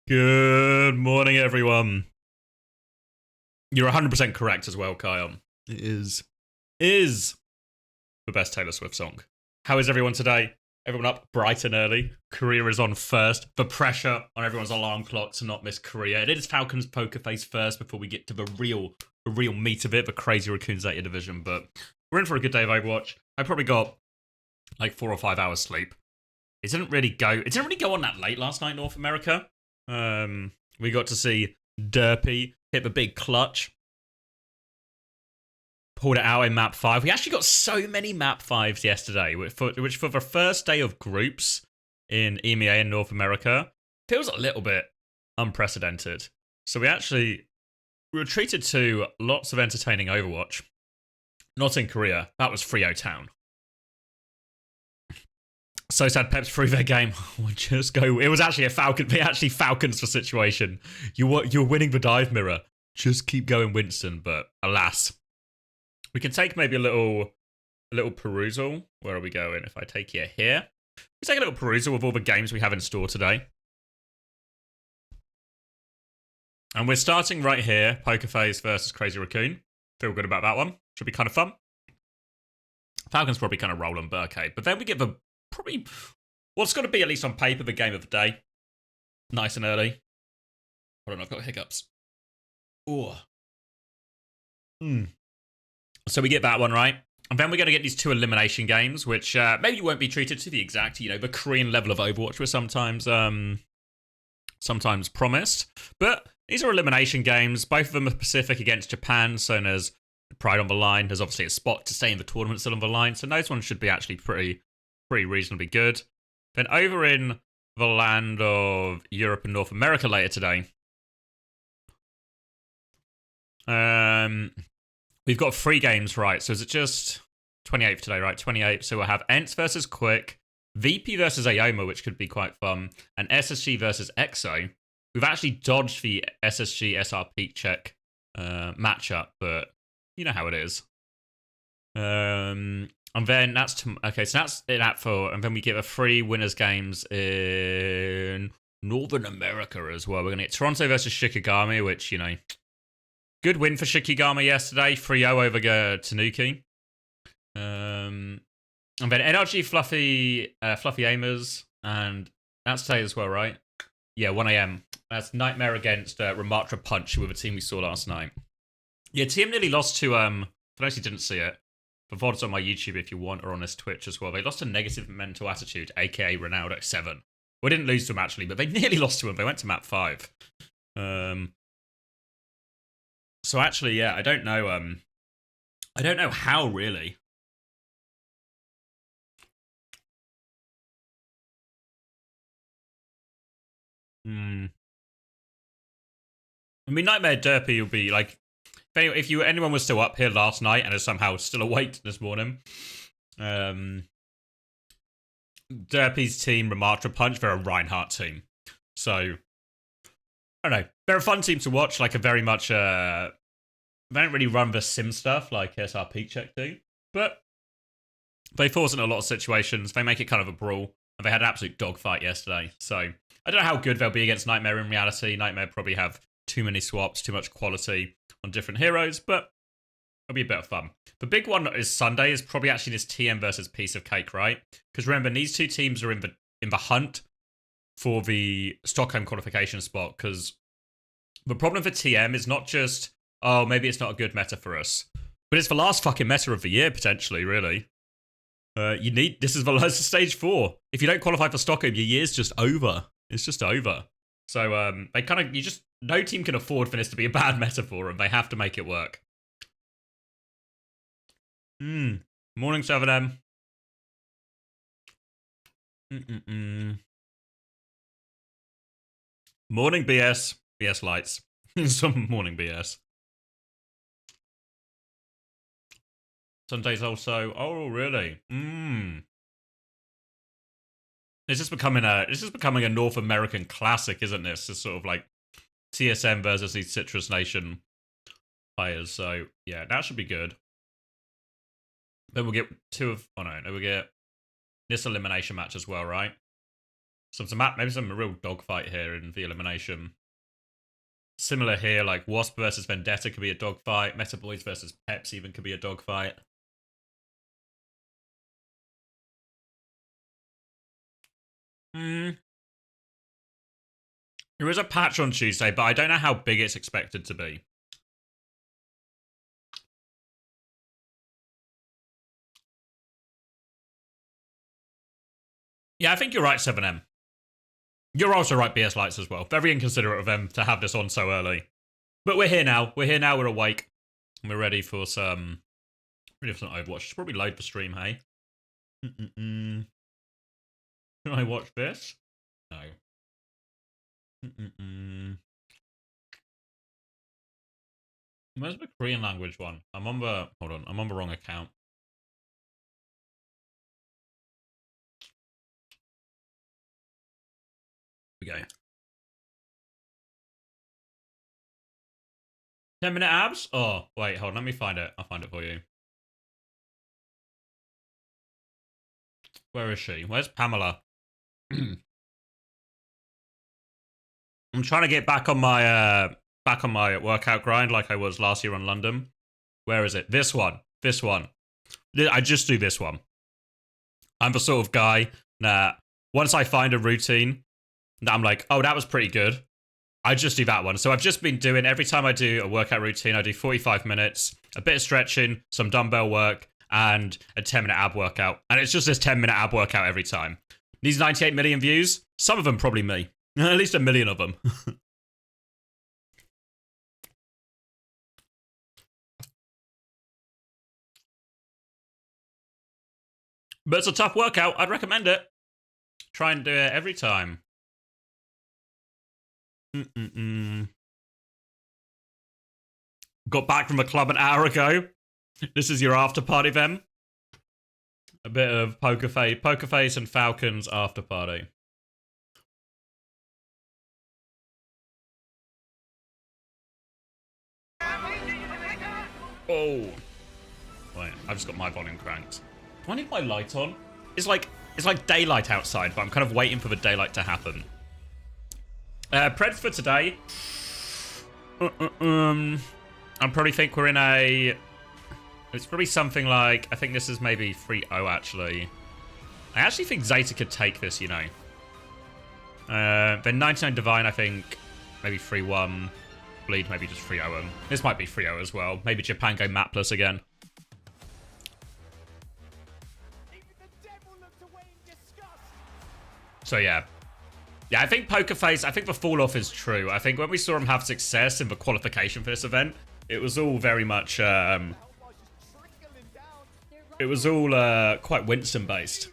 Good morning, everyone. You're 100% correct as well, Kion. It is the best Taylor Swift song. How is everyone today? Everyone up bright and early. Korea is on first. The pressure on everyone's alarm clock to not miss Korea. It is Falcons poker face first before we get to the real meat of it, the crazy Raccoon ZETA division. But we're in for a good day of Overwatch. I probably got like 4 or 5 hours sleep. It didn't really go on that late last night in North America. We got to see Derpy hit the big clutch. Pulled it out in map 5. We actually got so many map 5s yesterday, which for the first day of groups in EMEA in North America feels a little bit unprecedented. So we were treated to lots of entertaining Overwatch. Not in Korea. That was Frio Town. So sad Peps threw their game. Just go. It was actually a Falcon. They actually Falcons the situation. You're winning the dive mirror. Just keep going, Winston. But alas, we can take maybe a little perusal. Where are we going? If I take you here, we take a little perusal of all the games we have in store today. And we're starting right here. Pokerface versus Crazy Raccoon. Feel good about that one. Should be kind of fun. Falcons probably kind of rolling, but okay. But then we get the probably what's going to be, at least on paper, the game of the day. Nice and early. Hold on, I've got hiccups. Ooh. So we get that one right. And then we're going to get these 2 elimination games, which maybe won't be treated to the exact, the Korean level of Overwatch we're sometimes promised. But these are elimination games. Both of them are Pacific against Japan, so there's pride on the line. There's obviously a spot to stay in the tournament still on the line. So those ones should be actually pretty reasonably good. Then over in the land of Europe and North America later today, we've got 3 games, right? So is it just 28th today, right? 28th. So we'll have ENTS versus Quick, VP versus Aoma, which could be quite fun, and SSG versus EXO. We've actually dodged the SSG SR Peak Check matchup, but you know how it is. And then okay, so that's it for, and then we get 3 winners games in Northern America as well. We're going to get Toronto versus Shikigami, which, good win for Shikigami yesterday, 3-0 over Tanuki. And then NRG Fluffy Aimers, and that's today as well, right? Yeah, 1 a.m. That's Nightmare against Ramatra Punch, with a team we saw last night. Yeah, team nearly lost to, I actually didn't see it. The VOD's on my YouTube if you want, or on this Twitch as well. They lost to Negative Mental Attitude, aka Ronaldo 7. We didn't lose to him actually, but they nearly lost to him. They went to map 5. So actually, yeah, I don't know how really. I mean, Nightmare Derpy will be like, if anyone was still up here last night and is somehow still awake this morning, Derpy's team, Ramatra Punch, they're a Reinhardt team. So, I don't know. They're a fun team to watch, like a very much, they don't really run the sim stuff like SR Peak Check do, but they force into a lot of situations. They make it kind of a brawl, and they had an absolute dogfight yesterday. So, I don't know how good they'll be against Nightmare in reality. Nightmare probably have too many swaps, too much quality on different heroes, but it'll be a bit of fun. The big one is Sunday, is probably actually this TM versus Piece of Cake, right? Because remember, these 2 teams are in the hunt for the Stockholm qualification spot, because the problem for TM is not just, oh, maybe it's not a good meta for us, but it's the last fucking meta of the year, potentially, really. This is stage 4. If you don't qualify for Stockholm, your year's just over. It's just over. So, no team can afford for this to be a bad meta for them. They have to make it work. Morning, 7M. Morning, BS. BS lights. Some morning BS. Sundays also. Oh, really? This is becoming a North American classic, isn't this? It's sort of like TSM versus these Citrus Nation players. So yeah, that should be good. Then we'll get we'll get this elimination match as well, right? maybe some real dogfight here in the elimination. Similar here, like Wasp versus Vendetta could be a dogfight. Meta Boys versus Peps even could be a dogfight. There is a patch on Tuesday, but I don't know how big it's expected to be. Yeah, I think you're right, 7M. You're also right, BS Lights, as well. Very inconsiderate of them to have this on so early. But we're here now. We're awake. And we're ready for some Overwatch. Should probably load the stream, hey? Can I watch this? No. Where's the Korean language one? I'm on the wrong account. Here we go. 10-minute abs? Oh, wait, hold on, let me find it. I'll find it for you. Where is she? Where's Pamela? I'm trying to get back on my workout grind like I was last year on London. Where is it? This one. I just do this one. I'm the sort of guy that once I find a routine that I'm like, oh, that was pretty good, I just do that one. So I've just been doing, every time I do a workout routine, I do 45 minutes, a bit of stretching, some dumbbell work, and a 10-minute ab workout. And it's just this 10-minute ab workout every time. These 98 million views, some of them probably me. At least 1 million of them. But it's a tough workout. I'd recommend it. Try and do it every time. Got back from the club an hour ago. This is your after party then. A bit of Poker Face and Falcons after party. Oh. Wait, I've just got my volume cranked. Do I need my light on? It's like daylight outside, but I'm kind of waiting for the daylight to happen. Pred for today. I probably think we're in a... It's probably something like... I think this is maybe 3-0, actually. I actually think ZETA could take this, you know. Then 99 Divine, I think, maybe 3-1. Bleed, maybe just 3-0. This might be 3-0 as well. Maybe Japan go mapless again. So, yeah. Yeah, I think Poker Face, I think the fall off is true. I think when we saw him have success in the qualification for this event, it was all very much, it was all quite Winston based.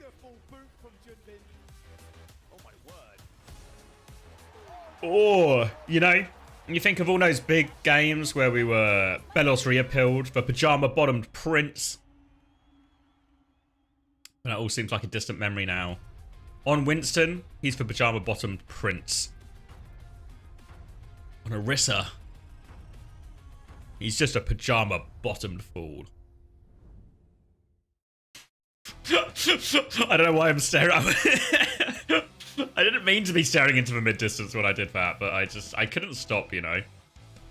Or, you know, you think of all those big games where we were Belos reappealed, the pajama bottomed prince. And that all seems like a distant memory now. On Winston, he's the pajama-bottomed prince. On Orisa, he's just a pajama-bottomed fool. I don't know why I'm staring. I didn't mean to be staring into the mid-distance when I did that, but I couldn't stop, you know.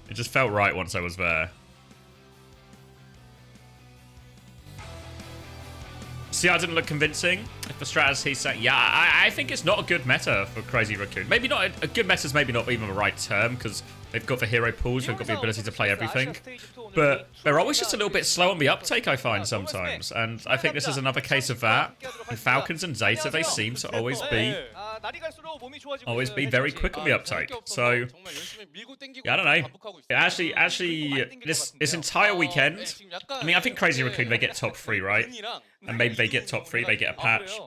It just felt right once I was there. See, I didn't look convincing. If the strat he's saying, yeah, I think it's not a good meta for Crazy Raccoon. Maybe not a good meta is maybe not even the right term because they've got the hero pools, they've got the ability to play everything. But they're always just a little bit slow on the uptake, I find sometimes. And I think this is another case of that. And Falcons and ZETA, they seem to always be very quick on the uptake. So, yeah, I don't know. Actually, this entire weekend, I mean, I think Crazy Raccoon, they get top 3, right? And maybe they get top 3, they get a patch.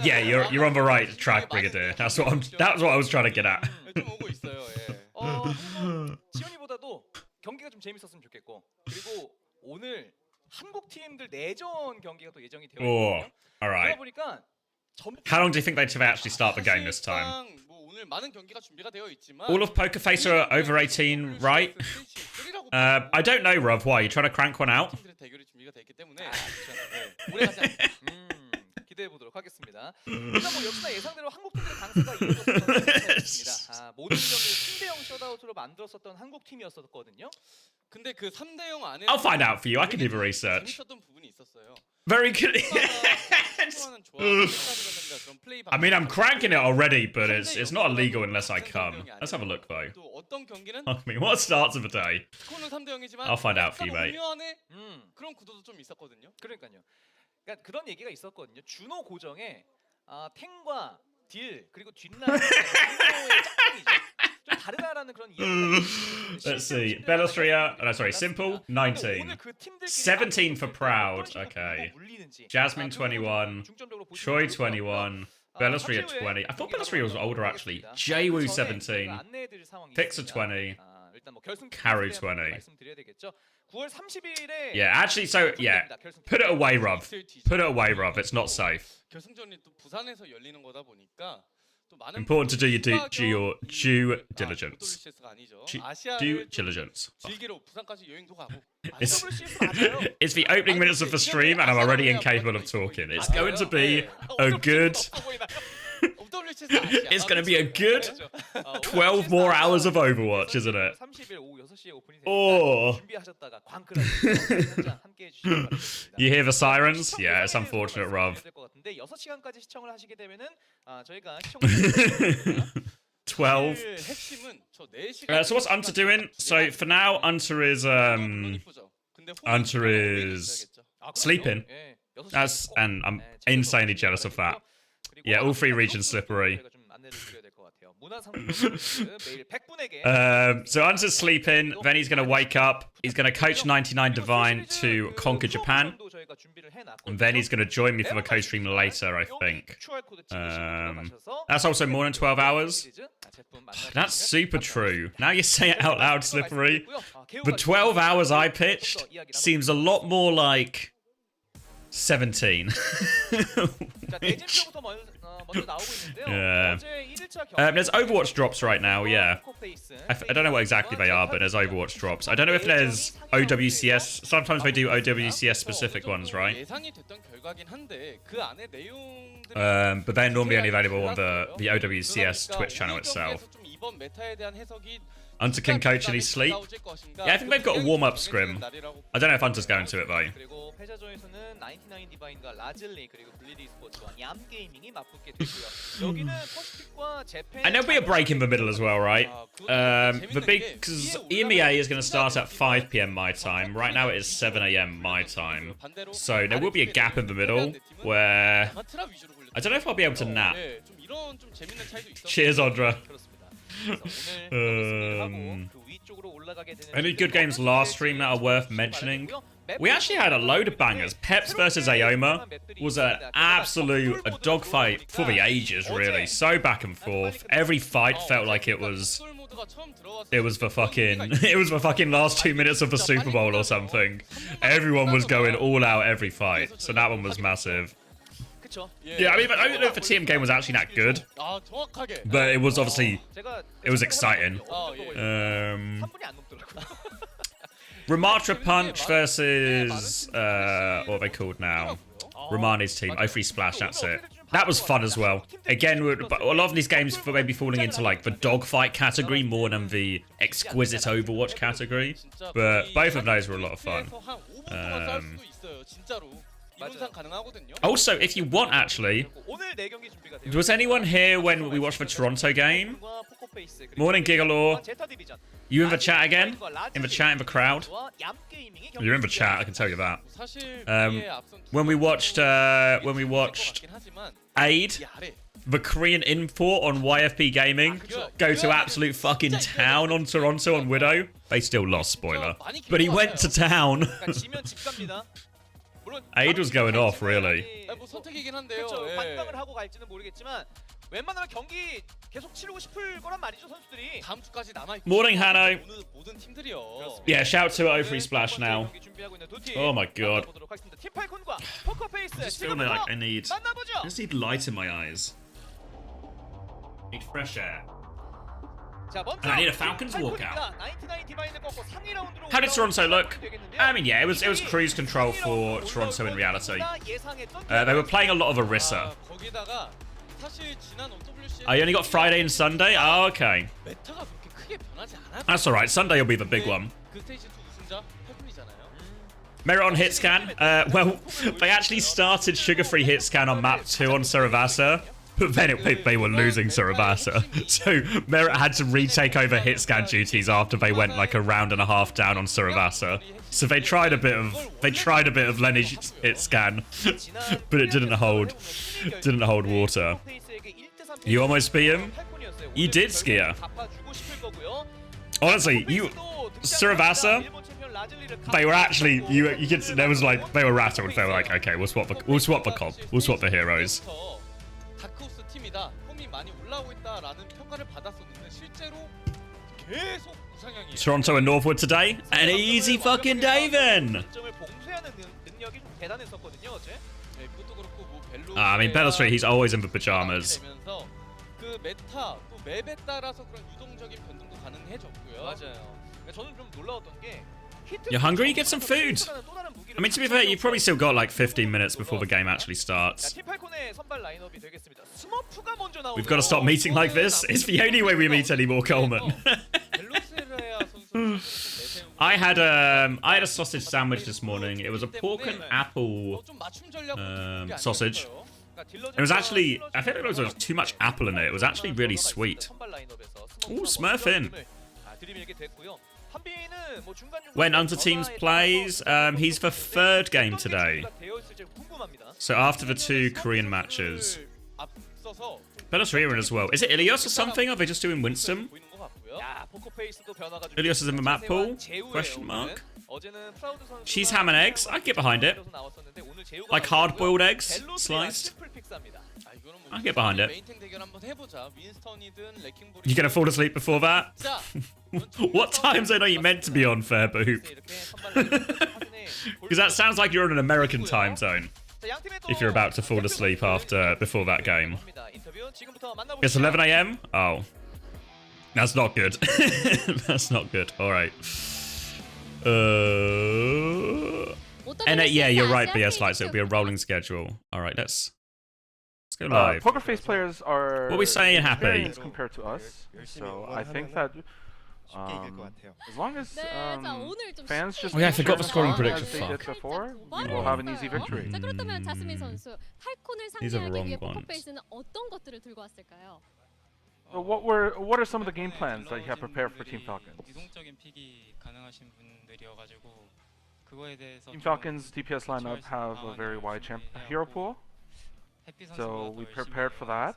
Yeah, you're on the right track, Brigadier. That's what I was trying to get at. 지연이보다도 경기가 좀 재밌었으면 좋겠고 그리고 오늘 한국 팀들 내전 경기가 또 예정이 되어 있거든요. All right. 그러다 보니까 How long do you think they'd actually start the game this time? 오늘 많은 경기가 준비가 되어 있지만 All of Poker Face are over 18, right? I don't know, Rob. Why? You trying to crank one out? 팀들의 대결이 준비가 돼 있기 때문에 오래 가지 않. 기대해 보도록 하겠습니다. 일단 뭐 역시나 예상대로 한국 팀들의 강세가 이어졌습니다. 모든 경기를 3대0 셧아웃으로 만들었었던 한국 팀이었었거든요. 근데 그 3대0 안에 I'll find out for you. I can do the research. 재밌었던 부분이 있었어요. Very good. I mean, I'm cranking it already, but it's not illegal unless I come. Let's have a look though. 또 어떤 경기는 I mean, what starts of a day? 스코어는 3대0이지만 I'll find out for you, mate. 그런 구도도 좀 있었거든요. 그러니까요. 그러니까 그런 얘기가 있었거든요. 준호 고정에 탱과 딜 그리고 뒷라인 준호의 짝꿍이죠. 좀 다르다라는 그런 이야기가 있었어요. Let's see. Bellastria. No, sorry. Simple. 19. 17 for Proud. Okay. Jasmine 21. Choi 21. Bellastria 20. I thought Bellastria was older actually. Jaewoo 17. Pixar 20. Karu 20. Yeah, actually, so yeah. Put it away, Rob. Put it away, Rob. It's not safe. 결승전이 또 부산에서 열리는 거다 보니까 또 많은 Important to do your due diligence. WCS가 아니죠. Due 아시아를 diligence. 즐기러 부산까지 여행도 가고. It's the opening minutes of the stream, and I'm already incapable of talking. It's going to be a good. It's going to be a good 12 more hours of Overwatch, isn't it? Oh. You hear the sirens? Yeah, it's unfortunate, Rob. 12. So what's Unter doing? So for now, Unter is sleeping. And I'm insanely jealous of that. Yeah, all three regions slippery. So Unter's sleeping, then he's going to wake up. He's going to coach 99 Divine to conquer Japan. And then he's going to join me for the co-stream later, I think. That's also more than 12 hours. That's super true. Now you say it out loud, Slippery. The 12 hours I pitched seems a lot more like 17. Yeah. There's Overwatch drops right now, yeah. I don't know what exactly they are, but there's Overwatch drops. I don't know if there's OWCS. Sometimes they do OWCS specific ones, right? But they're normally only available on the OWCS Twitch channel itself. Unter can coach and he sleep. Yeah, I think they've got a warm-up scrim. I don't know if Hunter's going to it though. And there'll be a break in the middle as well, right? Because EMEA is going to start at 5 PM my time. Right now it is 7 AM my time. So there will be a gap in the middle where I don't know if I'll be able to nap. Cheers, Audra. Any good games last stream that are worth mentioning? We actually had a load of bangers. Peps versus Aoma was an absolute dogfight for the ages, really. So back and forth. Every fight felt like it was the fucking last 2 minutes of the Super Bowl or something. Everyone was going all out every fight. So that one was massive. Yeah, I mean, I don't know if the team game was actually that good, but it was obviously, it was exciting. Ramatra Punch versus, what are they called now? Romani's team, O3 Splash, that's it. That was fun as well. Again, a lot of these games may be falling into like the dogfight category more than the exquisite Overwatch category, but both of those were a lot of fun. Also, if you want, actually, was anyone here when we watched the Toronto game? Morning, Gigalore. You in the chat again? In the chat, in the crowd? You're in the chat, I can tell you that. When we watched Aid, the Korean import on YFP Gaming, go to absolute fucking town on Toronto on Widow. They still lost, spoiler. But he went to town. Aid was going off, really. Morning, Hanno. Yeah, shout to O3 Splash now. Oh my god. I just feel like I just need light in my eyes. Need fresh air. 자, 먼저 And I need a Falcons walkout. 99 디바인을 꺾고 3위 라운드로 How did Toronto look? 되겠는데요. I mean, yeah, it was cruise control for Toronto in reality. They were playing a lot of Orisa. 거기다가 사실 지난 OWCS I only got Friday and Sunday? Oh, okay. 메타가 그렇게 크게 변하지 않았. That's alright. Sunday will be the big one. 그 스테이지 2 우승자 팔콘이잖아요. Merit on hit scan. Well, they actually started sugar-free hit scan on map 2 on Saravasa, but then they were losing Saravasa. So Merit had to retake over hit scan duties after they went like a round and a half down on Saravasa. So they tried a bit of Lenny's hit scan, but it didn't hold water. You almost beat him? You did, Skier. Honestly, Saravasa, they were actually you could there was like they were rattled. They were like, okay, we'll swap the comp. We'll swap the heroes. 다크호스 팀이다. 폼이 많이 올라오고 있다라는 평가를 받았었는데 실제로 계속 우상향이에요. Toronto and Northwood today. An easy fucking day then. I mean, Battle Street, he's always in the pajamas. 그 메타 또 맵에 따라서 그런 유동적인 변동도 가능해졌고요. 맞아요. 저는 좀 놀라웠던 게 You're hungry? Get some food. I mean, to be fair, you've probably still got like 15 minutes before the game actually starts. We've got to stop meeting like this. It's the only way we meet anymore, Coleman. I had a sausage sandwich this morning. It was a pork and apple sausage. It was actually, I think there was too much apple in it. It was actually really sweet. Ooh, Smurfin. When Under Teams plays, he's the third game today. So after the 2 Korean matches. Bella's here as well. Is it Ilios or something? Are they just doing Winston? Ilios is in the map pool? Question mark. Cheese, ham and eggs. I'd get behind it. Like hard-boiled eggs, sliced. I'll get behind it. You gonna fall asleep before that? What time zone are you meant to be on, Fairboop? Because that sounds like you're on an American time zone. If you're about to fall asleep before that game. It's 11 AM? Oh. That's not good. That's not good. Alright. And yeah, you're right, BS Lights. It'll be a rolling schedule. Alright, let's go live. Poker face players are What are we saying, Happy? experienced compared to us, so I think that as long as fans just Oh yeah, I make forgot the sure scoring as prediction. they Fuck. did before, we will have an easy victory. 자, 그렇다면 자스민 선수 팔콘을 These are the 상대하기 wrong 위해 ones. 포커페이스는 어떤 것들을 들고 왔을까요? So what are some of the game plans that you have prepared for Team Falcons? 이동적인 픽이 가능하신 분들이어가지고 그거에 대해서 Team Falcons DPS lineup have a very wide hero pool, so we prepared for that.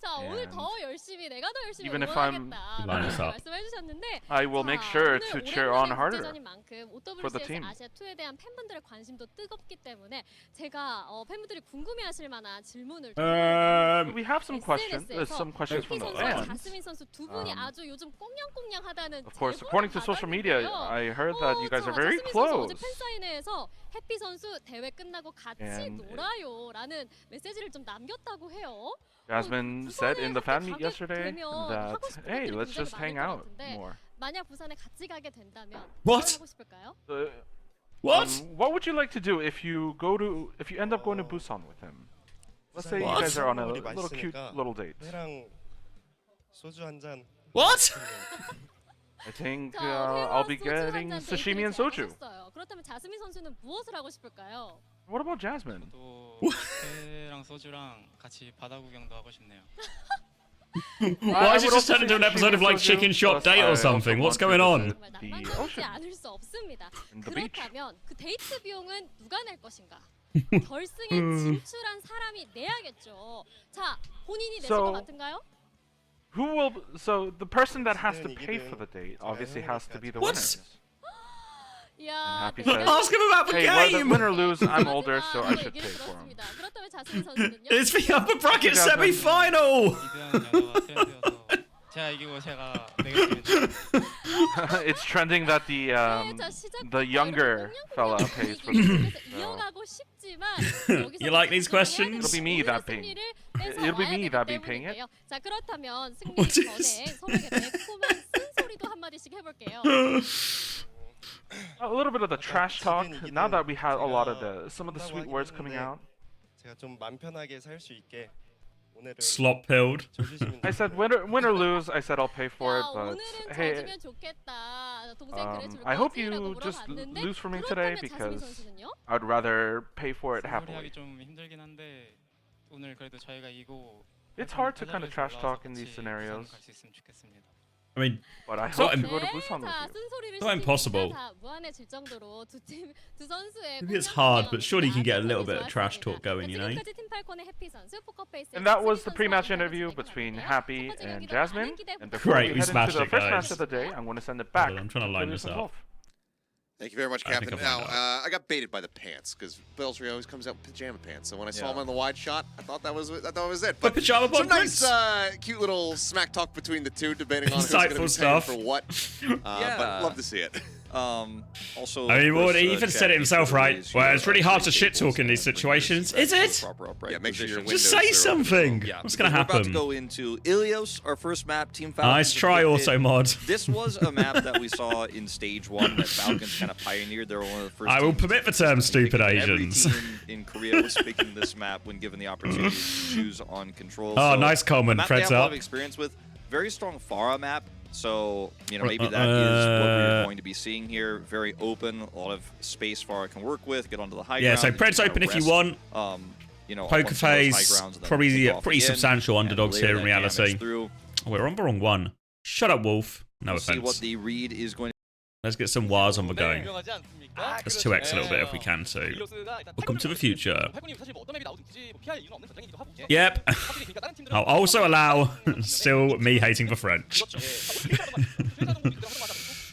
자, 오늘 And 더 열심히 내가 더 열심히 even if I'm- Line us 응원하겠다 up. 말씀해 주셨는데 I will make 자, sure 오늘 to cheer on 오랜만에 harder 국제전인 만큼 for the OWCS team. 아시아2에 대한 팬분들의 관심도 뜨겁기 때문에 제가 팬분들이 궁금해하실 만한 질문을 We have some questions from 해피 the 선수와 fans. 자스민 선수 두 분이 아주 요즘 꽁냥꽁냥하다는 Of course, 제보를 according to social media, 받았는데요. I heard that you guys are very 자스민 선수 어제 close. 팬사인회에서 해피 선수 대회 끝나고 같이 And- 놀아요라는 메시지를 좀 남겼다고 해요. Jasmine said in the fan meet yesterday 되면 that, 하고 싶은 hey, 것들이 let's 굉장히 just hang 많을 것 out 같은데 more. 만약 부산에 같이 가게 된다면 What? 뭘 하고 싶을까요? What? What would you like to do if you end up going to Busan with him? Let's say you What? guys are on a little cute little date. 회랑 소주 한 잔. What? I think 자, I'll be 소주 한 getting 잔 sashimi 데이트를 and soju. 제안하셨어요. 그렇다면 자스민 선수는 무엇을 하고 싶을까요? What about Jasmine? 또 회랑 소주랑 같이 바다 구경도 하고 싶네요. Why is it just turned into an episode of like Chicken Shop Date or something? What's going on? 정말 The 낭만적이지 ocean 않을 수 없습니다. and the beach. 그렇다면 그 데이트 비용은 누가 낼 것인가? 결승에 진출한 사람이 내야겠죠. 자, 본인이 내실 것 So- 같은가요? So the person that has to pay for the date obviously has to be the What? winner. 이야, happy 내가 said- Ask him about the Hey, whether game! win or lose, I'm older, so I 마지막으로 should 얘기를 pay for him. 들었습니다. 그렇다면 자스민 선수는요? It's the upper bracket Yeah, semi-final! 이드하는 연어가 트렌드여서 제가 이기고 제가 내겠습니다. It's trending that 네, 자, 시작부터 the younger 이렇게 fella 꽁냥꽁냥 pays for 분위기 the 계속해서 이어가고 싶지만 여기서 You like these questions? It'll be me that 오늘 paying. 승리를 뺏어와야 be me 되기 that'd be paying it. 때문인데요. 자 그렇다면 승리 What 전에 is- 서로에게 매콤한 쓴소리도 한마디씩 해볼게요. A little bit of the trash talk. Now that we had a lot of some of the sweet words coming out. 제가 좀 맘 편하게 살 수 있게 오늘은 Slop pilled. 져주시면 I said win or lose. I said I'll pay for it, 야, but 오늘은 hey, 져주면 좋겠다. 동생 그래 줄 I hope 거지라고 you just 물어봤는데 lose for me today 그렇다면 because 자스민 선수는요? I'd rather pay for it 소리하기 happily. 좀 힘들긴 한데 오늘 그래도 저희가 이기고 It's hard to kind of trash talk in these scenarios, 갈수 있으면 좋겠습니다. I mean, but I So hope to im- go to Busan with 자, you. 쓴소리를 It's not impossible. 다 무한해질 정도로 두 선수의 Maybe it's 공격 hard, but 운영이 surely you can get a 아주 little bit of 좋았습니다. trash talk going, you know? 지금까지 팀 팔콘의 해피 선수, 포커페이스의 And that was 자스민 the pre-match 선수와 interview 인터뷰를 between 진행했는데요. Happy 첫 번째 and 경기도 Jasmine. 많은 기대 And 부탁드립니다. before Great, we we head smashed into the it, first guys. match of the day, I'm going to send it back. Hold on, I'm trying to line to this Lewis and up. Wolf. Thank you very much, I think Captain. I've Now, lined I got baited by the pants because Beltry always comes out with pajama pants. So when I saw him on the wide shot, I thought that was it. But pajama some bottoms. nice, cute little smack talk between the two, debating on who's going to be Insightful paying stuff. for what. But love to see it. Also, I mean, of course, he even said it Chad, himself, you right? raise Well, your it's really hard to trade shit talk in tables these and bring situations, this is back to it? the proper upright Yeah, make sure your position. Just windows say are open. something. Yeah, What's gonna because we're about to happen? go into Ilios, our first map. Team Falcons. Nice have try, picked also it. mod. This was a map that we saw in stage 1 that Falcons kind of pioneered. They were one of the first. I will teams permit the to term pick it. stupid Every Asians. team in Korea was picking this map when given the opportunity to choose on control. Oh, So, nice a comment, map they have a lot Preds of up. experience with. Very strong Pharah map. So, you know, maybe that is what we're going to be seeing here. Very open, a lot of space Pharah can work with, get onto the high Yeah, ground. so and Pred's kind of open if you rest, want. you know, Poker up on some of those high Face, grounds and then probably kick off pretty again substantial and underdogs layer here in that damage reality. through. Oh, we're on the wrong one. Shut up, Wolf. No We'll see what offense. the read is going Let's get some wires on the go. 유명하지 않습니까? Let's 2x a little bit if we can too. 딜러스가 일단 Welcome to the future. 팔콘이 사실 뭐 어떤 맵이 나오든 굳이 뭐 피할 이유는 없는 전장이기도 하고. Yep. 확실히 그러니까 다른 팀들은 I'll also allow still me hating the French. 그렇죠.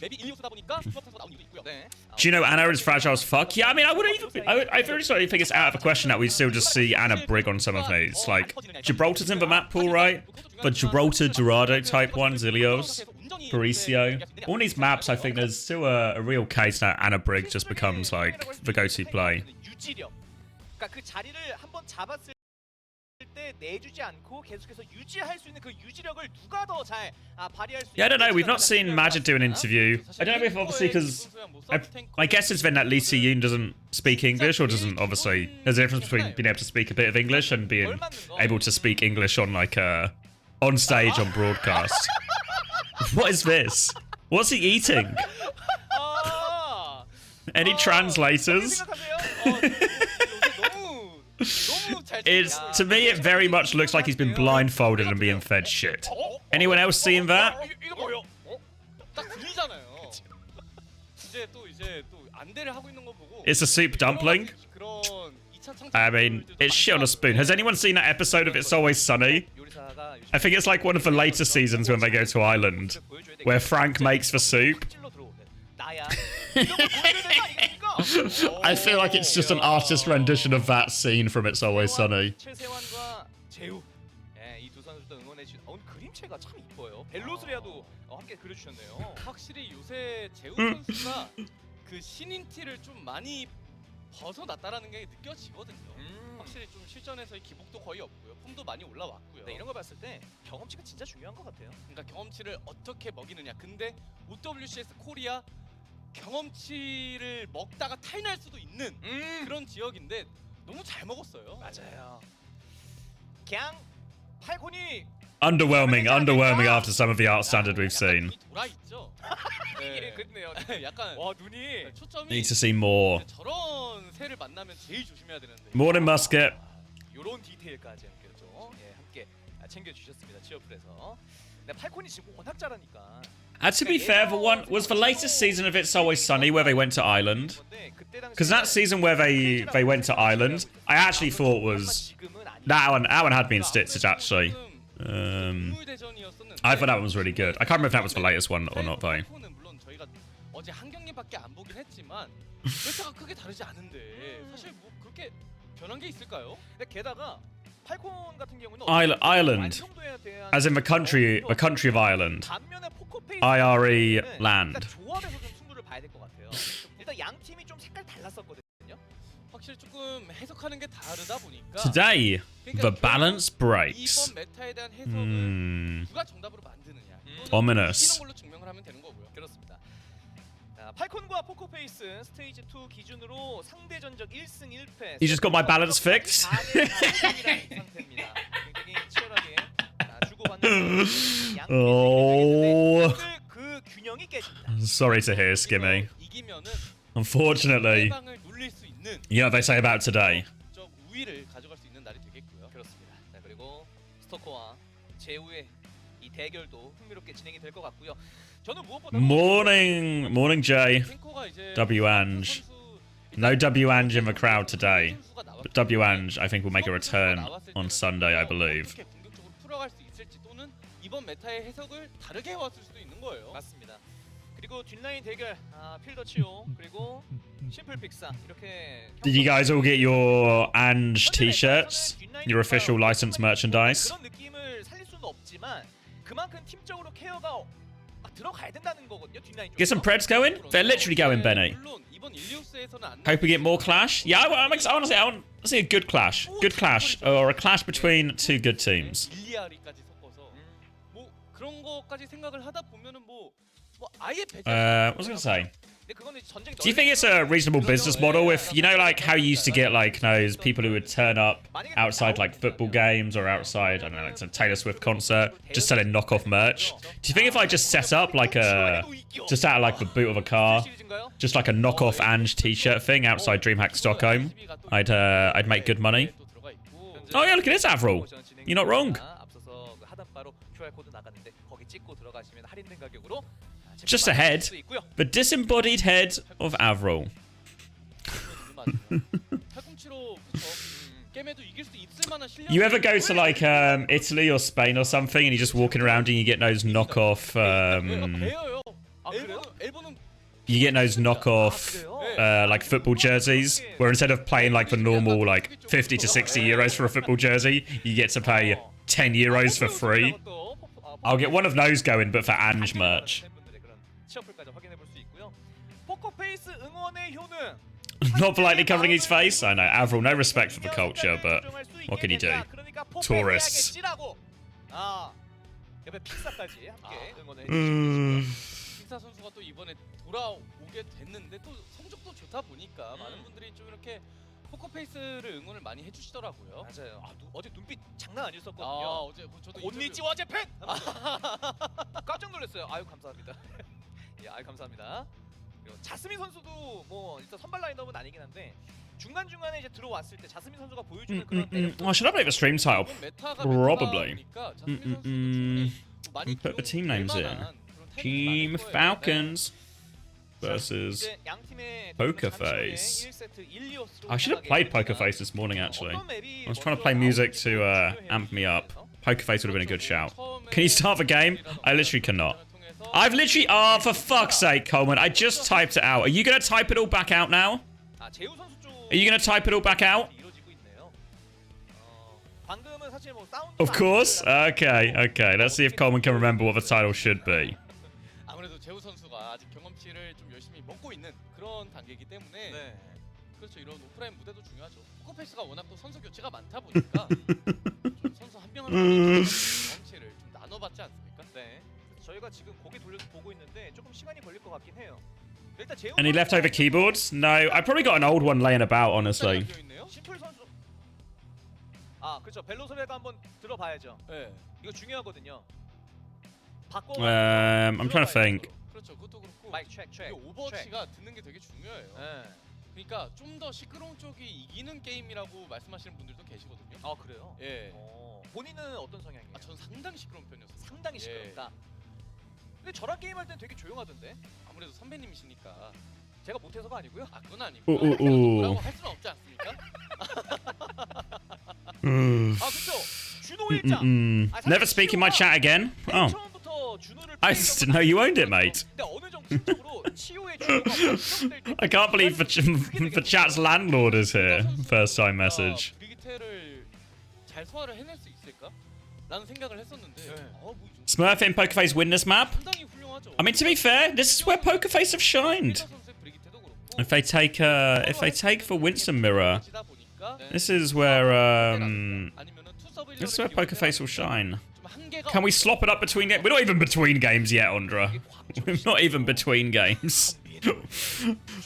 맵이 일리오스다 보니까 수업 선수가 나온 이유도 있고요. 네. Do you know Anna is fragile as fuck? Yeah, I mean, I wouldn't even. I really don't think it's out of the question that we still just see Anna Brig on some of these. Like, Gibraltar's in the map pool, right? But Gibraltar, Dorado type ones, Ilios, Parisio. All these maps, I think there's still a real case that Anna Brig just becomes, like, the go-to play. 유지력. 그러니까 그 자리를 한번 잡았을 때 내주지 않고 계속해서 유지할 수 있는 그 유지력을 누가 더 잘 발휘할 수 있는. Yeah, I don't know. We've not seen Majid do an interview. I don't know if obviously because my guess has been that Lee Si-yoon doesn't speak English or doesn't obviously. There's a difference between being able to speak a bit of English and being able to speak English on like on stage on broadcast. What is this? What's he eating? Any translators? It's to me it very much looks like he's been blindfolded and being fed shit. Anyone else seeing that? 이거 뭐예요? 딱 들리잖아요. 이제 또 안대를 하고 있는 거 보고. It's a soup dumpling. 그런 2차 창작. I mean, it's shit on a spoon. Has anyone seen that episode of It's Always Sunny? I think it's like one of the later seasons when they go to Ireland, where Frank makes the soup. I feel like it's just an artist rendition of that scene from It's Always Sunny. 최세환과 재우. 예, 이 두 선수도 응원해 주신. 그림체가 참 이뻐요. 벨로스리아도 함께 그려주셨네요. 확실히 요새 재우 선수가 그 신인 티를 좀 많이 벗어났다라는 게 느껴지거든요. 확실히 좀 실전에서의 기복도 거의 없고요. 폼도 많이 올라왔고요. 네, 이런 거 봤을 때 경험치가 진짜 중요한 것 같아요. 그러니까 경험치를 어떻게 먹이느냐. 근데 OWCS 코리아 경험치를 먹다가 탈날 수도 있는 그런 지역인데 너무 잘 먹었어요. 맞아요. 그냥 팔콘이 Underwhelming after some of the art standard we've seen. 돌아 있죠. 예, 그렇네요. 약간 와 눈이 초점이 Need to see more. 저런 새를 만나면 제일 조심해야 되는데. Morning musket. 이런 디테일까지 함께죠. 예, 함께 챙겨 주셨습니다. 치어풀에서. 네, 팔콘이 지금 워낙 잘하니까. To be fair, was the latest season of It's Always Sunny where they went to Ireland? Because that season where they went to Ireland, I actually thought was that one had me in stitches actually. I thought that one was really good. I can't remember if that was the latest one or not though. 물론 저희가 어제 한 경기밖에 안 보긴 했지만 멘트가 크게 다르지 않은데 사실 뭐 그렇게 변한 게 있을까요? 근데 게다가 팔콘 같은 경우는 Ireland, as in the country of Ireland. 반면에 포커페이스 IRE land. 조합에서 좀 승부를 봐야 될 것 같아요. 일단 양 팀이 좀 색깔 달랐었거든요. 확실히 조금 해석하는 게 다르다 보니까 Today, The balance breaks. 이번 메타에 대한 해석을 누가 정답으로 만드느냐. Ominous. 이기는 걸로 증명을 하면 되는 거고요. 그렇습니다. 자, 팔콘과 포커페이스 스테이지 2 기준으로 상대 전적 1승 1패. You just got my balance fixed? 상태입니다. 굉장히 치열하게 주고받는 Oh. 그 균형이 깨집니다. Sorry to hear, Skimmy. 이기면은 Unfortunately, 상대방을 눌릴 수 있는 you know what they say about today. 적 우위를 가져갈 수 있는 날이 되겠고요. 그렇습니다. 자, 그리고 스토커와 제우의 이 대결도 흥미롭게 진행이 될 것 같고요. 저는 무엇보다 Morning, Jay. 탱커가 이제 W-Ange. 선수 No W-Ange in the crowd today. But W-Ange, I think, will make a return on Sunday, I believe. 어떻게 공격적으로 풀어갈 수 있을지 또는 이번 메타의 해석을 다르게 해왔을 수도 있는 거예요. 맞습니다. 그리고 뒷라인 대결 필더 치오 그리고 심플 픽사 이렇게 Did you guys all get your Ange t-shirts? Your official licensed merchandise? 그런 느낌을 살릴 수는 없지만 그만큼 팀적으로 케어가 들어가야 된다는 거거든요. 뒷라인 Get some Preds going? They're literally going, Benny. 물론 이번 일리오스에서는 안 Hope we get more clash. Yeah, I want to see a good clash. Good clash. Or a clash between two good teams. 일리아리까지 섞어서 뭐 그런 거까지 생각을 하다 보면은 뭐 아예 배제. What was I going to say? 근데 그거는 전쟁이 Do you think it's a reasonable business model if, you know, like how you used to get, like, those people who would turn up outside, like, football games or outside, I don't know, like some Taylor Swift concert, just selling knockoff merch? Do you think if I just set up, like, just out of, like, the boot of a car, just like a knockoff Ange t-shirt thing outside DreamHack Stockholm, I'd make good money? Oh, yeah, look at this, Avril. You're not wrong. 앞서서 그 하단바로 QR 코드 나갔는데 거기 찍고 들어가시면 할인된 가격으로 Just a head. The disembodied head of Avril. You ever go to like Italy or Spain or something and you're just walking around and you get those knockoff like football jerseys where instead of paying like the normal like 50 to 60 euros for a football jersey, you get to pay 10 euros for free? I'll get one of those going, but for Ange merch. Not politely covering his face? I know, Avril, no respect for the culture, but what can you do? Tourists. 픽사 선수가 또 이번에 돌아오게 됐는데 또 성적도 좋다 보니까 많은 분들이 좀 이렇게 포커페이스를 응원을 많이 해주시더라고요. 맞아요. 어제 눈빛 장난 아니었었거든요. 어제 저도 곤니찌와 재팬! 깜짝 놀랐어요. 아유 감사합니다. 예, 아유 감사합니다. 그리고 자스민 선수도 뭐 일단 선발 라인업은 아니긴 한데 중간 중간에 이제 들어왔을 때 자스민 선수가 보여주는 그런 I should update the stream title. Probably. Put the team names in. Team Falcons versus Poker Face. I should have played Poker Face this morning, actually. I was trying to play music to amp me up. Poker Face would have been a good shout. Can you start the game? I literally cannot. I've literally... Oh, for fuck's sake, Coleman. I just typed it out. Are you going to type it all back out now? Are you going to type it all back out? Of course. Okay, okay. Let's see if Coleman can remember what the title should be. 아무래도 제우 선수가 아직 경험치를 좀 열심히 먹고 있는 그런 단계이기 때문에 그렇죠. 이런 오프라인 무대도 중요하죠. 포커페이스가 워낙 또 선수 교체가 많다 보니까 좀 선수 한 명 한 명의 경험치를 좀 나눠봤지 않습니까? 네. 저희가 지금 고개 돌려서 보고 있는데 조금 시간이 걸릴 것 같긴 해요. 일단 제우 Any leftover keyboards? No, I probably got an old one laying about, honestly. 심플 선수. 그렇죠. 벨로 소리가 한번 들어봐야죠. 네. 이거 중요하거든요. I'm trying to think. 그렇죠. 그것도 그렇고. 마이크 체크. 오버워치가 듣는 게 되게 중요해요. 그러니까 좀 더 시끄러운 쪽이 이기는 게임이라고 말씀하시는 분들도 계시거든요. 아 그래요? 예. 본인은 어떤 성향이에요? 저는 상당히 시끄러운 편이었어요. 상당히 시끄럽다. 근데 저랑 게임할 땐 되게 조용하던데. 아무래도 선배님이시니까. 제가 못해서가 아니고요. 그건 아니고. 뭐라고 할 수는 없지 않습니까? 그렇죠. 준호 일장. Never speak in my chat again. Oh. I didn't know you owned it, mate. I can't believe the chat's landlord is here. First time message. 잘 소화를 해낼 수 있을까? 라는 생각을 했었는데. Smurf and Pokerface win this map? I mean, to be fair, this is where Pokerface have shined. If they take for Winston Mirror, this is where This is where Poker Face will shine. 좀 한계가 Can we slop it up between games? We're not even between games yet, Andra. We're not even between games.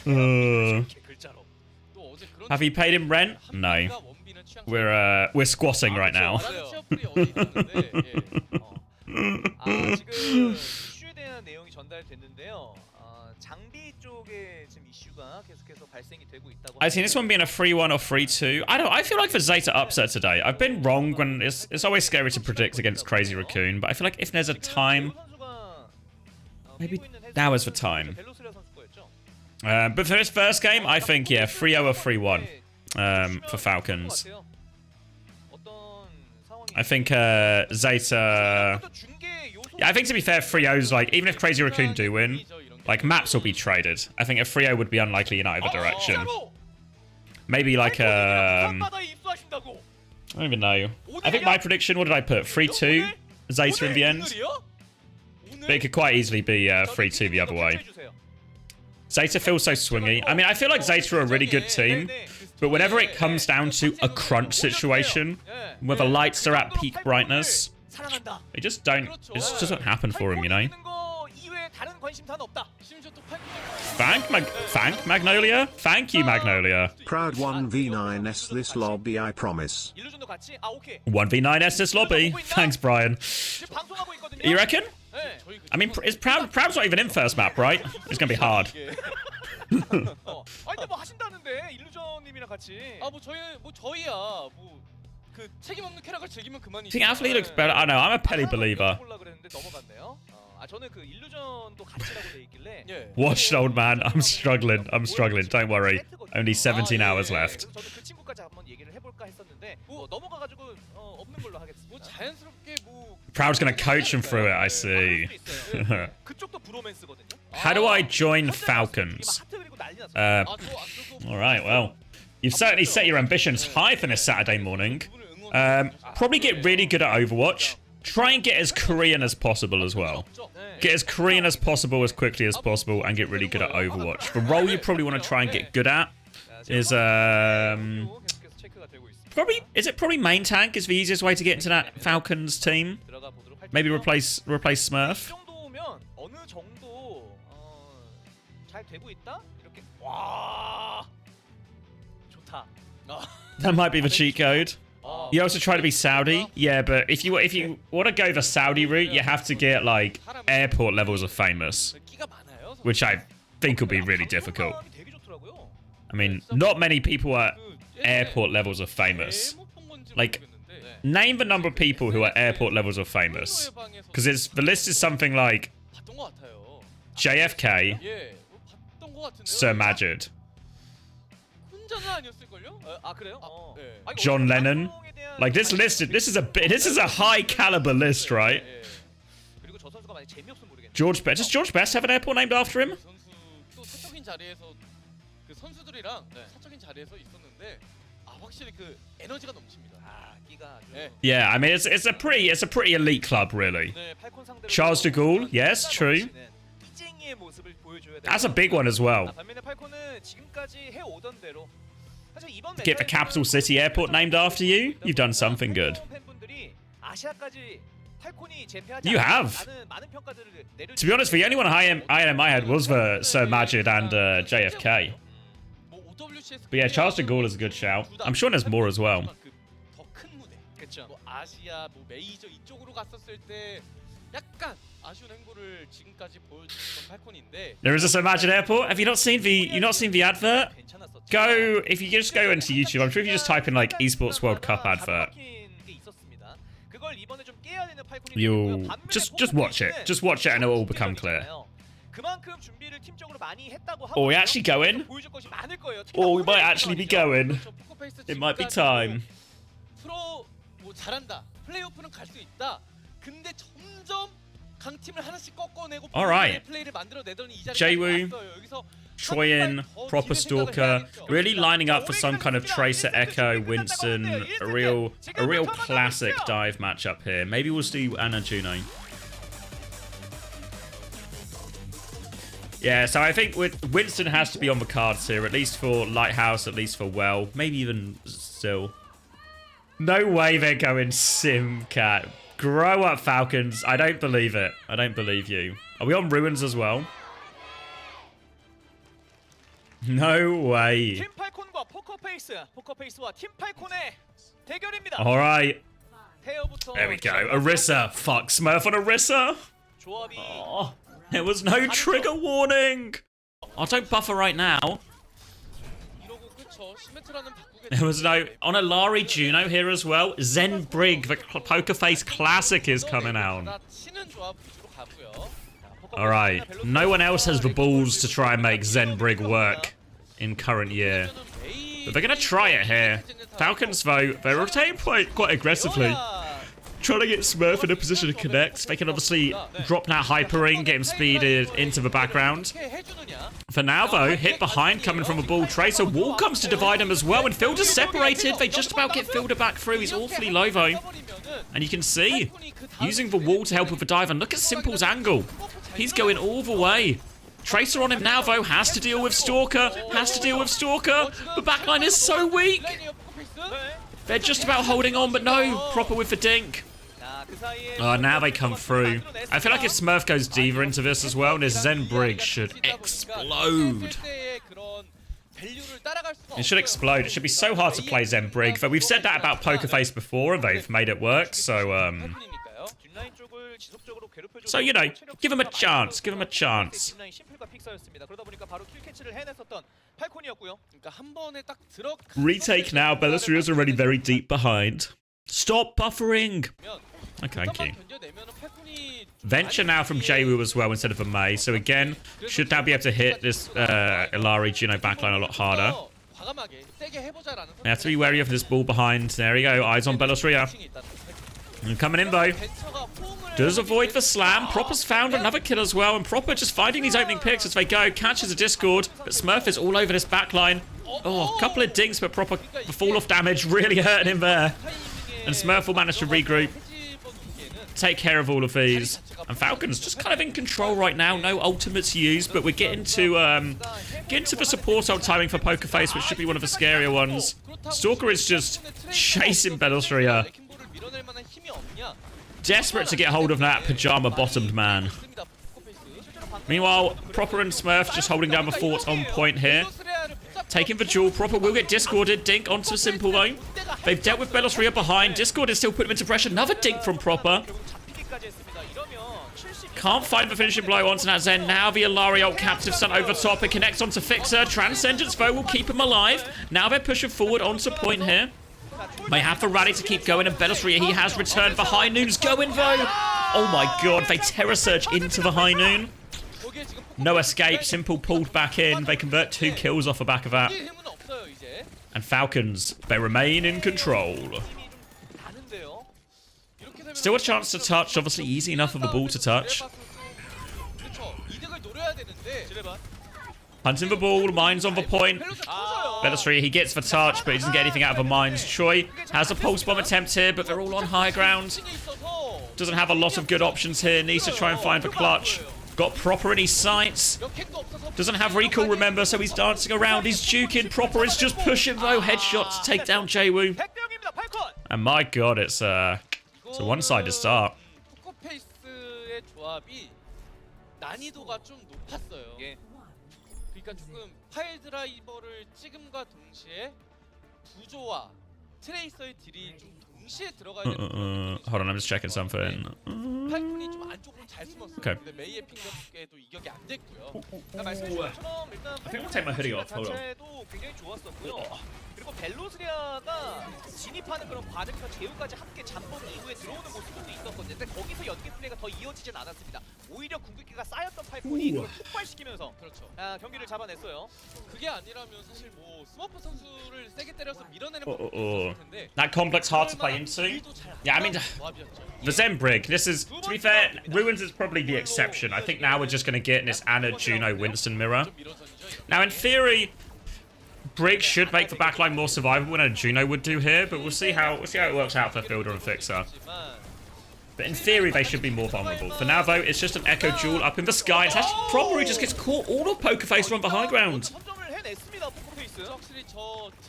글자로. 또 어제 그런 Have you paid him rent? No. 원빈은 취향 We're squatting right now. 취업풀이 어디 있었는데 지금 이슈에 대한 내용이 전달됐는데요. 장비 쪽에 지금 이슈가 계속해서 발생이 되고 있다고. I seen this one being a 3-1 or 3-2. I feel like for ZETA upset today. I've been wrong when it's always scary to predict against Crazy Raccoon, but I feel like if there's a time, maybe now is the time. But for this first game, I think, yeah, 3-0 or 3-1 for Falcons. I think ZETA... Yeah, I think to be fair, 3-0's like, even if Crazy Raccoon do win, like, maps will be traded. I think a 3-0 would be unlikely in either direction. Maybe like, I don't even know. I think my prediction, what did I put? 3-2? ZETA in the end? But it could quite easily be 3-2 the other way. ZETA feels so swingy. I mean, I feel like ZETA are a really good team, but whenever it comes down to a crunch situation, where the lights are at peak brightness, it just doesn't happen for him, you know? Thank Magnolia? Thank you, Magnolia. Proud 1v9s this lobby, I promise. 1v9s this lobby. Thanks, Brian. You reckon? I mean, Proud's not even in first map, right? It's gonna be hard. I think Athlete looks better. I know, I'm a Pelly believer. Watch, old man. I'm struggling. Don't worry. Only 17 hours left. Proud's gonna coach him through it, I see. How do I join Falcons? Alright, well. You've certainly set your ambitions high for this Saturday morning. Probably get really good at Overwatch. Try and get as Korean as possible as well. Get as Korean as possible as quickly as possible and get really good at Overwatch. The role you probably want to try and get good at is probably main tank is the easiest way to get into that Falcons team. Maybe replace Smurf. That might be the cheat code. You also try to be Saudi. Yeah, but if you want to go the Saudi route, you have to get like airport levels of famous, which I think will be really difficult. I mean, not many people are airport levels of famous. Like, name the number of people who are airport levels of famous, because the list is something like JFK, Sir Majid, John Lennon. Like, this is a high caliber list, right? George Best. Does George Best have an airport named after him? Yeah, I mean it's a pretty elite club, really. Charles de Gaulle, yes, true. That's a big one as well. Get the capital city airport named after you? You've done something good. You have. To be honest, the only one I had in my head was the Sir Majid and JFK. But yeah, Charles de Gaulle is a good shout. I'm sure there's more as well. There is a Sir Majid airport. Have you not seen the advert? Go, if you just go into YouTube, I'm sure if you just type in like Esports World Cup advert, you'll just watch it. Just watch it and it'll all become clear. Or we actually going? Or we might actually be going. It might be time. Alright. Jwoo, Troyan, Proper Stalker, really lining up for some kind of Tracer, Echo, Winston, a real classic dive matchup here. Maybe we'll see Anna Juno. Yeah, so I think Winston has to be on the cards here, at least for Lighthouse, at least for Well, maybe even still. No way they're going Simcat. Grow up, Falcons. I don't believe it. I don't believe you. Are we on Ruins as well? No way. 팀 팔콘과 포커페이스, 포커페이스와 팀 팔콘의 대결입니다. All right. 태어부터 There we go. Orisa. Fuck. Smurf on Orisa. 조합이 Oh, there was no trigger warning. Oh, don't buffer right now. 이러고 그쵸. 시메트라는 바꾸게 There was no... On a Lari Juno here as well. Zen Brig, the Poker Face Classic is coming out. 치는 조합 위주로 가고요. Alright. No one else has the balls to try and make Zen Brig work in current year. But they're going to try it here. Falcons, though, they're rotating quite aggressively. Trying to get Smurf in a position to connect. They can obviously drop that Hypering, get him speeded into the background. For now, though, hit behind coming from a ball. Tracer wall comes to divide him as well, and Fielder's separated. They just about get Fielder back through. He's awfully low, though. And you can see, using the wall to help with the dive. And look at Simple's angle. He's going all the way. Tracer on him now, though, has to deal with Stalker. The backline is so weak. They're just about holding on, but no. Proper with the dink. Oh, now they come through. I feel like if Smurf goes Diva into this as well, this Zen Brig should explode. It should explode. It should be so hard to play Zen Brig. But we've said that about Poker Face before, and they've made it work. So, you know, give him a chance. Give him a chance. Retake now. Belisaria's already very deep behind. Stop buffering. Okay, thank you. Venture now from Jwoo as well instead of a Mei. So again, should now be able to hit this Ilari Juno backline a lot harder. You have to be wary of this ball behind. There we go. Eyes on Belisria. And coming in though. Does avoid the slam. Proper's found another kill as well. And Proper just finding these opening picks as they go. Catches a Discord. But Smurf is all over this backline. Oh, a couple of dinks, but Proper the fall off damage really hurting him there. And Smurf will manage to regroup. Take care of all of these. And Falcons just kind of in control right now. No ultimates used, but we're getting to the support ult timing for Poker Face, which should be one of the scarier ones. Stalker is just chasing Belisria. Desperate to get hold of that pajama-bottomed man. Meanwhile, Proper and Smurf just holding down the fort on point here. Taking the jewel. Proper will get discorded. Dink onto Simple though. They've dealt with Belisria behind. Discord is still putting him into pressure. Another dink from Proper. Can't find the finishing blow onto that Zen. Now the Ilari ult captive stun over top. It connects onto Fixer. Transcendence though will keep him alive. Now they're pushing forward onto point here. They have the rally to keep going, and Belisria, he has returned. The High Noon's going though. Oh my god, they Terror Surge into the High Noon. No escape. Simple pulled back in. They convert 2 kills off the back of that. And Falcons, they remain in control. Still a chance to touch. Obviously easy enough of a ball to touch. Hunting the ball. Mines on the point. Belisria, he gets the touch, but he doesn't get anything out of the mines. Choi has a pulse bomb attempt here, but they're all on high ground. Doesn't have a lot of good options here. Needs to try and find the clutch. Got Proper in his sights. Doesn't have recall, remember, so he's dancing around. He's juking. Proper is just pushing, though. Headshot to take down Jwoo. And my god, it's a one-sided start. 그러니까 조금 파일 드라이버를 찍음과 동시에 부조와 트레이서의 딜이 좀 동시에 들어가야 되는 Hold on, I'm just checking something. 팔콘이 좀 안쪽으로 잘 숨었어요. Okay. 근데 메이의 핑계도 이격이 안 됐고요. 말씀하신 것처럼 일단 I think we'll take my hoodie off. Hold on. 자체도 굉장히 좋았었고요. 그리고 벨로스리아가 진입하는 그런 과정과 제우까지 함께 잠복 이후에 들어오는 모습도 있었거든요. 근데 거기서 연계 플레이가 더 이어지진 않았습니다. 오히려 궁극기가 쌓였던 팔콘이 그걸 폭발시키면서 그렇죠. 경기를 잡아냈어요. 그게 아니라면 사실 뭐 스머프 선수를 세게 때려서 밀어내는 것도 있었을 텐데. That complex hard to play into. Yeah, I mean, the Zen Brig. This is, to be fair, Ruins is probably the exception. I think now we're just going to get this Anna, Juno, Winston mirror. Now, in theory, Brig should make the backline more survivable than a Juno would do here, but we'll see how it works out for Fielder and Fixer. But in theory, they should be more vulnerable. For now, though, it's just an Echo Jewel up in the sky. It's actually Proper who just gets caught all of Poker Face on the high ground.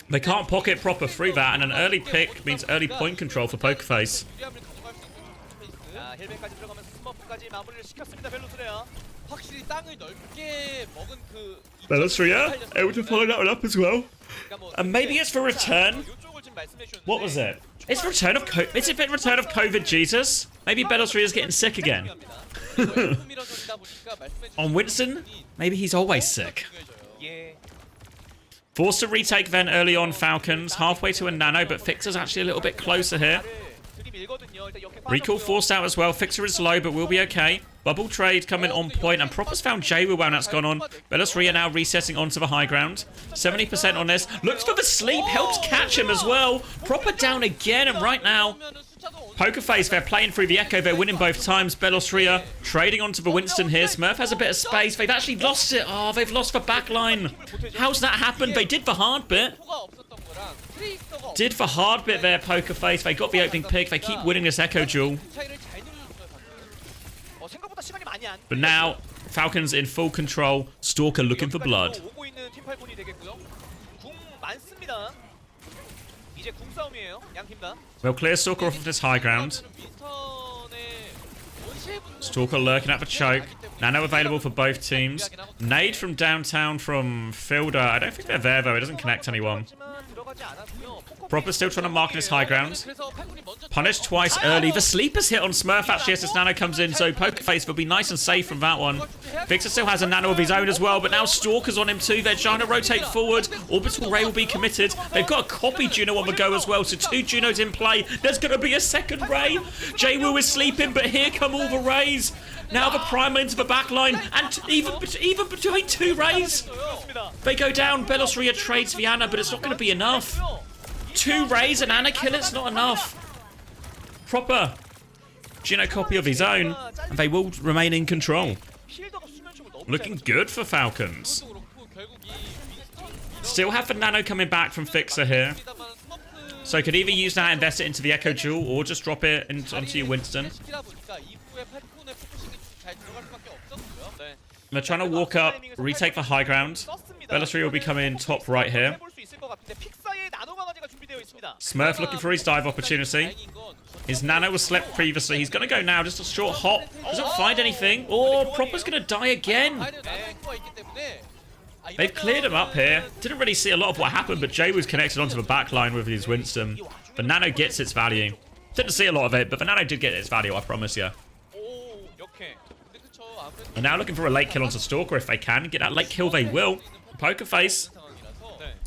They can't pocket proper through that, and an early pick means early point control for Pokerface. 자, 힐백까지 들어가면서 스머프까지 마무리를 시켰습니다. 벨로스레아. 확실히 땅을 넓게 먹은 그 Bellosuria able to follow that one up as well. And maybe it's for return. What was it? It's return of Is it return of COVID Jesus? Maybe Bellosuria's getting sick again. On Winston, maybe he's always sick. Forced to retake Ven early on Falcons, halfway to a nano, but Fixer's actually a little bit closer here. Recall forced out as well. Fixer is low, but we'll be okay. Bubble trade coming on point, and Proper's found Jaywu when that's gone on. Bellosuria now resetting onto the high ground. 70% on this. Looks for the sleep, helps catch him as well. Proper down again, and right now, Pokerface, they're playing through the Echo. They're winning both times. Bellosuria trading onto the Winston here. Smurf has a bit of space. They've actually lost it. Oh, they've lost the backline. How's that happened? They did the hard bit. Did for hard bit there, Pokerface. They got the opening pick. They keep winning this Echo duel. But now, Falcons in full control. Stalker looking for blood. They'll clear Stalker off of this high ground. Stalker lurking at the choke. Nano available for both teams. Nade from downtown from Fielder. I don't think they're there though. It doesn't connect anyone. Proper still trying to mark this high ground. Punished twice early. The sleeper's hit on Smurf actually as this nano comes in, so Pokerface will be nice and safe from that one. Fixer still has a nano of his own as well, but now Stalker's on him too. They're trying to rotate forward. Orbital Ray will be committed. They've got a copy Juno on the go as well, so 2 Junos in play. There's going to be a second Ray. Jaywu is sleeping, but here come all the Rays. Now the primer into the back line, and even between 2 Rays, they go down. Bellosuria trades the Ana, but it's not going to be enough. 2 Rays and Ana kill, it's not enough. Proper Juno copy of his own, and they will remain in control. Looking good for Falcons. Still have the nano coming back from Fixer here. So could either use that, invest it into the Echo Jewel, or just drop it onto your Winston. They're trying to walk up, retake the high ground. Bellosuria will be coming top right here. Smurf looking for his dive opportunity. His nano was slept previously. He's going to go now, just a short hop. Doesn't find anything. Oh, Proper's going to die again. They've cleared him up here. Didn't really see a lot of what happened, but Jay was connected onto the back line with his Winston. The nano gets its value. Didn't see a lot of it, but the nano did get its value, I promise you. And now looking for a late kill onto Stalker if they can. Get that late kill, they will. Pokerface.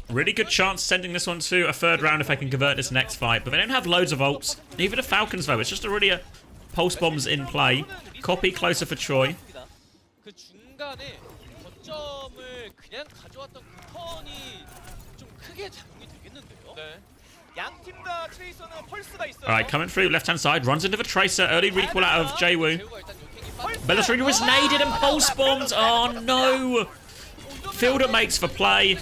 Really good chance sending this one to a 3rd round if they can convert this next fight. But they don't have loads of ults. Even the Falcons, though. It's just really a pulse bombs in play. Copy closer for Troy. Alright, coming through left-hand side. Runs into the Tracer. Early recall out of Jaywu. Bellosuria was naded and pulse bombed. Oh, no. Fielder makes the play.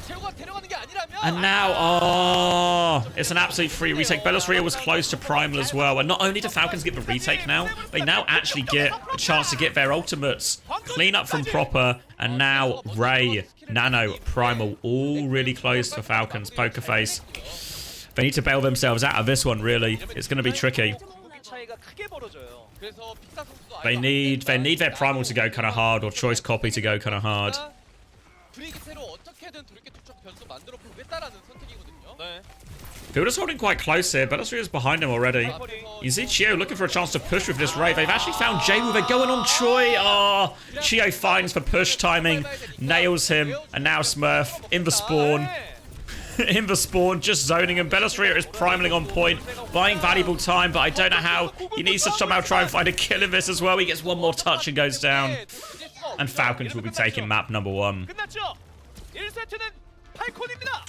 And now, oh, it's an absolute free retake. Bellosuria was close to Primal as well. And not only do Falcons get the retake now, they now actually get a chance to get their ultimates. Clean up from Proper. And now Ray, Nano, Primal, all really close for Falcons. Pokerface. They need to bail themselves out of this one, really. It's going to be tricky. They need their Primal to go kind of hard, or Choice Copy to go kind of hard. Fielder's holding quite close here. Bellosuria's behind him already. You see Chio looking for a chance to push with this raid. They've actually found Jaywu. They're going on Troy. Oh, Chio finds for push timing. Nails him. And now Smurf in the spawn. In the spawn, just zoning him. Bellosuria is primaling on point, buying valuable time, but I don't know how. He needs to somehow try and find a kill in this as well. He gets one more touch and goes down. And Falcons will be taking map number 1.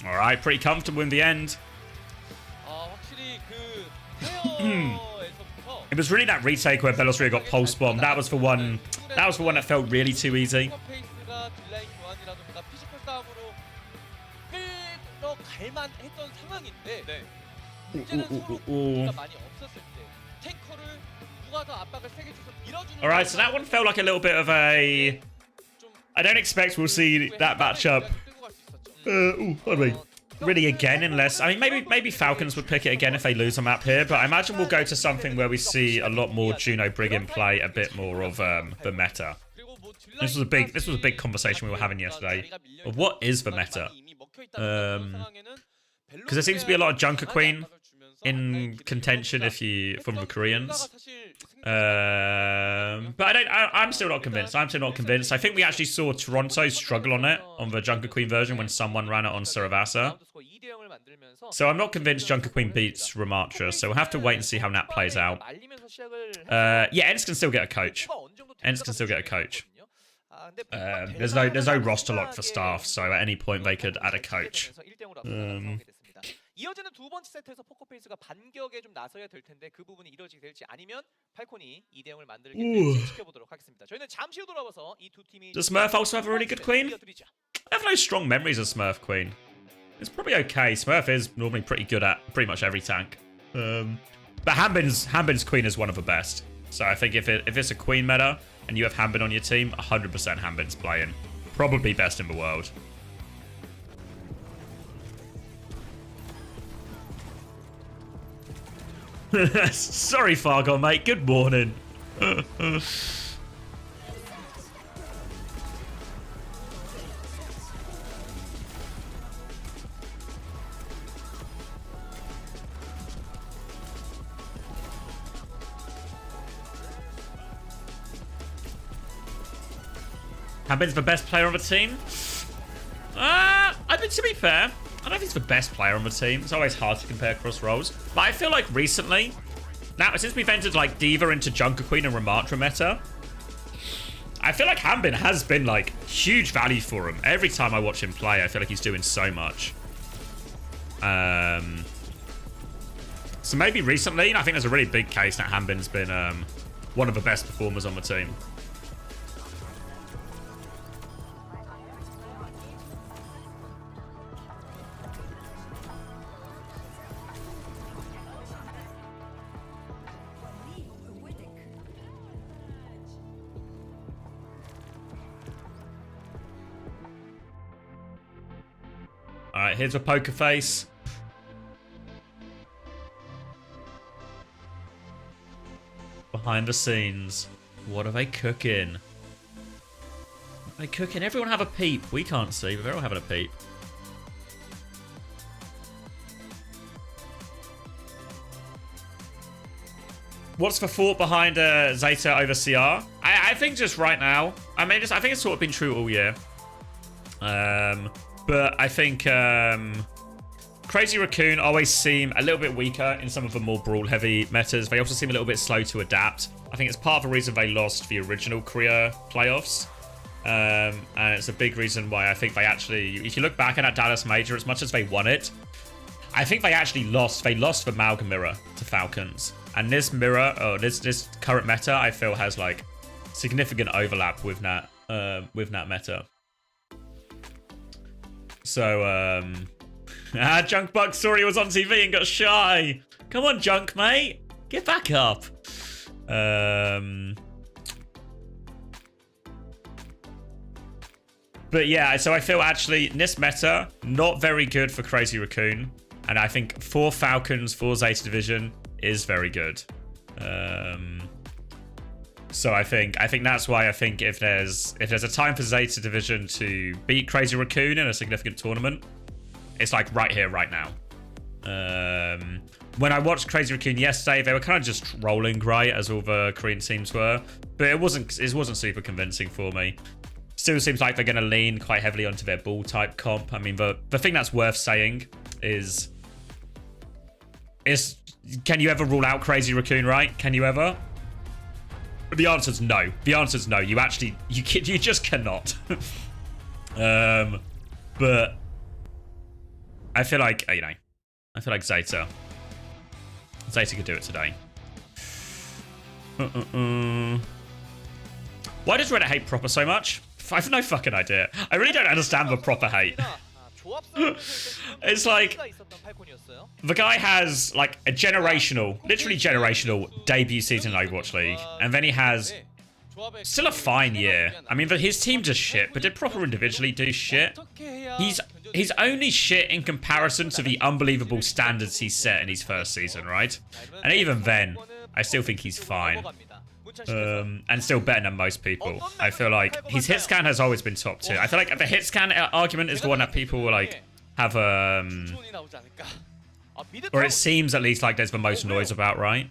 Alright, pretty comfortable in the end. It was really that retake where Bellosuria got pulse bomb. That was the one that felt really too easy. Alright, so that one felt like a little bit of a... I don't expect we'll see that matchup Pardon me. Really again, unless I mean maybe Falcons would pick it again if they lose a map here, but I imagine we'll go to something where we see a lot more Juno Brigand play a bit more of the meta. This was a big conversation we were having yesterday. Of what is the meta? Because there seems to be a lot of Junker Queen in contention from the Koreans. But I'm still not convinced. I'm still not convinced. I think we actually saw Toronto struggle on it, on the Junker Queen version, when someone ran it on Saravasa. So I'm not convinced Junker Queen beats Ramatra, so we'll have to wait and see how that plays out. Yeah, Ents can still get a coach. Ents can still get a coach. There's no roster lock for staff, so at any point they could add a coach. 이어지는 두 번째 세트에서 포커페이스가 반격에 좀 나서야 될 텐데 그 부분이 이루어지게 될지 아니면 팔콘이 2대 0을 만들게 될지 지켜보도록 하겠습니다. 저희는 잠시 후 돌아와서 이 두 팀이 Does Smurf also have a really good queen? I have no strong memories of Smurf queen. It's probably okay. Smurf is normally pretty good at pretty much every tank. But Hanbin's queen is one of the best. So I think if it's a queen meta and you have Hanbin on your team, 100% Hanbin's playing. Probably best in the world. Sorry, Fargo, mate. Good morning. Hanbin's the best player on the team? I mean, to be fair, I don't think he's the best player on the team. It's always hard to compare across roles. But I feel like recently, now since we've entered like Diva into Junker Queen and Ramatra meta, I feel like Hanbin has been like huge value for him. Every time I watch him play, I feel like he's doing so much. So maybe recently, I think there's a really big case that Hanbin's been one of the best performers on the team. Alright, here's a poker face. Behind the scenes. What are they cooking? What are they cooking? Everyone have a peep. We can't see, but they're all having a peep. What's the thought behind ZETA over CR? I think just right now, I mean, I think it's sort of been true all year. But I think Crazy Raccoon always seem a little bit weaker in some of the more brawl-heavy metas. They also seem a little bit slow to adapt. I think it's part of the reason they lost the original Korea playoffs. And it's a big reason why I think they actually... If you look back at that Dallas Major, as much as they won it, I think they actually lost. They lost the Malga mirror to Falcons. And this mirror, or this current meta, I feel has like significant overlap with that meta. So, Junk Buck saw he was on TV and got shy. Come on, Junk, mate. Get back up. But yeah, so I feel actually in this meta, not very good for Crazy Raccoon. And I think for Falcons, for ZETA Division, is very good. So I think that's why I think if there's a time for ZETA Division to beat Crazy Raccoon in a significant tournament, it's like right here, right now. When I watched Crazy Raccoon yesterday, they were kind of just rolling right as all the Korean teams were, but it wasn't super convincing for me. Still seems like they're going to lean quite heavily onto their ball type comp. I mean, the thing that's worth saying is can you ever rule out Crazy Raccoon, right? Can you ever? The answer's no. The answer's no. You just cannot. But I feel like, I feel like ZETA could do it today. Why does Reddit hate Proper so much? I have no fucking idea. I really don't understand the Proper hate. It's like the guy has like a literally generational debut season in Overwatch League, and then he has still a fine year. I mean, his team does shit, but did Proper individually do shit? He's he's only shit in comparison to the unbelievable standards he set in his first season, right? And even then, I still think he's fine. And still better than most people. I feel like his hit scan has always been top tier. I feel like the hit scan argument is the one that people like have or it seems at least like there's the most noise about, right?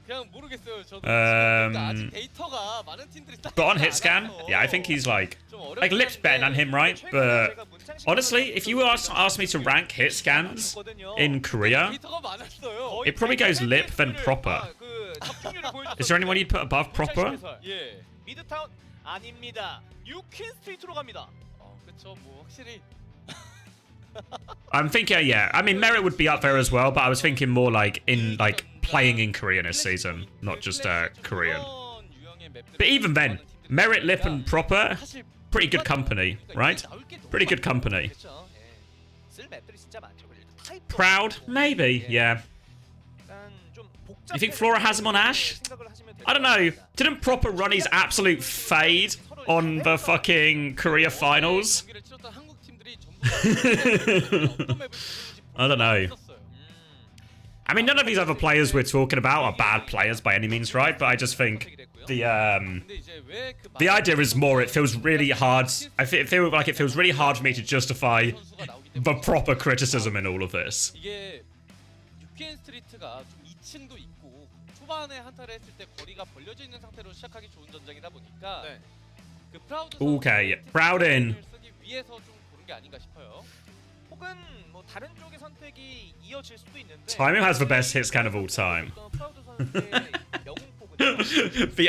But on hit scan, yeah, I think he's like Lip's better than him, right? But honestly, if you ask me to rank hit scans in Korea, it probably goes Lip then Proper. Is there anyone you'd put above Proper? I'm thinking, yeah. I mean, Merit would be up there as well, but I was thinking more like in like playing in Korean this season, not just Korean. But even then, Merit, Lip, and Proper, pretty good company, right? Pretty good company. Proud, maybe, yeah. You think Flora has him on Ash? I don't know. Didn't Proper run his absolute fade on the fucking Korea finals? I don't know. I mean, none of these other players we're talking about are bad players by any means, right? But I just think the idea is more, it feels really hard. I feel like it feels really hard for me to justify the proper criticism in all of this. Okay, Proud in. Timing has the best hit scan of all time. The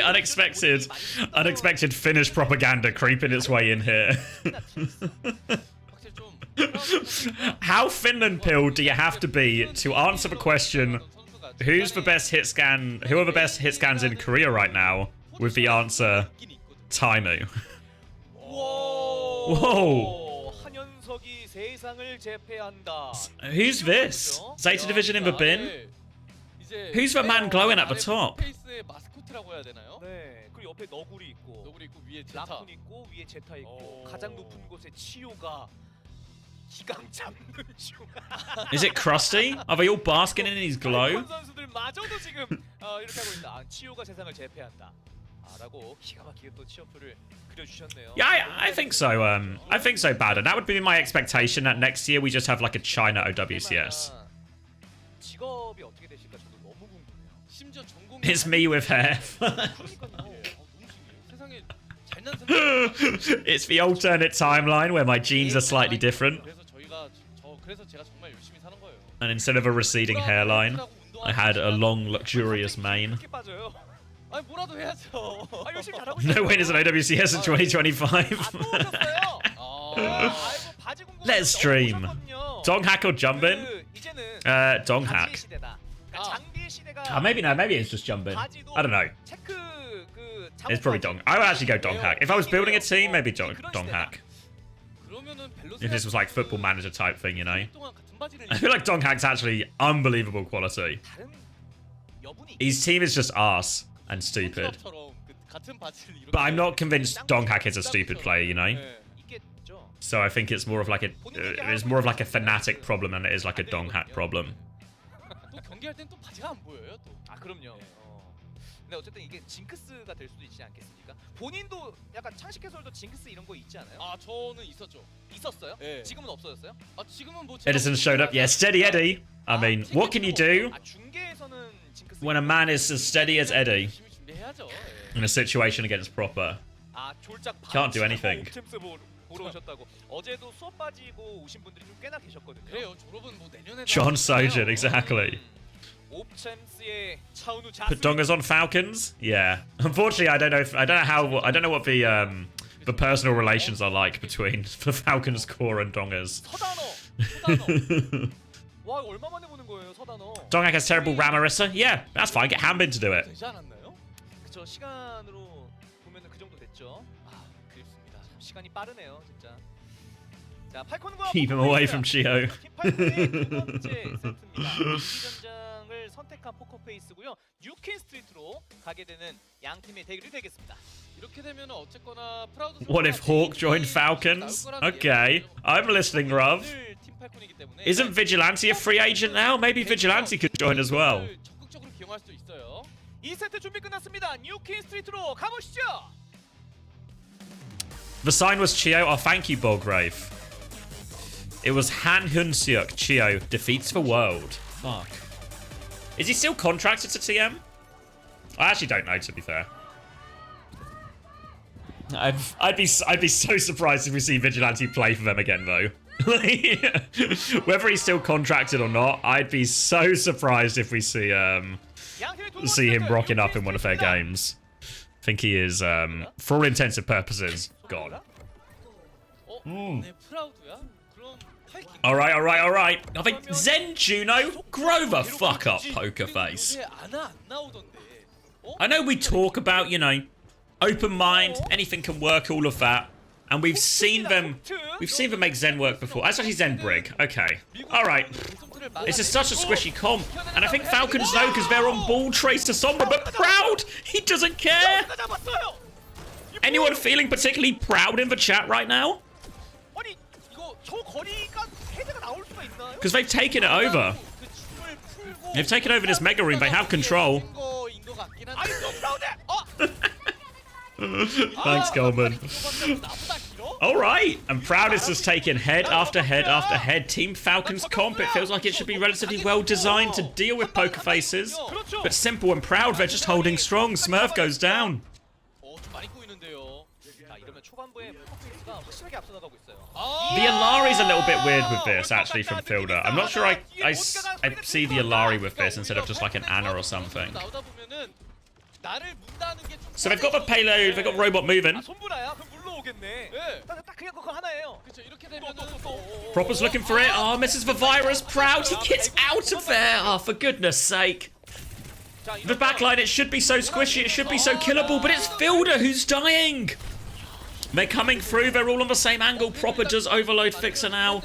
unexpected Finnish propaganda creeping its way in here. How Finland pilled do you have to be to answer the question, who's the best hit scan? Who are the best hit scans in Korea right now? With the answer, Taimu. Whoa. Who's this? Zeta Division in the bin? Who's the man glowing at the top? Is it Krusty? Are they all basking in his glow? Yeah, I think so. I think so, bad. And that would be my expectation that next year we just have like a China OWCS. It's me with hair. It's the alternate timeline where my genes are slightly different. And instead of a receding hairline, I had a long, luxurious mane. No win is an OWCS in 2025. Let's stream. Donghack or Jumbin? Donghack. Maybe no, maybe it's just Jumbin. I don't know. It's probably Dong. I would actually go Donghack. If I was building a team, maybe Donghack. If this was like football manager type thing, you know. I feel like Donghack's actually unbelievable quality. His team is just arse and stupid. But I'm not convinced Donghack is a stupid player, you know. So I think it's more of like a Fnatic problem than it is like a Donghack problem. 근데 어쨌든 이게 징크스가 될 수도 있지 않겠습니까? 본인도 약간 창식 해설도 징크스 이런 거 있지 않아요? 아 저는 있었죠. 있었어요? 네. 지금은 없어졌어요? 아 지금은 뭐 Edison showed up. Yeah, steady Eddie. I mean, what can you do 중계에서는 징크스 when a man is as steady as Eddie 준비해야죠. in a situation against Proper? Can't do anything. 보러 오셨다고. 어제도 수업 빠지고 오신 분들이 좀 꽤나 계셨거든요. 그래요. 졸업은 뭐 내년에 John Sojin, exactly. Put Dongas on Falcons? Yeah. Unfortunately, I don't know what the personal relations are like between the Falcons core and Dongas. Donghack has terrible Ramarissa? Yeah, that's fine. Get Hambin to do it. 그쵸, 시간으로 보면은 그 정도 됐죠. 아, 그립습니다. 시간이 빠르네요, 진짜. 자, 팔콘과 Keep him away from Chio. 팔콘의 두 번째 세트입니다. 전장을 선택한 포커페이스고요. 뉴킨 스트리트로 가게 되는 양 팀의 대결이 되겠습니다. 이렇게 되면 어쨌거나 프라우드 What if Hawk joined Falcons? Okay, I'm listening, Ruv. Isn't Vigilante a free agent now? Maybe Vigilante could join as well. 적극적으로 기용할 수 있어요. 2세트 준비 끝났습니다. 뉴킨 스트리트로 가보시죠. The sign was Chio. Oh, thank you, Bolgrave. It was Han Hun-seok. Chio defeats the world. Fuck. Is he still contracted to TM? I actually don't know, to be fair. I'd be so surprised if we see Vigilante play for them again, though. Whether he's still contracted or not, I'd be so surprised if we see him rocking up in one of their games. I think he is, for all intents and purposes, gone. Alright. I think Zen Juno, grow the fuck up, poker face. I know we talk about, you know, open mind, anything can work, all of that. And we've seen them make Zen work before. That's actually Zen Brig. Okay. Alright. This is such a squishy comp. And I think Falcons know because they're on ball trace to Sombra, but Proud, he doesn't care. Anyone feeling particularly proud in the chat right now? Because they've taken it over. They've taken over this mega room. They have control. Thanks, Goldman. Alright, and Proud is just taking head after head after head. Team Falcons comp, it feels like it should be relatively well designed to deal with poker faces. But Simple and Proud, they're just holding strong. Smurf goes down. The Alari's a little bit weird with this, actually, from Fielder. I'm not sure I see the Alari with this instead of just like an Ana or something. So they've got the payload, they've got robot moving. Proper's looking for it. Oh, misses the virus. Proud, he gets out of there. Oh, for goodness sake. The backline, it should be so squishy, it should be so killable, but it's Fielder who's dying. They're coming through, they're all on the same angle. Proper does overload Fixer now.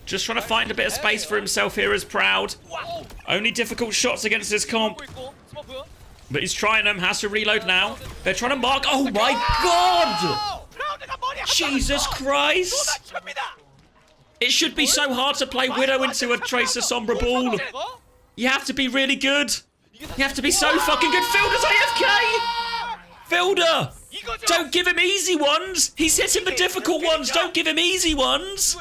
Just trying to find a bit of space for himself here as Proud. Only difficult shots against this comp. But he's trying them, has to reload now. They're trying to mark. Oh my god! Jesus Christ! It should be so hard to play Widow into a Tracer Sombra ball. You have to be really good. You have to be so fucking good. Fielder's AFK! Fielder! Don't give him easy ones! He's hitting the difficult ones! Don't give him easy ones!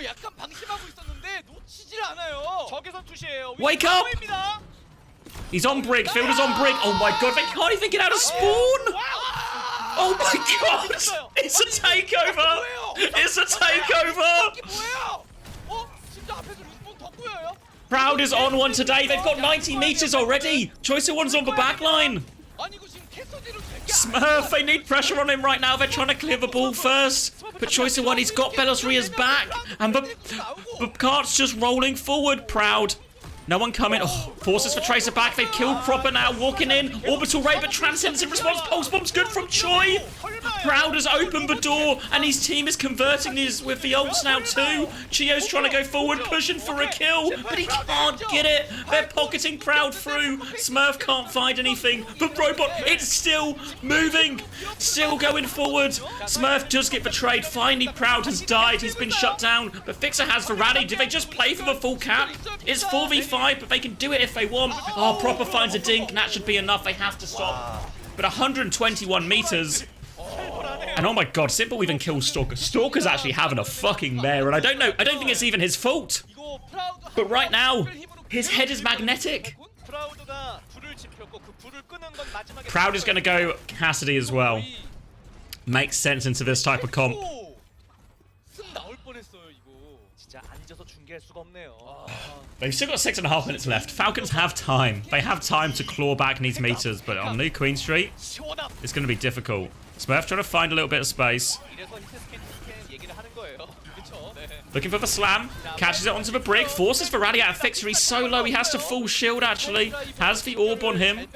Wake up! He's on Brig, Fielder's on Brig. Oh my god, they can't even get out of spawn! Oh my god! It's a takeover! It's a takeover! Proud is on one today. They've got 90 meters already. Choice of one's on the back line. Smurf, they need pressure on him right now. They're trying to clear the ball first. But Choice of one, he's got Belos Ria's back. And the cart's just rolling forward. Proud. No one coming. Oh, forces for Tracer back. They've killed Proper now. Walking in. Orbital Ray, but Transcendence in response. Pulse Bomb's good from Choi. Proud has opened the door, and his team is converting these with the ults now too. Chio's trying to go forward, pushing for a kill, but he can't get it. They're pocketing Proud through. Smurf can't find anything. The robot, it's still moving. Still going forward. Smurf does get betrayed. Finally, Proud has died. He's been shut down, but Fixer has the rally. Do they just play for the full cap? It's 4v5. But they can do it if they want. Oh, Proper finds a dink, and that should be enough. They have to stop. But 121 meters. And oh my god, Simple even kills Stalker. Stalker's actually having a fucking mare, and I don't think it's even his fault. But right now, his head is magnetic. Proud is going to go Cassidy as well. Makes sense into this type of comp. They've still got 6.5 minutes left. Falcons have time. They have time to claw back these meters, but on New Queen Street, it's going to be difficult. Smurf trying to find a little bit of space. Looking for the slam. Catches it onto the Brig. Forces the rally out of Fixer. He's so low, he has to full shield, actually. Has the orb on him.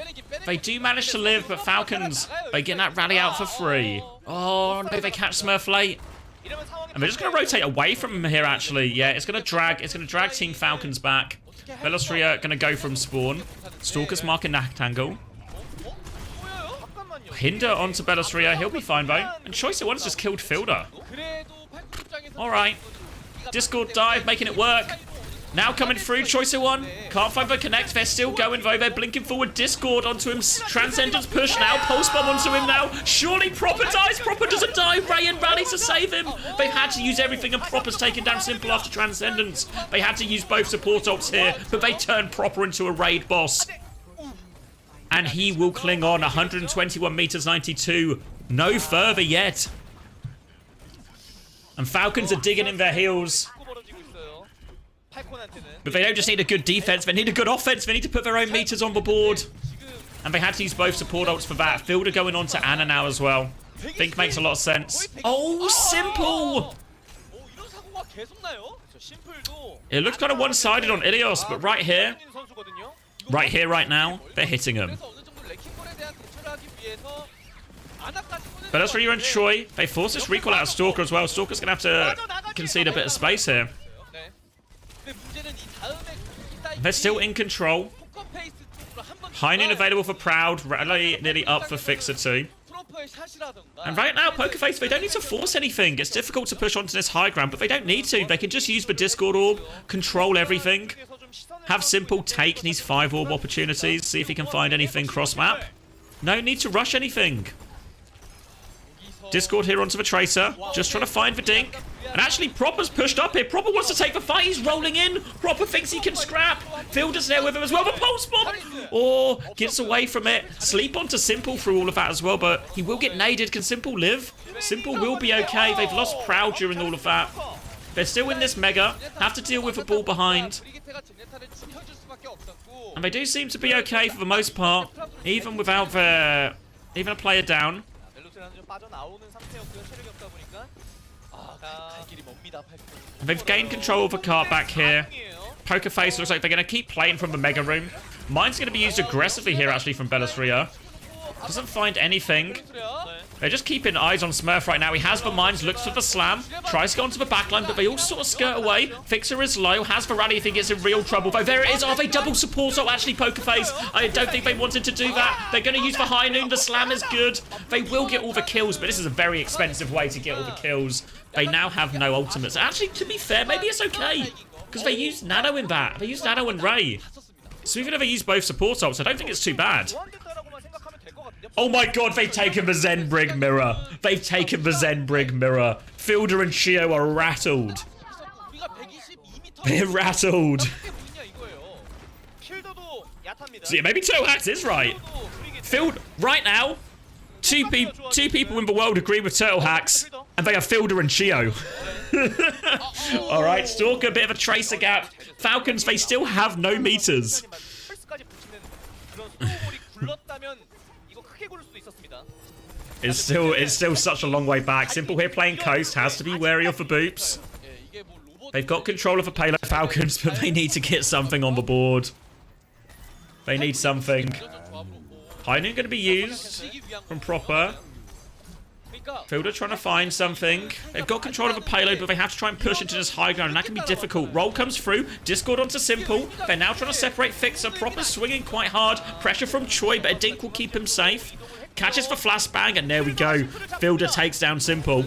They do manage to live, but Falcons, they get that rally out for free. Oh, no, they catch Smurf late. And they're just going to rotate away from him here, actually. Yeah, it's going to drag Team Falcons back. Belastria going to go from spawn. Stalker's marking that angle. Hinder onto Belastria. He'll be fine, though. And Choice1's just killed Fielder. Alright. Discord dive, making it work. Now coming through, Choice1. Can't find the connect. They're still going, though. They're blinking forward. Discord onto him. Transcendence push now. Pulse bomb onto him now. Surely Proper dies. Proper doesn't die. Ray and Rally to save him. They've had to use everything, and Proper's taken down Simple after Transcendence. They had to use both support ults here, but they turned Proper into a raid boss. And he will cling on. 121 meters 92. No further yet. And Falcons are digging in their heels. But they don't just need a good defense, they need a good offense. They need to put their own meters on the board. And they had to use both support ults for that. Fielder going on to Anna now as well. Think makes a lot of sense. Oh, Simple! It looks kind of one-sided on Ilios, but right here, right now, they're hitting him. But as for you and Choi, they force this recall out of Stalker as well. Stalker's going to have to concede a bit of space here. They're still in control. High noon available for Proud. Rally nearly up for Fixer too. And right now, Pokerface, they don't need to force anything. It's difficult to push onto this high ground, but they don't need to. They can just use the Discord orb, control everything. Have Simple take these 5 orb opportunities, see if he can find anything cross-map. No need to rush anything. Discord here onto the Tracer, just trying to find the dink. And actually, Proper's pushed up here. Proper wants to take the fight. He's rolling in. Proper thinks he can scrap. Fielder's there with him as well. The pulse bomb! Or gets away from it. Sleep onto Simple through all of that as well, but he will get naded. Can Simple live? Simple will be okay. They've lost Proud during all of that. They're still in this mega. Have to deal with the ball behind. And they do seem to be okay for the most part, even without their... even a player down. They've gained control of the cart back here. Pokerface looks like they're going to keep playing from the Mega Room. Mine's going to be used aggressively here, actually, from Belastria. Doesn't find anything. They're just keeping eyes on Smurf right now. He has the mines, looks for the slam, tries to go onto the backline, but they all sort of skirt away. Fixer is low, has the rally if he gets in real trouble. Though there it is. Oh, they double support. Oh, actually, Pokerface. I don't think they wanted to do that. They're going to use the high noon. The slam is good. They will get all the kills, but this is a very expensive way to get all the kills. They now have no ultimates. Actually, to be fair, maybe it's okay, because they used Nano in that. They used Nano and Ray. So even if they use both support ults, I don't think it's too bad. Oh my god, they've taken the Zenbrig mirror. They've taken the Zenbrig mirror. Fielder and Chio are rattled. They're rattled. So yeah, maybe TurtleHax is right. Field right now, two people in the world agree with TurtleHax, and they are Fielder and Chio. Alright, Stalker, a bit of a tracer gap. Falcons, they still have no meters. It's still such a long way back. Simple here playing Coast, has to be wary of the boops. They've got control of the payload Falcons, but they need to get something on the board. They need something. High noon going to be used from Proper. Fielder trying to find something. They've got control of a payload, but they have to try and push into this high ground, and that can be difficult. Roll comes through. Discord onto Simple. They're now trying to separate Fixer. Proper swinging quite hard. Pressure from Choi, but a dink will keep him safe. Catches for flashbang, and there we go. Fielder takes down Simple.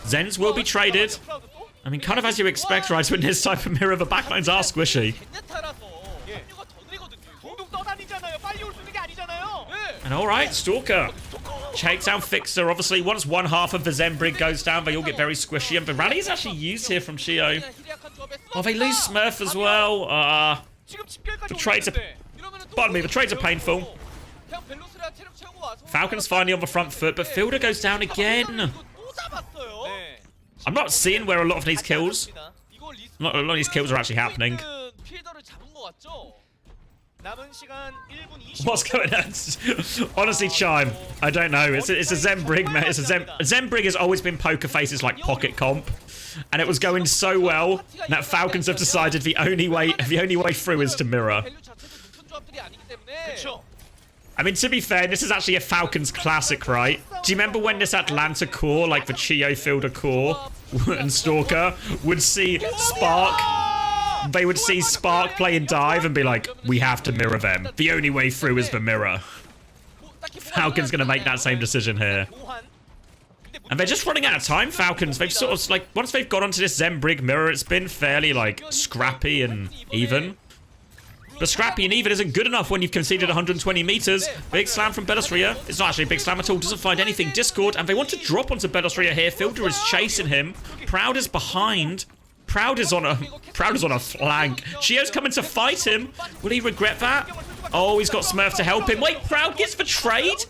Zens will be traded. I mean, kind of as you expect, right? When this type of mirror, the backlines are squishy. And alright, Stalker takes down Fixer. Obviously, once one half of the Zenbrig goes down, they all get very squishy. And the rally is actually used here from Chio. Oh, they lose Smurf as well. The trades are... Pardon me, the trades are painful. Falcons finally on the front foot, but Fielder goes down again. I'm not seeing where a lot of these kills... A lot of these kills are actually happening. What's going on? Honestly, Chime, I don't know. It's a Zenbrig, man. Zenbrig has always been Pokerface's like pocket comp, and it was going so well that Falcons have decided the only way through is to mirror. I mean, to be fair, this is actually a Falcons classic, right? Do you remember when this Atlanta core, like the Chio Fielder core and Stalker, would see Spark? They would see Spark play in dive and be like, we have to mirror them. The only way through is the mirror. Falcons going to make that same decision here. And they're just running out of time, Falcons. They've sort of, like, once they've got onto this Zen Brig mirror, it's been fairly, like, scrappy and even. But scrappy and even isn't good enough when you've conceded 120 meters. Big slam from Belosria. It's not actually a big slam at all. Doesn't find anything. Discord. And they want to drop onto Belosria here. Fielder is chasing him. Proud is behind. Proud is on a flank. Chio's coming to fight him. Will he regret that? Oh, he's got Smurf to help him. Wait, Proud gets the trade?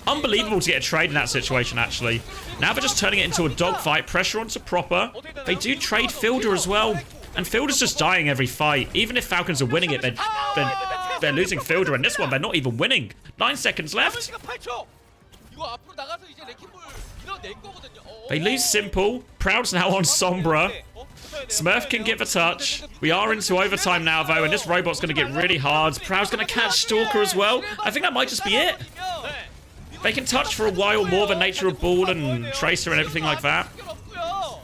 Unbelievable to get a trade in that situation, actually. Now they're just turning it into a dogfight. Pressure onto Proper. They do trade Fielder as well. And Fielder's just dying every fight. Even if Falcons are winning it, they're losing Fielder. And this one, they're not even winning. 9 seconds left. They lose Simple. Proud's now on Sombra. Smurf can give a touch. We are into overtime now, though, and this robot's going to get really hard. Proud's going to catch Stalker as well. I think that might just be it. They can touch for a while more than Nature of Ball and Tracer and everything like that.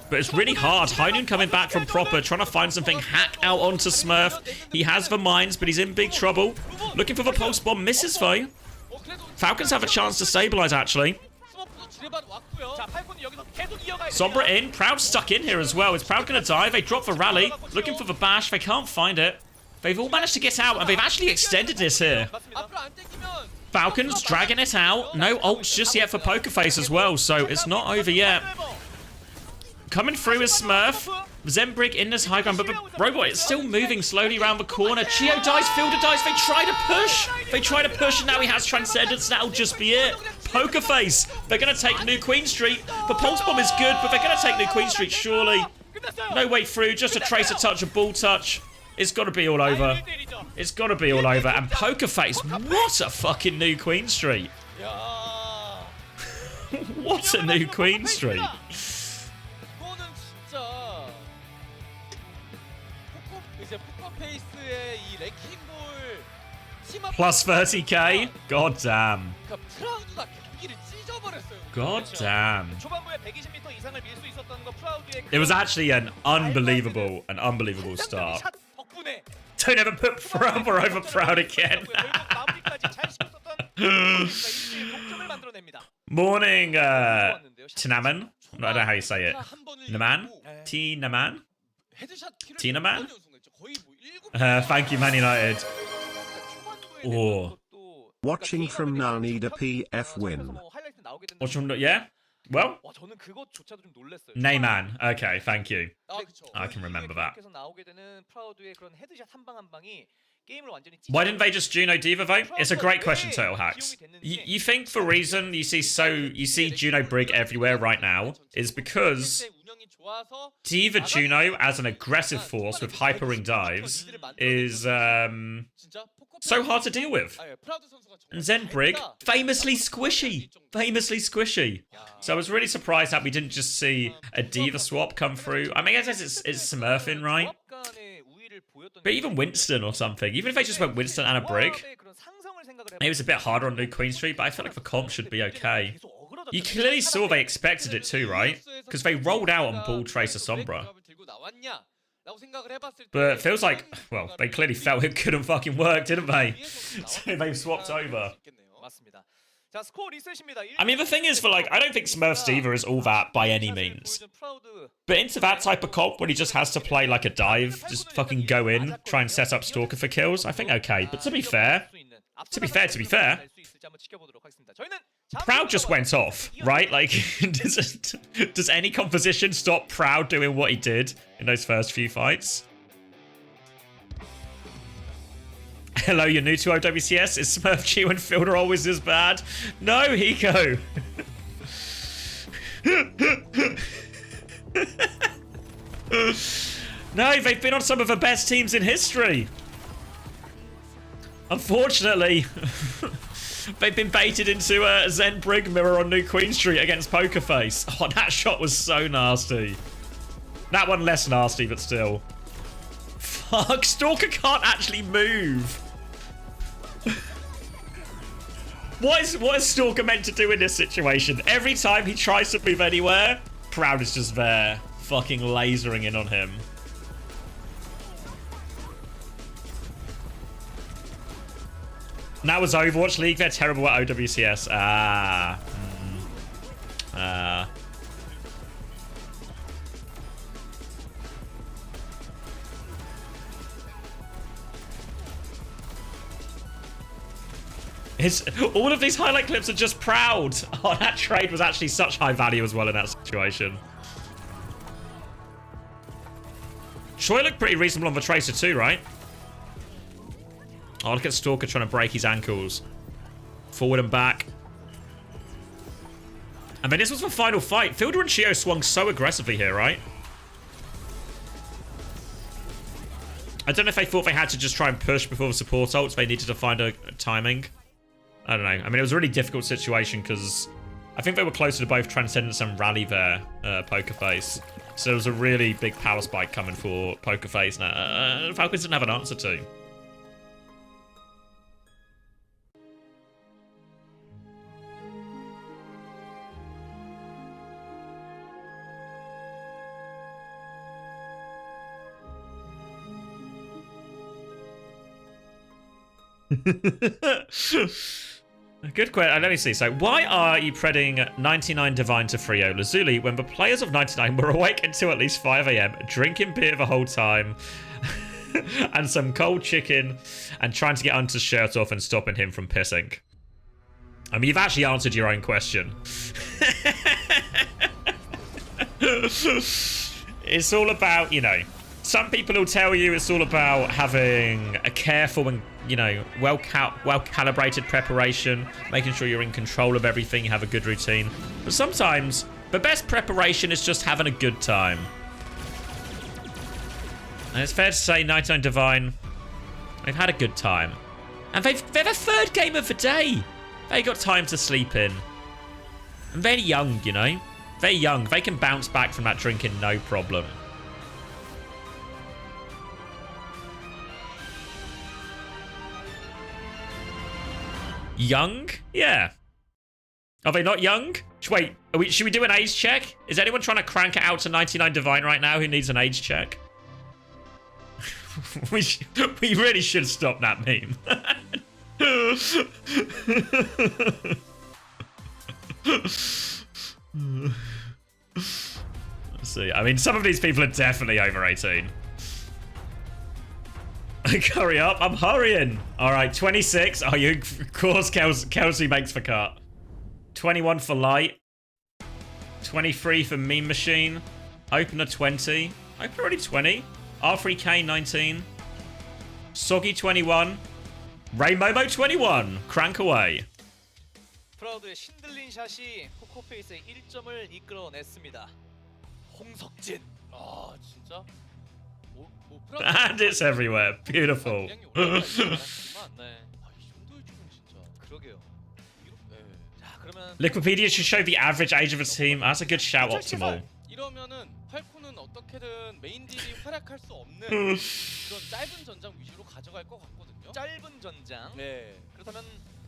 But it's really hard. High Noon coming back from Proper, trying to find something. Hack out onto Smurf. He has the mines, but he's in big trouble. Looking for the pulse bomb. Misses, though. Falcons have a chance to stabilize, actually. Sombra in. Proud stuck in here as well. Is Proud going to die? They drop the rally. Looking for the bash. They can't find it. They've all managed to get out, and they've actually extended this here. Falcons dragging it out. No ults just yet for Pokerface as well, so it's not over yet. Coming through is Smurf. Zen Brig in this high ground, but the robot is still moving slowly around the corner. Chio dies, Fielder dies. They try to push. They try to push, and now he has Transcendence. That'll just be it. Pokerface. They're going to take New Queen Street. The Pulse Bomb is good, but they're going to take New Queen Street, surely. No way through. Just a Tracer touch, a Ball touch. It's got to be all over. It's got to be all over. And Pokerface, what a fucking New Queen Street. What a New Queen Street. Plus 30k? God damn. God damn. It was actually an unbelievable start. Don't ever put Proper over Proud again. Morning, Tinaman. I don't know how you say it. Naman? Tinaman? Tinaman? Thank you, Man United. Oh. Watching from Nanida PF win. Watching from, yeah? Well, Neyman. Okay, thank you. I can remember that. Why didn't they just Juno Diva vote? It's a great question, Turtle Hacks. You think the reason you see Juno Brig everywhere right now is because Diva Juno as an aggressive force with hyper ring dives is so hard to deal with. And Zen Brig, famously squishy. Famously squishy. So I was really surprised that we didn't just see a Diva swap come through. I mean, I guess it's Smurfing, right? But even Winston or something. Even if they just went Winston and a Brig. It was a bit harder on New Queen Street, but I feel like the comp should be okay. You clearly saw they expected it too, right? Because they rolled out on Ball Tracer Sombra. But it feels like, well, they clearly felt it couldn't fucking work, didn't they? So they've swapped over. I mean, the thing is, I don't think Smurf's Diva is all that by any means. But into that type of comp, when he just has to play like a dive, just fucking go in, try and set up Stalker for kills, I think okay. But to be fair, Proud just went off, right? Like, does any composition stop Proud doing what he did in those first few fights? Hello, you're new to OWCS. Is Smurf Chew and Fielder always this bad? No, Hiko. No, they've been on some of the best teams in history. Unfortunately, they've been baited into a Zen Brig mirror on New Queen Street against Pokerface. Oh, that shot was so nasty. That one less nasty, but still. Fuck, Stalker can't actually move. What is Stalker meant to do in this situation? Every time he tries to move anywhere, Proud is just there, fucking lasering in on him. And that was Overwatch League. They're terrible at OWCS. All of these highlight clips are just Proud. Oh, that trade was actually such high value as well in that situation. Choi looked pretty reasonable on the Tracer too, right? Oh, look at Stalker trying to break his ankles. Forward and back. I mean, this was the final fight. Fielder and Chio swung so aggressively here, right? I don't know if they thought they had to just try and push before the support ults. They needed to find a timing. I don't know. I mean, it was a really difficult situation because I think they were closer to both Transcendence and Rally there, Poker Face. So there was a really big power spike coming for Poker Face. Falcons didn't have an answer to. Good question. Let me see. So, why are you predding 99 Divine to Frio Lazuli when the players of 99 were awake until at least 5 AM, drinking beer the whole time, and some cold chicken, and trying to get Hunter's shirt off and stopping him from pissing? I mean, you've actually answered your own question. It's all about, you know, some people will tell you it's all about having a careful and, you know, well-calibrated preparation, making sure you're in control of everything, you have a good routine. But sometimes the best preparation is just having a good time. And it's fair to say 99 Divine, they've had a good time. And they're the third game of the day. They got time to sleep in. And they're young, you know. They're young. They can bounce back from that drinking no problem. Young? Yeah. Are they not young? Wait, should we do an age check? Is anyone trying to crank it out to 99 Divine right now who needs an age check? we really should stop that meme. Let's see. I mean, some of these people are definitely over 18. Hurry up, I'm hurrying. All right, 26. Oh, you, of course, Kelsey makes the cut. 21 for Light. 23 for Meme Machine. Opener 20. Opener already 20. R3K 19. Soggy 21. Ray Momo 21. Crank away. 프라우드의 신들린 샷이 포커페이스의 1점을 이끌어냈습니다. 홍석진. 아, 진짜? And it's everywhere. Beautiful. Liquipedia should show the average age of a team. That's a good shout, Optimal. 이러면은 팔콘은 어떻게든 메인 딜이 활약할 수 없는 그런 짧은 전장 위주로 가져갈 것 같거든요. 짧은 전장. 네. 그렇다면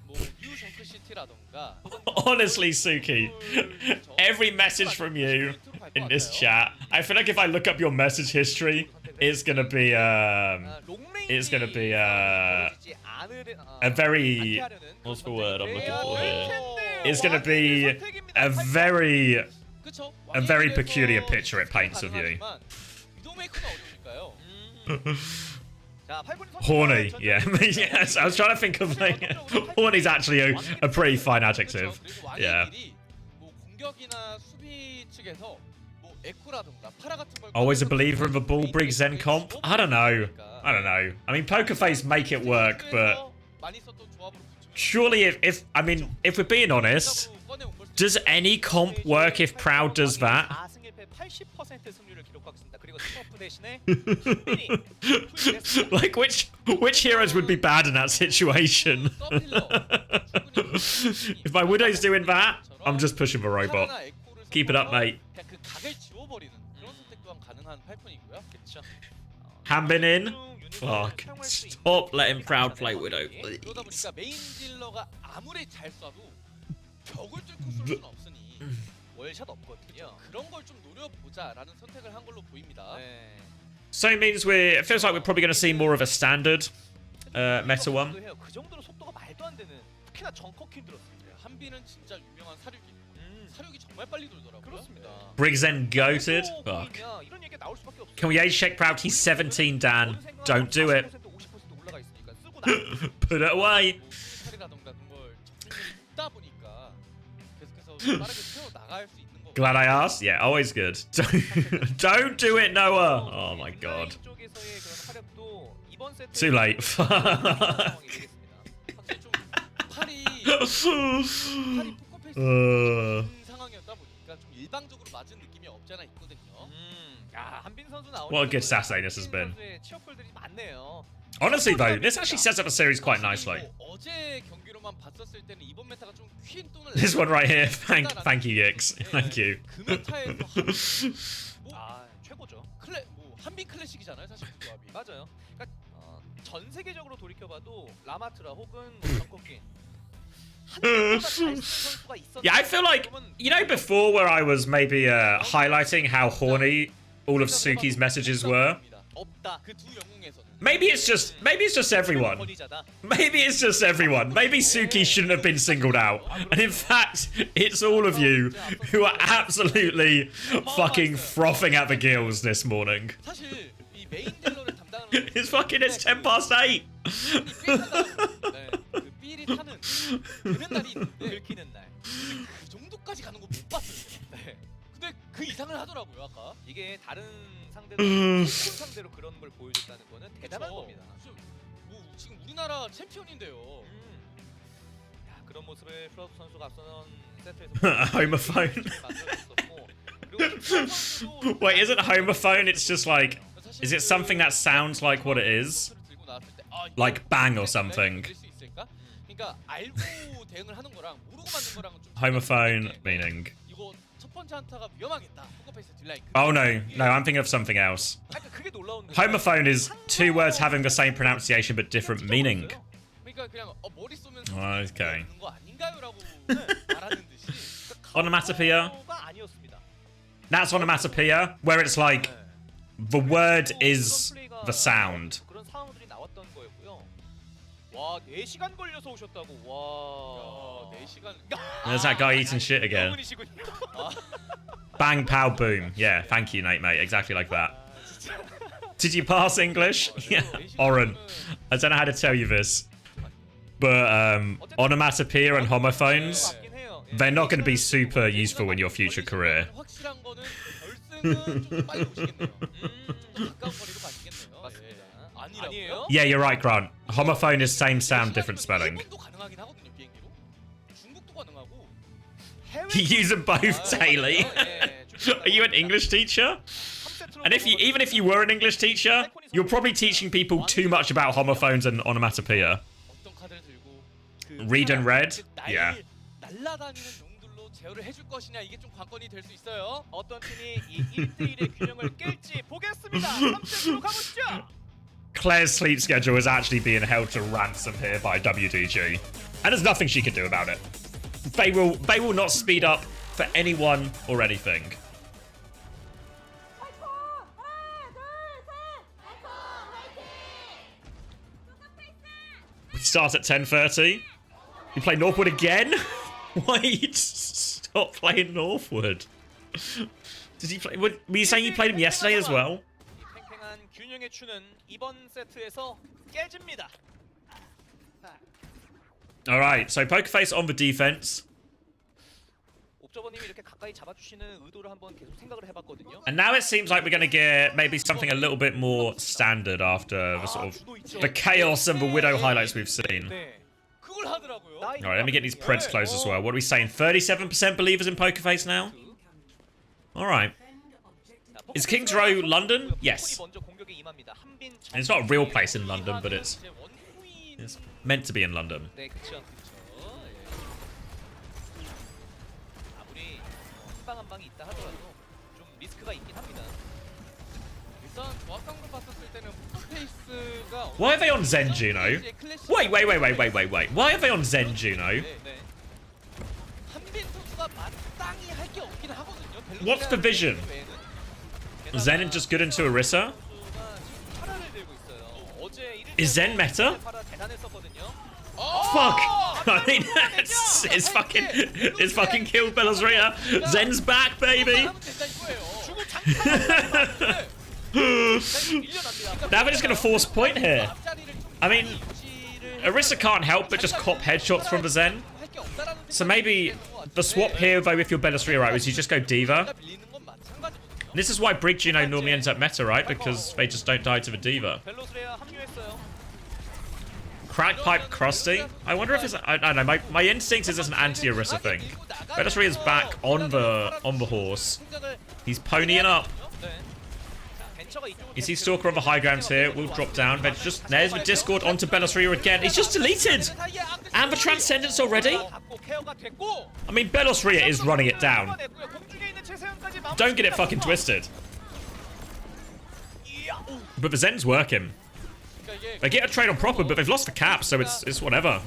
뭐 뉴 정크 시티라던가. Honestly, Suki, every message from you in this chat, I feel like if I look up your message history, it's gonna be a very, what's the word I'm looking for here? It's gonna be a very peculiar picture it paints of you. Horny, yeah. Yes, I was trying to think of like, horny's actually a pretty fine adjective. Yeah. Always a believer of a ball brig Zen comp? I don't know. I mean, Pokerface make it work, but surely if we're being honest, does any comp work if Proud does that? Like which heroes would be bad in that situation? If my Widow's doing that, I'm just pushing the robot. Keep it up, mate. Hambin in. fuck. Stop letting Proud play Widow, please. 그러다 보니까 메인 딜러가 아무리 잘 쏴도 벽을 뚫고 쏠 수는 없으니 월샷 없거든요. 그런 걸 좀 노려보자라는 선택을 한 걸로 보입니다. 네. So it means it feels like we're probably going to see more of a standard meta one. 그 정도로 속도가 말도 안 되는 특히나 정커킨 들었습니다. 한비는 진짜 유명한 사륙이. 사륙이 정말 빨리 돌더라고요. 그렇습니다. Briggs then goated. Fuck. 이런 얘기가 나올 수밖에 없어요. Can we age check Proud? He's 17, Dan. Don't do it. 50% 올라가 있으니까 쓰고 Put it away. 칼이라던가 그런 걸 적중률이 높다 보니까 계속해서 빠르게 채워 나갈 수 있는 거. Glad I asked. Yeah, always good. Don't do it, Noah. Oh my god. 쪽에서의 그런 활약도 이번 세트 Too late. 확실히 좀 팔이 포커페이스 상황이었다 보니까 좀 일방적으로 맞은 느낌이 없지 않아 있거든요. 한빈 선수 나오는 What a good Saturday this has been. 치어풀들이 많네요. Honestly though, this actually sets up the series quite nicely. 어제 경기로만 봤었을 때는 이번 메타가 좀 퀸 돈을 This one right here. Thank you, Yix. Thank you. 그 메타에서 최고죠. 한빈 클래식이잖아요, 사실 그 조합이. 맞아요. 그러니까 전 세계적으로 돌이켜봐도 라마트라 혹은 정커킨 Yeah, I feel like, you know, before where I was maybe highlighting how horny all of Suki's messages were. 없다. 그 두 영웅에서는. Maybe it's just everyone. Maybe it's just everyone. Maybe Suki shouldn't have been singled out. And in fact, it's all of you who are absolutely fucking frothing at the gills this morning. 사실 이 메인 딜러를 담당하는 It's 10 past 8. 그 삘이 타는 그런 날이 있는데 긁히는 날. 그 정도까지 가는 거 못 봤어요. 네. 근데 그 이상을 하더라고요, 아까. 이게 다른 상대로 상대로 그런 걸 보여줬다는 거는 대단한 겁니다. 뭐 지금 우리나라 챔피언인데요. 그런 모습을 플러스 선수가 앞서는 세트에서 Homophone. Wait, isn't homophone? It's just like, is it something that sounds like what it is? Like bang or something. 그러니까 알고 대응을 하는 거랑 모르고 만든 거랑은 좀 Homophone meaning. 이거 첫 번째 한타가 위험하겠다. 포커페이스 딜라이크. Oh no, I'm thinking of something else. Homophone is two words having the same pronunciation but different meaning. 그러니까 그냥 머리 쏘면 Okay. 거 아닌가요라고 말하는 듯이. Onomatopoeia. That's onomatopoeia, where it's like the word is the sound. 그런 상황들이 나왔던 거였고요. 와, 4시간 걸려서 오셨다고. 와, 4시간. There's that guy eating shit again. Bang, pow, boom. Yeah, thank you, Nate, mate. Exactly like that. Did you pass English? Yeah, Oren. I don't know how to tell you this, but onomatopoeia and homophones, they're not going to be super useful in your future career. Yeah, you're right, Grant. Homophone is same sound, different spelling. You use them both daily. Are you an English teacher? And even if you were an English teacher, you're probably teaching people too much about homophones and onomatopoeia. Read and read? Yeah. 제어를 해줄 것이냐 이게 좀 관건이 될 수 있어요. 어떤 팀이 이 1대1의 균형을 깰지 보겠습니다. 3세트로 가보시죠. Claire's sleep schedule is actually being held to ransom here by WDG, and there's nothing she can do about it. They will not speed up for anyone or anything. We start at 10:30. You play Northwood again? Wait, stop playing Northwood. Did you play? Were you saying you played him yesterday as well? 팽팽한 균형의 추는 이번 세트에서 깨집니다. All right, so Pokerface on the defense. 옵저버님이 이렇게 가까이 잡아주시는 의도를 한번 계속 생각을 해봤거든요. And now it seems like we're going to get maybe something a little bit more standard after the sort of the chaos and the Widow highlights we've seen. Alright, let me get these Preds closed as well. What are we saying? 37% believers in Pokerface now? Alright. Is King's Row London? Yes. And it's not a real place in London, but it's meant to be in London. Why are they on Zen Juno? Wait. Why are they on Zen Juno? What's the vision? Zen just good into Orisa? Is Zen meta? Fuck! I mean, it's fucking killed Belosria. Zen's back, baby. Now they're just gonna force point here. I mean, Orisa can't help but just cop headshots from the Zen. So maybe the swap here, though, if you're Belosria, right, is you just go D.Va. This is why Brig Juno normally ends up meta, right? Because they just don't die to the D.Va. Crack pipe crusty. I wonder if it's... I don't know. My instinct is it's an anti-Orisa thing. Belosria is back on the horse. He's ponying up. You see Stalker on the high ground here. We'll drop down. But just there's the Discord onto Belosria again. He's just deleted. And the Transcendence already. I mean, Belosria is running it down. Don't get it fucking twisted. But the Zen's working. They get a trade on proper, but they've lost the cap, so it's whatever.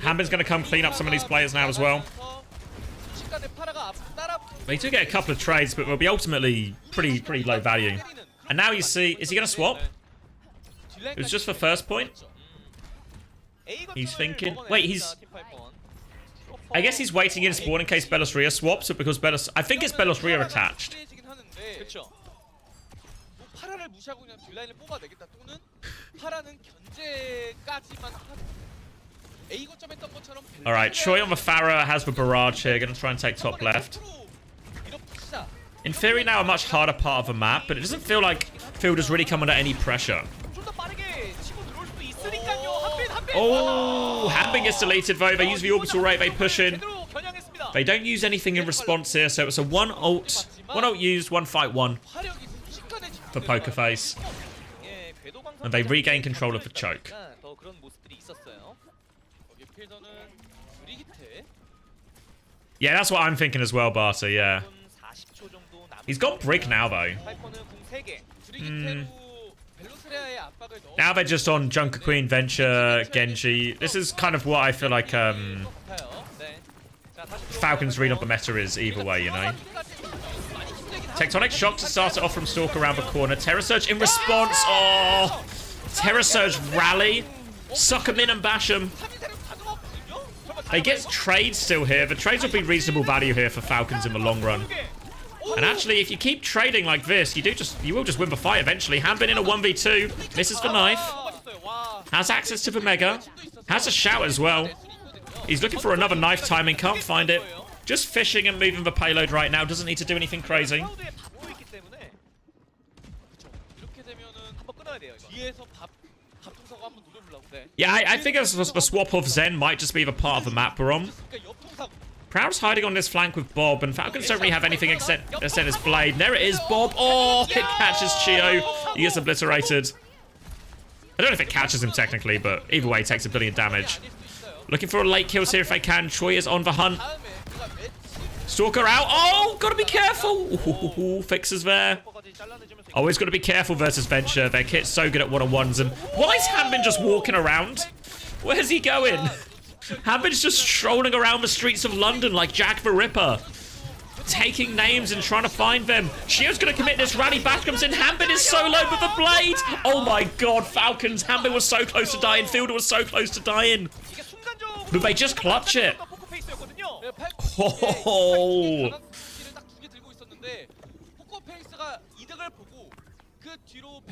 Hambin's going to come clean up some of these players now as well. They do get a couple of trades, but they'll be ultimately pretty low value. And now you see, is he going to swap? It was just for first point. He's thinking. Wait, he's. I guess he's waiting in spawn in case Belosria swaps, but because I think it's Belosria attached. Alright, Choi on the Pharah has the barrage here, gonna try and take top left. In theory now a much harder part of the map, but it doesn't feel like Fielder's really come under any pressure. Oh, Hambin gets deleted though, they use the orbital rate, they push in. They don't use anything in response here, so it's a one ult used, one fight one for Poker Face. And they regain control of the choke. Yeah, that's what I'm thinking as well, Barter, yeah. He's got Brig now, though. Now they're just on Junker Queen, Venture, Genji. This is kind of what I feel like Falcons read on the meta is either way, you know? Tectonic Shock to start it off from Stalker around the corner. Terror Surge in response. Oh! Terror Surge rally. Suck him in and bash him. They get trades still here. The trades will be reasonable value here for Falcons in the long run. And actually, if you keep trading like this, you will just win the fight eventually. Hambin in a 1v2. Misses the knife. Has access to the Mega. Has a shout as well. He's looking for another knife timing. Can't find it. Just fishing and moving the payload right now. Doesn't need to do anything crazy. Yeah, I think the swap of Zen might just be the part of the map we're on. Proud's hiding on this flank with Bob, and Falcons don't really have anything except his blade. And there it is, Bob. Oh, it catches Chio. He gets obliterated. I don't know if it catches him technically, but either way, it takes 1 billion damage. Looking for a late kills here if they can. Choi is on the hunt. Stalker out. Oh, gotta be careful. Ooh, fixes there. Always gotta be careful versus Venture. Their kit's so good at one-on-ones. And why is Hambin just walking around? Where's he going? Hambin's just strolling around the streets of London like Jack the Ripper. Taking names and trying to find them. Shio's gonna commit this rally. Bash comes in. Hambin is so low with the blade. Oh my god, Falcons. Hambin was so close to dying. Fielder was so close to dying. But they just clutch it. Oh.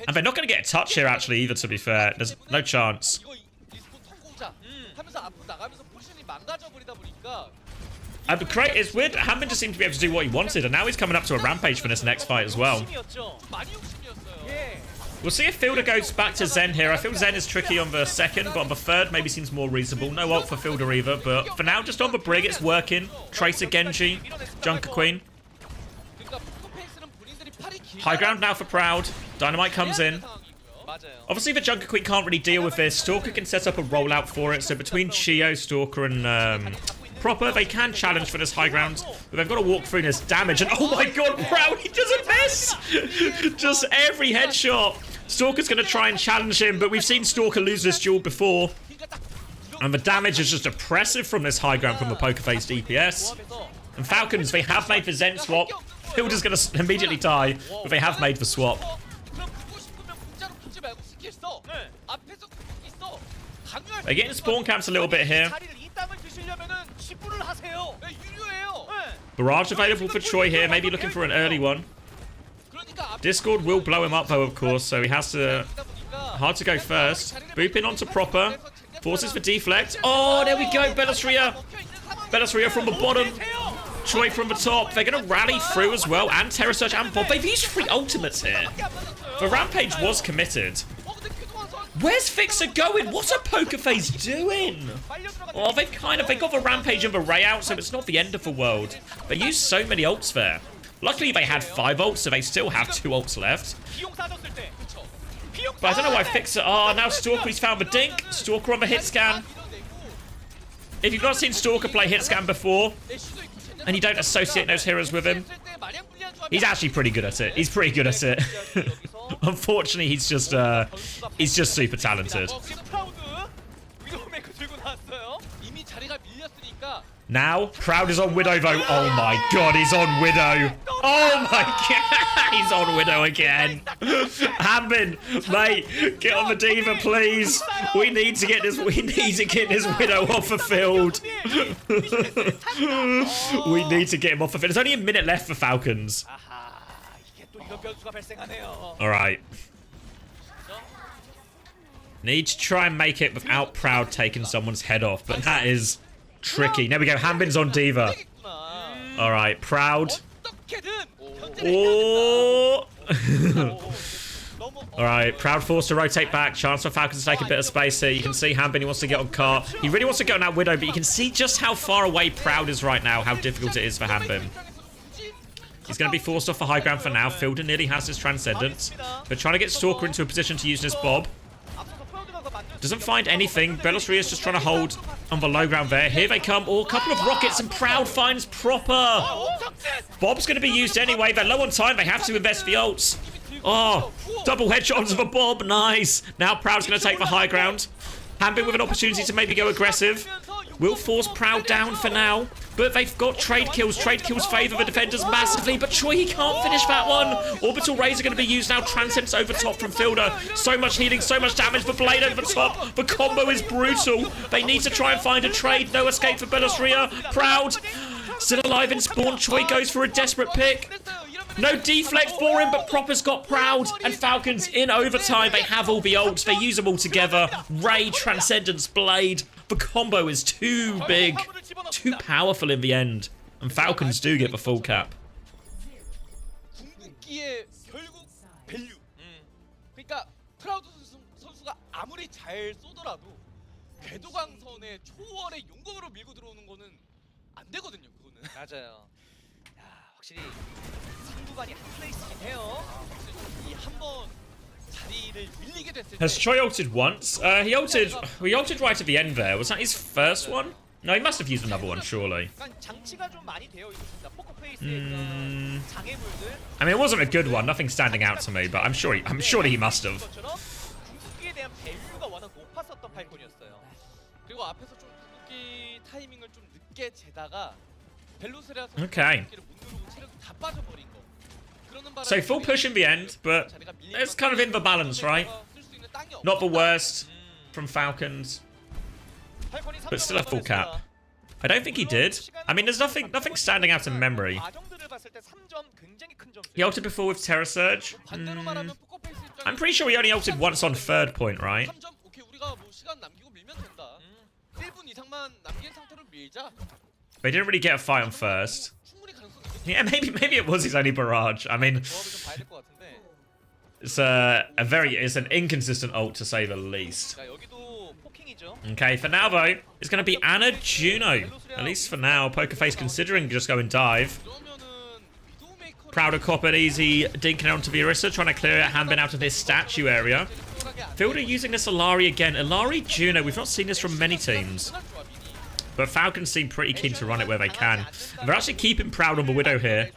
And they're not going to get a touch here, actually, either, to be fair. There's no chance. It's weird. Hambin just seemed to be able to do what he wanted, and now he's coming up to a rampage for this next fight as well. We'll see if Fielder goes back to Zen here. I feel Zen is tricky on the second, but on the third maybe seems more reasonable. No ult for Fielder either, but for now, just on the Brig, it's working. Tracer Genji, Junker Queen. High ground now for Proud. Dynamite comes in. Obviously, the Junker Queen can't really deal with this. Stalker can set up a rollout for it, so between Chio, Stalker, and Proper, they can challenge for this high ground, but they've got to walk through this damage. And oh my god, Proud, he doesn't miss! Just every headshot. Stalker's going to try and challenge him, but we've seen Stalker lose this duel before. And the damage is just oppressive from this high ground from the poker-faced DPS. And Falcons, they have made the Zen swap. Hilda's going to immediately die, but they have made the swap. They're getting spawn camps a little bit here. Barrage available for Choi here, maybe looking for an early one. Discord will blow him up though, of course, so he has to... Hard to go first. Boop in onto Proper. Forces for deflect. Oh, there we go, Bellasria. Bellasria from the bottom. Choi from the top. They're going to rally through as well, and Terror Surge and Bob. They've used 3 ultimates here. The Rampage was committed. Where's Fixer going? What's a poker face doing? Oh, they got the Rampage and the Ray out, so it's not the end of the world. They used so many ults there. Luckily, they had 5 ults, so they still have 2 ults left. But I don't know why Fixer... Oh, now Stalker, he's found the dink. Stalker on the hit scan. If you've not seen Stalker play hit scan before, and you don't associate those heroes with him, he's actually pretty good at it. He's pretty good at it. Unfortunately, he's just super talented. Now, Proud is on Widow though. Oh my god, he's on Widow. Oh my god, he's on Widow again. Hambin, mate, get on the D.Va, please. We need to get this Widow off the field. We need to get him off the field. There's only a minute left for Falcons. Alright. Need to try and make it without Proud taking someone's head off, but that is tricky. There we go. Hambin's on D.Va. Alright, Proud. Oh. Alright, Proud forced to rotate back. Chance for Falcons to take a bit of space here. You can see Hambin, he wants to get on Cart. He really wants to get on that Widow, but you can see just how far away Proud is right now, how difficult it is for Hambin. He's going to be forced off the high ground for now. Fielder nearly has his Transcendence. But trying to get Stalker into a position to use this Bob. Doesn't find anything. Bellasria is just trying to hold on the low ground there. Here they come. Oh, a couple of rockets and Proud finds Proper. Bob's going to be used anyway. They're low on time. They have to invest the ults. Oh, double headshot onto the Bob. Nice. Now Proud's going to take the high ground. Hambin with an opportunity to maybe go aggressive. Will force Proud down for now. But they've got trade kills. Trade kills favour the defenders massively. But Choi, he can't finish that one. Orbital Rays are going to be used now. Transcendence over top from Fielder. So much healing, so much damage. The Blade over top. The combo is brutal. They need to try and find a trade. No escape for Bellasria. Proud. Still alive in spawn. Choi goes for a desperate pick. No deflect for him, but Proper's got Proud. And Falcons in overtime. They have all the ults. They use them all together. Ray, Transcendence, Blade. The combo is too big. Too powerful in the end. And Falcons do get the full cap. 그러니까 프라우드 선수가 아무리 잘 쏘더라도 궤도광선의 초월의 용검으로 밀고 들어오는 거는 안 되거든요. 그거는. 맞아요. 야, 확실히 상부간이 한 플레이스긴 해요. 이 한 번 자리를 밀리게 됐을 때. Has Choi ulted once? We ulted right at the end there. Was that his first one? No, he must have used another one, surely. 장치가 좀 많이 되어 있습니다. 포커 페이스의 장애물들. I mean, it wasn't a good one. Nothing standing out to me, but I'm sure he must have. 궁극기에 대한 밸류가 워낙 높았었던 팔콘이었어요. 그리고 앞에서 좀 궁극기 타이밍을 좀 늦게 재다가 벨로스라 Okay. So full push in the end, but it's kind of in the balance, right? Not the worst from Falcons. But still a full cap. I don't think he did. I mean, there's nothing standing out in memory. He ulted before with Terror Surge. I'm pretty sure he only ulted once on third point, right? They didn't really get a fight on first. Yeah, maybe it was his only barrage. I mean, it's an inconsistent ult to say the least. Okay, for now though, it's going to be Anna Juno. At least for now, Pokerface considering just going dive. Proud of Copper, easy dinking onto the Orisa, trying to clear Hambin out of this statue area. Fielder using this Illari again. Illari Juno, we've not seen this from many teams. But Falcons seem pretty keen to run it where they can. And they're actually keeping Proud on the Widow here.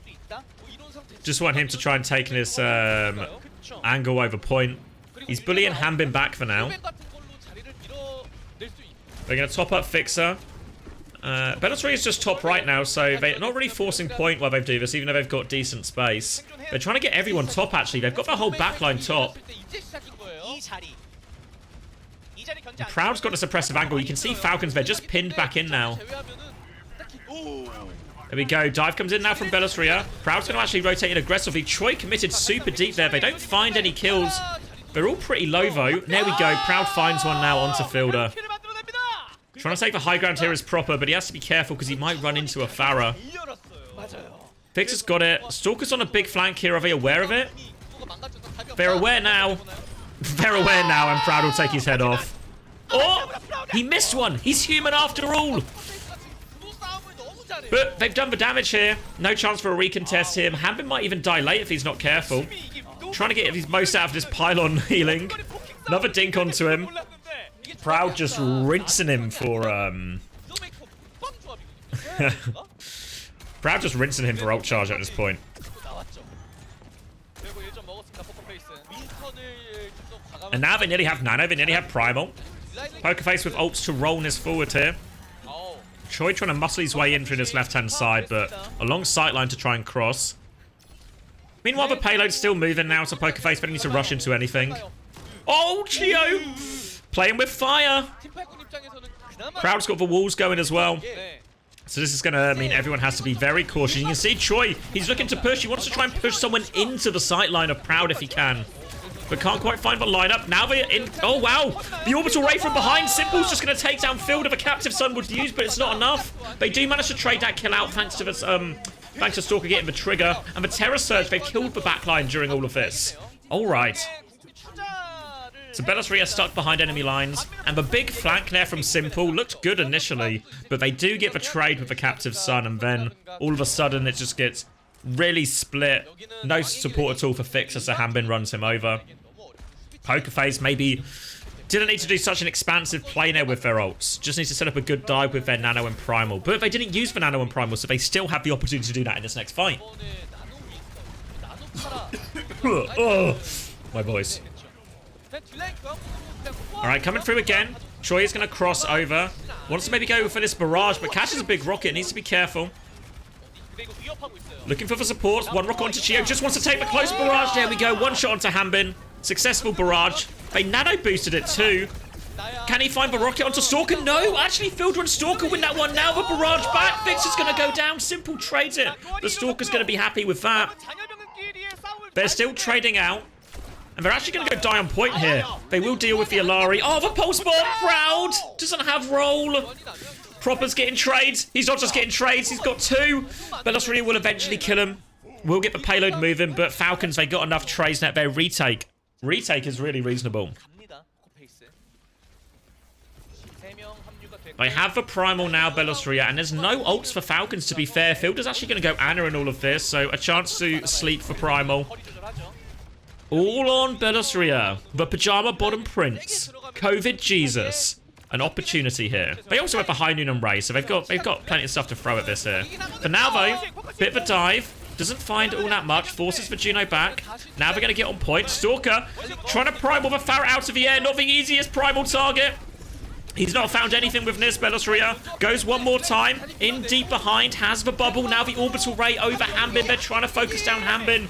Just want him to try and take this angle over point. He's bullying Hambin back for now. They're going to top up Fixer. Bellatrix is just top right now, so they're not really forcing point while they do this, even though they've got decent space. They're trying to get everyone top, actually. They've got the whole backline top. And Proud's got this oppressive angle. You can see Falcons, they're just pinned back in now. There we go. Dive comes in now from Bellatrix. Proud's going to actually rotate in aggressively. Choi committed super deep there. They don't find any kills. They're all pretty low, though. There we go. Proud finds one now onto Fielder. Trying to take the high ground here is proper, but he has to be careful because he might run into a Pharah. Fixer's got it. Stalker's on a big flank here. Are they aware of it? They're aware now. They're aware now, and Proud will take his head off. Oh! He missed one. He's human after all. But they've done the damage here. No chance for a recontest here. Hambin might even die late if he's not careful. Trying to get his most out of this pylon healing. Another dink onto him. Proud just rinsing him for Proud just rinsing him for ult charge at this point. And now they nearly have Nano, they nearly have Primal. Pokerface with ults to roll this forward here. Choi trying to muscle his way in through this left-hand side, but a long sightline to try and cross. Meanwhile, the payload's still moving now, so Pokerface don't need to rush into anything. Oh, Chio! Playing with fire. Proud's got the walls going as well. So this is going to mean everyone has to be very cautious. You can see Choi, he's looking to push. He wants to try and push someone into the sight line of Proud if he can. But can't quite find the lineup. Now they're in. Oh, wow. The orbital ray from behind. Simple's just going to take down Field of a Captive Sun would use, but it's not enough. They do manage to trade that kill out thanks to this, thanks to Stalker getting the trigger. And the Terror Surge, they've killed the backline during all of this. All right. So Bellatrix are stuck behind enemy lines, and the big flank there from Simple looked good initially, but they do get the trade with the Captive Sun, and then all of a sudden it just gets really split. No support at all for Fixer, so Hambin runs him over. Pokerface maybe didn't need to do such an expansive play there with their ults. Just need to set up a good dive with their Nano and Primal. But they didn't use the Nano and Primal, so they still have the opportunity to do that in this next fight. Oh, my voice. Alright, coming through again. Choi is going to cross over. Wants to maybe go for this barrage, but catches a big rocket. Needs to be careful. Looking for the support. One rocket onto Chio. Just wants to take the close barrage. There we go. One shot onto Hambin. Successful barrage. They nano boosted it too. Can he find the rocket onto Stalker? No, actually Fielder and Stalker win that one. Now the barrage back. Fix is going to go down. Simple trades it. The Stalker's going to be happy with that. They're still trading out. And they're actually going to go die on point here. They will deal with the Alari. Oh, the pulse bomb. Proud doesn't have roll. Proper's getting trades. He's not just getting trades. He's got two. Bellatrix will eventually kill him. We'll get the payload moving, but Falcons, they got enough trades now. Their retake. Retake is really reasonable. They have the Primal now, Bellatrix, and there's no ults for Falcons, to be fair. Fielder's actually going to go Anna in all of this, so a chance to sleep for Primal. All on Bellatrix. The Pajama Bottom Prince. COVID Jesus. An opportunity here. They also have the High Noon and Ray, so they've got plenty of stuff to throw at this here. For now, though, bit of a dive. Doesn't find all that much. Forces for Juno back. Now they're going to get on point. Stalker trying to Primal the Pharah out of the air. Not the easiest Primal target. He's not found anything with this. Bellatrix goes one more time. In deep behind. Has the bubble. Now the orbital ray over Hambin. They're trying to focus down Hambin.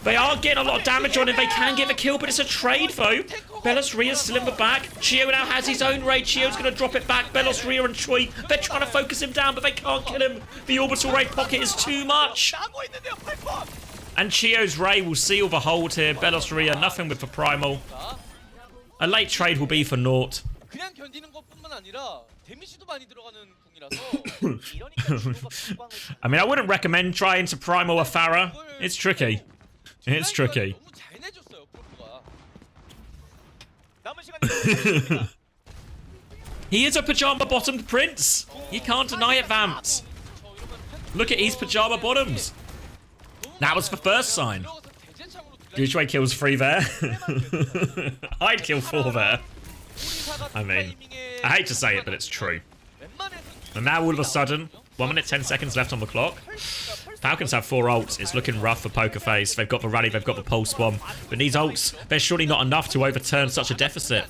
They are getting a lot of damage on him. They can get the kill, but it's a trade, though. Bellatrix is still in the back. Chio now has his own ray. Chio's going to drop it back. Bellatrix and Choi, they're trying to focus him down, but they can't kill him. The orbital ray pocket is too much. And Chio's ray will seal the hold here. Bellatrix, nothing with the Primal. A late trade will be for naught. I mean, I wouldn't recommend trying to Primal a Pharah. It's tricky. It's tricky. He is a pajama bottomed prince. You can't deny it, Vamps. Look at his pajama bottoms. That was the first sign. Gucci kills 3 there. I'd kill 4 there. I mean, I hate to say it, but it's true. And now all of a sudden, 1 minute 10 seconds left on the clock. Falcons have 4 ults. It's looking rough for Pokerface. They've got the rally, they've got the pulse bomb. But these ults, they're surely not enough to overturn such a deficit.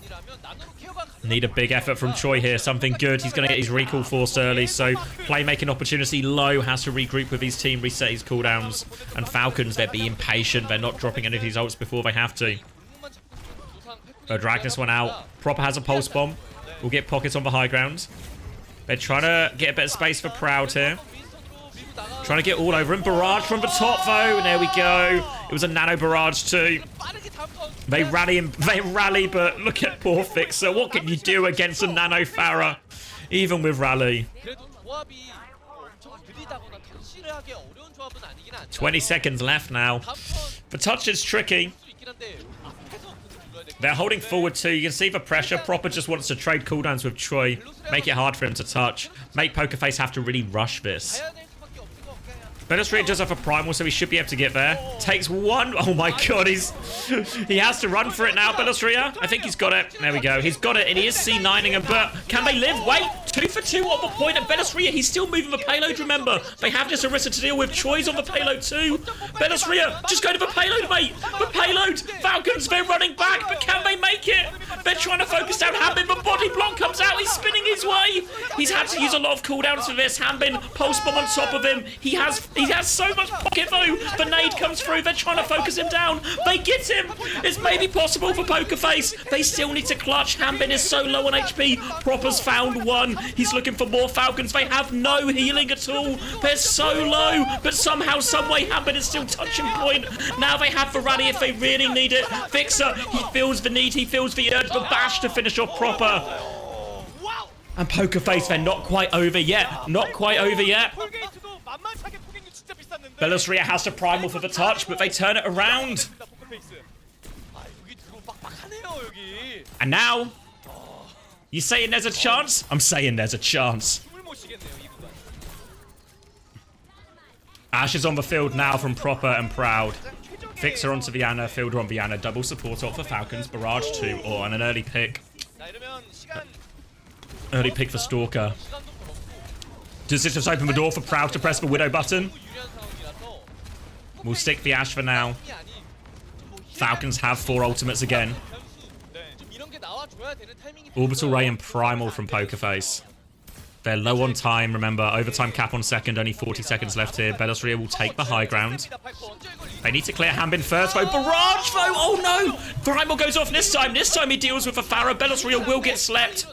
Need a big effort from Choi here. Something good. He's going to get his recall forced early. So playmaking opportunity low. Has to regroup with his team, reset his cooldowns. And Falcons, they're being patient. They're not dropping any of these ults before they have to. They'll drag this one out. Proper has a pulse bomb. We'll get pockets on the high ground. They're trying to get a bit of space for Proud here. Trying to get all over him. Barrage from the top, though. And there we go. It was a nano barrage, too. They rally, but look at poor Fixer. What can you do against a nano Farah? Even with rally. 20 seconds left now. The touch is tricky. They're holding forward too. You can see the pressure. Proper just wants to trade cooldowns with Choi. Make it hard for him to touch. Make Pokerface have to really rush this. Bellastree does have a primal, so he should be able to get there. Takes one. Oh my god, he has to run for it now, Bellastree. I think he's got it. There we go. He's got it, and he is C9ing him, but can they live? Wait, 2 for 2 on the point, and Bellastree, he's still moving the payload, remember. They have this Orisa to deal with. Choi's on the payload too. Bellastree, just go to the payload, mate. The payload. Falcons, they're running back, but can they make it? They're trying to focus down Hambin. The body block comes out. He's spinning his way. He's had to use a lot of cooldowns for this. Hambin, pulse bomb on top of him. He has so much pocket though. The nade comes through. They're trying to focus him down. They get him. It's maybe possible for Pokerface. They still need to clutch. Hambin is so low on HP. Proper's found one. He's looking for more Falcons. They have no healing at all. They're so low. But somehow, someway, Hambin is still touching point. Now they have the rally if they really need it. Fixer, he feels the need. He feels the urge. The bash to finish off Proper. And Pokerface, they're not quite over yet. Not quite over yet. Bellastree has to primal for the touch, but they turn it around. And now, you saying there's a chance? I'm saying there's a chance. Ash is on the field now from Proper and Proud. Fixer onto Viana, Fielder on Viana. Double support up for Falcons. Barrage 2, and an early pick. Early pick for Stalker. Does this just open the door for Proud to press the Widow button? We'll stick the Ash for now. Falcons have 4 ultimates again. Orbital Ray and Primal from Pokerface. They're low on time, remember. Overtime cap on second, only 40 seconds left here. Bellastree will take the high ground. They need to clear Hambin first, though. Barrage, though! Oh, no! Primal goes off this time. This time he deals with a Farah. Bellastree will get slept.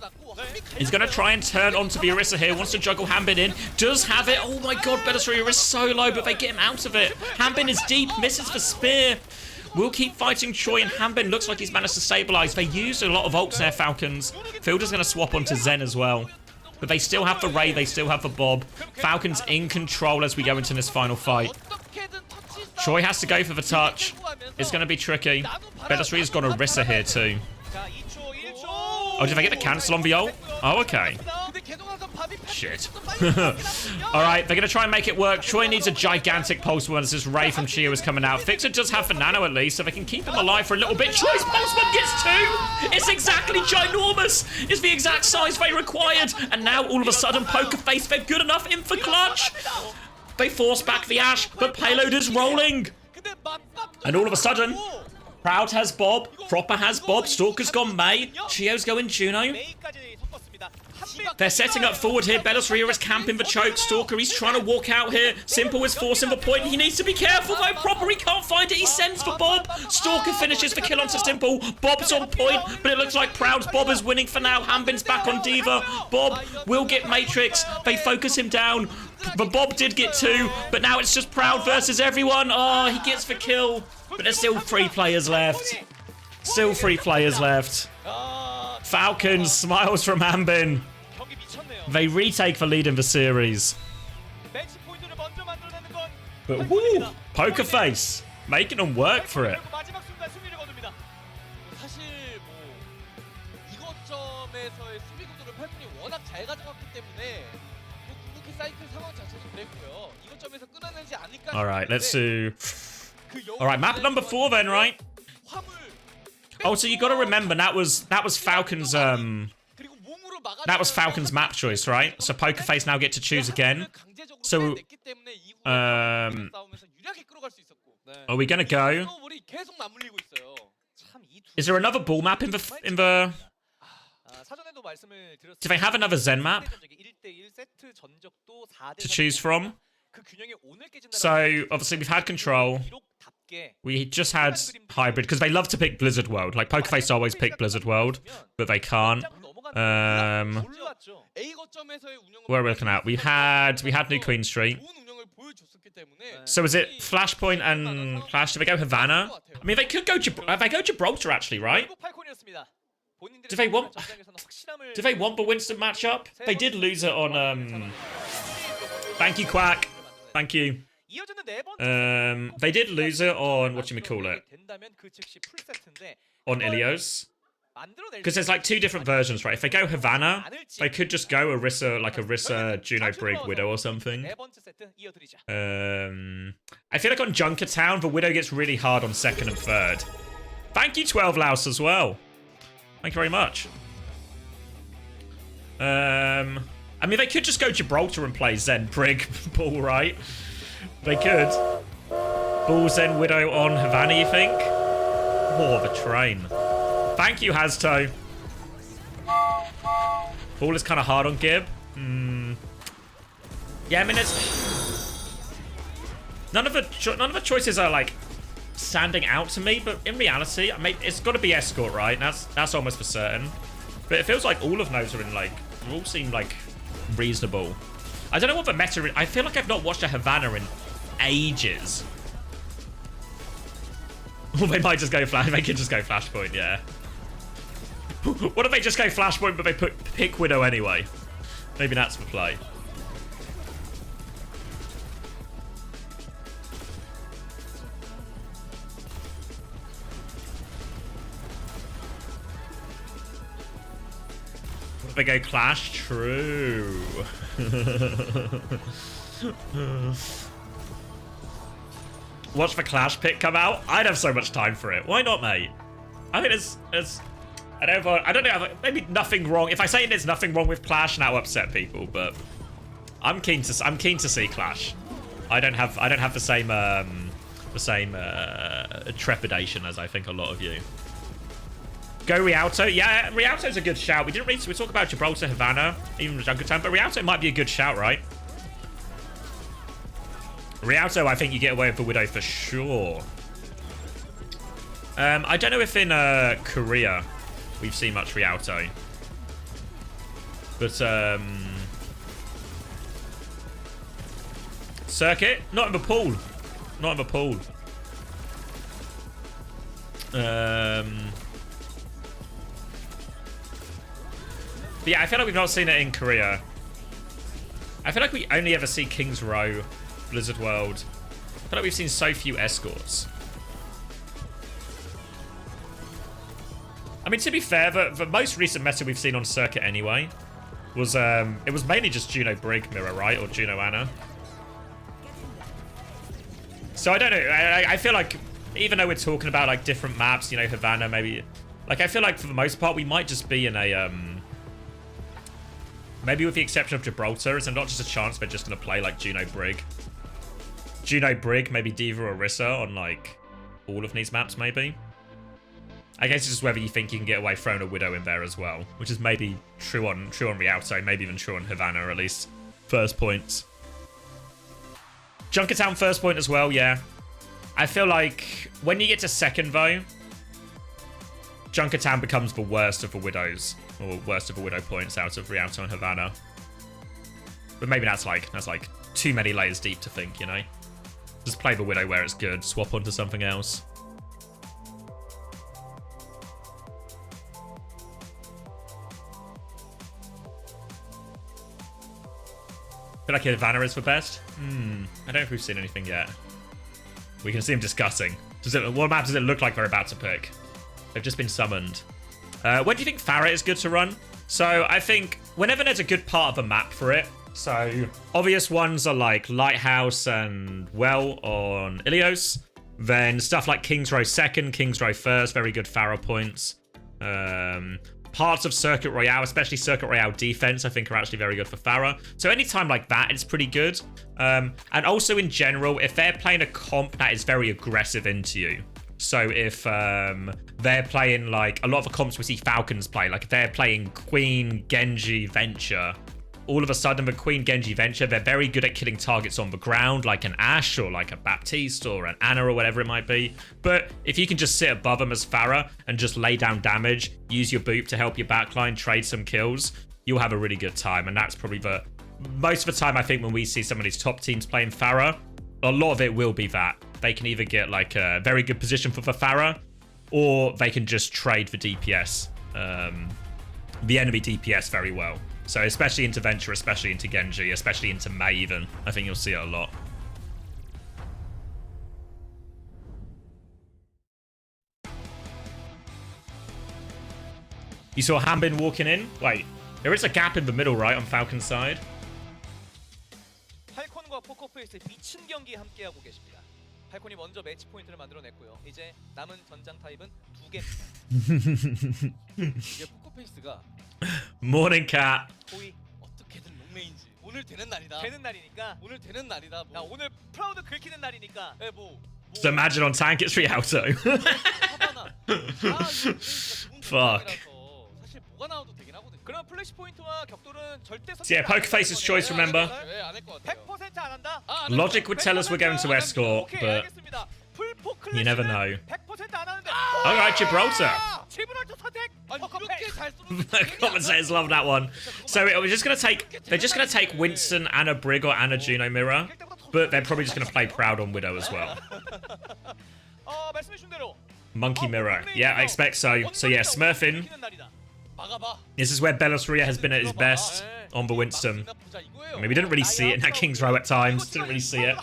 He's going to try and turn onto the Orisa here. Wants to juggle Hambin in. Does have it. Oh, my God. Bellastree is so low, but they get him out of it. Hambin is deep. Misses for Spear. We'll keep fighting Choi, and Hambin looks like he's managed to stabilize. They used a lot of ults there, Falcons. Fielder's going to swap onto Zen as well. But they still have the Ray, they still have the Bob. Falcons in control as we go into this final fight. Choi has to go for the touch. It's going to be tricky. Bellastree's got a Orisa here too. Oh, did they get the cancel on the ult? Oh, okay. Shit. Alright, they're going to try and make it work. Choi needs a gigantic pulse one as this Ray from Chia is coming out. Fixer does have the nano at least, so they can keep him alive for a little bit. Choi's pulse one gets 2! It's exactly ginormous! It's the exact size they required! And now, all of a sudden, Pokerface, they're good enough in for clutch! They force back the Ash, but Payload is rolling! And all of a sudden, Proud has Bob, Proper has Bob, Stalker's gone May, Chio's going Juno. They're setting up forward here. Bellastree is camping the choke. Stalker, he's trying to walk out here. Simple is forcing the point. He needs to be careful though. Proper, he can't find it. He sends for Bob. Stalker finishes the kill onto Simple. Bob's on point, but it looks like Proud's Bob is winning for now. Hambin's back on Diva. Bob will get Matrix. They focus him down. The Bob did get 2, but now it's just Proud versus everyone. Oh, he gets the kill. But there's still 3 players left. Still 3 players left. Falcons, smiles from Hambin. They retake the lead in the series. But woo! Pokerface, making them work for it. Alright, let's do... Alright, map number 4 then, right? Oh, so you got to remember that was Falcons that was Falcons map choice, right? So Pokerface now get to choose again. So, are we gonna go? Is there another ball map in the? Do they have another Zen map to choose from? So obviously we've had control. We just had hybrid because they love to pick Blizzard World. Like Pokerface always pick Blizzard World, but they can't. Where are we looking at? We had New Queen Street. So is it Flashpoint and Clash? Do they go Havana? I mean, they could go Gibraltar actually, right? Do they want the Winston matchup? They did lose it on thank you, Quack. Thank you. They did lose it on whatchamacallit? On Ilios. Because there's like 2 different versions, right? If they go Havana, they could just go Orisa, Juno Brig, Widow or something. I feel like on Junkertown, the Widow gets really hard on 2nd and 3rd. Thank you, 12 Laos as well. Thank you very much. I mean, they could just go Gibraltar and play Zen, Brig, Bull, right? They could. Bull, Zen, Widow on Havana, you think? Oh, the train. Thank you, Hazto. Bull is kind of hard on Gib. Yeah, I mean, it's... None of the choices are, like, standing out to me, but in reality, I mean, it's got to be Escort, right? That's almost for certain. But it feels like all of those are in, like... They all seem, like, reasonable. I don't know what the meta is. I feel like I've not watched a Havana in ages. Or they might just go Flash. They could just go Flashpoint, yeah. What if they just go Flashpoint, but they pick Widow anyway? Maybe that's the play. What if they go Clash? True. Watch the Clash pick come out. I'd have so much time for it. Why not, mate? I think it's I don't know. Maybe nothing wrong. If I say there's nothing wrong with Clash, that'll upset people. But I'm keen to see Clash. I don't have the same trepidation as I think a lot of you. Go Rialto. Yeah, Rialto's a good shout. We talk about Gibraltar, Havana, even Junkertown, but Rialto might be a good shout, right? Rialto, I think you get away with the Widow for sure. I don't know if in Korea we've seen much Rialto. But, Circuit? Not in the pool. Not in the pool. But yeah, I feel like we've not seen it in Korea. I feel like we only ever see King's Row, Blizzard World. I feel like we've seen so few escorts. I mean, to be fair, the most recent meta we've seen on Circuit anyway was, it was mainly just Juno Brig Mirror, right? Or Juno Anna. So I don't know. I feel like, even though we're talking about, like, different maps, you know, Havana, maybe... Like, I feel like, for the most part, we might just be in a, maybe with the exception of Gibraltar, is there not just a chance they're just going to play, like, Juno Brig? Juno Brig, maybe Diva or Orisa on, like, all of these maps, maybe? I guess it's just whether you think you can get away throwing a Widow in there as well, which is maybe true on Rialto, maybe even true on Havana, at least. First points. Junkertown first point as well, yeah. I feel like when you get to second, though, Junkertown becomes the worst of the Widows, or worst of the Widow points out of Rialto and Havana. But maybe that's like too many layers deep to think, you know? Just play the Widow where it's good, swap onto something else. I feel like Havana is the best. I don't know if we've seen anything yet. We can see him discussing. What map does it look like they're about to pick? They've just been summoned. When do you think Farah is good to run? So I think whenever there's a good part of a map for it. So obvious ones are like Lighthouse and Well on Ilios. Then stuff like King's Row 2nd, King's Row 1st, very good Farah points. parts of Circuit Royale, especially Circuit Royale defense, I think are actually very good for Pharah. So anytime like that, it's pretty good. And also in general, if they're playing a comp that is very aggressive into you. So if they're playing like a lot of the comps we see Falcons play, like if they're playing Queen, Genji, Venture, all of a sudden the Queen, Genji, Venture, they're very good at killing targets on the ground, like an Ashe or like a Baptiste or an Ana or whatever it might be. But if you can just sit above them as Pharah and just lay down damage, use your boop to help your backline, trade some kills, you'll have a really good time. And that's probably most of the time I think when we see some of these top teams playing Pharah, a lot of it will be that. They can either get like a very good position for Pharah, or they can just trade for DPS, the enemy DPS very well. So especially into Venture, especially into Genji, especially into Mei even. I think you'll see it a lot. You saw Hanbin walking in? Wait, there is a gap in the middle, right, on Falcon's side? 팔콘과 포커페이스의 미친 경기 함께하고 계십니다. 팔콘이 먼저 매치 포인트를 만들어냈고요. 이제 남은 전장 타입은 2개. 이게 포커페이스가 Morning, cat. 거의 어떻게든 롱레인지. 오늘 되는 날이다. 되는 날이니까. 오늘 되는 날이다. 뭐. 나 오늘 프라우드 긁히는 날이니까. 네, 뭐. So imagine on tank it's Rialto. Fuck. 사실 뭐가 나와도 되긴 하거든요. 그럼 플래시 포인트와 격돌은 절대 So yeah, Pokerface's choice, remember? 100% 안 한다. Logic would tell us we're going to escort, but you never know. 100% 안 하는데. Alright, Gibraltar. 지브랄터 선택. Commentators love that one. So they're just gonna take Winston and a Brig or and a Juno Mirror, but they're probably just gonna play Proud on Widow as well. 말씀해준 대로. Monkey Mirror. Yeah, I expect so. So yeah, Smurfing. This is where Bellasaria has been at his best on the Winston. I mean, we didn't really see it in that King's Row at times. Didn't really see it.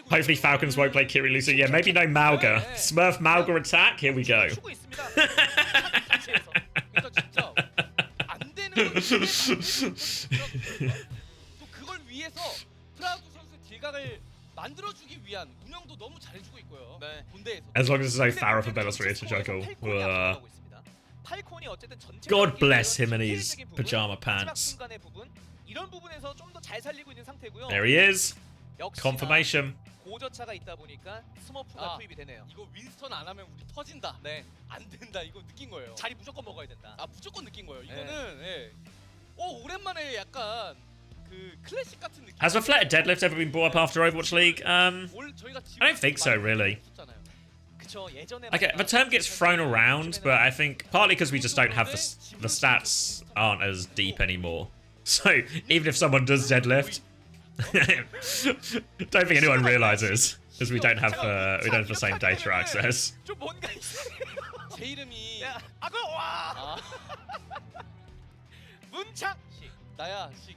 Hopefully Falcons won't play Kirilusa. Yeah, maybe no Malga. Smurf Malga attack. Here we go. As long as there's no Pharah for Bellasaria to juggle. God bless him and his pajama pants. There he is. Confirmation. 고저차가 있다 보니까 스머프가 투입이 되네요. 이거 윈스턴 안 하면 우리 터진다. 네. 안 된다. 이거 느낀 거예요. 자리 무조건 먹어야 된다. 아, 무조건 느낀 거예요. 이거는 예. 오랜만에 약간 그 클래식 같은 느낌. Has a flat deadlift ever been brought up after Overwatch League? I don't think so, really. Okay, the term gets thrown around, but I think partly because we just don't have the stats aren't as deep anymore. So even if someone does deadlift, don't think anyone realizes because we don't have the same data access. 제 이름이 문창 나야 식.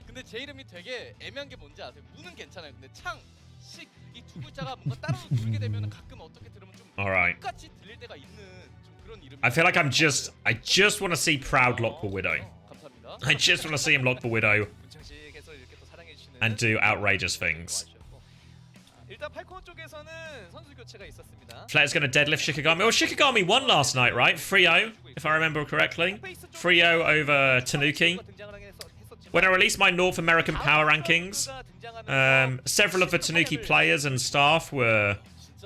근데 제 이름이 되게 애매한 게 뭔지 아세요? 문은 괜찮아요. 근데 창, 식 이 두 글자가 뭔가 따로 돌게 되면 가끔 어떻게 들으면 좀 똑같이 들릴 때가 있는 좀 그런 이름. I feel like I just want to see Proud lock the Widow. 감사합니다. I just want to see him lock the Widow and do outrageous things. 일단 팔콘 쪽에서는 선수 교체가 있었습니다. Flair's going to deadlift Shikigami. Well, Shikigami won last night, right? 3-0, if I remember correctly. 3-0 over Tanuki. When I released my North American power rankings, several of the Tanuki players and staff were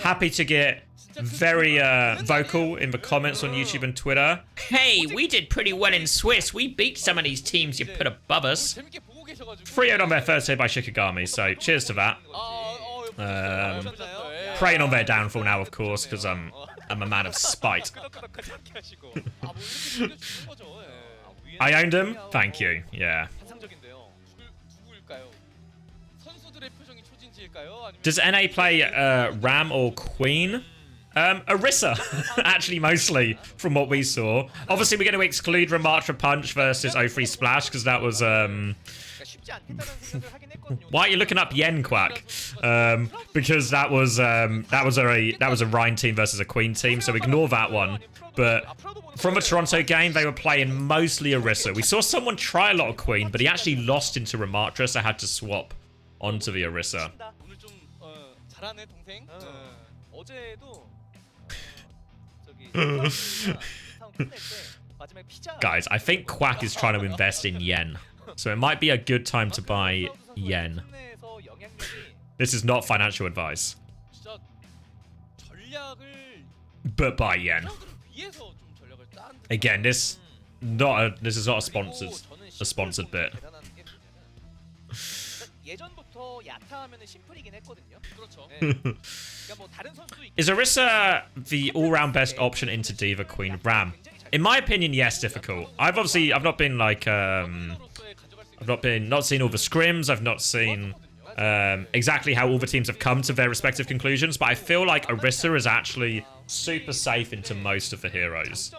happy to get very vocal in the comments on YouTube and Twitter. Hey, we did pretty well in Swiss. We beat some of these teams you put above us. 3-0 on their first day by Shikigami, so cheers to that. Praying on their downfall now, of course, because I'm a man of spite. I owned him? Thank you, yeah. Does NA play Ram or Queen? Orisa, actually, mostly, from what we saw. Obviously, we're going to exclude Ramatra Punch versus O3 Splash, because that was, Why are you looking up Yen Quack? Because that was a Rhine team versus a Queen team, so ignore that one. But from the Toronto game, they were playing mostly Orisa. We saw someone try a lot of Queen, but he actually lost into Ramatra, so had to swap onto the Orisa. Guys, I think Quack is trying to invest in yen. So it might be a good time to buy yen. This is not financial advice. But buy yen. Again, this is not a sponsored bit. Is Orisa the all-round best option into Diva Queen Ram? In my opinion, yes, difficult. I've not been like I've not seen all the scrims. I've not seen exactly how all the teams have come to their respective conclusions, but I feel like Orisa is actually super safe into most of the heroes.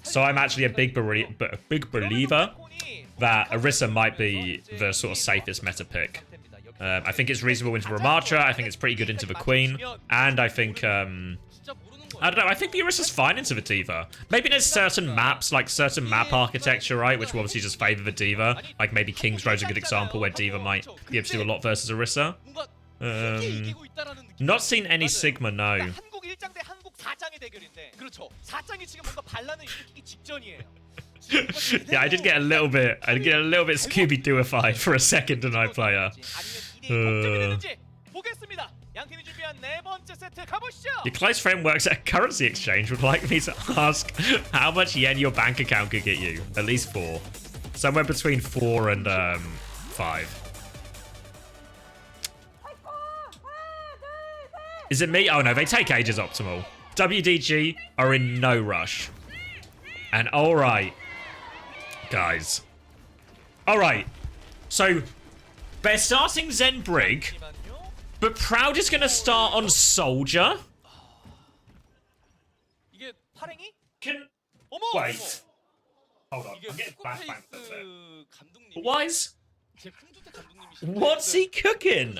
So I'm actually a big believer that Orisa might be the sort of safest meta pick. I think it's reasonable into Ramatra. I think it's pretty good into the Queen, and I think I don't know. I think the Orisa's fine into the Diva. Maybe there's certain maps, like certain map architecture, right, which will obviously just favor the Diva. Like maybe King's Road's a good example where Diva might be able to do a lot versus Orisa. Not seen any Sigma, no. Yeah, I did get a little bit Scooby-Dooified for a second tonight, player. Your close friend works at a currency exchange. Would like me to ask how much yen your bank account could get you? At least 4. Somewhere between 4 and 5. Is it me? Oh no, they take ages optimal. WDG are in no rush. And alright, guys. Alright, so they're starting Zen Brig, but Proud is going to start on Soldier. Wait. Hold on, I'm getting flashbacks a bit. What's he cooking?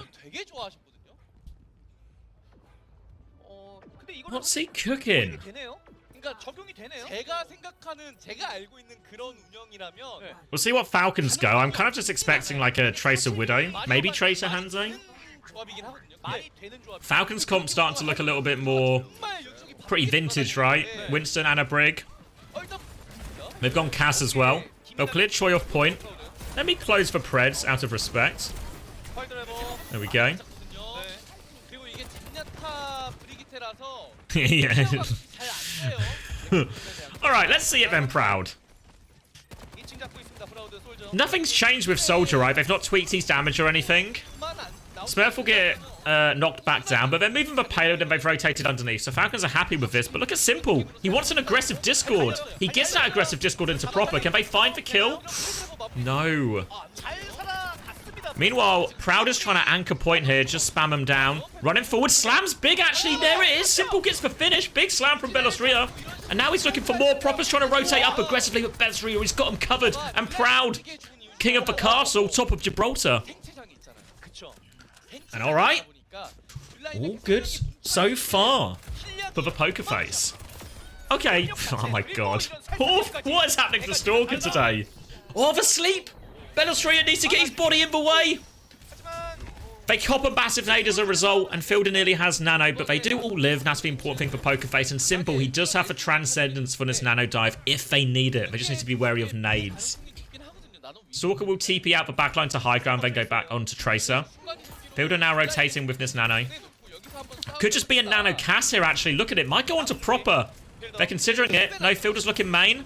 What's he cooking? We'll see what Falcons go. I'm kind of just expecting like a Tracer Widow. Maybe Tracer Hanzo. Falcons comp starting to look a little bit more pretty vintage, right? Winston and a Brig. They've gone Cass as well. They'll clear Choi off point. Let me close for Preds out of respect. There we go. Yeah. Alright, let's see it then, Proud. Nothing's changed with Soldier, right? They've not tweaked his damage or anything. Smurf will get knocked back down, but they're moving the payload and they've rotated underneath. So Falcons are happy with this. But look at Simple. He wants an aggressive Discord. He gets that aggressive Discord into proper. Can they find the kill? No. Meanwhile, Proud is trying to anchor point here. Just spam him down. Running forward. Slams big, actually. There it is. Simple gets the finish. Big slam from Belosria. And now he's looking for more. Proper's trying to rotate up aggressively with Belosria. He's got him covered. And Proud, king of the castle, top of Gibraltar. And all right. All good so far for the poker face. Okay. Oh, my God. Oh, what is happening to Stalker today? Oh, the sleep. Belosria needs to get his body in the way. They cop a massive nade as a result, and Fielder nearly has Nano, but they do all live. That's the important thing for Pokerface. And Simple, he does have a Transcendence for this Nano dive if they need it. They just need to be wary of nades. Stalker will TP out the backline to high ground, then go back onto Tracer. Fielder now rotating with this Nano. Could just be a Nano Cass here, actually. Look at it. Might go on to proper. They're considering it. No, Fielder's looking main.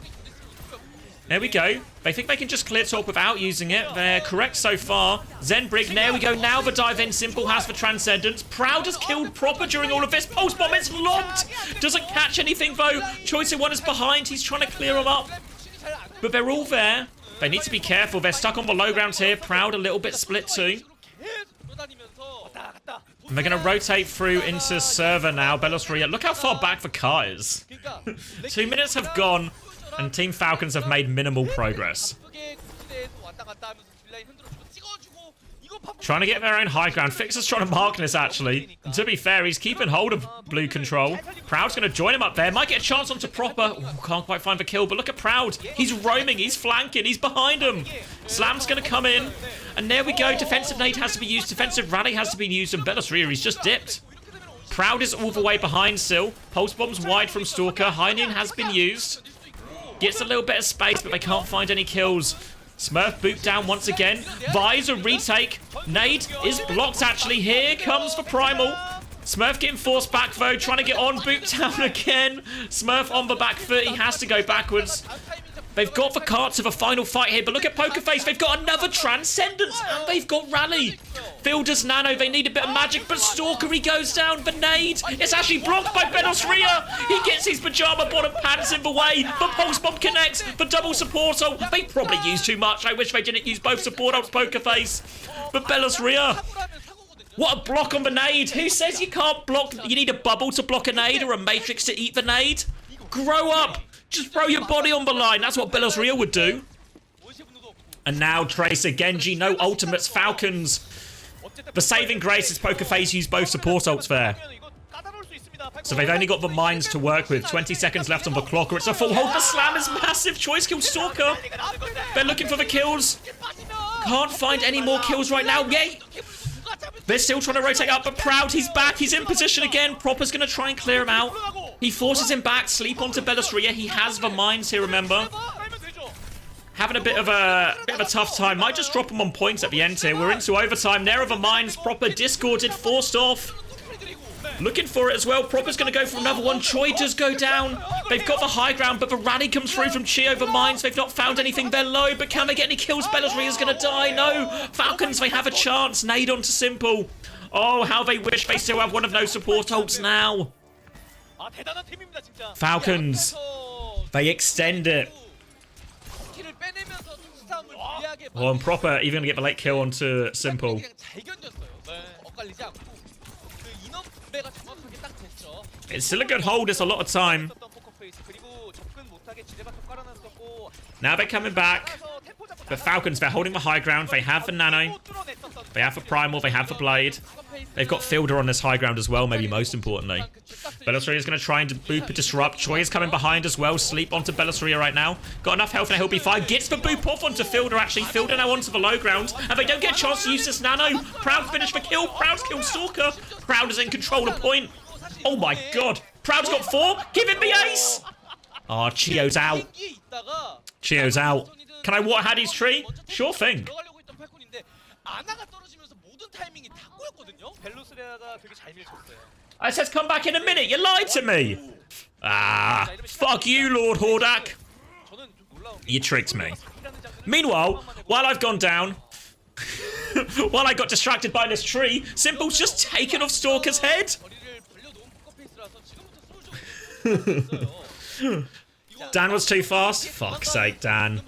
There we go. They think they can just clear top without using it. They're correct so far. Zen Brig, there we go. Now the dive in. Simple has for Transcendence. Proud has killed proper during all of this. Pulse Bomb is locked. Doesn't catch anything though. Choice in one is behind. He's trying to clear them up. But they're all there. They need to be careful. They're stuck on the low ground here. Proud a little bit split too. And they're going to rotate through into server now. Belosria. Look how far back the car is. 2 minutes have gone. And Team Falcons have made minimal progress. Trying to get their own high ground. Fixer's trying to mark this, actually. And to be fair, he's keeping hold of blue control. Proud's going to join him up there. Might get a chance onto proper. Ooh, can't quite find the kill, but look at Proud. He's roaming. He's flanking. He's behind him. Slam's going to come in. And there we go. Defensive nade has to be used. Defensive rally has to be used. And Belosria, he's just dipped. Proud is all the way behind still. Pulse bomb's wide from Stalker. High noon has been used. Gets a little bit of space, but they can't find any kills. Smurf boot down once again. Visor retake. Nade is blocked actually. Here comes the Primal. Smurf getting forced back though, trying to get on, boot down again. Smurf on the back foot, he has to go backwards. They've got the cards of a final fight here, but look at Pokerface, they've got another Transcendence, and they've got Rally. Fielder's Nano, they need a bit of magic, but Stalker, he goes down. The nade, it's actually blocked by Benos Ria. He gets his pajama bottom pants in the way. The Pulse Bomb connects, the double support ult. They probably used too much. I wish they didn't use both support ults, Pokerface. But Benos Ria, what a block on the nade. Who says you can't block? You need a bubble to block a nade or a matrix to eat the nade? Grow up. Just throw your body on the line. That's what Belos Ria would do. And now Tracer, Genji, no ultimates, Falcons. The saving grace is Pokerface used both support ults there. So they've only got the mines to work with. 20 seconds left on the clock, or it's a full hold. The slam is massive. Choice kill Stalker. They're looking for the kills. Can't find any more kills right now. Yay! They're still trying to rotate up, but Proud, he's back. He's in position again. Proper's going to try and clear him out. He forces him back. Sleep onto Belos Ria. He has the mines here, remember. Having a bit of a tough time. Might just drop him on points at the end here. We're into overtime. There are the mines. Proper discorded, forced off. Looking for it as well. Proper's going to go for another one. Choi does go down. They've got the high ground, but the rally comes through from Chi over mines. They've not found anything. They're low, but can they get any kills? Belos Ria's going to die. No. Falcons, they have a chance. Nade onto Simple. Oh, how they wish they still have one of no support ults now. Falcons, they extend it. Oh, and Proper even going to get the late kill onto Simple. It's still a good hold. It's a lot of time. Now they're coming back. The Falcons, they're holding the high ground. They have the Nano. They have the Primal. They have the Blade. They've got Fielder on this high ground as well, maybe most importantly. Belos Ria is going to try and boop and disrupt. Choi is coming behind as well. Sleep onto Belos Ria right now. Got enough health and he'll be fine. Gets the boop off onto Fielder actually. Fielder now onto the low ground. And they don't get a chance to use this Nano. Proud finish the kill. Proud's killed Stalker. Proud is in control of point. Oh my god. Proud's got 4. Give him the ace. Oh, Chio's out. Chio's out. Can I water Hattie's tree? Sure thing. I said come back in a minute. You lied to me. Ah, fuck you, Lord Hordak. You tricked me. Meanwhile, while I've gone down, while I got distracted by this tree, Simple's just taken off Stalker's head. Dan was too fast. Fuck's sake, Dan.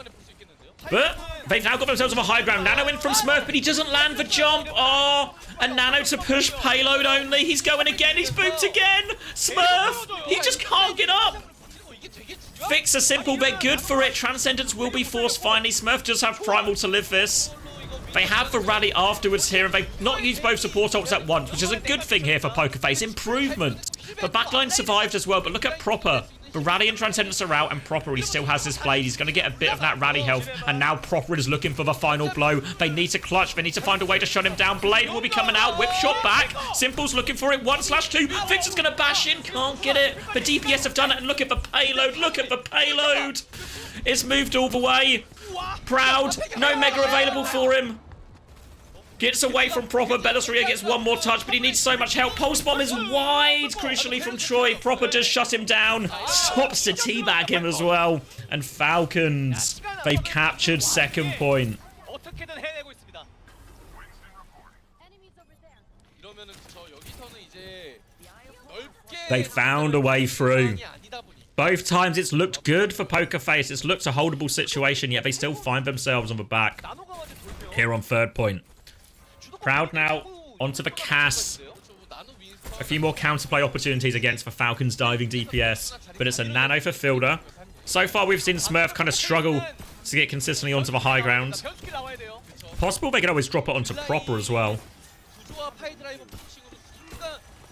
But they've now got themselves on a high ground. Nano in from Smurf, but he doesn't land the jump. Oh, a Nano to push payload only. He's going again. He's booped again. Smurf, he just can't get up. Fix a Simple. They're good for it. Transcendence will be forced finally. Smurf does have Primal to live this. They have the rally afterwards here, and they've not used both support ults at once, which is a good thing here for Pokerface. Improvement. The backline survived as well, but look at Proper. The rally and Transcendence are out, and Proper, he still has this blade. He's going to get a bit of that rally health, and now Proper is looking for the final blow. They need to clutch. They need to find a way to shut him down. Blade will be coming out. Whip shot back. Simple's looking for it. 1/2. Vixen's going to bash in. Can't get it. The DPS have done it, and look at the payload. Look at the payload. It's moved all the way. Proud. No Mega available for him. Gets away from Proper. Belos Ria gets one more touch, but he needs so much help. Pulse Bomb is wide, crucially, from Choi. Proper does shut him down. Stops to teabag him as well. And Falcons, they've captured second point. They found a way through. Both times it's looked good for Pokerface. It's looked a holdable situation, yet they still find themselves on the back. Here on third point. Proud now onto the Cass. A few more counterplay opportunities against the Falcons diving DPS, but it's a Nano for Fielder. So far we've seen Smurf kind of struggle to get consistently onto the high ground. Possible they can always drop it onto Proper as well.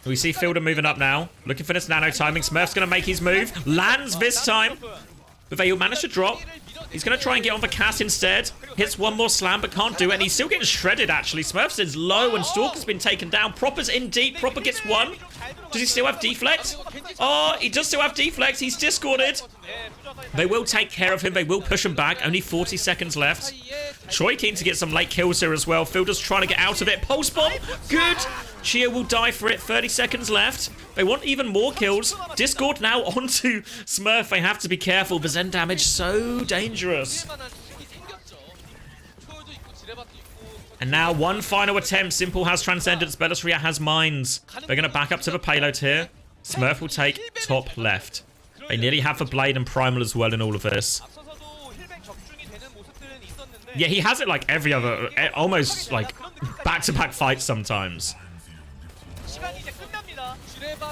We see Fielder moving up now, looking for this Nano timing. Smurf's going to make his move. Lands this time, but they will manage to drop. He's going to try and get on the cast instead. Hits one more slam, but can't do it. And he's still getting shredded, actually. Smurfs is low, and Stalker's been taken down. Proper's in deep. Proper gets one. Does he still have deflect? Oh, he does still have deflect. He's discorded. They will take care of him. They will push him back. Only 40 seconds left. Choi keen to get some late kills here as well. Fielder's trying to get out of it. Pulse bomb. Good. Chia will die for it. 30 seconds left. They want even more kills. Discord now onto Smurf. They have to be careful. The Zen damage so dangerous. And now one final attempt. Simple has Transcendence. Bellisria has Mines. They're going to back up to the payload here. Smurf will take top left. They nearly have the Blade and Primal as well in all of this. Yeah, he has it like every other, almost like back-to-back fights sometimes.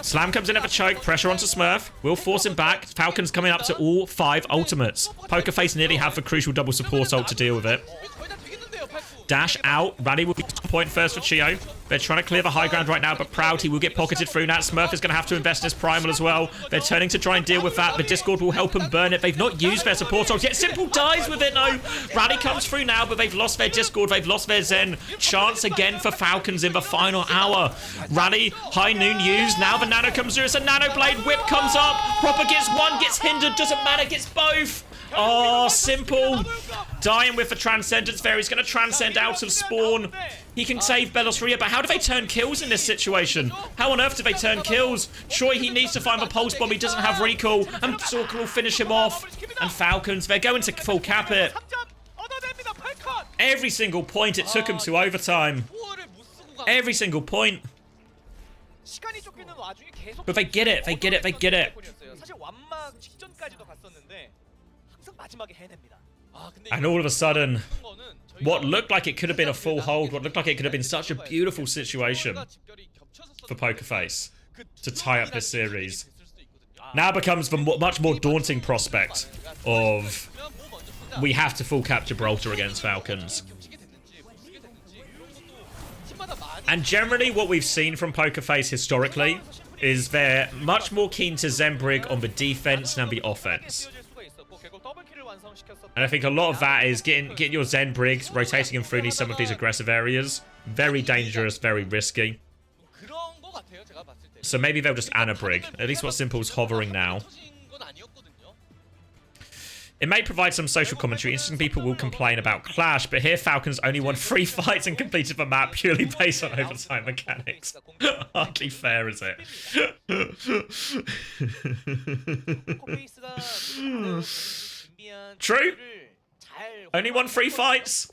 Slam comes in at the choke, pressure onto Smurf. Will force him back. Falcons coming up to all 5 ultimates. Poker Face nearly have the crucial double support ult to deal with it. Dash out. Rally will be point first for Chio. They're trying to clear the high ground right now, but Proud, he will get pocketed through that. Smurf is going to have to invest in his Primal as well. They're turning to try and deal with that. The Discord will help them burn it. They've not used their support ult yet. Simple dies with it, no. Rally comes through now, but they've lost their Discord. They've lost their Zen. Chance again for Falcons in the final hour. Rally, High Noon used. Now the Nano comes through. It's a Nano Blade. Whip comes up. Proper gets one, gets hindered. Doesn't matter, gets both. Oh, Simple. Dying with the Transcendence there. He's going to transcend out of spawn. He can save Bellisria, but how do they turn kills in this situation? How on earth do they turn kills? Choi, he needs to find the Pulse Bomb. He doesn't have recall. And Stalker will finish him off. And Falcons, they're going to full cap it. Every single point it took him to overtime. Every single point. But they get it. They get it. They get it. And all of a sudden, what looked like it could have been a full hold, what looked like it could have been such a beautiful situation for Poker Face to tie up this series, now becomes the much more daunting prospect of we have to full cap Gibraltar against Falcons. And generally what we've seen from Poker Face historically is they're much more keen to Zembrig on the defense than the offense. And I think a lot of that is getting your Zen Brigs, rotating him through some of these aggressive areas. Very dangerous, very risky. So maybe they'll just Anna Brig. At least what Simple's hovering now. It may provide some social commentary. Interesting people will complain about Clash, but here Falcons only won 3 fights and completed the map purely based on overtime mechanics. Hardly fair, is it? True. Only won 3 fights.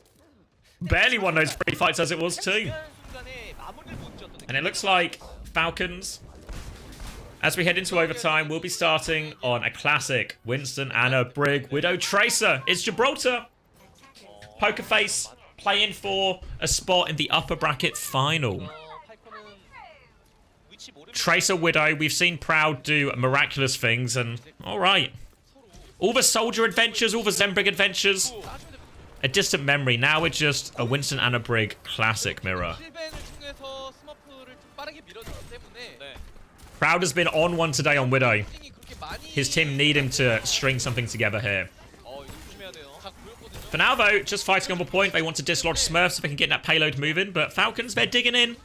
Barely won those 3 fights as it was too. And it looks like Falcons, as we head into overtime, we'll be starting on a classic Winston, Anna, Brig, Widow, Tracer. It's Gibraltar. Poker Face playing for a spot in the upper bracket final. Tracer, Widow, we've seen Proud do miraculous things, and alright. All the Soldier adventures, all the Zembrig adventures. A distant memory. Now it's just a Winston and a Brig classic mirror. Proud has been on one today on Widow. His team need him to string something together here. For now, though, just fighting on the point. They want to dislodge Smurfs so they can get that payload moving. But Falcons, they're digging in.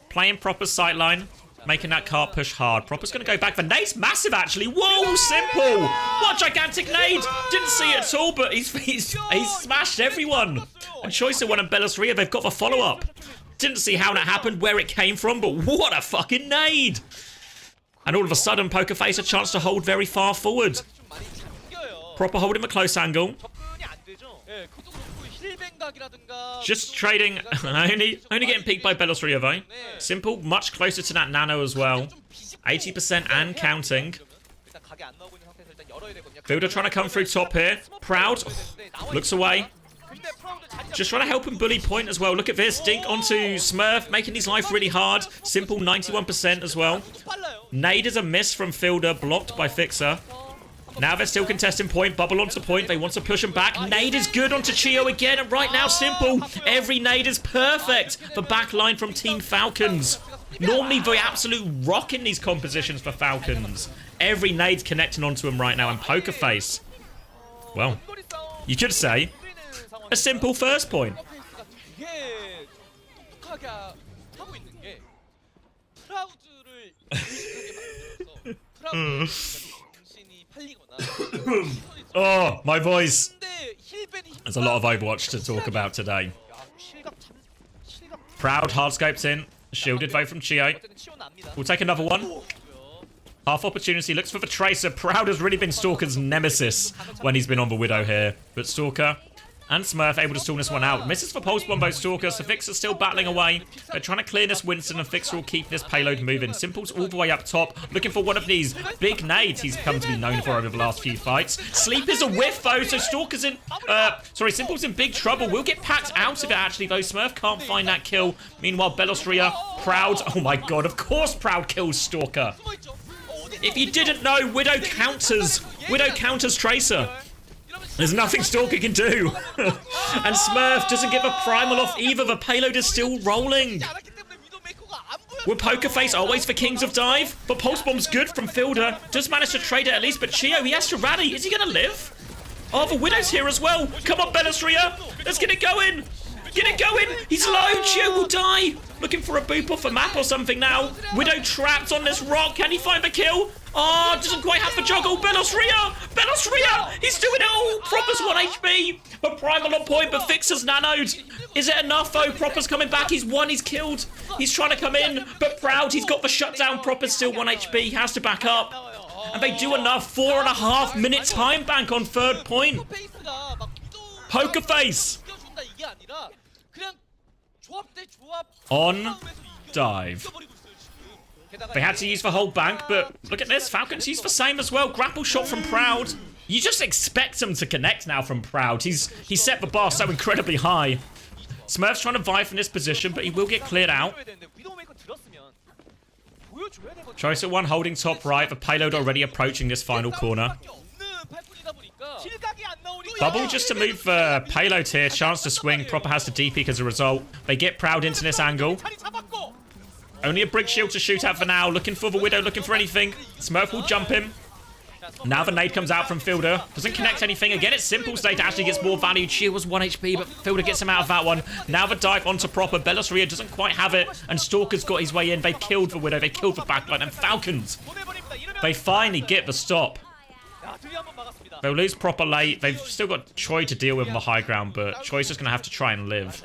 Playing Proper's sightline. Making that cart push hard. Proper's going to go back. The nade's massive, actually. Whoa, Simple. What gigantic nade. Didn't see it at all, but he's smashed everyone. And Choicer One and Bellisria, they've got the follow-up. Didn't see how that happened, where it came from, but what a fucking nade. And all of a sudden, Poker Face a chance to hold very far forward. Proper holding the close angle. Just trading, only getting peaked by Bellisria though. Simple, much closer to that Nano as well. 80% and counting. Fielder trying to come through top here. Proud, looks away. Just trying to help him bully point as well. Look at this, Dink onto Smurf, making his life really hard. Simple, 91% as well. Nade is a miss from Fielder, blocked by Fixer. Now they're still contesting point. Bubble onto point. They want to push him back. Nade is good onto Chio again. And right now, Simple. Every nade is perfect. The back line from Team Falcons. Normally, the absolute rock in these compositions for Falcons. Every nade's connecting onto him right now. And Poker Face, well, You could say a simple first point. 페이스가 되게 똑똑하게 하고 있는 게 프라우즈를 의식하게 만들어서 프라우즈 정신이 팔리거나 Oh, my voice. 근데 힐벤이 There's a lot of Overwatch to talk about today. Proud hardscopes in. Shielded vote from Chio. We'll take another one. Half opportunity looks for the Tracer. Proud has really been Stalker's nemesis when he's been on the Widow here. But Stalker and Smurf able to stall this one out. Misses for Pulse Bomb both Stalker. So Fixer's still battling away. They're trying to clear this Winston and Fixer will keep this payload moving. Simple's all the way up top. Looking for one of these big nades he's come to be known for over the last few fights. Sleep is a whiff though. So Stalker's in... Simple's in big trouble. Will get packed out of it actually though. Smurf can't find that kill. Meanwhile, Bellostria, Proud... Oh my god, of course Proud kills Stalker. If you didn't know, Widow counters. Widow counters Tracer. There's nothing Stalker can do. And Smurf doesn't give a primal off either. The payload is still rolling. With Pokerface always for Kings of Dive. But Pulse Bomb's good from Fielder. Does manage to trade it at least. But Chio, he has to rally. Is he going to live? Oh, the Widow's here as well. Come on, Bellostria. Let's get it going. Get it going. He's low. Chio will die. Looking for a boop off a map or something now. Widow trapped on this rock. Can he find the kill? Oh, doesn't quite have the juggle. Bellostria! Bellostria! He's doing it all! Proper's 1 HP. But Primal on point, but Fixer's nanoed. Is it enough though? Proper's coming back. He's won. He's killed. He's trying to come in. But Proud, he's got the shutdown. Proper's still 1 HP. He has to back up. And they do enough. 4.5 minute time bank on third point. Pokerface. On dive. They had to use the whole bank, but look at this. Falcons use the same as well. Grapple shot from Proud. You just expect him to connect now from Proud. He set the bar so incredibly high. Smurf's trying to vie from this position, but he will get cleared out. Choice at one holding top right. The payload already approaching this final corner. Bubble just to move payload here. Chance to swing. Proper has to DP as a result. They get Proud into this angle. Only a brick shield to shoot at for now. Looking for the Widow, looking for anything. Smurf will jump him. Now the nade comes out from Fielder. Doesn't connect anything. Again, it's Simple State actually gets more value. Chia was 1 HP, but Fielder gets him out of that one. Now the dive onto Proper. Bellostria doesn't quite have it. And Stalker's got his way in. They've killed the Widow. They killed the backline. And Falcons, they finally get the stop. They'll lose Proper late. They've still got Choi to deal with on the high ground, but Choi's just going to have to try and live.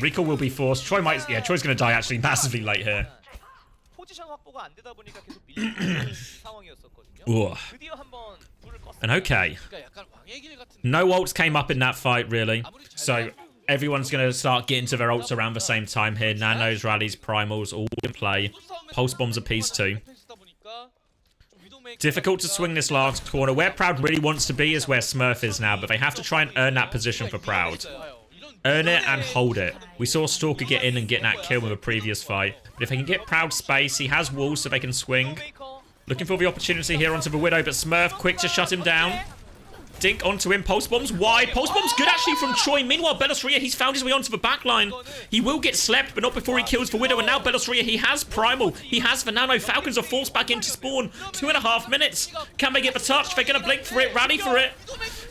Recall will be forced. Choi might... Yeah, Choi's going to die actually massively late here. And okay. No ults came up in that fight, really. So everyone's going to start getting to their ults around the same time here. Nanos, rallies, primals, all in play. Pulse bombs a piece too. Difficult to swing this last corner. Where Proud really wants to be is where Smurf is now, but they have to try and earn that position for Proud. Earn it and hold it. We saw Stalker get in and get that kill with a previous fight. But if they can get Proud space, he has walls so they can swing. Looking for the opportunity here onto the Widow, but Smurf quick to shut him down. Dink onto him. Pulse bomb's wide. Pulse bomb's good actually from Choi. Meanwhile, Bellostria, he's found his way onto the backline. He will get slept, but not before he kills the Widow. And now Bellostria, he has Primal. He has the Nano. Falcons are forced back into spawn. 2.5 minutes. Can they get the touch? They're going to blink for it, rally for it.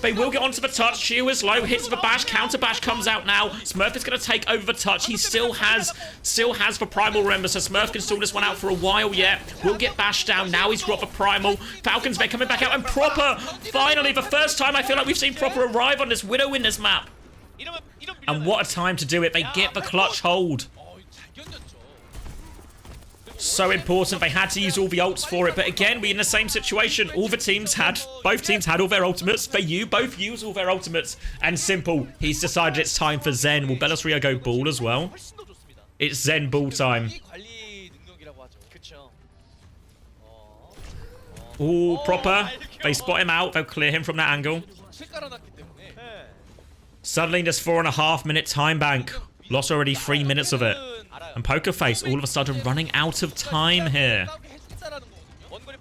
They will get onto the touch. Shield is low. Hits the bash. Counter bash comes out now. Smurf is going to take over the touch. He still has the Primal, remember. So Smurf can stall this one out for a while yet. Will get bashed down. Now he's got the Primal. Falcons, they're coming back out. And Proper, finally, the first time I feel like we've seen Proper arrive on this Widow in this map. And what a time to do it. They get the clutch hold. So important. They had to use all the ults for it. But again, we're in the same situation. Both teams had all their ultimates. They both use all their ultimates. And Simple, he's decided it's time for Zen. Will Bellostria go ball as well? It's Zen ball time. Ooh, Proper. They spot him out. They'll clear him from that angle. Suddenly, this 4.5 minute time bank. Lost already 3 minutes of it. And Pokerface all of a sudden running out of time here.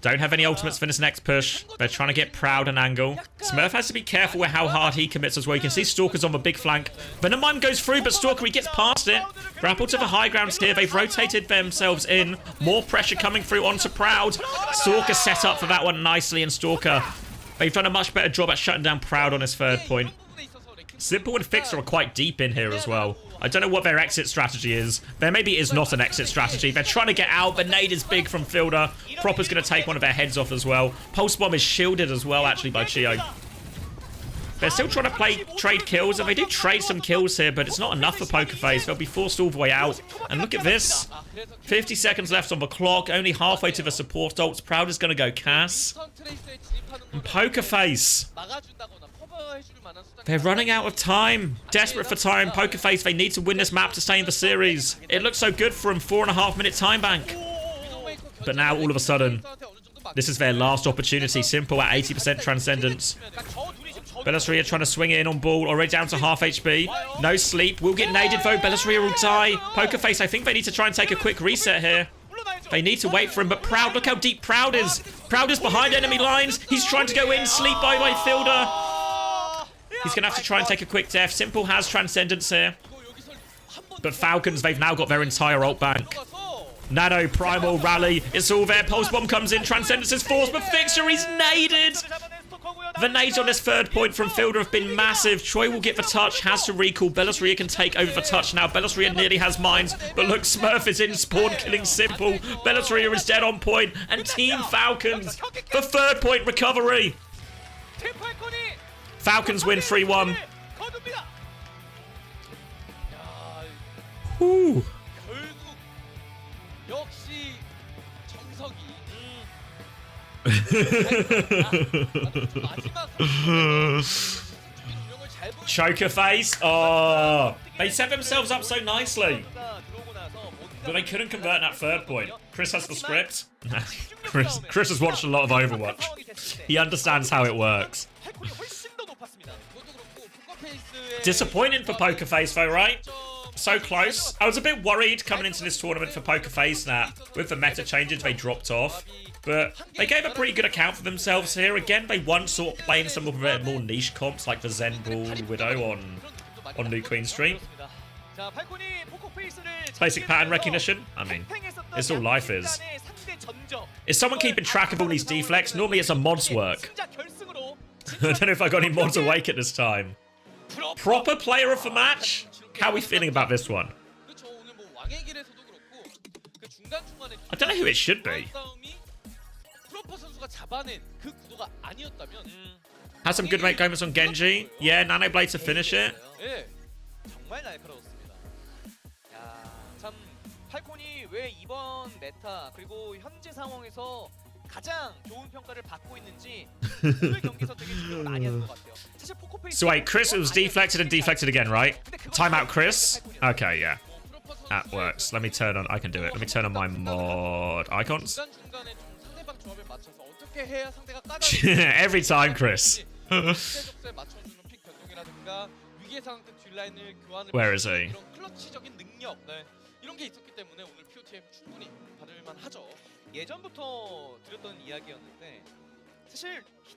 Don't have any ultimates for this next push. They're trying to get Proud an angle. Smurf has to be careful with how hard he commits as well. You can see Stalker's on the big flank. Venomine goes through, but Stalker, he gets past it. Grapple to the high grounds here. They've rotated themselves in. More pressure coming through onto Proud. Stalker set up for that one nicely, and Stalker They've done a much better job at shutting down Proud on his third point. Simple and Fixer are quite deep in here as well. I don't know what their exit strategy is. There maybe is not an exit strategy. They're trying to get out, but nade is big from Fielder. Proper's going to take one of their heads off as well. Pulse Bomb is shielded as well, actually, by Chio. They're still trying to trade kills, and they do trade some kills here, but it's not enough for Pokerface. They'll be forced all the way out. And look at this. 50 seconds left on the clock, only halfway to the support ults. Proud is going to go Cass. And Pokerface. They're running out of time. Desperate for time. Pokerface, they need to win this map to stay in the series. It looks so good for them. 4.5-minute time bank. But now, all of a sudden, this is their last opportunity. Simple at 80% Transcendence. Bellasria trying to swing in on ball. Already down to half HP. No sleep. Will get naded though. Bellasria will die. Pokerface, I think they need to try and take a quick reset here. They need to wait for him, but Proud, look how deep Proud is. Proud is behind enemy lines. He's trying to go in. Sleep by Fielder. He's going to have to try and take a quick death. Simple has Transcendence here. But Falcons, they've now got their entire ult bank. Nano, Primal, Rally, it's all there. Pulse Bomb comes in, Transcendence is forced, but Fixer, he's naded! The nades on this third point from Fielder have been massive. Troy will get the touch, has to recall. Bellasria can take over the touch now. Bellasria nearly has mines, but look, Smurf is in spawn, killing Simple. Bellasria is dead on point, and Team Falcons, the third point recovery. Falcons win 3-1. Woo. Choker face. Oh, they set themselves up so nicely, but they couldn't convert that third point. Chris has the script. Chris has watched a lot of Overwatch. He understands how it works. Disappointing for Pokerface though, right? So close. I was a bit worried coming into this tournament for Pokerface that with the meta changes they dropped off. But they gave a pretty good account for themselves here. Again, they won sort of playing some of their more niche comps like the Zen Bull Widow on New Queen Street. It's basic pattern recognition. I mean, it's all life is. Is someone keeping track of all these deflects? Normally it's a mod's work. I don't know if I got any mods awake at this time. Proper player of the match? How are we feeling about this one? I don't know who it should be. Has some good make moments on Genji. Yeah, Nanoblade to finish it. So wait, Chris, it was deflected and deflected again, right? Timeout, Chris. Okay, yeah. That works. Let me turn on, I can do it. Let me turn on my mod icons. Every time, Chris. Where is he?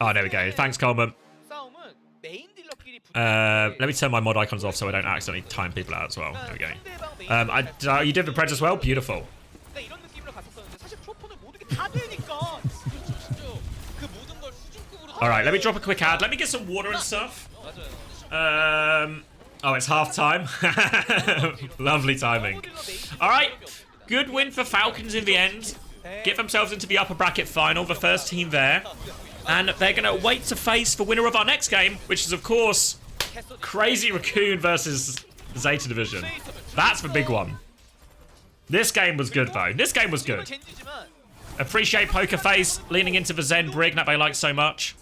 Oh, there we go. Thanks, Coleman. Let me turn my mod icons off so I don't accidentally time people out as well. There we go. You did the Preds as well? Beautiful. Alright, let me drop a quick ad. Let me get some water and stuff. Oh, it's half time. Lovely timing. Alright, good win for Falcons in the end. Get themselves into the upper bracket final, the first team there. And they're going to wait to face the winner of our next game, which is, of course, Crazy Raccoon versus Zeta Division. That's the big one. This game was good, though. This game was good. Appreciate Pokerface leaning into the Zen Brig that they like so much.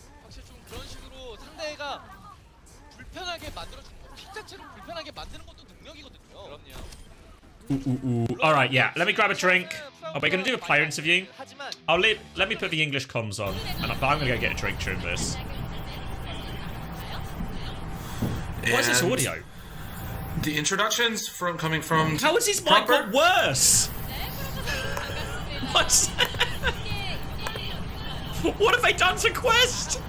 Alright, yeah. Let me grab a drink. Oh, we're going to do a player interview. Let me put the English comms on. And I'm going to go get a drink during this. Why is this audio? The introductions coming from... How is his mic got worse? What? What have they done to Quest?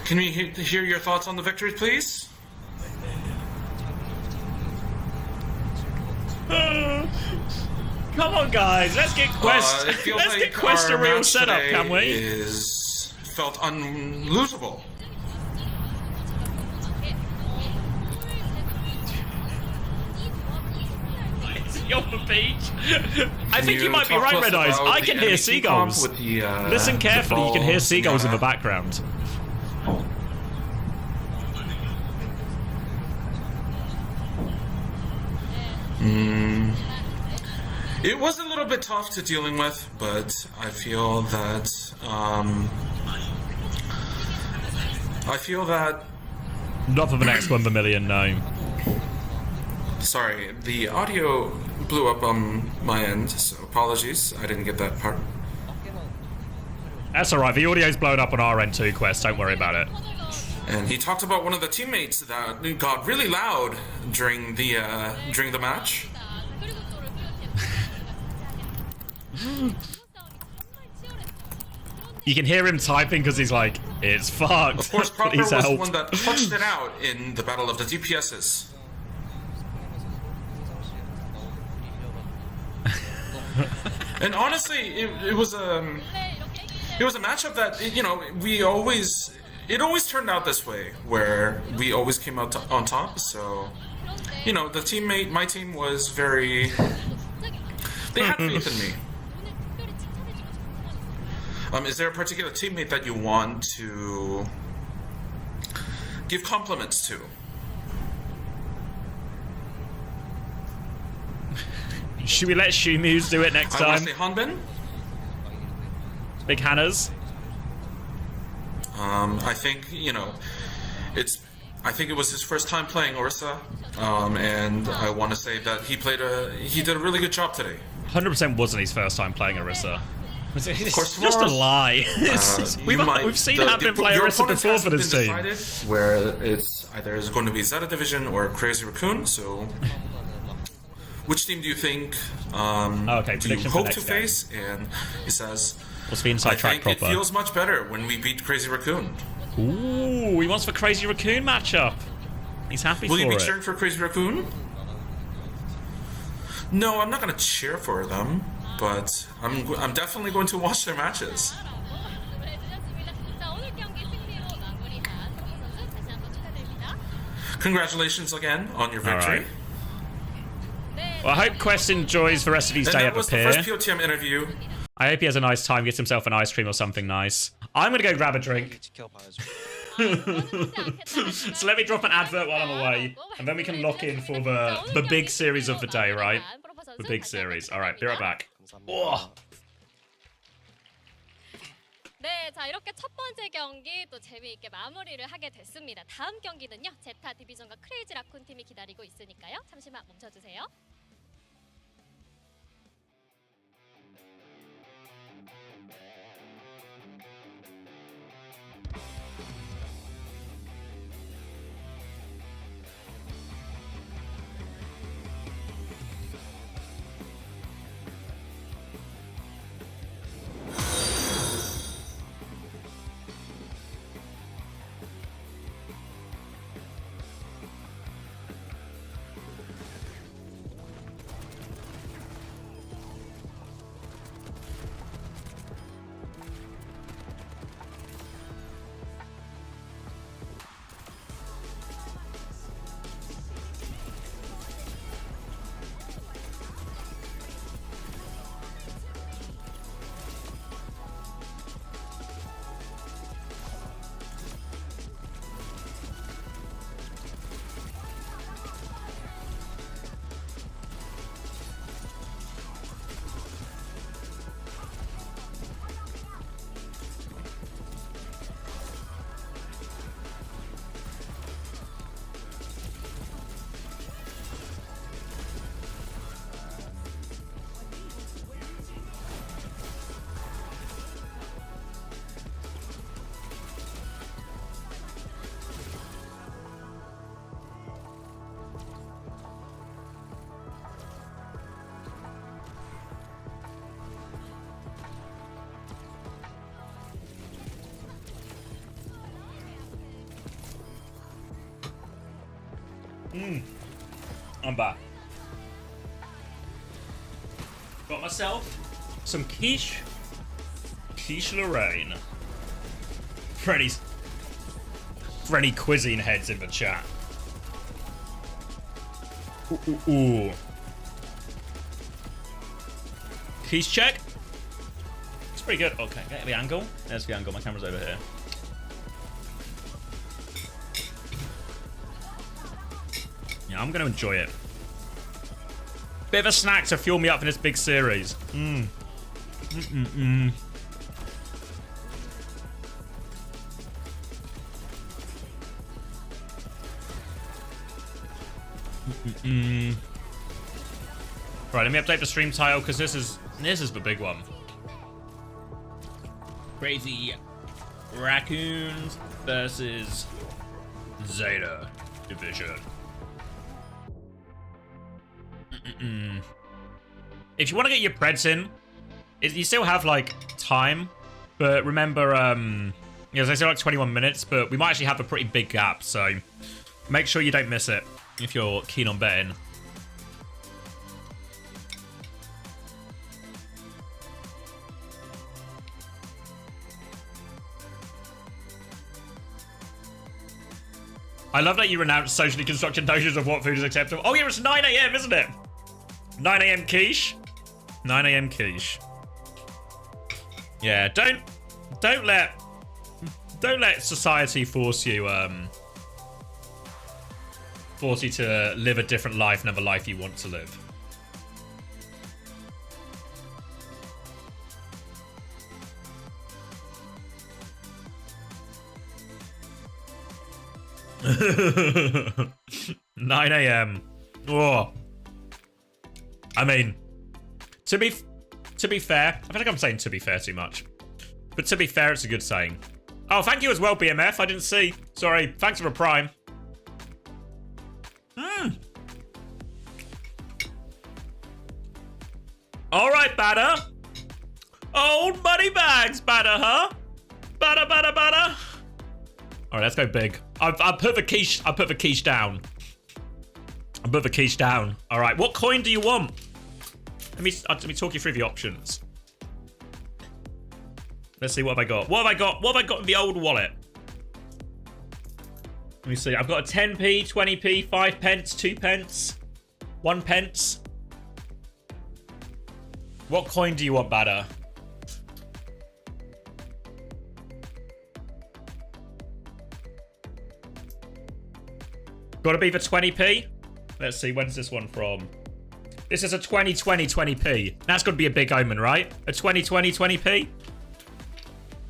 Can we hear your thoughts on the victory, please? guys. Let's get Quest. It feels Let's like get Quest a our real match setup, today can we? felt unlosable. You're on the beach. I think you you might be talk right, to us Red Eyes. about I the can hear MVP seagulls. comp with the, Listen carefully. You can hear balls, seagulls in the yeah. background. It was a little bit tough to dealing with, but I feel that Not for the next 1 million, no. Sorry, the audio blew up on my end, so apologies. I didn't get that part. That's alright. The audio's blown up on our end too, Quest. Don't worry about it. And he talked about one of the teammates that got really loud during the match. You can hear him typing because he's like, it's fucked. Of course, Proper Please was the help. one that clutched it out in the Battle of the DPSs. And honestly, it was a matchup that it always turned out this way, where we always came out on top. So, my team was very. They had faith in me. Is there a particular teammate that you want to give compliments to? Should we let Shumu's do it next I time? want to say Hanbin. Big Hannah's. I think I think it was his first time playing Orisa, and I want to say that he did a really good job today. 100% wasn't his first time playing Orisa. It's course, just a lie. We've seen Hampton play Orisa before for this team. Where it's either is going to be ZETA Division or Crazy Raccoon. So, which team do you think do you hope to face? And he says, What's the inside I track think proper? it feels much better when we beat Crazy Raccoon. Ooh, he wants the Crazy Raccoon matchup. He's happy Will for you be it. cheering for Crazy Raccoon? No, I'm not going to cheer for them, but I'm definitely going to watch their matches. Congratulations again on your victory. Right. Well, I hope Quest enjoys the rest of his day that at the was pier. the first POTM interview. I hope he has a nice time, gets himself an ice cream or something nice. I'm gonna go grab a drink. So let me drop an advert while I'm away, and then we can lock in for the big series of the day, right? The big series. All right, be right back. Oh. 네, 자 이렇게 첫 번째 경기 또 재미있게 마무리를 하게 됐습니다. 다음 경기는요, 제타 디비전과 크레이지 라쿤 팀이 기다리고 있으니까요. 잠시만 멈춰주세요. I'm back. Got myself some quiche. Quiche Lorraine. For any cuisine heads in the chat. Ooh. Quiche check. It's pretty good. Okay, get the angle. There's the angle. My camera's over here. Yeah, I'm gonna enjoy it. Bit of a snack to fuel me up for this big series. Right, let me update the stream title because this is the big one. Crazy Raccoons versus ZETA Division. If you want to get your preds in, you still have like time, but remember, yeah, they say like 21 minutes, but we might actually have a pretty big gap, so make sure you don't miss it if you're keen on betting. I love that you renounced socially constructed notions of what food is acceptable. Oh yeah, it's 9 AM, isn't it? 9 AM quiche. 9 AM quiche. Yeah, don't let society force you to live a different life than the life you want to live. $9 AM. Oh. I mean, to be fair, I feel like I'm saying to be fair too much. But to be fair, it's a good saying. Oh, thank you as well, BMF. I didn't see. Sorry. Thanks for the prime. All right, Batter. Old money bags, Batter, huh? Batter. All right, let's go big. I put the quiche down. I put the quiche down. All right, what coin do you want? Let me talk you through the options. Let's see, what have I got? What have I got in the old wallet? Let me see. I've got a 10p, 20p, 5 pence, 2 pence, 1 pence. What coin do you want, Batter? Gotta be the 20p. Let's see, when's this one from? This is a 2020 20p. That's gotta be a big omen, right? A 2020 20p.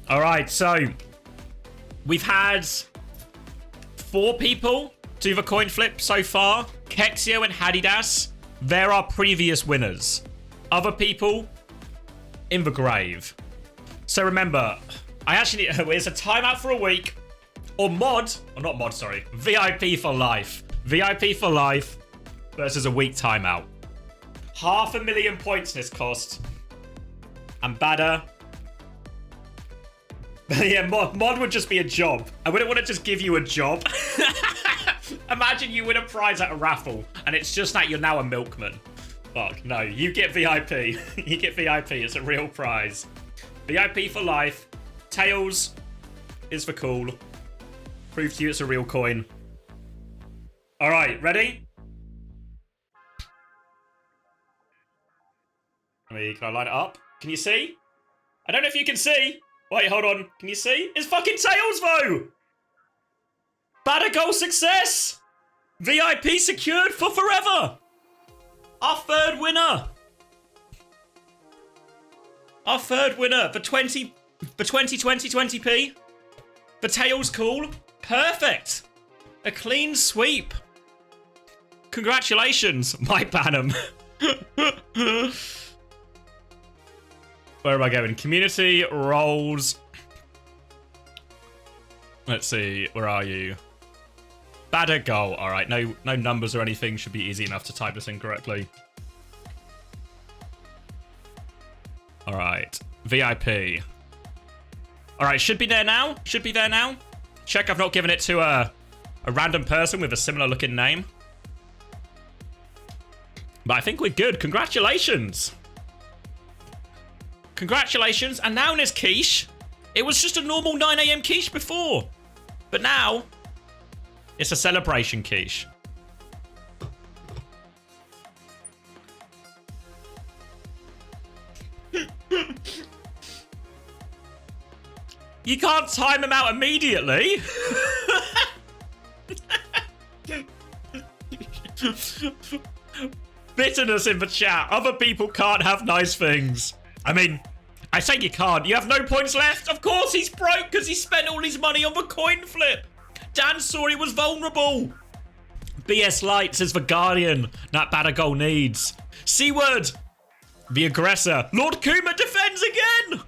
All right, so we've had 4 people do the coin flip so far. Kexio and Hadidas. They're our previous winners. Other people in the grave. So remember, it's a timeout for a week. Or VIP for life. VIP for life versus a week timeout. 500,000 points this cost. And Batter. Yeah, mod would just be a job. I wouldn't want to just give you a job. Imagine you win a prize at a raffle and it's just that you're now a milkman. Fuck, no, you get VIP. You get VIP, it's a real prize. VIP for life. Tails is for cool. Prove to you it's a real coin. All right, ready? Can I line it up? Can you see? I don't know if you can see. Wait, hold on. Can you see? It's fucking Tails, though! Batter goal success! VIP secured for forever! Our third winner! Our third winner for 2020 20p. The Tails cool. Perfect! A clean sweep. Congratulations, Mike Bannum. Where am I going? Community, roles. Let's see, where are you? Batter goal. All right, no numbers or anything. Should be easy enough to type this in correctly. All right, VIP. All right, should be there now. Should be there now. Check I've not given it to a random person with a similar looking name. But I think we're good. Congratulations. Congratulations. And now Nis quiche. It was just a normal 9 AM quiche before. But now, it's a celebration quiche. You can't time him out immediately. Bitterness in the chat. Other people can't have nice things. I mean, I say you can't. You have no points left. Of course he's broke because he spent all his money on the coin flip. Dan saw he was vulnerable. BS Light says the Guardian. That bad a goal needs. C-word. The aggressor. Lord Kuma defends again.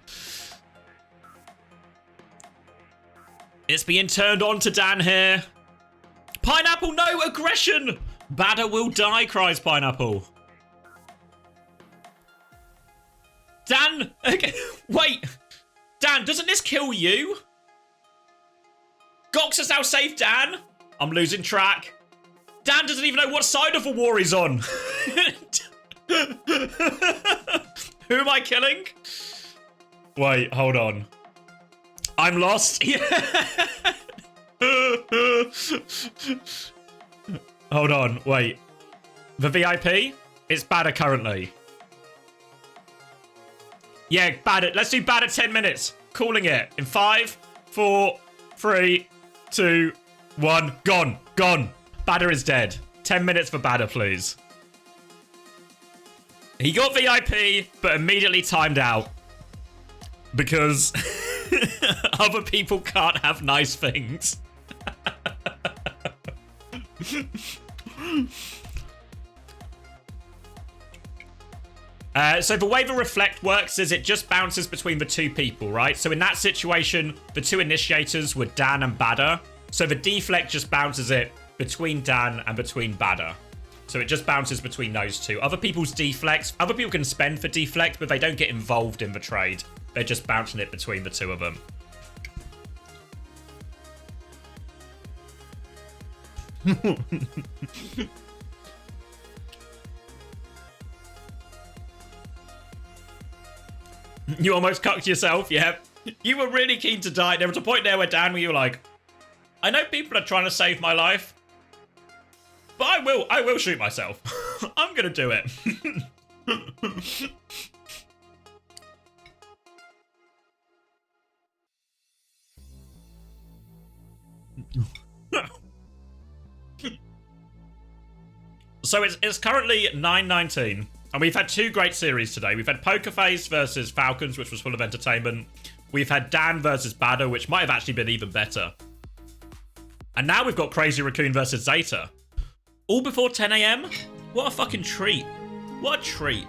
It's being turned on to Dan here. Pineapple, no aggression. Badder will die, cries Pineapple. Dan, okay, wait. Dan, doesn't this kill you? Gox has now saved Dan. I'm losing track. Dan doesn't even know what side of the war he's on. Who am I killing? Wait, hold on. I'm lost. Hold on, wait. The VIP? It's Badder currently. Yeah, Badder. Let's do Badder 10 minutes. Calling it. In 5, 4, 3, 2, 1. Gone. Gone. Badder is dead. 10 minutes for Badder, please. He got VIP, but immediately timed out. Because other people can't have nice things. So the way the reflect works is it just bounces between the two people, right? So in that situation, the two initiators were Dan and Badder. So the deflect just bounces it between Dan and between Badder. So it just bounces between those two. Other people's deflects, other people can spend for deflect, but they don't get involved in the trade. They're just bouncing it between the two of them. You almost cucked yourself, yeah. You were really keen to die. There was a point there where Dan, where you were like, I know people are trying to save my life, but I will shoot myself. I'm gonna do it. So it's currently 9:19, and we've had two great series today. We've had Poker Face versus Falcons, which was full of entertainment. We've had Dan versus Badder, which might have actually been even better. And now we've got Crazy Raccoon versus ZETA. All before 10 AM? What a fucking treat. What a treat.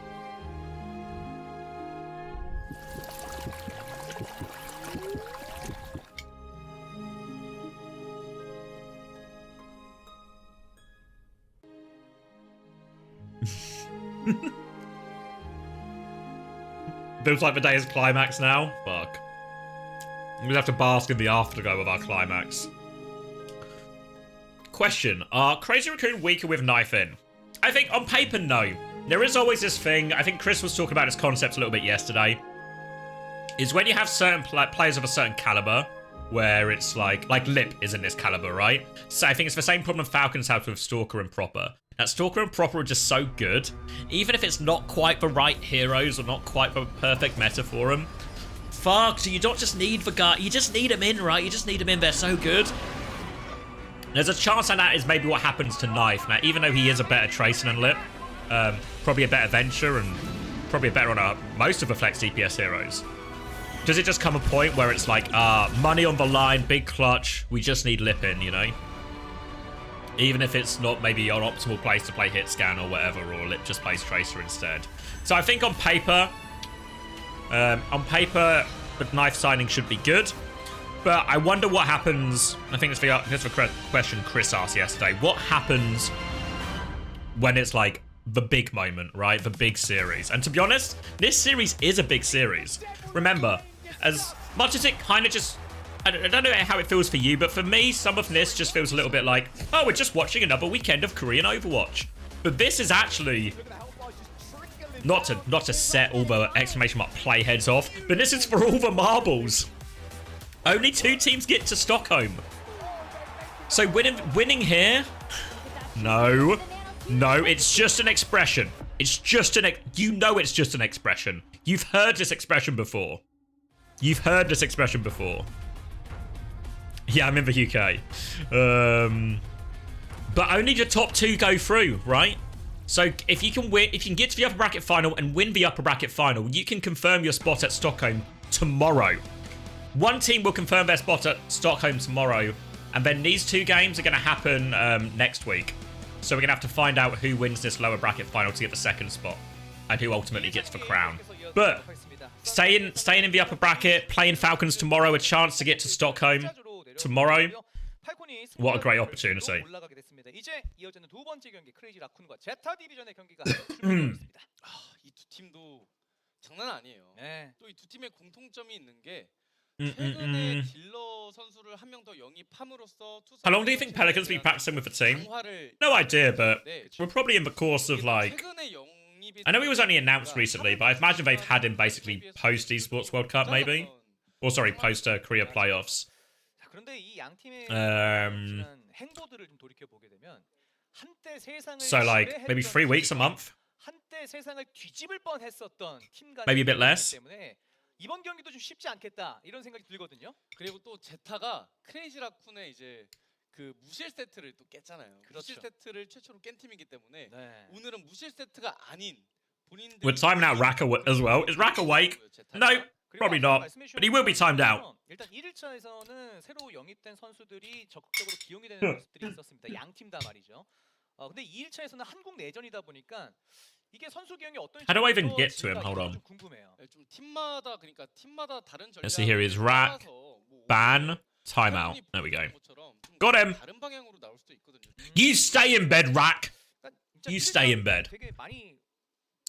Feels like the day is climax now. Fuck. We have to bask in the afterglow of our climax. Question. Are Crazy Raccoon weaker with knife in? I think on paper, no. There is always this thing, I think Chris was talking about this concept a little bit yesterday, is when you have certain players of a certain caliber, where it's like Lip is in this caliber, right? So I think it's the same problem Falcons have with Stalker and Proper. That Stalker and Proper are just so good, even if it's not quite the right heroes or not quite the perfect meta for them. Fuck, so you don't just need the guy, you just need them in, right? You just need them in, they're so good. There's a chance that is maybe what happens to Knife. Now, even though he is a better Tracer than Lip, probably a better Venture and probably a better on most of the Flex DPS heroes. Does it just come a point where it's like, money on the line, big clutch, we just need Lip in, you know? Even if it's not maybe an optimal place to play hit scan or whatever, or Lip just plays Tracer instead. So I think on paper, the Knife signing should be good. But I wonder what happens, I think that's the question Chris asked yesterday. What happens when it's like the big moment, right? The big series. And to be honest, this series is a big series. Remember, as much as it kind of just, I don't know how it feels for you, but for me, some of this just feels a little bit like, oh, we're just watching another weekend of Korean Overwatch. But this is actually Not to set all the exclamation mark playheads off, but this is for all the marbles. Only 2 teams get to Stockholm. So winning here? No. No, it's just an expression. It's just you know it's just an expression. You've heard this expression before. You've heard this expression before. Yeah, I'm in the UK. But only the top 2 go through, right? So if you can win, if you can get to the upper bracket final and win the upper bracket final, you can confirm your spot at Stockholm tomorrow. 1 team will confirm their spot at Stockholm tomorrow, and then these 2 games are going to happen next week. So we're going to have to find out who wins this lower bracket final to get the 2nd spot, and who ultimately gets the crown. But staying in the upper bracket, playing Falcons tomorrow, a chance to get to Stockholm tomorrow. What a great opportunity. 이제 이어지는 두 번째 경기 크레이지 라쿤과 제타 디비전의 경기가 준비되었습니다. 이 두 팀도 장난 아니에요. 네. 또 이 두 팀의 공통점이 있는 게 최근에 딜러 선수를 한 명 더 영입함으로써 How long do you think Pelicans be practicing with the team? No idea, but we're probably in the course of like... I know he was only announced recently, but I imagine they've had him basically post Esports World Cup maybe? Or sorry, post Korea playoffs. 그런데 이 양 팀의 행보들을 좀 돌이켜 보게 되면 한때 세상을 So like maybe 3 weeks, a month? 한때 세상을 뒤집을 뻔했었던 팀 간의 Maybe a bit less. 때문에 이번 경기도 좀 쉽지 않겠다 이런 생각이 들거든요. 그리고 또 제타가 크레이지 라쿤의 이제 그 무실 세트를 또 깼잖아요. 그렇죠. 무실 세트를 최초로 깬 팀이기 때문에 네. 오늘은 무실 세트가 아닌 본인들 We're timing out Raka as well. Is Raka awake? No, probably not. But he will be timed out. 일단 1일차에서는 새로 영입된 선수들이 적극적으로 기용이 되는 모습들이 있었습니다. 양 팀 다 말이죠. 근데 2일차에서는 한국 내전이다 보니까 이게 선수 기용이 어떤 How do I even get to him? Hold on. 좀 궁금해요. 좀 팀마다 그러니까 팀마다 다른 전략. Let's see here. Is Rack, ban, timeout. There we go. Got him. 다른 방향으로 나올 수도 있거든요. You stay in bed, Rack. You stay in bed. 되게 많이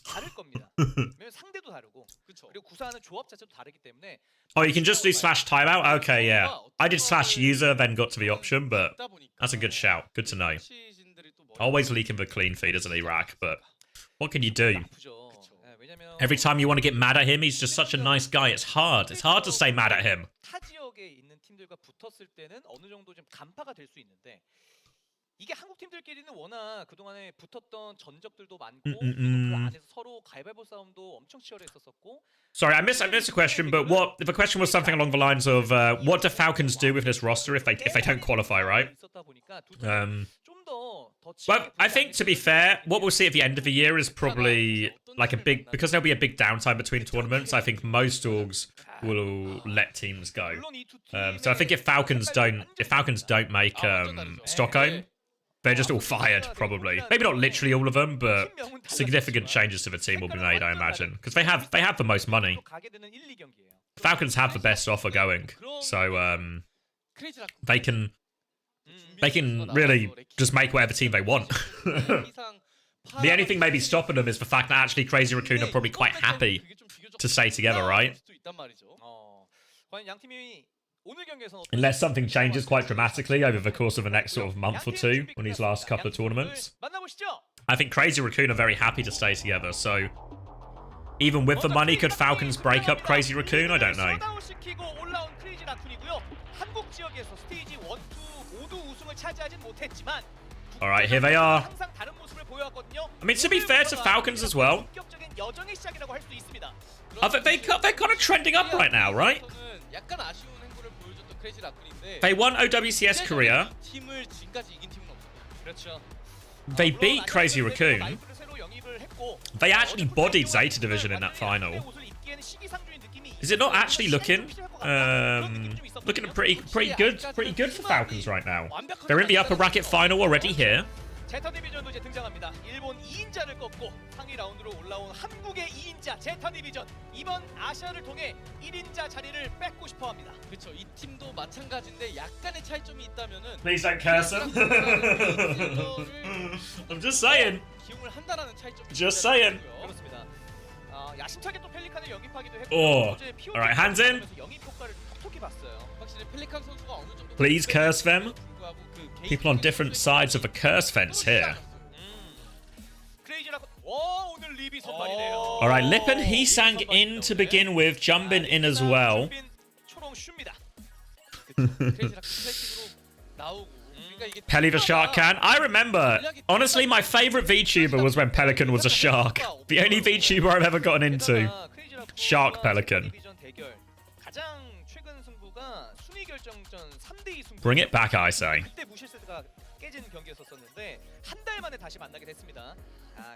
다를 겁니다. 왜냐면 상대도 다르고 그리고 구사하는 조합 자체도 다르기 때문에. Oh, you can just do slash timeout? Okay, yeah. I did slash user, then got to the option, but that's a good shout. Good to know. Always leaking the clean feed, isn't he, Rack? But what can you do? Every time you want to get mad at him, he's just such a nice guy. It's hard. It's hard to stay mad at him. 타 지역에 있는 팀들과 붙었을 때는 어느 정도 좀 간파가 될 수 있는데 이게 한국 팀들끼리는 워낙 그동안에 붙었던 전적들도 많고 그 안에서 서로 가위바위보 싸움도 엄청 치열했었었고. Sorry, I missed a question, but the question was something along the lines of what do Falcons do with this roster if they don't qualify, right? Well, I think to be fair, what we'll see at the end of the year is probably like because there'll be a big downtime between tournaments. I think most orgs will let teams go. So I think if Falcons don't make Stockholm, they're just all fired, probably. Maybe not literally all of them, but significant changes to the team will be made, I imagine. Because they have the most money. Falcons have the best offer going. So they can really just make whatever team they want. The only thing maybe stopping them is the fact that actually Crazy Raccoon are probably quite happy to stay together, right? Unless something changes quite dramatically over the course of the next sort of month or 2 on these last couple of tournaments. I think Crazy Raccoon are very happy to stay together, so even with the money, could Falcons break up Crazy Raccoon? I don't know. Alright, here they are. I mean, to be fair to Falcons as well, they're kind of trending up right now, right? They won OWCS Korea. They beat Crazy Raccoon. They actually bodied ZETA Division in that final. Is it not actually looking pretty good for Falcons right now? They're in the upper bracket final already here. 제타 디비전도 이제 등장합니다. 일본 2인자를 꺾고 상위 라운드로 올라온 한국의 2인자 제타 디비전. 이번 아시아를 통해 1인자 자리를 뺏고 싶어 합니다. 그렇죠. 이 팀도 마찬가지인데 약간의 차이점이 있다면은 Please don't curse him. I'm just saying. 기용을 한다라는 차이점이 Just saying. 그렇습니다. 야심차게 또 펠리칸을 영입하기도 했고 어제 Alright, hands in. 영입 효과를 톡톡히 봤어요. 확실히 펠리칸 선수가 어느 정도 Please curse them. People on different sides of the curse fence here. 오늘 리비 선발이네요. All right, Lippen, he sang in to begin with, jumping in as well. 초롱 슈입니다. Pelly the Shark can. I remember, honestly, my favorite VTuber was when Pelican was a shark. The only VTuber I've ever gotten into. Shark Pelican. Bring it back, I say. 깨지는 경기였었는데 한 달 만에 다시 만나게 됐습니다.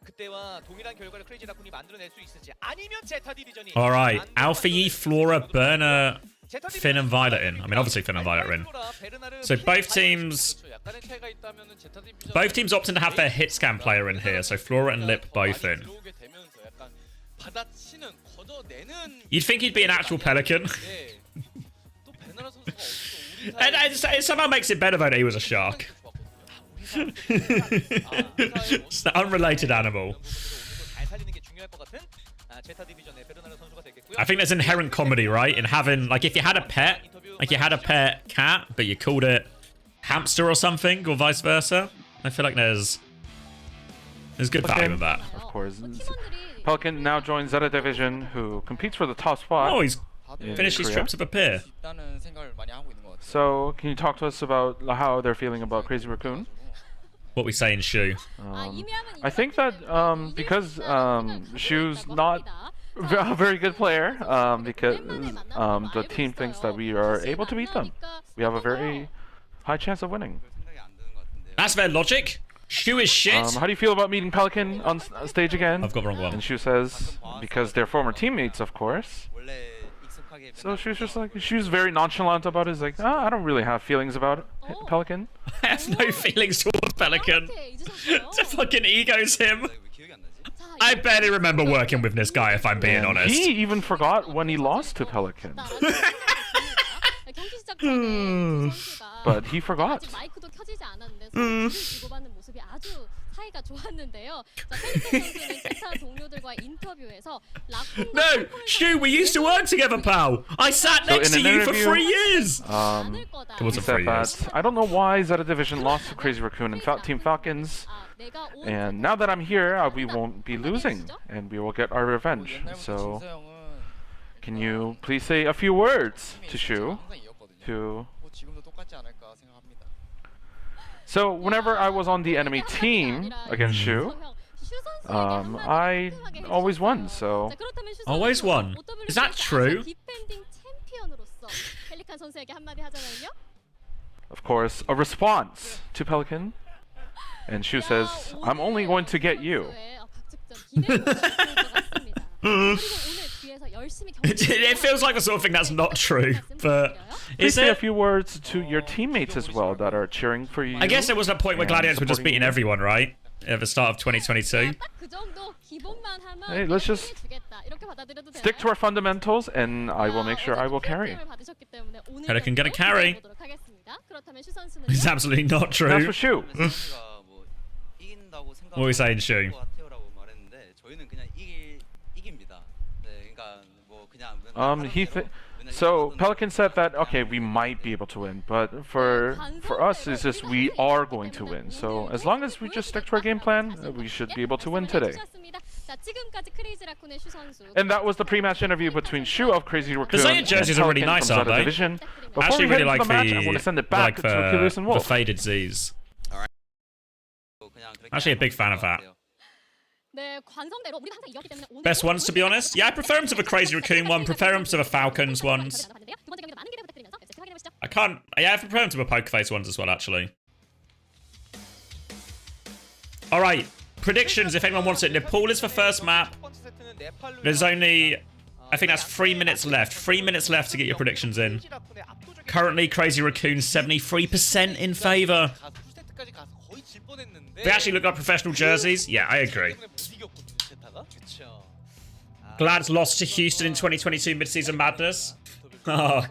그때와 동일한 결과를 크레이지 라쿤이 만들어낼 수 있을지 아니면 제타 디비전이 All right, Alpha Yi, Flora, Burner, Finn and Violet in. I mean, obviously Finn and Violet are in. So both teams opting to have their hit scan player in here. So Flora and Lip both in. You'd think he'd be an actual Pelican. And it somehow makes it better though that he was a shark. It's an unrelated animal. I think there's inherent comedy, right? In having, like, if you had a pet, cat, but you called it hamster or something, or vice versa. I feel like there's good value in that. Of course. Pelican now joins ZETA Division, who competes for the top spot. Oh, he's finished his trip to prepare. So, can you talk to us about how they're feeling about Crazy Raccoon? What we say in Shu? I think that because Shu's not a very good player, because the team thinks that we are able to beat them. We have a very high chance of winning. That's their logic. Shu is shit. How do you feel about meeting Pelican on stage again? I've got the wrong one. And Shu says, because they're former teammates, of course. So Shu's just like, Shu's very nonchalant about it. He's like, I don't really have feelings about Pelican. I have no feelings towards Pelican. It fucking egos him. I barely remember working with this guy, if I'm being honest. He even forgot when he lost to Pelican. But he forgot. No, Shu, we used to work together, pal. I sat next to you for 3 years. It wasn't 3 years. I don't know why ZETA Division lost to Crazy Raccoon and Team Falcons. And now that I'm here, we won't be losing, and we will get our revenge. So, can you please say a few words to Shu? So, whenever I was on the enemy team against Shu, I always won, so... Always won? Is that true? Of course, a response to Pelican. And Shu says, I'm only going to get you. It feels like the sort of thing that's not true, but please say a few words to your teammates as well that are cheering for you. I guess there was a point where Gladiators were just beating everyone, right? At the start of 2022. Hey, let's just stick to our fundamentals, and I will make sure I will carry. Pelican gonna carry. It's absolutely not true. That's for Shu. What are we saying, Shu? So Pelican said that okay, we might be able to win, but for us, it's just we are going to win. So as long as we just stick to our game plan, we should be able to win today. And that was the pre-match interview between Shu of Crazy Raccoon the ZETA jerseys are really nice, aren't they? Division. I actually really like the the faded Z's. Actually a big fan of that. Best ones, to be honest? Yeah, I prefer them to the Crazy Raccoon one, prefer them to the Falcons ones. I prefer them to the Pokerface ones as well, actually. Alright, predictions, if anyone wants it. Nepal is the first map. There's only, I think that's 3 minutes left. 3 minutes left to get your predictions in. Currently, Crazy Raccoon 73% in favour. They actually look like professional jerseys. Yeah, I agree. Glad's lost to Houston in 2022 mid-season madness. Oh,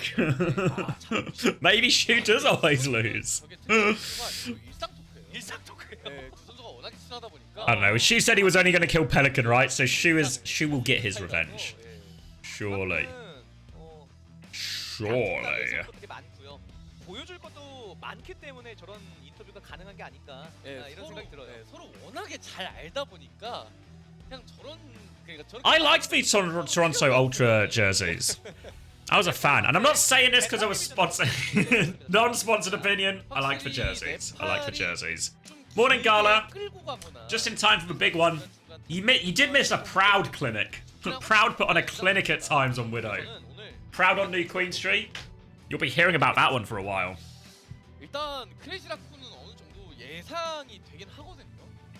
maybe Shu does always lose. I don't know. Shu said he was only going to kill Pelican, right? So Shu will get his revenge. Surely. Surely. 많기 때문에 저런 인터뷰가 가능한 게 아닐까 이런 생각이 들어요. 서로 워낙에 잘 알다 보니까 I liked the Toronto Ultra jerseys. I was a fan, and I'm not saying this because I was sponsored. Non-sponsored opinion. I like the jerseys. I like the jerseys. Morning, Gala. Just in time for the big one. You did miss a Proud clinic. Proud put on a clinic at times on Widow. Proud on New Queen Street. You'll be hearing about that one for a while.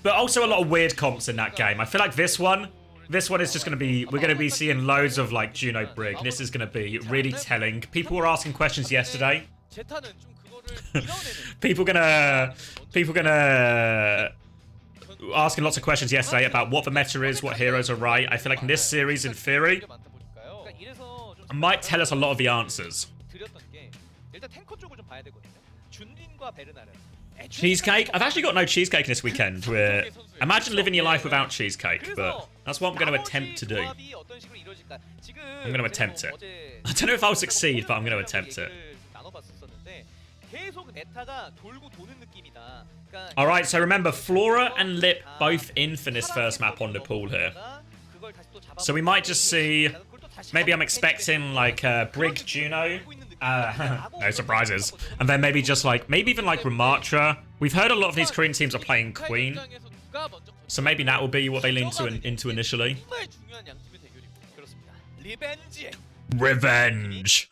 But also a lot of weird comps in that game. I feel like this one is just going to be... We're going to be seeing loads of, like, Juno Brig. This is going to be really telling. People were asking questions yesterday. People gonna asking lots of questions yesterday about what the meta is, what heroes are right. I feel like in this series, in theory, might tell us a lot of the answers. Cheesecake? I've actually got no cheesecake this weekend. Imagine living your life without cheesecake, but that's what I'm going to attempt to do. I'm going to attempt it. I don't know if I'll succeed, but I'm going to attempt it. Alright, so remember, Flora and Lip both in for this first map on the pool here. So we might just see... Maybe I'm expecting, like, Brig Juno. No surprises. And then maybe just, like, maybe even, like, Ramatra. We've heard a lot of these Korean teams are playing Queen. So maybe that will be what they lean into initially. Revenge.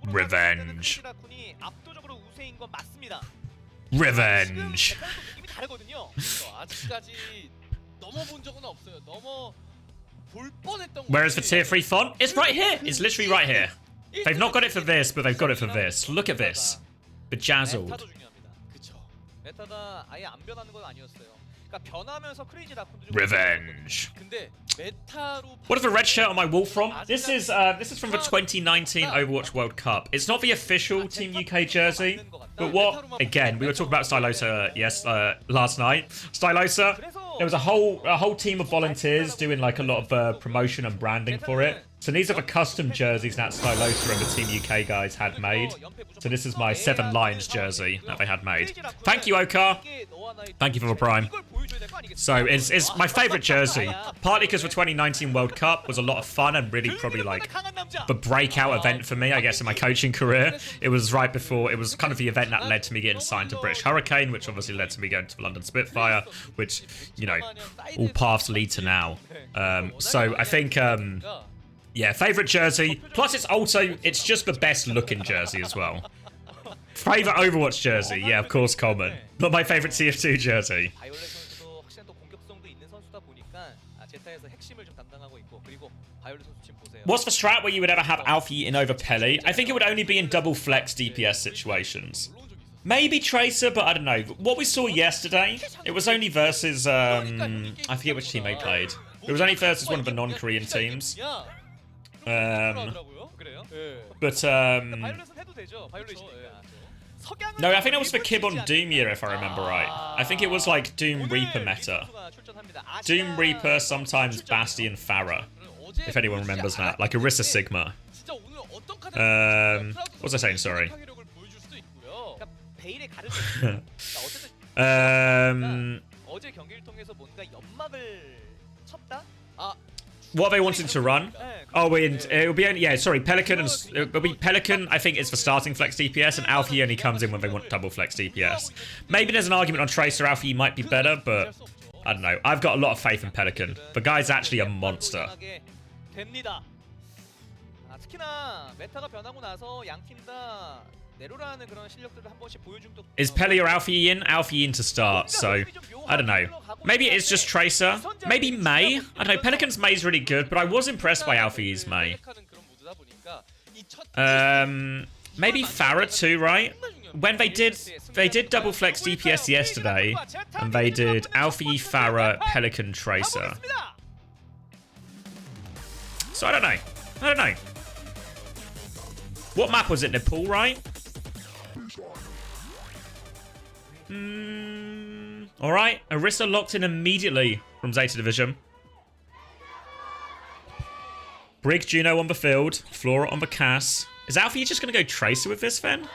Revenge. Revenge. Whereas the tier 3 font, it's right here. It's literally right here. They've not got it for this, but they've got it for this. Look at this. Bejazzled. Revenge. What is the red shirt on my wall from? This is from the 2019 Overwatch World Cup. It's not the official Team UK jersey, but what? Again, we were talking about Stylosa last night. Stylosa, there was a whole team of volunteers doing like a lot of promotion and branding for it. So these are the custom jerseys that Stylosa and the Team UK guys had made. So this is my 7 Lions jersey that they had made. Thank you, Okar. Thank you for the prime. So it's my favourite jersey. Partly because the 2019 World Cup was a lot of fun and really probably like the breakout event for me, I guess, in my coaching career. It was right before, it was kind of the event that led to me getting signed to British Hurricane, which obviously led to me going to the London Spitfire, which, you know, all paths lead to now. So I think... yeah, favourite jersey. Plus, it's just the best looking jersey as well. Favourite Overwatch jersey. Yeah, of course, Coleman. Not my favourite TF2 jersey. What's the strat where you would ever have Alfie in over Pele? I think it would only be in double flex DPS situations. Maybe Tracer, but I don't know. What we saw yesterday, it was only versus... I forget which team they played. It was only versus one of the non-Korean teams. No, I think it was for Kib on Doom year, if I remember right. I think it was like Doom Reaper meta. Doom Reaper, sometimes Bastion Pharah, if anyone remembers that. Like Orisa Sigma. What was I saying? Sorry. What are they wanting to run? Oh, it'll be only, yeah, sorry, Pelican and it'll be Pelican. I think it's for starting flex DPS, and Alfie only comes in when they want double flex DPS. Maybe there's an argument on Tracer. Alfie might be better, but I don't know. I've got a lot of faith in Pelican. The guy's actually a monster. Is Pele or Alfie in? Alfie in to start, so I don't know. Maybe it's just Tracer. Maybe May. I don't know. Pelican's May's really good, but I was impressed by Alfie's May. Maybe Pharah too, right? When they did double flex DPS yesterday, and they did Alfie, Pharah, Pelican, Tracer. So I don't know. I don't know. What map was it? Nepal, right? Alright, Orisa locked in immediately from Zeta Division. Brig Juno on the field, Flora on the Cass. Is Alfie just going to go Tracer with this then?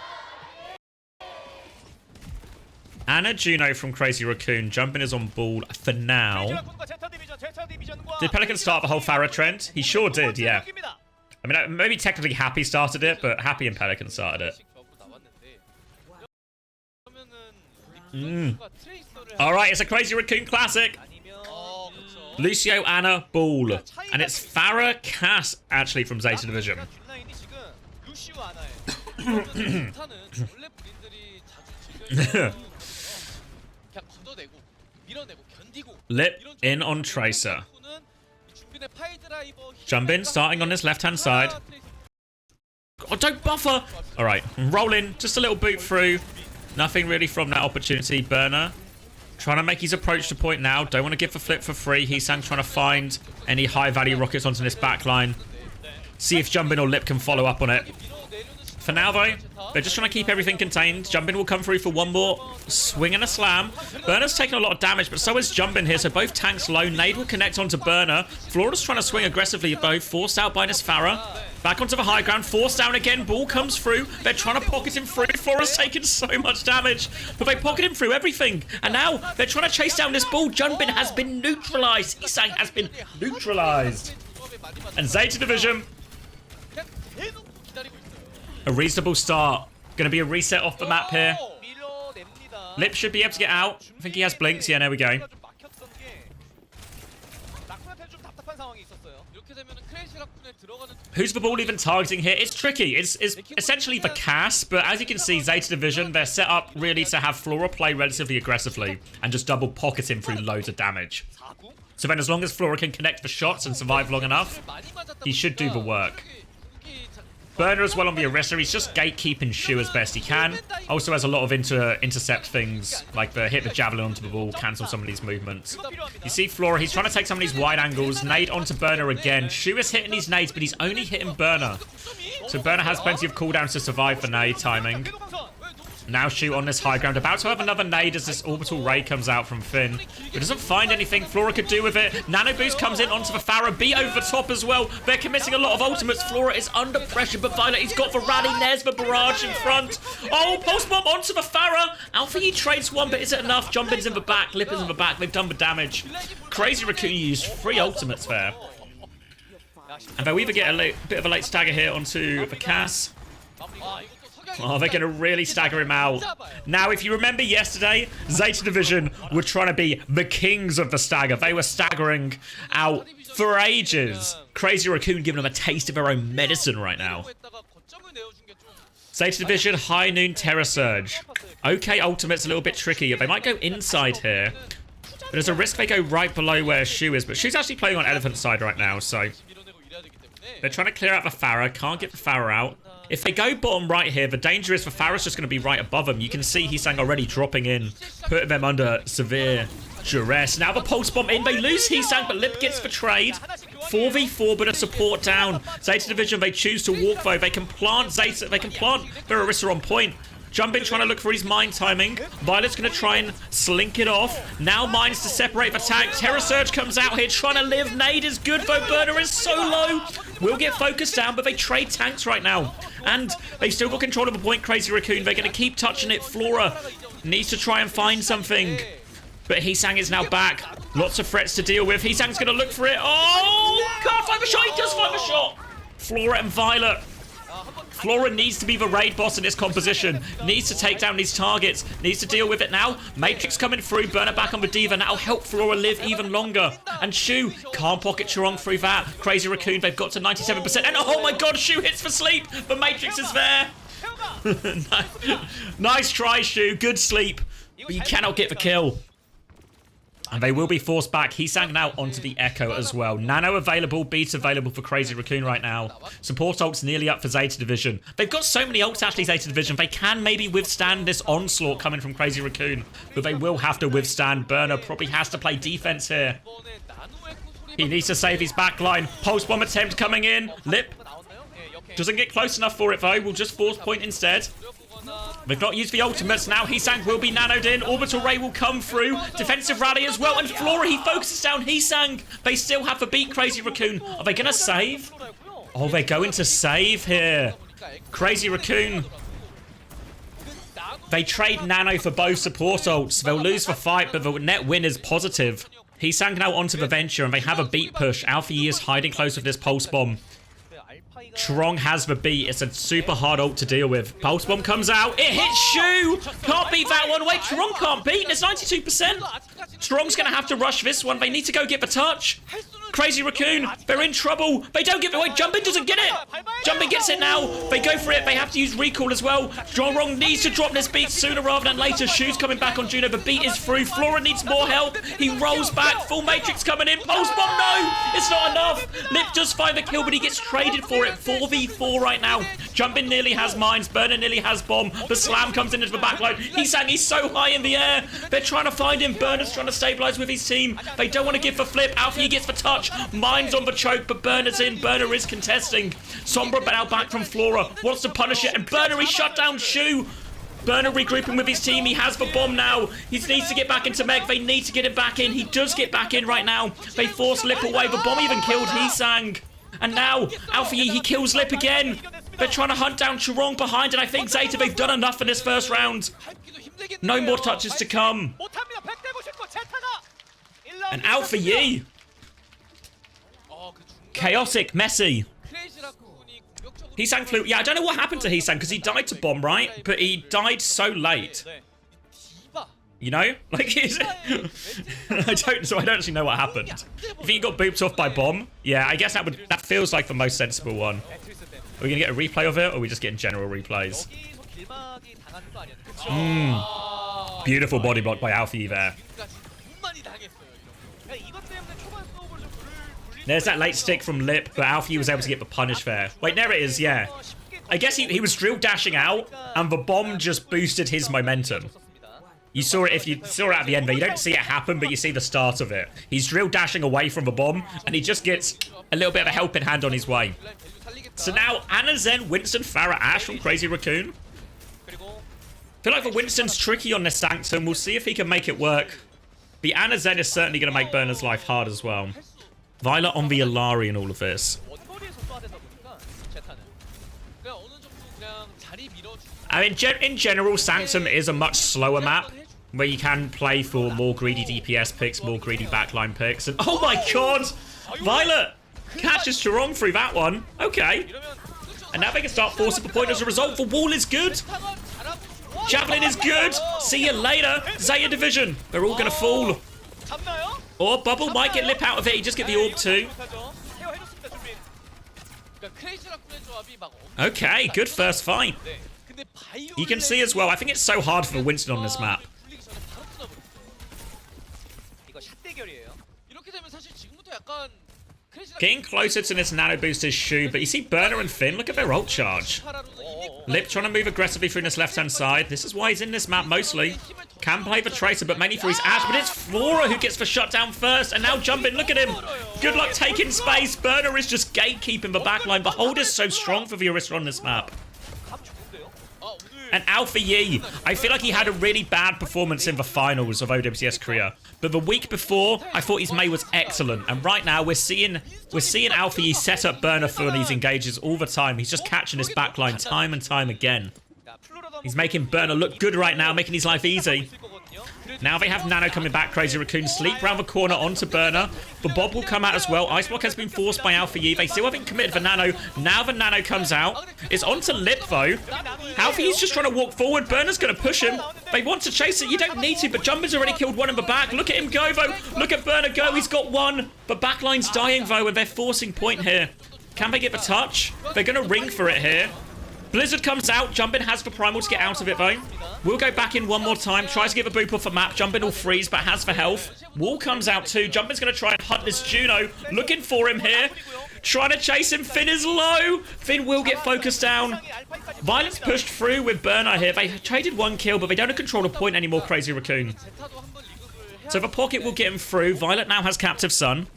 Anna Juno from Crazy Raccoon. Jumping is on ball for now. Did Pelican start the whole Farah trend? He sure did, yeah. I mean, maybe technically Happy started it, but Happy and Pelican started it. Alright, it's a Crazy Raccoon classic. Lucio, Anna, Ball. And it's Farah Cass, actually, from Zeta Division. Lip in on Tracer. Jump in, starting on this left-hand side. Oh, don't buffer! Alright, roll in, just a little boot through. Nothing really from that opportunity. Burner trying to make his approach to point now. Don't want to give the flip for free. Heesang trying to find any high-value rockets onto this backline. See if Jumpin or Lip can follow up on it. For now, though, they're just trying to keep everything contained. Jumpin will come through for one more swing and a slam. Burner's taking a lot of damage, but so is Jumpin here, so both tanks low. Nade will connect onto Burner. Flora's trying to swing aggressively, both forced out by this Farah. Back onto the high ground, forced down again. Ball comes through. They're trying to pocket him through. Flora's taken so much damage, but they pocket him through everything. And now they're trying to chase down this ball. Jumpin has been neutralized. Heesang has been neutralized. And Zeta Division, a reasonable start. Going to be a reset off the map here. Lip should be able to get out. I think he has blinks. Yeah, there we go. Who's the ball even targeting here? It's tricky. It's essentially the Cass, but as you can see, Zeta Division, they're set up really to have Flora play relatively aggressively and just double pocket him through loads of damage. So then as long as Flora can connect the shots and survive long enough, he should do the work. Burner as well on the arrestor. He's just gatekeeping Shu as best he can. Also has a lot of intercept things, like the hit the javelin onto the ball, cancel some of these movements. You see Flora, he's trying to take some of these wide angles. Nade onto Burner again. Shu is hitting these nades, but he's only hitting Burner. So Burner has plenty of cooldowns to survive the nade timing. Now Shu on this high ground, about to have another nade as this orbital ray comes out from Finn. But doesn't find anything Flora could do with it. Nano Boost comes in onto the Farah, B over the top as well. They're committing a lot of ultimates. Flora is under pressure, but Violet, he's got the rally. There's the barrage in front. Oh, Pulse Bomb onto the Farah. Alpha he trades one, but is it enough? Jumpin's in the back, Lip is in the back. They've done the damage. Crazy Raccoon used 3 ultimates there. And they'll either get a bit of a late stagger here onto the Cass. Oh, they're going to really stagger him out. Now, if you remember yesterday, Zeta Division were trying to be the kings of the stagger. They were staggering out for ages. Crazy Raccoon giving them a taste of their own medicine right now. Zeta Division, High Noon, Terror Surge. Okay, ultimate's a little bit tricky. They might go inside here. But there's a risk they go right below where Shu is. But Shu's actually playing on Elephant side right now, so they're trying to clear out the Farah. Can't get the Farah out. If they go bottom right here, the danger is for Farah's just going to be right above them. You can see Heesang already dropping in, putting them under severe duress. Now the Pulse Bomb in. They lose Heesang, but Lip gets the trade. 4v4, but a support down. Zeta Division, they choose to walk though. They can plant Zeta. They can plant Bararissa on point. Jumpin trying to look for his mine timing. Violet's going to try and slink it off. Now mines to separate the tank. Terror Surge comes out here trying to live. Nade is good though. Burner is so low. Will get focused down, but they trade tanks right now. And they've still got control of the point, Crazy Raccoon. They're going to keep touching it. Flora needs to try and find something. But Heesang is now back. Lots of threats to deal with. Heesang's going to look for it. Oh, can't find the shot. He does find the shot. Flora and Violet. Flora needs to be the raid boss in this composition. Needs to take down these targets. Needs to deal with it now. Matrix coming through. Burner back on the Diva. That'll help Flora live even longer. And Shu can't pocket Chirong through that. Crazy Raccoon, they've got to 97%. And oh my god, Shu hits for sleep. The Matrix is there. Nice try, Shu. Good sleep. But you cannot get the kill. And they will be forced back. Heesang now onto the Echo as well. Nano available, Beat available for Crazy Raccoon right now. Support ult's nearly up for Zeta Division. They've got so many ults actually, Zeta Division. They can maybe withstand this onslaught coming from Crazy Raccoon. But they will have to withstand. Burner probably has to play defense here. He needs to save his backline. Pulse Bomb attempt coming in. Lip doesn't get close enough for it though. We'll just force point instead. They've not used the ultimates now. Heesang will be nanoed in. Orbital Ray will come through. Defensive rally as well. And Flora, he focuses down Heesang. They still have the beat, Crazy Raccoon. Are they going to save? Oh, they're going to save here. Crazy Raccoon. They trade Nano for both support ults. They'll lose the fight, but the net win is positive. He sank now onto the Venture, and they have a beat push. Alpha E is hiding close with this Pulse Bomb. Trong has the beat. It's a super hard ult to deal with. Pulse Bomb comes out. It hits Shu! Can't beat that one. Wait, Trong can't beat. It's 92%. Strong's going to have to rush this one. They need to go get the touch. Crazy Raccoon, they're in trouble. They don't give it away. Jumpin doesn't get it. Jumpin gets it now. They go for it. They have to use recall as well. Jorong needs to drop this beat sooner rather than later. Shu's coming back on Juno. The beat is through. Flora needs more help. He rolls back. Full Matrix coming in. Pulse Bomb, no. It's not enough. Lip does find the kill, but he gets traded for it. 4v4 right now. Jumpin nearly has mines. Burner nearly has bomb. The slam comes into the backline. He's so high in the air. They're trying to find him. Burner's trying to stabilize with his team. They don't want to give the flip. Alfie gets the touch. Mines on the choke, but Burner's in. Burner is contesting. Sombra now back from Flora. Wants to punish it, and Burner is shut down Shu. Burner regrouping with his team. He has the bomb now. He needs to get back into Meg. They need to get him back in. He does get back in right now. They force Lip away. The bomb even killed Heesang. And now, Alpha Yi, he kills Lip again. They're trying to hunt down Churong behind, and I think ZETA, they've done enough in this first round. No more touches to come. And Alpha Yi. Chaotic, messy. Heesang flew. Yeah, I don't know what happened to Heesang because he died to bomb, right? But he died so late. You know? Like, I don't actually know what happened. You think he got booped off by bomb? Yeah, I guess that feels like the most sensible one. Are we gonna get a replay of it, or are we just getting general replays? Beautiful body block by Alfie there. There's that late stick from Lip, but Alfie was able to get the punish there. Wait, there it is, yeah. I guess he was drill dashing out, and the bomb just boosted his momentum. You saw it if you saw it at the end, but you don't see it happen, but you see the start of it. He's drill dashing away from the bomb, and he just gets a little bit of a helping hand on his way. So now, Anna Zen, Winston, Farah, Ash from Crazy Raccoon. I feel like the Winston's tricky on this Sanctum. We'll see if he can make it work. The Anna Zen is certainly going to make Burner's life hard as well. Violet on the Alari in all of this. I mean, in general, Sanctum is a much slower map, where you can play for more greedy DPS picks, more greedy backline picks. And oh my god! Violet catches Churong through that one. Okay. And now they can start forcing the point as a result. The wall is good. Javelin is good. See you later. Zaya Division. They're all going to fall. Or Bubble might get Lip out of it. He just get the orb too. Okay, good first fight. You can see as well, I think it's so hard for Winston on this map. Getting closer to this nano boost is Shu, but you see Burner and Finn, look at their ult charge. Lip trying to move aggressively through this left-hand side. This is why he's in this map mostly. Can play the Tracer, but mainly for his Ash, but it's Flora who gets the shutdown first, and now Jumpin, look at him. Good luck taking space. Burner is just gatekeeping the backline. The hold is so strong for the Orisa on this map. And Alpha Yi, I feel like he had a really bad performance in the finals of OWCS Korea. But the week before, I thought his May was excellent. And right now, we're seeing Alpha Yi set up Burner for these engages all the time. He's just catching his backline time and time again. He's making Burner look good right now, making his life easy. Now they have Nano coming back. Crazy Raccoon sleep round the corner onto Burner. The Bob will come out as well. Ice Block has been forced by Alpha Yi. They still haven't committed for Nano. Now the Nano comes out. It's onto Lip though. Alpha Yi's just trying to walk forward. Burner's going to push him. They want to chase it. You don't need to, but Jumper's already killed one in the back. Look at him go though. Look at Burner go. He's got one. But backline's dying though, and they're forcing point here. Can they get the touch? They're going to ring for it here. Blizzard comes out. Jumpin has the primal to get out of it though. We'll go back in one more time. Tries to get the boop off the map. Jumpin will freeze, but has the health. Wall comes out too. Jumpin's going to try and hunt this Juno. Looking for him here. Trying to chase him. Finn is low. Finn will get focused down. Violet's pushed through with Burner here. They traded one kill, but they don't control a point anymore, Crazy Raccoon. So the pocket will get him through. Violet now has Captive Sun.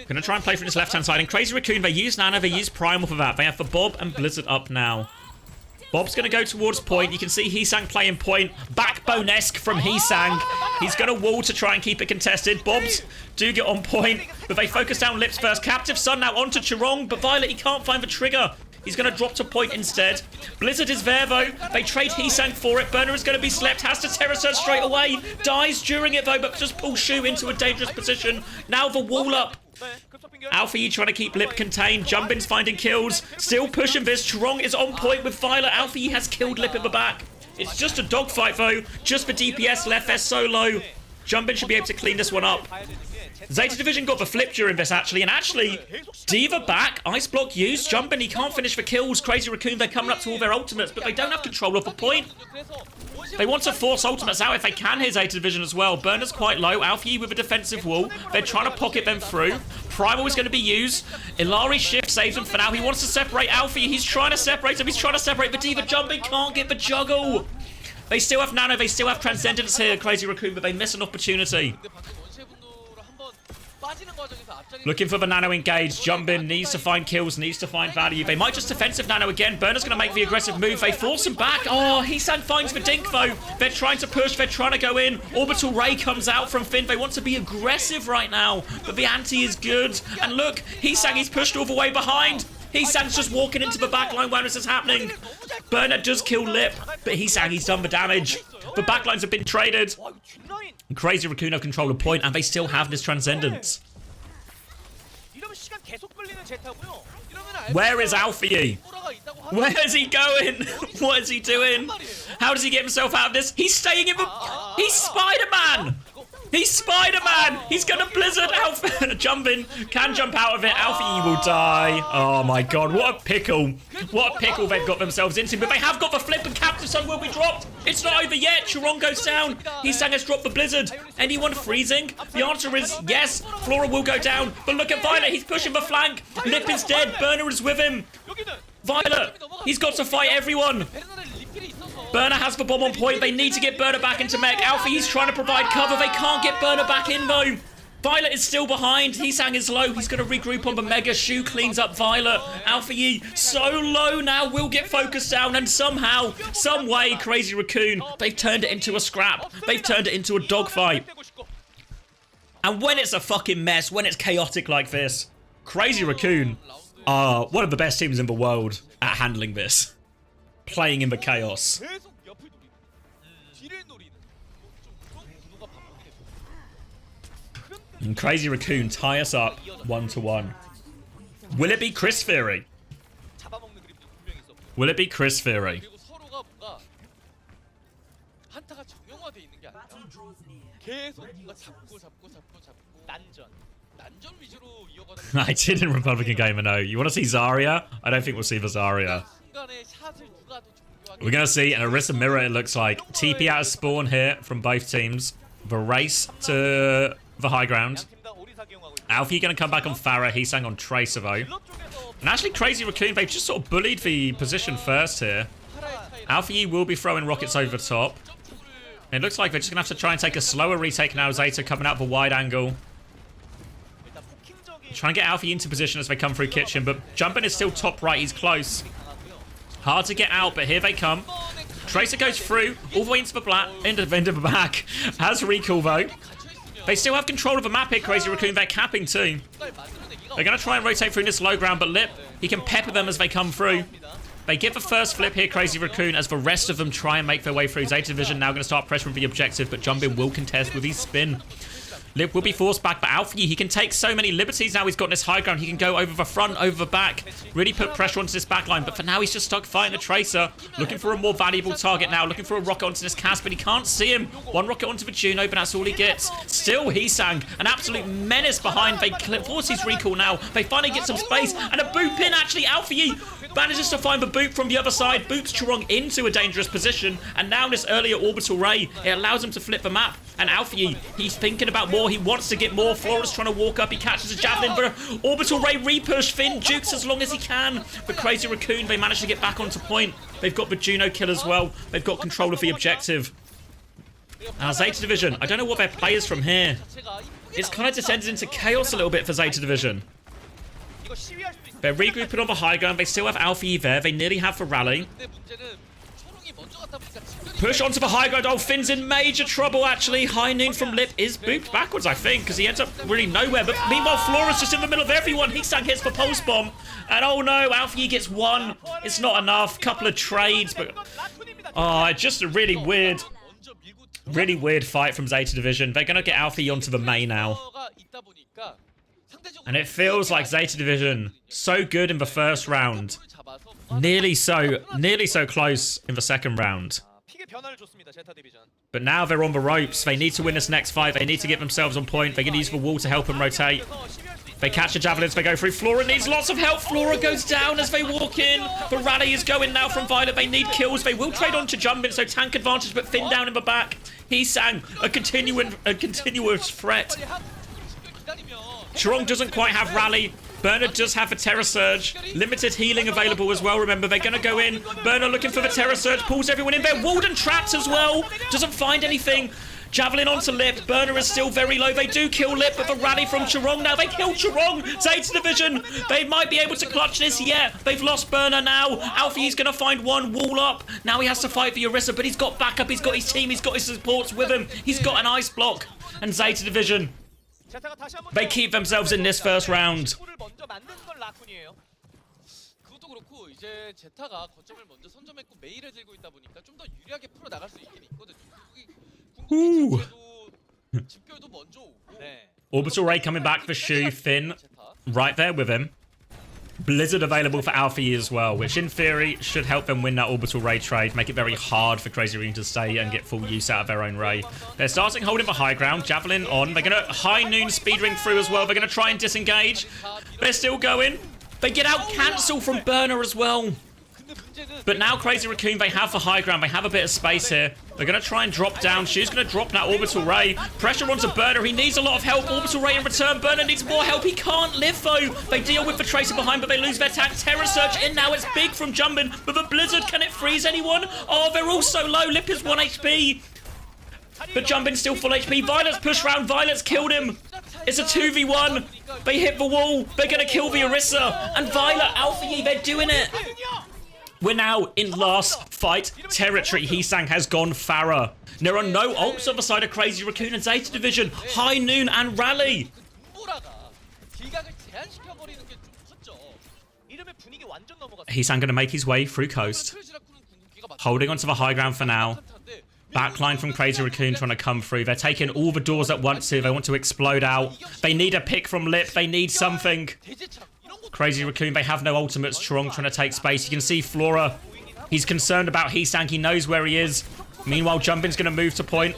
Gonna try and play from this left-hand side. And Crazy Raccoon, they use Nano, they use Primal for that. They have the Bob and Blizzard up now. Bob's gonna go towards point. You can see Heesang playing point. Backbone-esque from Heesang. He's going to wall to try and keep it contested. Bobs do get on point, but they focus down Lips first. Captive Sun now onto Chirong, but Violet, he can't find the trigger. He's going to drop to point instead. Blizzard is there, though. They trade Heesang for it. Burner is going to be slept. Has to Terra Surge straight away. Dies during it, though, but just pulls Shu into a dangerous position. Now the wall up. Alpha E trying to keep Lip contained. Jumbin's finding kills. Still pushing this. Chirong is on point with Violet. Alpha E has killed Lip in the back. It's just a dogfight, though. Just for DPS left there so low. Jumbin should be able to clean this one up. Zeta Division got the flip during this, actually. And actually, D.Va back. Ice Block used. Jumbin, he can't finish the kills. Crazy Raccoon, they're coming up to all their ultimates, but they don't have control of the point. They want to force ultimates out if they can here, Zeta Division as well. Burner's quite low. Alfie with a defensive wall. They're trying to pocket them through. Primal is going to be used. Ilari's shift saves them for now. He wants to separate Alfie. He's trying to separate him. He's trying to separate the D.Va. Jumbin can't get the juggle. They still have Nano. They still have Transcendence here, Crazy Raccoon, but they miss an opportunity. Looking for the Nano engage. Jumbin needs to find kills, needs to find value. They might just defensive Nano again. Burner's going to make the aggressive move. They force him back. Oh, Heesang finds the dink, though. They're trying to push. They're trying to go in. Orbital Ray comes out from Finn. They want to be aggressive right now, but the ante is good. And look, Heesang, he's pushed all the way behind. Heesang's just walking into the backline while this is happening. Burner does kill Lip, but Heesang, he's done the damage. The backlines have been traded. Crazy Raccoon have control of point, and they still have this Transcendence. Where is Alfie? Where is he going? What is he doing? How does he get himself out of this? He's staying in the... He's Spider-Man! He's Spider-Man! He's gonna Blizzard Alpha. Jumbin can jump out of it. Alfie will die. Oh my god, what a pickle. What a pickle they've got themselves into. But they have got the flip and Captive Sun will be dropped. It's not over yet. Chirong goes down. Heesang has dropped the Blizzard. Anyone freezing? The answer is yes. Flora will go down. But look at Violet. He's pushing the flank. Lip is dead. Burner is with him. Violet. He's got to fight everyone. Burner has the bomb on point. They need to get Burner back into mech. Alfie, he's trying to provide cover. They can't get Burner back in, though. Violet is still behind. Heesang is low. He's going to regroup on the Mega. Shu cleans up Violet. Alfie so low now. Will get focused down. And somehow, some way, Crazy Raccoon, they've turned it into a scrap. They've turned it into a dogfight. And when it's a fucking mess, when it's chaotic like this, Crazy Raccoon are one of the best teams in the world at handling this. Playing in the chaos. And Crazy Raccoon tie us up 1-1. Will it be Chris Fury? Will it be Chris Fury? I did in Republican Gamer, no. You want to see Zarya? I don't think we'll see the Zarya. We're going to see an Orisa Mirror, it looks like. TP out of spawn here from both teams. The race to the high ground. Alfie going to come back on Pharah. Heesang on Tracer, though. And actually, Crazy Raccoon, they've just sort of bullied the position first here. Alfie will be throwing rockets over the top. It looks like they're just going to have to try and take a slower retake now. Zeta coming out of a wide angle. Trying to get Alfie into position as they come through kitchen, but Jumbin is still top right. He's close. Hard to get out, but here they come. Tracer goes through, all the way into the back. Has recall, though. They still have control of the map here, Crazy Raccoon. They're capping, too. They're going to try and rotate through this low ground, but Lip, he can pepper them as they come through. They get the first flip here, Crazy Raccoon, as the rest of them try and make their way through. Zeta Division now going to start pressuring the objective, but Jumbin will contest with his spin. Lip will be forced back, but Alfie, he can take so many liberties now. He's got this high ground. He can go over the front, over the back, really put pressure onto this backline. But for now, he's just stuck fighting the Tracer, looking for a more valuable target now, looking for a rocket onto this cast, but he can't see him. One rocket onto the Juno, but that's all he gets. Still, Heesang, an absolute menace behind. They force his recall now. They finally get some space, and a boot pin, actually. Alfie manages to find the boot from the other side, boots Chirong into a dangerous position, and now this earlier orbital ray, it allows him to flip the map. And Alfie, he's thinking about more. He wants to get more. Flora's trying to walk up. He catches a javelin, but orbital ray repush. Finn jukes as long as he can. But Crazy Raccoon, they manage to get back onto point. They've got the Juno kill as well. They've got control of the objective. Zeta Division, I don't know what their play is from here. It's kind of descended into chaos a little bit for Zeta Division. They're regrouping on the high ground. They still have Alfie there. They nearly have the rally. Push onto the high ground. Oh, Finn's in major trouble, actually. High Noon from Lip is booped backwards, I think, because he ends up really nowhere. But meanwhile, Flora's just in the middle of everyone. Heesang hits the pulse bomb. And oh no, Alfie gets one. It's not enough. Couple of trades, but... Oh, just a really weird fight from Zeta Division. They're going to get Alfie onto the main now. And it feels like Zeta Division, so good in the first round. Nearly so close in the second round. But now they're on the ropes. They need to win this next fight. They need to get themselves on point. They're going to use the wall to help them rotate. They catch the javelins. They go through. Flora needs lots of help. Flora goes down as they walk in. The rally is going now from Violet. They need kills. They will trade on to Jumpin, so tank advantage, but Finn down in the back. Heesang, a continuous threat. Chorong doesn't quite have rally. Burner does have a Terror Surge. Limited healing available as well, remember. They're going to go in. Burner looking for the Terror Surge. Pulls everyone in there. Walden trapped as well. Doesn't find anything. Javelin onto Lip. Burner is still very low. They do kill Lip, but the rally from Chorong now. They kill Chorong. Zeta Division. They might be able to clutch this. Yeah, they've lost Burner now. Alfie's going to find one. Wall up. Now he has to fight for Orisa, but he's got backup. He's got his team. He's got his supports with him. He's got an ice block. And Zeta Division, they keep themselves in this first round. 그것도 그렇고 이제 제타가 거점을 먼저 선점했고 메이를 들고 있다 보니까 좀 더 유리하게 풀어 나갈 수 있긴 있거든요. 궁극기 집결도 먼저 오고. Orbital Ray coming back for Shu. Finn right there with him. Blizzard available for Alfie as well, which in theory should help them win that Orbital Ray trade, make it very hard for Crazy Rune to stay and get full use out of their own Ray. They're starting holding the high ground, Javelin on. They're going to High Noon speed ring through as well. They're going to try and disengage. They're still going. They get out cancel from Burner as well. But now Crazy Raccoon, they have the high ground. They have a bit of space here. They're going to try and drop down. She's going to drop that Orbital Ray. Pressure onto Burner. He needs a lot of help. Orbital Ray in return. Burner needs more help. He can't live, though. They deal with the Tracer behind, but they lose their tank. Terror Surge in now. It's big from Jumpin. But the Blizzard, can it freeze anyone? Oh, they're all so low. Lip is 1 HP. But Jumpin's still full HP. Violet's pushed round. Violet's killed him. It's a 2v1. They hit the wall. They're going to kill the Orisa. And Violet, Alfie, they're doing it. We're now in last fight territory. Heesang has gone Farah. There are no ults on the side of Crazy Raccoon and Zeta Division. High Noon and Rally. Heesang going to make his way through coast. Holding onto the high ground for now. Backline from Crazy Raccoon trying to come through. They're taking all the doors at once here. They want to explode out. They need a pick from Lip. They need something. Crazy Raccoon, they have no ultimates. Chorong trying to take space. You can see Flora. He's concerned about Heesang. He knows where he is. Meanwhile, Jumpin's going to move to point.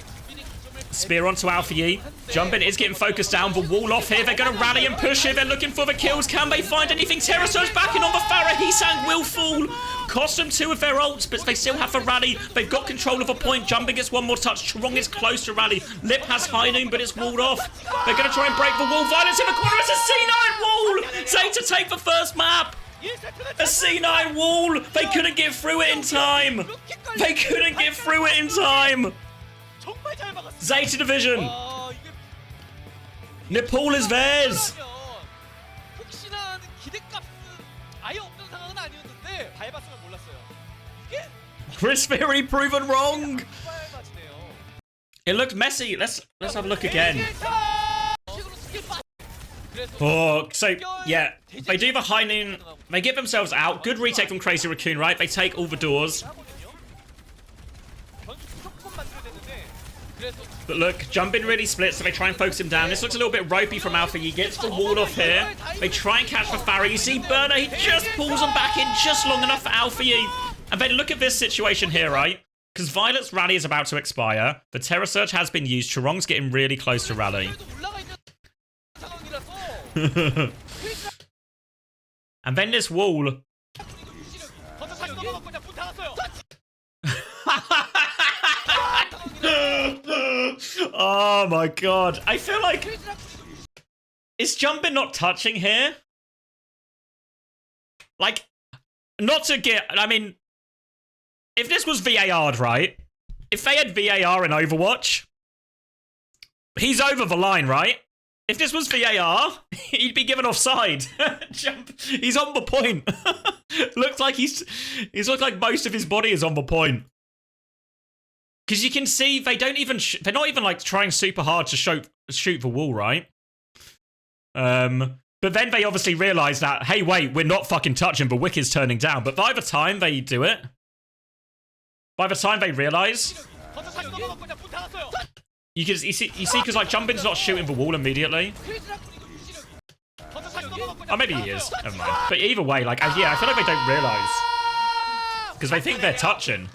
Spear onto Alfie. Jumpin is getting focused down. The wall off here. They're going to rally and push here. They're looking for the kills. Can they find anything? Terror Surge backing on the Farah. Heesang will fall. Cost them 2 of their ults, but they still have to rally. They've got control of a point. Jumpin gets one more touch. Chorong is close to rally. Lip has High Noon, but it's walled off. They're going to try and break the wall. Violence in the corner. It's a C9 wall. Zeta take the first map. A C9 wall. They couldn't get through it in time. They couldn't get through it in time. Zeta Division. Nepal is theirs. Chris Theory proven wrong. It looked messy. Let's have a look again. Oh, so yeah, they do the High Noon. They get themselves out. Good retake from Crazy Raccoon, right? They take all the doors. But look, Jumpin really splits, so they try and focus him down. This looks a little bit ropey from Alpha. He gets the wall off here. They try and catch the Farah. You see Burner, he just pulls them back in just long enough for Alpha. And then look at this situation here, right? Because Violet's rally is about to expire. The Terror Surge has been used. Chorong's getting really close to rally. And then this wall. Oh my god. I feel like... Is Jumpin not touching here? Like, not to get... I mean, if this was VAR'd, right? If they had VAR in Overwatch, he's over the line, right? If this was VAR, he'd be given offside. He's on the point. Looks like he's looked like most of his body is on the point. Because you can see they don't even they're not even like trying super hard to shoot the wall, right? But then they obviously realize that, hey, wait, we're not fucking touching, but Wick is turning down. But by the time they do it, by the time they realize, you see, because like Jumpin's not shooting the wall immediately. Oh, maybe he is. Never mind. But either way, like, yeah, I feel like they don't realize because they think they're touching.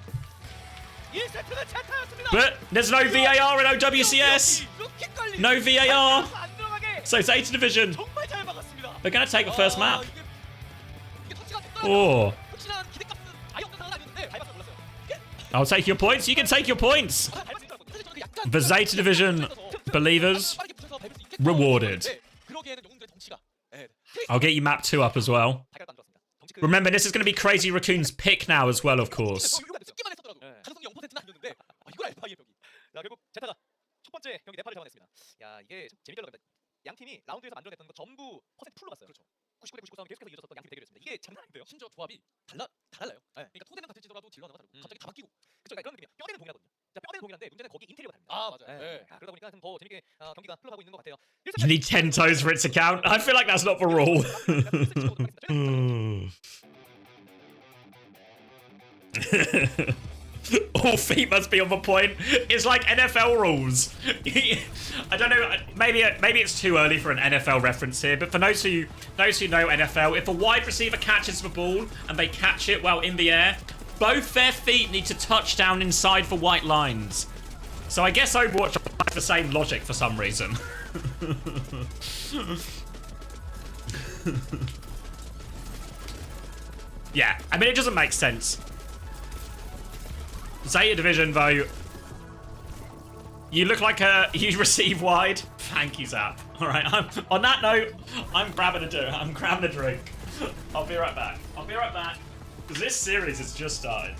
But there's no VAR in OWCS. No VAR. So ZETA Division, they're going to take the first map. Oh. I'll take your points. You can take your points. The ZETA Division believers rewarded. I'll get you map 2 up as well. Remember, this is going to be Crazy Raccoon's pick now as well, of course. 양 팀이 라운드에서 만들어냈던 거 전부 퍼센트 풀로 갔어요. 그렇죠. 99대 99 싸움이 계속해서 이어졌던 양팀 대결이었습니다. 이게 장난 아닌데요? 심지어 조합이 달라요. 네. 그러니까 토대는 같을지더라도 딜러는 다르고 갑자기 다 바뀌고. 그렇죠. 그러니까 이런 느낌이야. 뼈대는 동일하거든요. 자, 뼈대는 동일한데 문제는 거기 인테리어가 다릅니다. 아, 맞아요. 네. 네. 그러다 보니까 좀 더 재밌게 경기가 흘러가고 있는 것 같아요. You need 10 toes for it to count. I feel like that's not the rule. All feet must be on the point. It's like NFL rules. I don't know. Maybe it's too early for an NFL reference here, but for those who know NFL, if a wide receiver catches the ball and they catch it while in the air, both their feet need to touch down inside the white lines. So I guess Overwatch applies the same logic for some reason. Yeah, I mean, it doesn't make sense. ZETA Division, though, you look like you receive wide. Thank you, Zap. All right, on that note, I'm grabbing a drink. I'll be right back. Because this series has just started.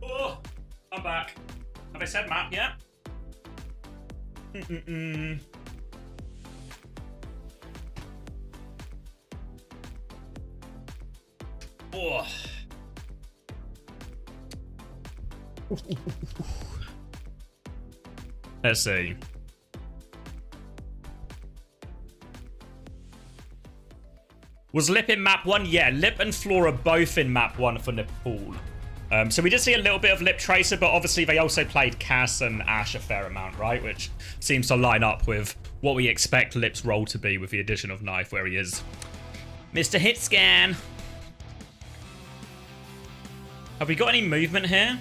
Oh, I'm back. Have I said map yet? Oh. Let's see. Was Lip in map 1? Yeah, Lip and Floor are both in map 1 for Nepal. So we did see a little bit of Lip Tracer, but obviously they also played Cass and Ash a fair amount, right? Which seems to line up with what we expect Lip's role to be with the addition of Knife, where he is Mr. Hit Scan. Have we got any movement here?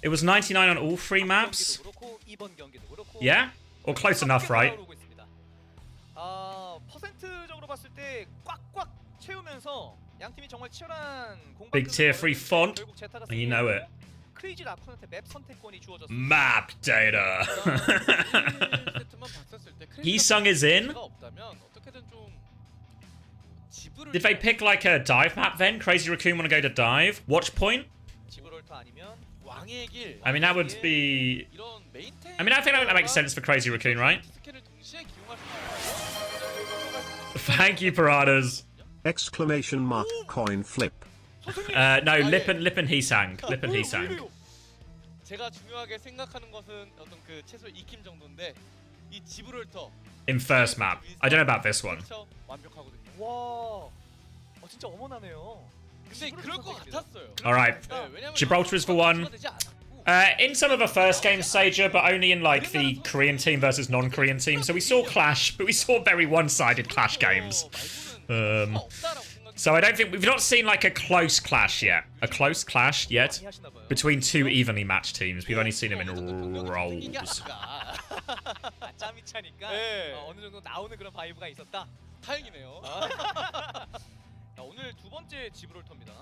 It was 99 on all 3 maps. Yeah? Or close enough, right? 퍼센트적으로 봤을 때 꽉꽉 채우면서 양 팀이 정말 치열한 Big tier 3 font. And you know it. 크레이지 라쿤한테 맵 선택권이 주어졌습니다. Map data. Heesung is in. Did they pick like a dive map then? Crazy Raccoon want to go to dive? Watch point? I mean, that would be... I mean, I think that makes sense for Crazy Raccoon, right? Thank you, Paradas. Exclamation mark coin flip. No, Lip and Heesang. Lip and Heesang. 제가 중요하게 생각하는 것은 어떤 그 최소 2킴 정도인데 이 지브롤터 In first map. I don't know about this one. 완벽하거든요. 와, 진짜 어머나네요. 근데 그럴 것 같았어요. Alright. Gibraltar is for one. In some of the first game, Sager, but only in like the Korean team versus non-Korean team. So we saw clash, but we saw very one-sided clash games. So I don't think we've not seen like a close clash yet. A close clash yet between two evenly matched teams. We've only seen them in rolls. 짬이 차니까 어느 정도 나오는 그런 바이브가 있었다. 다행이네요. 오늘 두 번째 지브롤터입니다.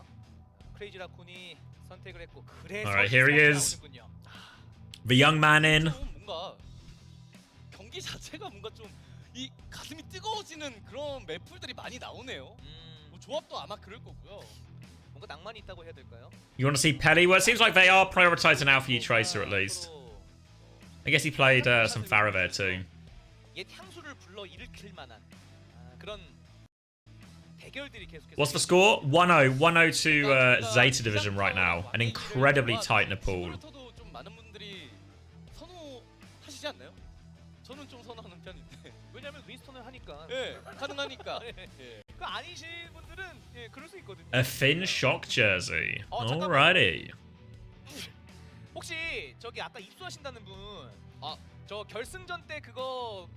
크레이지 라쿤이 선택을 했고 그래서 Alright, here he is. The young man in. 뭔가 경기 자체가 뭔가 좀 이 가슴이 뜨거워지는 그런 맵풀들이 많이 나오네요. 뭐 조합도 아마 그럴 거고요. 뭔가 낭만이 있다고 해야 될까요? You want to see Pelly? Well, it seems like they are prioritizing Alpha U Tracer at least. I guess he played some Farah there too. 옛 향수를 불러 일으킬 만한 그런 대결들이 계속해서. What's the score? 1-0. 1-0 to Zeta Division right now. An incredibly tight Nepal. 좀 많은 분들이 선호하시지 않나요? 저는 좀 선호하는 편인데. 왜냐면 윈스턴을 하니까. 예, 가능하니까. 그 아니신 분들은 예, 그럴 수 있거든요. A Finn shock jersey. Alrighty. 혹시 저기 아까 입수하신다는 분, 저 결승전 때 그거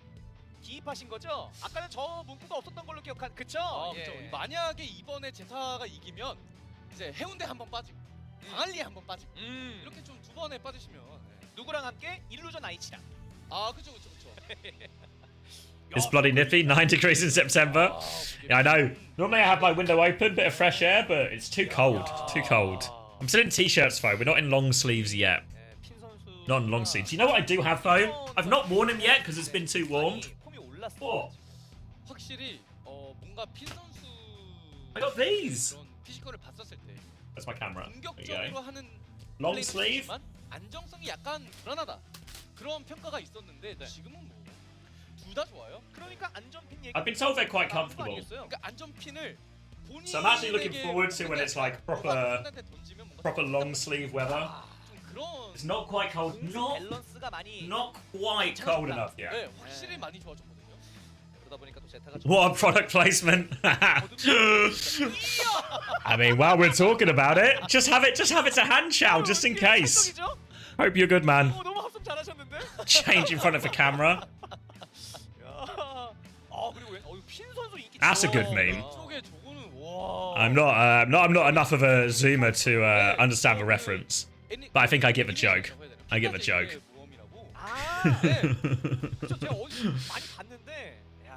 기입하신 거죠? 아까는 저 문구가 없었던 걸로 기억한, 그쵸? 그렇죠. 만약에 이번에 제타가 이기면 이제 해운대 한번 빠지고 광안리에 한번 빠지고 이렇게 좀 두 번에 빠지시면 누구랑 함께 일루전 아이치랑. 그쵸. It's bloody nippy. 9 degrees in September. Yeah, I know. Normally I have my window open, bit of fresh air, but it's too cold. Too cold. I'm still in t-shirts though. We're not in long sleeves yet. Not in long sleeves. You know what I do have though? I've not worn them yet because it's been too warm. What? 확실히 뭔가 핀 선수 I got these. 그런 피지컬을 봤었을 때 That's my camera. There you 공격적으로 go. 하는 Long sleeve. 안정성이 약간 불안하다. 그런 평가가 있었는데 지금은 뭐 둘 다 좋아요. 그러니까 안전핀 얘기. I've been told they're quite comfortable. 그러니까 안전핀을 So I'm actually looking forward to when it's like proper long sleeve weather. It's not quite cold. Not quite cold enough yet. 네, 확실히 많이 좋아졌거든요. 그러다 보니까 또 제타가 What a product placement. I mean, while we're talking about it, just have it to hand, Chow, just in case. Hope you're good, man. 너무 합성 잘하셨는데? Change in front of the camera. 그리고 핀 선수 인기. That's a good meme. 이쪽에 저거는 와. I'm not enough of a zoomer to understand the reference, but I think I get the joke. I get the joke.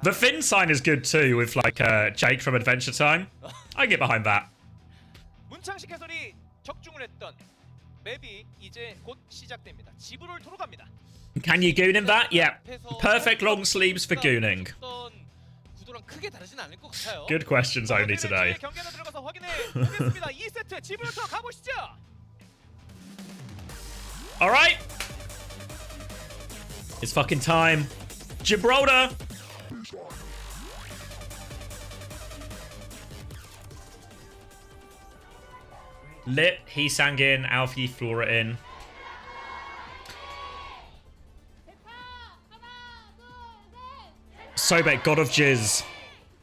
The Finn sign is good too, with like Jake from Adventure Time. I get behind that. 문창식 해설이 적중을 했던 맵이 이제 곧 시작됩니다. 지브롤터로 갑니다. Can you goon in that? Yeah. Perfect long sleeves for gooning. 구도랑 크게 다르진 않을 것 같아요. Good questions only today. 경기 안에 들어가서 확인해 보겠습니다. 2세트 지브롤터 가보시죠. All right. It's fucking time. Gibraltar. Lip, he sang in, Alfie, Flora in. Sobek, God of Jizz.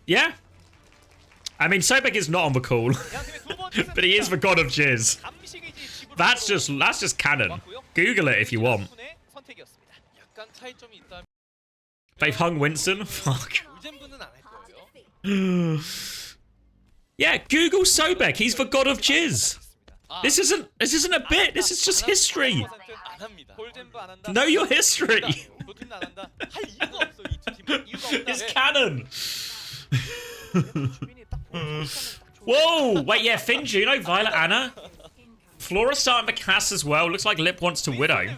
Yeah? I mean, Sobek is not on the call, but he is the God of Jizz. That's just canon. Google it if you want. They've hung Winston? Fuck. Yeah, Google Sobek. He's the God of Jizz. This isn't a bit. This is just history. Know your history. It's canon. Whoa! Wait, yeah, Finn Juno, Violet Anna. Flora starting the cast as well. Looks like Lip wants to Widow.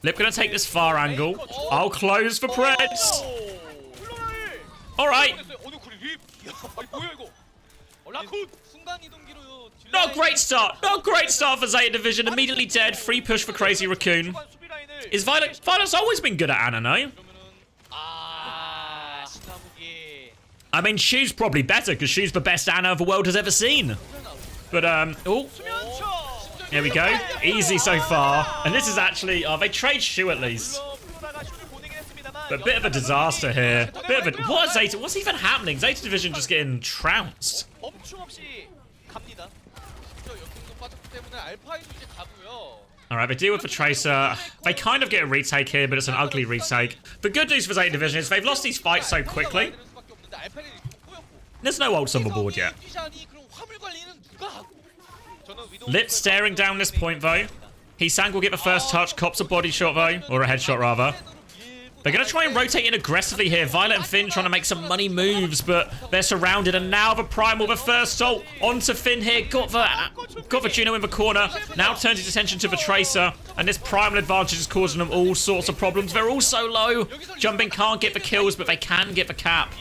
Lip gonna take this far angle. I'll close for Preds. Alright. 뭐야 이거? 라쿤 순간 이동기로 Not a great start. Not a great start for Zeta Division. Immediately dead. Free push for Crazy Raccoon. Is Violet's always been good at Ana, no? I mean, Shu's probably better because Shu's the best Ana the world has ever seen. But, oh. Here we go. Easy so far. And this is actually, they trade Shu at least. But a bit of a disaster here. Bit of a, what is Zeta? What's even happening? Zeta Division just getting trounced. Alright, they deal with the Tracer. They kind of get a retake here, but it's an ugly retake. The good news for Zeta Division is they've lost these fights so quickly. There's no ults on the board yet. Lip staring down this point, though. Heesang will get the first touch. Cops a body shot, though. Or a headshot, rather. They're going to try and rotate in aggressively here. Violet and Finn trying to make some money moves, but they're surrounded. And now the Primal, the first ult onto Finn here. Got the Juno in the corner. Now turns his attention to the Tracer. And this Primal advantage is causing them all sorts of problems. They're all so low. Jumping can't get the kills, but they can get the cap.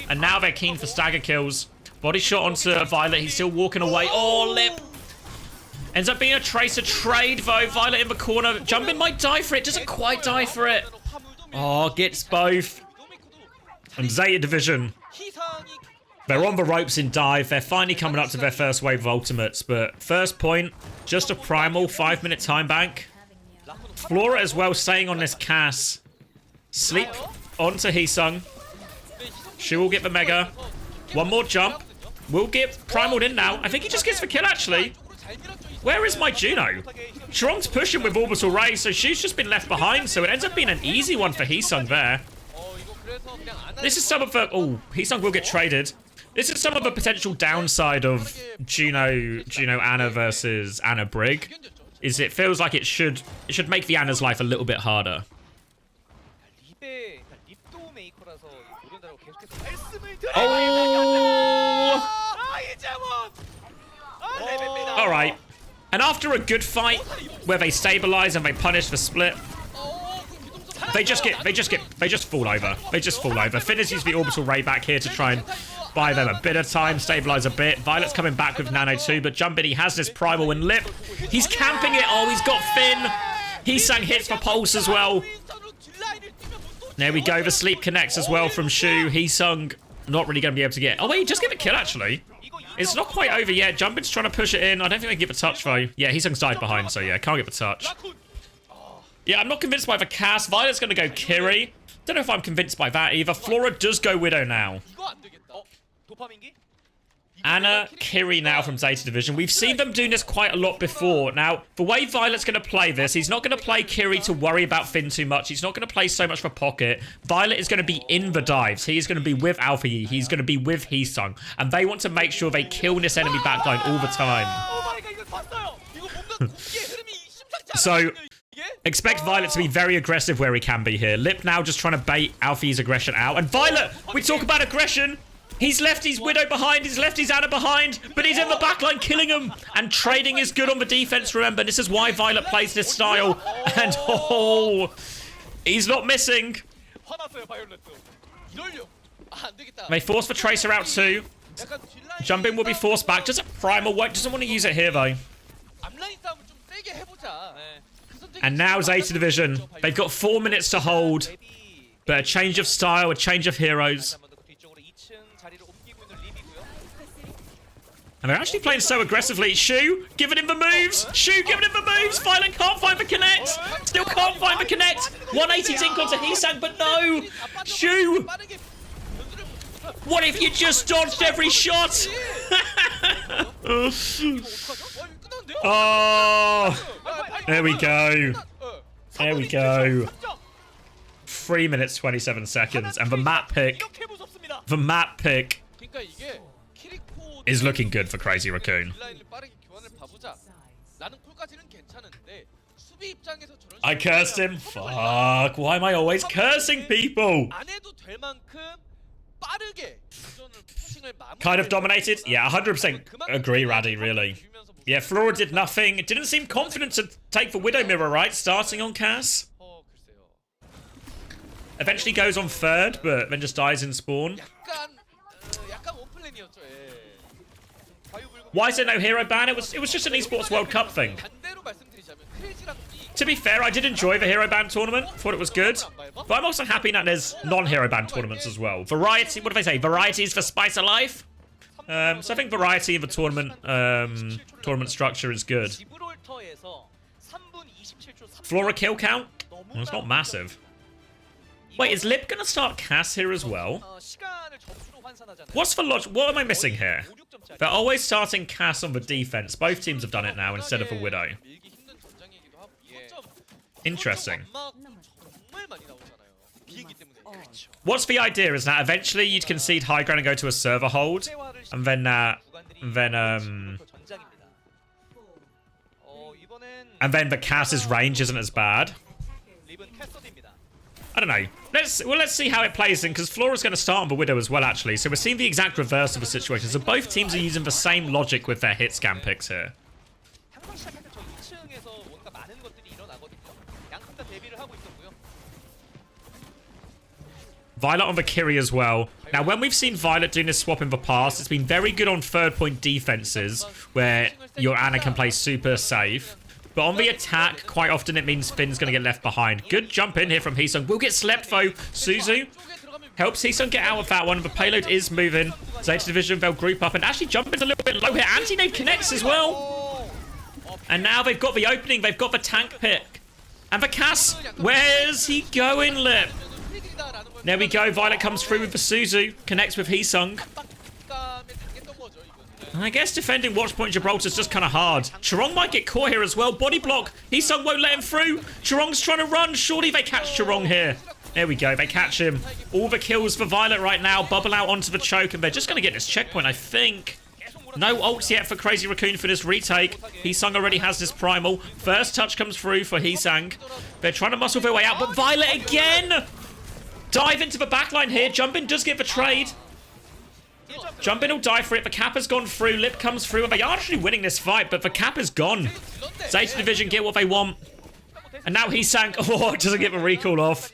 And now they're keen for stagger kills. Body shot onto Violet. He's still walking away. Oh, Lip. Ends up being a Tracer trade, though. Violet in the corner. Jumping might die for it. Doesn't quite die for it. Oh, gets both. And Zeta Division. They're on the ropes in dive. They're finally coming up to their first wave of ultimates. But first point, just a Primal 5-minute time bank. Flora as well staying on this Cass. Sleep onto Heesung. She will get the Mega. One more jump. Will get Primaled in now. I think he just gets the kill, actually. Where is my Juno? Strong's pushing with Orbital Ray, so she's just been left behind, so it ends up being an easy one for Heesung there. This is some of the... Oh, Heesung will get traded. This is some of the potential downside of Juno Ana versus Ana Brig. Is it feels like it should make the Ana's life a little bit harder. Oh! Alright. And after a good fight, where they stabilize and they punish the split, they just fall over. They just fall over. Finn has used the Orbital Ray back here to try and buy them a bit of time, stabilize a bit. Violet's coming back with Nano too, but Jumpin, he has this Primal and Lip. He's camping it. Oh, he's got Finn. Heesang hits for Pulse as well. There we go. The sleep connects as well from Shu. Heesung not really going to be able to get... Oh, wait, just get the kill, actually. It's not quite over yet. Jumpin's trying to push it in. I don't think they can get the touch, though. Yeah, Heesung's died behind, so yeah, can't get the touch. Yeah, I'm not convinced by the cast. Violet's going to go Kiri. Don't know if I'm convinced by that either. Flora does go Widow now. Ana, Kiri now from Zeta Division. We've seen them doing this quite a lot before. Now, the way Violet's going to play this, he's not going to play Kiri to worry about Finn too much. He's not going to play so much for pocket. Violet is going to be in the dives. He is going to be with Alpha Yi. He's going to be with Heesung. And they want to make sure they kill this enemy backline all the time. So, expect Violet to be very aggressive where he can be here. Lip now just trying to bait Alpha Yi's aggression out. And Violet, we talk about aggression. He's left his Widow behind, he's left his Ana behind, but he's in the backline killing him. And trading is good on the defense, remember. This is why Violet plays this style. And oh, he's not missing. They force the Tracer out too. Jumpin will be forced back. Doesn't Primal doesn't want to use it here though. And now Zeta Division. They've got 4 minutes to hold. But a change of style, a change of heroes. And they're actually playing so aggressively. Shu giving him the moves. Shu giving him the moves. Violet can't find the connect. Still can't find the connect. 180 Zink onto Heesang, but no. Shu. What if you just dodged every shot? Oh. There we go. There we go. 3 minutes, 27 seconds. And the map pick. The map pick. Is looking good for Crazy Raccoon. I cursed him. Fuck. Why am I always cursing people? Kind of dominated? Yeah, 100% agree, Raddy, really. Yeah, Flora did nothing. It didn't seem confident to take the Widow Mirror, right? Starting on Cass. Eventually goes on third, but then just dies in spawn. Why is there no hero ban? It was just an Esports World Cup thing. To be fair, I did enjoy the hero ban tournament. Thought it was good. But I'm also happy that there's non-hero ban tournaments as well. Variety, what do they say? Varieties for spice of life? So I think variety in the tournament structure is good. Flora kill count? Well, it's not massive. Wait, is Lip gonna start Cass here as well? What's the logic? What am I missing here? They're always starting Cass on the defense. Both teams have done it now instead of a Widow. Interesting. What's the idea? Is that eventually you'd concede high ground and go to a server hold, and then the Cass's range isn't as bad? I don't know. Let's see how it plays in, because Flora's going to start on the Widow as well, actually. So we're seeing the exact reverse of the situation. So both teams are using the same logic with their hit scan picks here. Violet on the Kiri as well. Now, when we've seen Violet doing this swap in the past, it's been very good on third point defenses, where your Ana can play super safe. But on the attack, quite often it means Finn's going to get left behind. Good jump in here from Heesung. Will get slept, though. Suzu helps Heesung get out of that one. The payload is moving. Zeta Division, they'll group up and actually jump in a little bit low here. Anti-nade connects as well. And now they've got the opening. They've got the tank pick. And the Cass. Where's he going, Lip? There we go. Violet comes through with the Suzu. Connects with Heesung. And I guess defending Watchpoint Gibraltar is just kind of hard. Chorong might get caught here as well. Body block. Heesung won't let him through. Chorong's trying to run. Surely they catch Chorong here. There we go. They catch him. All the kills for Violet right now. Bubble out onto the choke. And they're just going to get this checkpoint, I think. No ults yet for Crazy Raccoon for this retake. Heesung already has this primal. First touch comes through for Heesung. They're trying to muscle their way out. But Violet again. Dive into the backline here. Jumpin does get the trade. Jumpin will die for it. The Kappa's gone through. Lip comes through. And they are actually winning this fight, but the Kappa's gone. Zeta Division get what they want. And now Heesung, oh, doesn't get the recall off.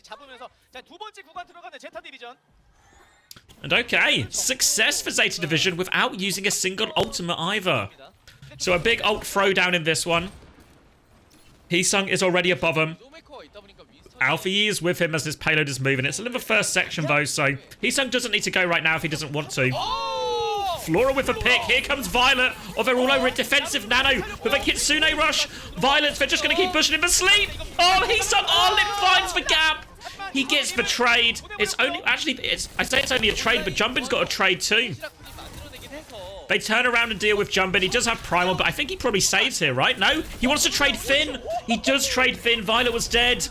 And okay, success for Zeta Division without using a single ultimate either. So a big ult throwdown in this one. Heesung is already above him. Alpha Yi is with him as this payload is moving. It's in the first section though, so Heesung doesn't need to go right now if he doesn't want to. Flora with a pick. Here comes Violet. Oh, they're all over it. Defensive Nano with a Kitsune rush. Violet, they're just going to keep pushing him to sleep. Oh, Heesung. Oh, Lip finds the gap. He gets the trade. It's only, actually, I say it's only a trade, but Jumpin's got a trade too. They turn around and deal with Jumpin. He does have Primal, but I think he probably saves here, right? No? He wants to trade Finn. He does trade Finn. Violet was dead.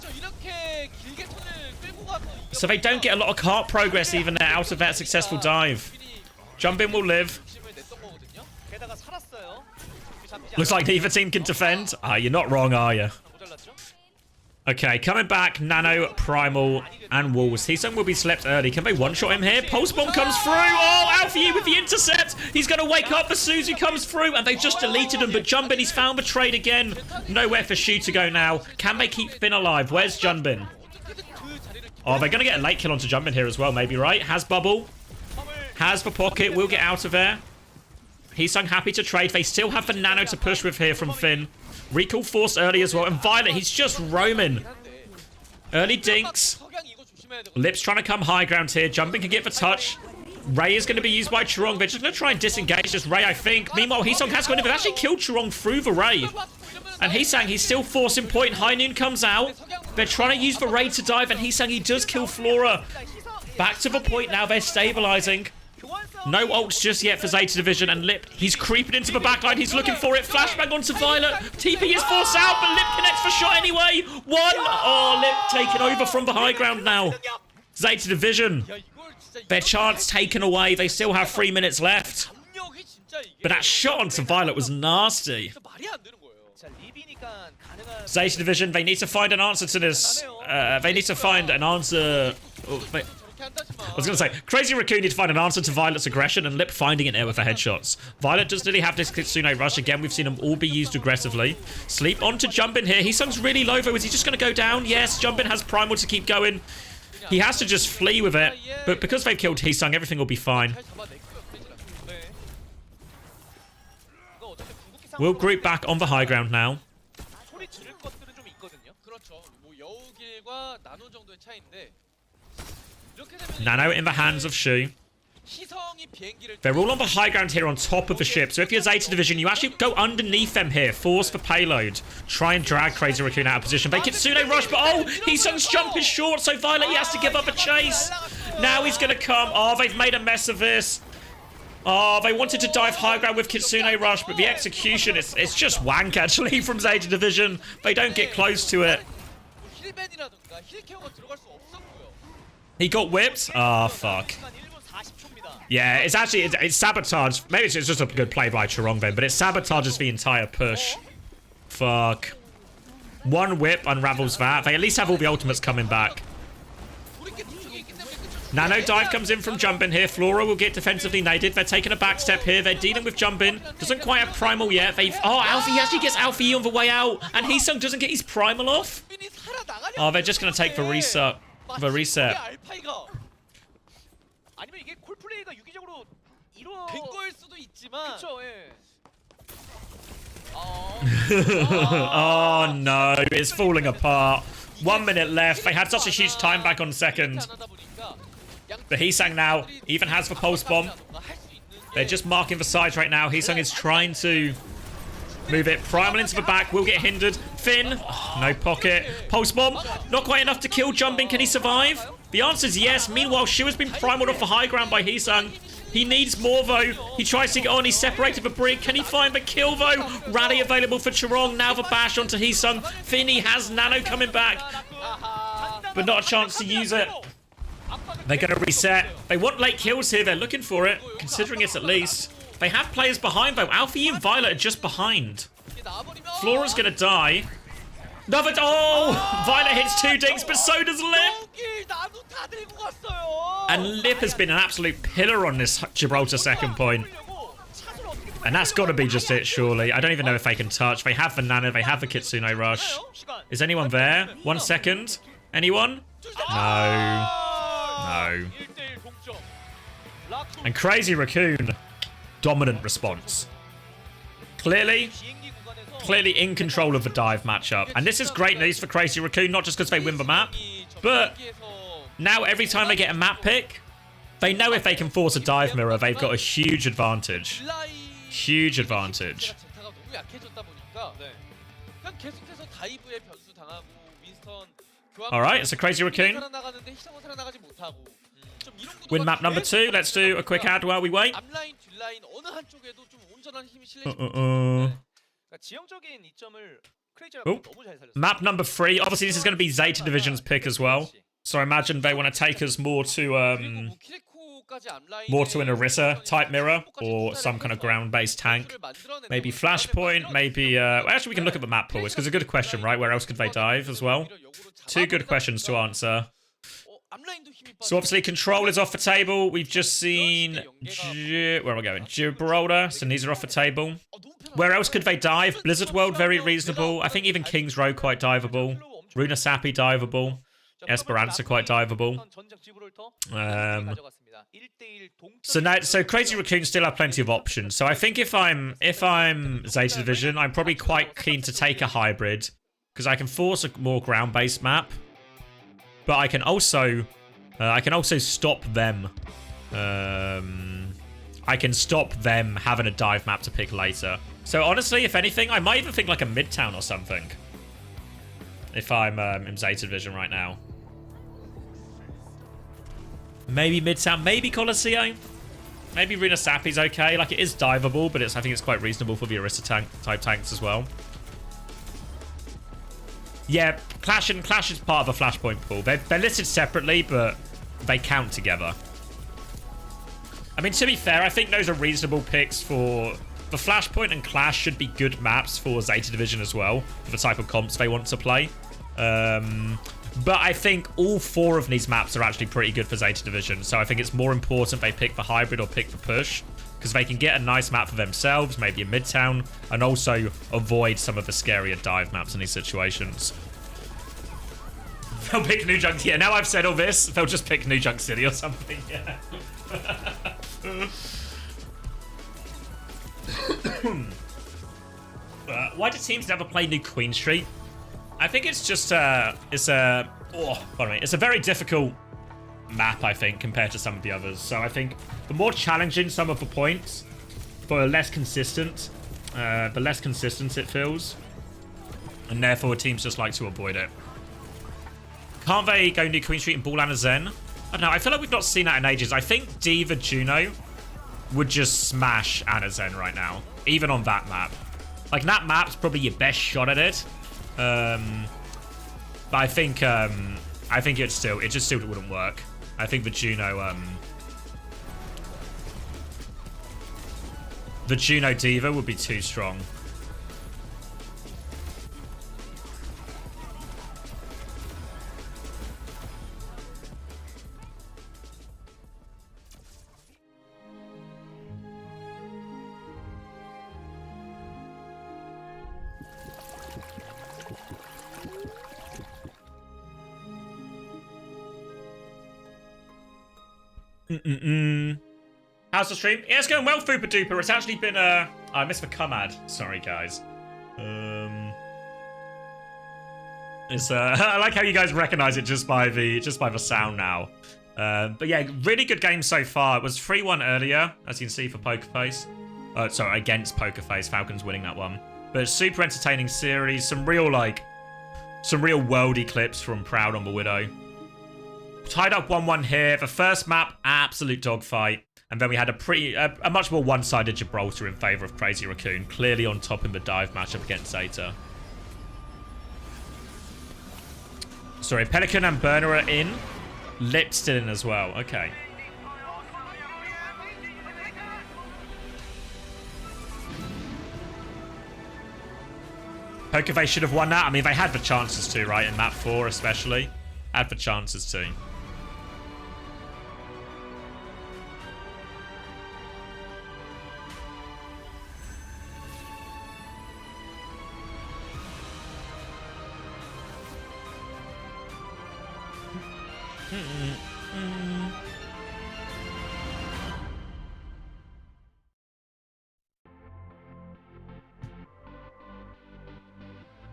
So they don't get a lot of cart progress even there out of that successful dive. Jumpin will live. Looks like neither team can defend. Ah, you're not wrong, are you? Okay, coming back, Nano, Primal, and Wolves. Heesung will be slept early. Can they one-shot him here? Pulse Bomb comes through. Oh, Alpha Yi with the intercept. He's going to wake up. The Suzu comes through, and they've just deleted him. But Jumpin, he's found the trade again. Nowhere for Shu to go now. Can they keep Finn alive? Where's Jumpin? Oh, they're going to get a late kill onto Jumpin here as well, maybe, right? Has Bubble. Has the pocket. Will get out of there. Heesung happy to trade. They still have the Nano to push with here from Finn. Recall force early as well. And Violet, he's just roaming. Early dinks. Lip's trying to come high ground here. Jumpin can get the touch. Ray is going to be used by Chorong. They're just going to try and disengage this Ray, I think. Meanwhile, Heesung has gone in. They've actually killed Chorong through the Ray. And Heesung, he's still forcing point. High Noon comes out. They're trying to use the Ray to dive. And Heesung, he does kill Flora. Back to the point now. They're stabilizing. No ults just yet for Zeta Division, and Lip, he's creeping into the backline. He's looking for it. Flashbang onto Violet. TP is forced out, but Lip connects the shot anyway. One. Oh, Lip taken over from the high ground now. Zeta Division, their chance taken away. They still have 3 minutes left. But that shot onto Violet was nasty. Zeta Division, they need to find an answer to this. They need to find an answer. I was going to say, Crazy Raccoon need to find an answer to Violet's aggression, and Lip finding it there with the headshots. Violet does really have this Kitsune rush. Again, we've seen them all be used aggressively. Sleep on to Jumpin here. Heesung's really low, though. Is he just going to go down? Yes, Jumpin has Primal to keep going. He has to just flee with it. But because they've killed Heesung, everything will be fine. We'll group back on the high ground now. 소리 지를 것들은 좀 있거든요. 그렇죠. 뭐 여우길과 나노 정도의 차이인데 이렇게 되면 Nano in the hands of Shu. 희성이 비행기를 They're all on the high ground here on top of the ship. So if you're Zeta Division, you actually go underneath them here. Force the payload. Try and drag Crazy Raccoon out of position. They Kitsune rush, but oh, Heesung's jump is short, so Violet, he has to give up a chase. Now he's going to come. Oh, they've made a mess of this. Oh, they wanted to dive high ground with Kitsune rush, but the execution, it's just wank, actually, from Zeta Division. They don't get close to it. 힐밴이라든가 힐케어가 들어갈 수 없었고요. He got whipped. Oh, fuck. Yeah, it's actually, it's sabotage. Maybe it's just a good play by Chorong then, but it sabotages the entire push. Fuck. One whip unravels that. They at least have all the ultimates coming back. Nano dive comes in from jumping here. Flora will get defensively naded. They're taking a back step here. They're dealing with jumping. Doesn't quite have primal yet. Oh, Alfie, he actually gets Alfie on the way out. And Heesung doesn't get his primal off. Oh, they're just going to take the reset. 아니면 이게 콜 플레이가 유기적으로 이런 된 거일 수도 있지만. 그렇죠. 예. Oh no, it's falling apart. 1 minute left. They had such a huge time back on second. But Heesung now even has the pulse bomb. They're just marking the sides right now. Heesung is trying to move it. Primal into the back. Will get hindered. Finn. Oh, no pocket. Pulse bomb. Not quite enough to kill Jumping. Can he survive? The answer is yes. Meanwhile, Shu has been primaled off the high ground by Heesung. He needs more, though. He tries to get on. He's separated the brig. Can he find the kill, though? Rally available for Chorong. Now the bash onto Heesung. Finn, he has Nano coming back. But not a chance to use it. They're going to reset. They want late kills here. They're looking for it, considering it at least. They have players behind, though. Alfie and Violet are just behind. Flora's going to die. Another... Oh! Violet hits 2 dinks, but so does Lip. And Lip has been an absolute pillar on this Gibraltar second point. And that's got to be just it, surely. I don't even know if they can touch. They have the Nana. They have the Kitsune rush. Is anyone there? 1 second. Anyone? No. No. And Crazy Raccoon. Dominant response. Clearly in control of the dive matchup. And this is great news for Crazy Raccoon, not just because they win the map, but now every time they get a map pick, they know if they can force a dive mirror, they've got a huge advantage. Huge advantage. Alright, it's a Crazy Raccoon. Win map number 2. Let's do a quick ad while we wait. Oh. Map number 3. Obviously, this is going to be Zeta Division's pick as well. So I imagine they want to take us more to an Orisa type mirror or some kind of ground-based tank. Maybe Flashpoint, maybe... well, actually, we can look at the map pool. It's a good question, right? Where else could they dive as well? 2 good questions to answer. So obviously Control is off the table. We've just seen... where am I going? Gibraltar. So these are off the table. Where else could they dive? Blizzard World, very reasonable. I think even King's Row, quite diveable. Runa Sapi, diveable. Esperanza, quite diveable. So Crazy Raccoon still have plenty of options. So I think if I'm Zeta Division, I'm probably quite keen to take a hybrid. Because I can force a more ground-based map. But I can also stop them. I can stop them having a dive map to pick later. So honestly, if anything, I might even think like a Midtown or something. If I'm in Zeta Division right now. Maybe Midtown, maybe Coliseum. Maybe Runa Sapi's okay. Like, it is diveable, but I think it's quite reasonable for the Orisa type tanks as well. Yeah, Clash is part of a Flashpoint pool. They're listed separately, but they count together. I mean, to be fair, I think those are reasonable picks for... The Flashpoint and Clash should be good maps for Zeta Division as well, for the type of comps they want to play. But I think all 4 of these maps are actually pretty good for Zeta Division, so I think it's more important they pick the hybrid or pick the push, because they can get a nice map for themselves, maybe a Midtown, and also avoid some of the scarier dive maps in these situations. They'll pick New Junk... Yeah, now I've said all this, they'll just pick New Junk City or something, yeah. Why do teams never play New Queen Street? I think it's just it's a very difficult map, I think, compared to some of the others. So I think the more challenging some of the points, the less consistent it feels, and therefore teams just like to avoid it. Can't they go New Queen Street and ball Anna Zen? I don't know. I feel like we've not seen that in ages. I think Diva Juno would just smash Anna Zen right now, even on that map. Like, that map's probably your best shot at it. But I think it just still wouldn't work. I think the Juno Diva would be too strong. How's the stream? Yeah, it's going well, Fupa Duper. It's actually been I missed the come ad. Sorry, guys. It's I like how you guys recognize it just by the sound now. But yeah, really good game so far. It was 3-1 earlier, as you can see for Pokerface. Sorry, against Pokerface. Falcons winning that one. But it's super entertaining series. Some real worldy clips from Proud on the Widow. Tied up 1-1 here. The first map, absolute dogfight. And then we had a much more one-sided Gibraltar in favour of Crazy Raccoon. Clearly on top in the dive matchup against ZETA. Sorry, Pelican and Burner are in. Lip still in as well. Okay. Pokerface should have won that. I mean, they had the chances to, right? In map 4 especially. Had the chances to.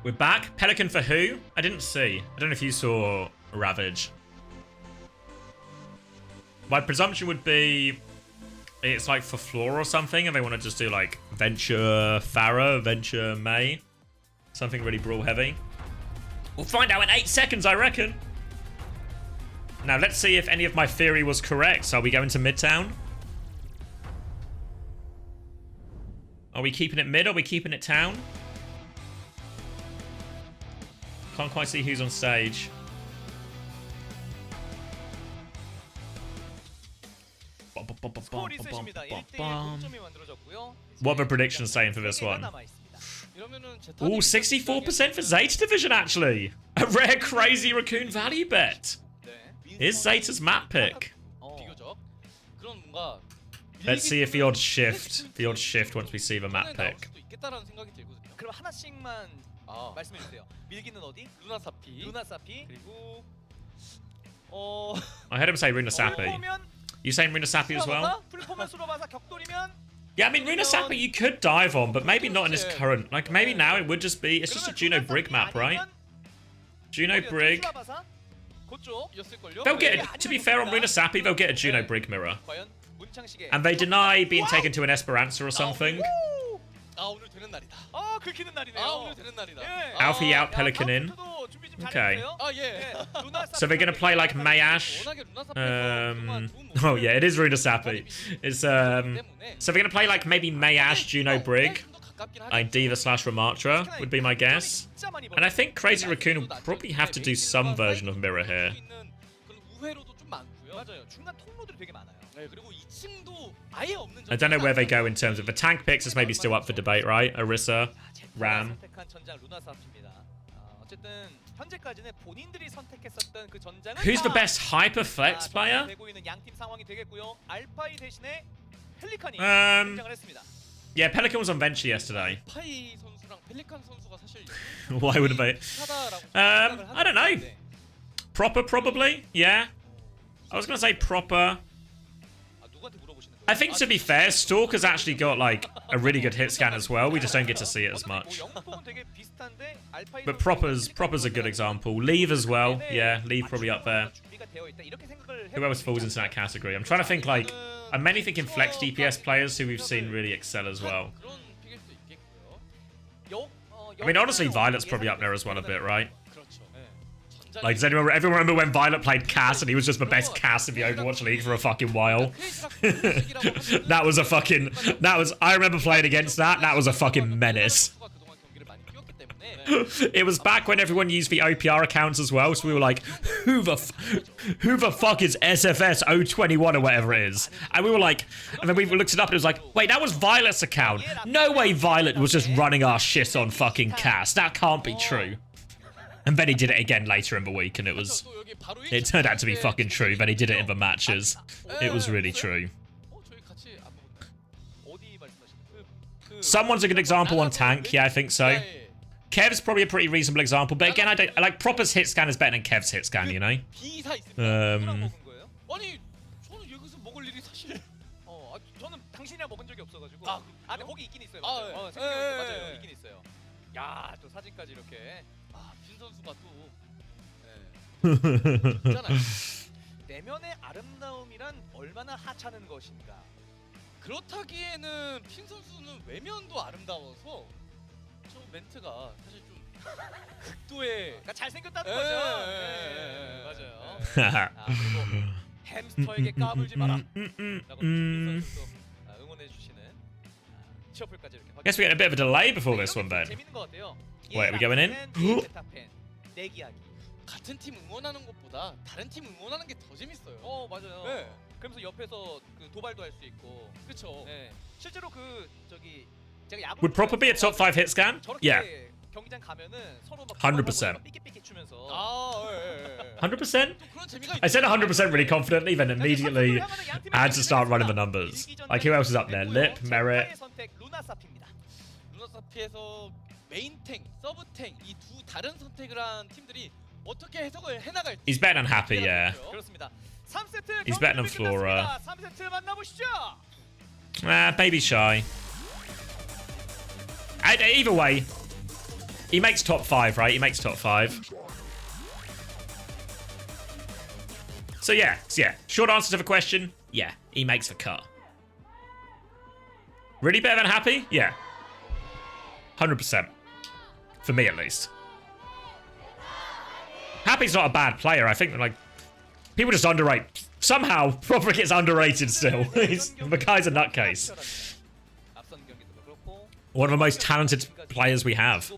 We're back. Pelican for who? I didn't see. I don't know if you saw Ravage. My presumption would be it's like for Floor or something, and they want to just do like Venture Farah, Venture May. Something really brawl heavy. We'll find out in 8 seconds, I reckon. Now, let's see if any of my theory was correct. So are we going to Midtown? Are we keeping it mid? Or are we keeping it town? Can't quite see who's on stage. What are the predictions saying for this one? Ooh, 64% for Zeta Division, actually. A rare Crazy Raccoon value bet. Here's Zeta's map pick. Let's see if the odds shift. The odds shift once we see the map pick. I heard him say Runa Sapi. You saying Runa Sapi as well? Yeah, I mean, Runa Sapi you could dive on, but maybe not in this current. Like, maybe now it would just be... It's just a Juno Brig map, right? Juno Brig. They'll get, to be fair on Runa Sapi, they'll get a Juno Brig mirror. And they deny being taken to an Esperanza or something. Alfie out, Pelican in. Okay. So they're gonna play like Mayash. Oh yeah, it is Runa Sapi. It's so they're gonna play like maybe Mayash, Juno Brig, like Diva / Ramatra would be my guess. And I think Crazy Raccoon will probably have to do some version of mirror here. I don't know where they go in terms of the tank picks. Is maybe still up for debate, right? Orisa, Ram. Who's the best hyper flex player? Yeah, Pelican was on Venture yesterday. Why wouldn't they? I don't know. Proper, probably. Yeah. I was gonna say Proper. I think to be fair, Stalker's actually got like a really good hit scan as well. We just don't get to see it as much. But Proper's a good example. Leave as well. Yeah, Leave probably up there. Who else falls into that category? I'm trying to think like... I'm mainly thinking flex DPS players who we've seen really excel as well. I mean, honestly, Violet's probably up there as well a bit, right? Like, does everyone remember when Violet played Cass and he was just the best Cass in the Overwatch League for a fucking while? That was a fucking... I remember playing against that. That was a fucking menace. It was back when everyone used the OPR accounts as well, so we were like, who the fuck is SFS 021 or whatever it is? And we were like, and then we looked it up and it was like, wait, that was Violet's account. No way Violet was just running our shit on fucking Cass. That can't be true. And then he did it again later in the week, and it turned out to be fucking true. Then he did it in the matches. It was really true. Someone's a good example on tank. Yeah, I think so. Kev's probably a pretty reasonable example, but again, I like Proper's hit scan is better than Kev's hit scan, you know? 내면의 아름다움이란 얼마나 하찮은 것인가. 그렇다기에는 핀 선수는 외면도 아름다워서 저 멘트가 사실 좀 극도의 그러니까 잘생겼다는 거죠. 맞아요. 그리고 햄스터에게 까불지 마라. 라고 핀 선수도 응원해 주시는 치어풀까지 이렇게. Guess we get a bit of a delay before this one, Ben. 재밌는 것 같아요. Wait, are we going in? 내기하기. 같은 팀 응원하는 것보다 다른 팀 응원하는 게 더 재밌어요. 맞아요. 네. 그러면서 옆에서 그 도발도 할 수 있고. 그렇죠. 네. 실제로 그 저기 제가 야구 Would Proper be a top 5 hit scan? Yeah. 경기장 가면은 서로 막 100%. 삐끼삐끼 추면서. 100%? I said 100% really confidently, then immediately had to start running the numbers. Like, who else is up there? Lip, Merit. 루나사피에서 메인 탱, 서브 탱 이 두 다른 선택을 한 팀들이 어떻게 해석을 해나갈지. He's better than Happy, yeah. 그렇습니다. 3세트 He's better than Flora. 3세트 만나보시죠. Maybe Shy. Either way, he makes top 5, right? He makes top 5. So yeah. Short answer to the question, yeah, he makes the cut. Really better than Happy? Yeah. 100%. For me, at least. Happy's not a bad player. I think, like, people just underrate. Somehow, Proper gets underrated still. The guy's a nutcase. One of the most talented players we have.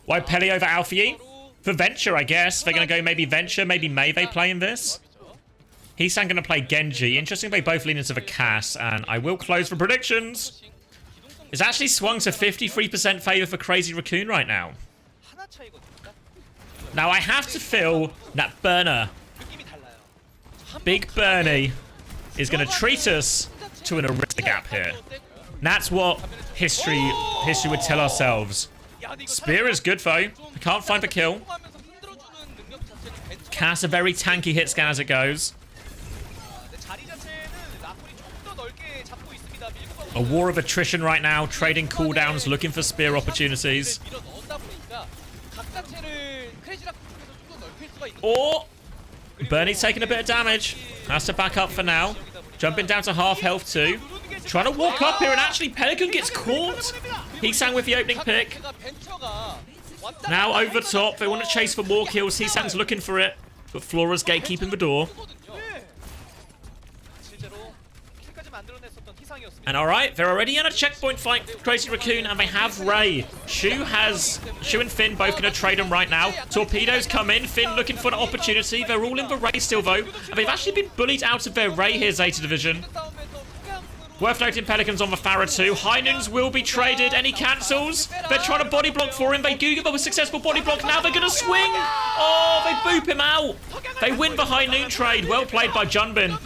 Why Pele over Alfie? For Venture, I guess. They're going to go maybe Venture, maybe May they play in this. Heesan going to play Genji. Interesting, they both lean into the Cass, and I will close for predictions. It's actually swung to 53% favor for Crazy Raccoon right now. Now, I have to feel that Burner, Big Bernie, is going to treat us to an Arista gap here. And that's what history would tell ourselves. Spear is good, though. We can't find the kill. Cass a very tanky hit scan as it goes. A war of attrition right now, trading cooldowns, looking for spear opportunities. Or Bernie's taking a bit of damage. Has to back up for now. Jumping down to half health too. Trying to walk up here, and actually Pelican gets caught. Heesan with the opening pick. Now over the top. They want to chase for more kills. Heesan's looking for it, but Flora's gatekeeping the door. And alright, they're already in a checkpoint fight for Crazy Raccoon, and they have Ray. Shu and Finn both going to trade them right now. Torpedoes come in. Finn looking for an opportunity. They're all in the Ray still, though. And they've actually been bullied out of their Ray here, Zeta Division. Worth noting, Pelicans on the Farah too. High Noons will be traded, and he cancels. They're trying to body block for him. They do give up a successful body block. Now they're going to swing. Oh, they boop him out. They win the High Noon trade. Well played by Junbin.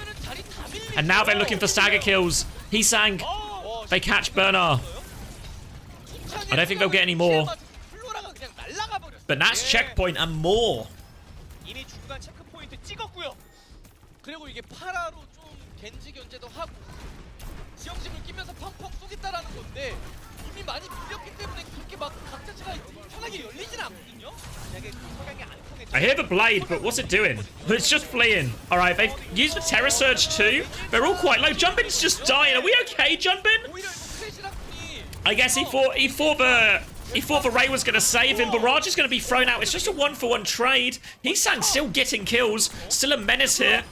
And now they're looking for stagger kills. Heesan They catch Bernard. I don't think they'll get any more. But that's checkpoint and more. 이미 중간 체크 포인트 찍었고요. 그리고 이게 파라로 좀 겐지 견제도 하고 지형집을 끼면서 펑펑 쏘겠다라는 건데 이미 많이 밀렸기 때문에 그렇게 막 각자체가 편하게 열리진 않거든요. 만약에 성향이 안 통해. I hear the blade, but what's it doing? It's just fleeing. All right, they've used the Terror Surge too. They're all quite low. Jumpin's just dying. Are we okay, Jumpin? I guess he thought the Ray was going to save him. Barrage is going to be thrown out. It's just a 1-for-1 trade. He's still getting kills. Still a menace here.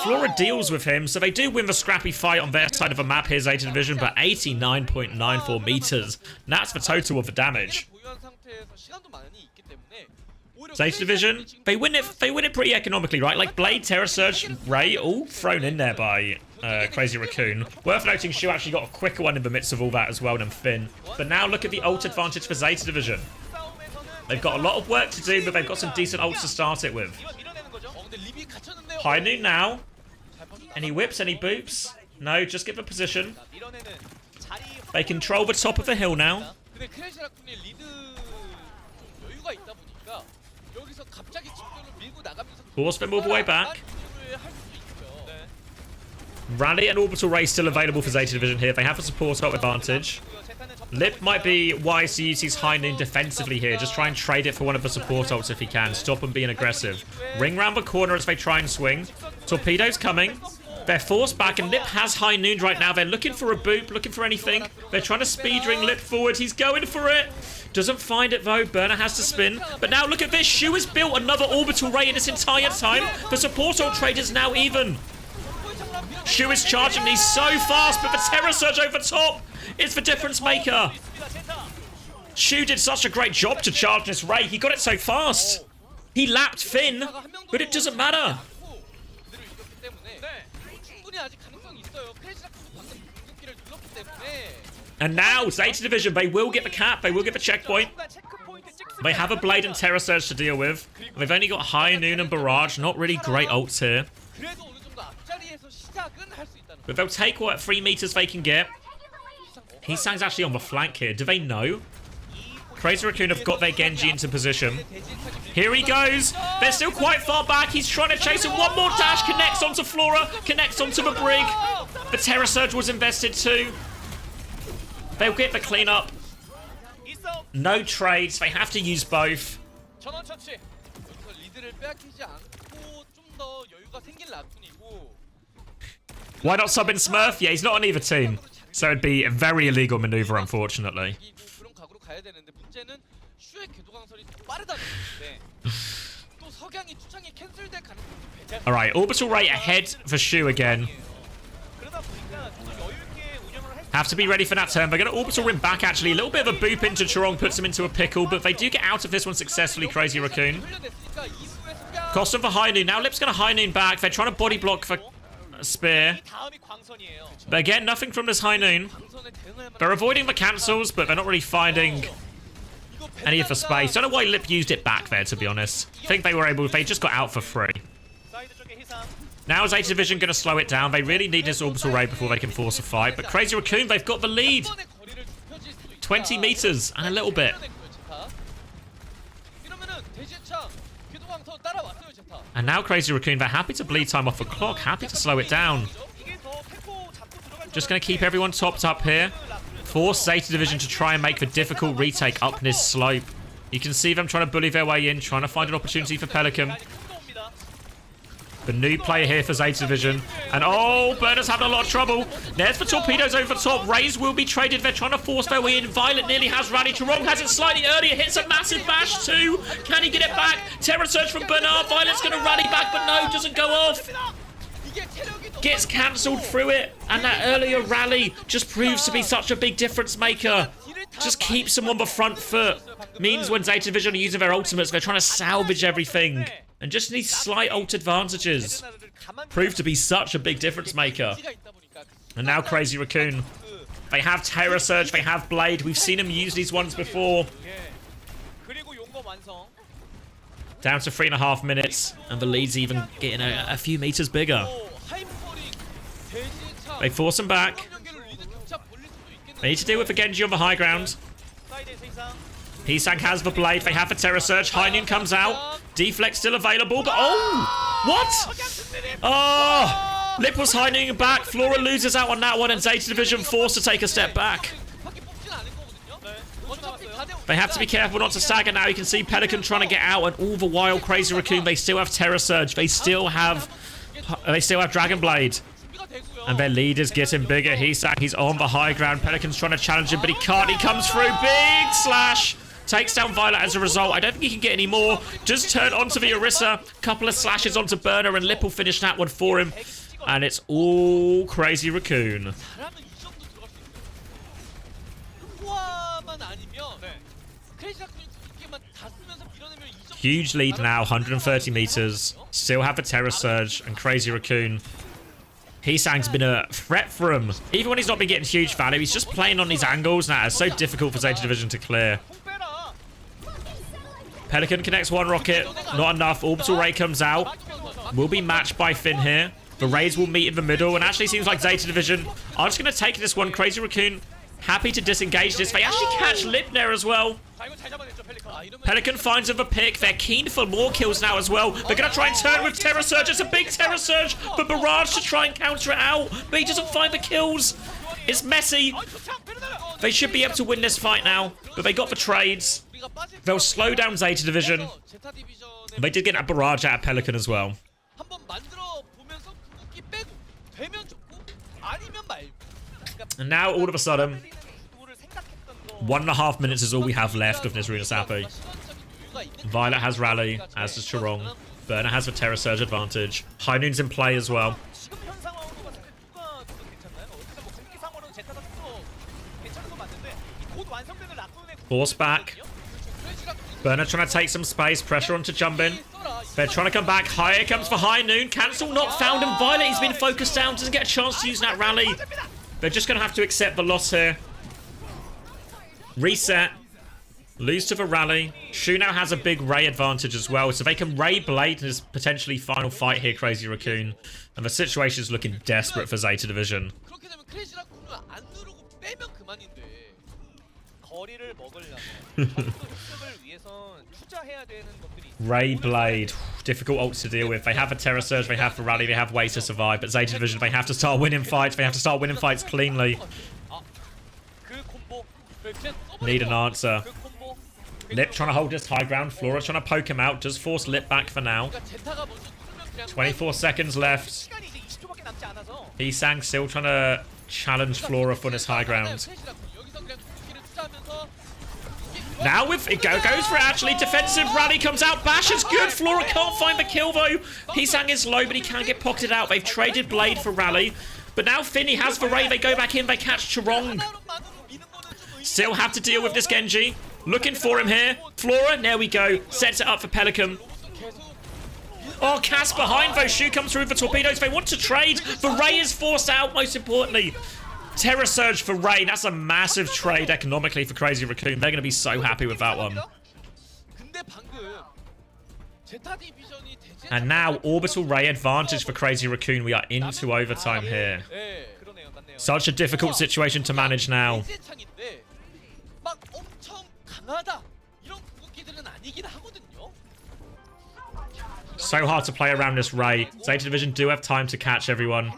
Flora deals with him, so they do win the scrappy fight on their side of the map here, ZETA Division, but 89.94 meters. And that's the total of the damage. ZETA Division, they win it pretty economically, right? Like Blade, Terror Surge, Ray, all thrown in there by Crazy Raccoon. Worth noting, Shu actually got a quicker one in the midst of all that as well than Finn. But now look at the ult advantage for ZETA Division. They've got a lot of work to do, but they've got some decent ults to start it with. High noon now. Any whips, any boops? No, just give a position. They control the top of the hill now. Force them all the way back. Rally and Orbital Ray still available for ZETA Division here. They have a support ult advantage. Lip might be wise to use his high noon defensively here. Just try and trade it for one of the support ults if he can. Stop them being aggressive. Ring round the corner as they try and swing. Torpedo's coming. They're forced back, and Lip has high noon right now. They're looking for a boop, looking for anything. They're trying to speed ring Lip forward. He's going for it. Doesn't find it though. Burner has to spin. But now look at this. Shu has built another orbital ray in this entire time. The support ult trade is now even. Shu is charging these so fast, but the Terror Surge over top is the difference maker. Shu did such a great job to charge this ray. He got it so fast. He lapped Finn, but it doesn't matter. And now, ZETA Division, they will get the cap. They will get the checkpoint. They have a Blade and Terror Surge to deal with. They've only got High Noon and Barrage. Not really great ults here. But they'll take what 3 meters they can get. Heesang's actually on the flank here. Do they know? Crazy Raccoon have got their Genji into position. Here he goes. They're still quite far back. He's trying to chase him. One more dash. Connects onto Flora. Connects onto the Brig. The Terror Surge was invested too. They'll get the cleanup. No trades. They have to use both. Why not sub in Smurf? Yeah, he's not on either team. So it'd be a very illegal maneuver, unfortunately. Alright, Orbital Ray ahead for Shu again. Have to be ready for that turn. They're going to Orbital Rim back, actually. A little bit of a boop into Chorong puts him into a pickle, but they do get out of this one successfully, Crazy Raccoon. CoStream for High Noon. Now Lip's going to High Noon back. They're trying to body block for Spear. But again, nothing from this High Noon. They're avoiding the cancels, but they're not really finding any of the space. Don't know why Lip used it back there, to be honest. I think they just got out for free. Now is ZETA Division going to slow it down? They really need this Orbital Ray before they can force a fight. But Crazy Raccoon, they've got the lead. 20 meters and a little bit. And now Crazy Raccoon, they're happy to bleed time off the clock. Happy to slow it down. Just going to keep everyone topped up here. Force ZETA Division to try and make the difficult retake up this slope. You can see them trying to bully their way in, trying to find an opportunity for Pelican. The new player here for ZETA Division. And oh, Burner's having a lot of trouble. There's the torpedoes over the top. Rays will be traded. They're trying to force their way in. Violet nearly has Rally. Chorong has it slightly earlier. Hits a massive bash too. Can he get it back? Terror Surge from Bernard. Violet's going to rally back, but no, doesn't go off. Gets cancelled through it. And that earlier rally just proves to be such a big difference maker. Just keeps them on the front foot. Means when ZETA Division are using their ultimates, they're trying to salvage everything. And just these slight ult advantages prove to be such a big difference maker. And now Crazy Raccoon. They have Terror Surge, they have Blade. We've seen them use these ones before. Down to 3.5 minutes. And the lead's even getting a few meters bigger. They force them back. They need to deal with the Genji on the high ground. Hisang has the blade. They have the Terror Surge. High Noon comes out. Deflect still available, but oh! What? Oh! Lip was High Noon back. Flora loses out on that one, and Zeta Division forced to take a step back. They have to be careful not to stagger now. You can see Pelican trying to get out, and all the while, Crazy Raccoon, they still have Terror Surge. They still have Dragon Blade. And their lead is getting bigger. He's on the high ground. Pelican's trying to challenge him, but he can't. He comes through. Big slash. Takes down Violet as a result. I don't think he can get any more. Just turn onto the Orisa. Couple of slashes onto Burner, and Lip will finish that one for him. And it's all Crazy Raccoon. Huge lead now, 130 meters. Still have a Terror Surge, and Crazy Raccoon. Hisang's been a threat for him. Even when he's not been getting huge value, he's just playing on these angles now. It's so difficult for Zeta Division to clear. Pelican connects one rocket. Not enough. Orbital Ray comes out. Will be matched by Finn here. The Rays will meet in the middle, and actually seems like Zeta Division are just going to take this one. Crazy Raccoon happy to disengage this. They actually catch Lip there as well. Pelican finds him a pick. They're keen for more kills now as well. They're going to try and turn with Terror Surge. It's a big Terror Surge, but Barrage to try and counter it out, but he doesn't find the kills. It's messy. They should be able to win this fight now, but they got the trades. They'll slow down Zeta Division. They did get that Barrage out of Pelican as well. And now, all of a sudden, 1.5 minutes is all we have left of Nizruna Sappy. Violet has Rally, as does Charong. Burner has the Terror Surge advantage. High Noon's in play as well. Force back. Burner trying to take some space. Pressure onto Jumbin. They're trying to come back. Higher comes for High Noon. Cancel not found, and Violet, he's been focused down. Doesn't get a chance to use that Rally. They're just going to have to accept the loss here. Reset. Lose to the Rally. Shu now has a big Ray advantage as well, so they can Ray Blade in his potentially final fight here, Crazy Raccoon. And the situation is looking desperate for Zeta Division. Ray Blade. Difficult ults to deal with. They have a Terror Surge, they have the Rally, they have ways to survive, but Zeta Division, they have to start winning fights. They have to start winning fights cleanly. Need an answer. Lip trying to hold this high ground. Flora trying to poke him out. Does force Lip back for now. 24 seconds left. Hisang still trying to challenge Flora for this high ground. Now with it goes for it actually. Defensive Rally comes out. Bash is good. Flora can't find the kill though. Hisang is low, but he can't get pocketed out. They've traded Blade for Rally. But now Finny has the Ray. They go back in. They catch Charong. Still have to deal with this Genji. Looking for him here. Flora, there we go. Sets it up for Pelican. Oh, Cass behind though. Shu comes through with the torpedoes. They want to trade. The Ray is forced out, most importantly. Terror Surge for Ray. That's a massive trade economically for Crazy Raccoon. They're going to be so happy with that one. And now, Orbital Ray advantage for Crazy Raccoon. We are into overtime here. Such a difficult situation to manage now. So hard to play around this Ray. Zeta Division do have time to catch everyone.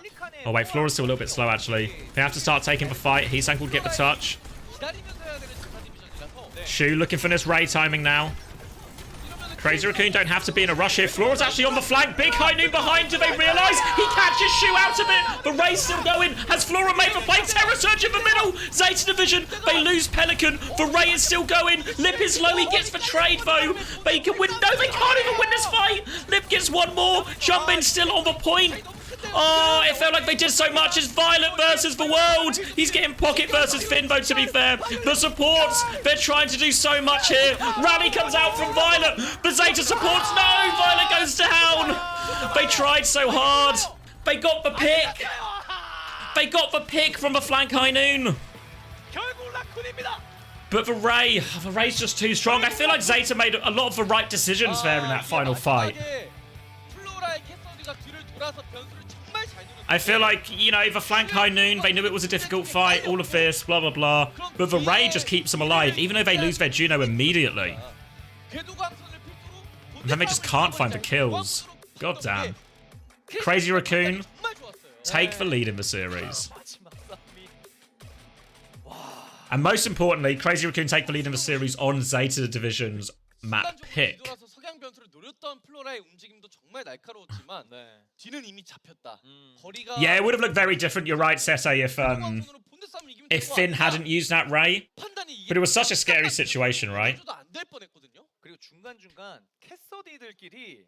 Oh wait, Flora's still a little bit slow actually. They have to start taking the fight. Hisang will get the touch. Shu looking for this Ray timing now. Crazy Raccoon don't have to be in a rush here. Flora's actually on the flank. Big High Noon behind. Do they realise? He catches Shu out of it. The Ray's still going. Has Flora made the play? Terror Surge in the middle. Zeta Division, they lose Pelican. The Ray is still going. Lip is low. He gets the trade though. They can win. No, they can't even win this fight. Lip gets one more. Jumpin still on the point. Oh, it felt like they did so much. It's Violet versus the world. He's getting Pocket versus Finbo, to be fair. The supports, they're trying to do so much here. Rally comes out from Violet. The Zeta supports. No, Violet goes down. They tried so hard. They got the pick. They got the pick from the flank High Noon. But the Ray's just too strong. I feel like Zeta made a lot of the right decisions there in that final fight. I feel like, you know, the flank high noon, they knew it was a difficult fight, all of this, blah, blah, blah. But the Ray just keeps them alive, even though they lose their Juno immediately. And then they just can't find the kills. God damn. Crazy Raccoon, take the lead in the series. And most importantly, Crazy Raccoon take the lead in the series on Zeta Division's map pick. Yeah, it would have looked very different, you're right, Sese, if Finn hadn't used that Ray. But it was such a scary situation, right? 그리고 중간중간 캐서디들끼리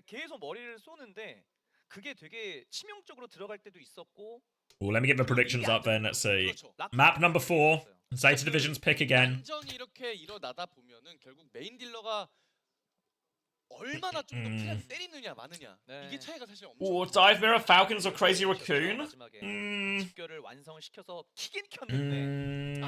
계속 머리를 쏘는데 그게 되게 치명적으로 들어갈 때도 있었고. Well, let me get the predictions up then. Let's see. Map number 4. Zeta Division's pick again. 완전히 이렇게 일어나다 보면은 결국 메인 딜러가 얼마나 좀 더 플레이를 때리느냐 마느냐 이게 차이가 사실 엄청. Or Dive Mirror, Falcons or Crazy Raccoon? 집결을 완성을 시켜서 키긴 켰는데.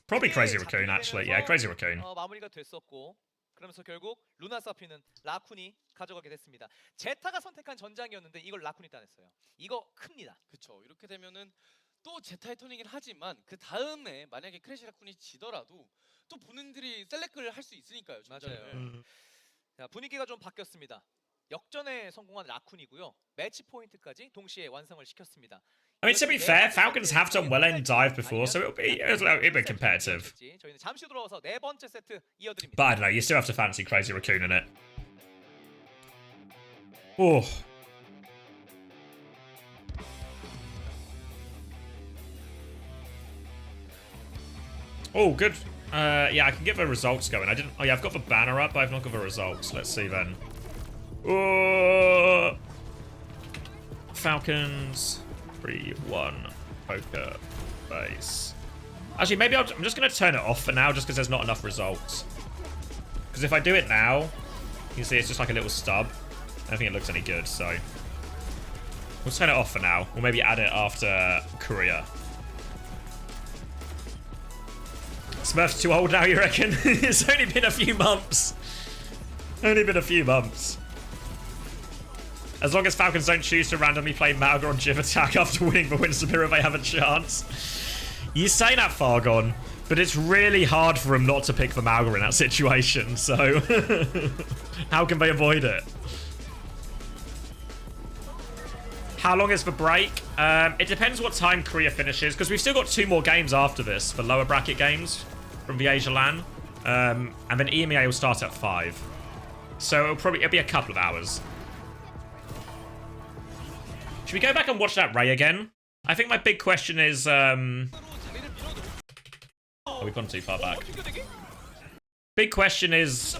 Probably Crazy Raccoon, actually. Yeah, Crazy Raccoon. 마무리가 됐었고. 그러면서 결국 루나 사피는 라쿤이 가져가게 됐습니다. 제타가 선택한 전장이었는데 이걸 라쿤이 따냈어요. 이거 큽니다. 그렇죠. 이렇게 되면은 또 제타의 턴이긴 하지만 그 다음에 만약에 크래시 라쿤이 지더라도 또 본인들이 셀렉을 할 수 있으니까요. 맞아요. 자, 분위기가 좀 바뀌었습니다. 역전에 성공한 라쿤이고요. 매치 포인트까지 동시에 완성을 시켰습니다. I mean, to be fair, Falcons have done well in dive before, so it'll be competitive. 저희는 잠시 돌아와서 네 번째 세트 이어드립니다. But I don't know, you still have to fancy Crazy Raccoon in it. Oh. Oh, good. Yeah, I can get the results going. I didn't. Oh, yeah, I've got the banner up, but I've not got the results. Let's see then. Oh. Falcons 3-1 poker face. Actually, maybe I'm just going to turn it off for now, just because there's not enough results. Because if I do it now, you can see it's just like a little stub. I don't think it looks any good, so we'll turn it off for now. We'll maybe add it after Korea. Smurf's too old now, you reckon? It's only been a few months. Only been a few months. As long as Falcons don't choose to randomly play Malga on Jiv Attack after winning the Winston Mirror, they have a chance. You say that, Fargon, but it's really hard for him not to pick the Malga in that situation, so how can they avoid it? How long is the break? It depends what time Korea finishes, because we've still got 2 more games after this, the lower bracket games from the Asia LAN. And then EMEA will start at 5. So it'll be a couple of hours. Should we go back and watch that Ray again? I think my big question is... Oh, we've gone too far back. Big question is...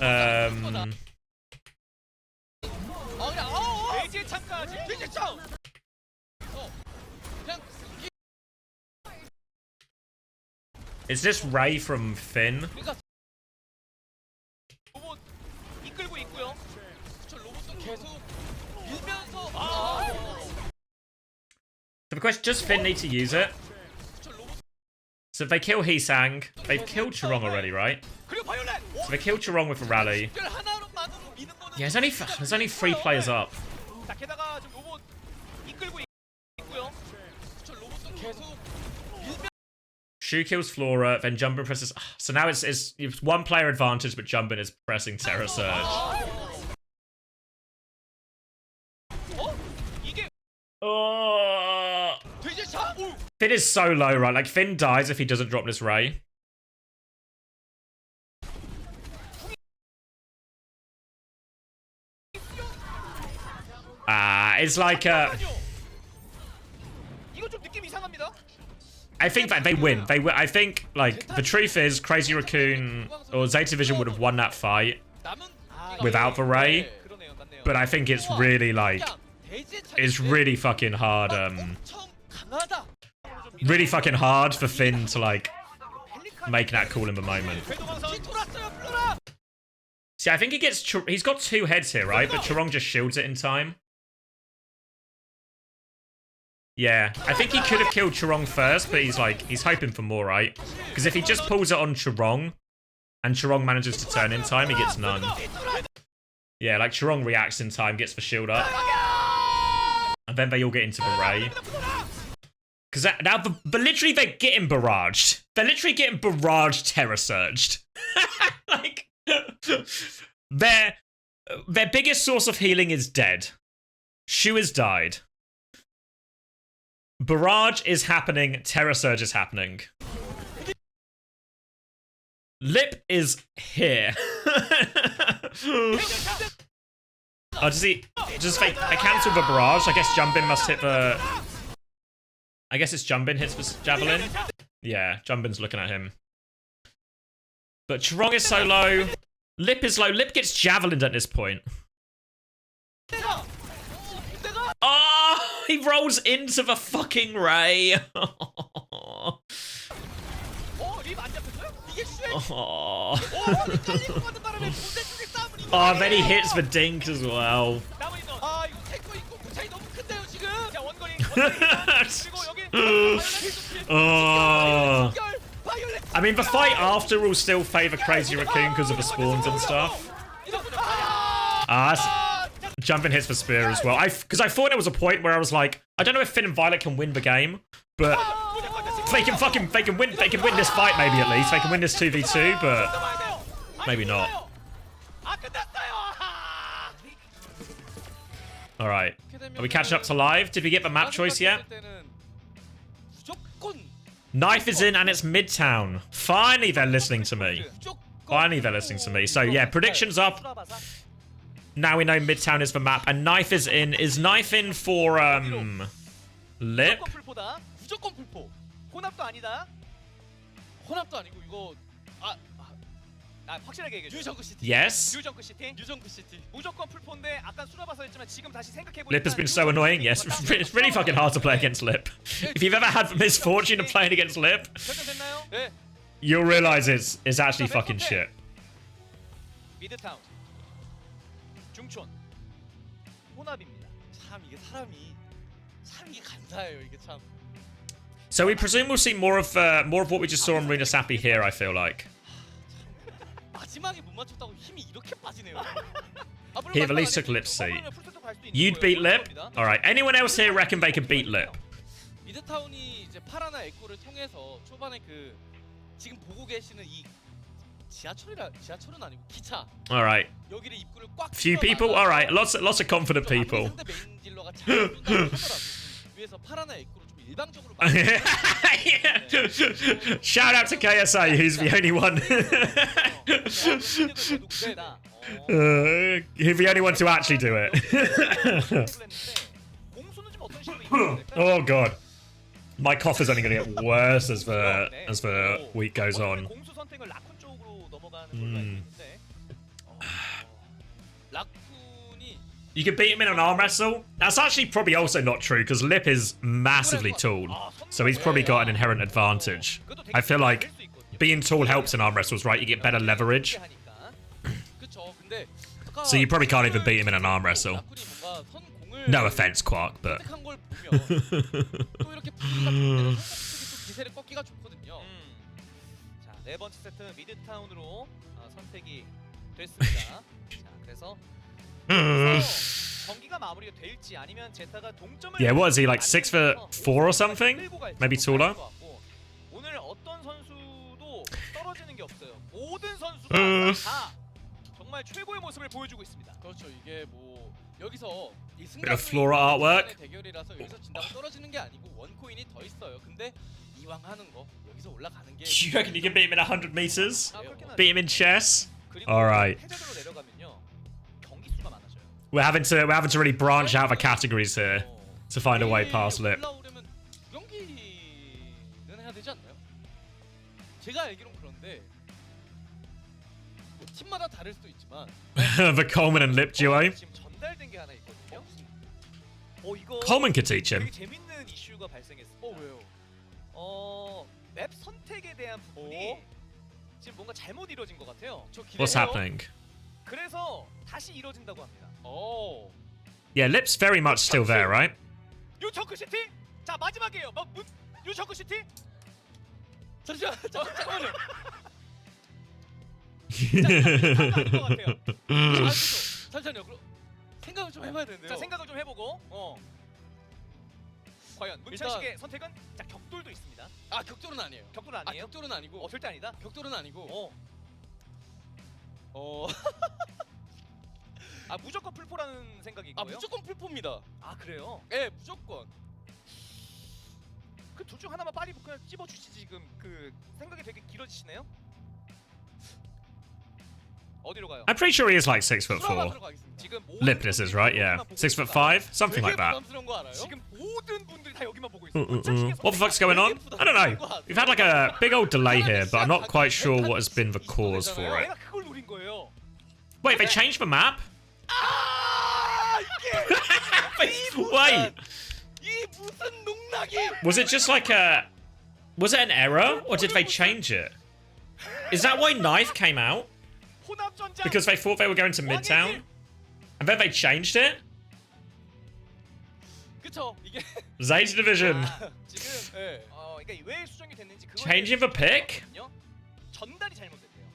Is this Ray from Finn? So the question, does Finn need to use it? So if they kill Heesang, they've killed Chirong already, right? So they killed Chirong with a rally. Yeah, there's only 3 players up. Shu kills Flora, then Jumbin presses... So now it's 1 player advantage, but Jumbin is pressing Terra Surge. Oh. Finn is so low, right? Like, Finn dies if he doesn't drop this Ray. It's like I think that they win. I think, like, the truth is, Crazy Raccoon or Zeta Division would have won that fight without the Ray. But I think it's really, like, it's really fucking hard, really fucking hard for Finn to, like, make that call in the moment. See, I think he's got 2 heads here, right? But Chirong just shields it in time. Yeah, I think he could have killed Chirong first, but he's hoping for more, right? Because if he just pulls it on Chirong, and Chirong manages to turn in time, he gets none. Yeah, like, Chirong reacts in time, gets the shield up. And then they all get into Beret. Because now, literally, they're getting barraged. They're literally getting barrage terror surged. Like, their biggest source of healing is dead. Shu has died. Barrage is happening. Terror surge is happening. Lip is here. Oh, does he just fake? I cancel the barrage. I guess Jumbin must hit the. I guess it's Jumbin hits the javelin. Yeah, Jumbin's looking at him. But Chirong is so low. Lip is low. Lip gets javelined at this point. Oh, he rolls into the fucking ray. Oh. Oh, then he hits the dink as well. Oh. I mean, the fight after will still favour Crazy Raccoon because of the spawns and stuff. Jumping hits the spear as well. Because I thought there was a point where I was like, I don't know if Finn and Violet can win the game, but they can win this fight maybe at least. They can win this 2v2, but maybe not. All right, are we catching up to live? Did we get the map choice yet? Knife is in and it's Midtown. Finally, they're listening to me. Finally, they're listening to me. So yeah, predictions up. Now we know Midtown is the map, and Knife is in. Is Knife in for Lip? Yes. Lip has been so annoying. Yes, it's really fucking hard to play against Lip. If you've ever had the misfortune of playing against Lip, you'll realize it's actually fucking shit. So we presume we'll see more of what we just saw on Runa Sappy here, I feel like. Here, at least took Lip's seat. You'd beat Lip? Alright, anyone else here reckon they could beat Lip? Alright. Few people? Alright, lots of confident people. Shout out to KSA, who's the only one. Who's the only one to actually do it. Oh god. My cough is only going to get worse as the week goes on. You can beat him in an arm wrestle? That's actually probably also not true, because Lip is massively tall, so he's probably got an inherent advantage. I feel like being tall helps in arm wrestles, right? You get better leverage. So you probably can't even beat him in an arm wrestle. No offense, Quark, but... Yeah, what is he, like 6'4" or something? Maybe taller? Bit of Flora artwork. You reckon you can beat him in 100 meters? Beat him in chess? Alright. We're having to really branch out the categories here to find a way past Lip. The Coleman and Lip duo. Coleman could teach him. What's happening? Yeah, Lip's very much still there, right? 과연 문찬식의 선택은 자 격돌도 있습니다. 아 격돌은 아니에요. 격돌은 아니에요? 격돌은 아니고. 절대 아니다. 격돌은 아니고. 아 무조건 풀포라는 생각인 거예요? 무조건 풀포입니다. 아 그래요? 네 무조건. 그 둘 중 하나만 빨리 그냥 찝어주시지 지금 그 생각이 되게 길어지시네요? 어디로 가요? I'm pretty sure he is like 6'4". 지금 Lipness is right, yeah. 6'5", something like that. 부담스러운 거 알아요? 지금 모든 분들이 다 여기만 보고 있어요. What the fuck's going on? I don't know. We've had like a big old delay here, but I'm not quite sure what has been the cause for it. 내가 그걸 노린 거예요. Wait, they changed the map? 아 이게 Wait, 이 무슨 농락이? was it just like a... Was it an error, or did they change it? Is that why Knife came out? 혼합전장. Because they thought they were going to Midtown? And then they changed it? 그쵸 이게. Zeta Division. 지금 그러니까 왜 수정이 됐는지 그거 Changing the pick? 전달이 잘못됐대요.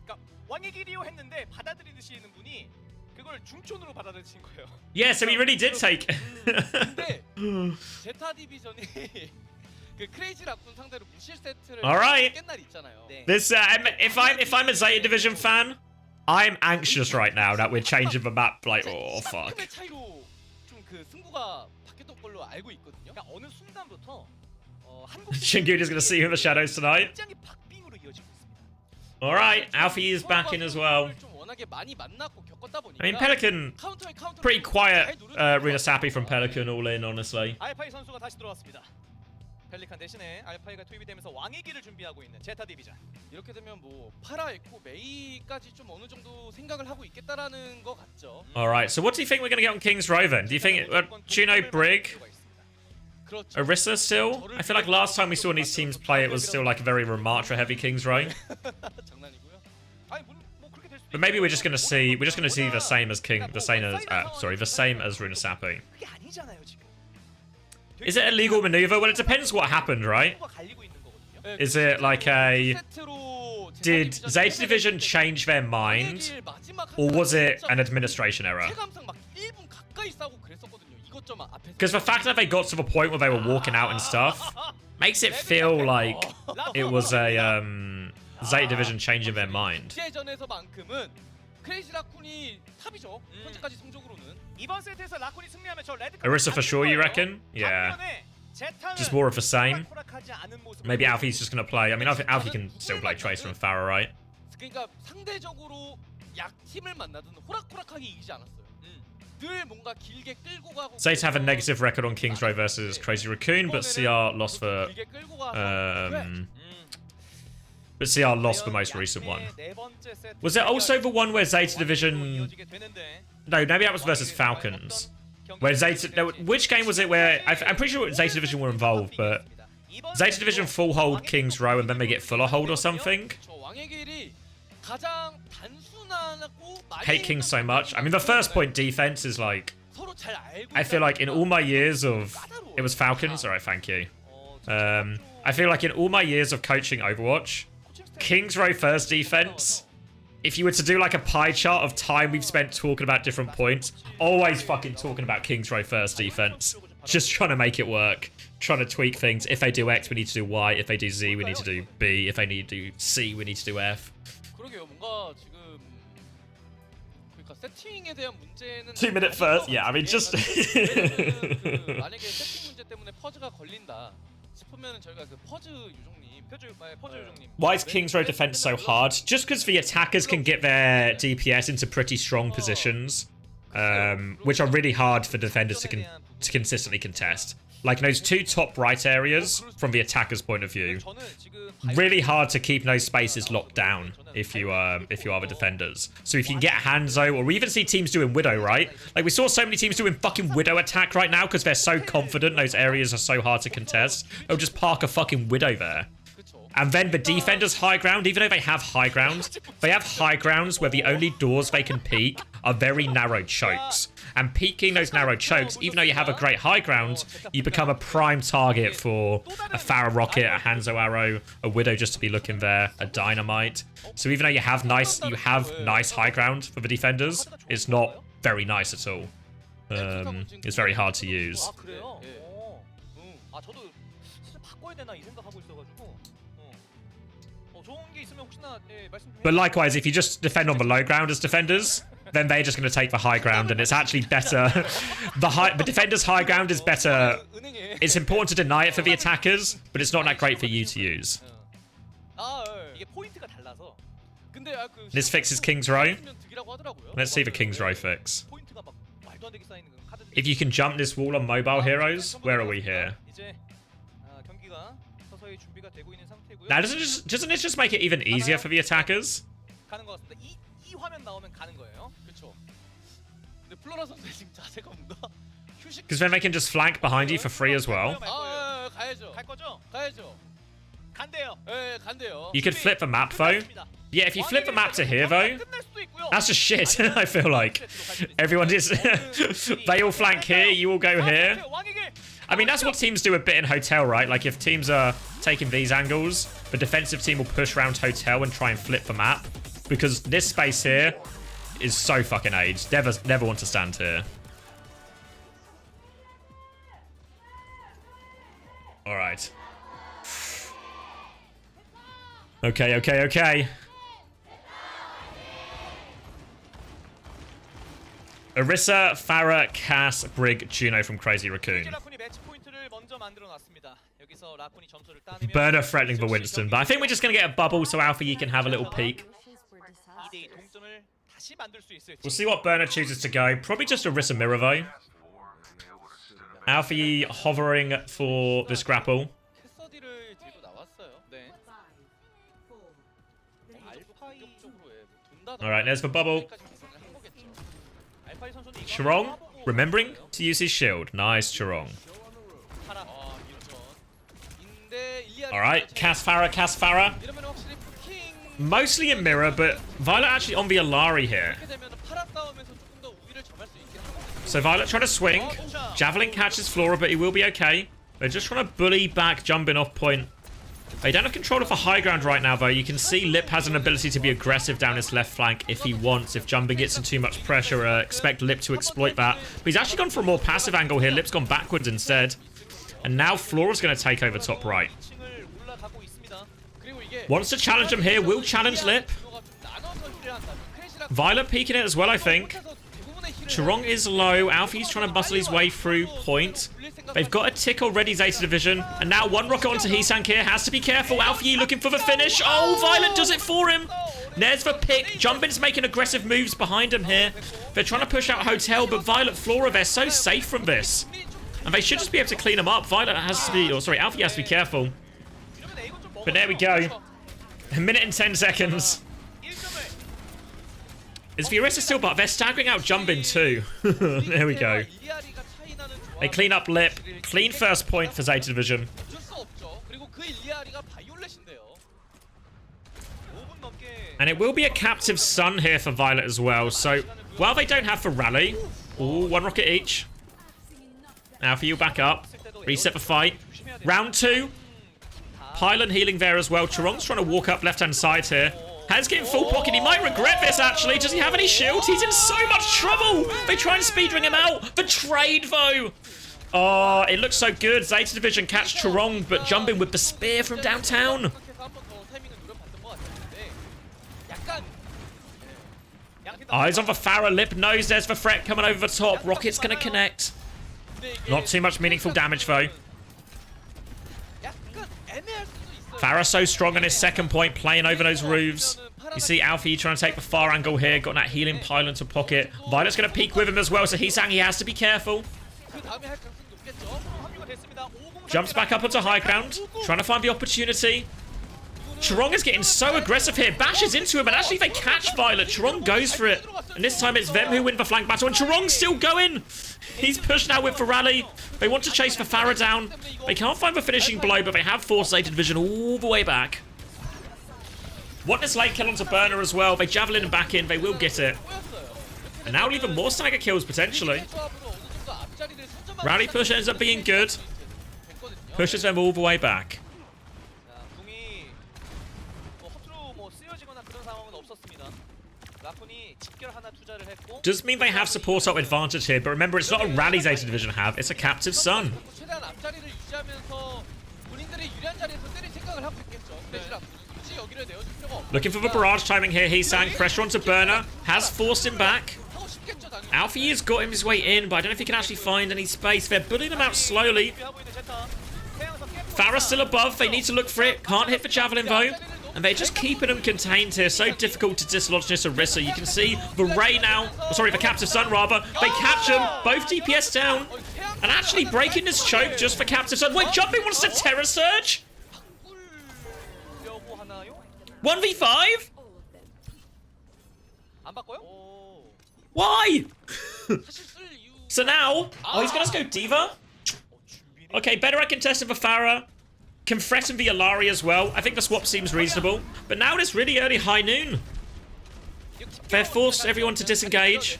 그러니까 왕의 길이요 했는데 받아들이시는 분이 그걸 중촌으로 받아들이신 거예요. Yeah, so he really did take... 근데 제타 디비전이 그 크레이지 라쿤 상대로 무실 세트를 Alright. 깬 날 있잖아요. This, if I'm a Zeta Division fan, I'm anxious right now that we're changing the map. Like, oh fuck. 의 차이로 좀 그 승부가 바뀌었던 걸로 알고 있거든요. 그러니까 어느 순간부터 한국 Shingu's gonna see you in the shadows tonight. 굉장히 박빙으로 이어지고 있습니다. Alright, Alfie is back in as well. 좀 워낙에 많이 만났고 겪었다 보니까 I mean, Pelican, pretty quiet Runa Sappy from Pelican all in, honestly. 알파이 선수가 다시 들어왔습니다. 펠리칸 대신에 알파이가 투입이 되면서 왕의 길을 준비하고 있는 제타 디비전. 이렇게 되면 뭐 파라 에코 메이까지 좀 어느 정도 생각을 하고 있겠다라는 거 같죠. Alright, so what do you think we're gonna get on King's Row then? Do you think Juno, Brig, Orisa still? I feel like last time we saw these teams play, it was still like a very Ramatra heavy King's Row. 장난이고요. But maybe we're just gonna see the same as the same as Runa Sappy. 그게 아니잖아요 지금. Is it a legal maneuver? Well, it depends what happened, right? Is it like a... Did Zeta Division change their mind? Or was it an administration error? Because the fact that they got to the point where they were walking out and stuff makes it feel like it was a Zeta Division changing their mind. 크레이지 라쿤이 탑이죠. 현재까지 성적으로는. 이번 세트에서 라쿤이 승리하면 저 레드 Orisa for sure, you reckon? Yeah. Just more of the same. Maybe Alfie's just gonna play. I mean, Alfie can still play Tracer and Farah, right? 그러니까 상대적으로 약팀을 만나든 호락호락하게 이기지 않았어요. 늘 뭔가 길게 끌고 가고. Zeta have a negative record on King's Row versus Crazy Raccoon, but CR lost for but CR lost the most recent one. Was it also the one where Zeta Division... No, maybe that was versus Falcons. Where Zeta... Which game was it where... I'm pretty sure Zeta Division were involved, but... Zeta Division full hold King's Row and then they get fuller hold or something? Hate King so much. I mean, the first point defense is like... I feel like in all my years of... It was Falcons? Alright, thank you. I feel like in all my years of coaching Overwatch... King's Row first defense, if you were to do like a pie chart of time we've spent talking about different points, always fucking talking about King's Row first defense. Just trying to make it work. Trying to tweak things. If they do X, we need to do Y. If they do Z, we need to do B. If they need to do C, we need to do F. 그러게요. 뭔가 지금 그러니까 세팅에 대한 문제는 2 minute first? Yeah, I mean just... 만약에 세팅 문제 때문에 퍼즈가 걸린다 싶으면 저희가 그 퍼즈 요정님 Why is King's Row defense so hard? Just because the attackers can get their DPS into pretty strong positions, which are really hard for defenders to consistently contest. Like those two top right areas, from the attacker's point of view, really hard to keep those spaces locked down if you are the defenders. So if you can get Hanzo, or we even see teams doing Widow, right? Like we saw so many teams doing fucking Widow attack right now because they're so confident those areas are so hard to contest. They'll just park a fucking Widow there. And then the defenders' high ground, even though they have high ground, they have high grounds where the only doors they can peek are very narrow chokes. And peeking those narrow chokes, even though you have a great high ground, you become a prime target for a Farah Rocket, a Hanzo Arrow, a Widow just to be looking there, a Dynamite. So even though you have nice high ground for the defenders, it's not very nice at all. It's very hard to use. 저도 진짜 바꿔야 되나 이 생각하고 있어가지고. 좋은 게 있으면 혹시나 말씀 좀. But likewise, if you just defend on the low ground as defenders, then they're just going to take the high ground, and it's actually better. The defenders' high ground is better. It's important to deny it for the attackers, but it's not that great for you to use. 이게 포인트가 달라서. This fixes King's Row. Let's see the King's Row fix. 포인트가 막 말도 안 되게 쌓이는 카드들이. If you can jump this wall on mobile heroes, where are we here? 이제 경기가 서서히 준비가 되고 있는 상태고요. Now, doesn't it just make it even easier for the attackers? 가는 것 같습니다. 이 화면 나오면 가는 거예요. 그렇죠. 근데 플로라 선수의 지금 자세가 뭔가 휴식. Because then they can just flank behind you for free as well. 가야죠. 갈 거죠? 가야죠. 간대요. 예, 간대요. You could flip the map though. Yeah, if you flip the map to here though, that's just shit. I feel like everyone is. They all flank here, you all go here. I mean, that's what teams do a bit in Hotel, right? Like if teams are taking these angles, the defensive team will push around Hotel and try and flip the map, because this space here is so fucking aged. Never want to stand here. All right. Okay. Orisa, Farah, Cass, Brig, Juno from Crazy Raccoon. Burner threatening for Winston, but I think we're just going to get a bubble so Alpha you can have a little peek. We'll see what Burner chooses to go. Probably just Orisa Mirror though. Alpha Yi hovering for this grapple. Alright, there's the bubble. Chirong, remembering to use his shield. Nice, Chirong. Alright, Cass Farah. Mostly in mirror, but Violet actually on the Alari here. So Violet trying to swing. Javelin catches Flora, but he will be okay. They're just trying to bully back, jumping off point. They don't have control of the high ground right now, though. You can see Lip has an ability to be aggressive down his left flank if he wants. If jumping gets in too much pressure, expect Lip to exploit that. But he's actually gone for a more passive angle here. Lip's gone backwards instead. And now Flora's going to take over top right. Wants to challenge him here. Will challenge Lip. Violet peeking it as well, I think. Chirong is low. Alfie's trying to bustle his way through point. They've got a tick already, Zeta Division. And now one rocket onto Heesang here. Has to be careful. Alfie looking for the finish. Oh, Violet does it for him. There's the pick. Jumpin's making aggressive moves behind him here. They're trying to push out Hotel, but Violet, Flora, they're so safe from this. And they should just be able to clean them up. Violet has to be, or sorry, Alfie has to be careful. But there we go. A minute and 10 seconds. Is the Orisa still, but they're staggering out Jumpin too. There we go. They clean up Lip. Clean first point for Zeta Division. And it will be a captive Sun here for Violet as well. So, while they don't have the rally... Ooh, one rocket each. Now for you back up. Reset the fight. Round 2. Pylon healing there as well. Chirong's trying to walk up left-hand side here. Has getting full pocket. He might regret this, actually. Does he have any shields? He's in so much trouble. They try and speedring him out. The trade, though. Oh, it looks so good. Zeta Division catch Chirong, but jumping with the spear from downtown. Eyes on the Farah. Lip knows there's the threat coming over the top. Rocket's going to connect. Not too much meaningful damage, though. Farah so strong on his second point, playing over those roofs. You see Alfie trying to take the far angle here. Got that healing pylon to pocket. Violet's going to peek with him as well, so he's saying he has to be careful. Jumps back up onto high ground. Trying to find the opportunity. Chirong is getting so aggressive here. Bashes into him, and actually they catch Violet. Chirong goes for it. And this time it's them who win the flank battle, and Chirong's still going. He's pushed now with the rally. They want to chase the Farah down. They can't find the finishing blow, but they have forced Zeta Division all the way back. Want this late kill onto Burner as well. They javelin him back in. They will get it. And now even more stagger kills, potentially. Rally push ends up being good. Pushes them all the way back. Does mean they have support up advantage here, but remember, it's not a rally Zeta Division have, it's a captive Sun. 최대한 앞자리를 유지하면서 본인들의 유리한 자리에서 때릴 생각을 하고 있겠죠. 크레이지 라쿤은 굳이 여기를 내어줄 필요가 없고. Looking for the barrage timing here. Heesang, pressure onto Burner, has forced him back. Alfie has got him his way in, but I don't know if he can actually find any space. They're bullying him out slowly. Farah's still above. They need to look for it. Can't hit for Javelin though. And they're just keeping him contained here. So difficult to dislodge this Orisa. You can see the Ray now. Oh, sorry, the Captive Sun rather. They capture him. Both DPS down. And actually breaking this choke just for Captive Sun. Wait, Jumping wants to Terror Surge? 1v5? Why? So now, oh, he's gonna go Diva. Okay, better I contested for Farah. Can threaten the Alari as well. I think the swap seems reasonable. But now it's really early high noon. They're forced everyone to disengage.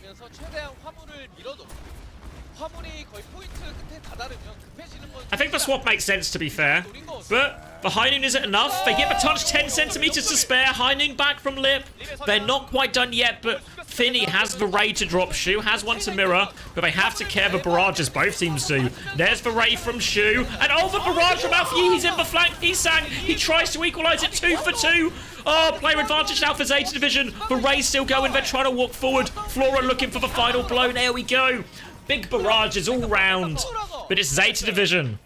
I think the swap makes sense, to be fair. But the high noon isn't enough. They get the touch 10 centimeters to spare. High noon back from Lip. They're not quite done yet, but Finney has the Ray to drop. Shu has one to mirror, but they have to care the barrages. Both teams do. There's the Ray from Shu. And oh, the barrage from Alfie. He's in the flank. Heesang. He tries to equalize it 2 for 2. Oh, player advantage now for Zeta Division. The Ray's still going. They're trying to walk forward. Flora looking for the final blow. There we go. Big barrages all round. But it's Zeta Division.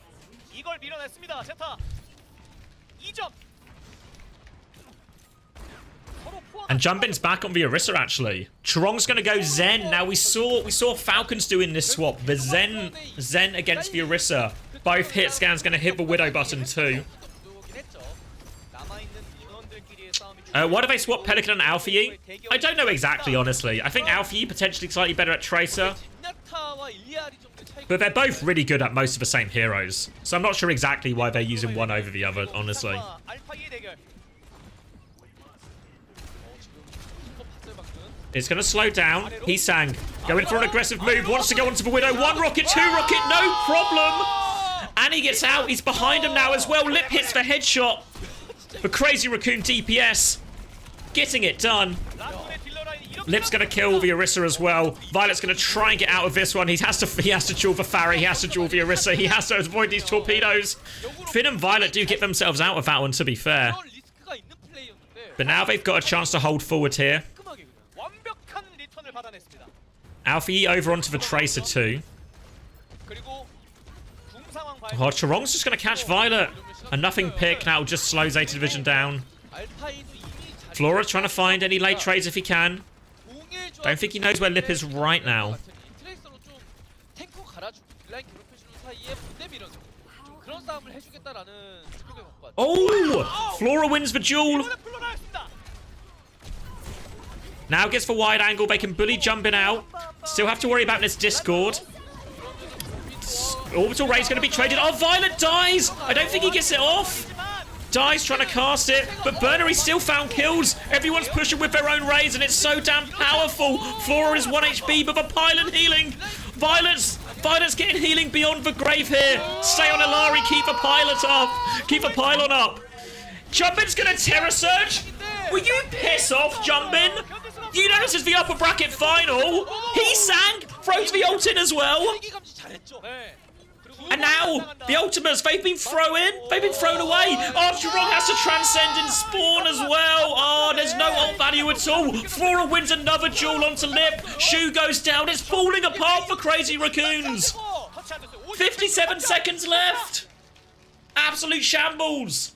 And Jumpin's back on the Orisa, actually. Chorong's gonna go Zen. Now we saw Falcons doing this swap. The Zen against the Orisa. Both hit scans gonna hit the Widow button too. Why do they swap Pelican and Alfie? I don't know exactly, honestly. I think Alfie potentially slightly better at Tracer. But they're both really good at most of the same heroes. So I'm not sure exactly why they're using one over the other, honestly. It's going to slow down. Heesang going for an aggressive move. Wants to go onto the Widow. 1 rocket, 2 rocket, no problem. And he gets out. He's behind him now as well. Lip hits the headshot. The crazy Raccoon DPS getting it done. Lip's going to kill the Orisa as well. Violet's going to try and get out of this one. He has to duel for Farah. He has to duel the Orisa. He has to avoid these torpedoes. Finn and Violet do get themselves out of that one, to be fair. But now they've got a chance to hold forward here. Alfie over onto the Tracer too. Oh, Chorong's just going to catch Violet. A nothing pick now just slows Zeta Division down. Flora trying to find any late trades if he can. Don't think he knows where Lip is right now. Oh! Flora wins the duel. Now gets the wide angle. They can bully Jumping out. Still have to worry about this Discord. Orbital Ray's going to be traded. Oh, Violet dies. I don't think he gets it off. Dies trying to cast it, but Burner, he's still found kills. Everyone's pushing with their own rays, and it's so damn powerful. Flora is 1 HP, but the pylon healing. Violet's getting healing beyond the grave here. Stay on Ilari, keep the pilot up. Keep the pylon up. Jumpin's gonna Terror Surge. Will you piss off, Jumpin? You know this is the upper bracket final. Heesang throws the ult in as well. And now, the ultimates, they've been thrown away. Oh, Chorong has to transcend and spawn as well. Oh, there's no ult value at all. Flora wins another duel onto Lip. Shu goes down. It's falling apart for Crazy Raccoons. 57 seconds left. Absolute shambles.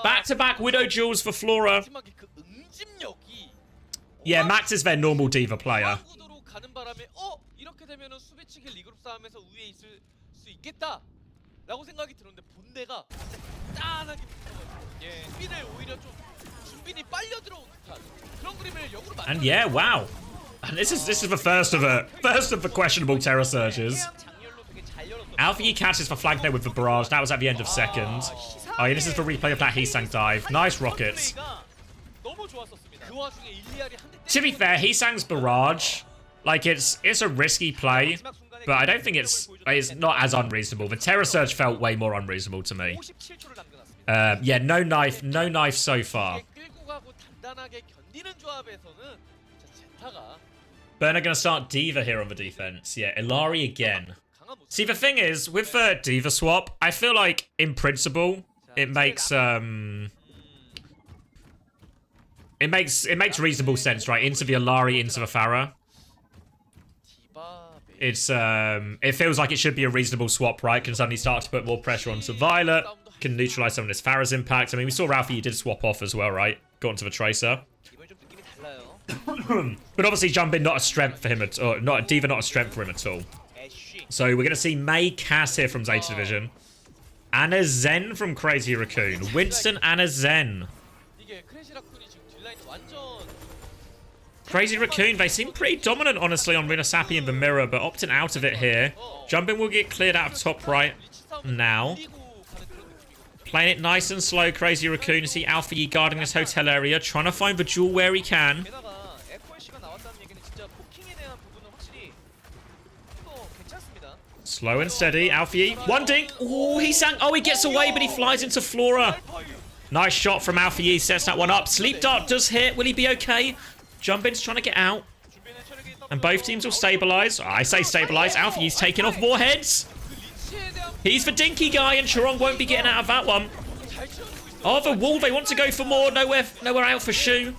Back-to-back Widow duels for Flora. Yeah, Max is their normal diva player. And yeah, wow. And this is the first of the questionable Terror Surges. Alfie catches for flank there with the barrage. That was at the end of second. Oh yeah, this is the replay of that Heesang dive. Nice rockets. To be fair, Heesang's barrage, like it's a risky play, but I don't think it's not as unreasonable. The Terror Surge felt way more unreasonable to me. Yeah, no knife so far. 끌고 가고 단단하게 견디는 조합에서는 제타가 Burner gonna start D.Va here on the defense. Yeah, Illari again. 강한 모습. See, the thing is, with the D.Va swap, I feel like, in principle, it makes reasonable sense, right? Into the Illari, into the Pharah. It feels like it should be a reasonable swap, right? Can suddenly start to put more pressure onto Violet. Can neutralize some of this Pharah's impact. I mean, we saw Ralphie did swap off as well, right? Got onto the Tracer. But obviously, jumping not a strength for him at all. Not D.Va, not a strength for him at all. So we're gonna see Mei Cass here from Zeta Division. Anna Zen from Crazy Raccoon. Winston, Anna Zen. Crazy Raccoon, they seem pretty dominant, honestly, on Runasapi and the Mirror, but opting out of it here. Jumping will get cleared out of top right now. Playing it nice and slow, Crazy Raccoon. You see Alpha Yi guarding this hotel area, trying to find the jewel where he can. Slow and steady, Alpha Yi. One dink. Oh, he sank. Oh, he gets away, but he flies into Flora. Nice shot from Alpha Yi, sets that one up. Sleep Dart does hit. Will he be okay? Jumpin's trying to get out. And both teams will stabilize. I say stabilize. Alpha Yi's taking off more heads. He's the dinky guy, and Chirong won't be getting out of that one. Oh, the wall. They want to go for more. Nowhere out for Shu.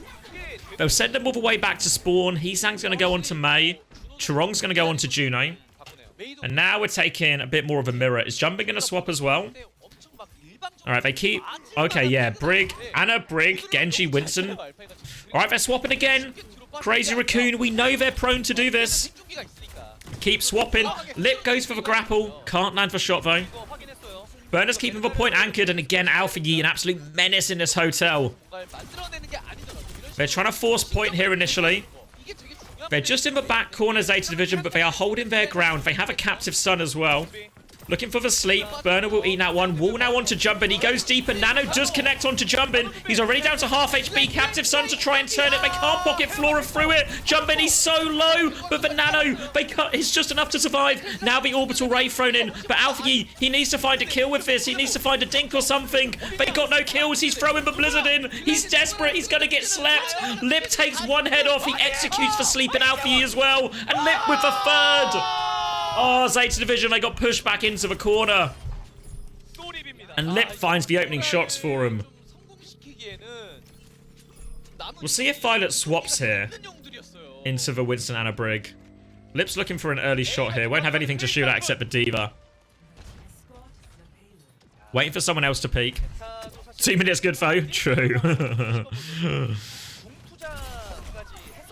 They'll send them all the way back to spawn. Heesang's going to go on to Mei. Chirong's going to go on to Juno. And now we're taking a bit more of a mirror. Is Jumping going to swap as well? Alright, they keep... Okay, yeah. Brig, Anna, Brig, Genji, Winston. Alright, they're swapping again. Crazy Raccoon, we know they're prone to do this. Keep swapping. Lip goes for the grapple. Can't land for shot, though. Burner's keeping the point anchored. And again, Alpha Yi, an absolute menace in this hotel. They're trying to force point here initially. They're just in the back corner, Zeta Division, but they are holding their ground. They have a captive Sun as well. Looking for the sleep. Burner will eat that one. Wall now onto Jumpin. He goes deep, and Nano does connect onto Jumpin. He's already down to half HP. Captive Sun to try and turn it. They can't pocket Flora through it. Jumpin, he's so low, but the Nano, they cut. It's just enough to survive. Now the Orbital Ray thrown in, but Alpha Yi, he needs to find a kill with this. He needs to find a dink or something. They got no kills. He's throwing the Blizzard in. He's desperate. He's going to get slept. Lip takes one head off. He executes for sleeping Alpha Yi as well, and Lip with the third. Oh, Zeta Division, they got pushed back into the corner. And Lip finds the opening shots for him. We'll see if Violet swaps here into the Winston Anna Brig. Lip's looking for an early shot here. Won't have anything to shoot at except the D.Va. Waiting for someone else to peek. 2 minutes good, foe. True.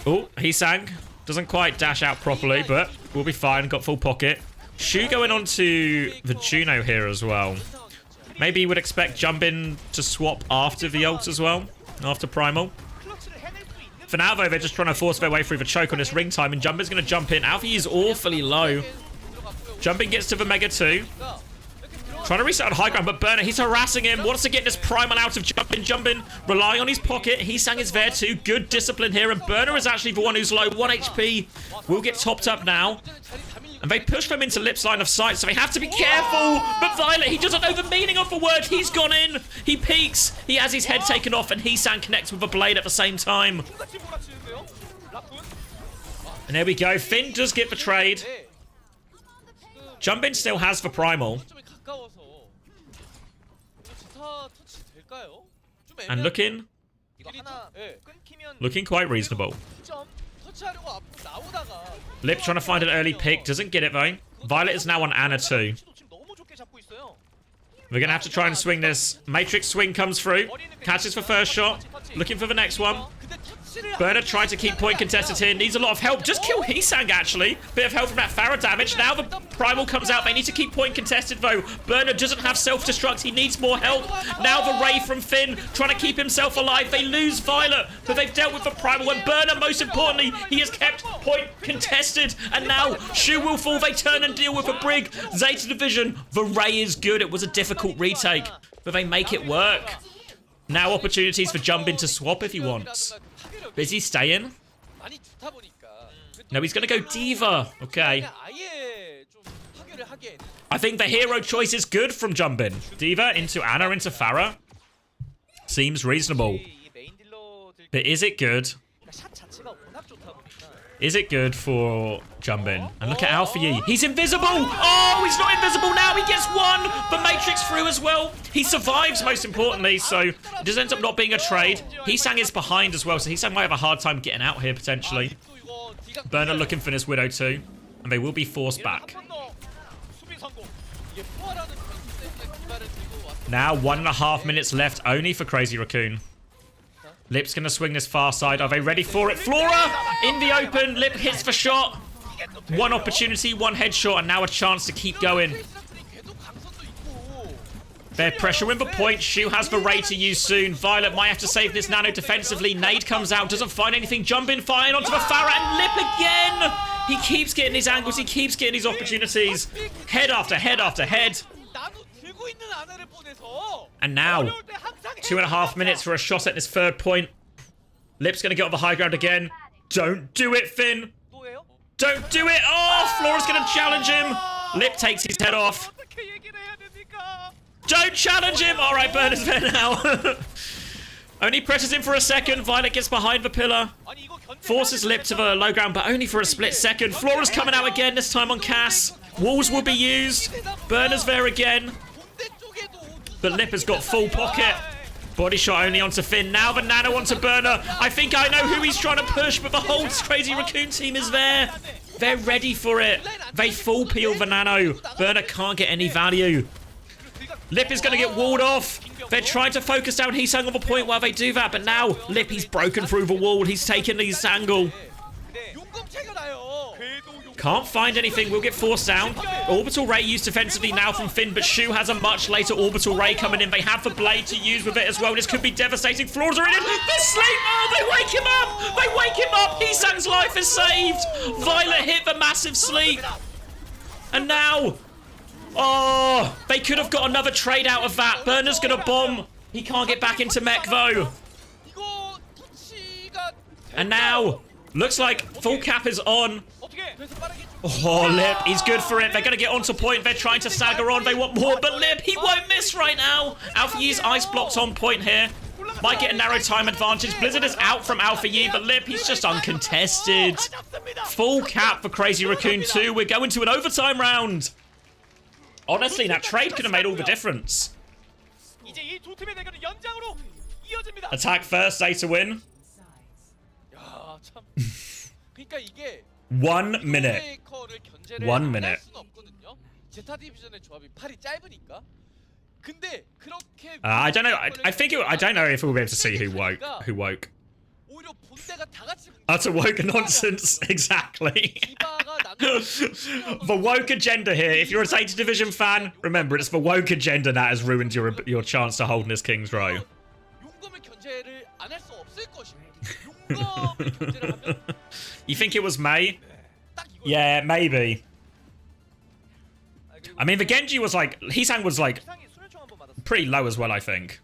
Oh, he sank. Doesn't quite dash out properly, but we'll be fine. Got full pocket. Shu going on to the Juno here as well. Maybe you would expect Jumpin to swap after the ult as well. After Primal. For now, though, they're just trying to force their way through the choke on this ring time. And Jumpin's going to jump in. Alpha is awfully low. Jumpin gets to the Mega 2. Trying to reset on high ground, but Burner, he's harassing him. Wants to get this Primal out of Jumpin. Relying on his pocket. Heesang is there too. Good discipline here. And Burner is actually the one who's low. 1 HP. Will get topped up now. And they push them into Lip's line of sight, so they have to be careful. But Violet, he doesn't know the meaning of the word. He's gone in. He peeks. He has his head taken off, and Heesang connects with the blade at the same time. And there we go. Finn does get betrayed. Jumpin still has the Primal. And looking quite reasonable. Lip trying to find an early pick. Doesn't get it, though. Violet is now on Anna, too. We're going to have to try and swing this. Matrix swing comes through. Catches for first shot. Looking for the next one. Burner trying to keep point contested here. Needs a lot of help. Just kill Heesang, actually. Bit of help from that Pharah damage. Now the Primal comes out. They need to keep point contested, though. Burner doesn't have self-destruct. He needs more help. Now the Ray from Finn trying to keep himself alive. They lose Violet, but they've dealt with the Primal. And Burner, most importantly, he has kept point contested. And now Shu will fall. They turn and deal with a Brig. Zeta Division. The Ray is good. It was a difficult retake, but they make it work. Now opportunities for Jumpin to swap if he wants. Is he staying? No, he's going to go D.Va. Okay. I think the hero choice is good from Jumpin. D.Va into Anna into Pharah. seems reasonable. 이 메인 딜러들 But is it good? 샷 자체가 워낙 좋다 보니까 Is it good for Jumbin? And look at Alpha Yi. He's invisible! Oh, he's not invisible now. He gets one. The Matrix through as well. He survives, most importantly, so it just ends up not being a trade. Hisang is behind as well, so Hisang might have a hard time getting out here, potentially. Burner looking for this Widow too. And they will be forced back. Now 1.5 minutes left only for Crazy Raccoon. Lip's going to swing this far side. Are they ready for it? Flora in the open. Lip hits the shot. One opportunity, one headshot, and now a chance to keep going. They're pressuring the point. Shu has the Ray to use soon. Violet might have to save this Nano defensively. Nade comes out, doesn't find anything. Jumping, firing onto the Farah, and Lip again. He keeps getting his angles. He keeps getting his opportunities. Head after head after head. And now, 2.5 minutes for a shot at this third point. Lip's going to get on the high ground again. Don't do it, Finn. Don't do it. Oh, Flora's going to challenge him. Lip takes his head off. Don't challenge him. All right, Burner's there now. Only presses him for a second. Violet gets behind the pillar. Forces Lip to the low ground, but only for a split second. Flora's coming out again, this time on Cass. Walls will be used. Burner's there again. But Lip has got full pocket. Body shot only onto Finn. Now the Nano onto Burner. I think I know who he's trying to push, but the whole Crazy Raccoon team is there. They're ready for it. They full peel the Nano. Burner can't get any value. Lip is going to get walled off. They're trying to focus down Hisang on the point while they do that, but now Lip, he's broken through the wall. He's taken his angle. Can't find anything. Will get forced down. Orbital Ray used defensively now from Finn, but Shu has a much later Orbital Ray coming in. They have the blade to use with it as well. This could be devastating. Floors are in it. They're asleep. Oh, they wake him up. They wake him up. Hisang's life is saved. Violet hit the massive sleep. And now... Oh, they could have got another trade out of that. Burner's going to bomb. He can't get back into mech, though. And now, looks like full cap is on. Oh, Lip, he's good for it. They're going to get onto point. They're trying to stagger on. They want more, but Lip, he won't miss right now. Alpha Yi's ice block's on point here. Might get a narrow time advantage. Blizzard is out from Alpha Yi, but Lip, he's just uncontested. Full cap for Crazy Raccoon 2. We're going to an overtime round. Honestly, that trade could have made all the difference. Attack first, ZETA win. 1 minute. 1 minute. I don't know. I think I don't know if we'll be able to see who woke. Utter woke nonsense. Exactly. The woke agenda here. If you're a ZETA Division fan, remember it's the woke agenda that has ruined your chance to hold in this King's Row. You think it was May? Yeah, maybe. I mean, the Genji was like... Hisang was like... pretty low as well, I think.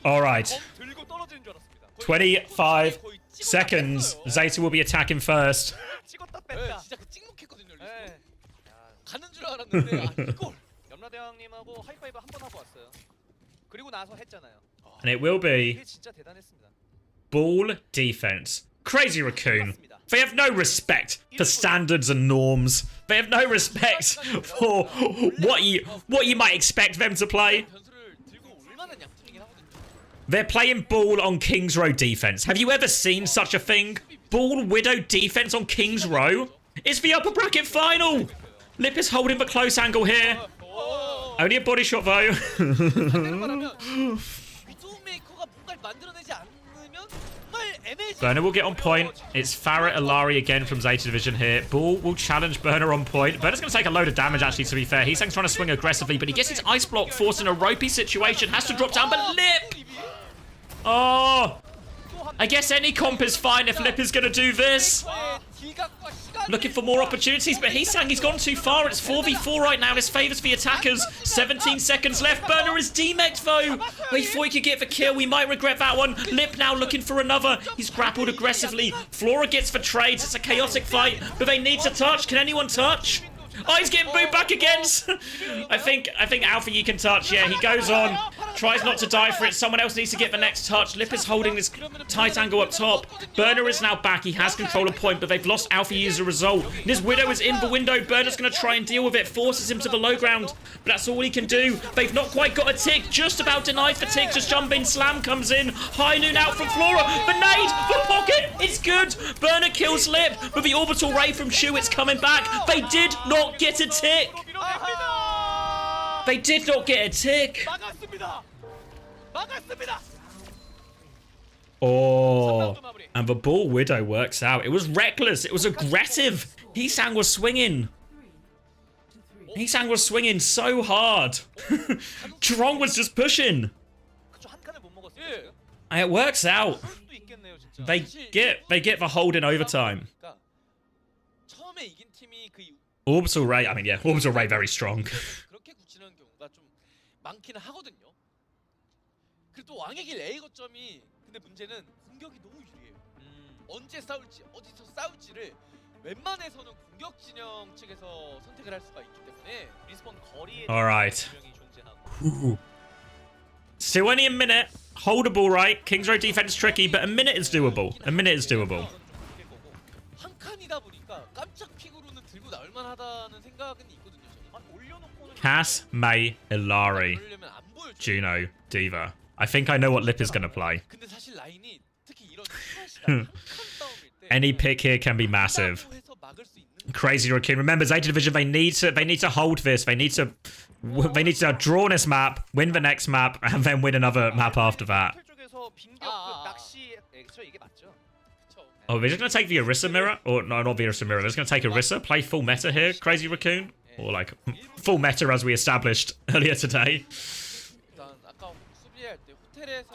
Alright. 25 seconds. ZETA will be attacking first. And it will be ball defense. Crazy Raccoon. They have no respect for standards and norms. They have no respect for what you might expect them to play. They're playing ball on King's Row defense. Have you ever seen such a thing? Ball Widow defense on King's Row? It's the upper bracket final. Lip is holding the close angle here. Only a body shot though. Burner will get on point. It's Farrah Ilari again from ZETA Division here. Ball will challenge Burner on point. Burner's going to take a load of damage, actually, to be fair. He's trying to swing aggressively, but he gets his ice block forced in a ropey situation. Has to drop down, but Lip! Oh! I guess any comp is fine if Lip is going to do this. Looking for more opportunities, but he's gone too far. It's 4v4 right now. This favours the attackers. 17 seconds left. Burner is demeched, though. We thought he could get the kill. We might regret that one. Lip now looking for another. He's grappled aggressively. Flora gets the trades. It's a chaotic fight, but they need to touch. Can anyone touch? Oh, he's getting booed back against. I think Alpha can touch. Yeah, he goes on. Tries not to die for it. Someone else needs to get the next touch. Lip is holding this tight angle up top. Burner is now back. He has control of point, but they've lost Alpha as a result. And his Widow is in the window. Burner's going to try and deal with it. Forces him to the low ground. But that's all he can do. They've not quite got a tick. Just about denied for tick. Just jump in. Slam comes in. High noon out from Flora. The nade. The pocket. It's good. Burner kills Lip. But the orbital ray from Shu, it's coming back. They did not get a tick. They did not get a tick. Oh, and the ball Widow works out. It was reckless. It was aggressive. Hisang was swinging. Hisang was swinging so hard. Trong was just pushing. And it works out. They get the hold in overtime. Orbital Ray, I mean, yeah, Orbital Ray very strong. 많기는 하거든요. 그리고 또 왕의 길 A 거점이 근데 문제는 공격이 너무 유리해요. 언제 싸울지 어디서 싸울지를 웬만해서는 공격 진영 측에서 선택을 할 수가 있기 때문에 리스폰 거리에 Alright. Still only a minute. Holdable, right? Kings Road defense tricky, but a minute is doable. A minute is doable. 한 칸이다 보니까 깜짝 픽으로는 들고 나올 만하다는 생각은 있거든요. Cass, May, Ilari, Juno, Diva. I think I know what Lip is going to play. Any pick here can be massive. Crazy Raccoon. Remember, Zeta Division, they need to hold this. They need to draw this map, win the next map, and then win another map after that. Oh, they're just going to take the Orisa mirror? Or no, not the Orisa mirror. They're just going to take Orisa, play full meta here, Crazy Raccoon. Or like full meta as we established earlier today.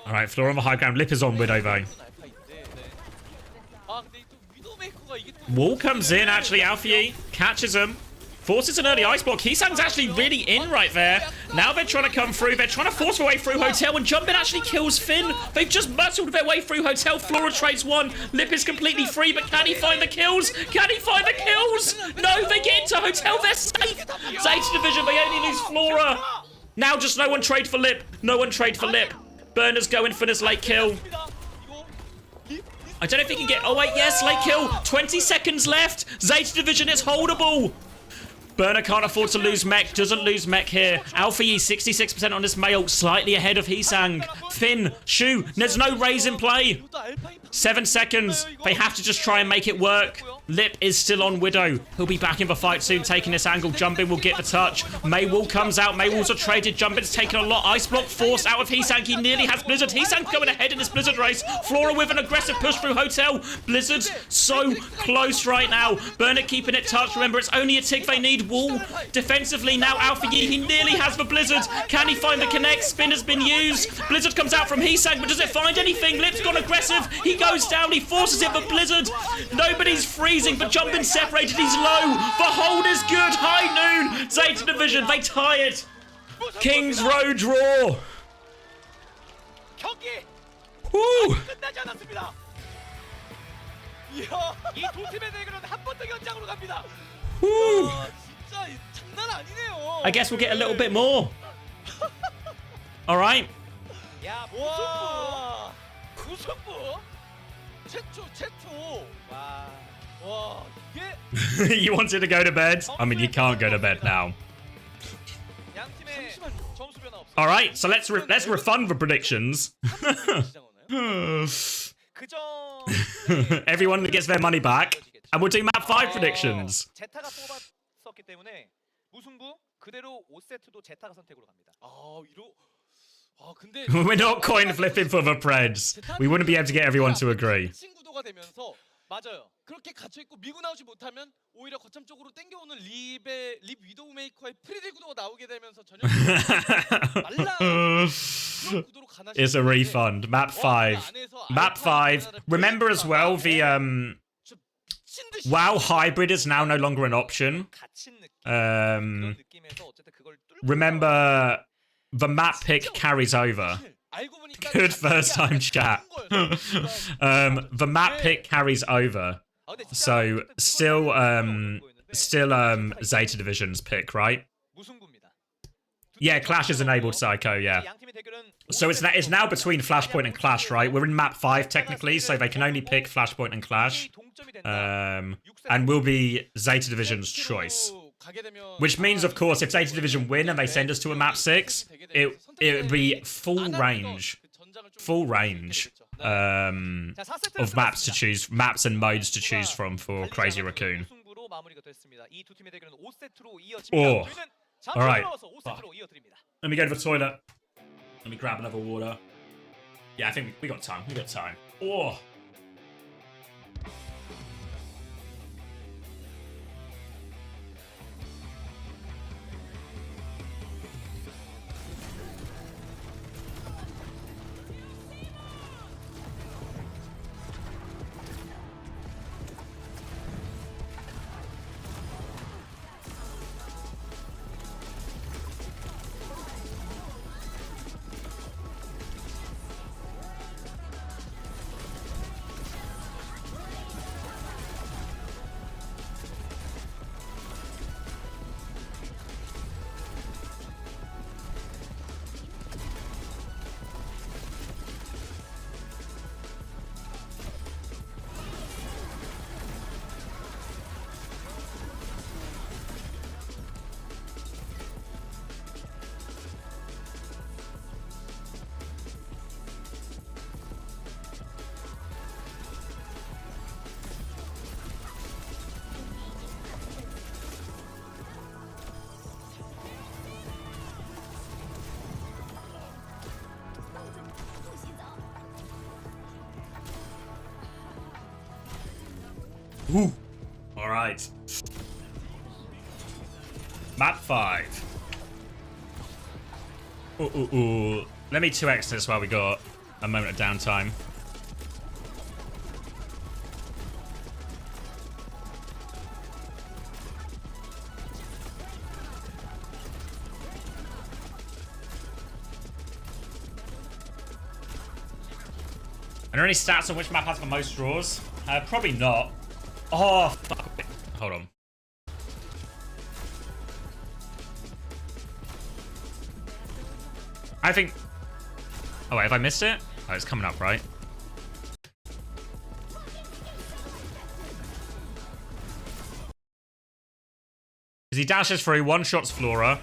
Alright, Flora on the high ground. Lip is on Widow though. Wall comes in actually. Alfie catches him. Forces an early ice block. Hisang's actually really in right there. Now they're trying to come through. They're trying to force their way through Hotel, and Jumpin actually kills Finn. They've just muscled their way through Hotel. Flora trades one. Lip is completely free, but can he find the kills? Can he find the kills? No, they get into Hotel. They're safe. Zeta Division, they only lose Flora. Now just no one trade for Lip. No one trade for Lip. Burner's going for this late kill. I don't know if he can get... Oh, wait, yes, late kill. 20 seconds left. Zeta Division is holdable. Burner can't afford to lose mech, doesn't lose mech here. Alpha E 66% on this male, slightly ahead of Hisang. Finn, Shu, there's no raise in play. 7 seconds, they have to just try and make it work. Lip is still on Widow. He'll be back in the fight soon, taking this angle. Jumpin will get the touch. Maywall comes out, Maywall's are traded. Jumpin's taken a lot. Ice block forced out of Hisang. He nearly has Blizzard. Hisang going ahead in this Blizzard race. Flora with an aggressive push through Hotel. Blizzard so close right now. Burner keeping it touched. Remember, it's only a tick they need. Wall defensively now. Alpha Yi, he nearly has the Blizzard. Can he find the connect? Spin has been used. Blizzard comes out from Hisang, but does it find anything? Lip's gone aggressive. He goes down. He forces it for Blizzard. Nobody's freezing, but Jumpin separated. He's low. The hold is good. High noon. Zeta Division, they tie it. Kings Road draw. Woo. Woo. I guess we'll get a little bit more. All right. You wanted to go to bed? I mean, you can't go to bed now. All right, so let's refund the predictions. Everyone that gets their money back, and we'll do map 5 predictions. We're not coin flipping for the Preds. We wouldn't be able to get everyone to agree. 맞아요. 그렇게 갇혀 있고 밀고 나오지 못하면 오히려 거점 쪽으로 땡겨오는 립 위도우 메이커의 프리딜 구도가 나오게 되면서 전혀 말라 그런 구도로 가나. It's a refund. Map 5. Map 5. Remember as well the WoW hybrid is now no longer an option. Remember the map pick carries over. Good first time chat. The map pick carries over. So still still Zeta Division's pick, right? 무승부입니다. Yeah, Clash is enabled, Psycho, yeah. So it's now between Flashpoint and Clash, right? We're in map 5 technically, so they can only pick Flashpoint and Clash. And will be Zeta Division's choice. Which means, of course, if Zeta Division win and they send us to a map 6, it would be full range of maps to choose, maps and modes to choose from for Crazy Raccoon. Oh, all right. Let me go to the toilet. Let me grab another water. Yeah, I think we got time. We got time. Oh. Ooh. All right. Map 5. Ooh. Let me 2x this while we got a moment of downtime. Are there any stats on which map has the most draws? Probably not. Oh, fuck. Hold on. I think... Oh, wait, have I missed it? Oh, it's coming up, right? As he dashes through, one-shots Flora.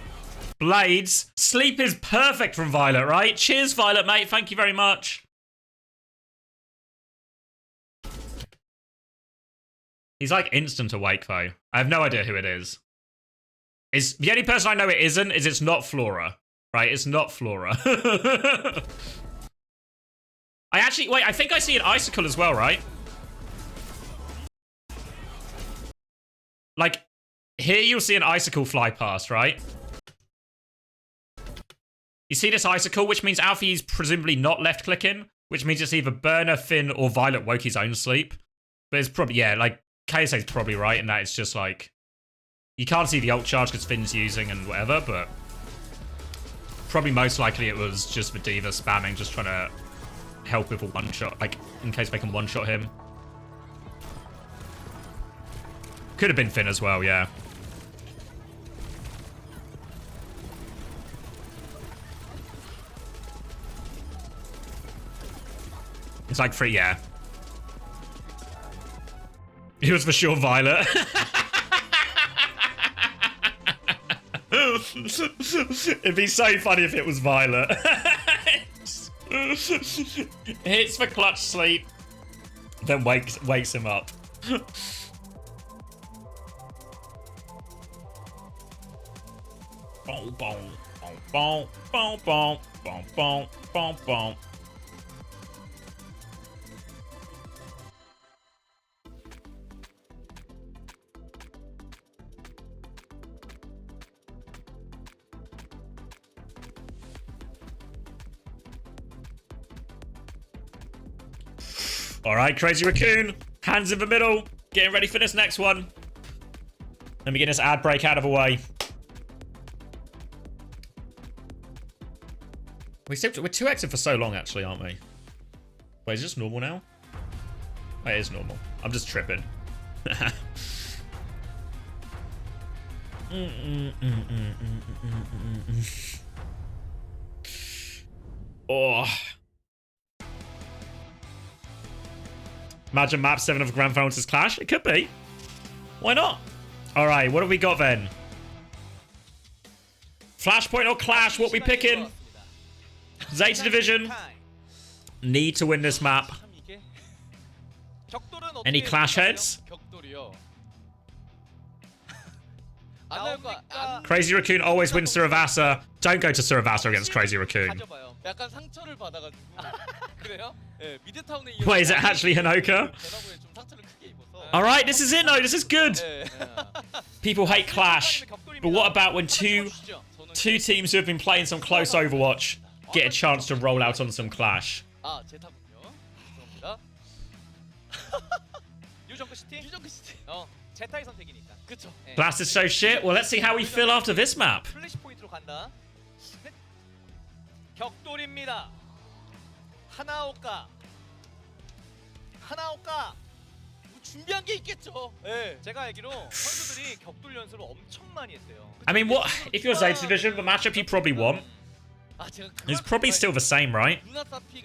Blades. Sleep is perfect from Violet, right? Cheers, Violet, mate. Thank you very much. He's like instant awake, though. I have no idea who it is. The only person I know it isn't is it's not Flora. Right? It's not Flora. I think I see an icicle as well, right? Like, here you'll see an icicle fly past, right? You see this icicle, which means Alfie's presumably not left-clicking, which means it's either Burner, Finn, or Violet woke his own sleep. But it's probably, yeah, like, KSA's probably right in that it's just like... You can't see the ult charge because Finn's using and whatever, but... Probably most likely it was just the D.Va spamming, just trying to help with a one-shot, like, in case they can one-shot him. Could have been Finn as well, yeah. It's like free, yeah. It was for sure Violet. It'd be so funny if it was Violet. Hits for clutch sleep, then wakes him up. Boom, boom, boom, boom, boom, boom, boom, boom, boom. All right, Crazy Raccoon, hands in the middle, getting ready for this next one. Let me get this ad break out of the way. We're 2xing for so long, actually, aren't we? Wait, is this normal now? Wait, it is normal. I'm just tripping. Oh. Imagine map 7 of Grand Finals Clash. It could be. Why not? Alright, what have we got then? Flashpoint or Clash? What we picking? Zeta Division. Need to win this map. Any Clash heads? Crazy Raccoon always wins Suravasa. Don't go to Suravasa against Crazy Raccoon. Wait, is it actually Hanoka? Alright, this is it, no, this is good. People hate Clash. But what about when two teams who have been playing some close Overwatch get a chance to roll out on some Clash? Blast is so shit. Well, let's see how we feel after this map. I mean, what if you're Zeta Division, the matchup you probably want is probably still the same, right?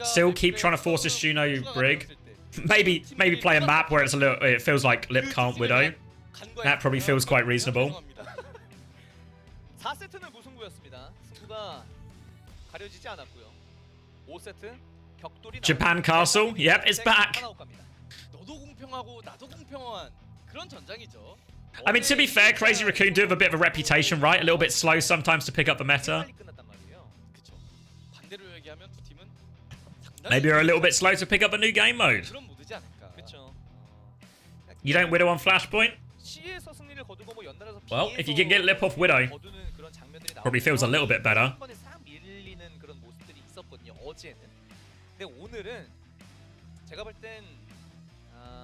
Still keep trying to force this Juno Brig. maybe play a map where it's it feels like Lip can't Widow. That probably feels quite reasonable. Japan Castle, yep, it's back. I mean, to be fair, Crazy Raccoon do have a bit of a reputation, right? A little bit slow sometimes to pick up the meta. Maybe you're a little bit slow to pick up a new game mode. You don't Widow on Flashpoint? Well, if you can get Lip off Widow, probably feels a little bit better.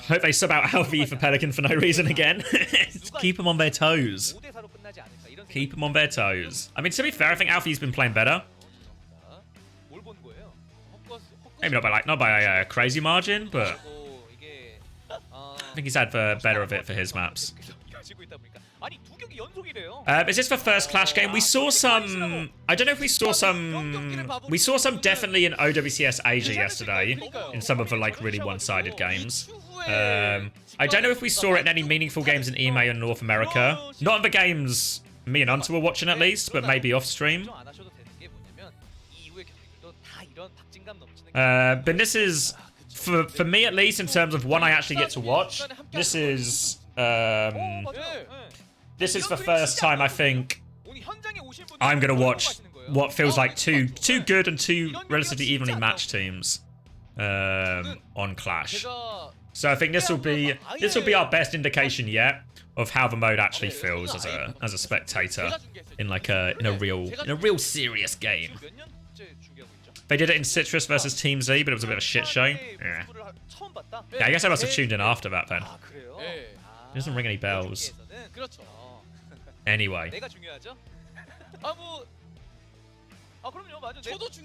Hope they sub out Alfie for Pelican for no reason again. Keep them on their toes. Keep them on their toes. I mean, to be fair, I think Alfie's been playing better. Maybe not by a crazy margin, but I think he's had the better of it for his maps. Is this the first Clash game? We saw some... I don't know if we saw some... We saw some definitely in OWCS Asia yesterday, in some of the like really one-sided games. I don't know if we saw it in any meaningful games in EMEA and North America. Not in the games me and Unto were watching at least, but maybe off stream. But this is, for me at least, in terms of one I actually get to watch, this is the first time I think I'm going to watch what feels like two good and two relatively evenly matched teams on Clash. So I think this will be our best indication yet of how the mode actually feels as a spectator in like a real serious game. They did it in Citrus versus Team Z, but it was a bit of a shit show. Yeah, I guess I must have tuned in after that then. It doesn't ring any bells. Anyway.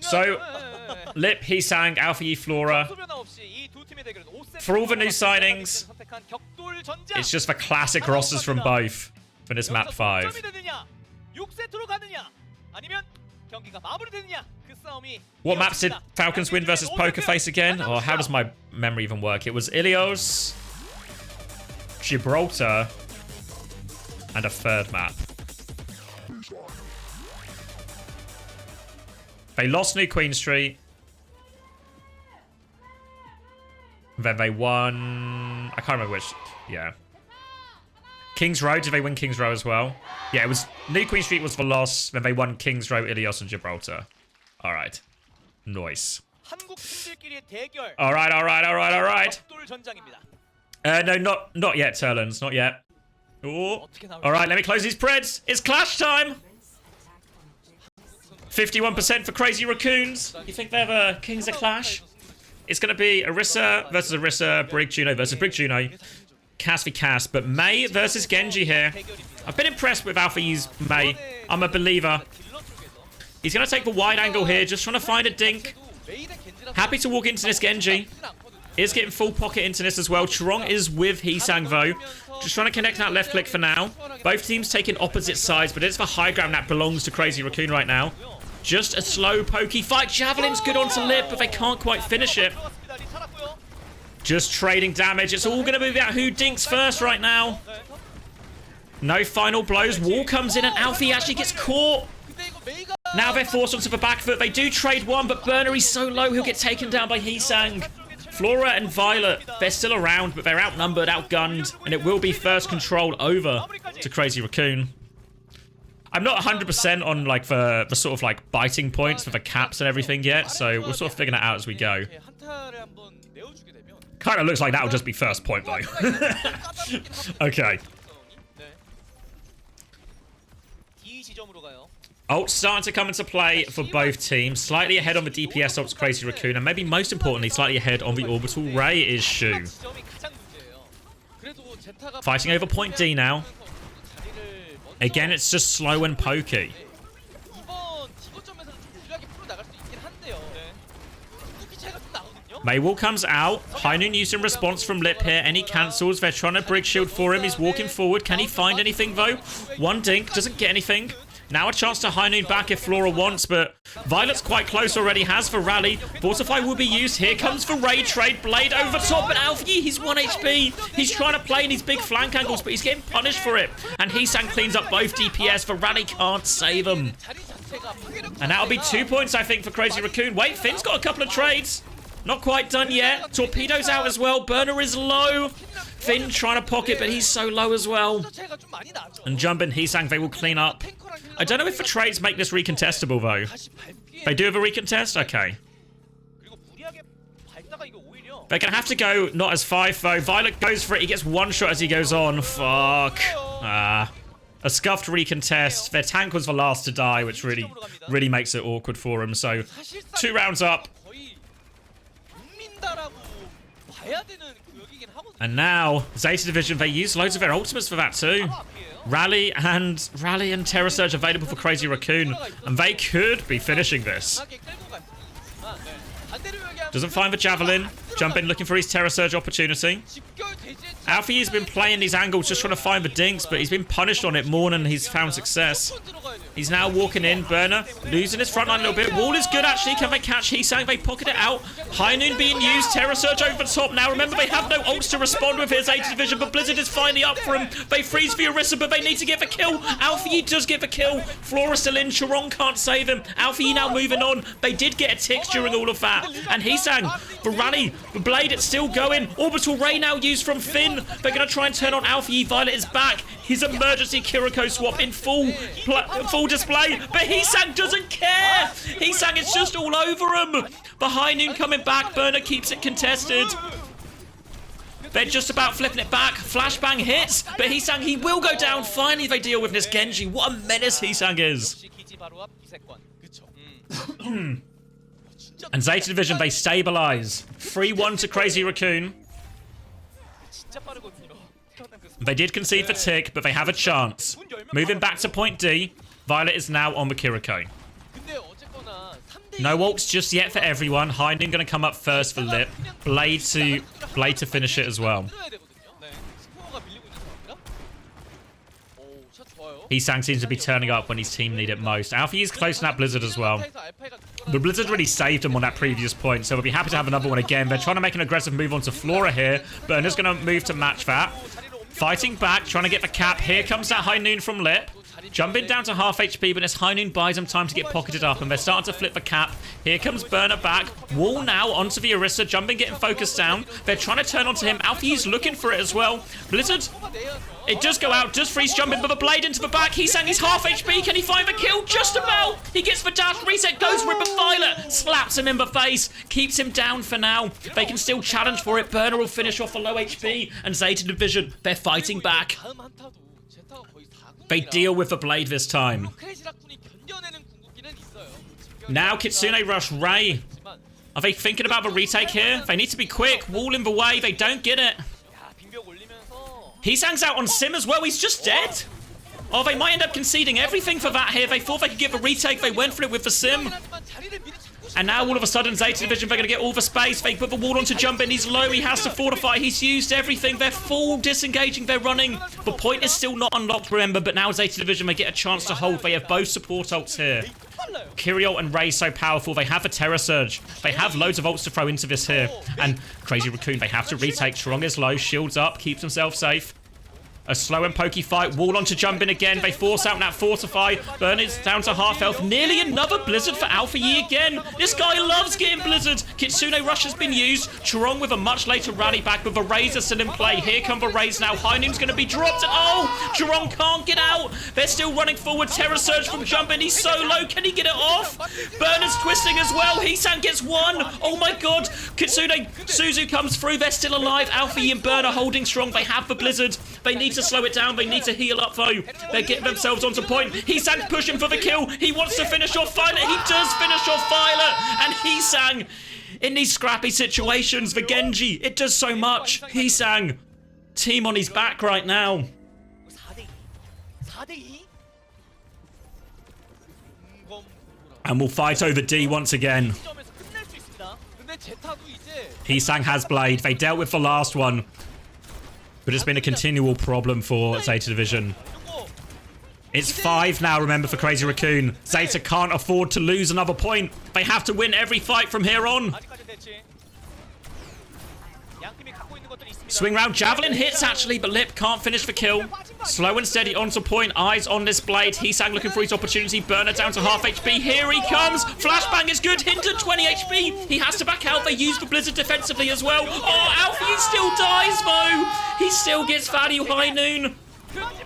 So, Lip, Heesang, Alpha E, Flora. For all the new signings, it's just the classic rosters from both for this map 5. What maps did Falcons win versus Poker Face again? Or how does my memory even work? It was Ilios, Gibraltar, and a third map. They lost New Queen Street. Then they won... I can't remember which... Yeah. Kings Row, did they win Kings Row as well? Yeah, it was... New Queen Street was the loss. Then they won Kings Row, Ilios, and Gibraltar. Alright. Nice. Alright. No, not yet, Turlans. Not yet. Ooh. Alright, let me close these preds. It's Clash time! 51% for Crazy Raccoons. You think they have a Kings of Clash? It's going to be Orisa versus Orisa, Brig Juno versus Brig Juno. Cass v Cass, but May versus Genji here. I've been impressed with Alpha E's May. I'm a believer. He's going to take the wide angle here, just trying to find a dink. Happy to walk into this Genji. is getting full pocket into this as well. Chorong is with Heesang though. Just trying to connect that left click for now. Both teams taking opposite sides, but it's the high ground that belongs to Crazy Raccoon right now. Just a slow pokey fight. Javelin's good onto Lip, but they can't quite finish it. Just trading damage. It's all going to be about who dinks first right now. No final blows. Wall comes in and Alfie actually gets caught. Now they're forced onto the back foot. They do trade one, but Burner is so low he'll get taken down by Heesang. Flora and Violet, they're still around, but they're outnumbered, outgunned, and it will be first control over to Crazy Raccoon. I'm not 100% on like the sort of like biting points for the caps and everything yet, so we'll sort of figure that out as we go. Kind of looks like that'll just be first point though. Okay. Ult starting to come into play for both teams. Slightly ahead on the DPS ults, Crazy Raccoon, and maybe most importantly, slightly ahead on the Orbital Ray is Shu. Fighting over point D now. Again, it's just slow and pokey. Maywall comes out. High Noon used in response from Lip here, and he cancels. They're trying to brig shield for him. He's walking forward. Can he find anything, though? One dink. Doesn't get anything. Now a chance to High Noon back if Flora wants, but Violet's quite close already. Has for Rally. Fortify will be used. Here comes for Ray Trade. Blade over top, but Alfie, he's 1 HP. He's trying to play in his big flank angles, but he's getting punished for it. And Heesang cleans up both DPS, for Rally can't save him. And that'll be 2 points, I think, for Crazy Raccoon. Wait, Finn's got a couple of trades. Not quite done yet. Torpedo's out as well. Burner is low. Finn trying to pocket, but he's so low as well. And Jump and Heesang, they will clean up. I don't know if the trades make this recontestable, though. They do have a recontest? Okay. They're going to have to go not as 5, though. Violet goes for it. He gets one shot as he goes on. Fuck. A scuffed recontest. Their tank was the last to die, which really makes it awkward for him. So, 2 rounds up. And now, Zeta Division, they use loads of their ultimates for that too. Rally and Terror Surge available for Crazy Raccoon. And they could be finishing this. Doesn't find the Javelin. Jump in looking for his Terror Surge opportunity. Alfie has been playing these angles just trying to find the dinks, but he's been punished on it more than he's found success. He's now walking in. Burner losing his front line a little bit. Wall is good actually. Can they catch Heesang? They pocket it out. High Noon being used. Terror Surge over the top. Now remember they have no ults to respond with his Zeta Division, but Blizzard is finally up for him. They freeze for Orisa, but they need to get the kill. Alfie does get the kill. Flora still in. Chorong can't save him. Alfie now moving on. They did get a tick during all of that. And Heesang, the rally, the blade, it's still going. Orbital Ray now used from Finn. They're going to try and turn on Alfie. Violet is back. His emergency Kiriko swap in full display. But Heesang doesn't care. Heesang is just all over him. The High Noon coming back. Burner keeps it contested. They're just about flipping it back. Flashbang hits. But Heesang, he will go down. Finally, they deal with this Genji. What a menace Heesang is. And Zeta Division, they stabilize. 3-1 to Crazy Raccoon. They did concede for tick, but they have a chance. Moving back to point D. Violet is now on the Kiriko. No ults just yet for everyone. High Noon going to come up first for Lip. Blade to finish it as well. Heesang seems to be turning up when his team need it most. Alfie is close to that Blizzard as well. The Blizzard really saved him on that previous point, so we'll be happy to have another one again. They're trying to make an aggressive move onto Flora here. Burner's going to move to match that. Fighting back, trying to get the cap. Here comes that High Noon from Lip. Jumping down to half HP, but this High Noon buys them time to get pocketed up, and they're starting to flip the cap. Here comes Burner back. Wall now onto the Orisa. Jumping, getting focused down. They're trying to turn onto him. Alfie's looking for it as well. Blizzard, it does go out. Does freeze jumping, but the blade into the back. Heesang, he's half HP. Can he find the kill? Just about. He gets the dash. Reset goes for it, but Violet slaps him in the face. Keeps him down for now. They can still challenge for it. Burner will finish off a low HP. And Zeta Division, they're fighting back. They deal with the blade this time. Now Kitsune rush Ray. Are they thinking about the retake here? They need to be quick. Wall in the way. They don't get it. Heesang's out on Sim as well. He's just dead. Oh, they might end up conceding everything for that here. They thought they could get the retake. They went for it with the Sim. And now all of a sudden, Zeta Division, they're going to get all the space. They put the wall on to jump in. He's low. He has to fortify. He's used everything. They're full disengaging. They're running. The point is still not unlocked, remember. But now Zeta Division, they get a chance to hold. They have both support ults here. Kyriot and Ray so powerful. They have a Terror Surge. They have loads of ults to throw into this here. And Crazy Raccoon, they have to retake. Strong is low. Shields up. Keeps himself safe. A slow and pokey fight. Wall on to jump in again. They force out that fortify. Burn is down to half health. Nearly another Blizzard for Alpha Yi again. This guy loves getting Blizzard. Kitsune Rush has been used. Churong with a much later rally back, but the Rays are still in play. Here come the Rays now. High Noon's going to be dropped. And oh, Churong can't get out. They're still running forward. Terror Surge from jumping. He's so low. Can he get it off? Burn is twisting as well. Heesan gets one. Oh my god. Kitsune Suzu comes through. They're still alive. Alpha Yi and Burn are holding strong. They have the Blizzard. They need to slow it down. They need to heal up though. They're getting themselves onto point. Heesang pushing for the kill. He wants to finish off Violet. He does finish off Violet. And Heesang, in these scrappy situations, the Genji, it does so much. Heesang, team on his back right now. And we'll fight over D once again. Heesang has Blade. They dealt with the last one. But it's been a continual problem for Zeta Division. It's 5 now, remember, for Crazy Raccoon. Zeta can't afford to lose another point. They have to win every fight from here on. Swing round. Javelin hits, actually, but Lip can't finish the kill. Slow and steady onto point. Eyes on this Blade. Heesang looking for his opportunity. Burner down to half HP. Here he comes. Flashbang is good. Hinton 20 HP. He has to back out. They use the Blizzard defensively as well. Oh, Alfie still dies, though. He still gets value. High Noon.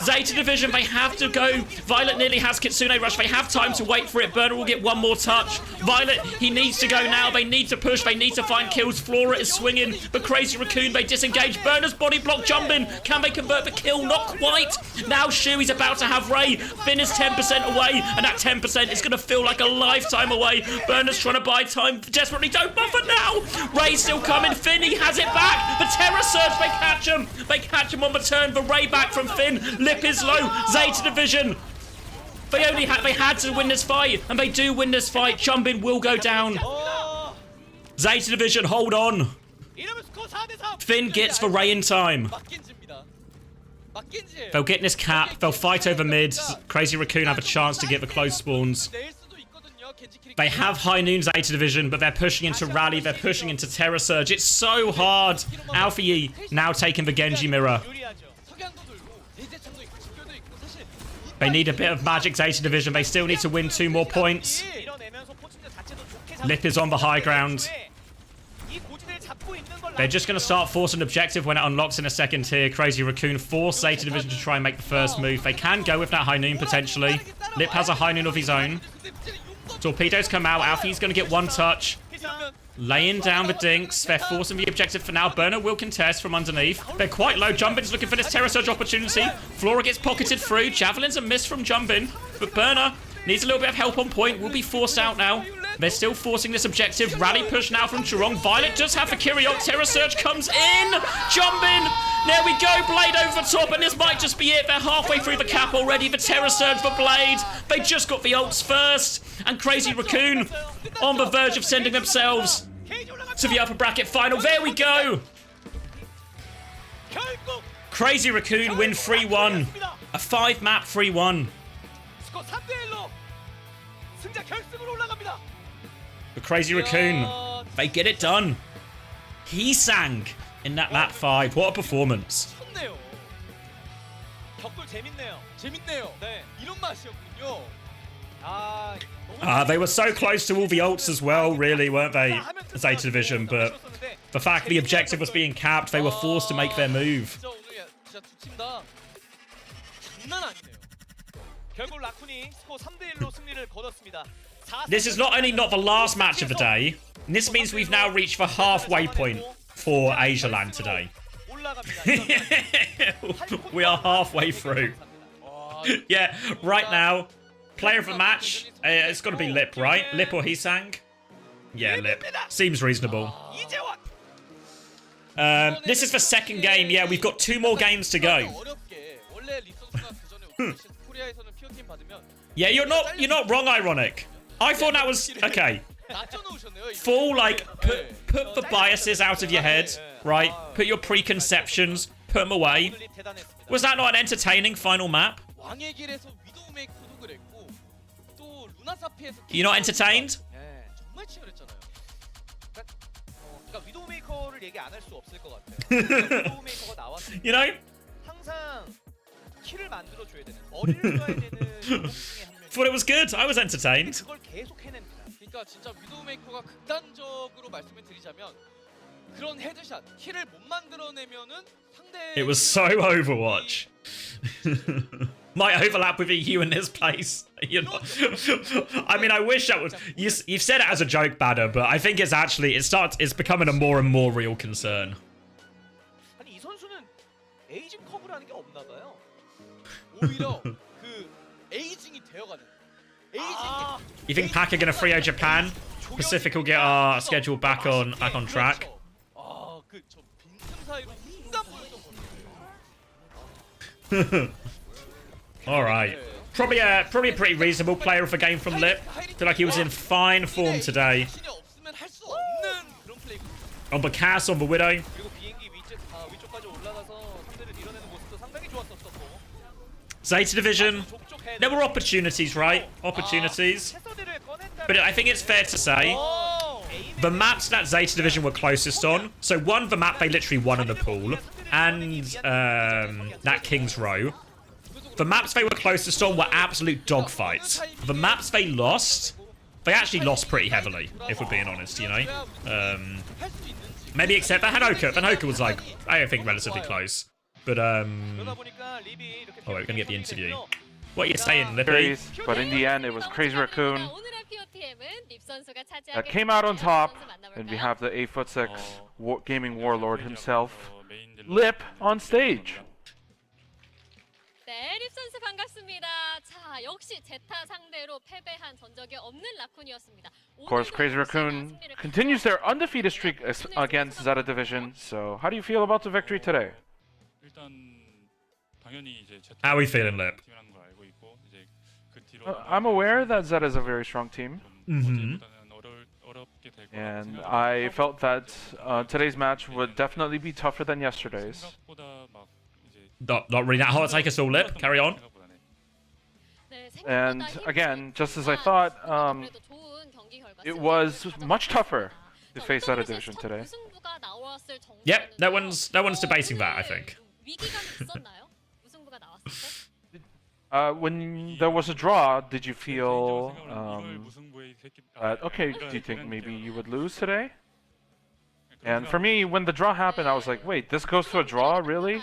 Zeta Division, they have to go. Violet nearly has Kitsune Rush. They have time to wait for it. Burner will get one more touch. Violet, he needs to go now. They need to push. They need to find kills. Flora is swinging. But Crazy Raccoon, they disengage. Burner's body block jumping. Can they convert the kill? Not quite. Now Shui's about to have Ray. Finn is 10% away. And that 10% is going to feel like a lifetime away. Burner's trying to buy time. Desperately don't buffer now. Ray's still coming. Finn, he has it back. The Terror Surge, they catch him. They catch him on the turn. The Ray back from Finn. Lip is low. Zeta Division. They had to win this fight, and they do win this fight. Chumbin will go down. Zeta Division, hold on. Finn gets the Ray in time. They'll get this cap. They'll fight over mid. Crazy Raccoon have a chance to get the close spawns. They have High Noon Zeta Division, but they're pushing into Rally. They're pushing into Terror Surge. It's so hard. Alpha Yi now taking the Genji mirror. They need a bit of magic, Zeta Division. They still need to win 2 more points. Lip is on the high ground. They're just going to start forcing objective when it unlocks in a second here. Crazy Raccoon force Zeta Division to try and make the first move. They can go with that High Noon potentially. Lip has a High Noon of his own. Torpedoes come out. Alfie's going to get 1 touch. Laying down the dinks. They're forcing the objective for now. Burner will contest from underneath. They're quite low. Jumbin's looking for this Terror Surge opportunity. Flora gets pocketed through. Javelin's a miss from Jumbin. But Burner needs a little bit of help on point. Will be forced out now. They're still forcing this objective. Rally push now from Churong. Violet does have the Kyriot. Terror Surge comes in. Jumbin. There we go. Blade over the top. And this might just be it. They're halfway through the cap already. The Terror Surge for Blade. They just got the ults first. And Crazy Raccoon on the verge of sending themselves to the upper bracket final. There we go. Crazy Raccoon win 3-1. A 5-map 3-1. The Crazy Raccoon, they get it done. He sang in that map 5. What a performance. They were so close to all the ults as well, really, weren't they, Zeta Division? But the fact the objective was being capped, they were forced to make their move. This is not only not the last match of the day, this means we've now reached the halfway point for Asia LAN today. We are halfway through. Yeah, right now, player of the match, it's got to be Lip, right? Lip or Heesang? Yeah, Lip. Seems reasonable. This is the second game. Yeah, we've got 2 more games to go. Yeah, you're not wrong, Ironic. I thought that was... Okay. 낮춰놓으셨네요. Full, like, put the biases out of your head, right? Put your preconceptions, put them away. Was that not an entertaining final map? 왕의 길에서 위도우메이커도 그랬고 또 루나사피에서 You're not entertained? 정말 치열했잖아요. 그러니까 위도우메이커를 얘기 안 할 수 없을 것 같아요. 위도우메이커가 나왔을 때 You know? 항상 키를 만들어 줘야 되는 머리를 쏴야 되는 영웅 중에 한 명이. Thought it was good. I was entertained. 그걸 계속 해냅니다. 그러니까 진짜 위도우메이커가 극단적으로 말씀을 드리자면 그런 헤드샷 키를 못 만들어내면은 상대. It was so Overwatch. Might overlap with EU in this place. You know, I mean, I wish that was. You've said it as a joke, Badder, but I think it's actually it's becoming a more and more real concern. 아니 이 선수는 에이징 커브라는 게 없나 봐요. 오히려 그 에이징이 되어가는. You think Pack are gonna 3-0 Japan? Pacific will get our schedule back on track. 그저 빈틈 사이로 순간 보였던 All right. Probably a pretty reasonable player of a game from Lip. Feel like he was in fine form today. On the Cass, on the Widow. 그리고 비행기 위쪽까지 올라가서 상대를 밀어내는 모습도 상당히 좋았었고. Zeta Division. There were opportunities, right? Opportunities. But I think it's fair to say the maps that Zeta Division were closest on. So one, the map they literally won in the pool, and that King's Row. The maps they were closest on were absolute dogfights. The maps they lost, they actually lost pretty heavily, if we're being honest, you know? Maybe except for Hanoka. Hanoka was like, I think, relatively close. But, oh wait, we're gonna get the interview. What are you saying, Lippy? But in the end, it was Crazy Raccoon that came out on top, and we have the 8'6" gaming warlord himself, Lip, on stage. 네, 립 선수 반갑습니다. 자, 역시 제타 상대로 패배한 전적이 없는 라쿤이었습니다. Of course, Crazy Raccoon continues their undefeated streak against Zeta Division. So, how do you feel about the victory today? How are we feeling, Lip? I'm aware that Zeta is a very strong team. And I felt that today's match would definitely be tougher than yesterday's. Not really that hard to take us all, Lip. Carry on. And again, just as I thought, it was much tougher to face Zeta Division today. Yep, no one's debating that, I think. When there was a draw, did you feel that, okay, do you think maybe you would lose today? And for me, when the draw happened, I was like, wait, this goes to a draw, really?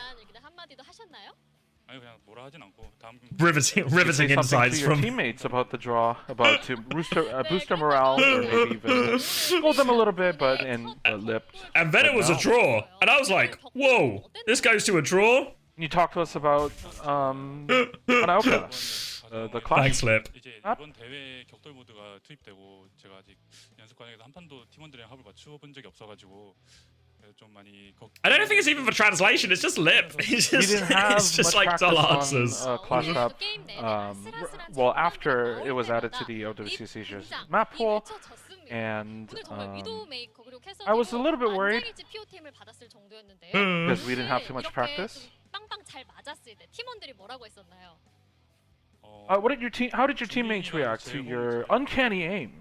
Riveting insights to your from teammates about the draw, about to boost their morale, or maybe even scold them a little bit, but in Lip. And then it was a draw, and I was like, whoa, this goes to a draw? Can you talk to us about OWCS, the clash? Thanks, Lip. 이번 대회 격돌 모드가 투입되고 제가 아직 연습 과정에서 한 판도 팀원들이랑 합을 맞추어 본 적이 없어가지고 좀 많이 I don't think it's even for translation. It's just Lip. It's just like dull answers. Clash map. Well, after it was added to the OWCS map pool, and I was a little bit worried because we didn't have too much practice. How did your teammates react to your uncanny aim?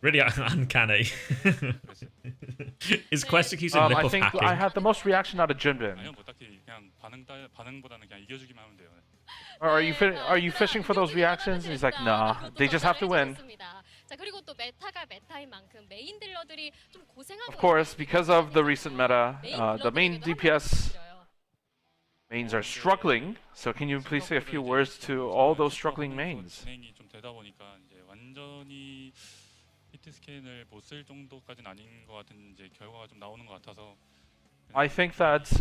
Really uncanny. Is Quest accusing Lip of think hacking? I had the most reaction out of Jinbin. Are you fishing for those reactions? He's like, nah, they just have to win. Of course, because of the recent meta, the main DPS mains are struggling. So can you please say a few words to all those struggling mains? I think that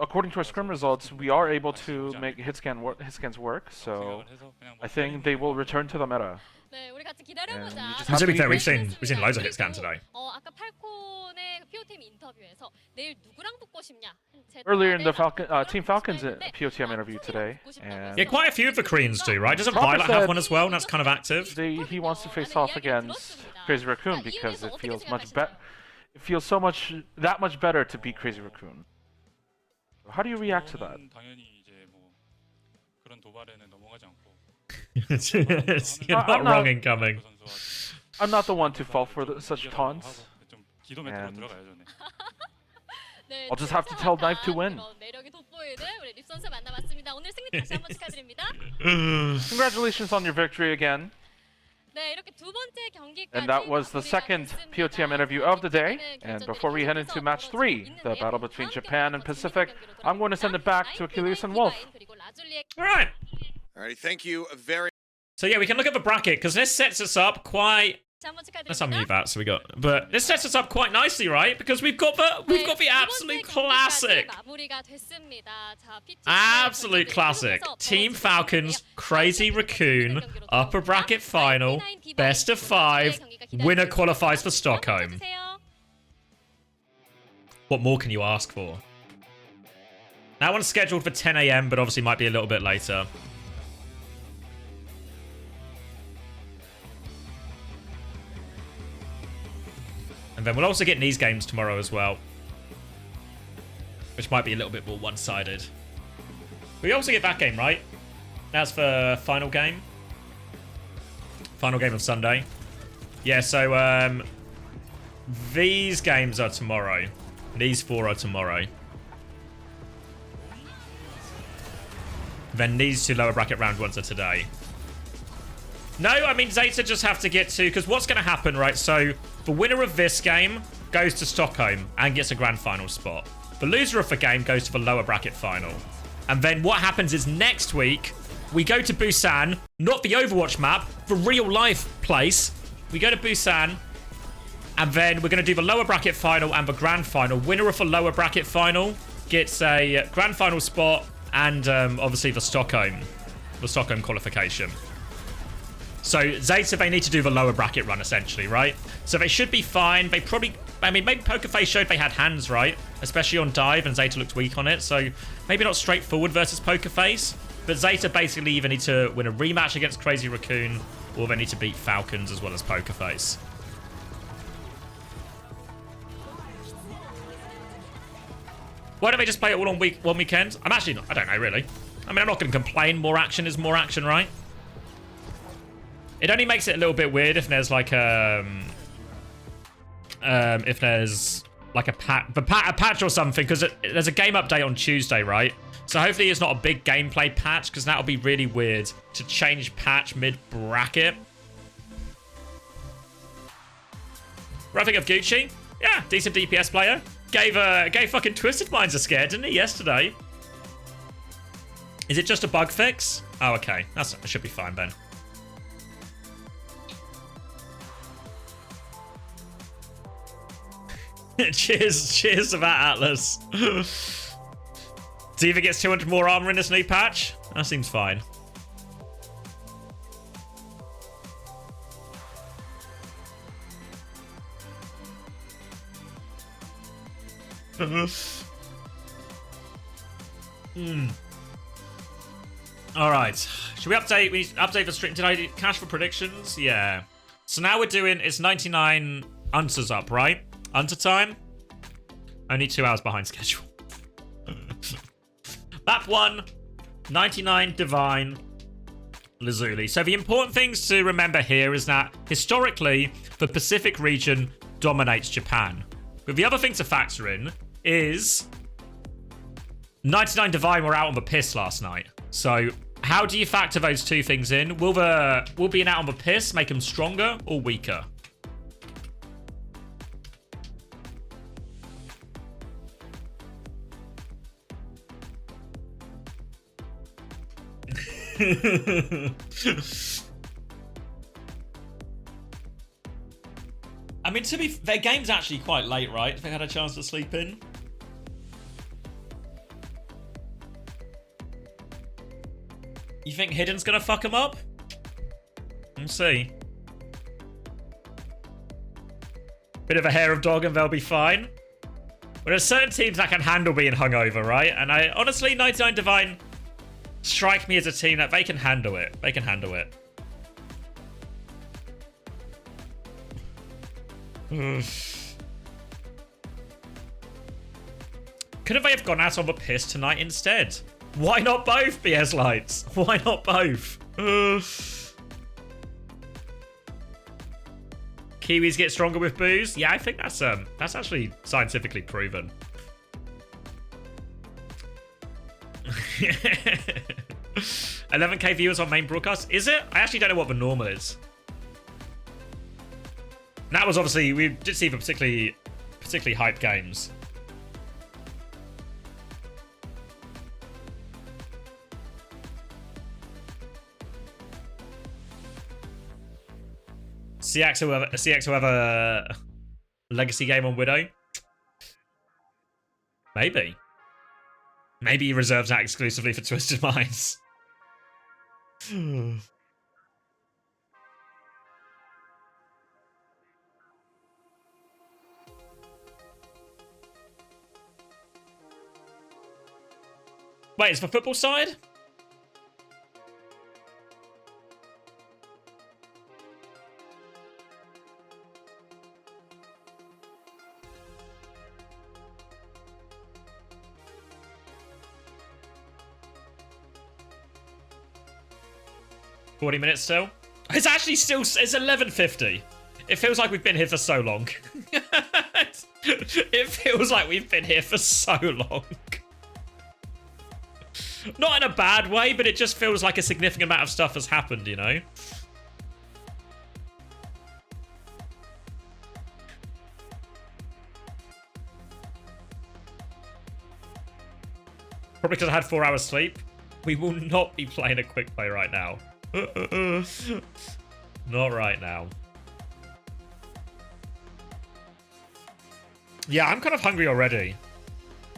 according to our scrim results, we are able to make hit scans work. So I think they will return to the meta. To be fair, we've seen loads of hit scan today. 인터뷰에서 내일 누구랑 붙고 싶냐? Earlier in the Team Falcons POTM interview today, and Yeah, quite a few of the Koreans do, right? Doesn't Violet have one as well, and that's kind of active? he wants to face off against Crazy Raccoon because it feels it feels that much better to beat Crazy Raccoon. How do you react to that? 당연히 이제 뭐 그런 도발에는 넘어가지 않고. You're not wrong in coming. I'm not the one to fall for such taunts. 기도메트로 들어가야죠. 네. I'll just have to tell Knife to win. 매력이 돋보이는 우리 립 선수 만나봤습니다. 오늘 승리 다시 한번 축하드립니다. Congratulations on your victory again. 네, 이렇게 두 번째 경기까지 And that was the second POTM interview of the day. And before we head into match 3, the battle between Japan and Pacific, I'm going to send it back to Achilles and Wolf. Alright. Alrighty, thank you very. So yeah, we can look at the bracket, because this sets us up quite... Let's unmute that, so we got... But this sets us up quite nicely, right? Because we've got the absolute classic. Absolute classic. Team Falcons, Crazy Raccoon, upper bracket final, best of 5, winner qualifies for Stockholm. What more can you ask for? That one's scheduled for 10 AM, but obviously might be a little bit later. And then we'll also get these games tomorrow as well, which might be a little bit more one-sided. We also get that game, right? That's for final game. Final game of Sunday. Yeah, so these games are tomorrow. These 4 are tomorrow. Then these 2 lower bracket round 1s are today. No, I mean, ZETA just have to get to... Because what's going to happen, right? So, the winner of this game goes to Stockholm and gets a grand final spot. The loser of the game goes to the lower bracket final. And then what happens is next week, we go to Busan, not the Overwatch map, the real-life place. We go to Busan, and then we're going to do the lower bracket final and the grand final. Winner of the lower bracket final gets a grand final spot and obviously the Stockholm qualification. So ZETA, they need to do the lower bracket run, essentially, right? So they should be fine. They probably... I mean, maybe Pokerface showed they had hands, right? Especially on dive, and ZETA looked weak on it. So maybe not straightforward versus Pokerface. But ZETA basically either need to win a rematch against Crazy Raccoon, or they need to beat Falcons as well as Pokerface. Why don't they just play it all on one weekend? I'm actually not... I don't know, really. I mean, I'm not going to complain. More action is more action, right? It only makes it a little bit weird if there's like a patch or something, because there's a game update on Tuesday, right? So hopefully it's not a big gameplay patch, because that would be really weird to change patch mid-bracket. What do I think of Gucci? Yeah, decent DPS player. Gave fucking Twisted Minds a scare, didn't he, yesterday? Is it just a bug fix? Oh, okay. That should be fine then. Cheers to that, Atlas. D.Va gets 200 more armor in this new patch? That seems fine. Alright. Should we update? We update the stream. Did I do cash for predictions? Yeah. So now we're doing... It's 99 Unters up, right? Unter time. Only 2 hours behind schedule. Map 1. 99 Divine. Lazuli. So the important things to remember here is that historically, the Pacific region dominates Japan. But the other thing to factor in is 99 Divine were out on the piss last night. So how do you factor those two things in? Will being out on the piss make them stronger or weaker? I mean, their game's actually quite late, right? If they had a chance to sleep in. You think Hidden's gonna fuck them up? We'll see. Bit of a hair of dog and they'll be fine. There are certain teams that can handle being hungover, right? And I honestly, 99 Divine strike me as a team that they can handle it. They can handle it. Couldn't they have gone out on the piss tonight instead? Why not both, BS Lights? Why not both? Kiwis get stronger with booze? Yeah, I think that's actually scientifically proven. 11K viewers on main broadcast. Is it? I actually don't know what the normal is. That was obviously, we did see the particularly hype games. CX will have a legacy game on Widow? Maybe. Maybe he reserves that exclusively for Twisted Minds. Wait, it's the football side? $40 still. It's actually still, it's 11:50. It feels like we've been here for so long. It feels like we've been here for so long. Not in a bad way, but it just feels like a significant amount of stuff has happened, you know? Probably because I had 4 hours sleep. We will not be playing a quick play right now. Not right now. Yeah, I'm kind of hungry already.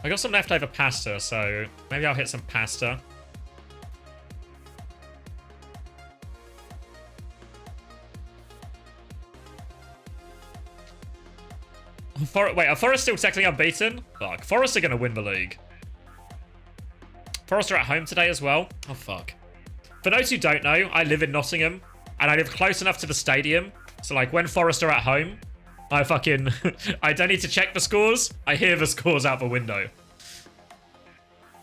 I got some leftover pasta, so maybe I'll hit some pasta. Wait, are Forest still technically unbeaten? Fuck, Forest are going to win the league. Forest are at home today as well. Oh, fuck. For those who don't know, I live in Nottingham, and I live close enough to the stadium. So, like, when Forest are at home, I fucking... I don't need to check the scores. I hear the scores out the window.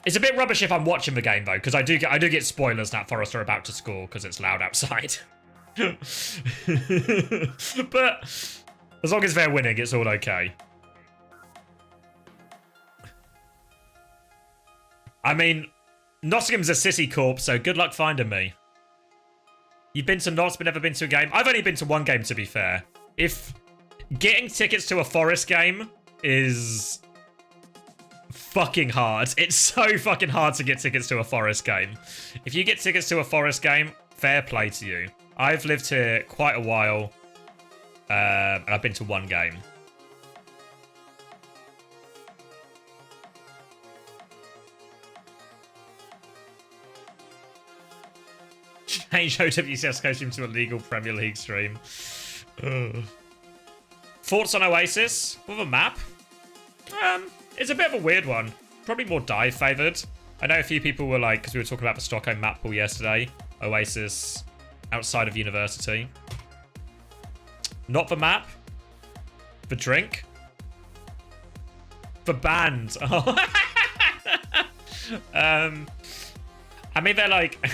It's a bit rubbish if I'm watching the game, though, because I do get spoilers that Forest are about to score because it's loud outside. But as long as they're winning, it's all okay. I mean, Nottingham's a city corp, so good luck finding me. You've been to Notts but never been to a game? I've only been to one game, to be fair. If getting tickets to a Forest game is fucking hard. It's so fucking hard to get tickets to a Forest game. If you get tickets to a Forest game, fair play to you. I've lived here quite a while, and I've been to one game. Change OWCS CoStream to a legal Premier League stream. Thoughts on OWCS? With a map? It's a bit of a weird one. Probably more dive favoured. I know a few people were like, because we were talking about the Stockholm map pool yesterday, OWCS outside of university. Not the map. The drink. The band. Oh. I mean, they're like...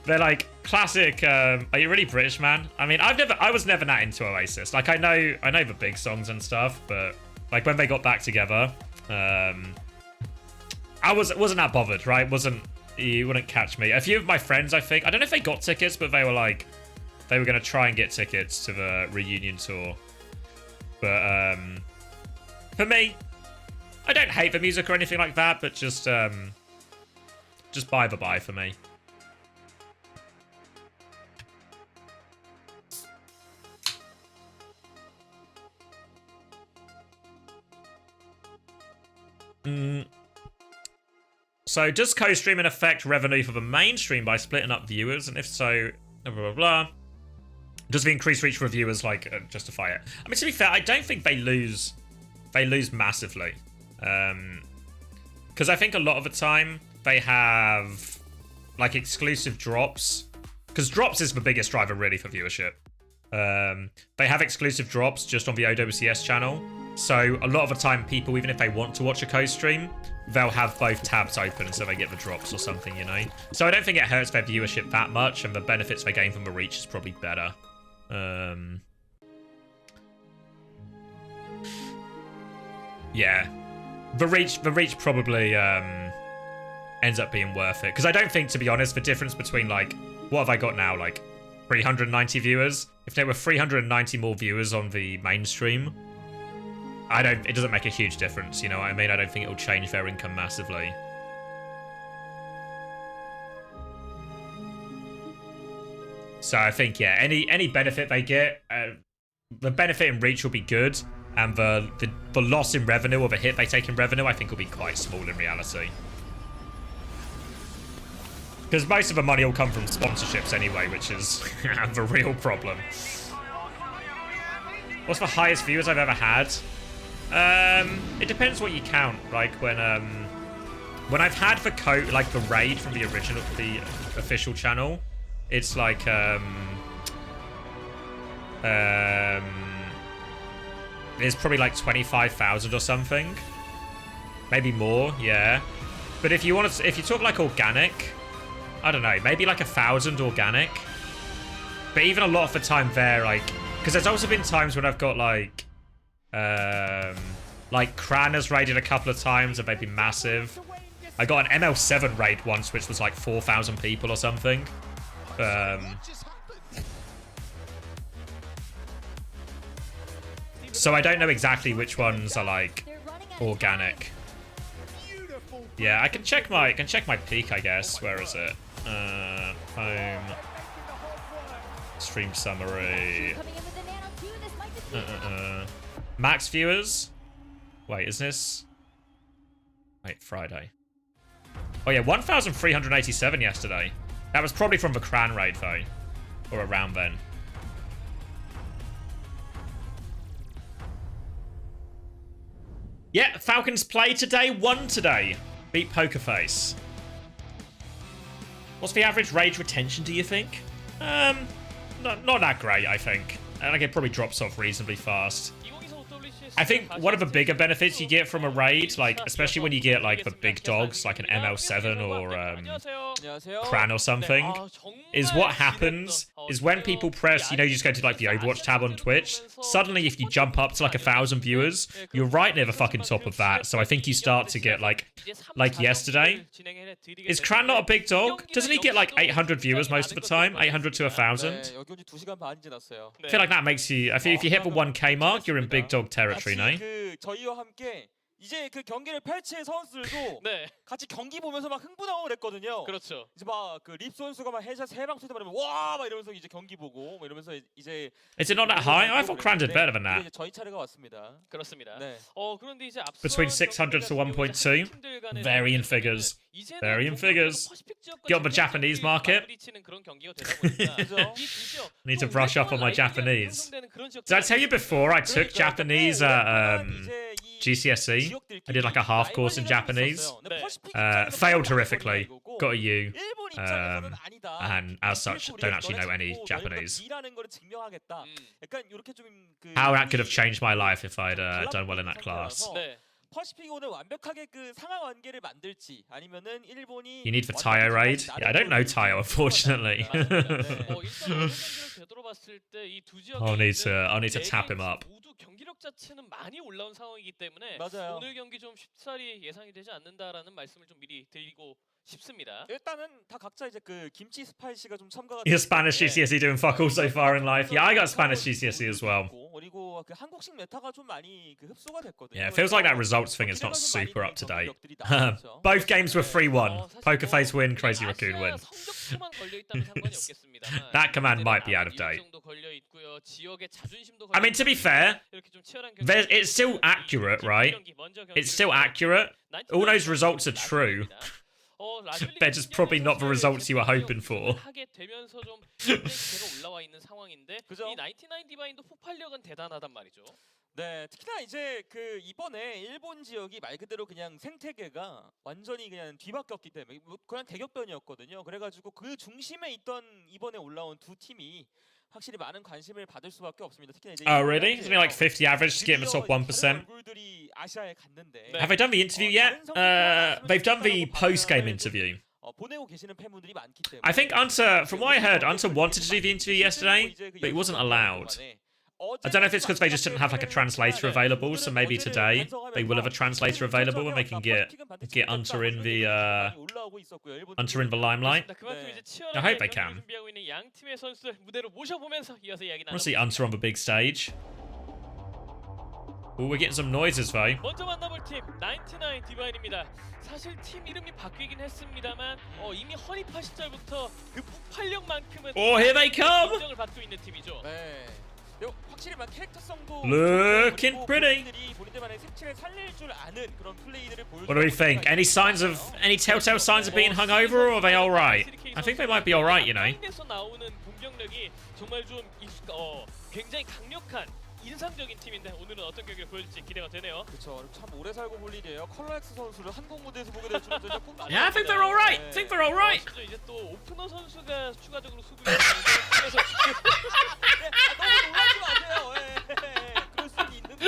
they're like classic. Are you really British, man? I mean, I was never that into OWCS. Like, I know the big songs and stuff, but like when they got back together, I wasn't that bothered, right? You wouldn't catch me. A few of my friends, I think, I don't know if they got tickets, but they were like, they were gonna try and get tickets to the reunion tour. But for me, I don't hate the music or anything like that, but just bye for me. So does CoStream affect revenue for the mainstream by splitting up viewers? And if so, blah, blah, blah. Does the increased reach for viewers, like, justify it? I mean, to be fair, I don't think they lose they lose massively. Because I think a lot of the time they have like exclusive drops. Because drops is the biggest driver really for viewership. They have exclusive drops just on the OWCS channel. So a lot of the time people, even if they want to watch a CoStream, they'll have both tabs open and so they get the drops or something, you know? So I don't think it hurts their viewership that much, and the benefits they gain from the reach is probably better. Yeah. The reach probably ends up being worth it. Because I don't think, to be honest, the difference between, like, what have I got now? Like, 390 viewers? If there were 390 more viewers on the mainstream, it doesn't make a huge difference, you know what I mean? I don't think it'll change their income massively. So I think, yeah, any benefit they get, the benefit in reach will be good, and the loss in revenue, or the hit they take in revenue, I think will be quite small in reality. Because most of the money will come from sponsorships anyway, which is the real problem. What's the highest viewers I've ever had? It depends what you count. Like when I've had the raid from the official channel, it's like it's probably like 25,000 or something, maybe more. Yeah, but if you talk like organic, I don't know, maybe like 1,000 organic. But even a lot of the time there, like, because there's also been times when I've got like Kran has raided a couple of times and they've been massive. I got an ML7 raid once, which was like 4,000 people or something. So I don't know exactly which ones are like organic. Yeah, I can check my peak, I guess. Where is it? Home. Stream summary. Max viewers. Wait, is this? Wait, Friday. Oh yeah, 1,387 yesterday. That was probably from the Kran raid though, or around then. Yeah, Falcons play today, won today. Beat Pokerface. What's the average rage retention, do you think? Not that great, I think. I think it probably drops off reasonably fast. I think one of the bigger benefits you get from a raid, like especially when you get like the big dogs, like an ML7 or Kran or something, is what happens is when people press, you know, you just go to like the Overwatch tab on Twitch, suddenly if you jump up to like 1,000 viewers, you're right near the fucking top of that. So I think you start to get like yesterday. Is Kran not a big dog? Doesn't he get like 800 viewers most of the time? 800 to 1,000? I feel like that makes you, I feel if you hit the 1K mark, you're in big dog territory. 저희와 함께 이제 그 경기를 펼칠 선수들도 같이 경기 보면서 막 흥분하고 그랬거든요. 그렇죠. 이제 막 그 립 선수가 막 헤드샷 3방 쏘다 말하면 와 막 이러면서 이제 경기 보고 뭐 이러면서 이제 Is it not that high? I thought Kran did better than that. 이제 저희 차례가 왔습니다. 그렇습니다. 네. 그런데 이제 Between 600 to 1.2, varying figures. Varying figures. Get on the Japanese market. Need to brush up on my Japanese. Did I tell you before I took Japanese at GCSE? I did like a half course in Japanese. Failed horrifically. Got a U. And as such, don't actually know any Japanese. How that could have changed my life if I'd done well in that class. 퍼시픽이 오늘 완벽하게 그 상하 관계를 만들지 아니면은 일본이 You need for Tayo raid? Yeah, I don't know Tayo, unfortunately. I'll need to tap him up. 모두 경기력 자체는 많이 올라온 상황이기 때문에 오늘 경기 좀 쉽사리 예상이 되지 않는다라는 말씀을 좀 미리 드리고 싶습니다. 일단은 다 각자 이제 그 김치 스파이시가 좀 첨가가 Your Spanish GCSE doing fuck all so far in life. Yeah, I got Spanish GCSE as well. 그리고 그 한국식 메타가 좀 많이 그 흡수가 됐거든요. Yeah, it feels like that results thing is not super up to date. Both games were 3-1. Pokerface win, Crazy Raccoon win. That command might be out of date. I mean, to be fair, it's still accurate, right? It's still accurate. All those results are true. They're just probably not the results you were hoping for. 네, 특히나 이제 그 이번에 일본 지역이 말 그대로 그냥 생태계가 완전히 그냥 뒤바뀌었기 때문에 뭐 그냥 대격변이었거든요. 그래가지고 그 중심에 있던 이번에 올라온 두 팀이 확실히 많은 관심을 받을 수밖에 없습니다. 특히나 이제 Oh, really? Something like 50 average to get in the top 1%. 얼굴들이 아시아에 갔는데 Have they done the interview yet? They've done the post-game interview. 보내고 계시는 팬분들이 많기 때문에 I think Unter, from what I heard, Unter wanted to do the interview yesterday, but he wasn't allowed. I don't know if it's because they just didn't have like a translator available, so maybe today they will have a translator available and they can get Unter in the limelight. I hope they can. I want to see Unter on the big stage. Oh, we're getting some noises though. 먼저 만나볼 팀 99 디바인입니다. 사실 팀 이름이 바뀌긴 했습니다만 이미 허니파 시절부터 그 폭발력만큼은 Here they come. 인정을 받고 있는 팀이죠. 네. 확실히 막 캐릭터성도 Looking pretty. 본인들만의 색채를 살릴 줄 아는 그런 플레이들을 보여주고. What do we think? Any telltale signs of being hungover, or are they all right? I think they might be all right, you know. 에서 나오는 공격력이 정말 좀 굉장히 강력한 인상적인 팀인데 오늘은 어떤 경기를 보여줄지 기대가 되네요. 그렇죠. 참 오래 살고 볼 일이에요. 컬러엑스 선수를 한국 무대에서 보게 될 줄은 진짜 꿈도 Yeah, I think they're all right. I think they're all right. 이제 또 오프너 선수가 추가적으로 수비를 하면서 너무 놀라지 마세요. 그럴 수는 있는데.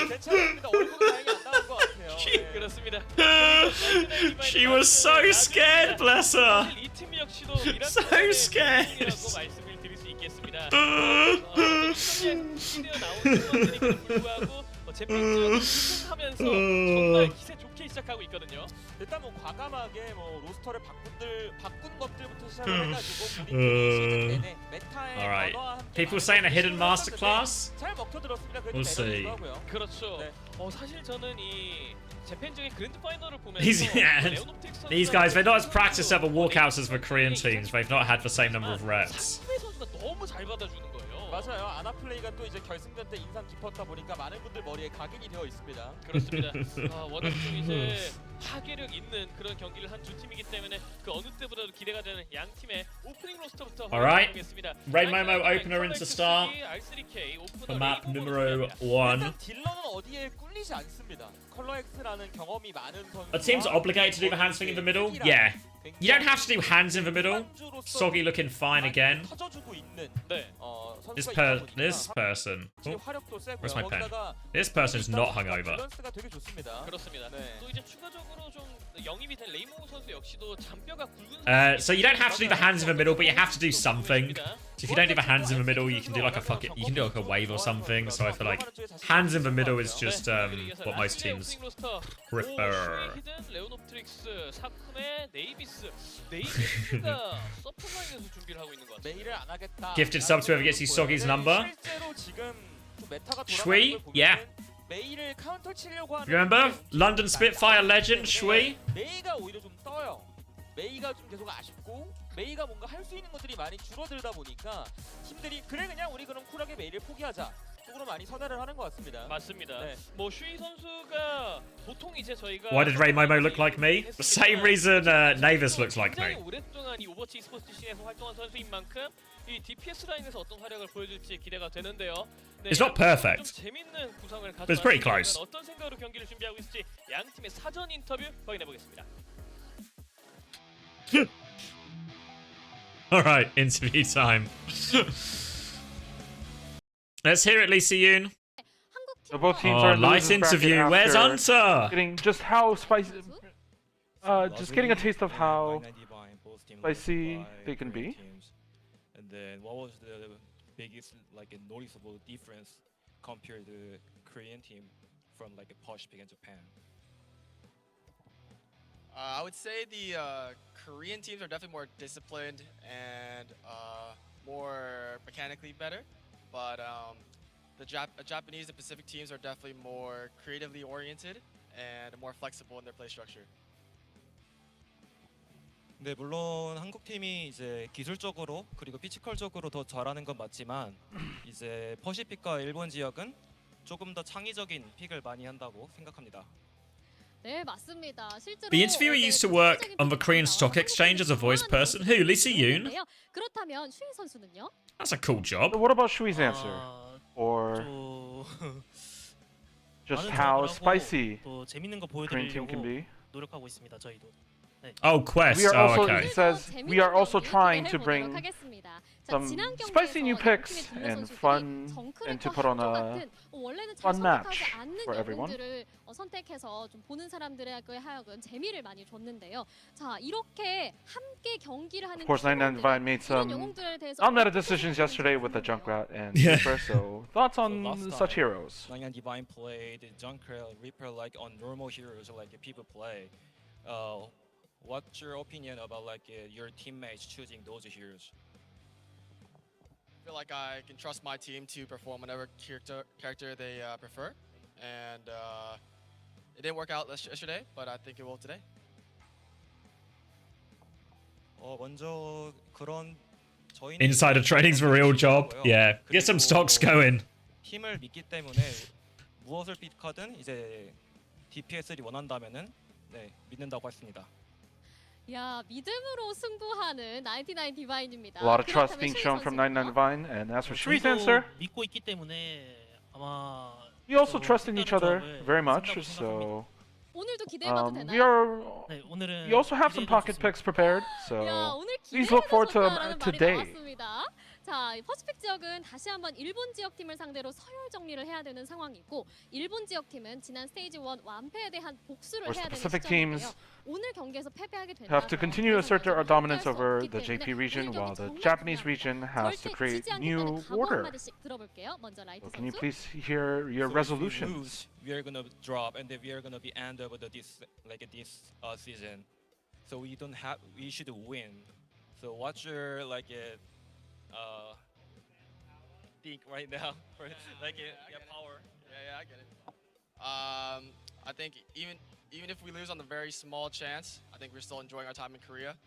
괜찮습니다. 얼굴은 다행히 안 나온 것 같아요. 그렇습니다. She was so scared, bless her. 이 팀 역시도 So scared. 말씀을 드릴 수 있겠습니다. 불구하고 챔피언스 하면서 정말 기세 좋게 시작하고 있거든요. 일단 뭐 과감하게 뭐 로스터를 바꾼 것들부터 시작을 해가지고 시즌 내내 메타의 Alright. 언어와 함께 People saying a hidden masterclass? 잘 먹혀들었습니다. We'll see. 그렇죠. 사실 저는 이 재팬적인 그랜드 파이널을 보면서 These guys, they're not as practiced at the walkouts as the Korean teams. They've not had the same number of reps. 선수가 너무 잘 받아주는 거예요. 맞아요. 아나 플레이가 또 이제 결승전 때 인상 깊었다 보니까 많은 분들 머리에 각인이 되어 있습니다. 그렇습니다. 워낙 좀 이제 파괴력 있는 그런 경기를 한 두 팀이기 때문에 그 어느 때보다도 기대가 되는 양 팀의 오프닝 로스터부터 보겠습니다. Rain Momo opener into start for map numero 1. 딜러는 어디에 꿀리지 않습니다. 컬러엑스라는 경험이 많은 선수. Are teams obligated to do the hands thing in the middle? Yeah. You don't have to do hands in the middle. Soggy looking fine again. This person. Oh, where's my pen? This person's not hungover. So you don't have to do the hands in the middle, but you have to do something. So if you don't do the hands in the middle, you can do like you can do like a wave or something. So I feel like hands in the middle is just what most teams prefer. Gifted sub to whoever gets you Soggy's number. Shui? Yeah. Remember? London Spitfire legend, Shui? 메이가 좀 계속 아쉽고 메이가 뭔가 할 수 있는 것들이 많이 줄어들다 보니까 팀들이 그래 그냥 우리 그럼 쿨하게 메이를 포기하자 쪽으로 많이 선회를 하는 것 같습니다. 맞습니다. 뭐 슈이 선수가 보통 이제 저희가 Why did Ray Momo look like me? The same reason Navis looks like me. 오랫동안 이 오버워치 e스포츠 씬에서 활동한 선수인 만큼 이 DPS 라인에서 어떤 활약을 보여줄지 기대가 되는데요. It's not perfect. 좀 재밌는 구성을 But it's pretty close. 어떤 생각으로 경기를 준비하고 있을지 양 팀의 사전 인터뷰 확인해 보겠습니다. Alright, interview time. Let's hear it, Lee Si-yoon. So both teams are nice interview. Where's Unter? Getting just how spicy, just getting a taste of how spicy they can be. And then, what was the biggest, like, a noticeable difference compared to the Korean team from like a posh pick in Japan? I would say the Korean teams are definitely more disciplined and more mechanically better, but the Japanese and Pacific teams are definitely more creatively oriented and more flexible in their play structure. 네, 물론 한국 팀이 이제 기술적으로 그리고 피지컬적으로 더 잘하는 건 맞지만 이제 퍼시픽과 일본 지역은 조금 더 창의적인 픽을 많이 한다고 생각합니다. 네, 맞습니다. 실제로 The interviewer used to work on the Korean Stock Exchange as a voice person. Who? Lee Si-yoon? 그렇다면 슈이 선수는요? That's a cool job. What about Shui's answer? Or Just how spicy 또 재밌는 거 Korean team can 보여드리려고 be. 노력하고 있습니다. 저희도. 네. Oh, quest. We are Oh, also, okay. it says, we are also trying to bring some spicy new picks and fun, and to put on a fun match for everyone. 선택해서 좀 보는 사람들에게 하여금 재미를 많이 줬는데요. 자, 이렇게 함께 경기를 하는 Of course, 99Divine made some unmeta decisions yesterday with the Junkrat and Reaper, so thoughts on such heroes? 99Divine played Junkrat, Reaper like on normal heroes like people play. What's your opinion about like your teammates choosing those heroes? I feel like I can trust my team to perform whatever character they prefer, and it didn't work out yesterday, but I think it will today. 먼저 그런 저희는 Insider training's a real job. Yeah, get some stocks going. 팀을 믿기 때문에 무엇을 픽하든 이제 DPS를 원한다면은 네 믿는다고 했습니다. 야, 믿음으로 승부하는 99디바인입니다. A lot of trust being shown from 99Divine, and as for Shree's answer, 믿고 있기 때문에 아마 we also trust in each other very much, so 오늘도 기대해봐도 되나요? we also have some pocket picks prepared, so please look forward to them today. 자, 퍼시픽 지역은 다시 한번 일본 지역팀을 상대로 서열 정리를 해야 되는 상황이고 일본 지역팀은 지난 스테이지 1 완패에 대한 복수를 해야 되는 시점인데요. 오늘 경기에서 패배하게 된다면 have to continue to assert their dominance over the JP region while the Japanese region has to create new order. So can you please hear your resolutions? We are gonna drop and then we are gonna be end of this season. So we should win. So what's your think right now for power? Yeah, I get it. I think even if we lose on the very small chance, I think we're still enjoying our time in Korea.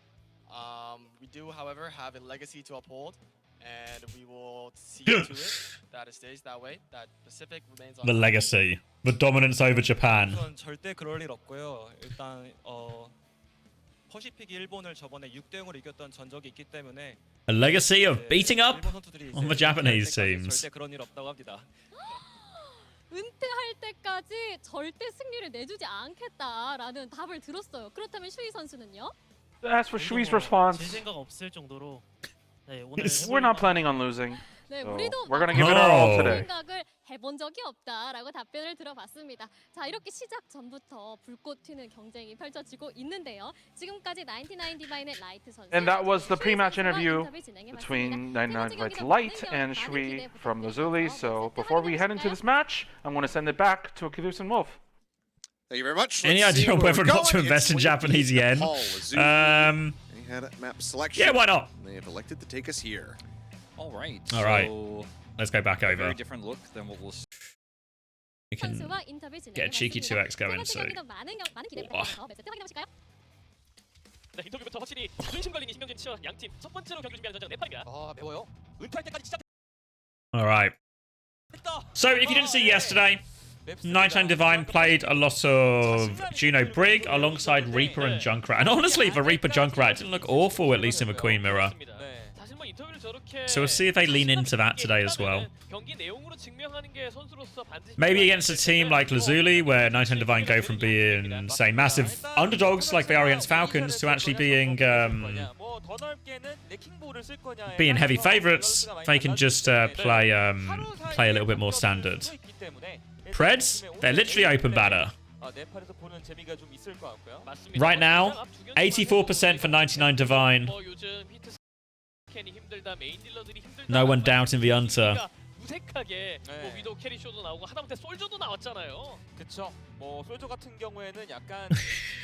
We do, however, have a legacy to uphold, and we will see to it that it stays that way. That Pacific remains on The legacy, the dominance over Japan. 절대 그럴 일 없고요. 일단 퍼시픽이 일본을 저번에 6대0으로 이겼던 전적이 있기 때문에 A legacy of beating up on the Japanese teams. 절대 그런 일 없다고 합니다. 은퇴할 때까지 절대 승리를 내주지 않겠다라는 답을 들었어요. 그렇다면 슈이 선수는요? As for Shui's response, 질 생각 없을 정도로 네, 오늘 we're not planning on losing. 네, So 우리도 we're gonna give it our all today. 생각을 해본 적이 없다라고 답변을 들어봤습니다. 자, 이렇게 시작 전부터 불꽃 튀는 경쟁이 펼쳐지고 있는데요. 지금까지 99디바인의 라이트 선수. And that was the pre-match interview between 99Divine's Light and Shui from Lazuli. So before we head into this match, I'm going to send it back to Akilus and Wolf. Thank you very much. Any Let's see idea where whether or we're not to going. invest in It's Japanese going to yen? be Paul Lazuli. He had a map selection. Yeah, why not? And they have elected to take us here. All right. All right. So Let's go back over. very different look than what we'll see. We can get a cheeky 2x going soon. 네, 인터뷰부터 확실히 자존심 걸린 20명 진치어 양팀 첫 번째로 경기 준비하는 전장 네팔입니다. 아, 매워요. 은퇴할 때까지 진짜 All right. So if you didn't see yesterday, 99Divine played a lot of Juno Brig alongside Reaper and Junkrat. And honestly, the Reaper Junkrat didn't look awful, at least in the Queen Mirror. So we'll see if they lean into that today as well. Maybe against a team like Lazuli, where 99Divine go from being, say, massive underdogs like they are against Falcons to actually being heavy favourites, they can just play a little bit more standard. Preds, they're literally open batter. Right now, 84% for 99Divine. No one doubting the Hunter. 무색하게 뭐 위도 캐리 쇼도 나오고 하다못해 솔저도 나왔잖아요. 그쵸. 뭐 솔저 같은 경우에는 약간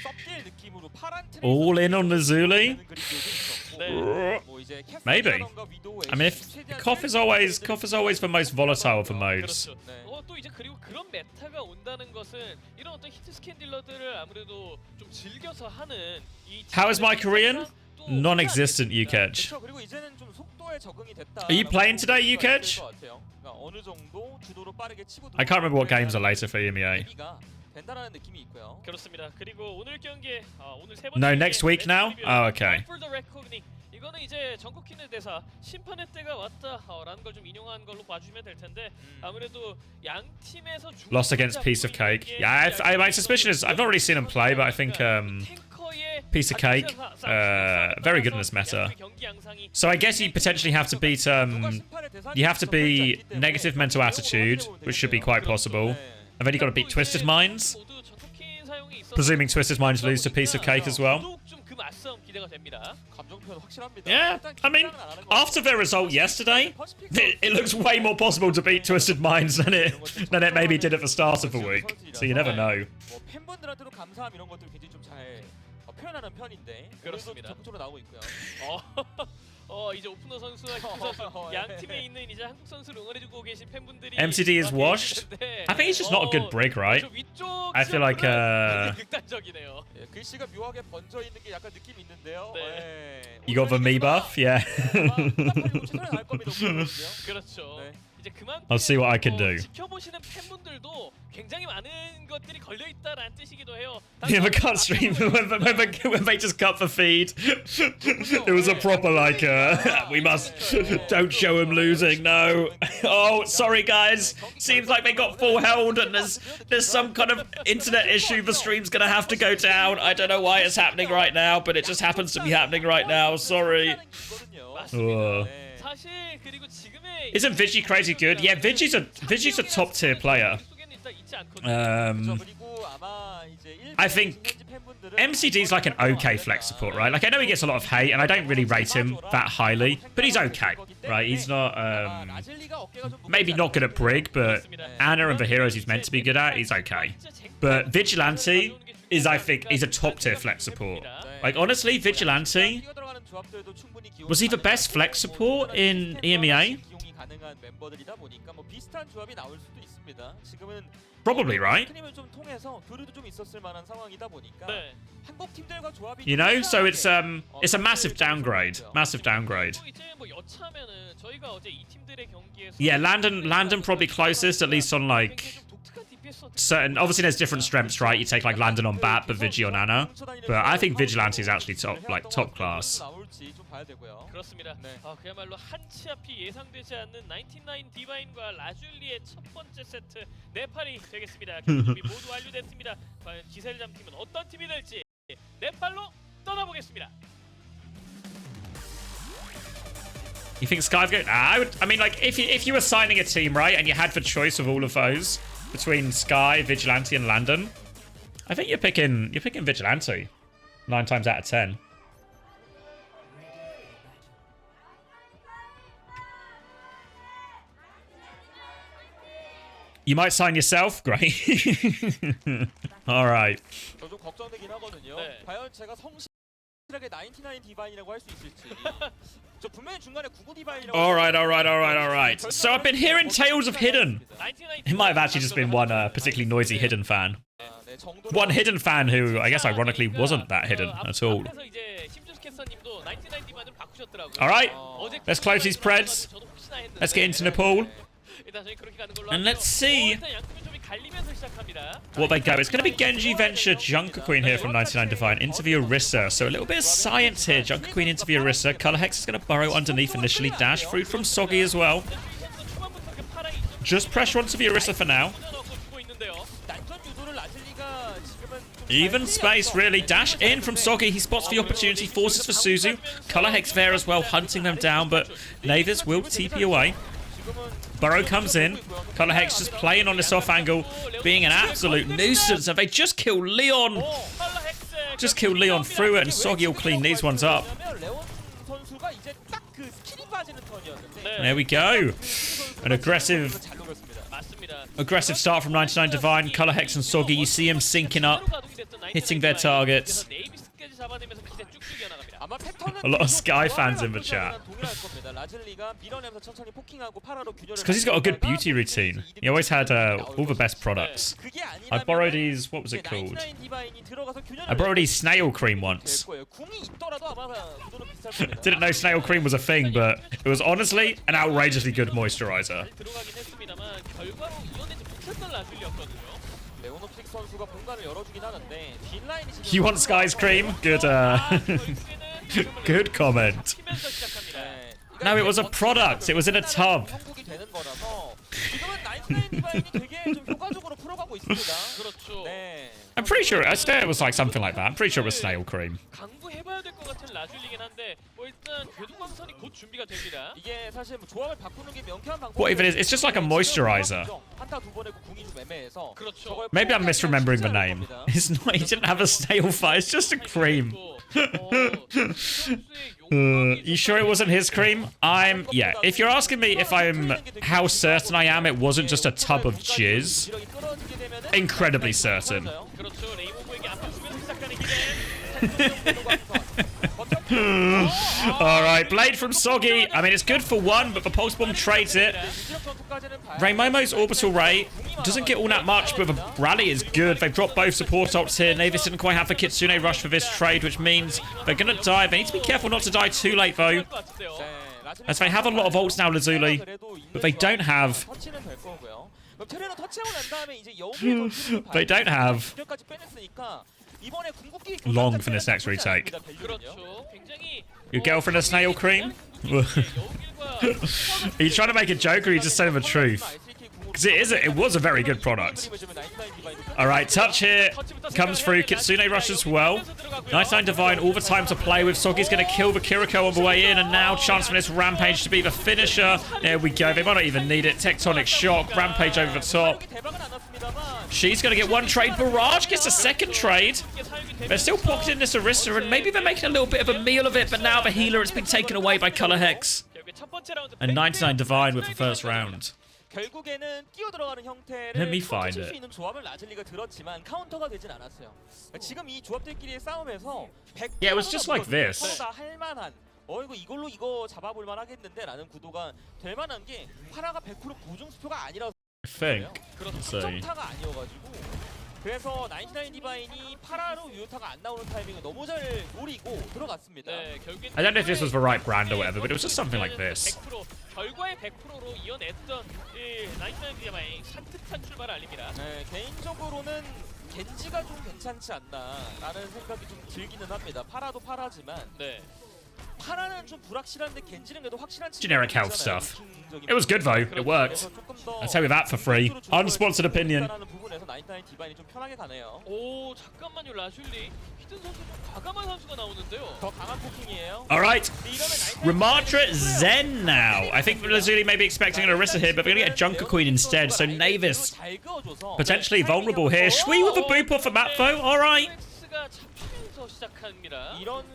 썩길 느낌으로 파란 트레이서 All in on Lazuli? Maybe. I mean, Koff is always the most volatile of the modes. 또 이제 그리고 그런 메타가 온다는 것은 이런 어떤 히트 스캔딜러들을 아무래도 좀 즐겨서 하는 이 How is my Korean? Non-existent, UKEDGE. Are you playing today, UKEDGE? I can't remember what games are later for EMEA. 된다라는 느낌이 있고요. 그렇습니다. 그리고 오늘 경기에 오늘 세 번째 No, next week now? Oh, okay. 이거는 이제 전국키는 대사 심판의 때가 왔다라는 걸 좀 인용한 걸로 봐주면 될 텐데 아무래도 양 팀에서 Lost against Piece of Cake. Yeah, my suspicion is I've not really seen him play, but I think Piece of Cake, very good in this meta. So I guess you potentially have to beat you have to be negative mental attitude, which should be quite possible. And then you got to beat Twisted Minds. Presuming Twisted Minds lose to Piece of Cake as well. Yeah, I mean, after their result yesterday, it looks way more possible to beat Twisted Minds than it maybe did at the start of the week. So you never know. 팬분들한테도 감사함 이런 것들 굉장히 좀 잘 표현하는 편인데 그렇습니다. 적극적으로 나오고 있고요. 이제 오프너 선수와 히트 선수 양 팀에 있는 이제 한국 선수를 응원해주고 계신 팬분들이 MCD is washed. I think he's just not a good brig, right? I feel like 극단적이네요. 글씨가 묘하게 번져 있는 게 약간 느낌이 있는데요. You got the me buff, yeah. 그렇죠. 이제 그만큼 I'll see what I can do. 지켜보시는 팬분들도 굉장히 많은 것들이 걸려 있다라는 뜻이기도 해요. Yeah, the CoStream when they just cut the feed, it was a proper like we must don't show him losing. No, oh sorry guys, seems like they got full held and there's some kind of internet issue. The stream's gonna have to go down. I don't know why it's happening right now, but it just happens to be happening right now. Sorry. Isn't Vigi crazy good? Yeah, Vigi's a top tier player. I think MCD's like an okay flex support, right? Like I know he gets a lot of hate, and I don't really rate him that highly, but he's okay, right? He's not maybe not good at Brig, but Ana and the heroes he's meant to be good at, he's okay. But Vigilante is, I think, he's a top tier flex support. Like honestly, Vigilante, was he the best flex support in EMEA? Probably, right? You know, so it's a massive downgrade. Massive downgrade. Yeah, Landon probably closest, at least on like certain. Obviously, there's different strengths, right? You take like Landon on Bat, but Vigi on Ana. But I think Vigilante is actually top class. 그렇습니다. 그야말로 한치 앞이 예상되지 않는 99 디바인과 라줄리의 첫 번째 세트 네팔이 되겠습니다. 준비 모두 완료됐습니다. 과연 기세를 잡은 팀은 어떤 팀이 될지 네팔로 떠나보겠습니다. You think Sky's good? I mean, like, if you were signing a team, right, and you had the choice of all of those between Sky, Vigilante, and Landon, I think you're picking Vigilante 9 times out of 10. You might sign yourself, great. All right. 좀 걱정되긴 하거든요. 과연 제가 성실하게 99 디바인이라고 할 수 있을지. 저 분명히 중간에 99 디바인이라고. All right. So I've been hearing tales of Hidden. It might have actually just been one particularly noisy Hidden fan. One Hidden fan who, I guess, ironically, wasn't that hidden at all. All right. Let's close these Preds. Let's get into Nepal. And let's see what they go. It's going to be Genji Venture, Junker Queen here from 99 Divine, interview Orisa. So a little bit of science here. Junker Queen, interview Orisa. Color Hex is going to burrow underneath initially. Dash fruit from Soggy as well. Just pressure onto the Orisa for now. Even space, really. Dash in from Soggy. He spots the opportunity, forces for Suzu. Color Hex there as well, hunting them down, but Navis will TP away. Burrow comes in. Color Hex just playing on this off angle, being an absolute nuisance. And they just kill Leon. Just kill Leon through it, and Soggy will clean these ones up. There we go. An aggressive start from 99 Divine. Color Hex and Soggy, you see him syncing up, hitting their targets. A lot of Sky fans in the chat. It's because he's got a good beauty routine. He always had all the best products. I borrowed his, what was it called? I borrowed his snail cream once. Didn't know snail cream was a thing, but it was honestly an outrageously good moisturizer. 레오노픽 선수가 공간을 열어주긴 하는데 뒷라인이 지금 You want Sky's cream? Good, good comment. No, it was a product. It was in a tub. 형국이 되는 거라서 지금은 99 디바인이 되게 좀 효과적으로 풀어가고 있습니다. 그렇죠. 네. I'm pretty sure. I swear it was like something like that. I'm pretty sure it was snail cream. 강구해봐야 될 것 같은 라줄리긴 한데 뭐 일단 궤도광선이 곧 준비가 됩니다. 이게 사실 뭐 조합을 바꾸는 게 명쾌한 방법. What even is? It's just like a moisturizer. 한타 두 번에 궁이 좀 애매해서. 그렇죠. Maybe I'm misremembering the name. It's not. He didn't have a snail fire. It's just a cream. You sure it wasn't his cream? Yeah. If you're asking me if I'm how certain I am, it wasn't just a tub of jizz. Incredibly certain. 그렇죠. 레이몬보에게 앞을 주면서 시작하는 Alright, Blade from Soggy. I mean, it's good for one, but the Pulse Bomb trades it. Raymomo's Orbital Ray doesn't get all that much, but the rally is good. They've dropped both support ults here. Navis didn't quite have the Kitsune rush for this trade, which means they're going to die. They need to be careful not to die too late, though. As they have a lot of ults now, Lazuli, but they don't have... They don't have... long for this next retake. Your girlfriend a snail cream? Are you trying to make a joke or are you just saying the truth? Because it was a very good product. Alright, touch here comes through. Kitsune rush as well. 99 Divine, all the time to play with. Soggy's going to kill the Kiriko on the way in, and now chance for this Rampage to be the finisher. There we go. They might not even need it. Tectonic Shock, Rampage over the top. She's going to get one trade. Barrage gets a second trade. They're still pocketing this Orisa, and maybe they're making a little bit of a meal of it, but now the healer has been taken away by Color Hex. And 99 Divine with the first round. 결국에는 뛰어들어가는 형태를 Let me find 펼칠 수 it. 있는 조합을 라즐리가 들었지만 카운터가 되진 않았어요. 지금 이 조합들끼리의 싸움에서 100% Yeah, it was just like this. 서로 다 할만한 이걸로 이거 잡아볼만 하겠는데 라는 구도가 될 만한 게 파라가 100% 보증 수표가 아니라서 I think. 그렇죠. So. 점타가 아니어가지고 그래서 99 디바인이 파라로 유효타가 안 나오는 타이밍을 너무 잘 노리고 들어갔습니다. 네, 결국엔 I don't know if this was the right brand or whatever, but it was just something like this. 100% 결과의 100%로 이어냈던 이 99 디바인이 산뜻한 출발을 알립니다. 네, 개인적으로는 겐지가 좀 괜찮지 않나라는 생각이 좀 들기는 합니다. 파라도 파라지만 네. 파라는 좀 불확실한데 겐지는 그래도 확실한 Generic health stuff. It was good though. It worked. I'll tell you that for free. Unsponsored opinion. 부분에서 99 디바인이 좀 편하게 가네요. 오 잠깐만요 라슐리. 히든 선수 좀 과감한 선수가 나오는데요. 더 강한 포킹이에요. Alright. Ramatra Zen now. I think Lazuli may be expecting an Orisa here, but they're going to get a Junker Queen instead. So Navis potentially vulnerable here. Shui with a boop off a map though. Alright.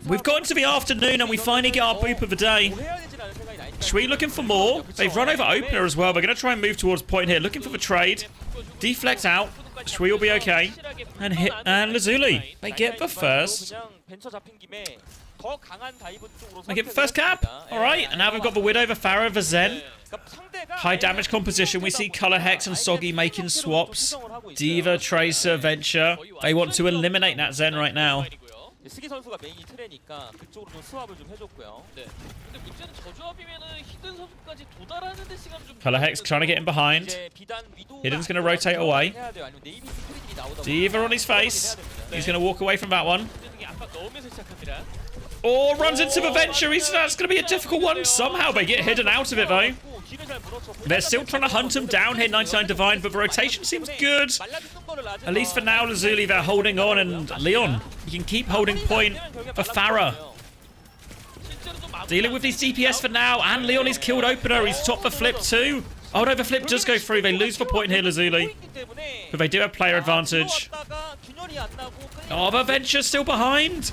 We've got into the afternoon and we finally get our boop of the day. Shui looking for more. They've run over opener as well. They're going to try and move towards point here, looking for the trade. Deflect out. Shui will be okay. And Lazuli, they get the first. They get the first cap. Alright, and now we've got the Widow, the Pharaoh, the Zen. High damage composition. We see Color Hex and Soggy making swaps. Diva, Tracer, Venture. They want to eliminate that Zen right now. 스기 선수가 메인이 트레니까 그쪽으로 좀 스왑을 좀 해줬고요. 네. 근데 문제는 저 조합이면은 히든 선수까지 도달하는데 시간 좀. Color Hex trying to get in behind. Hidden's going to rotate away. Diva on his face. He's going to walk away from that one. Or runs into the Venture. That's going to be a difficult one. Somehow they get Hidden out of it though. They're still trying to hunt him down here, 99 Divine, but the rotation seems good. At least for now, Lazuli, they're holding on, and Leon, you can keep holding point for Farah. Dealing with these DPS for now, and Leon is killed opener. He's topped the flip too. Oh no, the flip does go through. They lose the point here, Lazuli. But they do have player advantage. Oh, the Venture's still behind.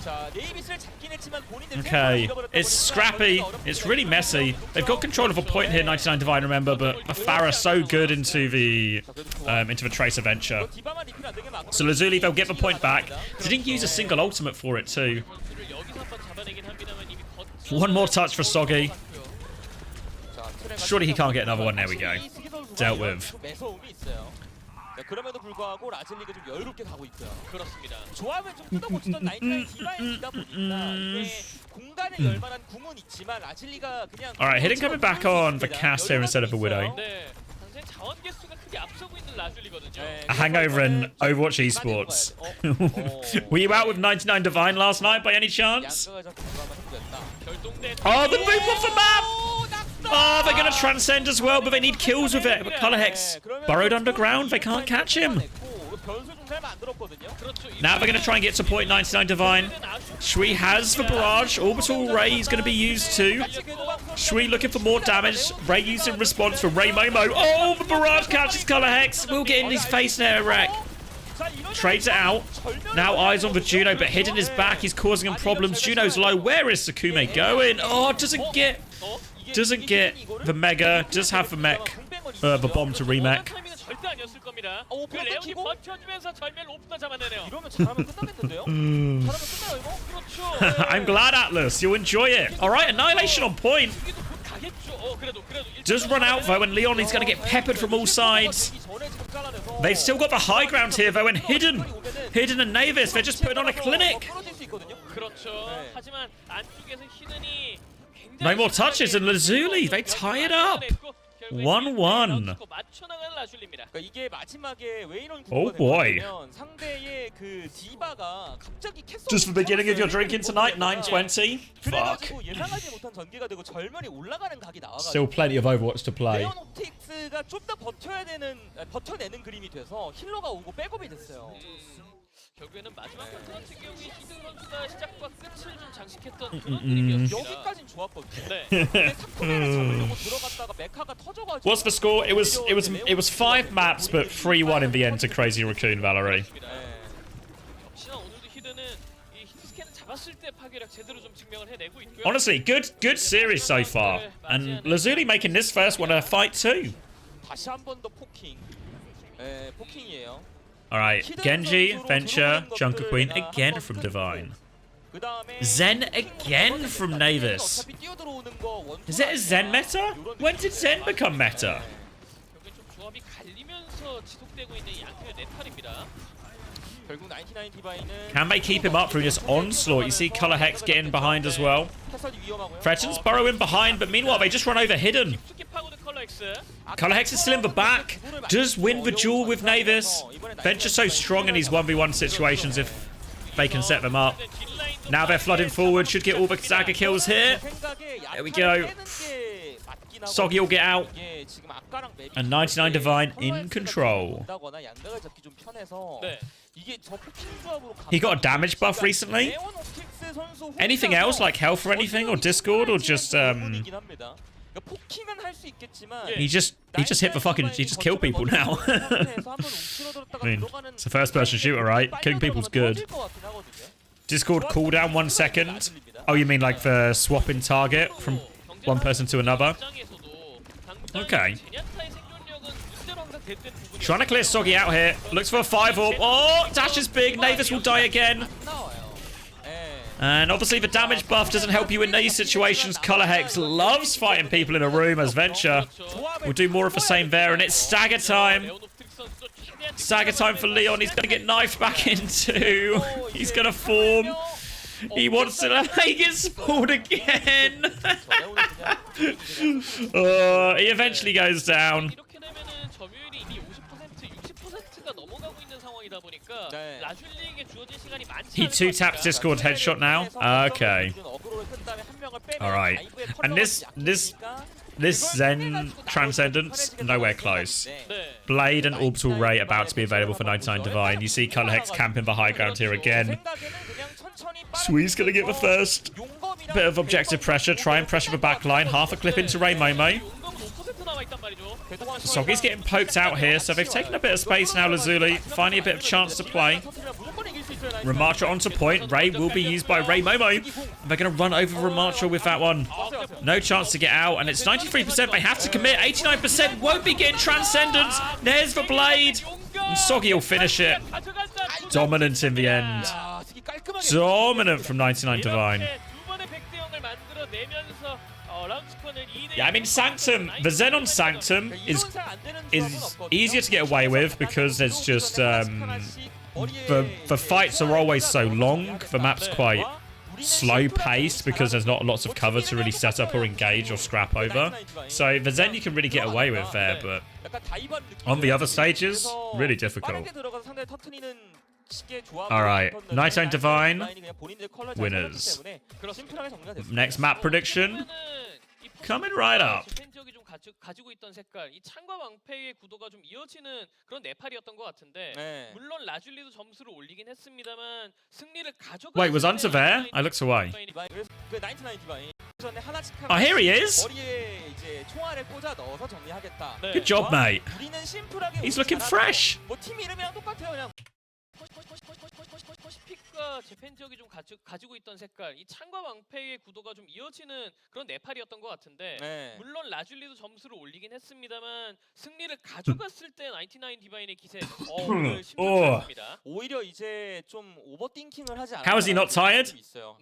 Okay, it's scrappy. It's really messy. They've got control of a point here, 99 Divine, remember, but Farah so good into the Tracer Venture. So Lazuli, they'll get the point back. They didn't use a single ultimate for it too. One more touch for Soggy. Surely he can't get another one. There we go. Dealt with. 그럼에도 불구하고 라즐리가 좀 여유롭게 가고 있고요. 그렇습니다. 조합을 좀 뜯어고치던 99 디바인이다 보니까 이게 공간에 열만한 궁은 있지만 라즐리가 그냥. Alright, Hidden coming back on the cast here instead of the Widow. 네, 당장 자원 개수가 크게 앞서 앞서고 있는 라줄리거든요. A hangover in Overwatch Esports. Were you out with 99 Divine last night by any chance? Oh, the move off the map! Oh, they're going to transcend as well, but they need kills with it. But Color Hex burrowed underground. They can't catch him. Now they're going to try and get to point 99 Divine. Shui has the barrage. Orbital Ray is going to be used too. Shui looking for more damage. Ray used in response for Ray Momo. Oh, the barrage catches Color Hex. We'll get in his face there, Rack. Trades it out. Now eyes on the Juno, but hidden his back. He's causing him problems. Juno's low. Where is Sakume going? Oh, doesn't get the Mega. Does have the mech. The bomb to remech. I'm glad, Atlas. You'll enjoy it. All right, Annihilation on point. Does run out, though, and Leon is going to get peppered from all sides. They've still got the high ground here, though, and Hidden and Navis, they're just putting on a clinic. No more touches, and Lazuli, they tie it up. 1-1. Oh boy. Just the beginning of your drinking tonight, 9:20. Fuck. Still plenty of Overwatch to play. 결국에는 마지막 쿼터 같은 경우에 히든 선수가 시작과 끝을 좀 장식했던 그런 그림이었습니다. 여기까진 좋았거든요. 네. 근데 사쿠메를 잡으려고 들어갔다가 메카가 터져가지고. What's the score? It was 5 maps, but 3-1 in the end to Crazy Raccoon, Valerie. 역시나 오늘도 히든은 이 히트스캔을 잡았을 때 파괴력 제대로 좀 증명을 해내고 있고요. Honestly, good series so far, and Lazuli making this first one a fight too. 다시 한 번 더 포킹. 포킹이에요. Alright, Genji, Venture, Junker Queen again from Divine. Zen again from Navis. Is it a Zen meta? When did Zen become meta? Can they keep him up through this onslaught? You see Color Hex getting behind as well. Threatens burrow in behind, but meanwhile they just run over Hidden. Color Hex is still in the back. Does win the duel with Navis. Venture's so strong in these 1v1 situations if they can set them up. Now they're flooding forward. Should get all the Saga kills here. There we go. Soggy will get out. And 99 Divine in control. He got a damage buff recently. Anything else, like health or anything, or Discord, or just he just hit the fucking, he just killed people now. I mean, it's a first-person shooter, right? Killing people's good. Discord cooldown 1 second. Oh, you mean like the swapping target from one person to another? Okay. Trying to clear Soggy out here. Looks for a 5-orb. Oh, dash is big. Navis will die again. And obviously the damage buff doesn't help you in these situations. Color Hex loves fighting people in a room as Venture. We'll do more of the same there, and it's stagger time. Stagger time for Leon. He's going to get knifed back into. He's going to form. He wants to. He gets spawned again. He eventually goes down. He 2-taps Discord headshot now. Okay. All right. And this Zen Transcendence, nowhere close. Blade and Orbital Ray about to be available for 99 Divine. You see Color Hex camping the high ground here again. Swee's gonna get the first bit of objective pressure. Try and pressure the back line. Half a clip into Ray Momo. Soggy's getting poked out here, so they've taken a bit of space now, Lazuli. Finding a bit of chance to play. Ramattra onto point. Ray will be used by Ray Momo. They're going to run over Ramattra with that one. No chance to get out, and it's 93%. They have to commit. 89% won't be getting Transcendence. There's the Blade. And Soggy will finish it. Dominant in the end. Dominant from 99 Divine. Yeah, I mean, Sanctum, the Zen on Sanctum is easier to get away with because there's just, the fights are always so long. The map's quite slow paced because there's not lots of cover to really set up or engage or scrap over. So the Zen you can really get away with there, but on the other stages, really difficult. Alright, 99 Divine, winners. Next map prediction, coming right up. 가지고 있던 색깔, 이 창과 왕패의 구도가 좀 이어지는 그런 네팔이었던 것 같은데 물론 라줄리도 점수를 올리긴 했습니다만 승리를 가져가. Wait, was Unter there? I looked away. Oh, here he is. Good job, mate. He's looking fresh. 팀 이름이랑 똑같아요, 그냥. 퍼시픽과 재팬 지역이 좀 가지고 있던 색깔, 이 창과 왕패의 구도가 좀 이어지는 그런 네팔이었던 것 같은데 물론 라줄리도 점수를 올리긴 했습니다만 승리를 가져갔을 때 99 디바인의 기세 오늘 심상찮습니다. 오히려 이제 좀 오버띵킹을 하지 않아요. How is he not tired?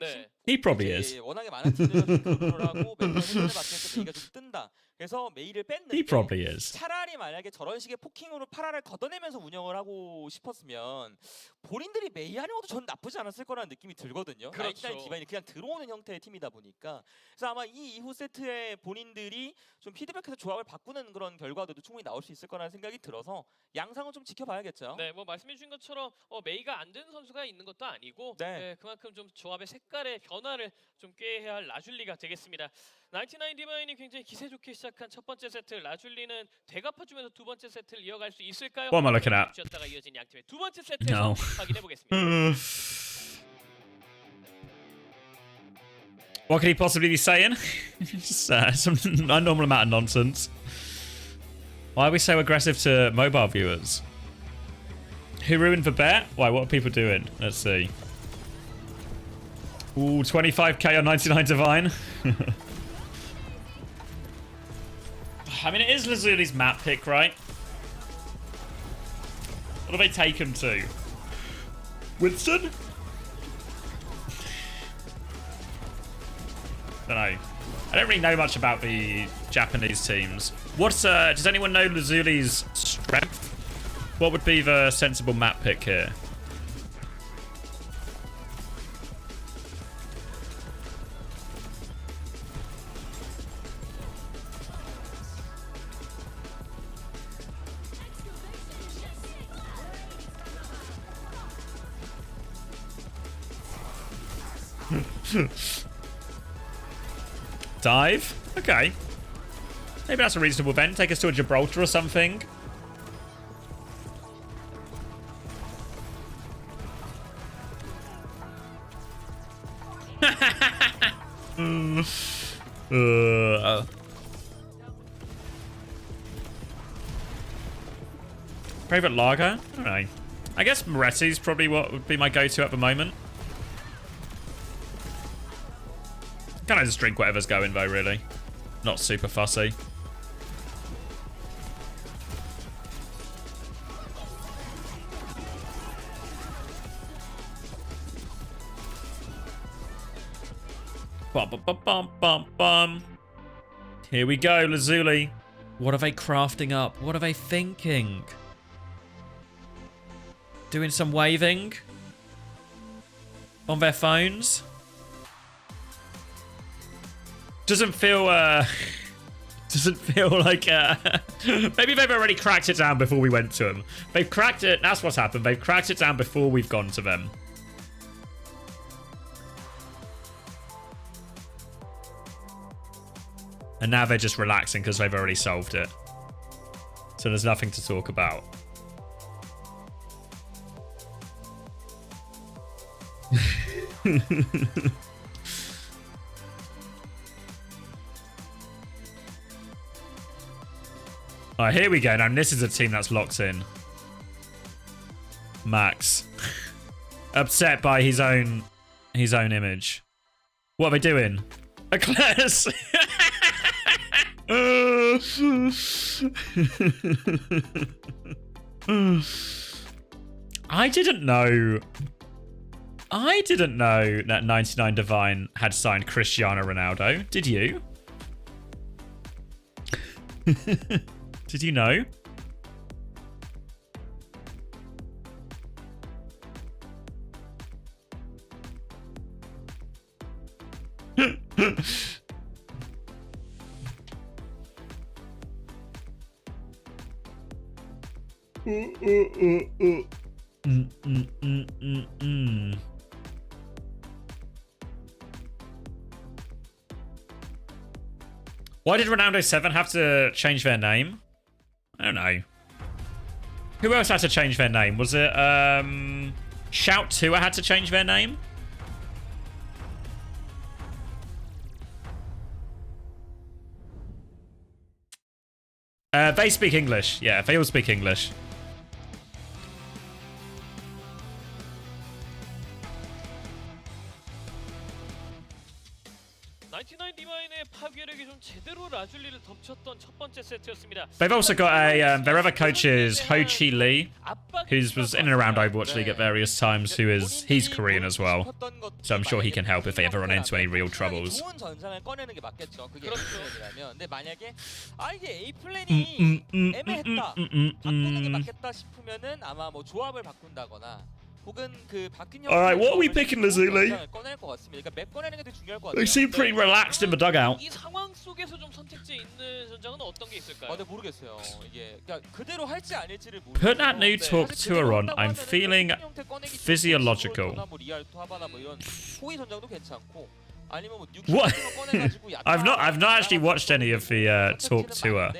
네. He probably is. 워낙에 많은 팀들이 컨트롤하고 멘탈 해결에 맞춰서 메이가 좀 뜬다. 그래서 메이를 뺐는데 He probably is. 차라리 만약에 저런 식의 포킹으로 파라를 걷어내면서 운영을 하고 싶었으면 본인들이 메이 하는 것도 전 나쁘지 않았을 거라는 느낌이 들거든요. 그렇죠. 99 디바인이 그냥 들어오는 형태의 팀이다 보니까 그래서 아마 이 이후 세트에 본인들이 좀 피드백해서 조합을 바꾸는 그런 결과들도 충분히 나올 수 있을 거라는 생각이 들어서 양상은 좀 지켜봐야겠죠. 네, 뭐 말씀해주신 것처럼 메이가 안 되는 선수가 있는 것도 아니고 그만큼 좀 조합의 색깔의 변화를 좀 꾀해야 할 라줄리가 되겠습니다. 99 디바인이 굉장히 기세 좋게 시작한 첫 번째 세트, 라줄리는 되갚아주면서 두 번째 세트를 이어갈 수 있을까요? What am I looking at? 쥐었다가 이어진 양팀의 두 번째 세트에서 No. 확인해 보겠습니다. What could he possibly be saying? Just some unnormal amount of nonsense. Why are we so aggressive to mobile viewers? Who ruined the bet? Why, what are people doing? Let's see. Ooh, 25k on 99 Divine. I mean, it is Lazuli's map pick, right? What do they take him to? Winston? Don't know. I don't really know much about the Japanese teams. What's does anyone know Lazuli's strength? What would be the sensible map pick here? Dive? Okay. Maybe that's a reasonable bet. Take us to a Gibraltar or something. Favorite lager? I don't know. I guess Moretti's probably what would be my go-to at the moment. Can I just drink whatever's going though, really? Not super fussy. Bum, bum, bum, bum, bum, bum. Here we go, Lazuli. What are they crafting up? What are they thinking? Doing some waving? On their phones? Doesn't feel like maybe they've already cracked it down before we went to them. They've cracked it. That's what's happened. They've cracked it down before we've gone to them. And now they're just relaxing because they've already solved it. So there's nothing to talk about. Alright, here we go. Now this is a team that's locked in. Max. Upset by his own image. What are they doing? A class. I didn't know that 99 Divine had signed Cristiano Ronaldo. Did you? Did you know? Why did Ronaldo 7 have to change their name? I don't know. Who else had to change their name? Was it Shout 2 had to change their name? They speak English. Yeah, they all speak English. 99 디바인의 파괴력이 좀 제대로 라줄리를 덮쳤던 첫 번째 세트였습니다. They've also got a their other coach is Ho Chi Lee, who was in and around Overwatch League at various times. He's Korean as well, so I'm sure he can help if they ever run into any real troubles. 좋은 전장을 꺼내는 게 맞겠죠. 그게 A 플랜이라면. 근데 만약에 이게 A 플랜이 애매했다, 바꾸는 게 맞겠다 싶으면은 아마 뭐 조합을 바꾼다거나. Alright, what are we picking, Lazuli? They seem pretty relaxed in the dugout. 이 상황 속에서 좀 선택지 있는 전장은 어떤 게 있을까요? 네, 모르겠어요. 이게 그러니까 그대로 할지 아닐지를 모르겠어요. Put that new talk tour on. I'm feeling physiological. 뭐 리알토 하바나 뭐 이런 호위 전장도 괜찮고 아니면 뭐 What? I've not actually watched any of the talk tour.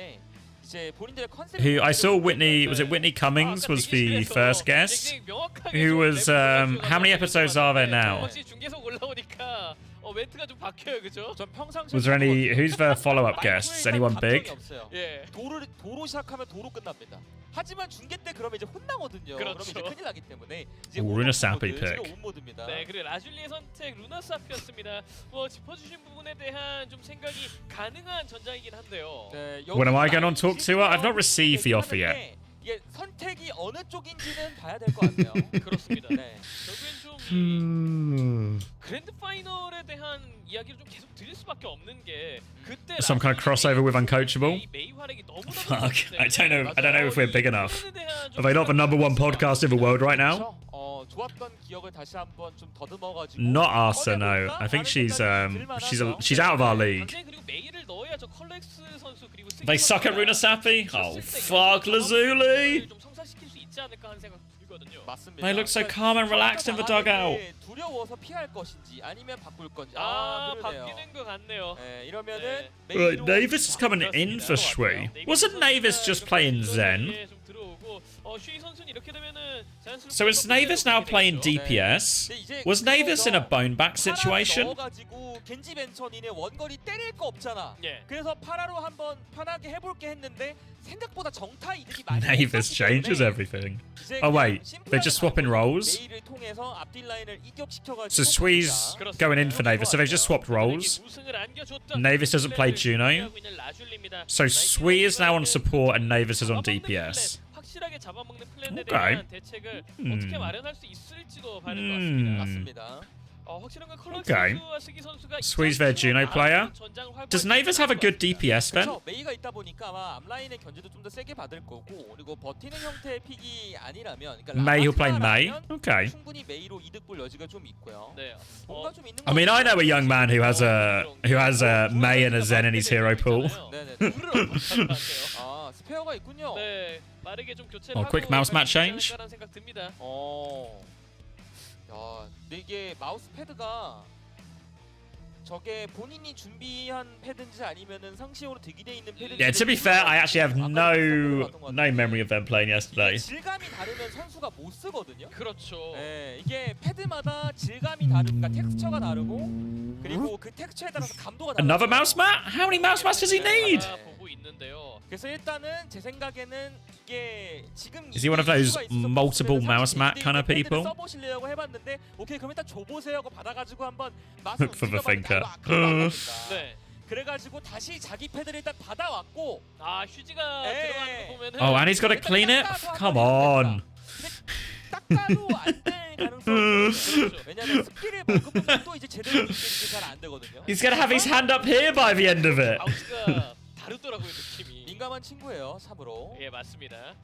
Who I saw Whitney, was it Whitney Cummings was the first guest? Who was how many episodes are there now? Was there any, who's the follow-up guests? Anyone big? 도로 시작하면 도로 끝납니다. 하지만 중계 때 그러면 이제 혼나거든요. 그러면 이제 큰일 나기 때문에 이제 Runa Sapi pick. 네, 그리고 라줄리의 선택 루나 사피였습니다. 뭐 짚어주신 부분에 대한 좀 생각이 가능한 전장이긴 한데요. When am I going on talk tour? I've not received the offer yet. 이게 선택이 어느 쪽인지는 봐야 될 것 같아요. 그렇습니다. 네. 결국엔 좀 그랜드 파이널에 대한 이야기를 좀 계속 드릴 수밖에 없는 게 그때 Some kind of crossover with Uncoachable? Fuck, I don't know if we're big enough. Are they not the #1 podcast in the world right now? 좋았던 기억을 다시 한번 좀 더듬어가지고 Not Arthur, no. I think she's out of our league. They suck at Runa Sapi? Oh, fuck Lazuli! They look so calm and relaxed in the dugout. 두려워서 피할 것인지 아니면 바꿀 건지. 바뀌는 것 같네요. 이러면은 Right, Navis is coming in for Shui. Wasn't Navis just playing Zen? So is Navis now playing DPS? Was Navis in a bone back situation? 겐지 벤처니네 원거리 때릴 거 없잖아. 그래서 파라로 한번 편하게 해볼게 했는데 생각보다 정타 이득이 많이. Navis changes everything. Oh wait, they're just swapping roles. So Shui's going in for Navis. So they've just swapped roles. Navis doesn't play Juno. So Shui is now on support and Navis is on DPS. 확실하게 잡아먹는 플랜에 대한 대책을 어떻게 마련할 수 있을지도 봐야 될 것 같습니다. 맞습니다. 확실한 건 컬러 선수와 스기 선수가 Shui's their Juno player. Does Navis have a good DPS then? 메이가 있다 보니까 아마 앞라인의 견제도 좀 더 세게 받을 거고 그리고 버티는 형태의 픽이 아니라면 May who playing May? Okay. 충분히 메이로 이득 볼 여지가 좀 있고요. 네. 뭔가 좀 있는 I mean, I know a young man who has a May and a Zen in his hero pool. 네네. 스페어가 있군요. 네. 빠르게 좀 교체를 하고 quick mouse match change. 생각 듭니다. 야, 근데 이게 마우스 패드가 저게 본인이 준비한 패드인지 아니면은 상시용으로 대기돼 있는 패드인지. Yeah, to be fair, I actually have no memory of them playing yesterday. 질감이 다르면 선수가 못 쓰거든요. 그렇죠. 네, 이게 패드마다 질감이 다르고, 그러니까 텍스처가 다르고, 그리고 그 텍스처에 따라서 감도가 다르고. Another mouse mat? How many mouse mats does he need? 보고 있는데요. 그래서 일단은 제 생각에는 이게 지금 Is he one of those multiple mouse mat kind of people? 써보시려고 해봤는데 오케이 그럼 일단 줘보세요 하고 받아가지고 한번 Look for the thinker. 네. 그래가지고 다시 자기 패드를 일단 받아왔고 휴지가 들어가는 거 보면은 Oh, and he's got to clean it? Come on. 딱 봐도 안 될 가능성이 있죠. 왜냐면 스킬을 먹으면 또 이제 제대로 인식이 잘 안 되거든요. He's gonna have his hand up here by the end of it. 다르더라고요 느낌이. 민감한 친구예요, 참으로. 예 맞습니다.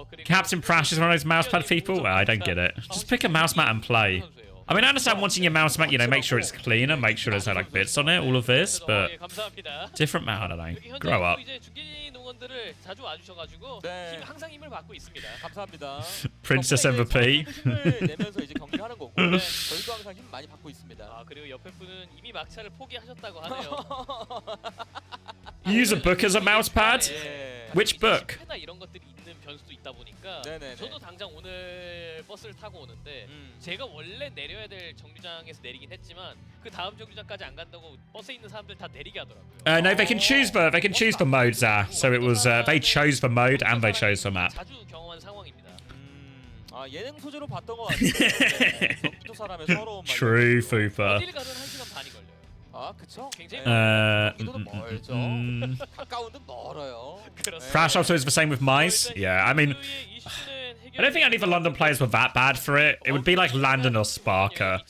그리고 Captain Prash is one of those mousepad people? Well, I don't get it. Just pick a mouse mat and play. I mean, I understand wanting your mouse, you know, make sure it's clean and make sure there's no like bits on it, all of this, but different mouse, I don't know. Grow up. 자주 와주셔가지고 항상 힘을 받고 있습니다. 감사합니다. Princess MVP. 힘을 내면서 이제 경기하는 거고 저희도 항상 힘 많이 받고 있습니다. 아 그리고 옆에 분은 이미 막차를 포기하셨다고 하네요. You use a book as a mouse pad? Which book? 이런 것들이 있는 변수도 있다 보니까 네네네. 저도 당장 오늘 버스를 타고 오는데 제가 원래 내려야 될 정류장에서 내리긴 했지만 그 다음 정류장까지 안 간다고 버스에 있는 사람들 다 내리게 하더라고요. No, they can choose for modes. So it was they chose for mode and they chose for map. 자주 경험한 상황입니다. 아 예능 소재로 봤던 것 같아요. 두 사람의 서러운 말. True, Fupa. 어딜 가든 1시간 반이 걸려요. 아 그쵸? 굉장히 굉장히 멀죠. 가까운 듯 멀어요. Crash also is the same with mice. Yeah, I mean, I don't think any of the London players were that bad for it. It would be like Landon or Sparker.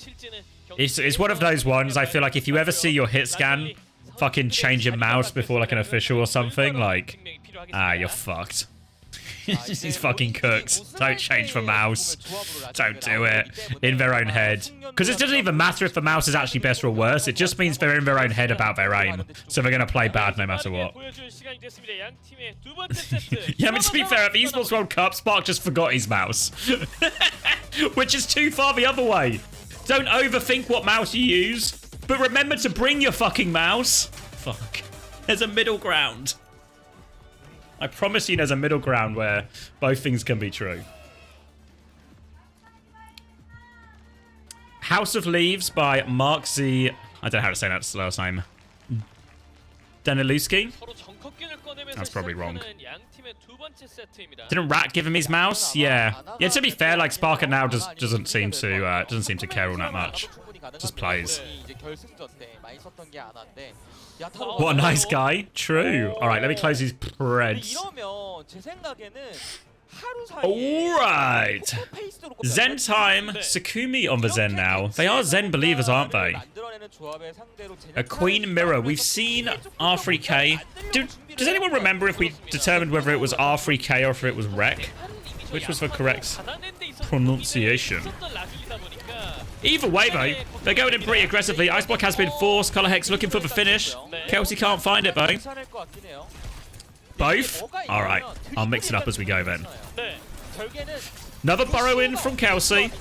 It's one of those ones. I feel like if you ever see your hit scan, fucking change your mouse before like an official or something, like, you're fucked. He's fucking cooked. Don't change the mouse. Don't do it. In their own head. Because it doesn't even matter if the mouse is actually better or worse. It just means they're in their own head about their aim. So they're going to play bad no matter what. Yeah, I mean, to be fair, at the Esports World Cup, Spark just forgot his mouse. Which is too far the other way. Don't overthink what mouse you use. But remember to bring your fucking mouse. Fuck. There's a middle ground. I promise you there's a middle ground where both things can be true. House of Leaves by Mark Z. I don't know how to say that last name. Daniluski? That's probably wrong. Didn't Rat give him his mouse? Yeah. Yeah, to be fair, like Sparker now doesn't seem to care all that much. Just plays. What a nice guy. True. Alright, let me close these preds. Alright. Zen time. Sakumi on the Zen now. They are Zen believers, aren't they? A Queen Mirror. We've seen R3K. Does anyone remember if we determined whether it was R3K or if it was Rec? Which was the correct pronunciation? Either way, though, they're going in pretty aggressively. Iceblock has been forced. Color Hex looking for the finish. Kelsey can't find it, though. Both? Alright, I'll mix it up as we go then. Another burrow in from Kelsey.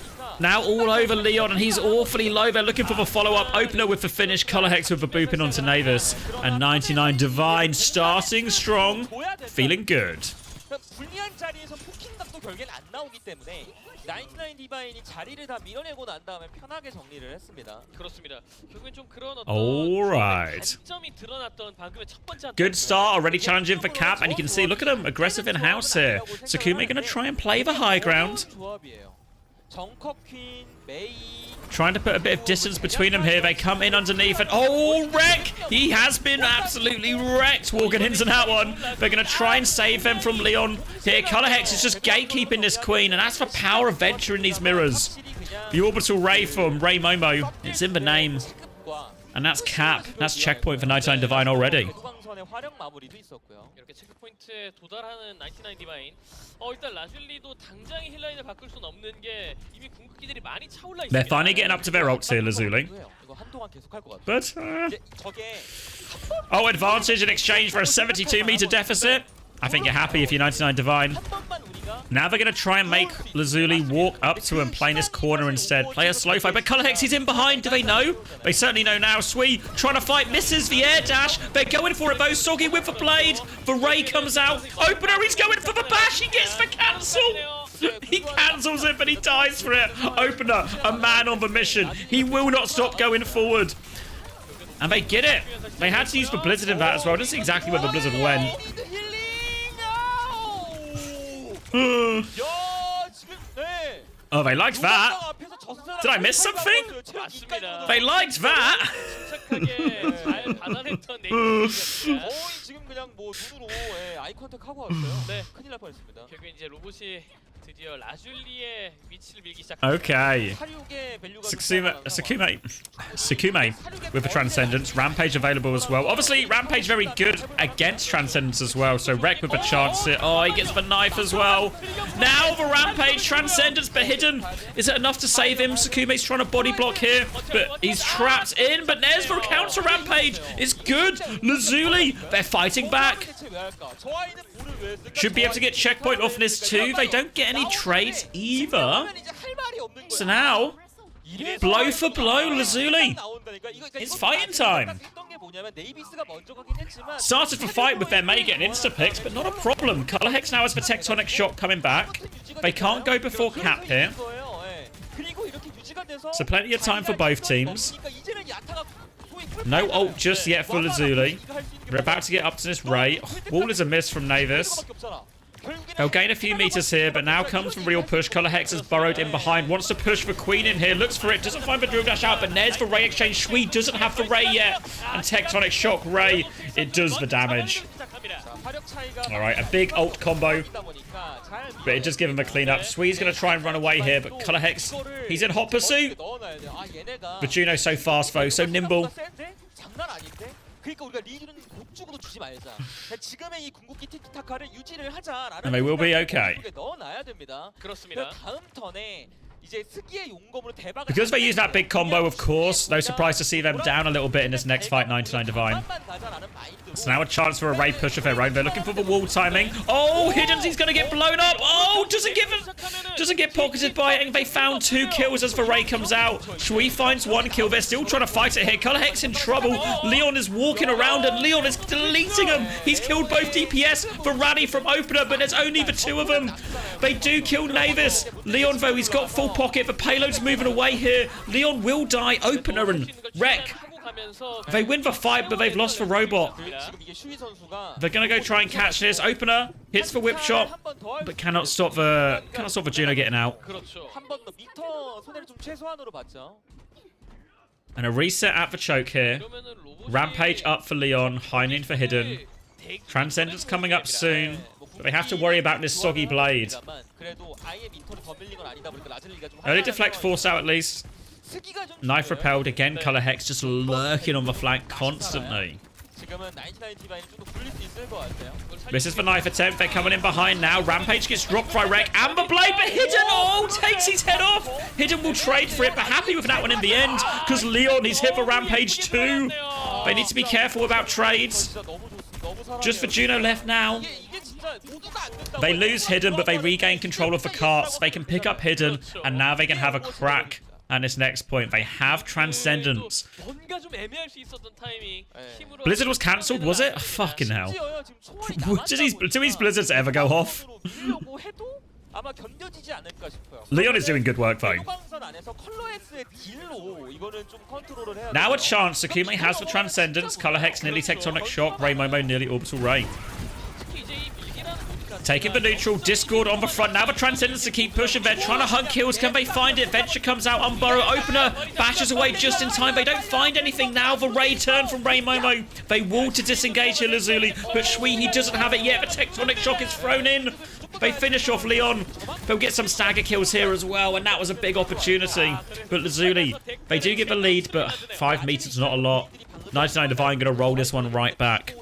Now all over Leon, and he's awfully low. They're looking for the follow-up. Opener with the finish. Color Hex with the booping onto Navis. And 99 Divine starting strong. Feeling good. Alright. Good start, already challenging for Cap, and you can see, look at him, aggressive in house here. Sakumi gonna try and play the high ground. Trying to put a bit of distance between them here. They come in underneath and wreck! He has been absolutely wrecked walking into that one. They're going to try and save them from Leon. Here, Color Hex is just gatekeeping this queen, and that's the power of venture in these mirrors. The Orbital Ray from Ray Momo. It's in the name. And that's Cap. That's checkpoint for 99 Divine already. 이렇게 체크포인트에 도달하는 99 디바인. 일단 라줄리도 당장의 힐라인을 바꿀 수는 없는 게 이미 궁극기들이 많이 차올라 있습니다. They're finally getting up to their ults here, Lazuli. But, advantage in exchange for a 72-meter deficit. I think you're happy if you're 99 Divine. Now they're going to try and make Lazuli walk up to him, play in his corner instead. Play a slow fight, but Color Hex, he's in behind. Do they know? They certainly know now. Sweet trying to fight, misses the air dash. They're going for it though. Soggy with the blade. The Ray comes out. Opener, he's going for the bash. He gets the cancel. He cancels it, but he dies for it. Opener, a man on the mission. He will not stop going forward. And they get it. They had to use the Blizzard in that as well. I don't see exactly where the Blizzard went. Oh, they liked that. Did I miss something? They liked that. 결국에 이제 로봇이 드디어 라줄리의 위치를 밀기 시작. Okay. 사륙의 밸류가 Sukume with the Transcendence. Rampage available as well. Obviously, Rampage very good against Transcendence as well. So Rec with a chance here. Oh, he gets the knife as well. Now the Rampage Transcendence, but hidden. Is it enough to save him? Sukume's trying to body block here, but he's trapped in. But there's the counter Rampage. It's good. Lazuli, they're fighting back. Should be able to get checkpoint off this too. They don't get any trades either. So now, blow for blow, Lazuli. It's fighting time. Started the fight with their May getting insta-picks, but not a problem. Colorhex now has the Tectonic Shock coming back. They can't go before cap here. So plenty of time for both teams. No ult just yet for Lazuli. We're about to get up to this Ray. Wall is a miss from Navis. They'll gain a few meters here, but now comes the real push. Colorhex has burrowed in behind, wants to push for Queen in here, looks for it, doesn't find the drill dash out, but there's the Ray exchange. Shui doesn't have the Ray yet, and Tectonic Shock Ray, it does the damage. Alright, a big ult combo, but it does give him a cleanup. Swee's going to try and run away here, but Colorhex, he's in hot pursuit. But Juno's so fast though, so nimble. And they will be okay. Because they use that big combo, of course, no surprise to see them down a little bit in this next fight, 99 Divine. So now a chance for a raid push of their own. They're looking for the wall timing. Oh, Hidden's, he's going to get blown up. Oh, doesn't get pocketed by it. And they found 2 kills as the raid comes out. Shui finds 1 kill. They're still trying to fight it here. Colorhex in trouble. Leon is walking around and Leon is deleting him. He's killed both DPS for Rally from opener, but there's only the 2 of them. They do kill Navis. Leon, though, he's got full pocket. The payload's moving away here. Leon will die. Opener and Wreck. They win the fight, but they've lost the robot. They're gonna go try and catch this. Opener hits the whip shot, but cannot stop the Juno getting out. And a reset at the choke here. Rampage up for Leon. Heinen for Hidden. Transcendence coming up soon. But they have to worry about this soggy blade. Early deflect force out at least. Knife repelled again. Colorhex just lurking on the flank constantly. This is the knife attempt. They're coming in behind now. Rampage gets dropped by Wreck. Amber Blade, but Hidden, oh, takes his head off. Hidden will trade for it, but happy with that one in the end because Leon, he's hit for Rampage too. They need to be careful about trades. Just for Juno left now. They lose Hidden, but they regain control of the carts. They can pick up Hidden, and now they can have a crack at this next point. They have Transcendence. Blizzard was cancelled, was it? Oh, fucking hell. Do these Blizzards ever go off? Leon is doing good work though. Now a chance. Sukume has the Transcendence. Colorhex nearly Tectonic Shock. Ray Momo nearly Orbital Ray. Taking the neutral. Discord on the front. Now the Transcendence to keep pushing. They're trying to hunt kills. Can they find it? Venture comes out. Unburrow. Opener bashes away just in time. They don't find anything now. The Ray turn from Ray Momo. They wall to disengage here, Lazuli. But Shui, he doesn't have it yet. The Tectonic Shock is thrown in. They finish off Leon. They'll get some stagger kills here as well. And that was a big opportunity. But Lazuli, they do get the lead. But 5 meters, not a lot. 99 Divine going to roll this one right back.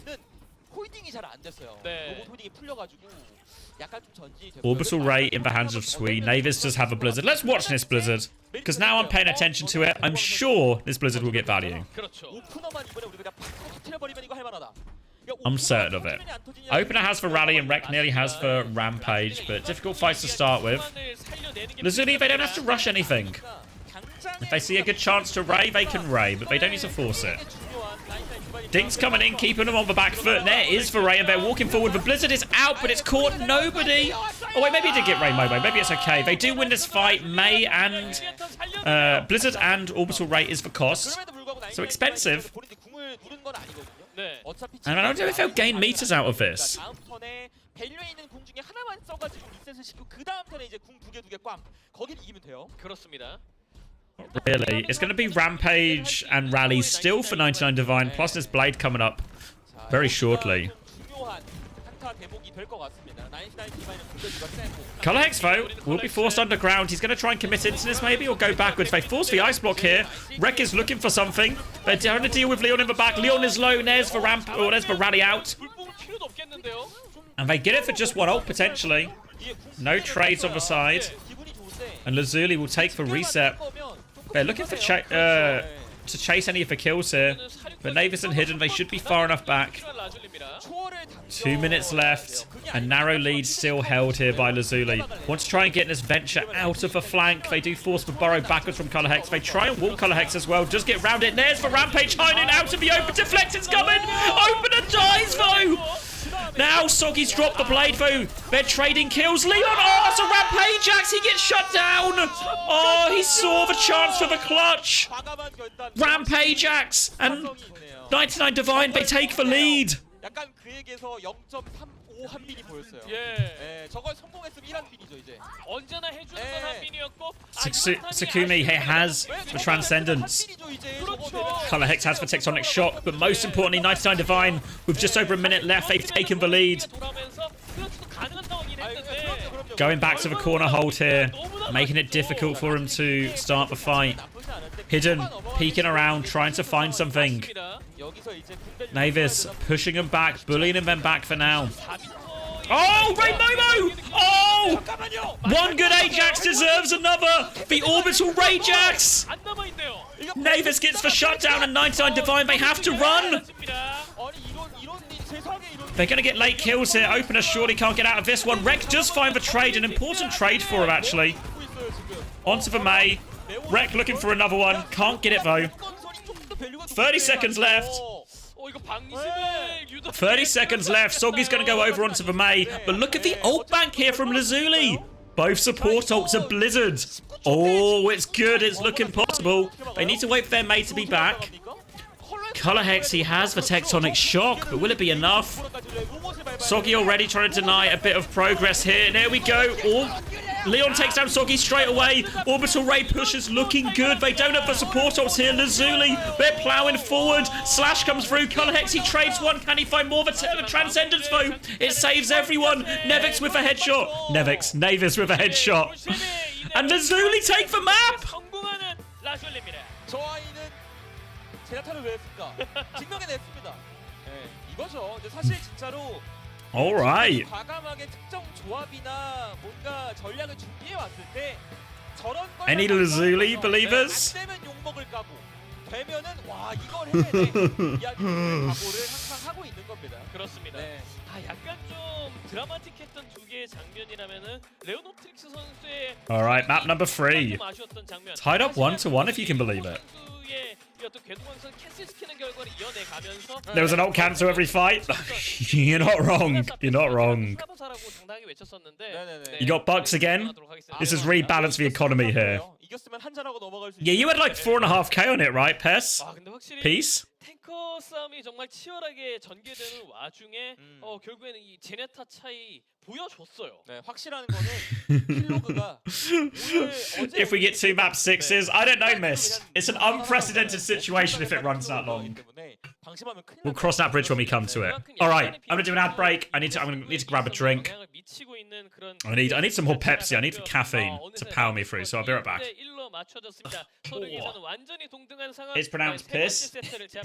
Orbital Ray in the hands of Sui. Navis does have a Blizzard. Let's watch this Blizzard. Because now I'm paying attention to it. I'm sure this Blizzard will get value. I'm certain of it. Opener has for Rally and Wreck nearly has for Rampage. But difficult fights to start with. Lazuli, they don't have to rush anything. If they see a good chance to Ray, they can Ray. But they don't need to force it. Dink's coming in, keeping them on the back foot. There is for Ray, and they're walking forward. The Blizzard is out, but it's caught nobody. Oh, wait, maybe it did get Ray Momo. Maybe it's okay. They do win this fight. May and Blizzard and Orbital Ray is the cost. So expensive. And I don't know if they'll gain meters out of this. Really, it's going to be Rampage and Rally still for 99 Divine, plus this Blade coming up very shortly. 대목이 될 것 같습니다. 99 디바인은 공격수가 세고. Colorhex, though, will be forced underground. He's going to try and commit into this, maybe, or go backwards. They force the ice block here. Rek is looking for something. They're trying to deal with Leon in the back. Leon is low. There's the ramp, or there's the rally out. And they get it for just one ult, potentially. No trades on the side. And Lazuli will take the reset. They're looking for to chase any of the kills here. But Navis and Hidden, they should be far enough back. 2 minutes left. A narrow lead still held here by Lazuli. Want to try and get this venture out of the flank. They do force the burrow backwards from Colorhex. They try and wall Colorhex as well. Just get round it. There's the Rampage hiding out of the open. Deflection's coming. Opener dies, though. Now Soggy's dropped the blade, though. They're trading kills. Leon, oh, it's a Rampage Axe. He gets shut down. Oh, he saw the chance for the clutch. Rampage Axe and 99 Divine, they take the lead. 약간 그에게서 0.35 한빈이 보였어요. 예. 저걸 성공했으면 1한빈이죠 이제. 언제나 해주는 건 한빈이었고. Sakumi has the Transcendence. Colorhex has the Tectonic Shock, but most importantly, 99 Divine, with just over a minute left, they've taken the lead. Going back to the corner hold here, making it difficult for him to start the fight. Hidden, peeking around, trying to find something. Navis pushing him back, bullying him back for now. Oh, Ray Momo! Oh! One good Ajax deserves another! The Orbital Rajax! Navis gets the shutdown and 99 Divine, they have to run! They're going to get late kills here. Opener surely can't get out of this one. Rek does find the trade, an important trade for him, actually. Onto the May. Rek looking for another one. Can't get it, though. 30 seconds left. 30 seconds left. Soggy's going to go over onto the May. But look at the ult bank here from Lazuli. Both support ults are Blizzard. Oh, it's good. It's looking possible. They need to wait for their May to be back. Colorhex, he has the Tectonic Shock, but will it be enough? Soggy already trying to deny a bit of progress here. There we go. Leon takes down Soggy straight away. Orbital Ray pushes, looking good. They don't have the support ults here. Lazuli, they're ploughing forward. Slash comes through. Colorhex, he trades one. Can he find more? The Transcendence, though. It saves everyone. Nevix with a headshot. Navis with a headshot. And Lazuli take the map. 제타를 왜 했을까? 증명해냈습니다. 네, 이거죠. 사실 진짜로 All right. 과감하게 특정 조합이나 뭔가 전략을 준비해 왔을 때 저런 걸 Any Lazuli believers? 안 되면 욕먹을 까고 되면은 와 이걸 해야 돼. 이야기를 각오를 항상 하고 있는 겁니다. 그렇습니다. 네. 약간 좀 드라마틱했던 두 개의 장면이라면은 레오노프틱스 선수의 All right, map number 3. Tied up 1-1 if you can believe it. There was an ult cancel every fight. You're not wrong. You're not wrong. You got Bucks again. This has rebalanced the economy here. Yeah, you had like 4.5k on it, right, Pes? Peace? 탱커 싸움이 정말 치열하게 전개되는 와중에 결국에는 이 제네타 차이 보여줬어요. 네, 확실한 거는 킬로그가 If we get 2 map 6s, I don't know, miss. It's an unprecedented situation if it runs that long. We'll cross that bridge when we come to it. All right, I'm gonna do an ad break. I'm gonna need to grab a drink. I need some more Pepsi. I need the caffeine to power me through. So I'll be right back. It's pronounced piss.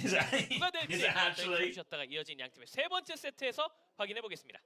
Is it actually? 이어진 양팀의 세 번째 세트에서 확인해 보겠습니다.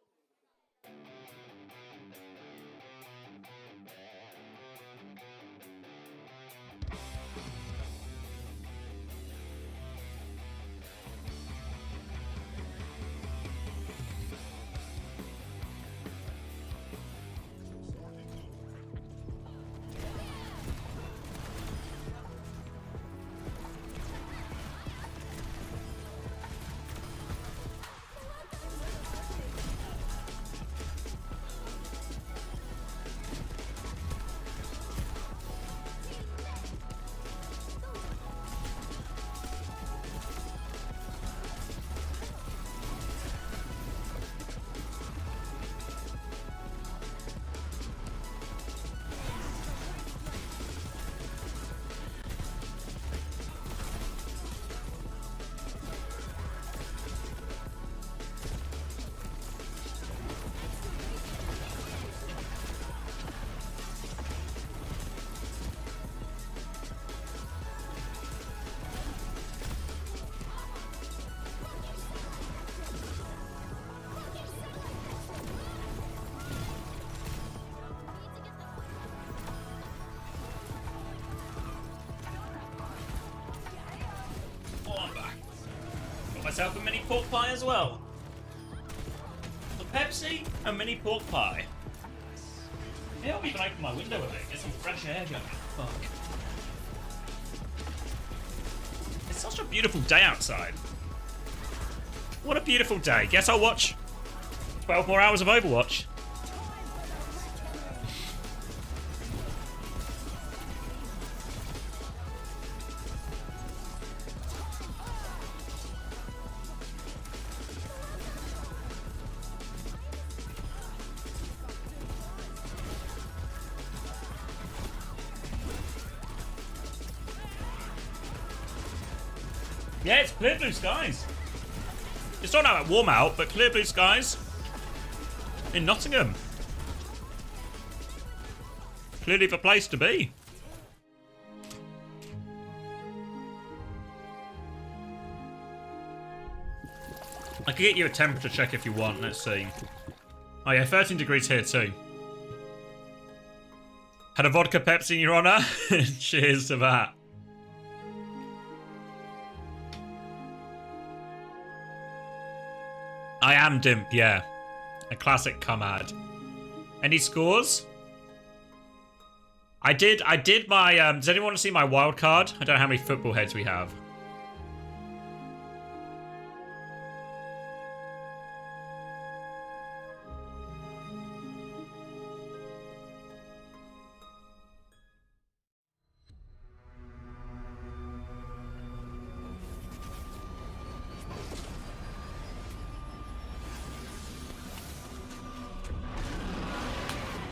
myself a mini pork pie as well. A Pepsi, a mini pork pie. Yeah, I'll even open my window a bit, get some fresh air going. Fuck. It's such a beautiful day outside. What a beautiful day. Guess I'll watch 12 more hours of Overwatch. Yeah, it's clear blue skies. It's not that warm out, but clear blue skies in Nottingham. Clearly the place to be. I can get you a temperature check if you want. Let's see. Oh yeah, 13 degrees here too. Had a vodka Pepsi in your honor. Cheers to that. I am Dimp, yeah. A classic come-ad. Any scores? I did my, does anyone want to see my wild card? I don't know how many football heads we have.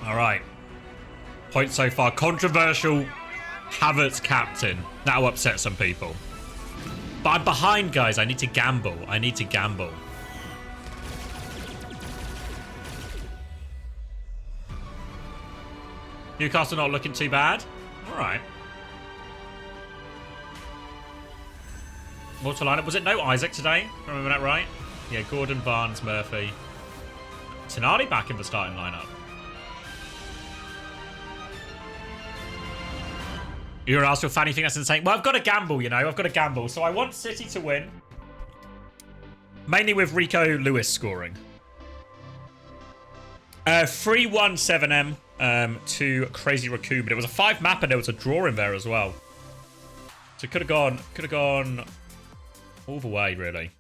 All right. Point so far. Controversial Havertz captain. That'll upset some people. But I'm behind, guys. I need to gamble. I need to gamble. Newcastle not looking too bad. All right. What's the lineup? Was it no Isaac today? Remember that right? Yeah, Gordon, Barnes, Murphy. Tenardi back in the starting lineup. You're an Arsenal fan, you think that's insane? Well, I've got to gamble, you know. I've got to gamble. So I want City to win. Mainly with Rico Lewis scoring. 3-1-7M to Crazy Raccoon. But it was a 5 map and there was a draw in there as well. So it could have gone all the way, really.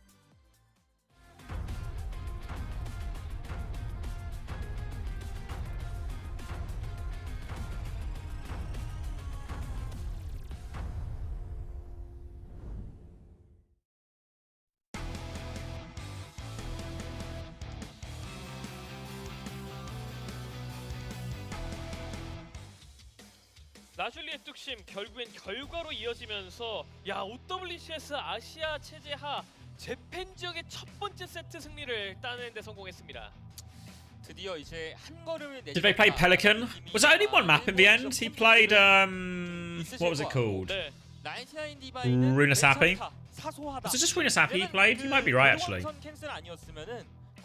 라슐리의 뚝심 결국엔 결과로 이어지면서 야 OWCS 아시아 체제하 재팬 지역의 첫 번째 세트 승리를 따내는 데 성공했습니다. 드디어 이제 한 걸음을 Did they play Pelican? Was that only one map in the end? He played what was it called? Runasapi? Was it just Runasapi he played? You might be right actually.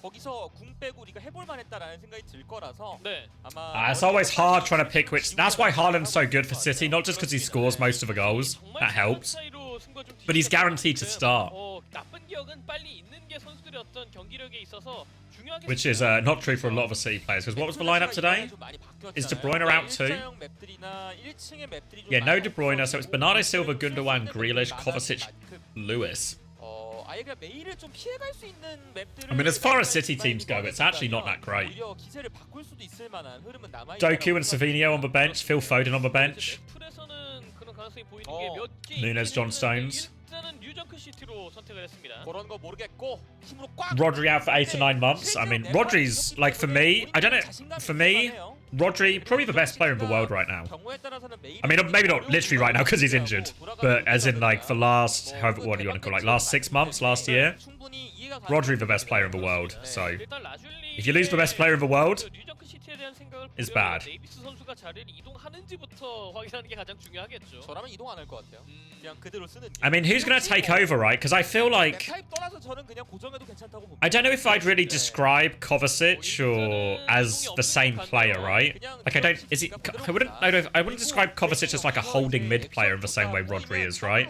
거기서 궁 빼고 우리가 해볼 만했다라는 생각이 들 거라서 It's always hard trying to pick which. That's why Haaland's so good for City, not just because he scores most of the goals. That helps. But he's guaranteed to start. Which is not true for a lot of the City players. Because what was the lineup today? Is De Bruyne out too? Yeah, no De Bruyne. So it's Bernardo Silva, Gundogan, Grealish, Kovacic, Lewis. I mean, as far as City teams go, it's actually not that great. Doku and Savinho on the bench, Phil Foden on the bench. Nunes, John Stones. Rodri out for 8 to 9 months. I mean, Rodri's, like, for me, I don't know, for me, Rodri, probably the best player in the world right now. I mean, maybe not literally right now because he's injured, but as in, like, for last, however, what do you want to call it, like, last 6 months, last year, Rodri the best player in the world. So, if you lose the best player in the world, it's bad. I mean, who's going to take over, right? Because I feel like... I don't know if I'd really describe Kovacic or as the same player, right? Like, I don't... Is he... I wouldn't describe Kovacic as like a holding mid player in the same way Rodri is, right?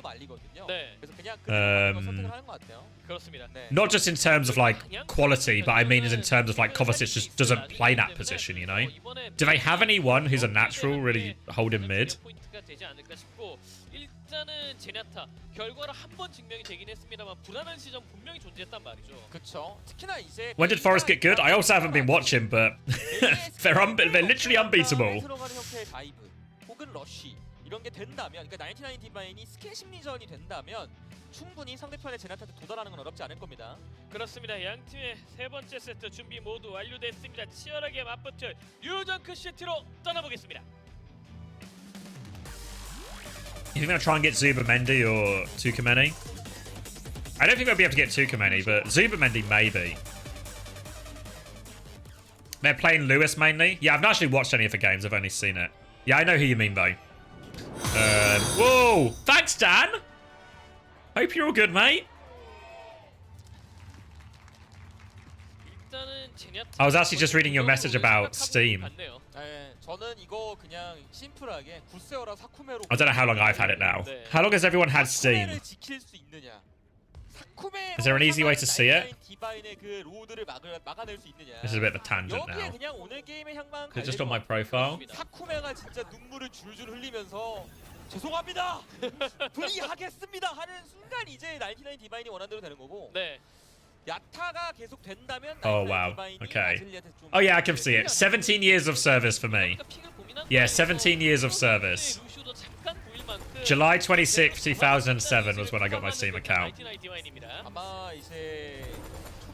그렇습니다. 네. Not just in terms of like quality, but I mean as in terms of like Kovacic just doesn't play that position, you know? Do they have anyone who's a natural really holding mid? 포인트가 되지 않을까 싶고 일단은 제냐타 결과로 한 번 증명이 되긴 했습니다만 불안한 시점 분명히 존재했단 말이죠. 그렇죠. 특히나 이제 When did Forest get good? I also haven't been watching, but they're literally unbeatable. 들어가는 형태의 다이브 혹은 러쉬 이런 게 된다면, 그러니까 99 디바인이 스킬 심리전이 된다면 충분히 상대편의 제나타한테 도달하는 건 어렵지 않을 겁니다. 그렇습니다. 양 팀의 세 번째 세트 준비 모두 완료됐습니다. 치열하게 맞붙을 뉴정크 시티로 떠나보겠습니다. You think they'll try and get Zubamendi or Tukameni? I don't think they'll be able to get Tukameni, but Zubamendi maybe. They're playing Lewis mainly? Yeah, I've not actually watched any of the games, I've only seen it. Yeah, I know who you mean though. Whoa! Thanks, Dan! Hope you're all good, mate. I was actually just reading your message about Steam. 네, 저는 이거 그냥 심플하게 구세어랑 사쿠메로. I don't know how long I've had it now. How long has everyone had Steam? 지킬 수 있느냐? Is there an easy way to see it? 디바인의 그 로드를 막아낼 수 있느냐? This is a bit of a tangent now. 여기에 그냥 오늘 게임의 향방. Is it just on my profile? 사쿠메가 진짜 눈물을 줄줄 흘리면서 죄송합니다. 분리하겠습니다 하는 순간 이제 99 디바인이 원하는 대로 되는 거고. 네. 야타가 계속 된다면 Oh wow. Okay. Oh yeah, I can see it. 17 years of service for me. Yeah, 17 years of service. July 26, 2007 was when I got my Steam account.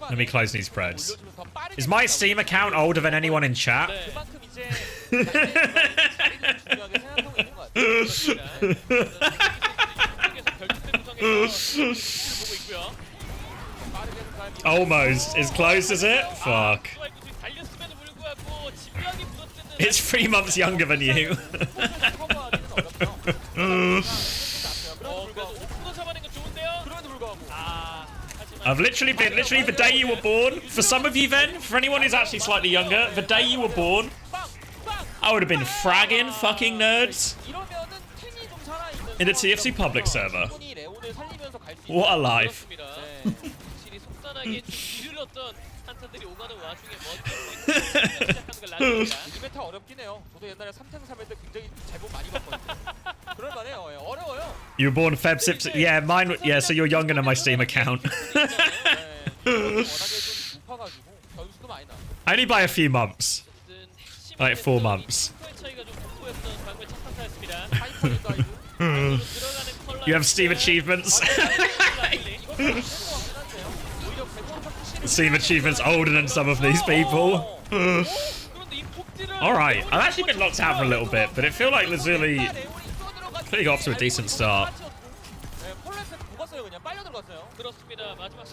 Let me close these spreads. Is my Steam account older than anyone in chat? Almost. As close as it? Fuck. It's 3 months younger than you. I've literally been, the day you were born, for some of you then, for anyone who's actually slightly younger, the day you were born, I would have been fragging fucking nerds in a TFC public server. What a life. 이메타 어렵긴 해요. 저도 옛날에 3탱3할 때 굉장히 제법 많이 봤거든요. 그럴만해요. 어려워요. You were born Feb 6. Yeah, mine. Yeah, so you're younger than my Steam account. I only by a few months. Like 4 months. You have Steam achievements. Steam achievements older than some of these people. Alright, I've actually been locked out for a little bit, but it feels like Lazuli got off to a decent start.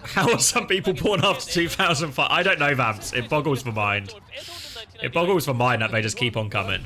How are some people born after 2005? I don't know, Vamps. It boggles my mind. It boggles my mind that they just keep on coming.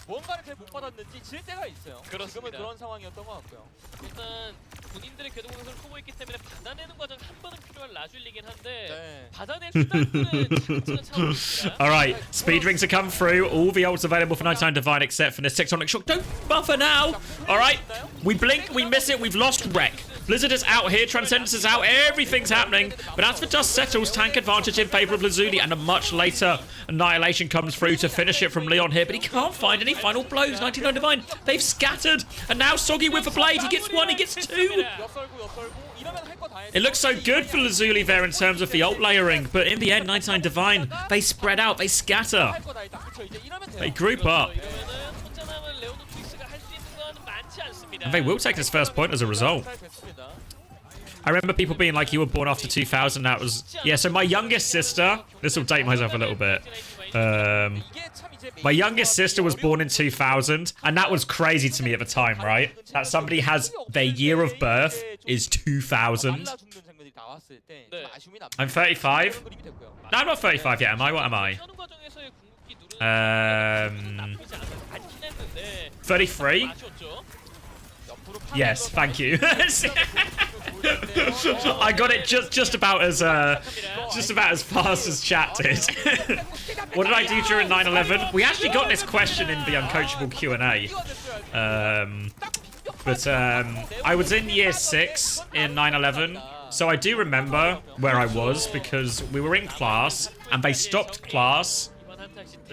뭔가를 잘 못 받았는지 질 때가 있어요. 지금은 그런 상황이었던 것 같고요. 일단 본인들의 궤도 공격을 보고 있기 때문에 받아내는 과정 한 번은 필요한 라줄리긴 한데 받아낼 수단들은 차근차근 차고 있습니다. Alright, speed rings have come through. All the ults available for 99 Divine except for this Tectonic Shock. Don't buffer now! Alright, we blink, we miss it, we've lost Wreck. Blizzard is out here, Transcendence is out, everything's happening. But as for Dust Settles, tank advantage in favour of Lazuli, and a much later Annihilation comes through to finish it from Leon here, but he can't find any final blows. 99 Divine, they've scattered, and now Soggy with a blade, he gets 1, he gets 2. It looks so good for Lazuli there in terms of the ult layering, but in the end, 99 Divine, they spread out, they scatter. They group up. And they will take this first point as a result. I remember people being like, you were born after 2000, that was... Yeah, so my youngest sister... This will date myself a little bit. My youngest sister was born in 2000, and that was crazy to me at the time, right? That somebody has... Their year of birth is 2000. I'm 35. No, I'm not 35 yet, am I? What am I? 33? Yes, thank you. I got it just about as fast as chat did. What did I do during 9/11? We actually got this question in the Uncoachable Q&A. But I was in year 6 in 9/11, so I do remember where I was because we were in class and they stopped class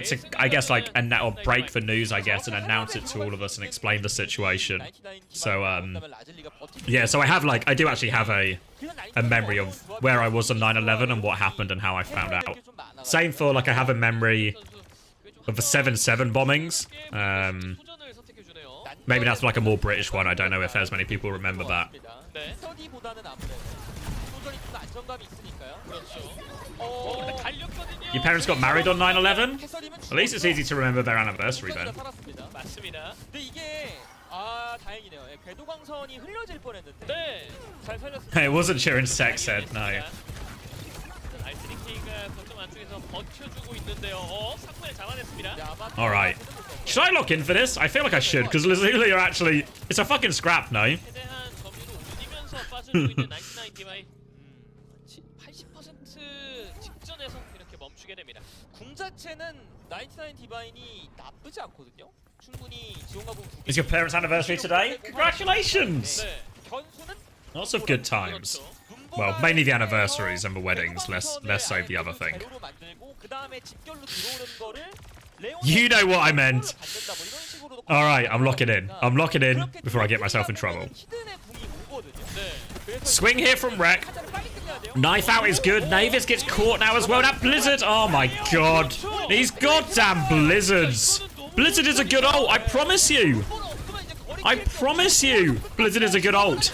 to, I guess, like or break the news, I guess, and announce it to all of us and explain the situation. So yeah, so I do actually have a memory of where I was on 9/11 and what happened and how I found out. Same for like I have a memory of the 7/7 bombings. Maybe that's like a more British one. I don't know if there's many people remember that. Your parents got married on 9/11? At least it's easy to remember their anniversary then. It wasn't cheering sex said, no. Alright. Should I lock in for this? I feel like I should, because Lazuli are actually... It's a fucking scrap, no? Is your parents' anniversary today? Congratulations! Lots of good times. Well, mainly the anniversaries and the weddings, less so the other thing. You know what I meant. Alright, I'm locking in. I'm locking in before I get myself in trouble. Swing here from Rec. Knife out is good. Navis gets caught now as well. That Blizzard. Oh my god. These goddamn Blizzards. Blizzard is a good ult. I promise you. I promise you. Blizzard is a good ult.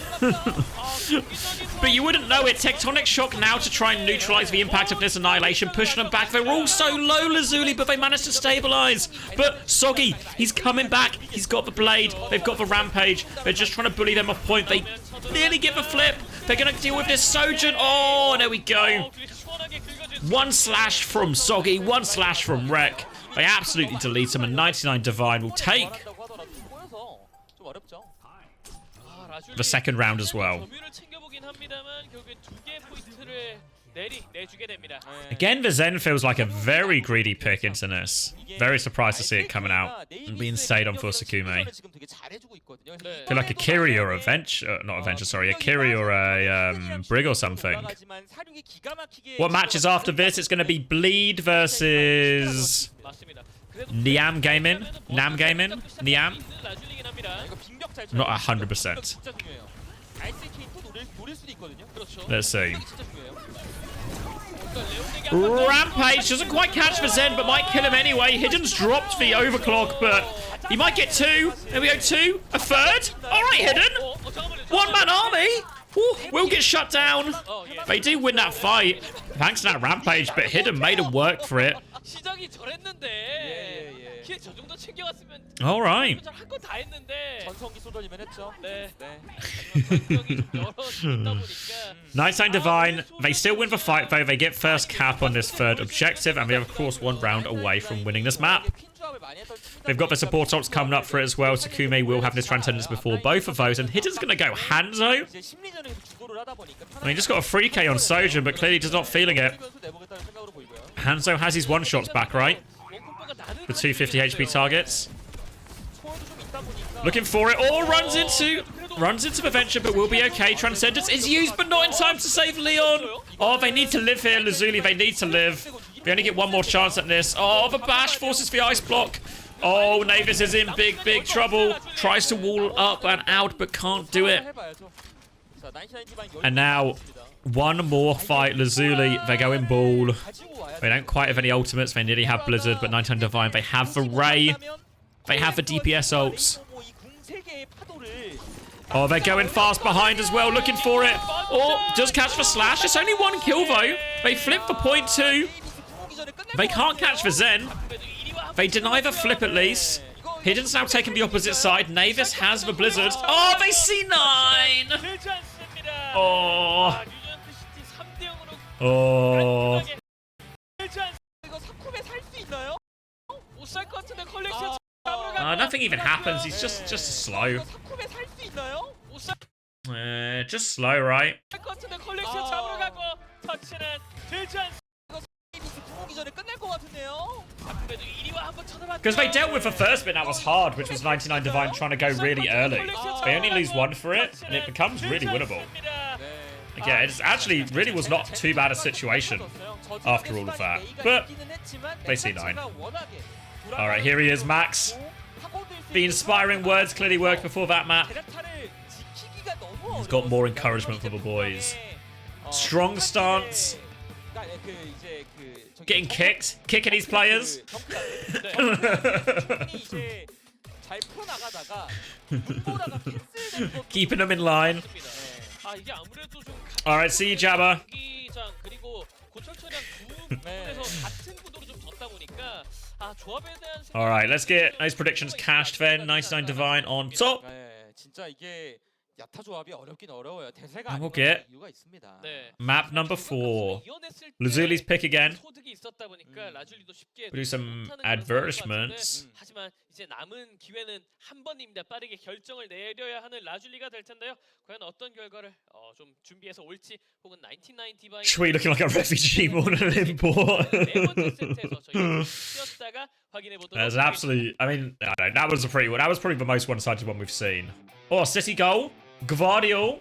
But you wouldn't know it. Tectonic Shock now to try and neutralize the impact of this Annihilation, pushing them back. They're all so low, Lazuli, but they managed to stabilize. But Soggy, he's coming back. He's got the Blade. They've got the Rampage. They're just trying to bully them off point. They nearly get the flip. They're going to deal with this Sojourn. Oh, there we go. One slash from Soggy, one slash from Rec. They absolutely delete him, and 99 Divine will take the second round as well. Again, the Zen feels like a very greedy pick into this. Very surprised to see it coming out and being stayed on for Sukume. I feel like a Kiri or a not a Venture, sorry, a Kiri or a Brig or something. What matches after this? It's going to be Bleed versus Nyam Gaming. Nam Gaming? Nyam? Not 100%. Let's see. Rampage doesn't quite catch the Zen, but might kill him anyway. Hidden's dropped the overclock, but he might get two. There we go, two. A third. All right, Hidden. One-man army. Ooh, will get shut down. They do win that fight. Thanks to that Rampage, but Hidden made it work for it. All right. Nighttime Divine, they still win the fight though. They get first cap on this third objective, and we have of course one round away from winning this map. They've got the support ults coming up for it as well. Sukume will have this transcendence before both of those, and Hidden's going to go Hanzo. I mean, just got a 3k on Sojourn, but clearly just not feeling it. Hanzo has his one-shots back, right? The 250 HP targets. Looking for it. Oh, runs into the Venture, but will be okay. Transcendence is used, but not in time to save Leon. Oh, they need to live here, Lazuli. They need to live. They only get one more chance at this. Oh, the Bash forces the ice block. Oh, Navis is in big trouble. Tries to wall up and out, but can't do it. And now, one more fight, Lazuli. They go in ball. They don't quite have any ultimates. They nearly have Blizzard, but Nighttime Divine, they have the Ray. They have the DPS ults. Oh, they're going fast behind as well, looking for it. Oh, does catch the slash. It's only one kill, though. They flip the point two. They can't catch the Zen. They deny the flip at least. Hidden's now taking the opposite side. Navis has the Blizzard. Oh, they C9. Oh. Oh. Nothing even happens. He's just slow. Just slow, right? Because they dealt with the first bit that was hard, which was 99 Divine trying to go really early. They only lose one for it, and it becomes really winnable. Like, yeah, it actually really was not too bad a situation after all of that. But they see 9. Alright, here he is, Max. The inspiring words clearly worked before that map. He's got more encouragement for the boys. Strong stance. Getting kicked. Kicking these players. Keeping them in line. Alright, see you, Jabba. Alright, let's get those predictions cashed then. 99 Divine on top. And we'll get map number 4. Lazuli's pick again. We'll do some advertisements. Shui looking like a refugee more than an import. That's absolutely. I mean, I don't know, that was a pretty one. That was probably the most one-sided one we've seen. Oh, City goal. Gvardiol.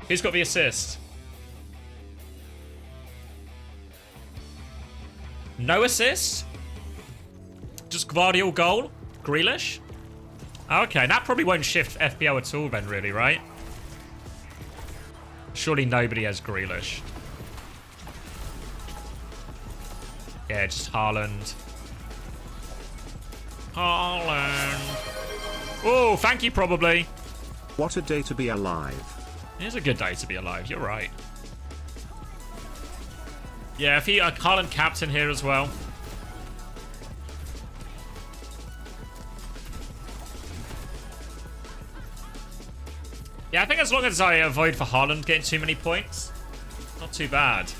Who's got the assist? No assist? Just Gvardiol goal? Grealish? Okay, that probably won't shift FPL at all then, really, right? Surely nobody has Grealish. Yeah, just Haaland. Oh, thank you, probably. What a day to be alive. It is a good day to be alive, you're right. Yeah, if he Haaland captain here as well. Yeah, I think as long as I avoid for Haaland getting too many points, not too bad.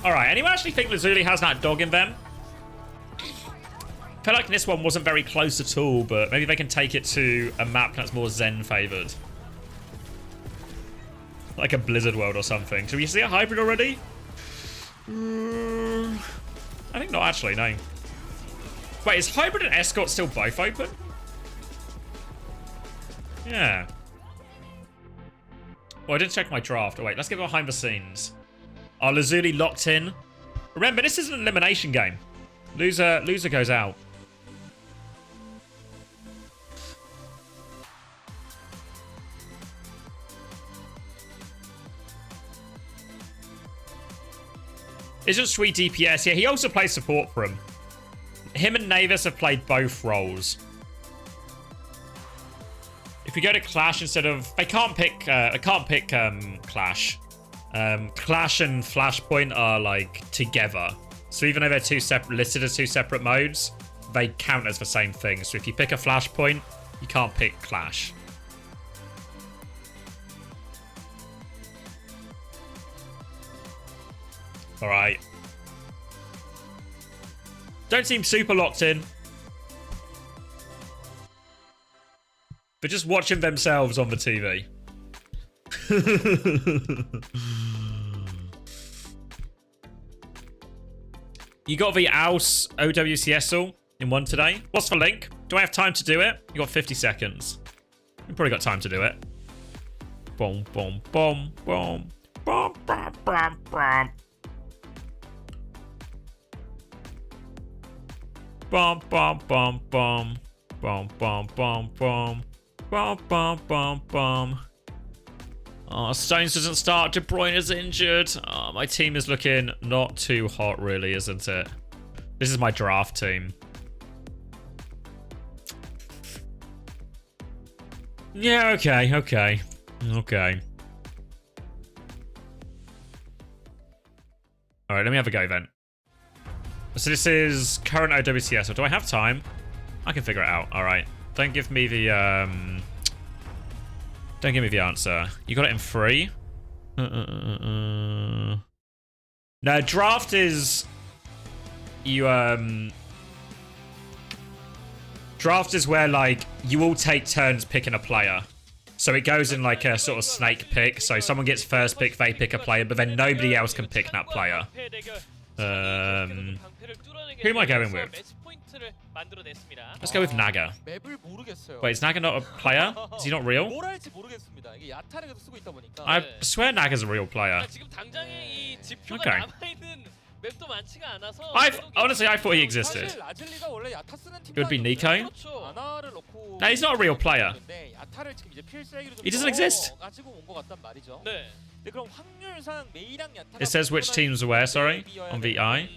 Alright, anyone actually think Lazuli has that dog in them? I feel like this one wasn't very close at all, but maybe they can take it to a map that's more Zen favored. Like a Blizzard World or something. Should we see a hybrid already? I think not actually, no. Wait, is hybrid and escort still both open? Yeah. Oh, I didn't check my draft. Oh, wait, let's get behind the scenes. Are Lazuli locked in? Remember, this is an elimination game. Loser goes out. Isn't Sweet DPS? Yeah, he also plays support for him. Him and Navis have played both roles. If we go to Clash instead of... I can't pick Clash. Clash and Flashpoint are, like, together. So even though they're listed as two separate modes, they count as the same thing. So if you pick a Flashpoint, you can't pick Clash. Alright. Don't seem super locked in. But just watching themselves on the TV. You got the OWCS in one today. What's the link? Do I have time to do it? You got 50 seconds. You probably got time to do it. Boom, boom, boom, boom. Boom, boom, boom, boom. Bum, bum, bum, bum. Bum, bum, bum, bum. Bum, bum, bum, bum. Oh, Stones doesn't start. De Bruyne is injured. Oh, my team is looking not too hot, really, isn't it? This is my draft team. Yeah, okay. Alright, let me have a go then. So this is current OWCS. So do I have time? I can figure it out. Alright. Don't give me the Don't give me the answer. You got it in 3? No, draft is... You, Draft is where, like, you all take turns picking a player. So it goes in like a sort of snake pick. So someone gets first pick, they pick a player, but then nobody else can pick that player. Who am I going with? Let's go with Naga. Wait, is Naga not a player? Is he not real? I swear Naga's a real player. Okay. Honestly, I thought he existed. It would be Nico. No, he's not a real player. He doesn't exist. It says which teams are where, sorry? On VI?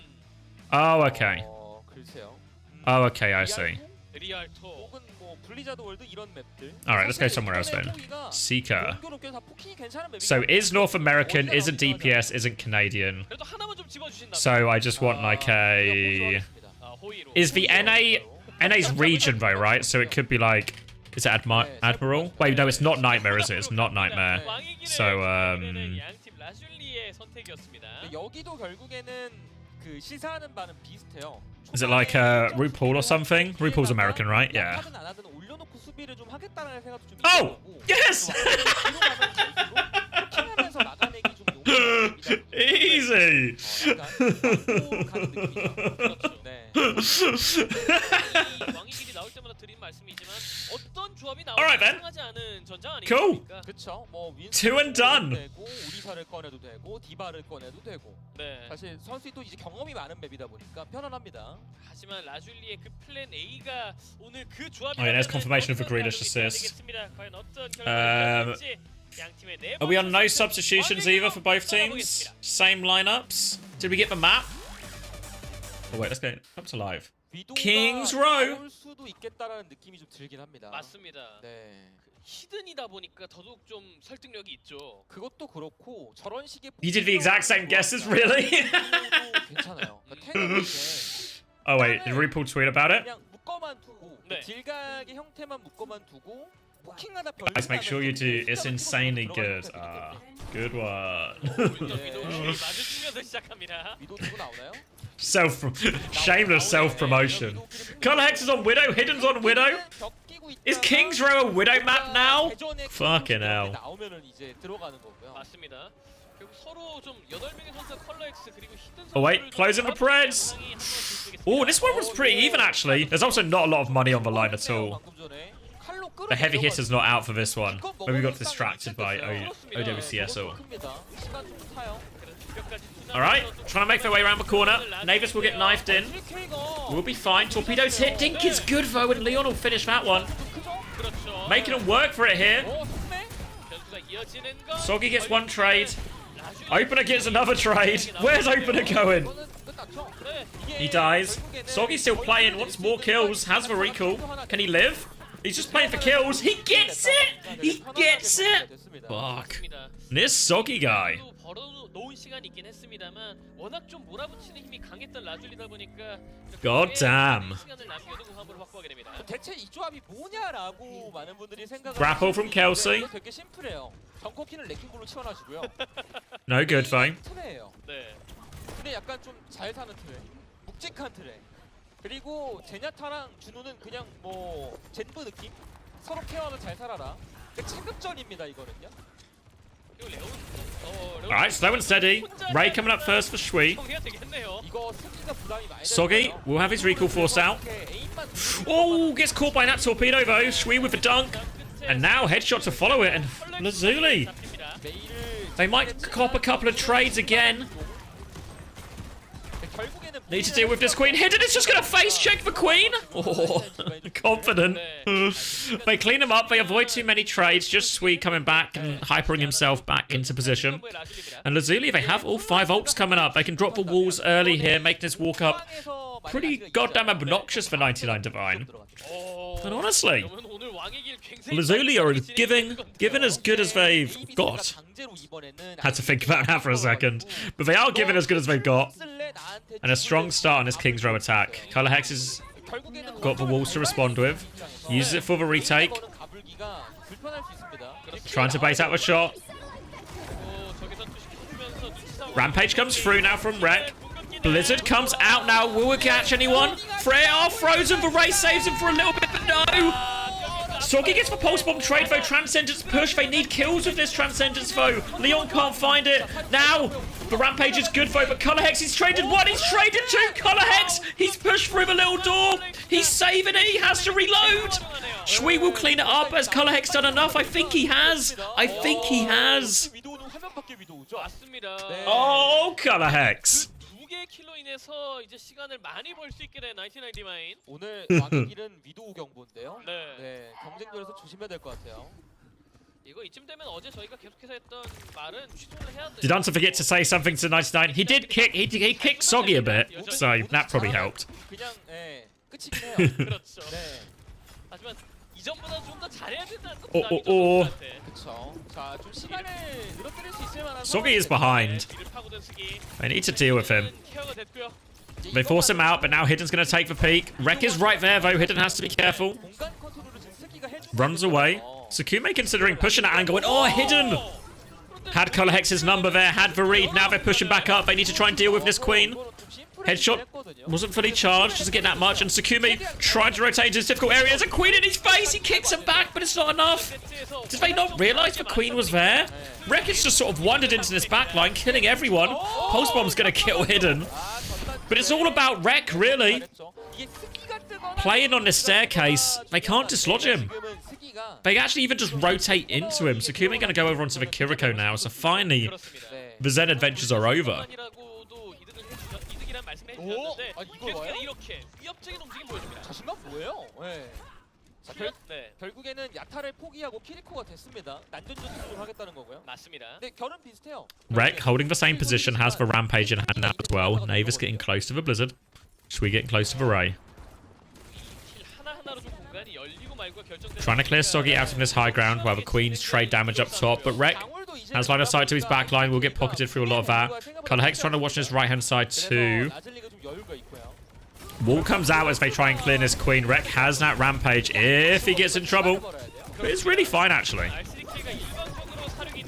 Oh, okay. Oh, okay, I see. Alright, let's go somewhere else then. Seeker. So is North American, isn't DPS, isn't Canadian. So I just want like a... Is the NA... NA's region though, right? So it could be like... Is it Admiral? Wait, no, it's not Nightmare, is it? It's not Nightmare. So, is it like RuPaul or something? RuPaul's American, right? Yeah. Oh! Yes! Easy! Alright then. Cool. 2 and done. Oh yeah, there's confirmation of a Grealish assist. Are we on no substitutions either for both teams? Same lineups? Did we get the map? Oh wait, let's go up to live. Kings Row. 맞습니다. 히든이다 보니까 더더욱 좀 설득력이 있죠. 그것도 그렇고 저런 식의 You did the exact same guesses, really? 괜찮아요. Oh wait, did RuPaul tweet about it? 그냥 묶어만 두고 딜각의 형태만 묶어만 두고 포킹하다 Guys, make sure you do. It's insanely good. Good one. Shameless self-promotion. Color Hex is on Widow. Hidden's on Widow. Is Kings Row a Widow map now? Fucking hell. Oh wait, closing for Preds. Oh, this one was pretty even actually. There's also not a lot of money on the line at all. The heavy hitter's not out for this one. Maybe we got distracted by OWCS or... Alright, trying to make their way around the corner. Navis will get knifed in. We'll be fine. Torpedoes hit. Dink is good though, and Leon will finish that one. Making them work for it here. Soggy gets one trade. Opener gets another trade. Where's Opener going? He dies. Soggy's still playing. Wants more kills. Has the recall. Can he live? He's just playing for kills. He gets it! He gets it! Fuck. This Soggy guy. God damn. Grapple from Kelsey. No good though. 그리고 제냐타랑 준호는 그냥 뭐 젠브 느낌? 서로 케어하면 잘 살아라. 체급전입니다 이거는요. Alright, slow and steady. Ray coming up first for Shui. Soggy will have his recall force out. Oh, gets caught by that torpedo though. Shui with the dunk. And now headshot to follow it. And Lazuli. They might cop a couple of trades again. Need to deal with this Queen. Hidden is just going to face check the Queen. Oh, confident. They clean him up. They avoid too many trades. Just Sweet coming back and hypering himself back into position. And Lazuli, they have all 5 ults coming up. They can drop the walls early here, make this walk up pretty goddamn obnoxious for 99 Divine. But honestly, Lazuli are giving as good as they've got. Had to think about that for a second. But they are giving as good as they've got. And a strong start on this King's Row attack. Color Hex has got the walls to respond with. Uses it for the retake. Trying to bait out a shot. Rampage comes through now from Rec. Blizzard comes out now. Will it catch anyone? Freya frozen. Varay saves him for a little bit, but no. Soggy gets the pulse bomb trade though. Transcendence push. They need kills with this Transcendence though. Leon can't find it. Now, the Rampage is good though, but Color Hex, he's traded one. He's traded two. Color Hex, he's pushed through the little door. He's saving it. He has to reload. Shui will clean it up. Has Color Hex done enough? I think he has. I think he has. Oh, Color Hex. 킬로 인해서 이제 시간을 많이 벌 수 있게 된 99 디바인. 오늘 왕의 길은 위도우 경보인데요. 네, 경쟁전에서 조심해야 될 것 같아요. 이거 이쯤 되면 어제 저희가 계속해서 했던 말은 취소를 해야 돼. Did Hunter forget to say something to 99? He did kick. He kicked Soggy a bit, so that probably helped. 그냥 끝이긴 해요. 그렇죠. 네. 하지만 이전보다 좀 더 잘해야 된다는 거 부담이 좀 것 같아. 그렇죠. 자, 좀 시간을 늘어뜨릴 수 있을 만한. Soggy is behind. They need to deal with him. They force him out, but now Hidden's going to take the peek. Rek is right there, though. Hidden has to be careful. Runs away. Sukume considering pushing that angle. And oh, Hidden! Had Color Hex's number there, had Vareed. Now they're pushing back up. They need to try and deal with this Queen. Headshot wasn't fully charged, doesn't get that much, and Sukume trying to rotate into this difficult area. There's a Queen in his face, he kicks him back, but it's not enough. Did they not realise the Queen was there? Wreckage just sort of wandered into this backline, killing everyone. Pulse Bomb's gonna kill Hidden. But it's all about Wreck, really. Playing on this staircase, they can't dislodge him. They actually even just rotate into him. Sukume gonna go over onto the Kiriko now, so finally, the Zen adventures are over. 말씀해주셨는데 계속해서 이렇게 위협적인 움직임 보여줍니다. 자신감 뭐예요? 네. 결국에는 야타를 포기하고 키리코가 됐습니다. 난전 전투를 하겠다는 거고요. 맞습니다. 네, 결은 비슷해요. Rek holding the same position, has the Rampage in hand now as well. Navis getting close to the Blizzard. Shui getting close to the Ray. Trying to clear Soggy out of this high ground while the Queens trade damage up top, but Rek has line of sight to his back line, will get pocketed through a lot of that. Color Hex trying to watch his right hand side too. Wall comes out as they try and clear this Queen. Rek has that Rampage if he gets in trouble. But it's really fine actually.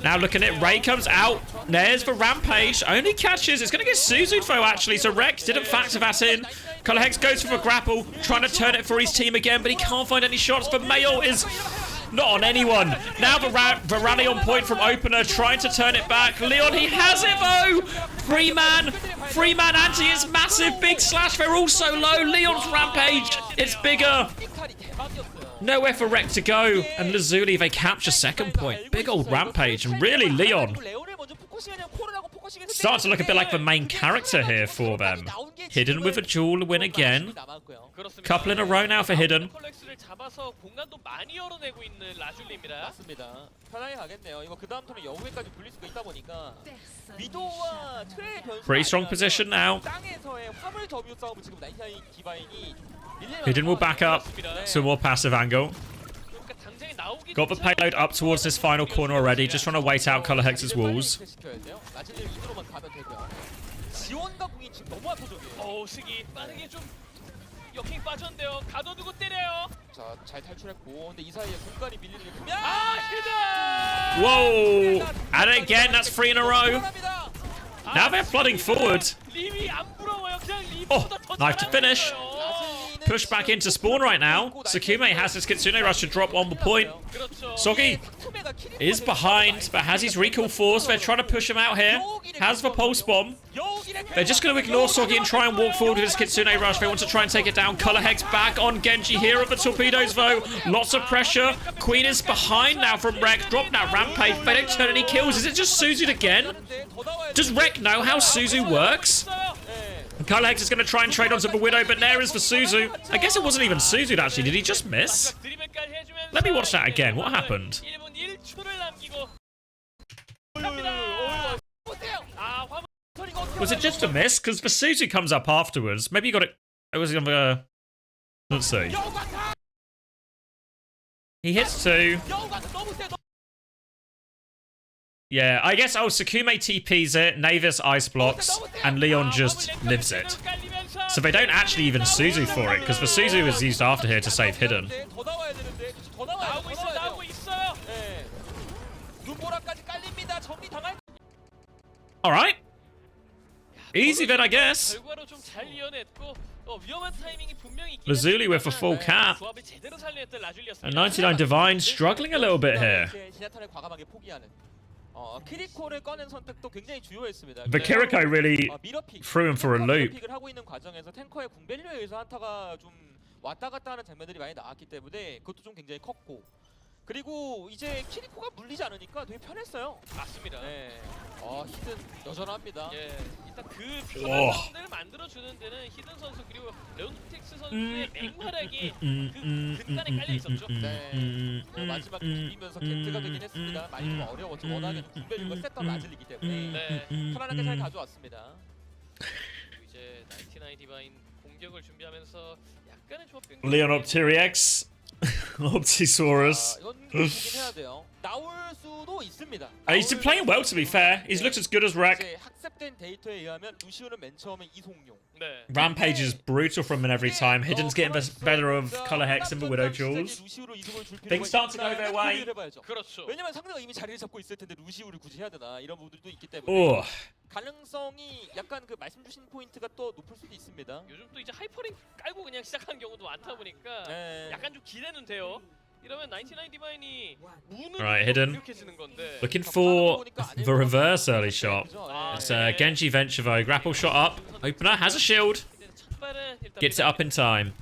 Now looking at Ray comes out. There's the Rampage. Only catches. It's going to get Suzu though actually. So Rek didn't factor that in. Color Hex goes for the grapple. Trying to turn it for his team again. But he can't find any shots. But Mayo is not on anyone. Now the rally on point from opener. Trying to turn it back. Leon, he has it though. Free man anti is massive. Big slash. They're all so low. Leon's Rampage. It's bigger. Nowhere for Rek to go. And Lazuli, they capture second point. Big old Rampage. And really, Leon starting to look a bit like the main character here for them. Hidden with a duel win again. Couple in a row now for Hidden. Pretty strong position now. Hidden will back up to a more passive angle. Got the payload up towards this final corner already, just trying to wait out Color Hex's walls. Whoa! And again, that's 3 in a row. Now they're flooding forward. Oh, knife to finish. Push back into spawn right now. Sukume has his Kitsune Rush to drop on the point. Soggy is behind, but has his recall force. They're trying to push him out here. Has the pulse bomb. They're just going to ignore Soggy and try and walk forward with his Kitsune Rush. They want to try and take it down. Color Hex back on Genji here at the torpedoes though. Lots of pressure. Queen is behind now from Rek. Drop now Rampage. They don't turn any kills. Is it just Suzu again? Does Rek know how Suzu works? Color Hex is going to try and trade onto the Widow, but there is for Suzu. I guess it wasn't even Suzu actually. Did he just miss? Let me watch that again. What happened? Was it just a miss? Because the Suzu comes up afterwards. Maybe you got it. It was on the. Let's see. He hits 2. Yeah, I guess, Sukume TPs it, Navis ice blocks, and Leon just lives it. So they don't actually even Suzu for it, because the Suzu is used after here to save Hidden. All right. Easy then, I guess. 결과로 좀 잘 이어냈고 위험한 타이밍이 분명히 있긴 Lazuli with a full cap. 조합을 제대로 살려냈던 라줄리였습니다. And 99 Divine struggling a little bit here. 지나타를 과감하게 포기하는 키리코를 꺼낸 선택도 굉장히 주요했습니다. The Kiriko really threw him for a loop. 픽을 하고 있는 과정에서 탱커의 궁밸류에 의해서 한타가 좀 왔다 갔다 하는 장면들이 많이 나왔기 때문에 그것도 좀 굉장히 컸고 그리고 이제 키리코가 물리지 않으니까 되게 편했어요. 맞습니다. 네. 히든 여전합니다. 예, 일단 그 변화를 만들어주는 데는 히든 선수 그리고 레온텍스 선수의 맹활약이 그 근간에 깔려 있었죠. 네. 마지막에 비비면서 겐트가 되긴 했습니다. 많이 좀 어려웠죠. 워낙에 궁밸류가 셌던 라즐리기 때문에 편안하게 잘 가져왔습니다. 그리고 이제 99 디바인 공격을 준비하면서 약간의 조합 변경. Leon Optiriax. Optisaurus. 이건 보긴 해야 돼요. 나올 수도 있습니다. He's been playing well, to be fair. He's looked as good as Rec. 이제 학습된 데이터에 의하면 루시오는 맨 처음에 이송용. 네. Rampage is brutal from him every time. Hidden's getting the better of Color Hex and the Widow Jewels. Things start to go their way. 그렇죠. 왜냐면 상대가 이미 자리를 잡고 있을 텐데 루시오를 굳이 해야 되나 이런 부분들도 있기 때문에 Oh. 가능성이 약간 그 말씀 주신 포인트가 또 높을 수도 있습니다. 요즘 또 이제 하이퍼링 깔고 그냥 시작하는 경우도 많다 보니까 네. 약간 좀 기대는 돼요. 이러면 99 디바인이 우는 Right, Hidden. 공격해지는 건데. Looking for the reverse early shot. It's Genji Venture though. Grapple shot up. Opener has a shield. Gets it up in time.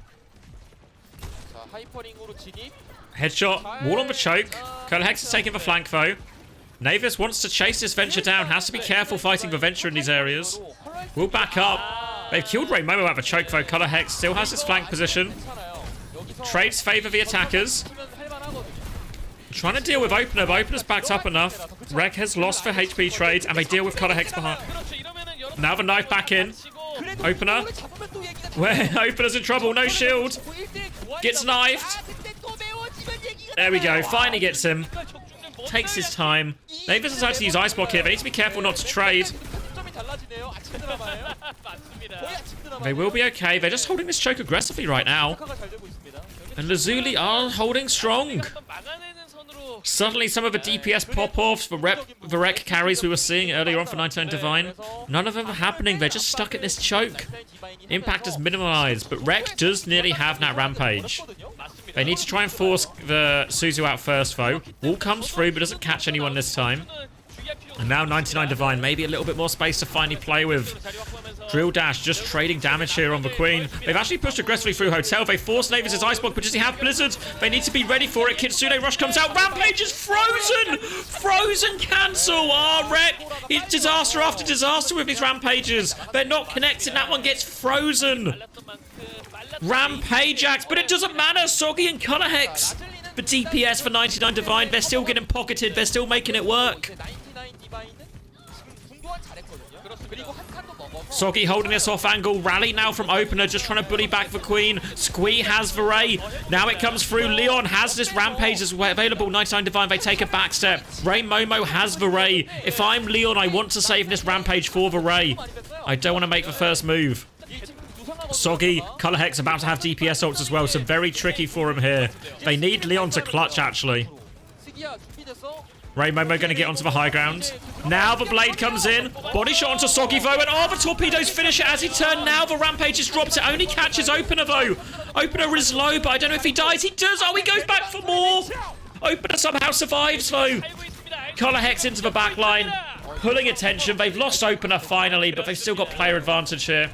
자, 하이퍼링으로 진입. Headshot. Wall on the choke. Color Hex is taking the flank though. Navis wants to chase this Venture down. Has to be careful fighting the Venture in these areas. Will back up. They've killed Ray Momo out of a choke though. Color Hex still has his flank position. Trades favour the attackers. Trying to deal with Opener, but Opener's backed up enough. Rec has lost for HP trades, and they deal with Color Hex behind. Now the knife back in. Opener. Where Opener's in trouble, no shield. Gets knifed. There we go, finally gets him. Takes his time. Navis has had to use Ice Block here. They need to be careful not to trade. They will be okay. They're just holding this choke aggressively right now. And Lazuli are holding strong. Suddenly some of the DPS pop-offs, the rec carries we were seeing earlier on for 99 Divine, none of them are happening. They're just stuck at this choke. Impact is minimalized, but Rec does nearly have that Rampage. They need to try and force the Suzu out first, though. Wall comes through, but doesn't catch anyone this time. And now 99 Divine, maybe a little bit more space to finally play with. Drill Dash just trading damage here on the Queen. They've actually pushed aggressively through Hotel. They force Navis' Ice Block, but does he have Blizzard? They need to be ready for it. Kitsune Rush comes out. Rampage is frozen! Frozen cancel! Rec! It's disaster after disaster with these Rampages. They're not connecting. That one gets frozen. Rampage Axe, but it doesn't matter. Soggy and Color Hex. The DPS for 99 Divine, they're still getting pocketed. They're still making it work. Soggy holding this off angle. Rally now from Opener, just trying to bully back the Queen. Squee has the Ray. Now it comes through. Leon has this Rampage as well available. 99 Divine, they take a back step. Ray Momo has the Ray. If I'm Leon, I want to save this Rampage for the Ray. I don't want to make the first move. Soggy, Color Hex about to have DPS ults as well, so very tricky for him here. They need Leon to clutch, actually. Ray Momo going to get onto the high ground. Now the blade comes in. Body shot onto Soggy though, and the torpedoes finish it as he turned. Now the Rampage has dropped. It only catches Opener though. Opener is low, but I don't know if he dies. He does. Oh, he goes back for more. Opener somehow survives though. Color Hex into the back line. Pulling attention. They've lost Opener finally, but they've still got player advantage here.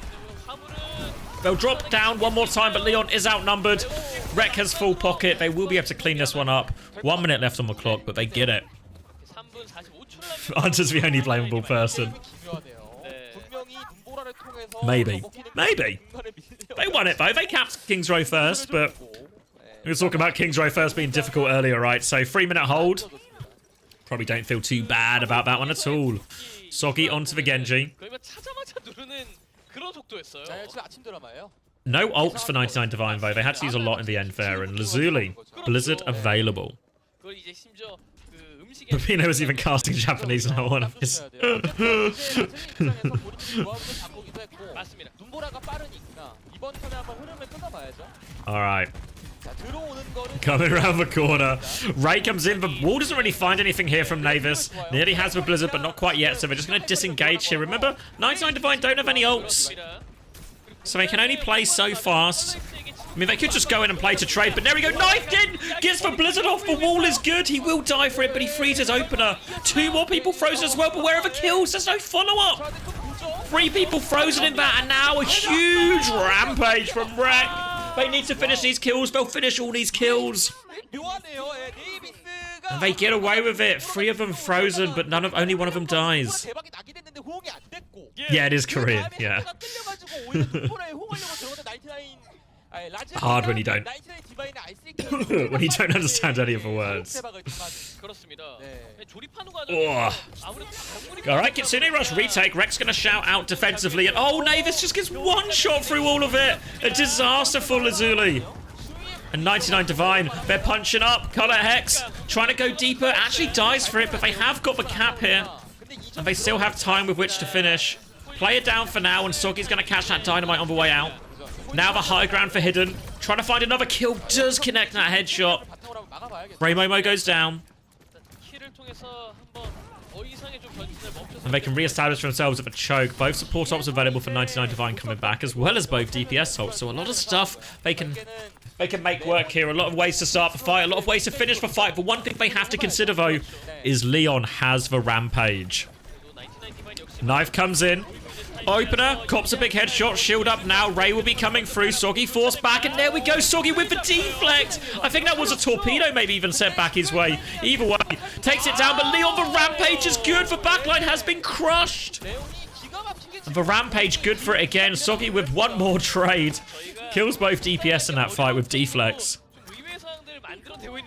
They'll drop down one more time, but Leon is outnumbered. Rec has full pocket. They will be able to clean this one up. 1 minute left on the clock, but they get it. Hunter's the only blamable person. Maybe. Maybe. They won it, though. They capped King's Row first, but we were talking about King's Row first being difficult earlier, right? So 3 minute hold. Probably don't feel too bad about that one at all. Soggy onto the Genji. No ults for 99 Divine, though. They had to use a lot in the end there. And Lazuli, Blizzard available. Pepino was even casting Japanese now on this. Alright. Coming around the corner. Ray comes in, but Wall doesn't really find anything here from Navis. Nearly has the Blizzard, but not quite yet, so they're just going to disengage here. Remember, 99 Divine don't have any ults, so they can only play so fast. I mean, they could just go in and play to trade, but there we go. Knifed in! Gets the Blizzard off. The Wall is good. He will die for it, but he frees his opener. 2 more people frozen as well, but where are the kills? There's no follow-up. 3 people frozen in that, and now a huge rampage from Wreck. They need to finish these kills. They'll finish all these kills. And they get away with it. 3 of them frozen, but only one of them dies. Yeah, it is Korean. Yeah. Hard when you don't understand any of the words. Alright, Kitsune Rush retake. Rek's gonna shout out defensively, and oh, Navis just gets 1 shot through all of it. A disaster for Lazuli. And 99 Divine, they're punching up. Color Hex trying to go deeper, actually dies for it, but they have got the cap here, and they still have time with which to finish. Play it down for now, and Soggy's gonna catch that dynamite on the way out. Now the high ground for Hidden. Trying to find another kill. Does connect that headshot. Ray Momo goes down. And they can re-establish themselves at the choke. Both support ops available for 99 Divine coming back, as well as both DPS ults. So a lot of stuff they can make work here. A lot of ways to start the fight. A lot of ways to finish the fight. But one thing they have to consider, though, is Leon has the rampage. Knife comes in. Opener, cops a big headshot, shield up now. Ray will be coming through. Soggy forced back, and there we go. Soggy with the deflect. I think that was a torpedo, maybe even sent back his way. Either way, takes it down, but Leon, the rampage is good. The backline has been crushed. And the rampage, good for it again. Soggy with 1 more trade. Kills both DPS in that fight with deflects.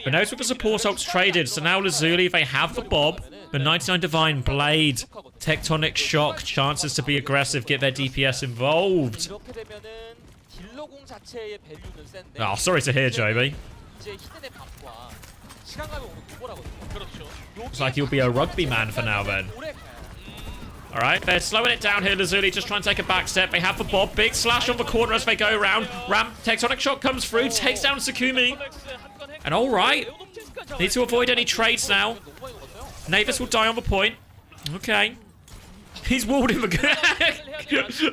But notice with the support ults traded, so now Lazuli, they have the Bob. But 99 Divine, Blade, Tectonic Shock, chances to be aggressive, get their DPS involved. Oh, sorry to hear, Joby. Looks like he'll be a rugby man for now, then. Alright, they're slowing it down here, Lazuli, just trying to take a back step. They have the Bob, big slash on the corner as they go around. Ramp, Tectonic Shock comes through, takes down Sakumi. And alright, need to avoid any trades now. Navis will die on the point. Okay. He's walled him again.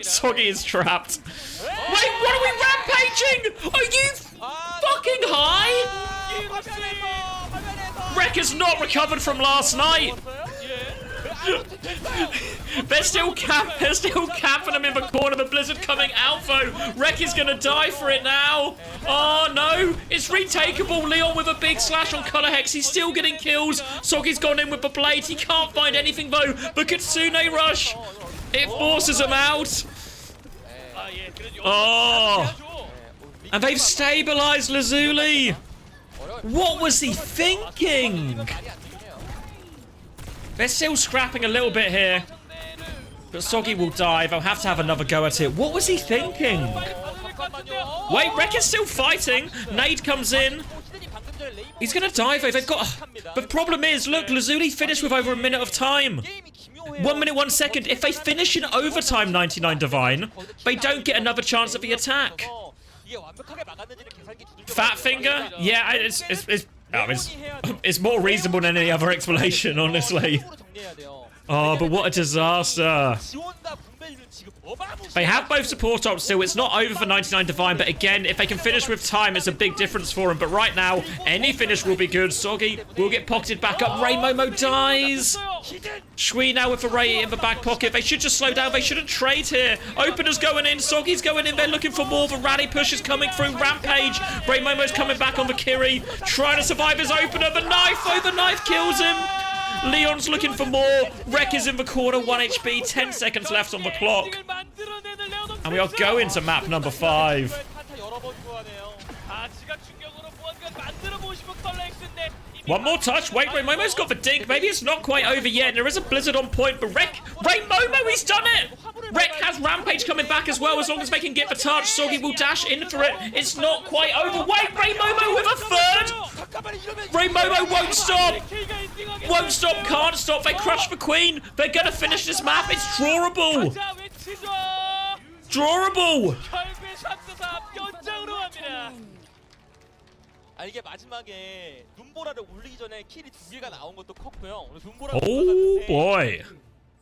Soggy is trapped. Wait, what are we rampaging? Are you fucking high? Rek has not recovered from last night. They're still camping him in the corner. The Blizzard coming out though. Rek is gonna die for it now. Oh no, it's retakeable. Leon with a big slash on Color Hex. He's still getting kills. Soggy's gone in with the blade. He can't find anything though. The Kitsune Rush, it forces him out. Oh, and they've stabilized Lazuli. What was he thinking? They're still scrapping a little bit here. But Soggy will die. They'll have to have another go at it. What was he thinking? Wait, Rek is still fighting. Nade comes in. He's going to die, though. They've got... The problem is, look, Lazuli finished with over a minute of time. 1 minute, 1 second. If they finish in overtime, 99 Divine, they don't get another chance at the attack. Fat finger? Yeah, it's more reasonable than any other explanation, honestly. Oh, but what a disaster. They have both support ops still. It's not over for 99 Divine, but again, if they can finish with time, it's a big difference for them. But right now, any finish will be good. Soggy will get pocketed back up. Ray Momo dies. Shui now with a Ray in the back pocket. They should just slow down. They shouldn't trade here. Opener's going in. Soggy's going in. They're looking for more. The rally push is coming through. Rampage. Ray Momo's coming back on the Kiri. Trying to survive his opener. The knife, though. The knife kills him. Leon's looking for more. Rek is in the corner, 1 HP, 10 seconds left on the clock. And we are going to map number 5. One more touch. Wait, Ray Momo's got the dink. Maybe it's not quite over yet. There is a Blizzard on point, but Ray Momo, he's done it! Rek has Rampage coming back as well, as long as they can get the touch. Soggy will dash in for it. It's not quite over. Wait, Ray Momo with a third! Ray Momo won't stop! Won't stop, can't stop. They crush the Queen. They're gonna finish this map. It's drawable! Drawable! 아 이게 마지막에 눈보라를 올리기 전에 킬이 2개가 나온 것도 컸고요. 오늘 눈보라 Oh boy.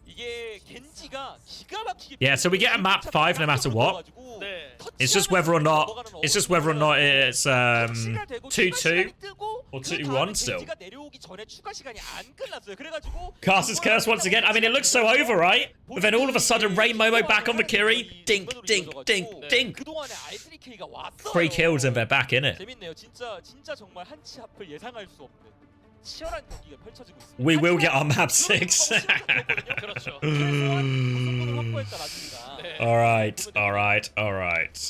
이게 겐지가 기가 막히게 Yeah, so we get a map 5 no matter what. 네. It's just whether or not it's 2-2 or 2-1 still. 겐지가 내려오기 전에 추가 시간이 안 끝났어요. 그래가지고 Caster's curse once again. I mean, it looks so over, right? But then all of a sudden, Ray Momo back on the Kiri. Dink, dink, dink, dink. 그동안에 R3K가 왔어요. 3 kills and they're back in it. 재밌네요. 진짜 정말 한치 앞을 예상할 수 없는 치열한 경기가 펼쳐지고 있습니다. We will get our map 6. 그렇죠. Alright.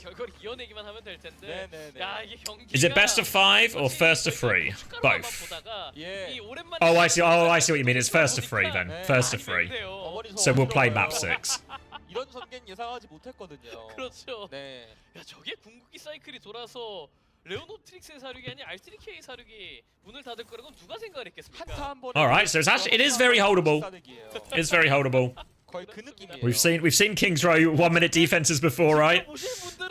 결과를 이어내기만 하면 될 텐데. 야, 이게 경기가 Is it best of 5 or first of 3? Both. 이 오랜만에 Oh, I see what you mean. It's first of 3 then. First of 3. So we'll play map 6. 이런 전개는 예상하지 못했거든요. 그렇죠. 네. 야, 저게 궁극기 사이클이 돌아서 레오노트릭스의 사륙이 아닌 R3K 사륙이 문을 닫을 거라고 누가 생각을 했겠습니까? Alright, so it is very holdable. It's very holdable. 거의 그 느낌이에요. We've seen Kings Row 1-minute defenses before, right?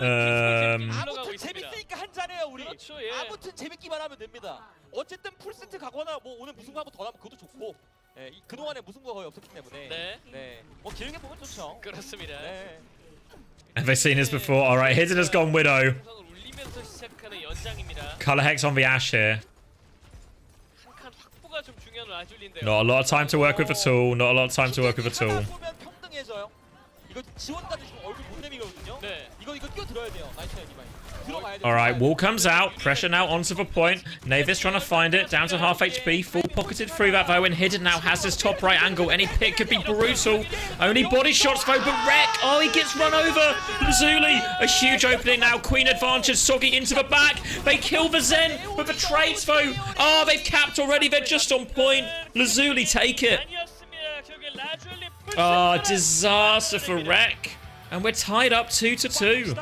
아무튼 재밌으니까 한 잔해요 우리. 그렇죠, 예. 아무튼 재밌기만 하면 됩니다. 어쨌든 풀세트 가거나 뭐 오늘 무승부 한번 더 나면 그것도 좋고. 예, 그동안에 무승부가 거의 없었기 때문에. 네. 뭐 길게 보면 좋죠. 그렇습니다. 네. Have they seen this before? Alright, Hidden has gone Widow. 울리면서 시작하는 연장입니다. Color Hex on the Ash here. 한 칸 확보가 좀 중요한 라줄리인데요. Not a lot of time to work with at all. Not a lot of time to work with at all. 보면 평등해져요. 이거 지원까지 지금 얼굴 못 내미거든요. 네. 이거 뛰어들어야 돼요. 나이스 디바인. 들어가야 돼요. Alright, wall comes out. Pressure now onto the point. Navis trying to find it. Down to half HP. Full pocketed through that though. And Hidden now has this top right angle. Any pick could be brutal. Only body shots though. But Wreck. Oh, he gets run over. Lazuli. A huge opening now. Queen advantage. Soggy into the back. They kill the Zen. But the trades though. Oh, they've capped already. They're just on point. Lazuli take it. Oh, disaster for Wreck. And we're tied up 2-2.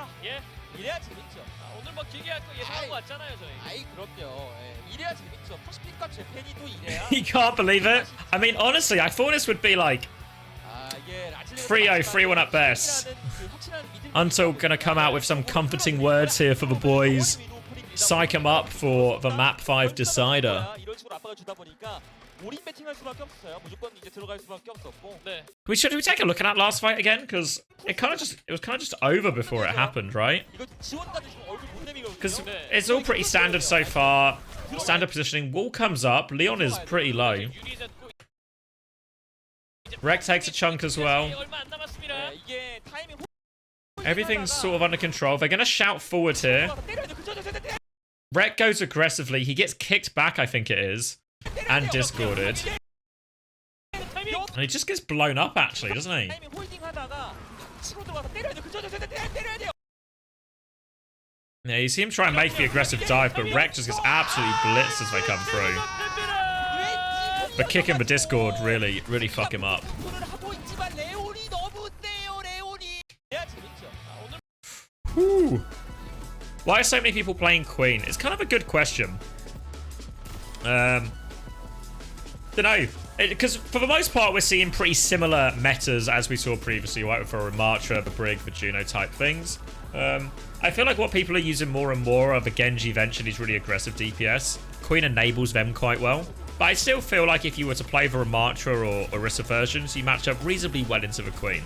이래야 재밌죠. 오늘 뭐 길게 할 거 예상한 거 같잖아요, 저희. 아이 그럼요. 예. 이래야 재밌죠. 퍼시픽과 재팬이 또 이래야. You can't believe it. I mean, honestly, I thought this would be like 3-0, 3-1 at best. Until gonna come out with some comforting words here for the boys. Psych them up for the map 5 decider. 이런 식으로 압박을 주다 보니까 올인 배팅할 수밖에 없어요. 무조건 이제 들어갈 수밖에 없었고. 네. Should we take a look at that last fight again? Because it was kind of just over before it happened, right? 이거 지원까지 지금 얼굴 못 내미거든요. Because it's all pretty standard so far. Standard positioning. Wall comes up. Leon is pretty low. Rek takes a chunk as well. Everything's sort of under control. They're gonna shout forward here. Rek goes aggressively. He gets kicked back, I think it is. And discorded. And he just gets blown up, actually, doesn't he? Yeah, you see him try and make the aggressive dive, but Rek just gets absolutely blitzed as they come through. But kicking the Discord really fuck him up. Whew. Why are so many people playing Queen? It's kind of a good question. Don't know, because for the most part we're seeing pretty similar metas as we saw previously, right? For Ramatra, the Brig, the Juno type things. I feel like what people are using more and more are the Genji eventually is really aggressive DPS. Queen enables them quite well. But I still feel like if you were to play the Ramatra or Orisa versions, you match up reasonably well into the Queen.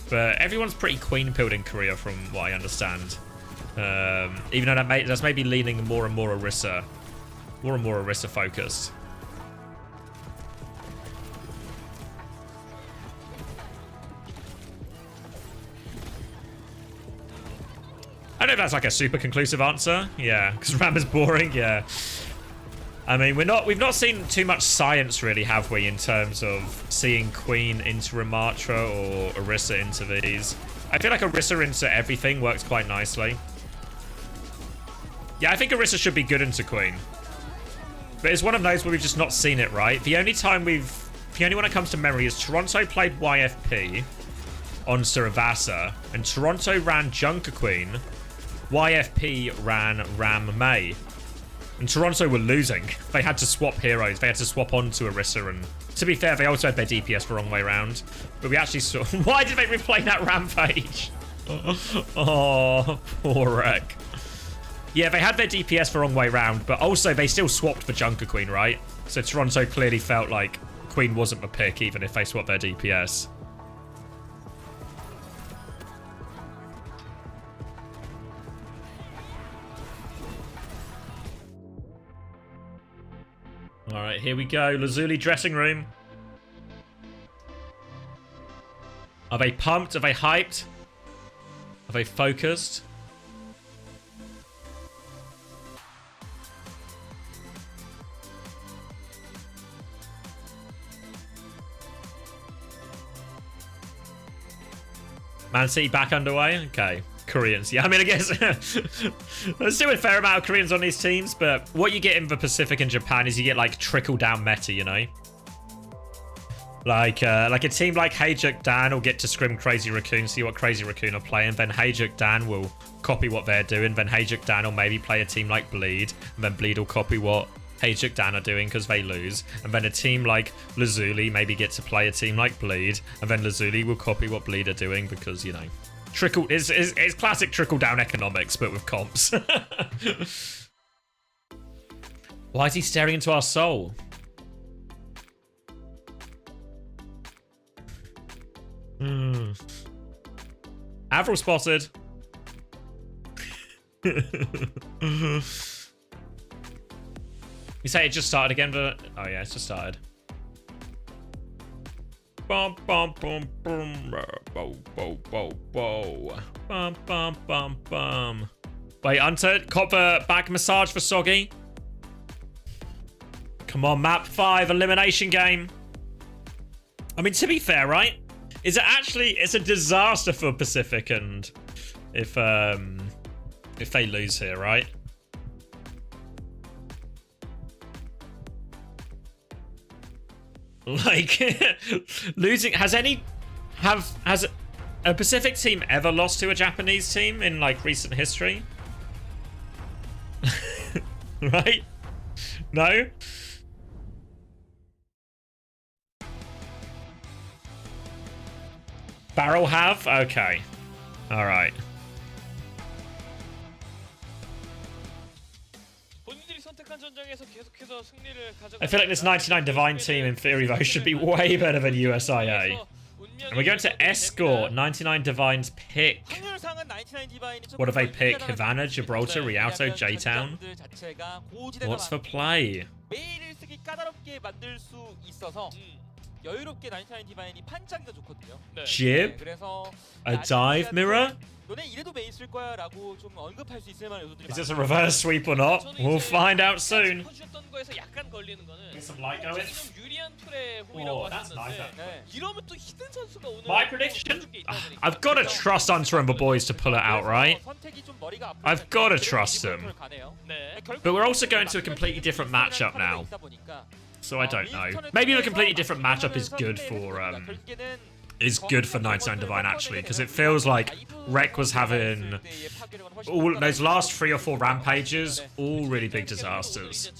But everyone's pretty Queen pilled in Korea from what I understand. Even though that's maybe leaning more and more Orisa focused. I don't know if that's like a super conclusive answer. Yeah, because Ram is boring. Yeah. I mean, we've not seen too much science really, have we, in terms of seeing Queen into Ramatra or Orisa into these. I feel like Orisa into everything works quite nicely. Yeah, I think Orisa should be good into Queen. But it's one of those where we've just not seen it, right? The only one it comes to memory is Toronto played YFP on Saravasa, and Toronto ran Junker Queen. YFP ran Ram May. And Toronto were losing. They had to swap heroes. They had to swap onto Orisa, and to be fair, they also had their DPS the wrong way around. But we actually saw... Why did they replay that Rampage? Oh, poor Wreck. Yeah, they had their DPS the wrong way round, but also they still swapped for Junker Queen, right? So Toronto clearly felt like Queen wasn't the pick, even if they swapped their DPS. All right, here we go. Lazuli dressing room. Are they pumped? Are they hyped? Are they focused? Man City back underway? Okay. Koreans. Yeah, I mean, I guess there's still a fair amount of Koreans on these teams, but what you get in the Pacific and Japan is you get, like, trickle-down meta, you know? Like a team like Haejuk Dan will get to scrim Crazy Raccoon, see what Crazy Raccoon are playing, then Haejuk Dan will copy what they're doing, then Haejuk Dan will maybe play a team like Bleed, and then Bleed will copy what Haejuk Dan are doing because they lose, and then a team like Lazuli maybe get to play a team like Bleed, and then Lazuli will copy what Bleed are doing because, you know, it's classic trickle-down economics, but with comps. Why is he staring into our soul? Avril spotted. You say it just started again, but oh yeah, it's just started. Bum bum bum bum bow bow bow bow bum bum bum bum. Wait, Unted, copper back massage for Soggy. Come on, map 5 elimination game. I mean, to be fair, right? Is it actually? It's a disaster for Pacific, and if they lose here, right? Like losing has a Pacific team ever lost to a Japanese team in like recent history? Right? No? Barrel have? Okay. Alright. I feel like this 99 Divine team in theory though should be way better than USIA. And we're going to Escort. 99 Divine's pick. What do they pick? Havana, Gibraltar, Rialto, J-Town? What's for play? Jib? A dive mirror? Is this a reverse sweep or not? We'll find out soon. Get some light going. Oh, that's nice. My prediction? I've got to trust Hunter and the boys to pull it out, right? I've got to trust them. But we're also going to a completely different matchup now. So I don't know. Maybe a completely different matchup is good for 99 Divine actually, because it feels like Rec was having all those last 3 or 4 rampages, all really big disasters.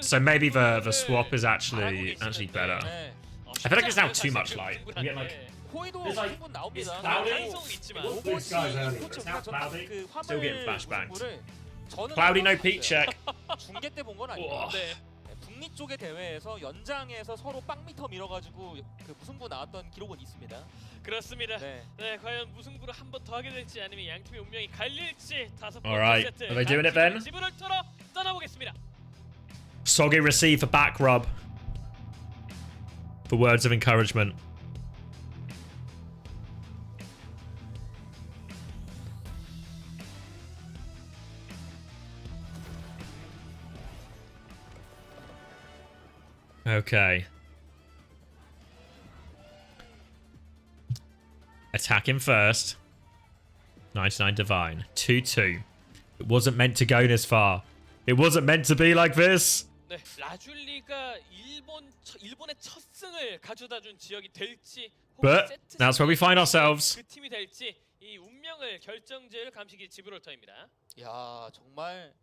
So maybe the swap is actually better. I feel like it's now too much light. I'm getting like, it's cloudy. These guys earlier, it's now cloudy. Still getting flashbangs. Cloudy, no peak check. 북미 쪽의 대회에서 연장에서 서로 빵미터 밀어가지고 그 무승부 나왔던 기록은 있습니다. 그렇습니다. 네, 과연 무승부를 한 번 더 하게 될지 아니면 양 팀의 운명이 갈릴지 다섯 번째 Alright, 세트. are they doing it then? 지브를 털어 떠나보겠습니다. Soggy receive a back rub. For words of encouragement. Okay. Attack him first. 99 Divine. 2-2. It wasn't meant to go this far. It wasn't meant to be like this. 네, 라줄리가 일본의 첫 승을 가져다 준 지역이 될지 But that's where we find ourselves. 그 팀이 될지 이 운명을 결정지을 감시기 지브롤터입니다. 야, 정말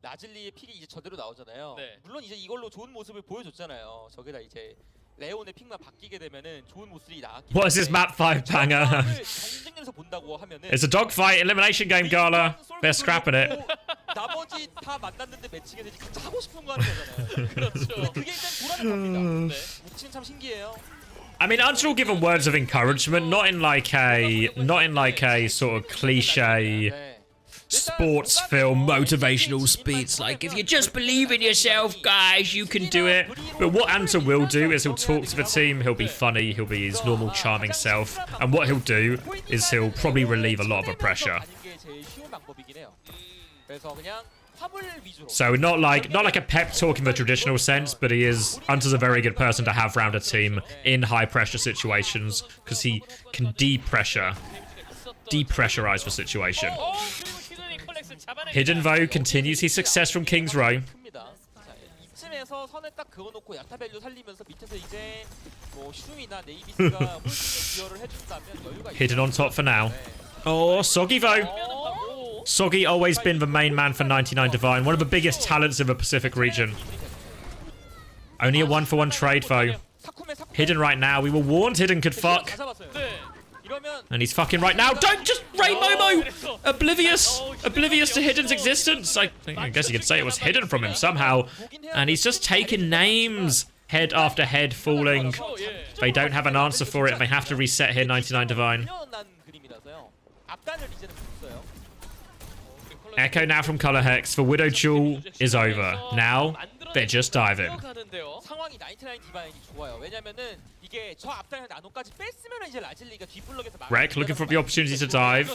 라즐리의 픽이 이제 저대로 나오잖아요. 물론 이제 이걸로 좋은 모습을 보여줬잖아요. 저게다 이제 레온의 픽만 바뀌게 되면은 좋은 모습이 나왔기 What is this map 5 banger? 경쟁에서 본다고 하면은 It's a dogfight elimination game, Gala. They're scrapping it. 나머지 다 만났는데 매칭해서 각자 하고 싶은 거 하는 거잖아요. 그렇죠. 그게 일단 돌아는 겁니다. 네. 묵치는 참 신기해요. I mean, aren't you all given words of encouragement? Not in like a sort of cliche sports film motivational speech. Like, if you just believe in yourself, guys, you can do it. But what Anta will do is he'll talk to the team. He'll be funny. He'll be his normal charming self. And what he'll do is he'll probably relieve a lot of the pressure. So not like a pep talk in the traditional sense, but Hunter's a very good person to have around a team in high pressure situations because he can depressurize the situation. Hidden though continues his success from King's Row. Hidden on top for now. Oh, Soggy though. Soggy always been the main man for 99 Divine, one of the biggest talents in the Pacific region. Only a 1-for-1 trade though. Hidden right now. We were warned Hidden could fuck. And he's fucking right now. Don't just Ray Momo! Oblivious to Hidden's existence. I guess you could say it was hidden from him somehow. And he's just taking names. Head after head falling. They don't have an answer for it. They have to reset here, 99 Divine. Echo now from Color Hex. The Widow Jewel is over. Now, they're just diving. Rek looking for the opportunity to dive.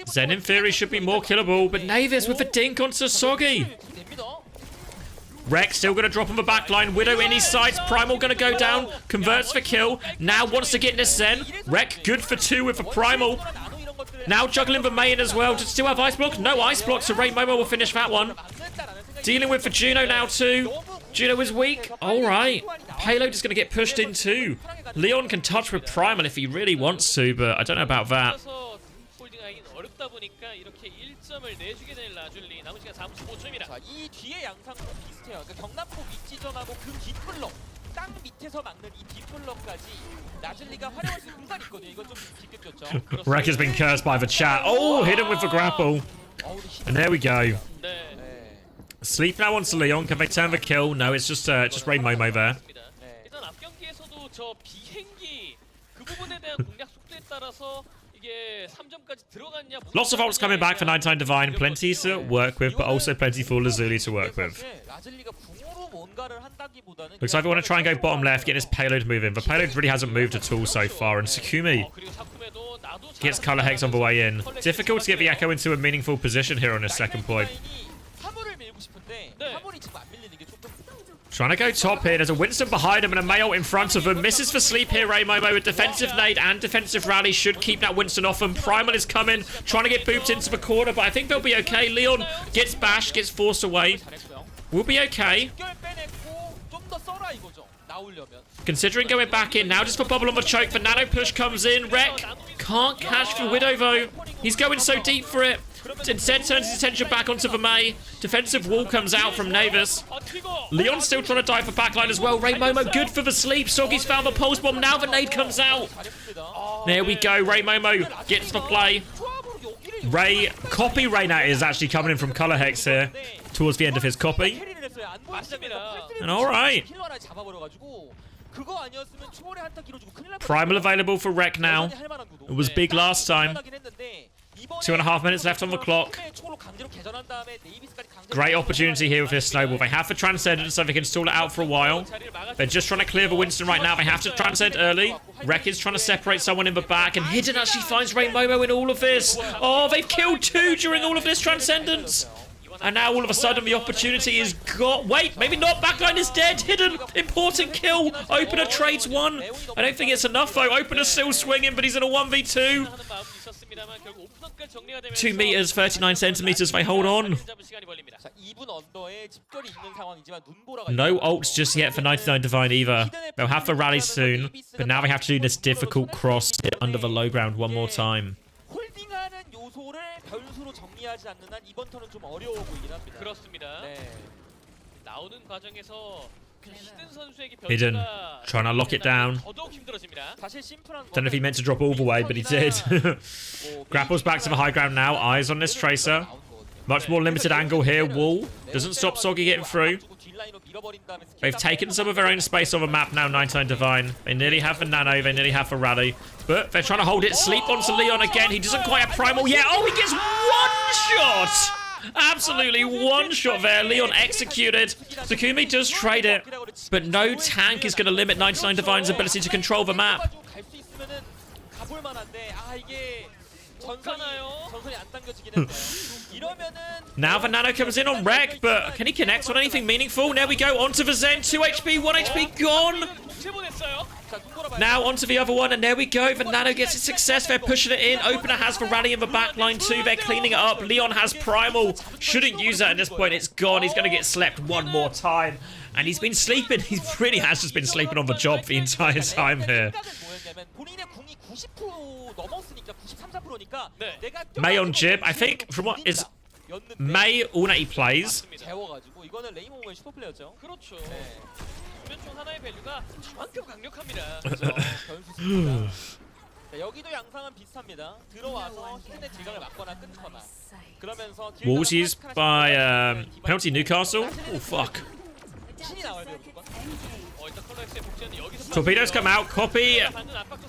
Zen in theory should be more killable, but Navis with the dink onto Soggy. Rek still going to drop on the back line. Widow in his sights. Primal going to go down. Converts for kill. Now wants to get into Zen. Rek good for 2 with the Primal. Now juggling the main as well. Does still have Ice Block? No Ice Block, so Ray Momo will finish that one. Dealing with for Juno now too. Juno is weak. Alright. Payload is going to get pushed in too. Leon can touch with Primal if he really wants to, but I don't know about that. Rek has been cursed by the chat. Oh, hit him with the grapple. And there we go. Sleep now onto Leon. Can they turn the kill? No, it's just Ray Momo there. Lots of ults coming back for 99 Divine. Plenty to work with, but also plenty for Lazuli to work with. Looks like we want to try and go bottom left, get this payload moving. The payload really hasn't moved at all so far, and Sakumi gets Color Hex on the way in. Difficult to get the Echo into a meaningful position here on his second point. Trying to go top here. There's a Winston behind him and a Mayo in front of him. Misses for sleep here, Ray Momo with defensive nade and defensive rally. Should keep that Winston off him. Primal is coming, trying to get booped into the corner, but I think they'll be okay. Leon gets bashed, gets forced away. We'll be okay. Considering going back in now just for bubble on the choke. The nano push comes in. Rek can't catch the Widow though. He's going so deep for it. Instead turns his attention back onto the May. Defensive wall comes out from Navis. Leon still trying to dive for backline as well. Ray Momo good for the sleep. Soggy's found the pulse bomb. Now the nade comes out. There we go. Ray Momo gets the play. Copy Reynat is actually coming in from Color Hex here towards the end of his copy. And alright. Primal available for Rek now. It was big last time. 2.5 minutes left on the clock. Great opportunity here with this snowball. They have the Transcendence so they can stall it out for a while. They're just trying to clear the Winston right now. They have to Transcend early. Rek is trying to separate someone in the back, and Hidden actually finds Ray Momo in all of this. Oh, they've killed 2 during all of this Transcendence. And now all of a sudden the opportunity is got. Wait, maybe not. Backline is dead. Hidden. Important kill. Opener trades 1. I don't think it's enough though. Opener's still swinging, but he's in a 1v2. 2 meters, 39 centimeters. They hold on. No ults just yet for 99 Divine either. They'll have the rally soon, but now they have to do this difficult cross under the low ground one more time. 정리하지 않는 한 이번 턴은 좀 어려워 보이긴 합니다. 그렇습니다. 네. 나오는 과정에서 히든 선수에게 변수가 Trying to lock it down. 더더욱 힘들어집니다. 사실 심플한 Don't know if he meant to drop all the way, but he did. Grapples back to the high ground now. Eyes on this Tracer. Much more limited angle here. Wall doesn't stop Soggy getting through. They've taken some of their own space on the map now, 99 Divine. They nearly have the Nano, they nearly have the Rally. But they're trying to hold it. Sleep onto Leon again. He doesn't quite have Primal yet. Oh, he gets one shot! Absolutely one shot there. Leon executed. Takumi does trade it. But no tank is going to limit 99 Divine's ability to control the map. Now the Nano comes in on Rek, but can he connect on anything meaningful? There we go, onto the Zen, 2 HP, 1 HP gone. Now onto the other one, and there we go. The Nano gets its success. They're pushing it in. Opener has the Rally in the back line too. They're cleaning it up. Leon has Primal. Shouldn't use that at this point. It's gone. He's going to get slept one more time. And he's been sleeping. He really has just been sleeping on the job the entire time here. May on Jib, I think, from what is May all that he plays. Walls used by penalty Newcastle. Oh fuck. Torpedoes come out. Copy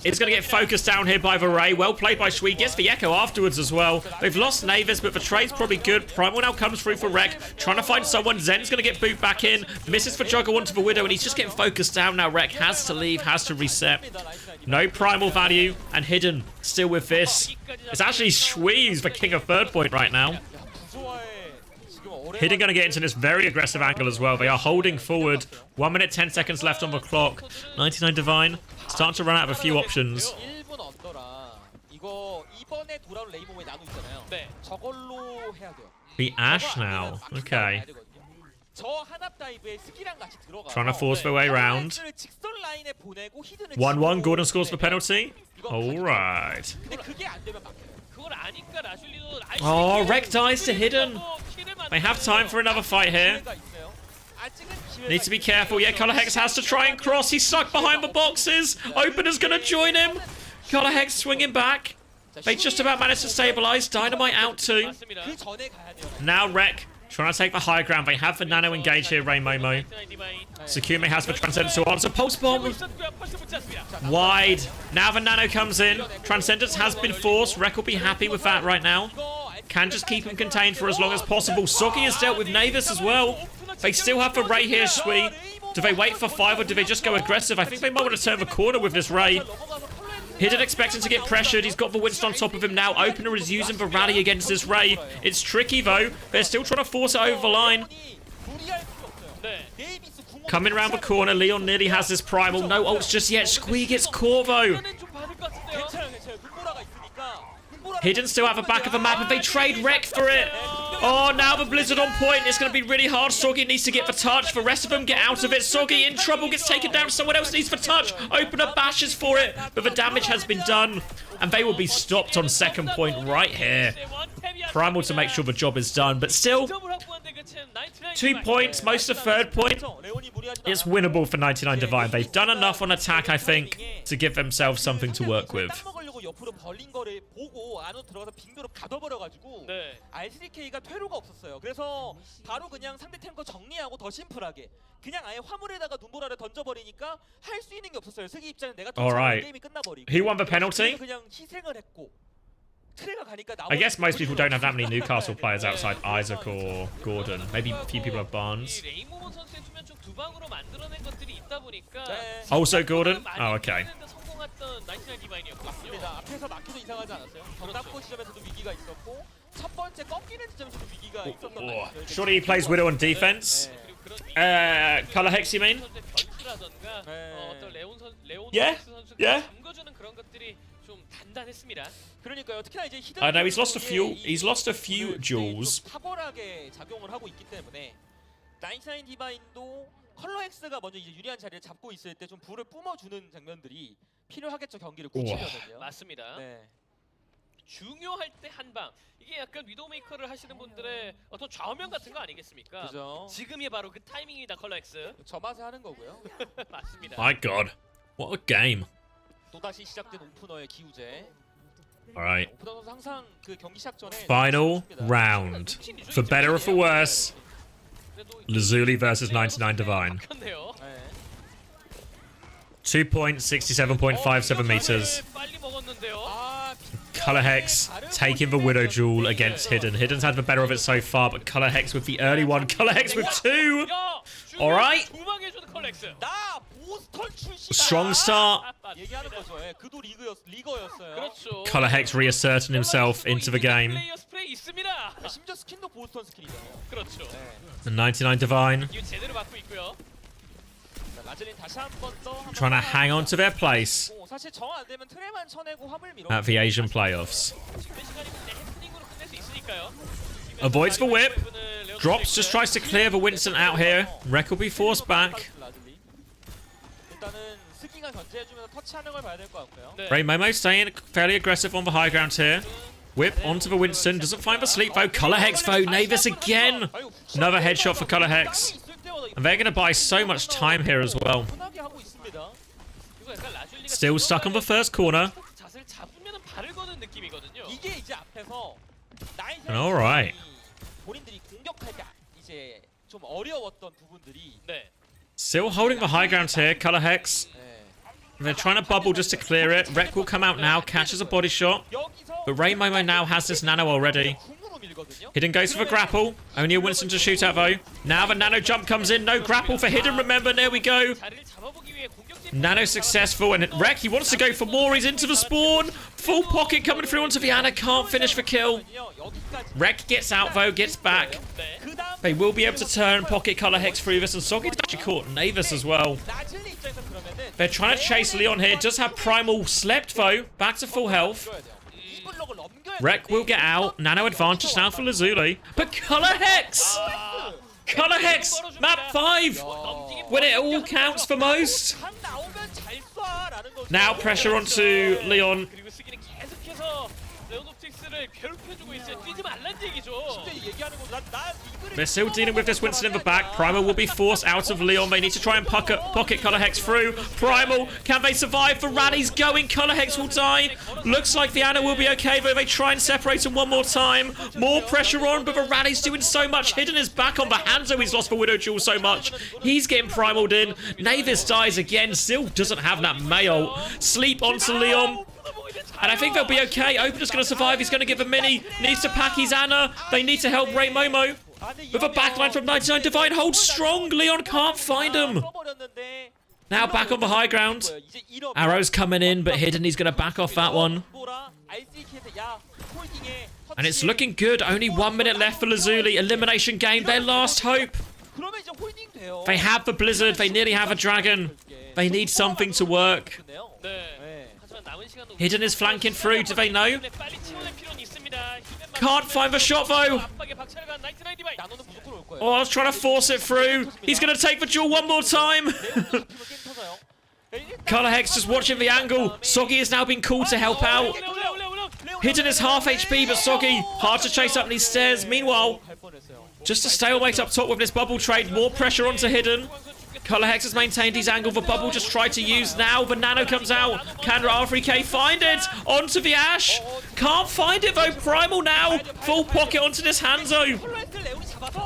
is going to get focused down here by the Ray. Well played by Shui. Gets the Echo afterwards as well. They've lost Navis, but the trade's probably good. Primal now comes through for Rek. Trying to find someone. Zen's going to get boot back in. Misses for Juggle onto the Widow, and he's just getting focused down now. Rek has to leave, has to reset. No Primal value, and Hidden still with this. It's actually Shui who's the king of third point right now. Hidden going to get into this very aggressive angle as well. They are holding forward. 1 minute, 10 seconds left on the clock. 99 Divine starting to run out of a few options. The Ash now. Okay. Trying to force their way around. 1-1. Gordon scores the penalty. Alright. Oh, Rek dies to Hidden. They have time for another fight here. Needs to be careful. Yeah, Color Hex has to try and cross. He's stuck behind the boxes. Opener's going to join him. Color Hex swinging back. They just about managed to stabilize. Dynamite out too. Now Rek trying to take the high ground. They have the Nano engage here, Ray Momo. Sakume has the Transcendence to answer. Pulse Bomb. Wide. Now the Nano comes in. Transcendence has been forced. Rek will be happy with that right now. Can just keep him contained for as long as possible. Soggy has dealt with Navis as well. They still have the Ray here, Shui. Do they wait for 5 or do they just go aggressive? I think they might want to turn the corner with this Ray. Hidden expecting to get pressured. He's got the Winston on top of him now. Opener is using the Rally against this Ray. It's tricky though. They're still trying to force it over the line. Coming around the corner. Leon nearly has this Primal. No ults just yet. Squee gets caught though. Hidden still at the back of the map, and they trade Rek for it. Oh, now the Blizzard on point. It's going to be really hard. Soggy needs to get the touch. The rest of them get out of it. Soggy in trouble, gets taken down. Someone else needs the touch. Opener bashes for it, but the damage has been done, and they will be stopped on second point right here. Primal to make sure the job is done, but still, 2 points, most of third point. It's winnable for 99 Divine. They've done enough on attack, I think, to give themselves something to work with. 옆으로 벌린 거를 보고 안으로 들어가서 빙도로 가둬버려가지고 RCK가 퇴로가 없었어요. 그래서 바로 그냥 상대 탱커 정리하고 더 심플하게 그냥 아예 화물에다가 눈보라를 던져버리니까 할 수 있는 게 없었어요. 승희 입장에 내가 쫓아가면 게임이 끝나버리고. Who won the penalty? 그냥 희생을 했고. I guess most people don't have that many Newcastle players outside Isaac or Gordon. Maybe a few people have Barnes. Also Gordon? Oh, okay. 앞에서 막혀도 이상하지 않았어요. 정답고 지점에서도 위기가 있었고 첫 번째 꺾이는 지점에서도 위기가 있었던 Surely he plays Widow on defense. Color Hex, you mean? Yeah? Yeah? 그러니까요. 특히나 이제 I know he's lost a few duels. 탁월하게 작용을 하고 있기 때문에 99 디바인도 컬러 X가 먼저 이제 유리한 자리를 잡고 있을 때 좀 불을 뿜어주는 장면들이 필요하겠죠. 경기를 굳히려면요. 맞습니다. 네. 중요할 때 한 방. 이게 약간 위도우메이커를 하시는 분들의 어떤 좌우명 같은 거 아니겠습니까? 그죠. 지금이 바로 그 타이밍이다 컬러엑스. 저 맛에 하는 거고요. 맞습니다. My God, what a game! 또다시 시작된 오프너의 기우제. Alright, 오프너 선수 항상 그 경기 시작 전에 final round. For better or for worse, Lazuli versus 99 Divine. 2.67.57 meters. Color Hex taking the Widow Jewel against Hidden. Hidden's had the better of it so far, but Color Hex with the early one. Color Hex with 2! Alright. Strong start. Color Hex reasserting himself into the game. And 99 Divine trying to hang on to their place at the Asian playoffs. Avoids the whip. Drops, just tries to clear the Winston out here. Wreck will be forced back. Ray Momo staying fairly aggressive on the high ground here. Whip onto the Winston. Doesn't find the sleep though. Color Hex though. Navis again. Another headshot for Color Hex. And they're going to buy so much time here as well. Still stuck on the first corner. And alright. Still holding the high ground here, Color Hex. They're trying to bubble just to clear it. Wreck will come out now, catches a body shot. But Ray Momo now has this nano already. Hidden goes for the grapple. Only a Winston to shoot at though. Now the nano jump comes in. No grapple for Hidden, remember. There we go. Nano successful. And Wreck, he wants to go for more. He's into the spawn. Full pocket coming through onto the Ana. Can't finish the kill. Wreck gets out though, gets back. They will be able to turn pocket Color Hex through this. And Soggy's actually caught Navis as well. They're trying to chase Leon here. Does have Primal slept though. Back to full health. Wreck will get out. Nano advantage now for Lazuli. But Color Hex! Color Hex! Map 5! When it all counts for most. Now pressure onto Leon. They're still dealing with this Winston in the back. Primal will be forced out of Leon. They need to try and pocket Color Hex through. Primal, can they survive? The rally's going. Color Hex will die. Looks like the Ana will be okay, but they try and separate him one more time. More pressure on, but the rally's doing so much. Hidden is back on the Hanzo. He's lost the Widow Jewel so much. He's getting primaled in. Navis dies again. Still doesn't have that Mayo. Sleep onto Leon. And I think they'll be okay. Opener's going to survive. He's going to give a mini. Needs to pack his Ana. They need to help Ray Momo. With a backline from 99 Divine. Holds strong. Leon can't find him. Now back on the high ground. Arrows coming in, but Hidden, he's going to back off that one. And it's looking good. Only 1 minute left for Lazuli. Elimination game. Their last hope. They have the Blizzard. They nearly have a Dragon. They need something to work. Hidden is flanking through. Do they know? Can't find the shot though. Oh, I was trying to force it through. He's going to take the duel one more time. Color Hex just watching the angle. Soggy has now been called to help out. Hidden is half HP, but Soggy hard to chase up these stairs. Meanwhile, just a stalemate up top with this bubble trade. More pressure onto Hidden. Color Hex has maintained his angle. The bubble just tried to use now. The nano comes out. Can R3K find it? Onto the Ash. Can't find it though. Primal now. Full pocket onto this Hanzo.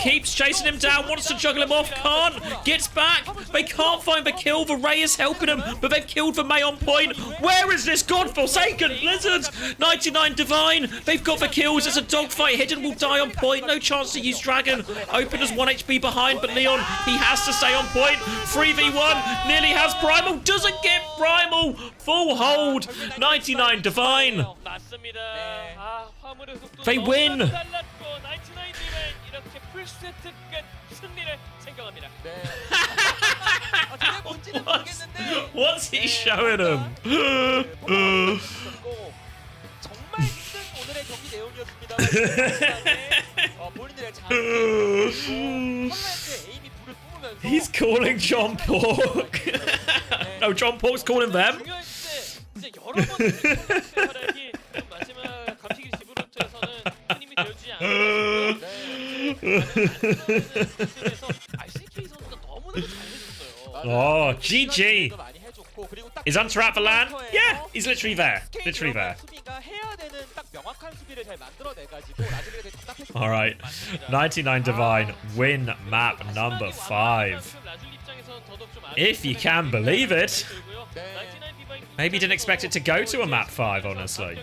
Keeps chasing him down. Wants to juggle him off. Can't. Gets back. They can't find the kill. The Ray is helping him. But they've killed the May on point. Where is this godforsaken Blizzard? 99 Divine. They've got the kills. It's a dogfight. Hidden will die on point. No chance to use Dragon. Opener's 1 HP behind. But Leon, he has to stay on point. 3v1, nearly has Primal, doesn't get Primal, full hold, 99 Divine. They win. What's he showing him? He's calling John Pork. No, John Pork's calling them. RCK 선수가 너무나도 잘해줬어요. Oh, GG. Is Hunter out for LAN? Yeah, he's literally there. Literally there. 수비가 해야 되는 딱 명확한 수비를 잘 만들어내가지고 라즈리가 되게 답답했습니다. All right. 99 Divine win map number 5. If you can believe it. Maybe didn't expect it to go to a map 5, honestly.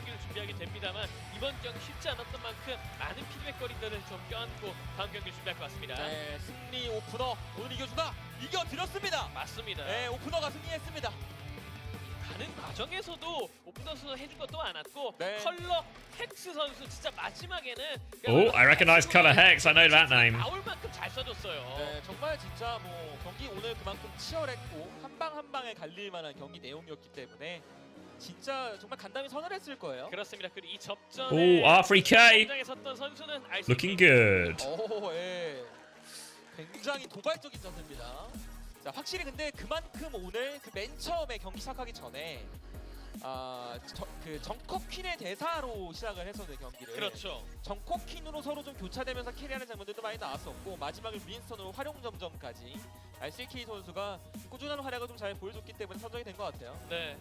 이번 경기 쉽지 않았던 만큼 많은 피드백거리들을 좀 껴안고 다음 경기 준비할 것 같습니다. 네, 승리 오프너 오늘 이겨준다. 이겨드렸습니다. 맞습니다. 네, 오프너가 승리했습니다. 가는 과정에서도 오프너 선수 해준 것도 많았고 네. 컬러 헥스 선수 진짜 마지막에는 Oh, I recognize Color Hex. I know that name. 나올 만큼 잘 써줬어요. 네, 정말 진짜 뭐 경기 오늘 그만큼 치열했고 한 방 한 방에 갈릴 만한 경기 내용이었기 때문에 진짜 정말 간담이 서늘했을 거예요. 그렇습니다. 그리고 이 Oh, 접전에 R3K. 현장에 섰던 선수는 Looking good. 오, 예. 굉장히 도발적인 전투입니다. 자, 확실히 근데 그만큼 오늘 그 맨 처음에 경기 시작하기 전에 그 정커퀸의 대사로 시작을 했었는 경기를. 그렇죠. 정커퀸으로 서로 좀 교차되면서 캐리하는 장면들도 많이 나왔었고 마지막에 윈스턴으로 활용 점점까지 RCK 선수가 꾸준한 활약을 좀 잘 보여줬기 때문에 선정이 된 것 같아요. 네.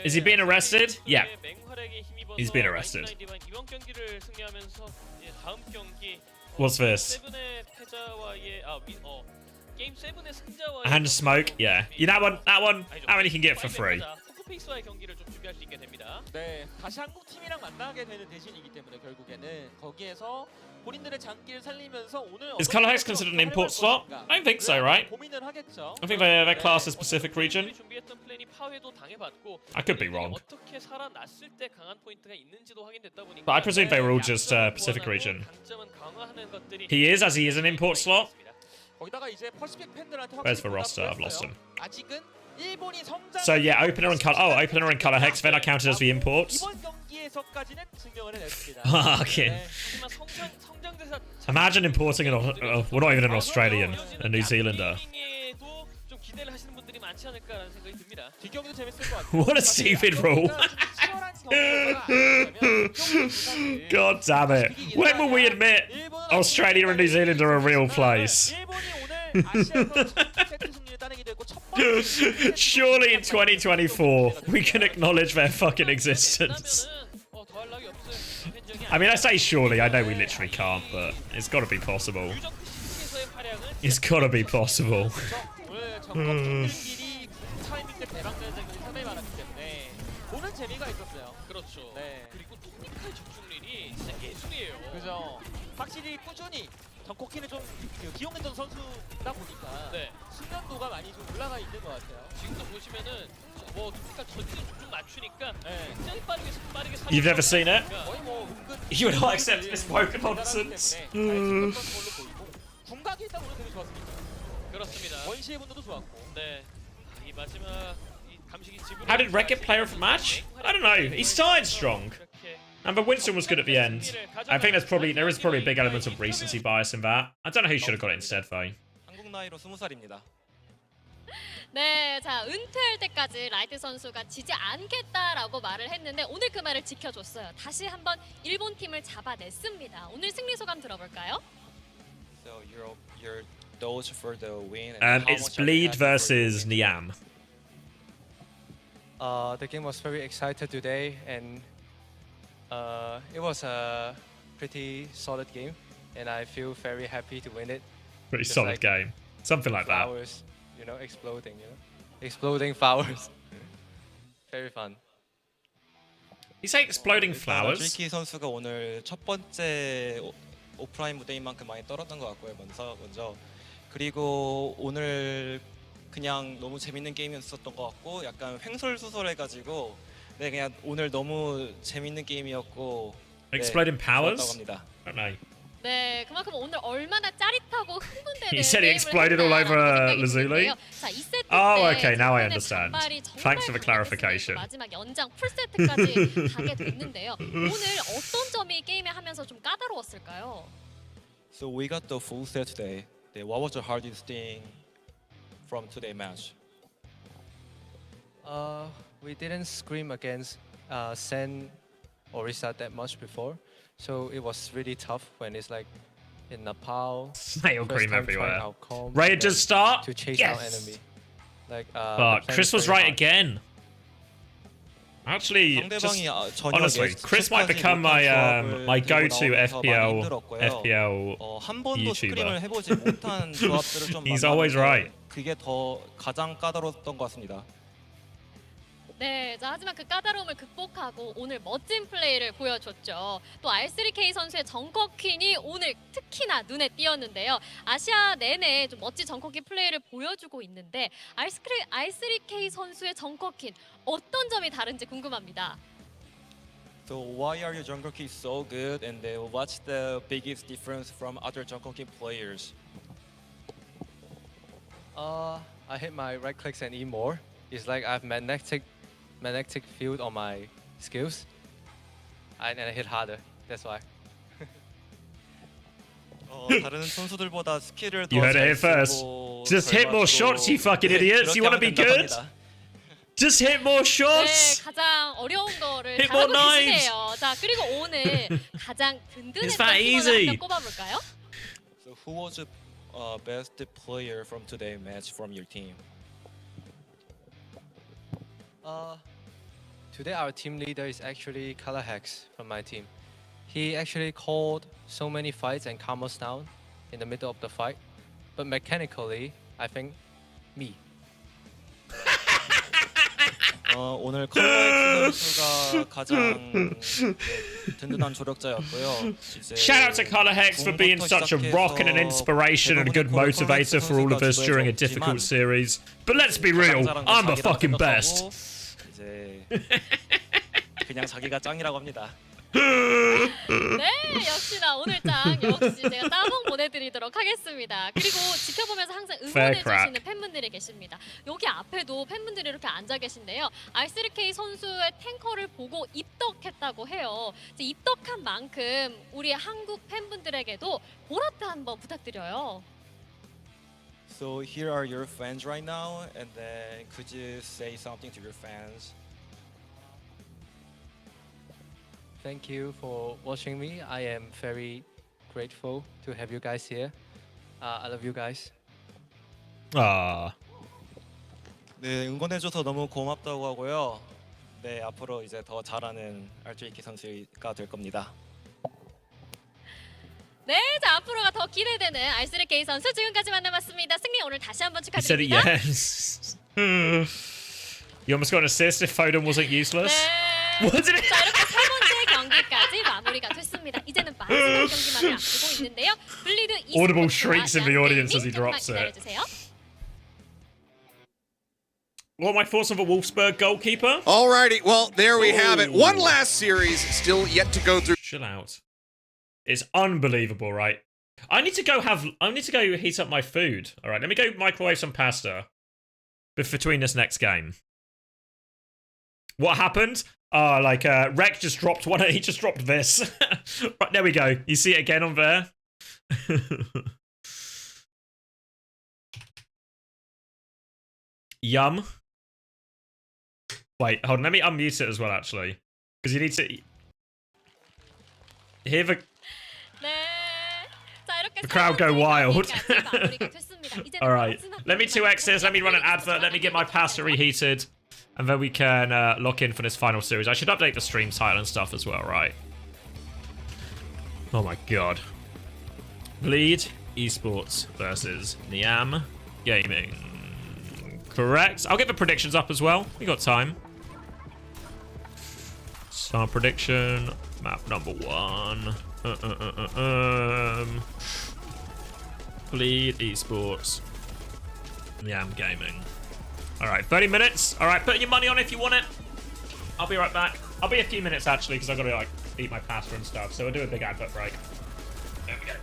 Is he being arrested? Yeah. 맹활약에 힘입어서 He's been arrested. 이번 경기를 승리하면서 다음 경기 What's this? 세븐의 패자와의 게임 7의 승자와의 And smoke. Yeah. You that one. That one you can get for free. 포크페이스와의 경기를 좀 준비할 수 있게 됩니다. 네, 다시 한국 팀이랑 만나게 되는 대신이기 때문에 결국에는 거기에서 본인들의 장기를 살리면서 오늘 Is Color Hex considered an import slot? I don't think so, right? 고민을 하겠죠. I think they're classed as Pacific region. 준비했던 플랜이 파괴도 당해봤고 I could be wrong. 어떻게 살아났을 때 강한 포인트가 있는지도 확인됐다 보니까 But I presume they were all just Pacific region. 강점은 강화하는 것들이 He is, as he is an import slot. 거기다가 이제 퍼시픽 팬들한테 Where's the roster? I've lost him. 아직은 일본이 성장. So yeah, opener and color. Oh, opener and color hex. Then I counted as the imports. 이번 경기에서까지는 증명을 해냈습니다. Okay. 하지만 성장대사 Imagine importing an, well, not even an Australian, a New Zealander. 도 좀 기대를 하시는 분들이 많지 않을까라는 생각이 듭니다. 뒷경기도 재밌을 것 같아요. What a stupid rule. God damn it. When will we admit Australia and New Zealand are a real place? Surely in 2024 we can acknowledge their fucking existence. I mean, I say surely, I know we literally can't, but it's gotta be possible. It's gotta be possible. 보는 재미가 있었어요. 그렇죠. 네. 그리고 테크니컬 집중률이 진짜 예술이에요. 그죠. 확실히 꾸준히 정코키는 좀 기용했던 선수다 보니까 숙련도가 많이 좀 올라가 있는 것 같아요. 지금도 보시면은 뭐 테크니컬 전진 좀 맞추니까 굉장히 빠르게 You've never seen it? 거의 뭐 은근 You would not accept this woke nonsense. 궁각이 일단 오늘 되게 좋았습니다. 그렇습니다. 원시의 분도도 좋았고. 네. 이 마지막 How did Wreck get player of the match? I don't know. He started strong. But Winston was good at the end. I think there is probably a big element of recency bias in that. I don't know who should have got it instead though. 한국 나이로 20살입니다. 네, 자 은퇴할 때까지 라이트 선수가 지지 않겠다라고 말을 했는데 오늘 그 말을 지켜줬어요. 다시 한번 일본 팀을 잡아냈습니다. 오늘 승리 소감 들어볼까요? So your those for the win. And It's Bleed versus Nyam. The game was very excited today, and it was a pretty solid game, and I feel very happy to win it. Pretty Just solid like game. Something like that. flowers, you know, exploding flowers. Very fun. You say exploding flowers? 트리키 선수가 오늘 첫 번째 오프라인 무대인 만큼 많이 떨었던 것 같고요. 먼저 그리고 오늘 그냥 너무 재밌는 게임이었었던 것 같고 약간 횡설수설해가지고 네 그냥 오늘 너무 재밌는 게임이었고 Exploding powers? 좋았다고 합니다. I don't know. 네, 그만큼 오늘 얼마나 짜릿하고 흥분되는 He said he exploded all over Lazuli. 자, 2세트 Oh, 때 okay, now I 자신의 understand. 반발이 정말 Thanks for the clarification. 마지막 연장 풀세트까지 가게 됐는데요. 오늘 어떤 점이 게임에 하면서 좀 까다로웠을까요? So we got the full set today. What was the hardest thing from today's match? We didn't scream against Sen or Risa that much before, So it was really tough when it's like in Nepal. Snail first cream time everywhere. trying out comb Ready and to then start? to chase Yes! down enemy. Like, the Fuck, plan Chris is was very right hard. again. Actually, 상대방이 전혀 honestly, Chris might become my my go-to FPL 한 번도 스크림을 YouTuber. 해보지 못한 조합들을 좀 He's always right. 그게 더 가장 까다로웠던 것 같습니다. 네, 자, 하지만 그 까다로움을 극복하고 오늘 멋진 플레이를 보여줬죠. 또 R3K 선수의 정커퀸이 오늘 특히나 눈에 띄었는데요. 아시아 내내 좀 멋진 정커퀸 플레이를 보여주고 있는데 R3K 선수의 정커퀸 어떤 점이 다른지 궁금합니다. So why are your jungle key so good, and what's the biggest difference from other jungle key players? I hit my right clicks and E more. It's like I have magnetic field on my skills, and I hit harder. That's why. 다른 선수들보다 스킬을 You heard it here first. Just hit more shots, you fucking idiots. You want to be good? Just hit more shots. 네, 가장 어려운 거를 Hit more 잘하고 knives. 계시네요. 자, 그리고 오늘 가장 It's 든든했던 that 팀원을 easy. 한 명 꼽아볼까요? So who was the best player from today's match from your team? Today our team leader is actually Color Hex from my team. He actually called so many fights and calm us down in the middle of the fight. But mechanically, I think me. 오늘 컬러엑스 선수가 가장 든든한 조력자였고요. Shout out to Color Hex for being such a rock and an inspiration and a good motivator for all of us during a difficult series. But let's be real, I'm the fucking best. 이제 그냥 자기가 짱이라고 합니다. 네, 역시나 오늘 짱 역시 제가 따봉 보내드리도록 하겠습니다. 그리고 지켜보면서 항상 응원해주시는 팬분들이 계십니다. 여기 앞에도 팬분들이 이렇게 앉아 계신데요. R3K 선수의 탱커를 보고 입덕했다고 해요. 이제 입덕한 만큼 우리 한국 팬분들에게도 보라트 한번 부탁드려요. So here are your fans right now, and then could you say something to your fans? Thank you for watching me. I am very grateful to have you guys here. I love you guys. Ah. 네, 응원해줘서 너무 고맙다고 하고요. 네, 앞으로 이제 더 잘하는 R3K 선수가 될 겁니다. 네, 자 앞으로가 더 기대되는 R3K 선수 지금까지 만나봤습니다. 승리 오늘 다시 한번 He said it, 축하드립니다. yes. You almost got an assist if Foden wasn't useless. 네. Wasn't it? 자 이렇게 세 번째 경기까지 마무리가 됐습니다. 이제는 마지막 경기만을 앞두고 있는데요. 블리드 Audible esports와 shrieks in the audience as he 조금만 drops it. 기다려주세요. What are my thoughts on the Wolfsburg goalkeeper? Alrighty, well, there we have it. One last series still yet to go through. Chill out. It's unbelievable, right? I need to go heat up my food. All right, let me go microwave some pasta between this next game. What happened? Rec just dropped one. He just dropped this. Right, there we go. You see it again on there. Yum. Wait, hold on. Let me unmute it as well, actually, because you need to hear the crowd go wild. All right, let me 2x this. Let me run an advert. Let me get my pasta reheated. And then we can lock in for this final series. I should update the stream title and stuff as well, right? Oh my god. Bleed Esports versus Nyam Gaming. Correct. I'll get the predictions up as well. We got time. Star prediction. Map number 1. Bleed Esports. Nyam Gaming. Alright, 30 minutes. Alright, put your money on if you want it. I'll be right back. I'll be a few minutes actually, because I've got to eat my pasta and stuff. So we'll do a big advert break. There we go.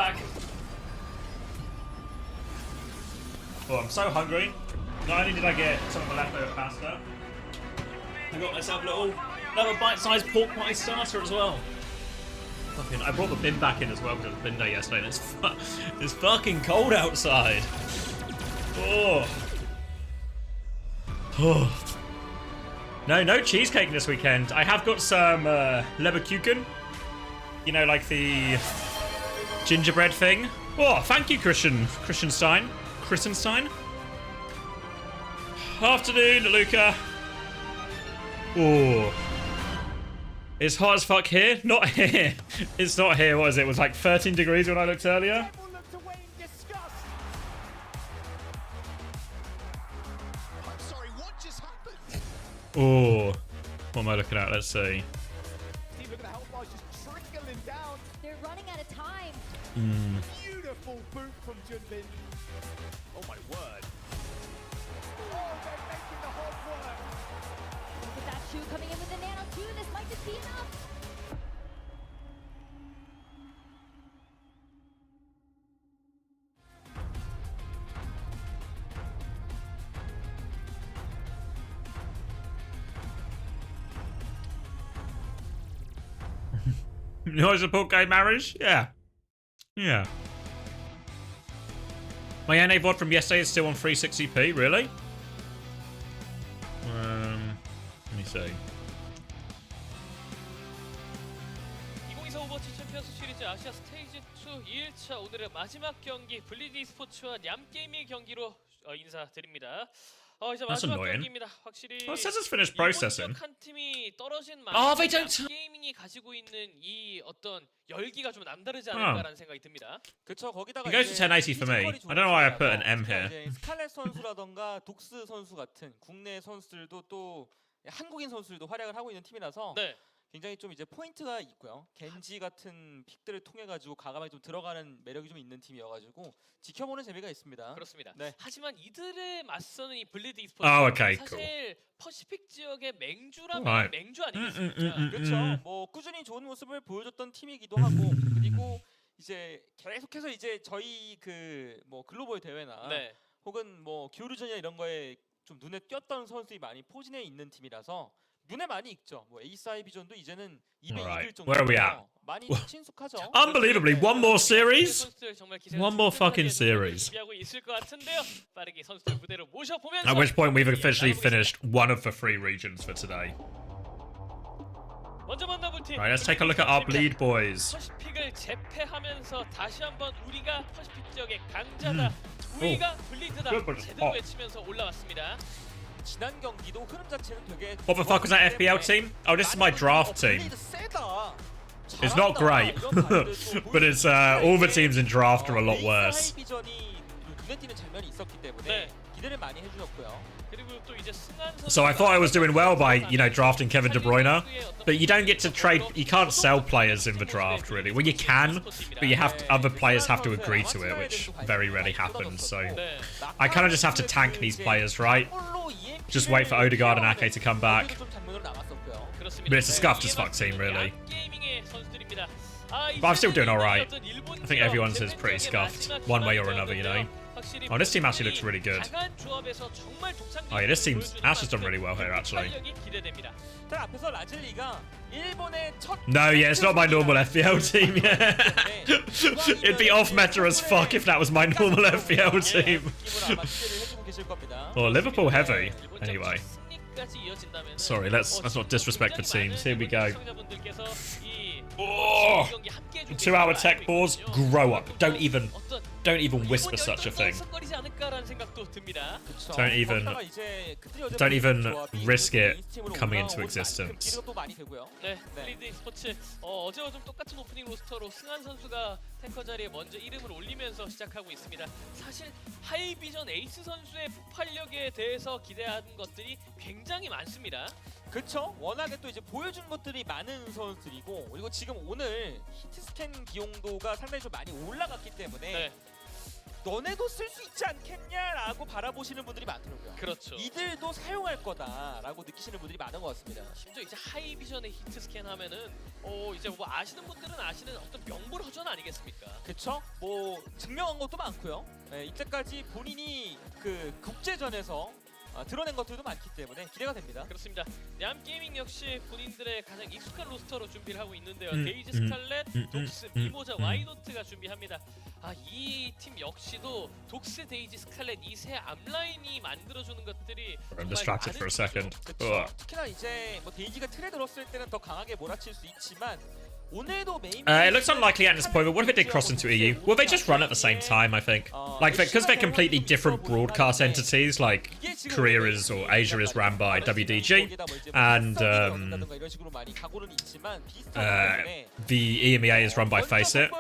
back. Oh, I'm so hungry. Not only did I get some of the leftover pasta, I got myself another bite-sized pork pie starter as well. Fucking, I brought the bin back in as well because it was bin day yesterday, and it's fucking cold outside. Oh. Oh. No cheesecake this weekend. I have got some Leberkuchen. You know, like the gingerbread thing. Oh, thank you, Christianstein. Afternoon, Luca. Oh. It's hot as fuck here. Not here. It's not here. What is it? It was like 13 degrees when I looked earlier. Oh. What am I looking at? Let's see. They're running out of time. Beautiful boot from Junbin. Oh my word. Oh, they're making the hard work. Look at that shoe coming in with the nano 2. This might just be enough. You know, support game marriage? Yeah. Yeah. My NA VOD from yesterday is still on 360p, really? Let me see. 2024 오버워치 챔피언스 시리즈 아시아 스테이지 2 2일차 오늘의 마지막 경기 블리드 e스포츠와 냠 게이밍의 경기로 인사드립니다. 이제 마지막 경기입니다. 확실히 Well, it says it's finished processing. 한 팀이 떨어진 they don't. 게이밍이 가지고 있는 이 어떤 열기가 좀 남다르지 않을까라는 생각이 듭니다. 그렇죠. 거기다가 It goes to 1080 for me. I don't know why I put an M here. 스칼렛 선수라던가 독스 선수 같은 국내 선수들도 또 한국인 선수들도 활약을 하고 있는 팀이라서 굉장히 좀 이제 포인트가 있고요. 겐지 같은 픽들을 통해 가지고 과감하게 좀 들어가는 매력이 좀 있는 팀이어가지고 지켜보는 재미가 있습니다. 그렇습니다. 네. 하지만 이들에 맞서는 이 블리드 e스포츠 okay, 사실 cool. 퍼시픽 지역의 맹주라면 Right. 맹주 아니겠습니까? 그렇죠. 뭐 꾸준히 좋은 모습을 보여줬던 팀이기도 하고 그리고 이제 계속해서 이제 저희 그 뭐 글로벌 대회나 혹은 뭐 기후르전이나 이런 거에 좀 눈에 띄었던 선수들이 많이 포진해 있는 팀이라서 눈에 많이 익죠. 뭐 에이스아이 비전도 이제는 입에 익을 정도로 Where are we at? 많이 친숙하죠. Unbelievably, one more series? One more fucking series. 준비하고 있을 것 같은데요. 빠르게 선수들 무대로 모셔보면서 At which point we've officially finished one of the 3 regions for today. 먼저 만나볼 팀. Right, let's take a look at our bleed boys. 퍼시픽을 제패하면서 다시 한번 우리가 퍼시픽 지역의 강자다. 우리가 블리드다. 제대로 외치면서 올라왔습니다. 지난 경기도 흐름 자체는 되게 What the fuck was that FPL team? Oh, this is my draft team. It's not great, but it's all the teams in draft are a lot worse. 눈에 띄는 장면이 있었기 때문에 기대를 많이 해주셨고요. 그리고 또 이제 승한 선수 So I thought I was doing well by, you know, drafting Kevin De Bruyne, but you don't get to trade. You can't sell players in the draft, really. Well, you can, but you have to, other players have to agree to it, which very rarely happens. So I kind of just have to tank these players, right? Just wait for Odegaard and Ake to come back. But it's a scuffed as fuck team, really. But I'm still doing alright. I think everyone's is pretty scuffed, one way or another, you know. Oh, this team actually looks really good. Oh yeah, this team's Ash has done really well here, actually. No, yeah, it's not my normal FPL team, yeah. It'd be off meta as fuck if that was my normal FPL team. Oh, Liverpool heavy. Anyway. Sorry, let's not disrespect the teams. Here we go. Oh, 2-hour tech pause. Grow up. Don't even whisper such a thing. Don't even risk it coming into existence. 네, 블리드 e스포츠 어제와 좀 똑같은 오프닝 로스터로 승한 선수가 탱커 자리에 먼저 이름을 올리면서 시작하고 있습니다. 사실 하이비전 에이스 선수의 폭발력에 대해서 기대하는 것들이 굉장히 많습니다. 그렇죠. 워낙에 또 이제 보여준 것들이 많은 선수들이고 그리고 지금 오늘 히트 스캔 비용도가 상당히 좀 많이 올라갔기 때문에 너네도 쓸 수 있지 않겠냐라고 바라보시는 분들이 많더라고요. 그렇죠. 이들도 사용할 거다라고 느끼시는 분들이 많은 것 같습니다. 심지어 이제 하이비전의 히트 스캔 하면은 이제 뭐 아시는 분들은 아시는 어떤 명불허전 아니겠습니까? 그쵸? 뭐 증명한 것도 많고요. 네, 이때까지 본인이 그 국제전에서 드러낸 것들도 많기 때문에 기대가 됩니다. 그렇습니다. 냠 게이밍 역시 본인들의 가장 익숙한 로스터로 준비를 하고 있는데요. 데이지 스칼렛, 독스, 미모자, 와이노트가 준비합니다. 이 팀 역시도 독스, 데이지, 스칼렛 이 세 앞라인이 만들어주는 것들이 I'm distracted for a second. 특히나 이제 뭐 데이지가 틀에 들었을 때는 더 강하게 몰아칠 수 있지만 오늘도 메인 It looks unlikely at this point, but what if it did cross into EU? Will they just run at the same time, I think? Like, because they're completely different broadcast entities, like Korea is, or Asia is ran by WDG, and the EMEA is run by Faceit.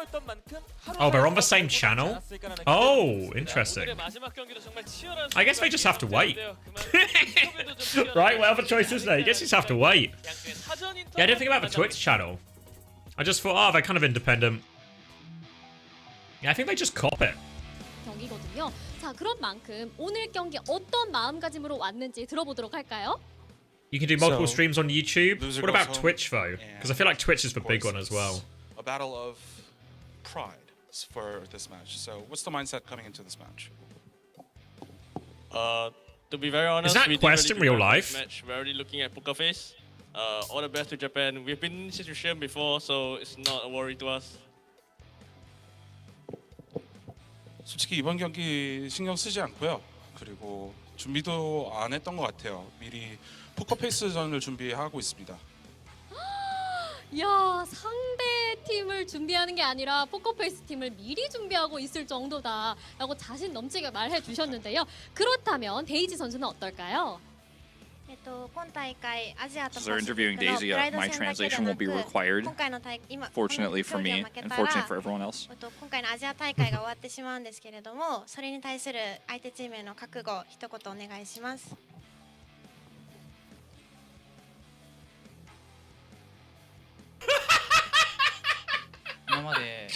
Oh, they're on the same channel? Oh, interesting. I guess they just have to wait. Right, what other choice is there? I guess you just have to wait. Yeah, I didn't think about the Twitch channel. I just thought, they're kind of independent. Yeah, I think they just cop it. 경기거든요. 자, 그런 만큼 오늘 경기 어떤 마음가짐으로 왔는지 들어보도록 할까요? You can do multiple streams on YouTube. What about Twitch though? Because I feel like Twitch is the big one as well. A battle of pride for this match. So, what's the mindset coming into this match? To be very honest, is that Quest in real life? Match. We're already looking at Poker Face. All the best to Japan. We've been in this situation before, so it's not a worry to us. 솔직히 이번 경기 신경 쓰지 않고요. 그리고 준비도 안 했던 것 같아요. 미리 포커페이스전을 준비하고 있습니다. 야, 상대 팀을 준비하는 게 아니라 포커페이스 팀을 미리 준비하고 있을 정도다라고 자신 넘치게 말해 주셨는데요. 그렇다면 데이지 선수는 어떨까요? So they're interviewing Daisy. My translation won't be required. Fortunately for me, and fortunate for everyone else. 今回のアジア大会が終わってしまうんですけれども、それに対する相手チームへの覚悟、一言お願いします。今まで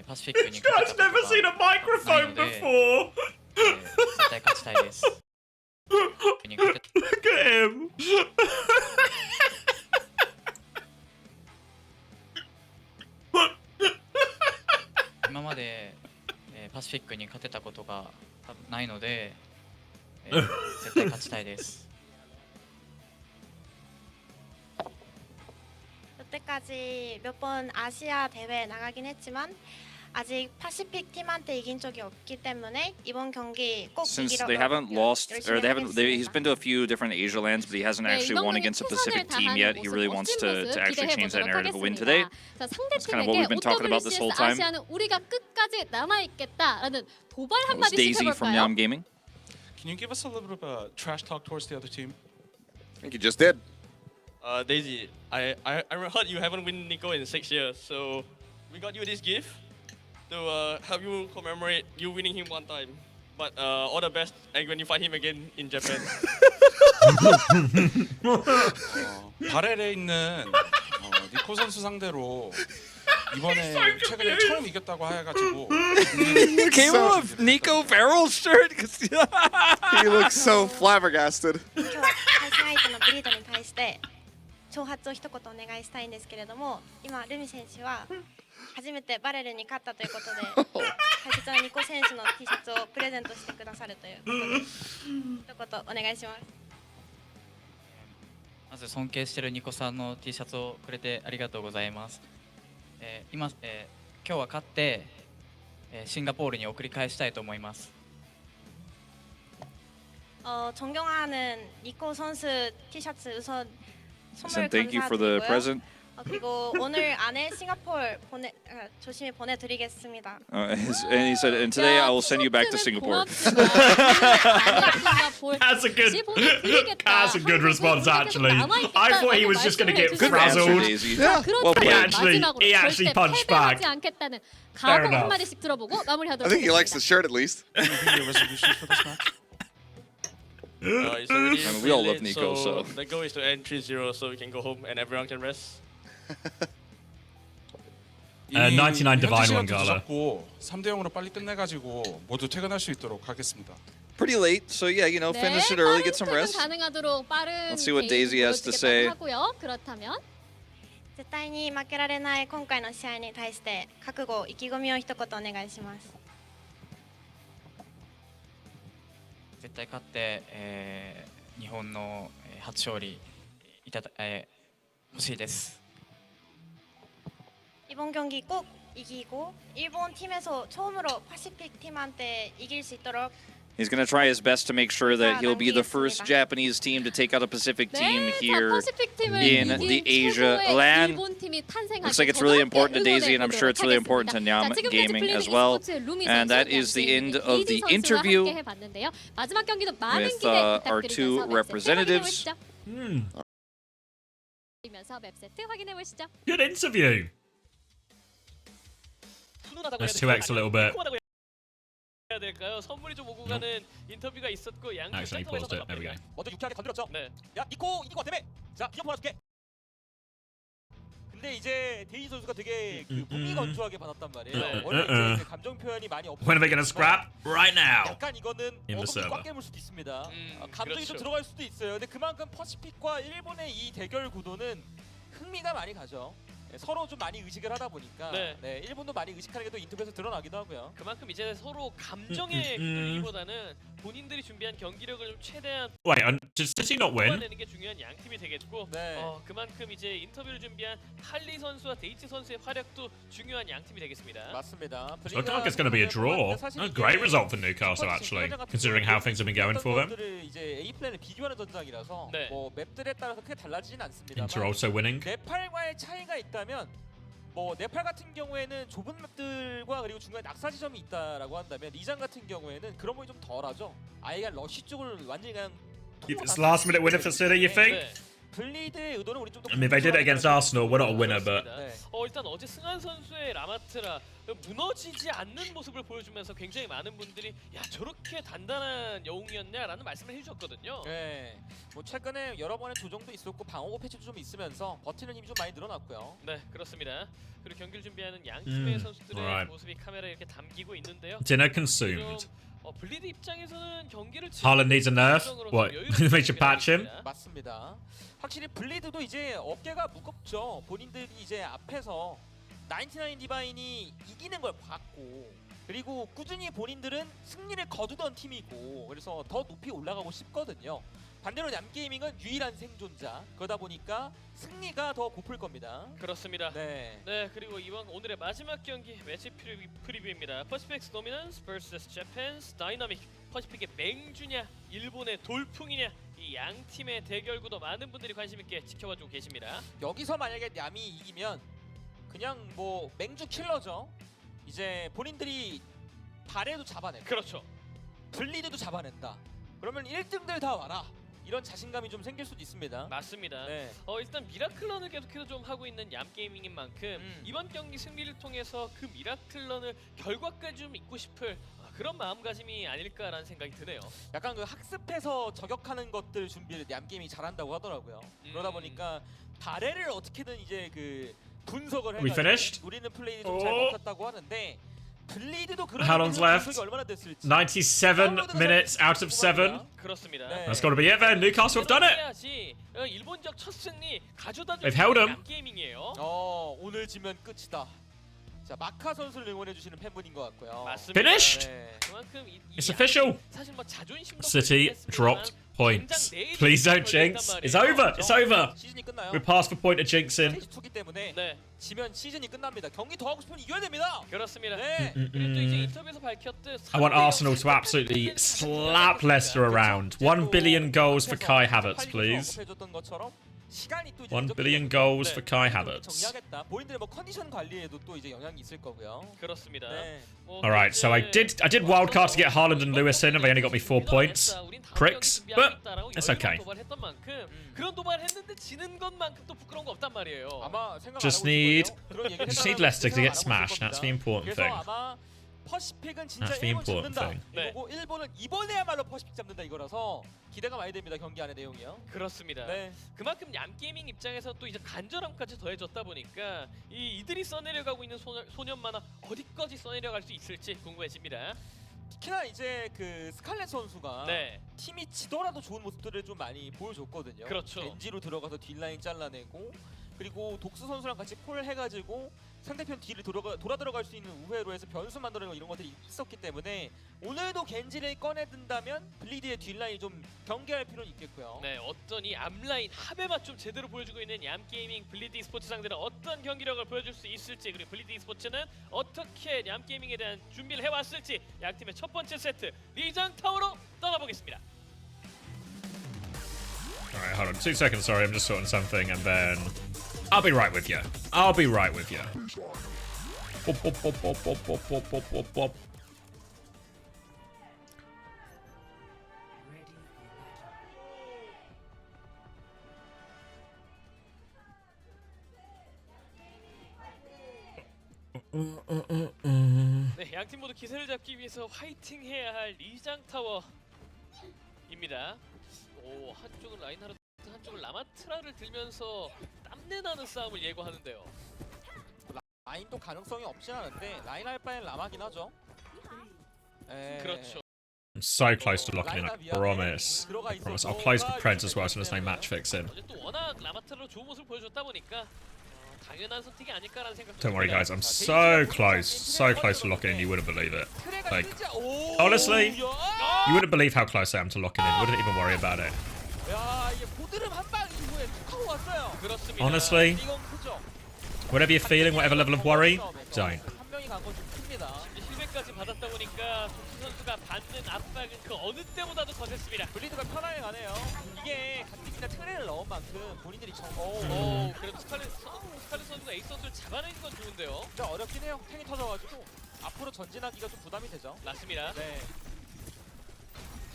パシフィックに I've never seen a microphone before. 絶対勝ちたいです。Look at him. 今までパシフィックに勝てたことが多分ないので、絶対勝ちたいです。 여태까지 몇 번 아시아 대회에 나가긴 했지만 아직 파시픽 팀한테 이긴 적이 없기 때문에 이번 경기 꼭 Since 이기려고 they haven't lost, or they haven't, 열심히 he's been to a few different Asia lands, but he hasn't actually won against a Pacific team yet. He really wants to actually change that narrative and win today. 자, That's kind of what we've been talking about this whole time. 아시아는 우리가 끝까지 남아 있겠다라는 도발 That was 한마디씩 Daisy from 해볼까요? Nyam Gaming. Can you give us a little bit of trash talk towards the other team? I think you just did. Daisy, I heard you haven't won Nico in 6 years, so we got you this gift to help you commemorate you winning him one time. But all the best when you fight him again in Japan. 바렐에 있는 니코 선수 상대로 이번에 최근에 처음 이겼다고 해가지고. You came with Nico Farrell's shirt. He looks so flabbergasted. 今日対戦相手のブリードに対して挑発を一言お願いしたいんですけれども、今ルミ選手は初めてバレルに勝ったということで、解説のニコ選手の T シャツをプレゼントしてくださるということで、一言お願いします。まず尊敬しているニコさんの T シャツをくれてありがとうございます。今日は勝ってシンガポールに送り返したいと思います。 존경하는 니코 선수 티셔츠 우선 선물 Thank you for the 감사드리고요. present. 그리고 오늘 안에 싱가포르 조심히 보내드리겠습니다. And he said, and today I will send you back to Singapore. That's a good response, actually. I thought he was just going to get frazzled. Yeah. Well, he actually punched back. Fair enough. I think he likes the shirt at least. It's already we all love late, Nico, so the goal is to end 3-0 so we can go home and everyone can rest. 99 Divine one, Gala. 3대 0으로 빨리 끝내가지고 모두 퇴근할 수 있도록 하겠습니다. Pretty late, so yeah, you know, 네, finish it early, get some 빠른 rest. 퇴근 가능하도록 빠른 Let's see what 게임 Daisy has to say. 보여주겠다고 하고요. 그렇다면 絶対に負けられない今回の試合に対して覚悟、意気込みを一言お願いします。絶対勝って、日本の初勝利欲しいです。 이번 경기 꼭 이기고 일본 팀에서 처음으로 파시픽 팀한테 이길 수 있도록 He's going to try his best to make sure that he'll be the first Japanese team to take out a Pacific team here in the Asia LAN. Looks like it's really important to Daisy, and I'm sure it's really important to Nyam Gaming as well. And that is the end of the interview with our two representatives. Good interview. Let's 2x a little bit. 해야 될까요? 선물이 좀 오고 가는 인터뷰가 있었고 양쪽 Actually paused it. There we go. 먼저 유쾌하게 건드렸죠. 네. 야 니코 이긴 것 때문에 자 이어폰 하나 줄게. 근데 이제 데이지 선수가 되게 그 무미건조하게 받았단 말이에요. 원래 이제 감정 표현이 많이 없어요. When are they gonna scrap? Right now. 약간 이거는 In the 어둠이 꽉 server. 깨물 수도 있습니다. 감정이 좀 그렇죠. 들어갈 수도 있어요. 근데 그만큼 퍼시픽과 일본의 이 대결 구도는 흥미가 많이 가죠. 서로 좀 많이 의식을 하다 보니까 네. 일본도 많이 의식하는 게 또 인터뷰에서 드러나기도 하고요. 그만큼 이제 서로 감정에 휘둘리기보다는 본인들이 준비한 경기력을 좀 최대한 Wait, did City not win? 뽑아내는 게 중요한 양 팀이 되겠고 그만큼 이제 인터뷰를 준비한 할리 선수와 데이지 선수의 활약도 중요한 양 팀이 되겠습니다. 맞습니다. So I don't think it's going to be a draw. A great result for Newcastle, actually, considering how things have been going for them. 이제 A 플랜을 비교하는 전장이라서 뭐 맵들에 따라서 크게 달라지진 않습니다. Inter also winning. 네팔과의 차이가 있다면 뭐 네팔 같은 경우에는 좁은 맵들과 그리고 중간에 낙사 지점이 있다라고 한다면 리장 같은 경우에는 그런 부분이 좀 덜하죠. 아예 그냥 러쉬 쪽을 완전히 그냥 It's last minute winner for City, you think? 블리드의 의도는 우리 좀더 I mean, they did it against Arsenal. We're not a winner, but 일단 어제 승한 선수의 라마트라 무너지지 않는 모습을 보여주면서 굉장히 많은 분들이 야 저렇게 단단한 영웅이었냐라는 말씀을 해주셨거든요. 네, 뭐 최근에 여러 번의 조정도 있었고 방어구 패치도 좀 있으면서 버티는 힘이 좀 많이 늘어났고요. 네, 그렇습니다. 그리고 경기를 준비하는 양 팀의 선수들의 모습이 카메라에 이렇게 담기고 있는데요. dinner consumed. 블리드 입장에서는 경기를 Haaland needs a nerf. What? They should patch him. 맞습니다. 확실히 블리드도 이제 어깨가 무겁죠. 본인들이 이제 앞에서 99 디바인이 이기는 걸 봤고 그리고 꾸준히 본인들은 승리를 거두던 팀이고 그래서 더 높이 올라가고 싶거든요. 반대로 냠게이밍은 유일한 생존자 그러다 보니까 승리가 더 고플 겁니다. 그렇습니다. 네, 그리고 이번 오늘의 마지막 경기 매치 프리뷰입니다. 퍼시픽스 도미넌스 vs 재팬스 다이나믹. 퍼시픽의 맹주냐 일본의 돌풍이냐 이 양 팀의 대결 구도 많은 분들이 관심 있게 지켜봐주고 계십니다. 여기서 만약에 냠이 이기면 그냥 뭐 맹주 킬러죠. 이제 본인들이 발에도 잡아내고 그렇죠. 블리드도 잡아낸다. 그러면 1등들 다 와라. 이런 자신감이 좀 생길 수도 있습니다. 맞습니다. 네. 일단 미라클런을 계속해서 좀 하고 있는 얌게이밍인 만큼 이번 경기 승리를 통해서 그 미라클런을 결과까지 좀 잇고 싶을 그런 마음가짐이 아닐까라는 생각이 드네요. 약간 그 학습해서 저격하는 것들 준비를 얌게임이 잘한다고 하더라고요. 그러다 보니까 바레를 어떻게든 이제 그 분석을 해가지고 우리는 플레이 좀 잘 먹혔다고 하는데 블리드도 그런 How long's left? 얼마나 됐을지. 97 minutes out of 7. 그렇습니다. That's got to be it then. Newcastle have done it. 일본적 첫 승리 가져다 They've held him. 얌게이밍이에요. 오늘 지면 끝이다. 자, 마카 선수를 응원해 주시는 팬분인 것 같고요. 맞습니다. Finished. 그만큼 It's official. 사실 뭐 자존심도 City dropped points. Please don't jinx. It's over. It's over. 시즌이 끝나요. We're past the point of jinxing. 스테이지 2기 때문에 지면 시즌이 끝납니다. 경기 더 하고 싶으면 이겨야 됩니다. 그렇습니다. 네. 그리고 또 이제 인터뷰에서 밝혔듯 I want Arsenal to absolutely slap Leicester around. 1 billion goals for Kai Havertz, please. 해줬던 것처럼 시간이 또 1 billion goals for Kai Havertz. 정리하겠다. 본인들의 뭐 컨디션 관리에도 또 이제 영향이 있을 거고요. 그렇습니다. All right, so I did wildcard to get Haaland and Lewis in, and they only got me 4 points. Pricks, but it's okay. 도발했던 만큼 그런 도발했는데 지는 것만큼 또 부끄러운 거 없단 말이에요. 아마 생각 Just need Leicester to get smashed. That's the important thing. 아마 퍼시픽은 진짜 That's the 일본 important 잡는다. thing. 그리고 일본은 이번에야말로 퍼시픽 잡는다 이거라서 기대가 많이 됩니다. 경기 안의 내용이요. 그렇습니다. 네. 그만큼 얌게이밍 입장에서 또 이제 간절함까지 더해졌다 보니까 이들이 써내려가고 있는 소년 만화 어디까지 써내려갈 수 있을지 궁금해집니다. 특히나 이제 그 스칼렛 선수가 네. 팀이 지더라도 좋은 모습들을 좀 많이 보여줬거든요. 그렇죠. 겐지로 들어가서 뒷라인 잘라내고 그리고 독스 선수랑 같이 폴 해가지고 상대편 뒤를 돌아 들어갈 수 있는 우회로 해서 변수 만들어내고 이런 것들이 있었기 때문에 오늘도 겐지를 꺼내든다면 블리드의 뒷라인이 좀 경계할 필요는 있겠고요. 네, 어떤 이 앞라인 합의 맛 좀 제대로 보여주고 있는 얌게이밍 블리드 e스포츠 상대는 어떤 경기력을 보여줄 수 있을지, 그리고 블리드 e스포츠는 어떻게 얌게이밍에 대한 준비를 해왔을지 양 팀의 첫 번째 세트 리장 타워로 떠나보겠습니다. Alright, hold on 2 seconds, sorry, I'm just sorting something and then I'll be right with you. I'll be right with you. Bop, bop, bop, bop, bop, bop, bop, bop, bop, bop. 네, 양팀 모두 기세를 잡기 위해서 화이팅해야 할 리장 타워입니다. 오, 한쪽은 라인하르트, 한쪽은 라마트라를 들면서 땀내나는 싸움을 예고하는데요. 라인도 가능성이 없지 않은데 라인 할 바엔 라마긴 하죠. 그렇죠. I'm so close to locking in, I promise. I promise. I'll close for Preds as well, so there's no match fixing. 어제 또 워낙 라마트라로 좋은 모습을 보여줬다 보니까 당연한 선택이 아닐까라는 생각도 Don't worry, guys. I'm so close to locking in. You wouldn't believe it. Like, honestly, you wouldn't believe how close I am to locking in. Wouldn't even worry about it. 야, 이게 고드름 한방 이후에 툭 하고 왔어요. 그렇습니다. Honestly, 이건 크죠. whatever you're feeling, whatever level of worry, don't. 한 명이 간 건 좀 큽니다. 힐백까지 받았다 보니까 독수 선수가 받는 압박은 그 어느 때보다도 거셌습니다. 블리드가 편하게 가네요. 이게 가뜩이나 트레를 넣은 만큼 본인들이 그래도 스칼렛 선수가 에이스 선수를 잡아내는 건 좋은데요. 진짜 어렵긴 해요. 탱이 터져가지고 앞으로 전진하기가 좀 부담이 되죠. 맞습니다. 네.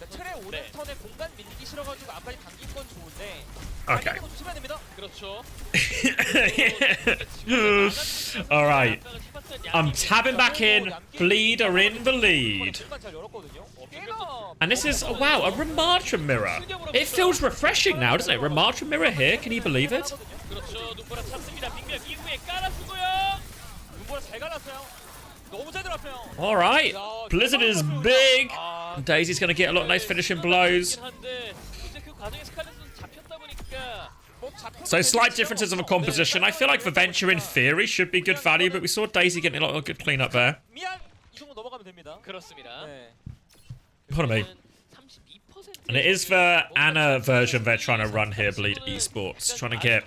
트레 오른 턴에 공간 밀리기 싫어가지고 앞까지 당긴 건 좋은데 Okay. 조심해야 됩니다. 그렇죠. Alright. I'm tabbing back in. Bleed are in the lead. And this is, oh wow, a Ramatra mirror. It feels refreshing now, doesn't it? Ramatra mirror here, can you believe it? 그렇죠. 눈보라 참습니다. 빙벽 이후에 깔아주고요. 눈보라 잘 갈았어요. 너무 잘 들어왔어요. Alright. Blizzard is big. Daisy's going to get a lot of nice finishing blows. So slight differences of a composition. I feel like the Venture in theory should be good value, but we saw Daisy getting a lot of good cleanup there. 그렇습니다. Pardon me. And it is the Anna version they're trying to run here, Bleed Esports. Trying to get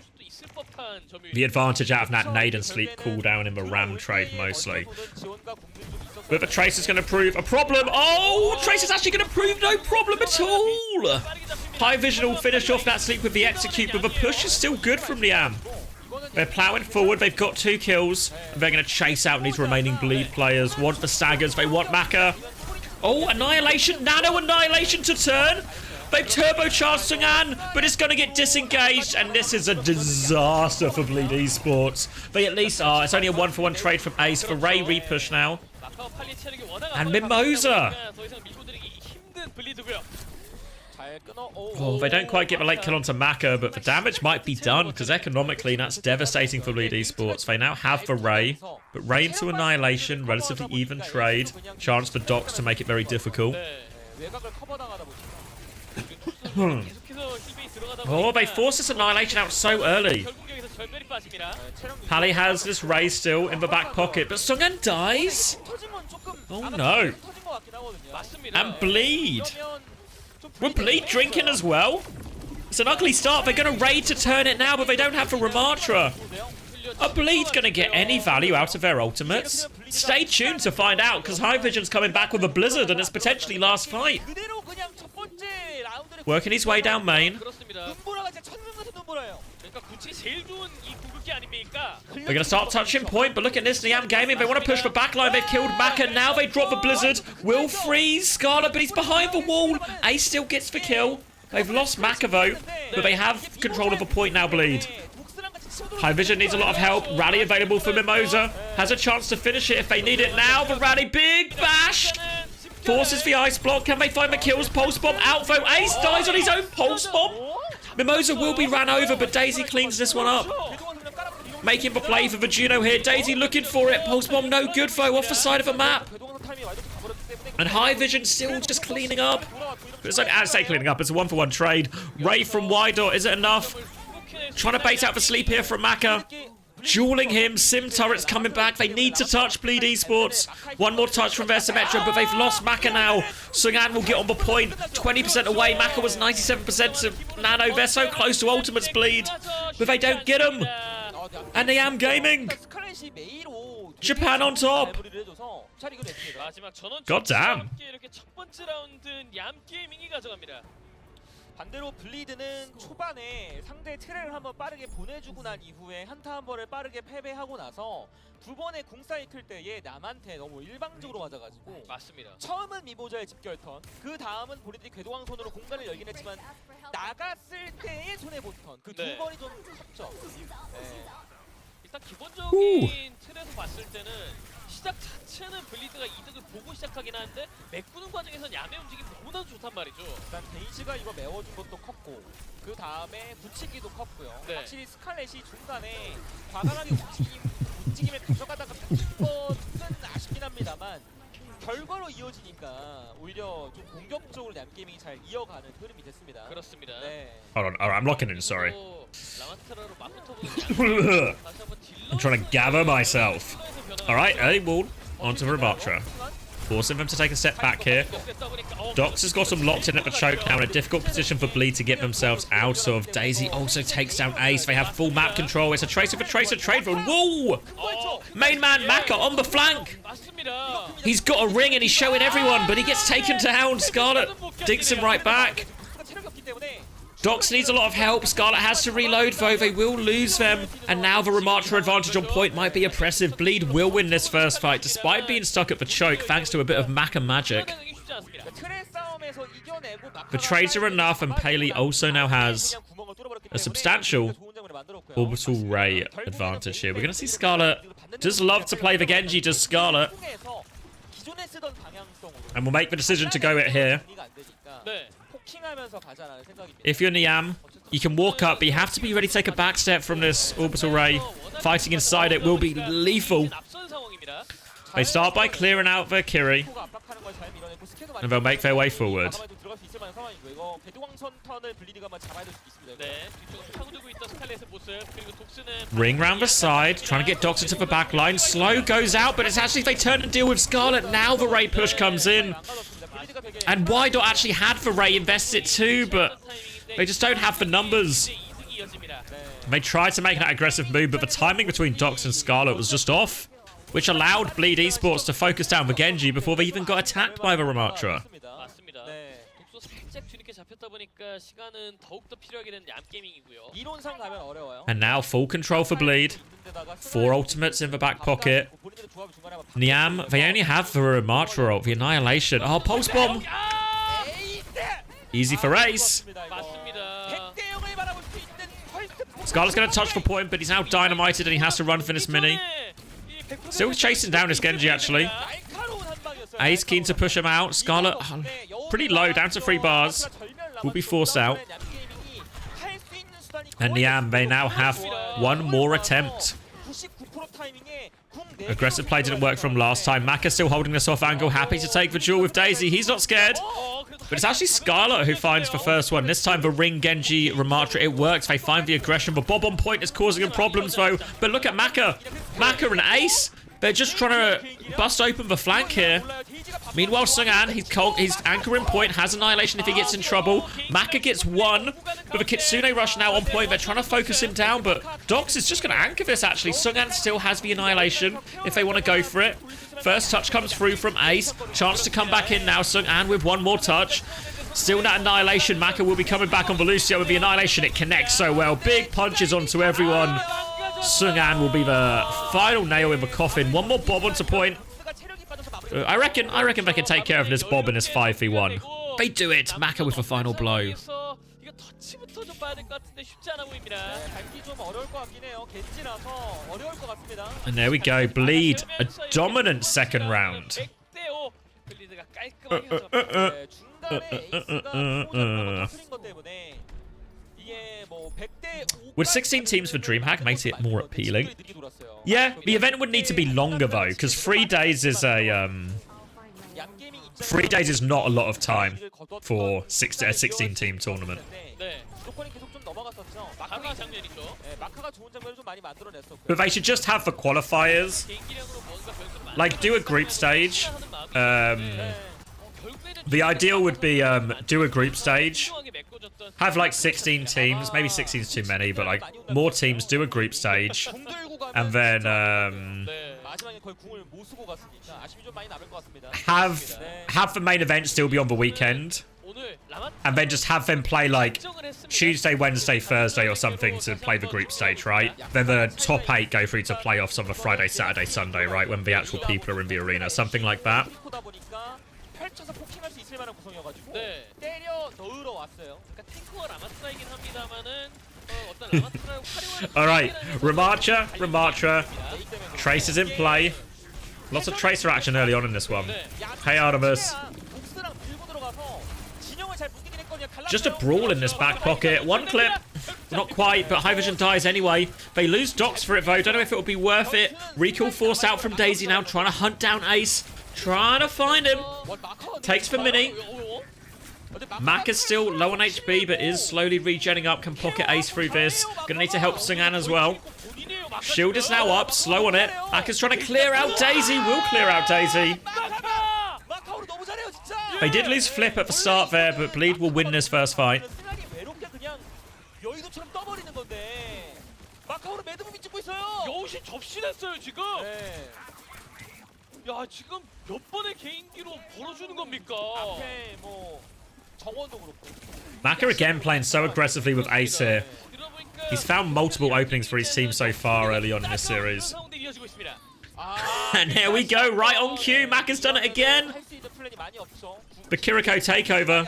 the advantage out of that nade and sleep cooldown in the Ram trade mostly. But the Trace is going to prove a problem. Oh, Trace is actually going to prove no problem at all. High Vision will finish off that sleep with the execute, but the push is still good from Nyam. They're ploughing forward. They've got 2 kills. And they're going to chase out these remaining Bleed players. Want the staggers. They want Maka. Oh, Annihilation. Nano Annihilation to turn. They've turbocharged Sungan, but it's going to get disengaged, and this is a disaster for Bleed Esports. They at least are. It's only a 1-for-1 trade from Ace for Ray repush now. And Mimosa. Oh, they don't quite get the late kill onto Maka, but the damage might be done, because economically that's devastating for Bleed Esports. They now have the Ray, but Ray into Annihilation, relatively even trade. Chance for Docs to make it very difficult. Oh, they forced this Annihilation out so early. Pally has this Ray still in the back pocket, but Sungan dies? Oh no. And Bleed. Will Bleed drinking as well? It's an ugly start. They're going to raid to turn it now, but they don't have the Ramatra. Are Bleed going to get any value out of their ultimates? Stay tuned to find out, because High Vision's coming back with a Blizzard, and it's potentially last fight. Working his way down main. They're going to start touching point, but look at this, Nyam Gaming. They want to push the backline. They've killed Maka. Now they drop the Blizzard. Will freeze Scarlet, but he's behind the wall. Ace still gets the kill. They've lost Maka, though, but they have control of the point now, Bleed. High Vision needs a lot of help. Rally available for Mimosa. Has a chance to finish it if they need it now. The Rally, big bash. Forces the ice block. Can they find the kills? Pulse bomb out though. Ace dies on his own pulse bomb. Mimosa will be ran over, but Daisy cleans this one up. Making the play for the Juno here. Daisy looking for it. Pulse bomb no good though, off the side of the map. And High Vision still just cleaning up. It's like, I say cleaning up, it's a 1-for-1 trade. Ray from Wydot, is it enough? Trying to bait out the sleep here from Maka. Dueling him, Sim turrets coming back. They need to touch Bleed Esports. One more touch from their Symmetra, but they've lost Maka now. Sungan will get on the point. 20% away. Maka was 97% to Nano. They're so close to Ultimate's Bleed, but they don't get him. And Nyam Gaming. Japan on top. God damn. 반대로 블리드는 초반에 상대 트레를 한번 빠르게 보내주고 난 이후에 한타 한 번을 빠르게 패배하고 나서 두 번의 궁 사이클 때에 남한테 너무 일방적으로 맞아가지고 맞습니다. 처음은 미모자의 집결 턴, 그 다음은 본인들이 궤도왕손으로 공간을 열긴 했지만 나갔을 때의 손해보 턴, 그 두 번이 좀 컸죠. 네. 일단 기본적인 틀에서 봤을 때는 시작 자체는 블리드가 이득을 보고 시작하긴 하는데 메꾸는 과정에선 야매 움직임이 너무나도 좋단 말이죠. 일단 데이지가 이거 메워준 것도 컸고 그 다음에 붙이기도 컸고요. 네. 확실히 스칼렛이 중간에 과감하게 움직임을 가져가다가 뺏긴 것은 아쉽긴 합니다만 결과로 이어지니까 오히려 좀 공격적으로 냠게이밍이 잘 이어가는 흐름이 됐습니다. 그렇습니다. 네. Hold on, I'm locking in, sorry. 라마스타라로 맞붙어보는 I'm trying to gather myself. Alright, early wall onto Ramatra. Forcing them to take a step back here. Dox has got them locked in at the choke now in a difficult position for Bleed to get themselves out of. Daisy also takes down Ace. They have full map control. It's a tracer for tracer trade for woo! Main man Maka on the flank. He's got a ring and he's showing everyone, but he gets taken down. Scarlet digs him right back. Dox needs a lot of help. Scarlet has to reload, though. They will lose them. And now the Ramatra advantage on point might be oppressive. Bleed will win this first fight, despite being stuck at the choke, thanks to a bit of Maka magic. The trades are enough, and Paley also now has a substantial orbital ray advantage here. We're going to see Scarlet does love to play the Genji, does Scarlet. And we'll make the decision to go it here. If you're Nyam, you can walk up, but you have to be ready to take a back step from this orbital ray. Fighting inside it will be lethal. They start by clearing out their Kiri, and they'll make their way forward. Ring round the side, trying to get Dox into the back line. Slow goes out, but it's actually they turn and deal with Scarlet. Now the Ray push comes in. And Wydot actually had the Ray invests it too, but they just don't have the numbers. They tried to make that aggressive move, but the timing between Dox and Scarlet was just off, which allowed Bleed Esports to focus down the Genji before they even got attacked by the Ramatra. And now full control for Bleed. 4 ultimates in the back pocket. Nyam, they only have the Ramatra ult, the Annihilation. Oh, Pulse Bomb! Easy for Ace. Scarlet's going to touch for point, but he's now dynamited and he has to run for this mini. Still chasing down this Genji, actually. Ace keen to push him out. Scarlet pretty low, down to 3 bars. Will be forced out. And Nyam, they now have one more attempt. Aggressive play didn't work from last time. Maka still holding this off angle. Happy to take the duel with Daisy. He's not scared. But it's actually Scarlet who finds the first one. This time the Ring Genji Ramatra, it works. They find the aggression. But Bob on point is causing them problems though. But look at Maka. Maka and Ace. They're just trying to bust open the flank here. Meanwhile, Sungan, he's anchoring point, has Annihilation if he gets in trouble. Maka gets one with a Kitsune rush now on point. They're trying to focus him down, but Dox is just going to anchor this, actually. Sungan still has the Annihilation if they want to go for it. First touch comes through from Ace. Chance to come back in now, Sungan with one more touch. Still that Annihilation. Maka will be coming back on Velucio with the Annihilation. It connects so well. Big punches onto everyone. Sungan will be the final nail in the coffin. One more Bob onto point. I reckon they can take care of this Bob in this 5v1. They do it. Maka with the final blow. 밟아야 될 것 같은데 쉽지 않아 보입니다. 밟기 좀 어려울 것 같긴 해요. 겐지라서 어려울 것 같습니다. And there we go. Bleed, a dominant second round. 100대5 블리드가 깔끔하게 가져갑니다. 중간에 에이스가 터트린 것 때문에 이게 뭐 100대 5 Would 16 teams for DreamHack make it more appealing? Yeah, the event would need to be longer though, because 3 days is a 3 days is not a lot of time for a 16-team tournament. 네. 조건이 계속 좀 넘어갔었죠. 마카가 장면이죠. 네, 마카가 좋은 장면을 좀 많이 만들어냈었고. But they should just have the qualifiers. Like, do a group stage. The ideal would be do a group stage. Have like 16 teams. Maybe 16 is too many, but like more teams do a group stage. And then have the main event still be on the weekend. And then just have them play like Tuesday, Wednesday, Thursday or something to play the group stage, right? Then the top 8 go through to playoffs on the Friday, Saturday, Sunday, right? When the actual people are in the arena. Something like that. 펼쳐서 포킹할 수 있을 만한 구성이어가지고 네. 때려 넣으러 왔어요. 그러니까 탱크와 라마스라이긴 합니다만은 어떤 라마스라를 활용하는 Alright, Ramatra. Trace is in play. Lots of Tracer action early on in this one. Hey Artemis. Just a brawl in this back pocket. One clip. Not quite, but High Vision dies anyway. They lose Docs for it though. Don't know if it will be worth it. Recall forced out from Daisy now, trying to hunt down Ace. Trying to find him. Takes the mini. Mac is still low on HP, but is slowly regenning up. Can pocket Ace through this. Gonna need to help Sungan as well. Shield is now up. Slow on it. Mac is trying to clear out Daisy. Will clear out Daisy. They did lose Flip at the start there, but Bleed will win this first fight. 여우신 접신했어요 지금. 야 지금 몇 번의 개인기로 벌어주는 겁니까? 앞에 뭐 정원도 그렇고. Maka again playing so aggressively with Ace here. He's found multiple openings for his team so far early on in this series. And here we go, right on cue. Maka's done it again. The Kiriko takeover.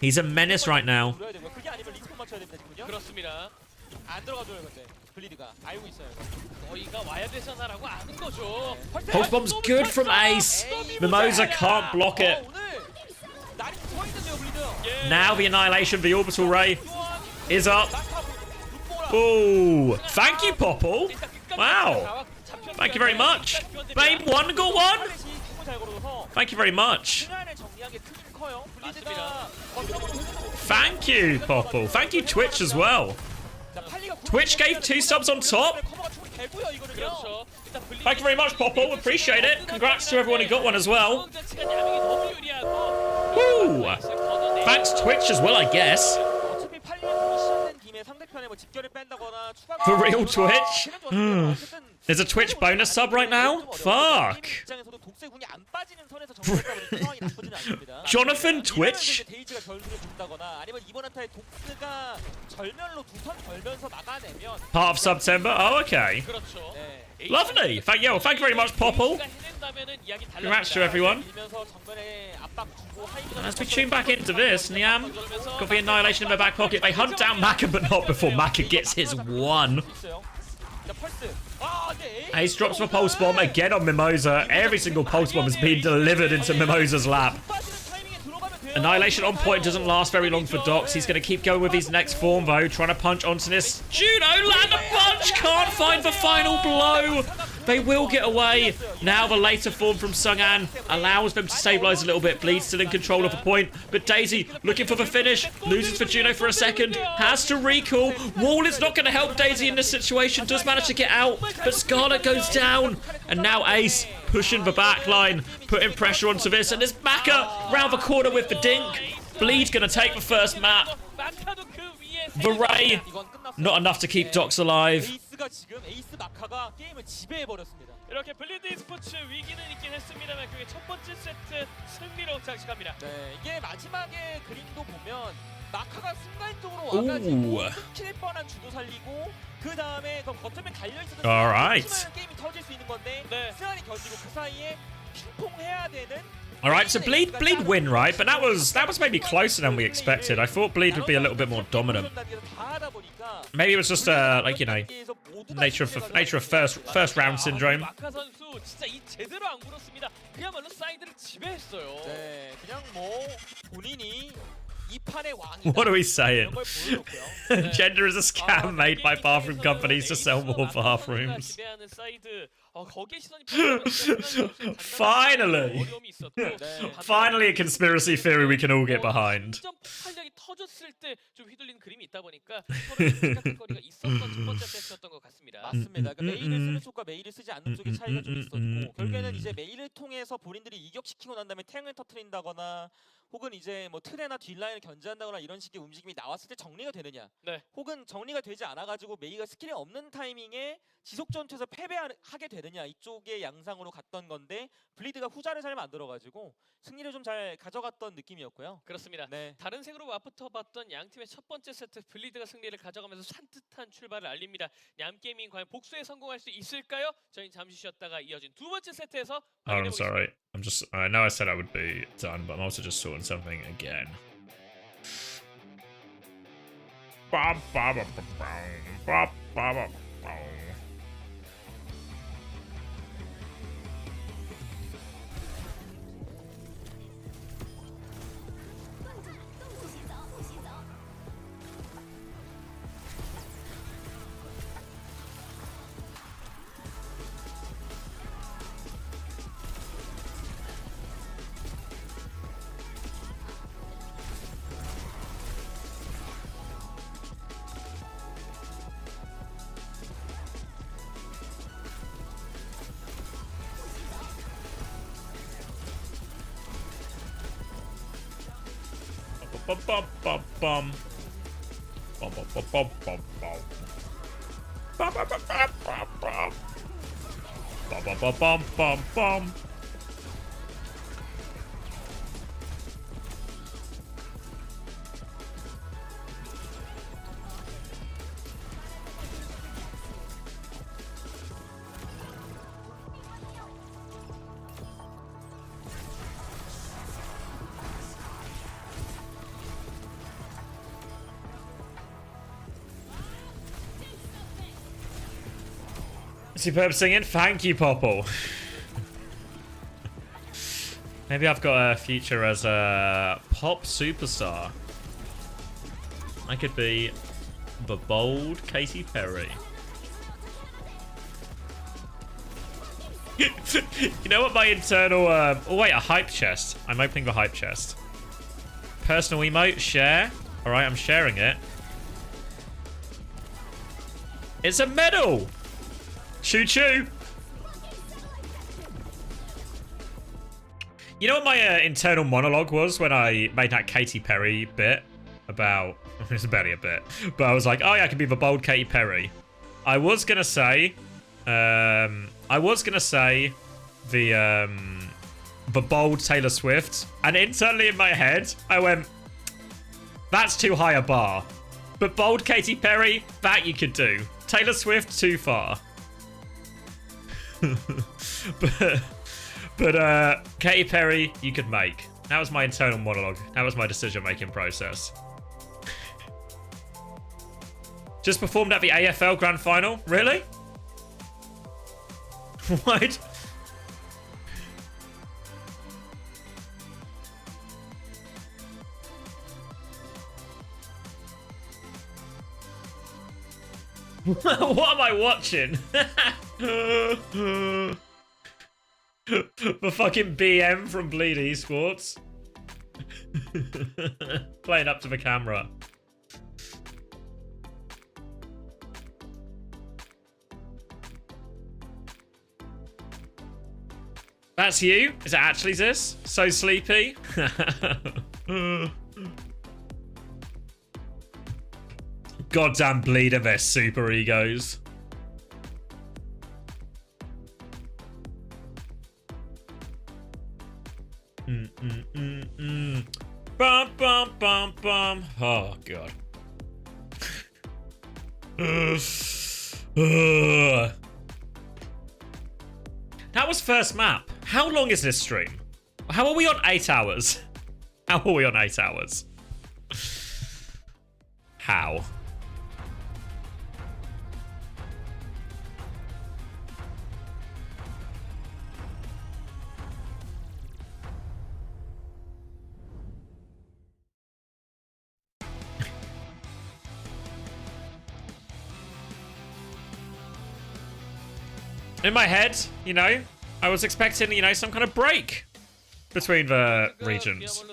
He's a menace right now. 그렇습니다. 안 들어가줘요 근데 블리드가 알고 있어요. 너희가 와야 되잖아라고 아는 거죠. Pulse bomb's good from Ace. Mimosa can't block it. Now the Annihilation, the Orbital Ray is up. Oh, thank you, Popple. Wow. Thank you very much. Babe, one got one. Thank you very much. Thank you, Popple. Thank you, Twitch, as well. Twitch gave 2 subs on top. Thank you very much, Popple. Appreciate it. Congrats to everyone who got one as well. Woo. Thanks, Twitch, as well, I guess. For real, Twitch? There's a Twitch bonus sub right now? Fuck. Jonathan Twitch? Part of September? Oh, okay. Lovely. Thank you very much, Popple. Congrats to everyone. As we tune back into this, Nyam got the Annihilation in their back pocket. They hunt down Maka, but not before Maka gets his one. Ace drops the Pulse Bomb again on Mimosa. Every single Pulse Bomb has been delivered into Mimosa's lap. Annihilation on point doesn't last very long for Docs. He's going to keep going with his next form, though. Trying to punch onto this. Juno, land a punch! Can't find the final blow. They will get away. Now the later form from Sungan allows them to stabilize a little bit. Bleed still in control of a point. But Daisy looking for the finish. Loses for Juno for a second. Has to recall. Wall is not going to help Daisy in this situation. Does manage to get out. But Scarlet goes down. And now Ace pushing the back line. Putting pressure onto this. And there's Maka round the corner with the dink. Bleed going to take the first map. The Ray. Not enough to keep Docs alive. 이렇게 블리드 e스포츠 위기는 있긴 했습니다만 그게 첫 번째 세트 승리로 장식합니다. 네, 이게 마지막에 그림도 보면 마카가 순간적으로 와가지고 끊길 뻔한 주도 살리고 그 다음에 그 거점에 달려있었던 Alright. 게임이 터질 수 있는 건데 스란이 견디고 그 사이에 핑퐁해야 되는 All right, so Bleed win, right? But that was maybe closer than we expected. I thought Bleed would be a little bit more dominant. Maybe it was just like, you know, nature of first round syndrome. 마카 선수 진짜 이 제대로 안 굴었습니다. 그야말로 사이드를 지배했어요. 네, 그냥 뭐 본인이 이 판의 왕이다. What are we saying? Gender is a scam made by bathroom companies to sell more bathrooms. Finally! Finally a conspiracy theory we can all get behind. 폭발력이 터졌을 때 좀 휘둘리는 그림이 있다 보니까 서로 생각거리가 있었던 첫 번째 세트였던 것 같습니다. 맞습니다. 그러니까 메일을 쓰는 쪽과 메일을 쓰지 않는 쪽의 차이가 좀 있었고 결국에는 이제 메일을 통해서 본인들이 이격시키고 난 다음에 탱을 터트린다거나 혹은 이제 뭐 트레나 뒷라인을 견제한다거나 이런 식의 움직임이 나왔을 때 정리가 되느냐 혹은 정리가 되지 않아가지고 메이가 스킬이 없는 타이밍에 지속 전투에서 패배하게 되느냐 이쪽의 양상으로 갔던 건데 블리드가 후자를 잘 만들어가지고 승리를 좀 잘 가져갔던 느낌이었고요. 그렇습니다. 네. 다른 색으로 맞붙어 봤던 양 팀의 첫 번째 세트 블리드가 승리를 가져가면서 산뜻한 출발을 알립니다. 냠게이밍 과연 복수에 성공할 수 있을까요? 저희는 잠시 쉬었다가 이어진 두 번째 세트에서 Oh, I'm sorry. I'm just. I know I said I would be done, but I'm also just sorting something again. Superb singing, thank you, Popple. Maybe I've got a future as a pop superstar. I could be the bold Katy Perry. You know what my internal... oh wait, a hype chest. I'm opening the hype chest. Personal emote, share. Alright, I'm sharing it. It's a medal! Choo choo! You know what my internal monologue was when I made that Katy Perry bit about... It's barely a bit. But I was like, oh yeah, I can be the bold Katy Perry. I was gonna say... the bold Taylor Swift. And internally in my head, I went... That's too high a bar. But bold Katy Perry, that you could do. Taylor Swift, too far. but Katy Perry, you could make. That was my internal monologue. That was my decision-making process. Just performed at the AFL Grand Final? Really? What? What am I watching? The fucking BM from Bleed Esports. Playing up to the camera. That's you? Is it actually this? So sleepy? Goddamn Bleed and their super egos. Bum bum bum bum. Oh god. That was first map. How long is this stream? How are we on 8 hours? How are we on 8 hours? How? In my head, you know, I was expecting, you know, some kind of break between the regions.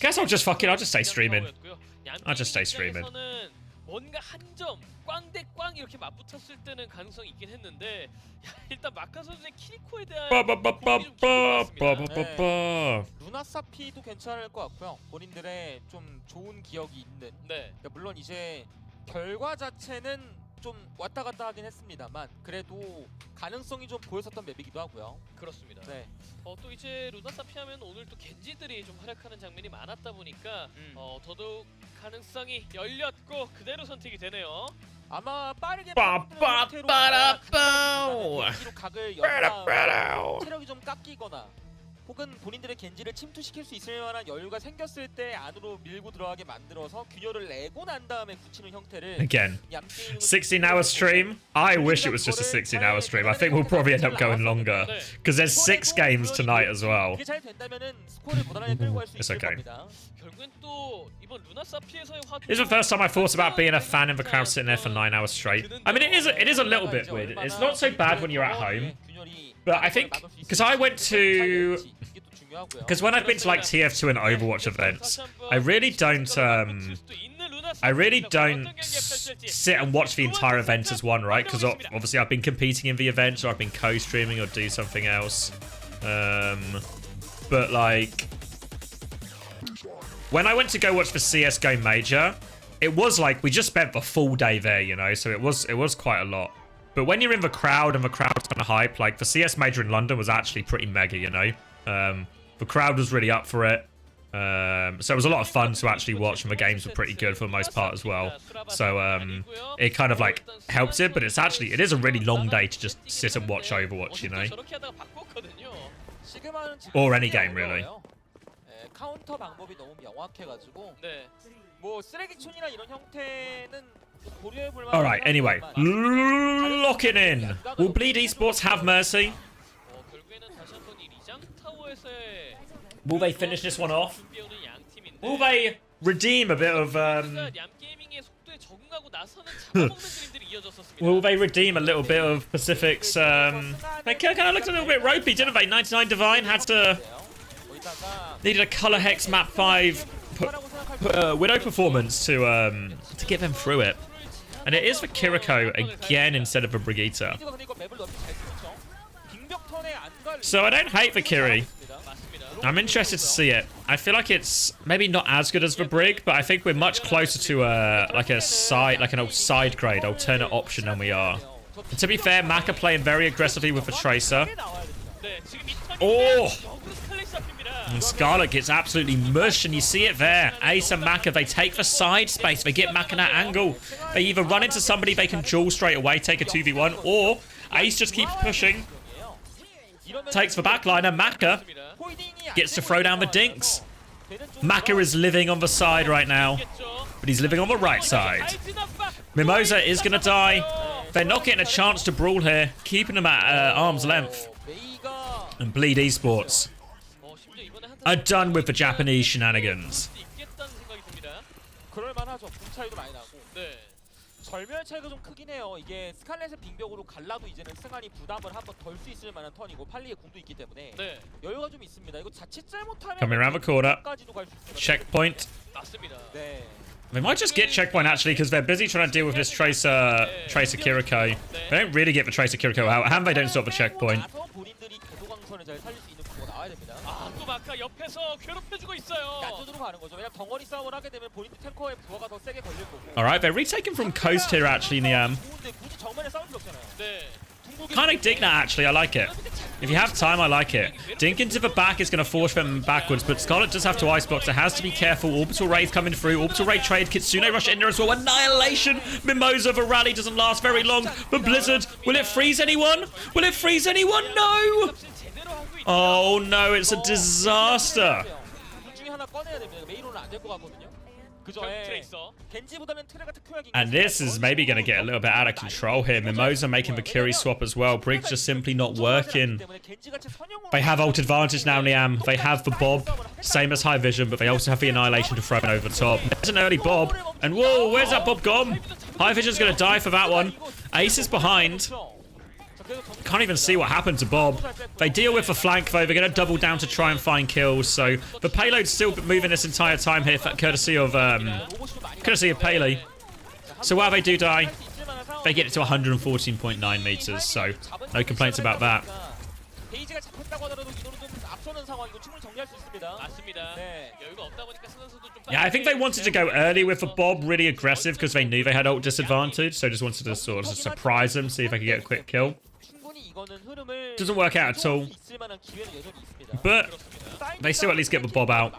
Guess I'll just stay streaming. I'll just stay streaming. 뭔가 한 점, 꽝 이렇게 맞붙었을 때는 가능성이 있긴 했는데 일단 마카 선수의 킬코에 대한 루나사피도 괜찮을 것 같고요. 본인들의 좀 좋은 기억이 있는. 그러니까 물론 이제 결과 자체는 좀 왔다 갔다 하긴 했습니다만 그래도 가능성이 좀 보였었던 맵이기도 하고요. 그렇습니다. 네. 또 이제 루나사피 하면 오늘 또 겐지들이 좀 활약하는 장면이 많았다 보니까 더더욱 가능성이 열렸고 그대로 선택이 되네요. 아마 빠르게 겐지로 각을 열다 체력이 좀 깎이거나 혹은 본인들의 겐지를 침투시킬 수 있을 만한 여유가 생겼을 때 안으로 밀고 들어가게 만들어서 균열을 내고 난 다음에 굳히는 형태를 Again, 16-hour stream. I wish it was just a 16-hour stream. I think we'll probably end up going longer because there's 6 games tonight as well. 그게 잘 된다면은 스코어를 무난하게 끌고 갈 수 It's 있을 okay. 겁니다. 결국엔 또 이번 루나사피에서의 This is the first time I thought about being a fan of the crowd sitting there for 9 hours straight. I mean, it is a little bit weird. It's not so bad when you're at home, but I think because I went to. Because when I've been to like TF2 and Overwatch events, I really don't sit and watch the entire event as one, right? Because obviously I've been competing in the events, or I've been co-streaming, or do something else. But like, when I went to go watch the CS:GO Major, it was like we just spent the full day there, you know. So it was quite a lot. But when you're in the crowd and the crowd's kind of hype, like the CS Major in London was actually pretty mega, you know. The crowd was really up for it. So it was a lot of fun to actually watch, and the games were pretty good for the most part as well. So it kind of like helps it, but it is a really long day to just sit and watch Overwatch, you know. Or any game really. 카운터 방법이 너무 명확해가지고 뭐 쓰레기촌이나 이런 형태는 고려해 볼 만한. All right. Anyway, locking in. Will Bleed Esports have mercy? Will they finish this one off? Will they redeem a bit of Will they redeem a little bit of Pacific's they kind of looked a little bit ropey, didn't they? 99 Divine needed a color hex map 5 Widow performance to get them through it. And it is for Kiriko again instead of a Brigitte. So I don't hate the Kiri. I'm interested to see it. I feel like it's maybe not as good as the Brig, but I think we're much closer to like an old side grade alternate option than we are. And to be fair, Maka playing very aggressively with the Tracer. Oh! And Scarlet gets absolutely mushed, and you see it there. Ace and Maka, they take the side space. They get Maka that angle. They either run into somebody they can duel straight away, take a 2v1, or Ace just keeps pushing. Takes the backline, and Maka gets to throw down the dinks. Maka is living on the side right now, but he's living on the right side. Mimosa is going to die. They're not getting a chance to brawl here, keeping them at arm's length. And Bleed Esports are done with the Japanese shenanigans. 절멸 차이가 좀 크긴 해요. 이게 스칼렛의 빙벽으로 갈라도 이제는 승환이 부담을 한번 덜 수 있을 만한 턴이고 팔리의 궁도 있기 때문에 여유가 좀 있습니다. 이거 자칫 잘못하면 Coming around the corner. Checkpoint. 네. They might just get checkpoint actually because they're busy trying to deal with this Tracer Kiriko. They don't really get the Tracer Kiriko out, and they don't stop the checkpoint. 본인들이 궤도광선을 잘 살릴 수 있는 구도가 나와야 됩니다. 또 마카 옆에서 괴롭혀주고 있어요. 안쪽으로 가는 거죠. 왜냐면 덩어리 싸움을 하게 되면 본인들 탱커의 부하가 더 세게 걸릴 거고. Alright, they're retaking from Coast here actually, Nyam. 굳이 정면에 싸울 필요 없잖아요. 네. Kind of dig that actually, I like it. If you have time, I like it. Dink into the back is going to force them backwards, but Scarlet does have to icebox. It has to be careful. Orbital Raid coming through. Orbital Raid trade. Kitsune rush in there as well. Annihilation. Mimosa, the rally doesn't last very long. But Blizzard, will it freeze anyone? Will it freeze anyone? No! Oh no, it's a disaster. And this is maybe going to get a little bit out of control here. Mimosa making the Curie swap as well. Briggs just simply not working. They have ult advantage now, Nyam. They have the Bob, same as High Vision, but they also have the Annihilation to throw it over the top. There's an early Bob. And whoa, where's that Bob gone? High Vision's going to die for that one. Ace is behind. Can't even see what happened to Bob. They deal with the flank, though. They're going to double down to try and find kills. So the payload's still moving this entire time here, courtesy of Paley. So while they do die, they get it to 114.9 meters. So no complaints about that. Yeah, I think they wanted to go early with the Bob, really aggressive, because they knew they had ult disadvantage. So just wanted to sort of surprise them, see if they could get a quick kill. Doesn't work out at all. But they still at least get the Bob out.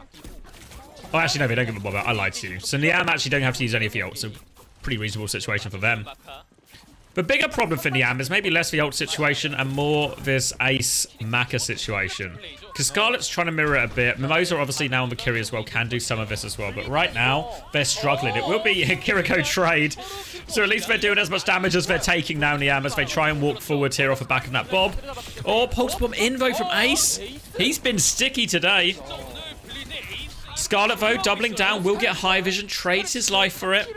Oh, actually, no, they don't get the Bob out. I lied to you. So Nyam actually don't have to use any of the ult. So pretty reasonable situation for them. The bigger problem for Nyam is maybe less the ult situation and more this Ace Maka situation. Because Scarlet's trying to mirror it a bit. Mimosa obviously now on the Curie as well can do some of this as well. But right now, they're struggling. It will be a Kiriko trade. So at least they're doing as much damage as they're taking now, Nyam, as they try and walk forward here off the back of that Bob. Oh, Pulse Bomb invo from Ace. He's been sticky today. Scarlet, though, doubling down, will get High Vision, trades his life for it.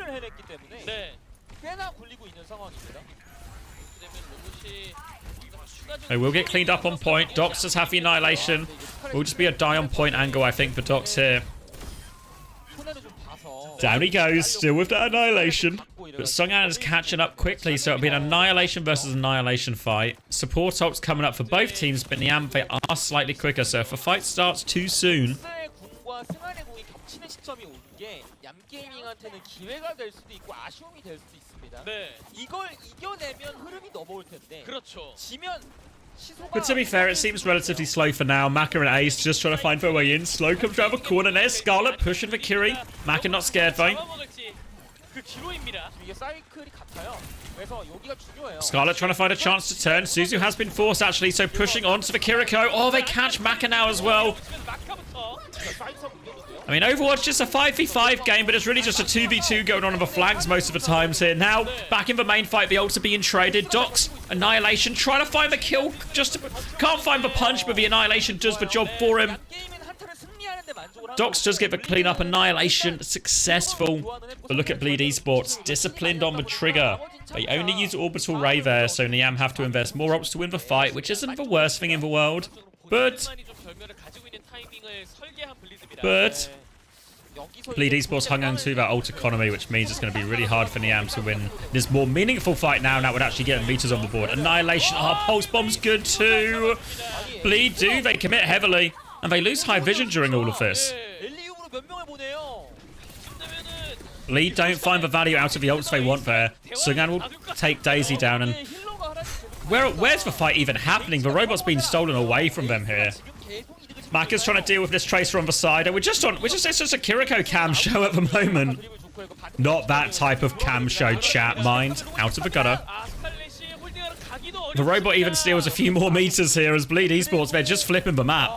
They will get cleaned up on point. Docs does have the Annihilation. Will just be a die on point angle, I think, for Docs here. Down he goes, still with that Annihilation. But Sunghan is catching up quickly, so it'll be an Annihilation versus Annihilation fight. Support ults coming up for both teams, but Nyam, they are slightly quicker, so if the fight starts too soon... But to be fair, it seems relatively slow for now. Maka and Ace just trying to find their way in. Slow comes around the corner. There's Scarlet pushing for Curie. Maka not scared though. Scarlet trying to find a chance to turn. Suzu has been forced actually, so pushing on to the Kiriko. Oh, they catch Maka now as well. I mean, Overwatch just a 5v5 game, but it's really just a 2v2 going on the flanks most of the times here. Now, back in the main fight, the ults are being traded. Docs, Annihilation, trying to find the kill. Can't find the punch, but the Annihilation does the job for him. Docs does get the clean up. Annihilation successful. But look at Bleed Esports, disciplined on the trigger. They only use Orbital Ray there, so Nyam have to invest more ults to win the fight, which isn't the worst thing in the world. But Bleed Esports hung on to that ult economy, which means it's going to be really hard for Nyam to win this more meaningful fight now. That would actually get meters on the board. Annihilation, Pulse Bomb's good too. Bleed do, they commit heavily, and they lose High Vision during all of this. Bleed don't find the value out of the ults they want there. Sunghan will take Daisy down, and where's the fight even happening? The robot's been stolen away from them here. Maka's trying to deal with this Tracer on the side, and it's just a Kiriko cam show at the moment. Not that type of cam show, chat, mind. Out of the gutter. The robot even steals a few more meters here as Bleed Esports, they're just flipping the map.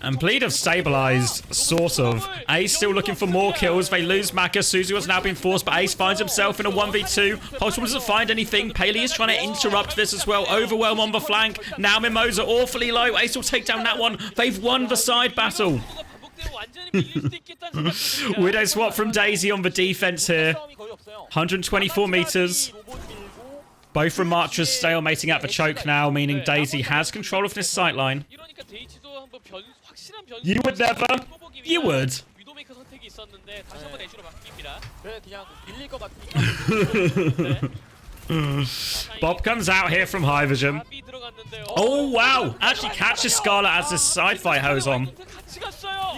And Bleed have stabilized, sort of. Ace still looking for more kills. They lose Maka. Suzu has now been forced, but Ace finds himself in a 1v2. Pulse doesn't find anything. Paley is trying to interrupt this as well. Overwhelm on the flank. Now Mimosa awfully low. Ace will take down that one. They've won the side battle. Widow swap from Daisy on the defense here. 124 meters. Both from Marchers stalemating at the choke now, meaning Daisy has control of this sightline. You would never. You would. Bob comes out here from High Vision. Oh, wow. Actually catches Scarlet as this side fight goes on.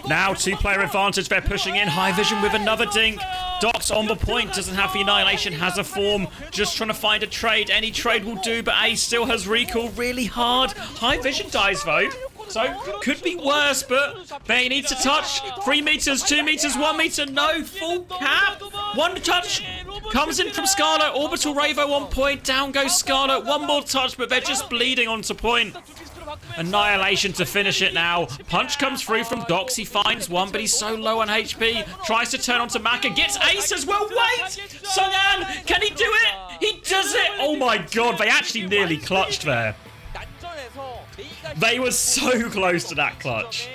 Now, two-player advantage. They're pushing in. High Vision with another dink. Docs on the point. Doesn't have the Annihilation. Has a form. Just trying to find a trade. Any trade will do, but Ace still has recall really hard. High Vision dies, though. So, could be worse, but they need to touch. 3 meters, 2 meters, 1 meter. No, full cap. One touch. Comes in from Scarlet. Orbital Ravo on point. Down goes Scarlet. One more touch, but they're just bleeding onto point. Annihilation to finish it now. Punch comes through from Dox. He finds one, but he's so low on HP. Tries to turn onto Maka. Gets ace as well. Wait! Sunghan, can he do it? He does it! Oh my god, they actually nearly clutched there. They were so close to that clutch.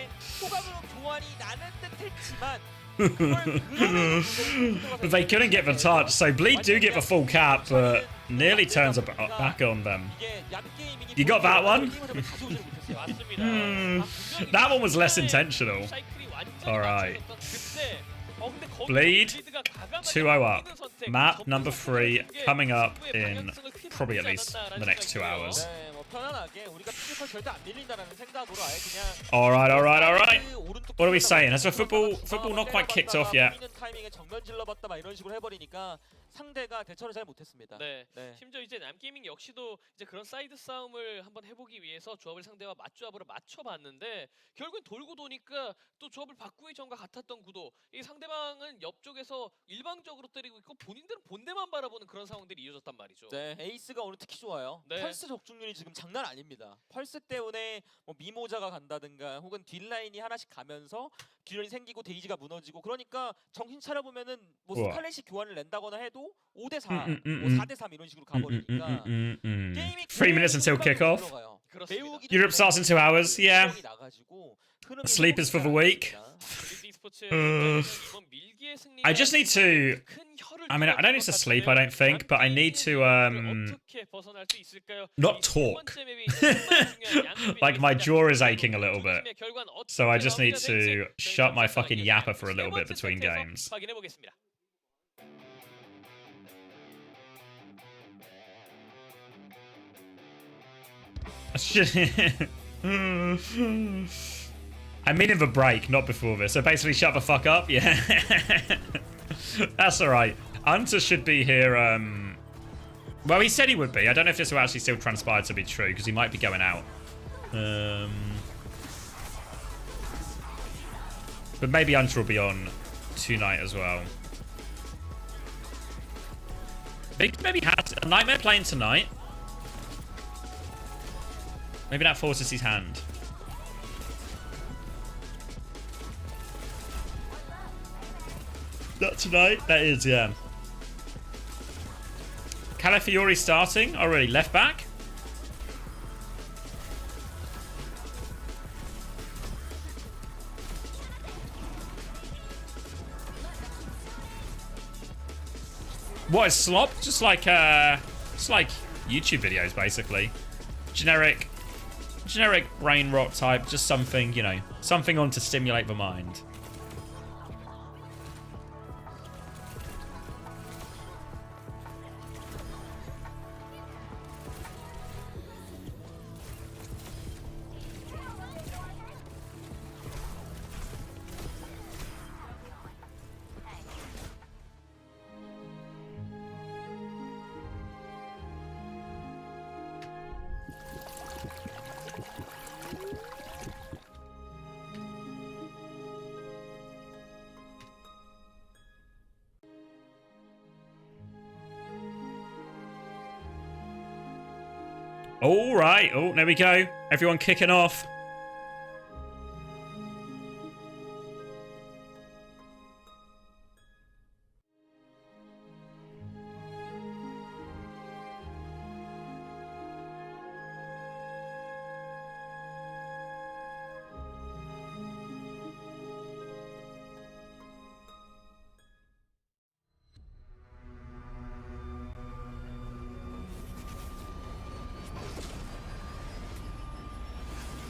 But they couldn't get the touch, so Bleed do get the full cap, but nearly turns back on them. You got that one? That one was less intentional. Alright. Bleed, 2-0 up. Map number 3 coming up in probably at least the next 2 hours. Alright, alright, alright. What are we saying? Has the football not quite kicked off yet? 상대가 대처를 잘 못했습니다. 네. 심지어 이제 남게이밍 역시도 이제 그런 사이드 싸움을 한번 해보기 위해서 조합을 상대와 맞조합으로 맞춰봤는데 결국엔 돌고 도니까 또 조합을 바꾸기 전과 같았던 구도. 이 상대방은 옆쪽에서 일방적으로 때리고 있고 본인들은 본대만 바라보는 그런 상황들이 이어졌단 말이죠. 네, 에이스가 오늘 특히 좋아요. 네. 펄스 적중률이 지금 장난 아닙니다. 펄스 때문에 뭐 미모자가 간다든가 혹은 뒷라인이 하나씩 가면서 균열이 생기고 데이지가 무너지고 그러니까 정신 차려보면은 뭐 스칼렛이 교환을 낸다거나 해도 5대4, 뭐 4대3 이런 식으로 가버리니까 게임이 3 minutes until kickoff. Europe starts in 2 hours. Yeah. Sleep is for the weak. I just need to. I mean, I don't need to sleep, I don't think, but I need to not talk. Like my jaw is aching a little bit, so I just need to shut my fucking yapper for a little bit between games. I mean in the break, not before this. So basically shut the fuck up, yeah. That's alright. Hunter should be here, well, he said he would be. I don't know if this will actually still transpire to be true, because he might be going out. But maybe Hunter will be on tonight as well. Maybe has a Nightmare playing tonight. Maybe that forces his hand. Not tonight? That is, yeah. Calafiori starting already. Left back. What is slop? Just like YouTube videos, basically. Generic brain rot type. Just something, you know, something on to stimulate the mind. All right. Oh, there we go. Everyone kicking off.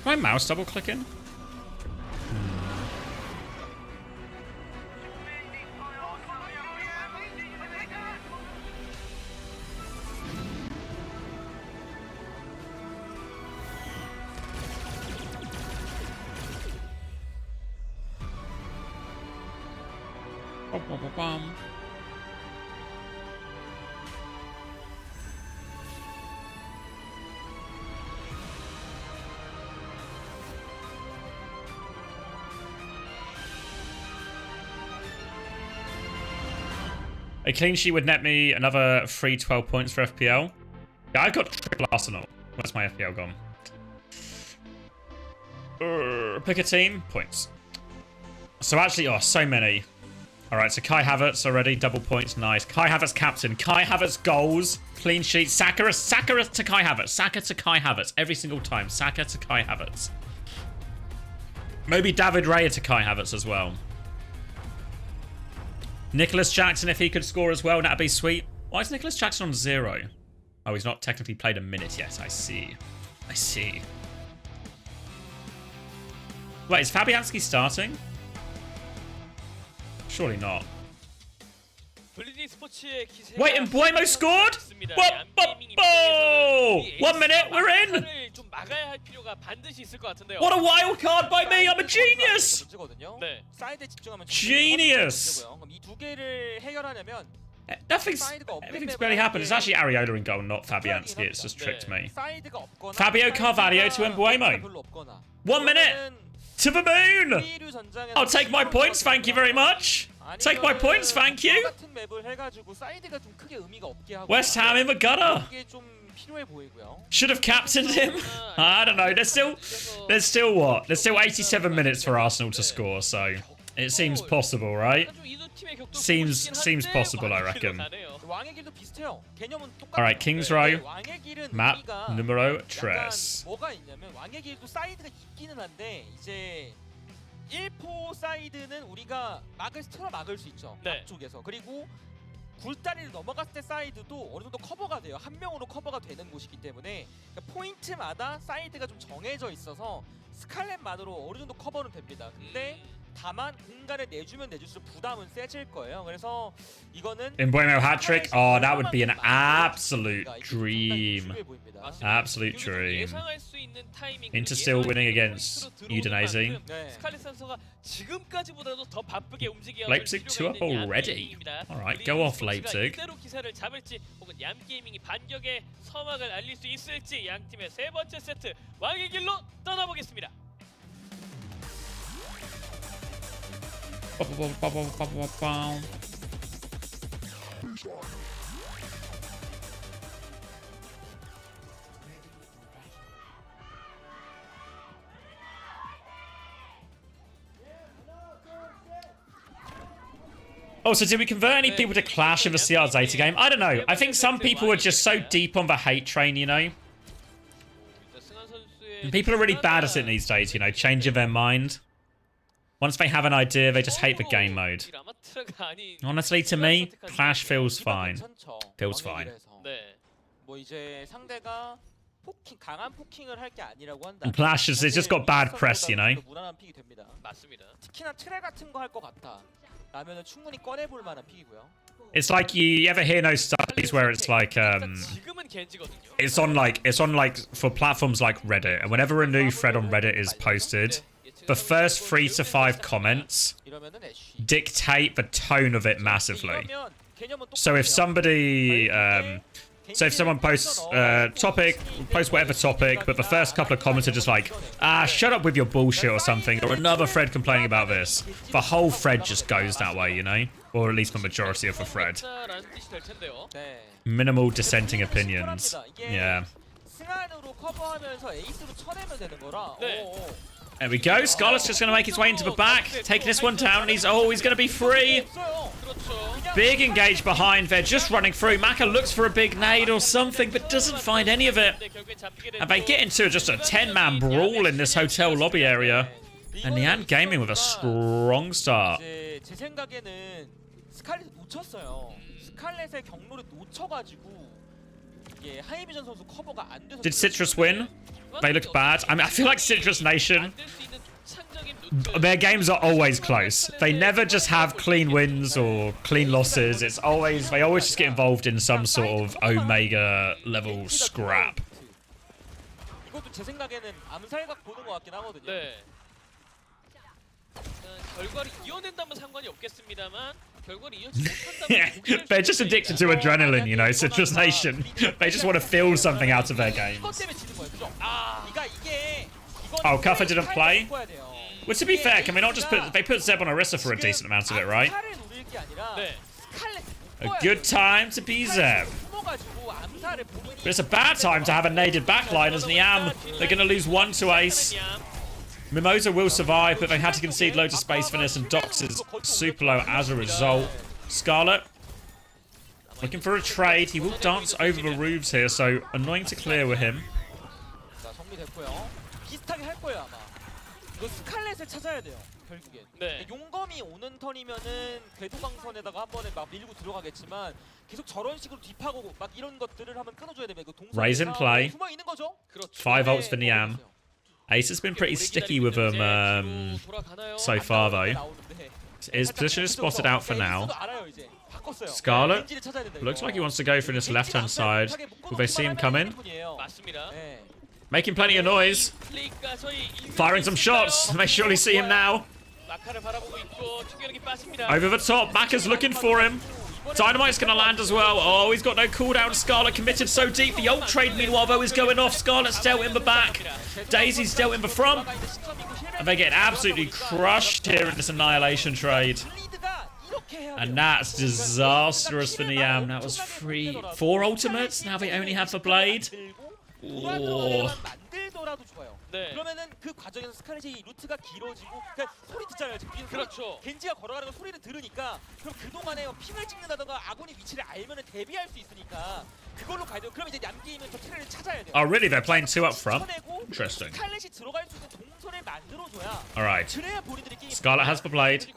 My mouse double clicking? Bum. A clean sheet would net me another free 12 points for FPL. Yeah, I've got triple Arsenal. Where's my FPL gone? Pick a team. Points. So actually, oh, so many. All right, so Kai Havertz already. Double points. Nice. Kai Havertz captain. Kai Havertz goals. Clean sheet. Saka to Kai Havertz. Saka to Kai Havertz. Every single time. Saka to Kai Havertz. Maybe David Raya to Kai Havertz as well. Nicholas Jackson, if he could score as well, that'd be sweet. Why is Nicholas Jackson on 0? Oh, he's not technically played a minute yet. I see. I see. Wait, is Fabianski starting? Surely not. Wait, and Buemo scored? Whoa! 1 minute, we're in! What a wild card by me! I'm a genius! Genius! Everything's barely happened. It's actually Areola in goal, not Fabianski. It's just tricked me. Fabio Carvalho to Mbuemo. 1 minute! To the moon! I'll take my points, thank you very much. Take my points, thank you. West Ham in the gutter. Should have captained him. I don't know. There's still what? There's still 87 minutes for Arsenal to score, so it seems possible, right? Seems possible, I reckon. All right, Kings Row. Map numero 3. 뭐가 있냐면 왕의 길도 사이드가 있기는 한데 이제 1포 사이드는 우리가 막을 수 있죠. 앞쪽에서. 그리고 굴다리를 넘어갔을 때 사이드도 어느 정도 커버가 돼요. 한 명으로 커버가 되는 곳이기 때문에 그러니까 포인트마다 사이드가 좀 정해져 있어서 스칼렛만으로 어느 정도 커버는 됩니다. 근데 다만 공간을 내주면 내줄수록 부담은 세질 거예요. 그래서 이거는 Mbuemo hat-trick. Oh, that would be an absolute dream. Absolute dream. Inter still winning against Udinese. Leipzig 2 up already. Alright, go off Leipzig. Oh, so did we convert any people to Clash in the CR ZETA game? I don't know. I think some people are just so deep on the hate train, you know? And people are really bad at it these days, you know, changing their mind. Once they have an idea, they just hate the game mode. Honestly, to me, Clash feels fine. Feels fine. And Clash has just got bad press, you know? It's like you ever hear those studies where it's like it's on like for platforms like Reddit, and whenever a new thread on Reddit is posted, the first 3 to 5 comments dictate the tone of it massively. So if somebody so if someone posts post whatever topic, but the first couple of comments are just like, shut up with your bullshit or something, or another thread complaining about this, the whole thread just goes that way, you know? Or at least the majority of the thread. Minimal dissenting opinions. Yeah. There we go. Scarlett's just going to make his way into the back. Taking this one down, and he's going to be free. Big engage behind. They're just running through. Maka looks for a big nade or something, but doesn't find any of it. And they get into just a 10-man brawl in this hotel lobby area. And Nyam Gaming with a strong start. Did Citrus win? They looked bad. I mean, I feel like Citrus Nation, their games are always close. They never just have clean wins or clean losses. It's always, they always just get involved in some sort of Omega level scrap. They're just addicted to adrenaline, you know, Citrus Nation. They just want to feel something out of their games. Oh, Cuffer didn't play? Well, to be fair, can we not just put... They put Zeb on Orisa for a decent amount of it, right? A good time to be Zeb. But it's a bad time to have a naded backline as Nyam. They're going to lose 1 to Ace. Mimosa will survive, but they had to concede loads of space for this, and Dox is super low as a result. Scarlet looking for a trade. He will dance over the roofs here, so annoying to clear with him. 이거 스칼렛을 찾아야 돼요. 결국엔. 네. 용검이 오는 턴이면은 궤도방선에다가 한 번에 막 밀고 들어가겠지만 계속 저런 식으로 딥하고 막 이런 것들을 한번 끊어줘야 돼요. 이거 동선 Raise in play. 숨어 있는 거죠. 5 ults for Nyam. Ace has been pretty sticky with him so far though. His position is spotted out for now. Scarlet looks like he wants to go for this left-hand side. Will they see him coming? Making plenty of noise. Firing some shots. They surely see him now. Over the top. Maka's looking for him. Dynamite's going to land as well. Oh, he's got no cooldown. Scarlet committed so deep. The ult trade, meanwhile, though, is going off. Scarlet's dealt in the back. Daisy's dealt in the front. And they get absolutely crushed here in this annihilation trade. And that's disastrous for Nyam. That was 4 ultimates. Now they only have the blade. Oh. 그러면은 그 과정에서 스칼렛이 루트가 길어지고 그러니까 소리 듣잖아요. 지금 그렇죠. 겐지가 걸어가는 거 소리를 들으니까 그럼 그동안에 핑을 찍는다던가 아군이 위치를 알면은 대비할 수 있으니까 그걸로 가야 돼요. 그럼 이제 냠게임은 저 트레를 찾아야 돼요. Oh, really? They're playing 2 up front? Interesting. 스칼렛이 들어갈 수 있는 동선을 만들어줘야. Alright. 그래야 본인들이 게임. Scarlet has the blade.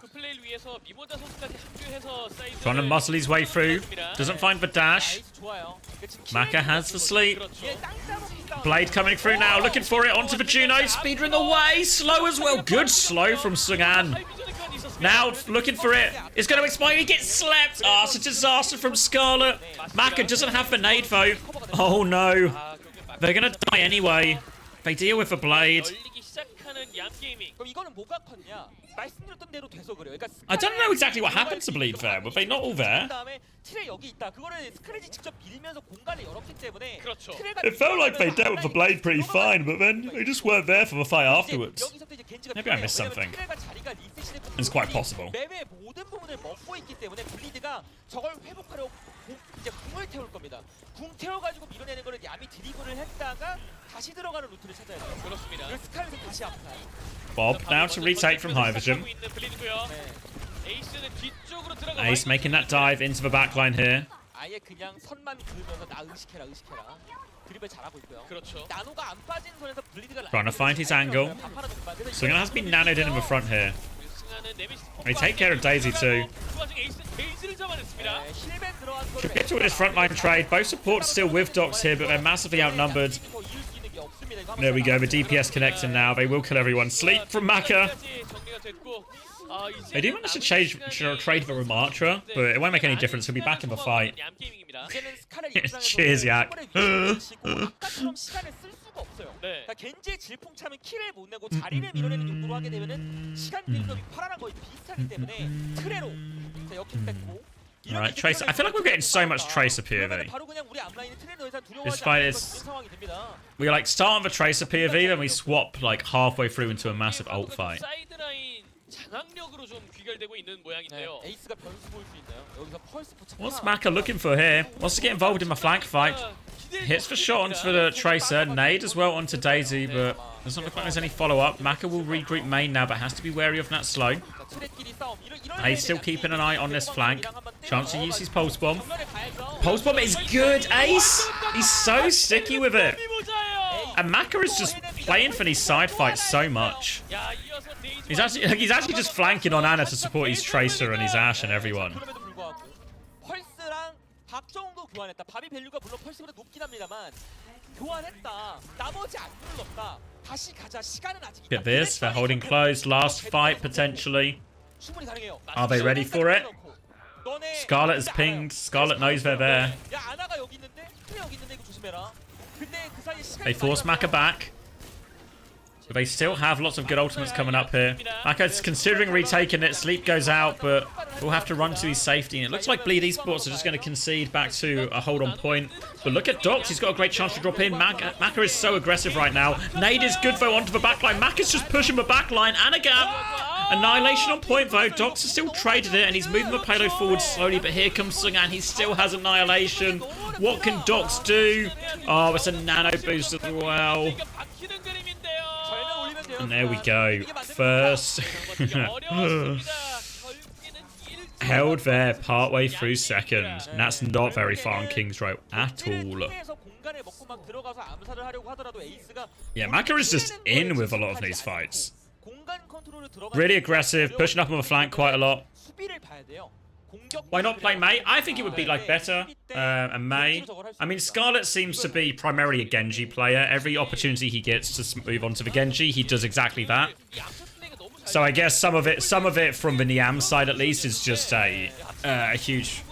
Trying to muscle his way through. Doesn't find the dash. Maka has the sleep. Blade coming through now. Looking for it onto the Juno. Speedrun away. Slow as well. Good slow from Sungan. Now looking for it. It's going to expire. He gets slept. Oh, it's a disaster from Scarlet. Maka doesn't have the nade though. Oh no. They're going to die anyway. They deal with the blade. I don't know exactly what happened to Bleed there. Were they not all there? It felt like they dealt with the blade pretty fine, but then they just weren't there for the fight afterwards. Maybe I missed something. It's quite possible. 궁 태워가지고 밀어내는 거를 얌이 드리블을 했다가 다시 들어가는 루트를 찾아야 돼요. 그렇습니다. 그 스칼렛은 다시 앞에. Bob now to retake from High Vision. Ace making that dive into the backline here. 아예 그냥 선만 그으면서 나 의식해라. 드리블 잘하고 있고요. 그렇죠. 나노가 안 빠진 선에서 블리드가 Trying to find his angle. Sungan has been nanoed in the front here. They take care of Daisy too. Should get to this frontline trade. Both supports still with Dox here, but they're massively outnumbered. There we go. The DPS connecting now. They will kill everyone. Sleep from Maka. They do manage to trade for Ramatra, but it won't make any difference. He'll be back in the fight. Cheers, Yak. 그러니까 겐지의 질풍차면 킬을 못 내고 자리를 밀어내는 용도로 하게 되면은 시간 빌드업이 파란한 거의 비슷하기 때문에 트레로 자 역행 뺐고. Alright, Tracer. I feel like we're getting so much Tracer POV. This fight is... We like start on the Tracer POV, then we swap like halfway through into a massive ult fight. What's Maka looking for here? Wants to get involved in my flank fight. Hits for shot onto the Tracer. Nade as well onto Daisy, but doesn't look like there's any follow-up. Maka will regroup main now, but has to be wary of that slow. Ace still keeping an eye on this flank. Chance to use his Pulse Bomb. Pulse Bomb is good, Ace! He's so sticky with it. And Maka is just playing for these side fights so much. He's actually just flanking on Anna to support his Tracer and his Ashe and everyone. 밥이 밸류가 물론 펄스보다 높긴 합니다만 교환했다. 나머지 안 눌렀다. 다시 가자. 시간은 아직 있다. Get this, they're holding close. Last fight potentially. Are they ready for it? Scarlet is pinged. Scarlet knows they're there. They force Maka back. But they still have lots of good ultimates coming up here. Maka's considering retaking it. Sleep goes out, but we'll have to run to his safety. And it looks like Bleed Esports are just going to concede back to a hold on point. But look at Dox. He's got a great chance to drop in. Maka is so aggressive right now. Nade is good though onto the backline. Maka's just pushing the backline. Anagam Annihilation on point though. Docs has still traded it and he's moving the payload forward slowly, but here comes Sungan. He still has Annihilation. What can Docs do? Oh, it's a nano boost as well. And there we go. First. Held there partway through second. And that's not very far on King's Row at all. Yeah, Maka is just in with a lot of these fights. Really aggressive, pushing up on the flank quite a lot. Why not play Mei? I think it would be like better. And Mei. I mean, Scarlet seems to be primarily a Genji player. Every opportunity he gets to move on to the Genji, he does exactly that. So I guess some of it from the Nyam side at least is just a huge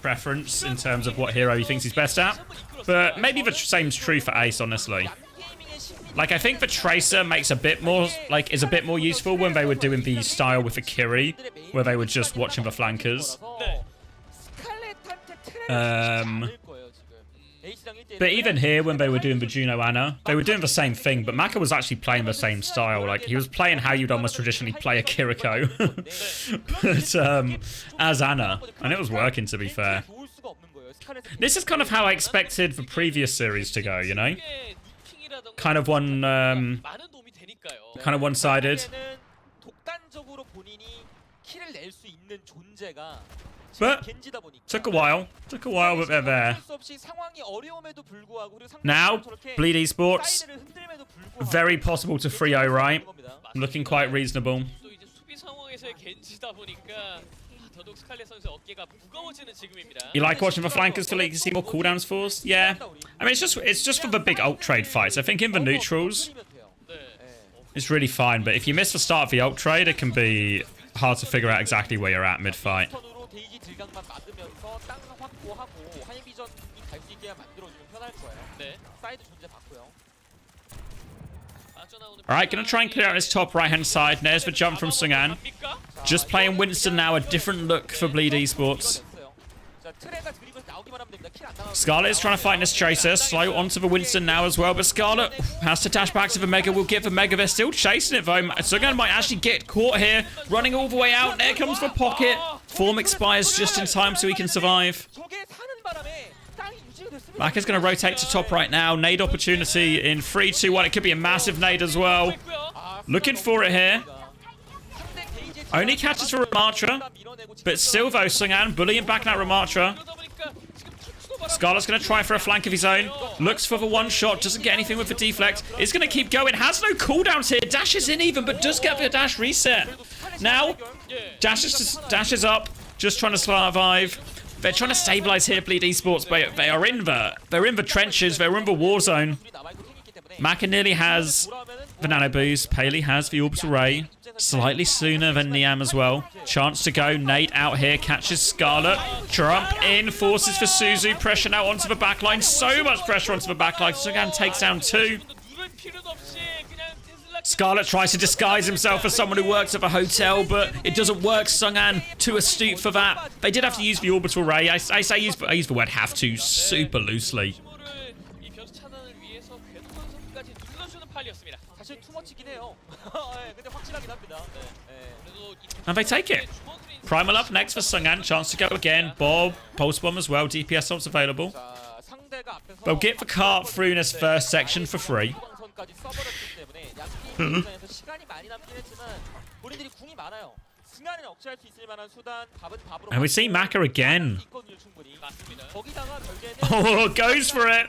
preference in terms of what hero he thinks he's best at. But maybe the same's true for Ace, honestly. Like, I think the Tracer makes a bit more, like, is a bit more useful when they were doing the style with the Kiri, where they were just watching the flankers. But even here, when they were doing the Juno Ana, they were doing the same thing, but Maka was actually playing the same style. Like, he was playing how you'd almost traditionally play a Kiriko. But, as Ana. And it was working, to be fair. This is kind of how I expected the previous series to go, you know? Kind of one-sided. But took a while, but they're there. Now, Bleed Esports, very possible to 3-0, right? Looking quite reasonable. You like watching the flankers for like to see more cooldowns forced? Yeah. I mean, it's just for the big ult trade fights. I think in the neutrals, it's really fine. But if you miss the start of the ult trade, it can be hard to figure out exactly where you're at mid-fight. Alright, gonna try and clear out his top right-hand side. There's the jump from Sungan. Just playing Winston now, a different look for Bleed Esports. Scarlet is trying to fight this Tracer. Slow onto the Winston now as well, but Scarlet has to dash back to the Mega. Will get the Mega. They're still chasing it though. Sungan might actually get caught here. Running all the way out. There comes the pocket. Form expires just in time so he can survive. Maka's going to rotate to top right now. Nade opportunity in 3, 2, 1. It could be a massive nade as well. Looking for it here. Only catches for Ramatra. But still though, Sungan bullying back now Ramatra. Scarlet's going to try for a flank of his own. Looks for the one shot. Doesn't get anything with the deflect. It's going to keep going. Has no cooldowns here. Dashes in even, but does get the dash reset. Now, dashes up. Just trying to survive. They're trying to stabilize here, Bleed Esports, but they're in the trenches. They're in the war zone. Maka nearly has the nano boost. Paley has the orbital ray. Slightly sooner than Nyam as well. Chance to go. Nate out here. Catches Scarlet. Jump in. Forces for Suzu. Pressure now onto the backline. So much pressure onto the backline. Sungan takes down 2. Scarlet tries to disguise himself as someone who works at a hotel, but it doesn't work. Sungan too astute for that. They did have to use the orbital ray. I use the word have to super loosely. And they take it. Primal up next for Sungan. Chance to go again. Bob, Pulse Bomb as well. DPS ults available. They'll get the cart through in this first section for free. And we see Maka again. Oh, goes for it.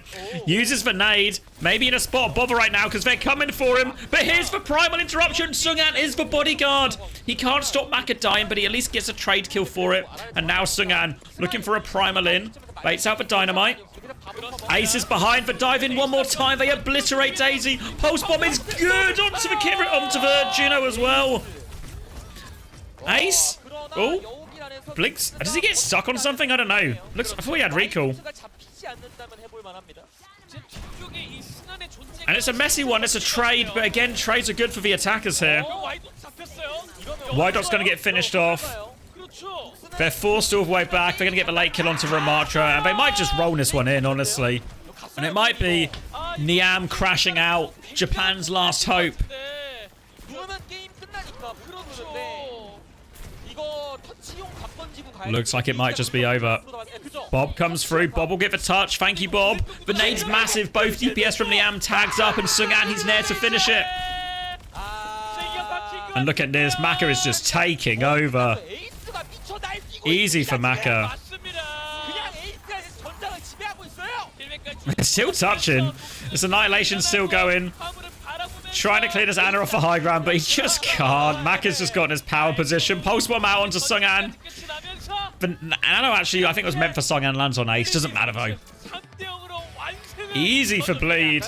Uses the nade. Maybe in a spot of bother right now because they're coming for him. But here's the primal interruption. Sungan is the bodyguard. He can't stop Maka dying, but he at least gets a trade kill for it. And now Sungan looking for a primal in. Baits out the dynamite. Ace is behind for dive in one more time. They obliterate Daisy. Pulse Bomb is good onto the Kira, onto the Juno as well. Ace. Oh, blinks. Does he get stuck on something? I don't know. Looks. I thought he had recall. And it's a messy one. It's a trade, but again, trades are good for the attackers here. Wydot's going to get finished off. They're forced all the way back. They're going to get the late kill onto Ramatra, and they might just roll this one in, honestly. And it might be Nyam crashing out. Japan's last hope. Looks like it might just be over. Bob comes through. Bob will get the touch. Thank you, Bob. The nade's massive. Both DPS from Nyam tags up, and Sungan, he's there to finish it. And look at this. Maka is just taking over. Easy for Maka. Still touching. This Annihilation's still going. Trying to clear this Ana off the high ground, but he just can't. Maka's just got in his power position. Pulse bomb out onto Sungan. But Ana actually, I think it was meant for Sungan, lands on Ace. Doesn't matter though. Easy for Bleed.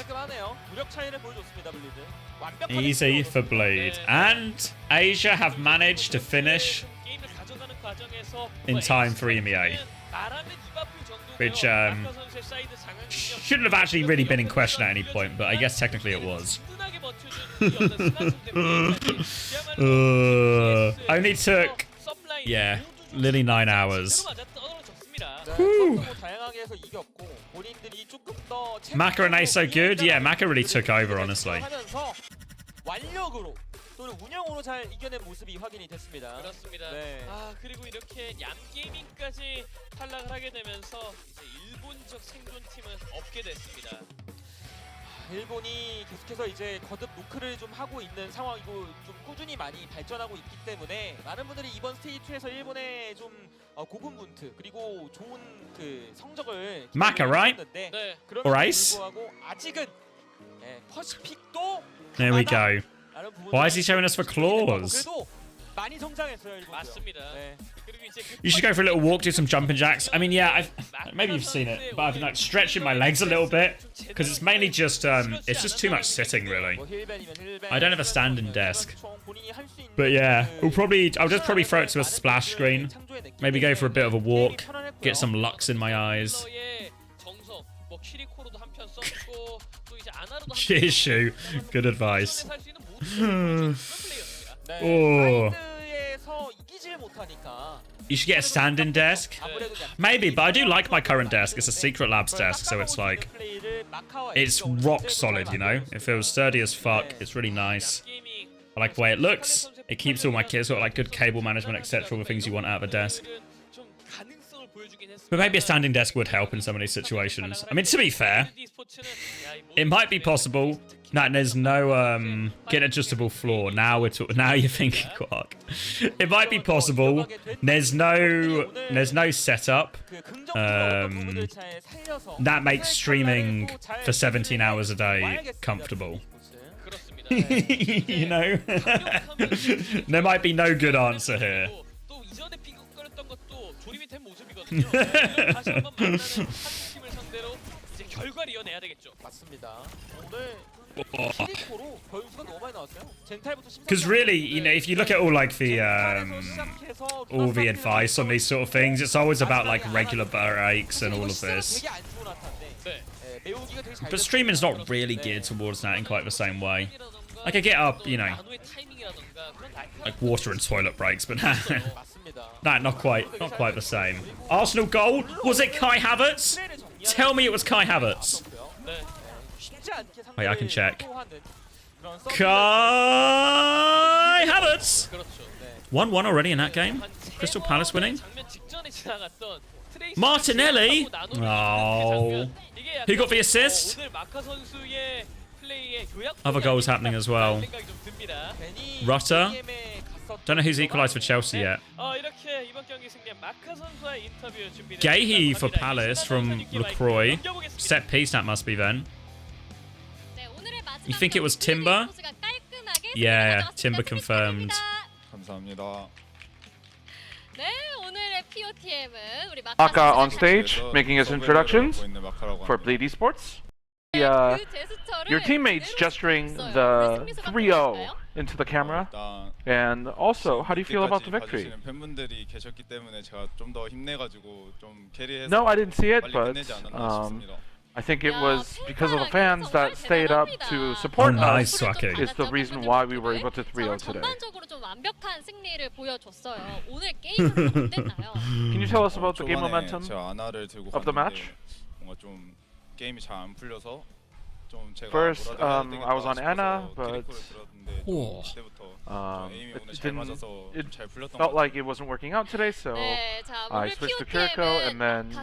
Easy for Bleed. And Asia have managed to finish in time for EMEA. Which shouldn't have actually really been in question at any point, but I guess technically it was. Only took, yeah, nearly 9 hours. Whew. Maka and Ace so good? Yeah, Maka really took over, honestly. 또는 운영으로 잘 이겨낸 모습이 확인이 됐습니다. 그렇습니다. 아 그리고 이렇게 얌 게이밍까지 탈락을 하게 되면서 이제 일본적 생존팀은 없게 됐습니다. 일본이 계속해서 이제 거듭 노크를 좀 하고 있는 상황이고 좀 꾸준히 많이 발전하고 있기 때문에 많은 분들이 이번 스테이지 2에서 일본의 좀 고군분투 그리고 좋은 그 성적을 Maka, right? Or Ace? 아직은 퍼시픽도 There we go. Why is he showing us for claws? 많이 성장했어요, 일본도. 맞습니다. You should go for a little walk, do some jumping jacks. I mean, yeah, maybe you've seen it, but I've been like stretching my legs a little bit because it's mainly just it's just too much sitting, really. I don't have a standing desk, but yeah, I'll just probably throw it to a splash screen. Maybe go for a bit of a walk, get some lux in my eyes. Cheers, good advice. Oh. You should get a standing desk. Maybe, but I do like my current desk. It's a Secret Labs desk, so it's like, it's rock solid, you know? It feels sturdy as fuck. It's really nice. I like the way it looks. It keeps all my kits, got like good cable management, etc. All the things you want out of a desk. But maybe a standing desk would help in some of these situations. I mean, to be fair, it might be possible. No, there's no get adjustable floor. Now you're thinking Quark. It might be possible. There's no setup. That makes streaming for 17 hours a day comfortable. You know? There might be no good answer here. Because really, you know, if you look at all like the advice on these sort of things, it's always about like regular breaks and all of this. But streaming's not really geared towards that in quite the same way. Like I get up, you know, like water and toilet breaks, but not quite the same. Arsenal goal? Was it Kai Havertz? Tell me it was Kai Havertz. Wait, I can check. Kai Havertz! 1-1 already in that game. Crystal Palace winning. Martinelli! Oh. Who got the assist? Other goals happening as well. Rutter. Don't know who's equalised for Chelsea yet. Gahey for Palace from LaCroix. Set piece, that must be then. You think it was Timber? Yeah, Timber confirmed. Aka on stage, making his introductions for Bleed Esports. Your teammates gesturing the 3-0 into the camera. And also, how do you feel about the victory? No, I didn't see it, but I think it was because of the fans that stayed up to support us is the reason why we were able to 3-0 today. Can you tell us about the game momentum of the match? First, I was on Anna, but it felt like it wasn't working out today, so I switched to Kiriko, and then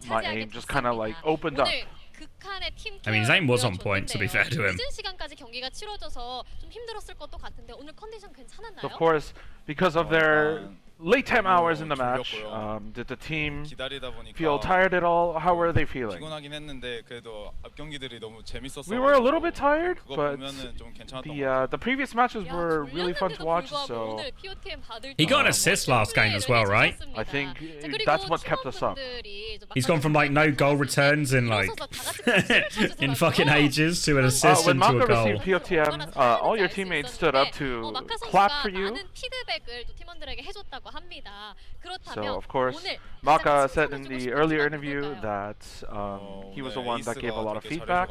my aim just kind of like opened up. I mean, his aim was on point, to be fair to him. Of course, because of their late time hours in the match, did the team feel tired at all? How were they feeling? We were a little bit tired, but the previous matches were really fun to watch, so... He got an assist last game as well, right? I think that's what kept us up. He's gone from like no goal returns in like in fucking ages to an assist when into a Maka goal. received POTM, all your teammates stood up to clap for you. So of course, Maka said in the earlier interview that he was the one that gave a lot of feedback.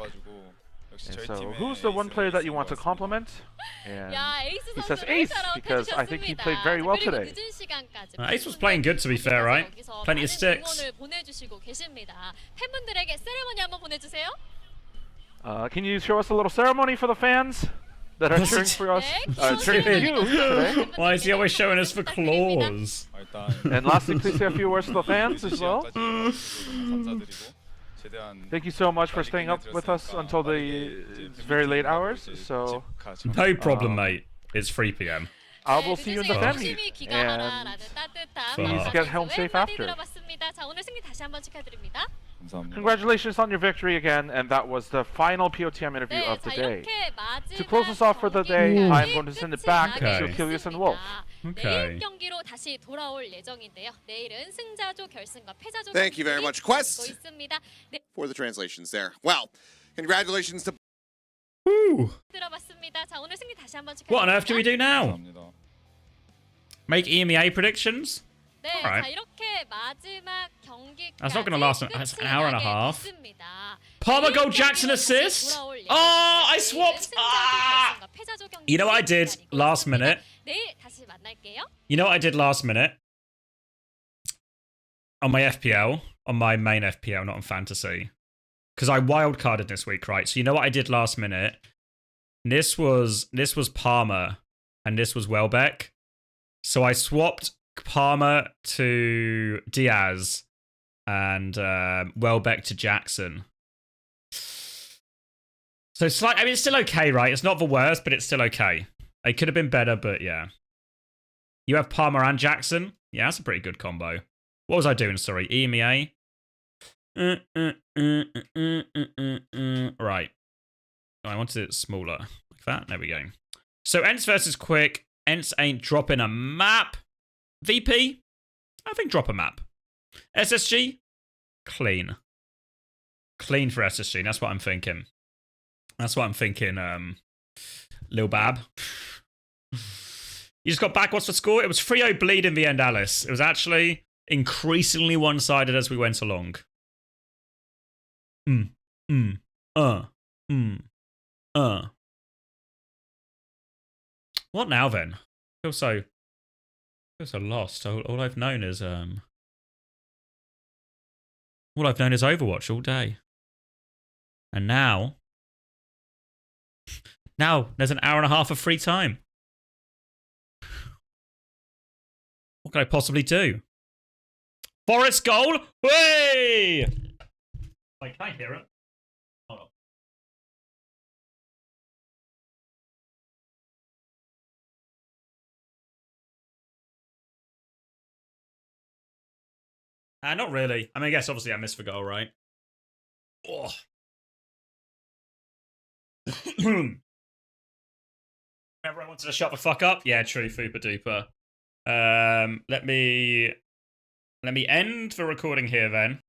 And so, who's the one player that you want to compliment? And he says Ace, because I think he played very well today. Ace was playing good, to be fair, right? Plenty of sticks. Can you show us a little ceremony for the fans that are cheering for us? Cheering for you today. Why is he always showing us for claws? And lastly, please say a few words to the fans as well. Thank you so much for staying up with us until the very late hours. So no problem, mate. It's 3 PM. I will see you in the venue, and please get home safe after. Congratulations on your victory again, and that was the final POTM interview of the day. To close us off for the day, I'm going to send it back to Achilles and Wolf. Okay. Thank you very much, Quest, for the translations there. Well, congratulations to... Woo. What on earth do we do now? Make EMEA predictions? Alright. That's not going to last an hour and a half. Palmer goal, Jackson assist? Oh, I swapped! Ah! You know what I did last minute? You know what I did last minute? On my FPL, on my main FPL, not on Fantasy. Because I wildcarded this week, right? So you know what I did last minute? This was Palmer, and this was Welbeck. So I swapped Palmer to Diaz, and Welbeck to Jackson. So I mean, it's still okay, right? It's not the worst, but it's still okay. It could have been better, but yeah. You have Palmer and Jackson? Yeah, that's a pretty good combo. What was I doing? Sorry, EMEA. Right. Oh, I wanted it smaller. Like that. There we go. So Ents versus Quick. Ents ain't dropping a map. VP? I think drop a map. SSG? Clean. Clean for SSG. That's what I'm thinking. That's what I'm thinking, Lil Bab. You just got back. What's the score? It was 3-0 bleed in the end, Alice. It was actually increasingly one-sided as we went along. What now then? I feel so lost. All I've known is Overwatch all day. And now there's an hour and a half of free time. What can I possibly do? Forest goal! Way! Wait, can I hear it? Hold on. Not really. I mean, I guess obviously I missed the goal, right? Oh. Remember I wanted to shut the fuck up? Yeah, true, Fupa duper. Let me end the recording here then.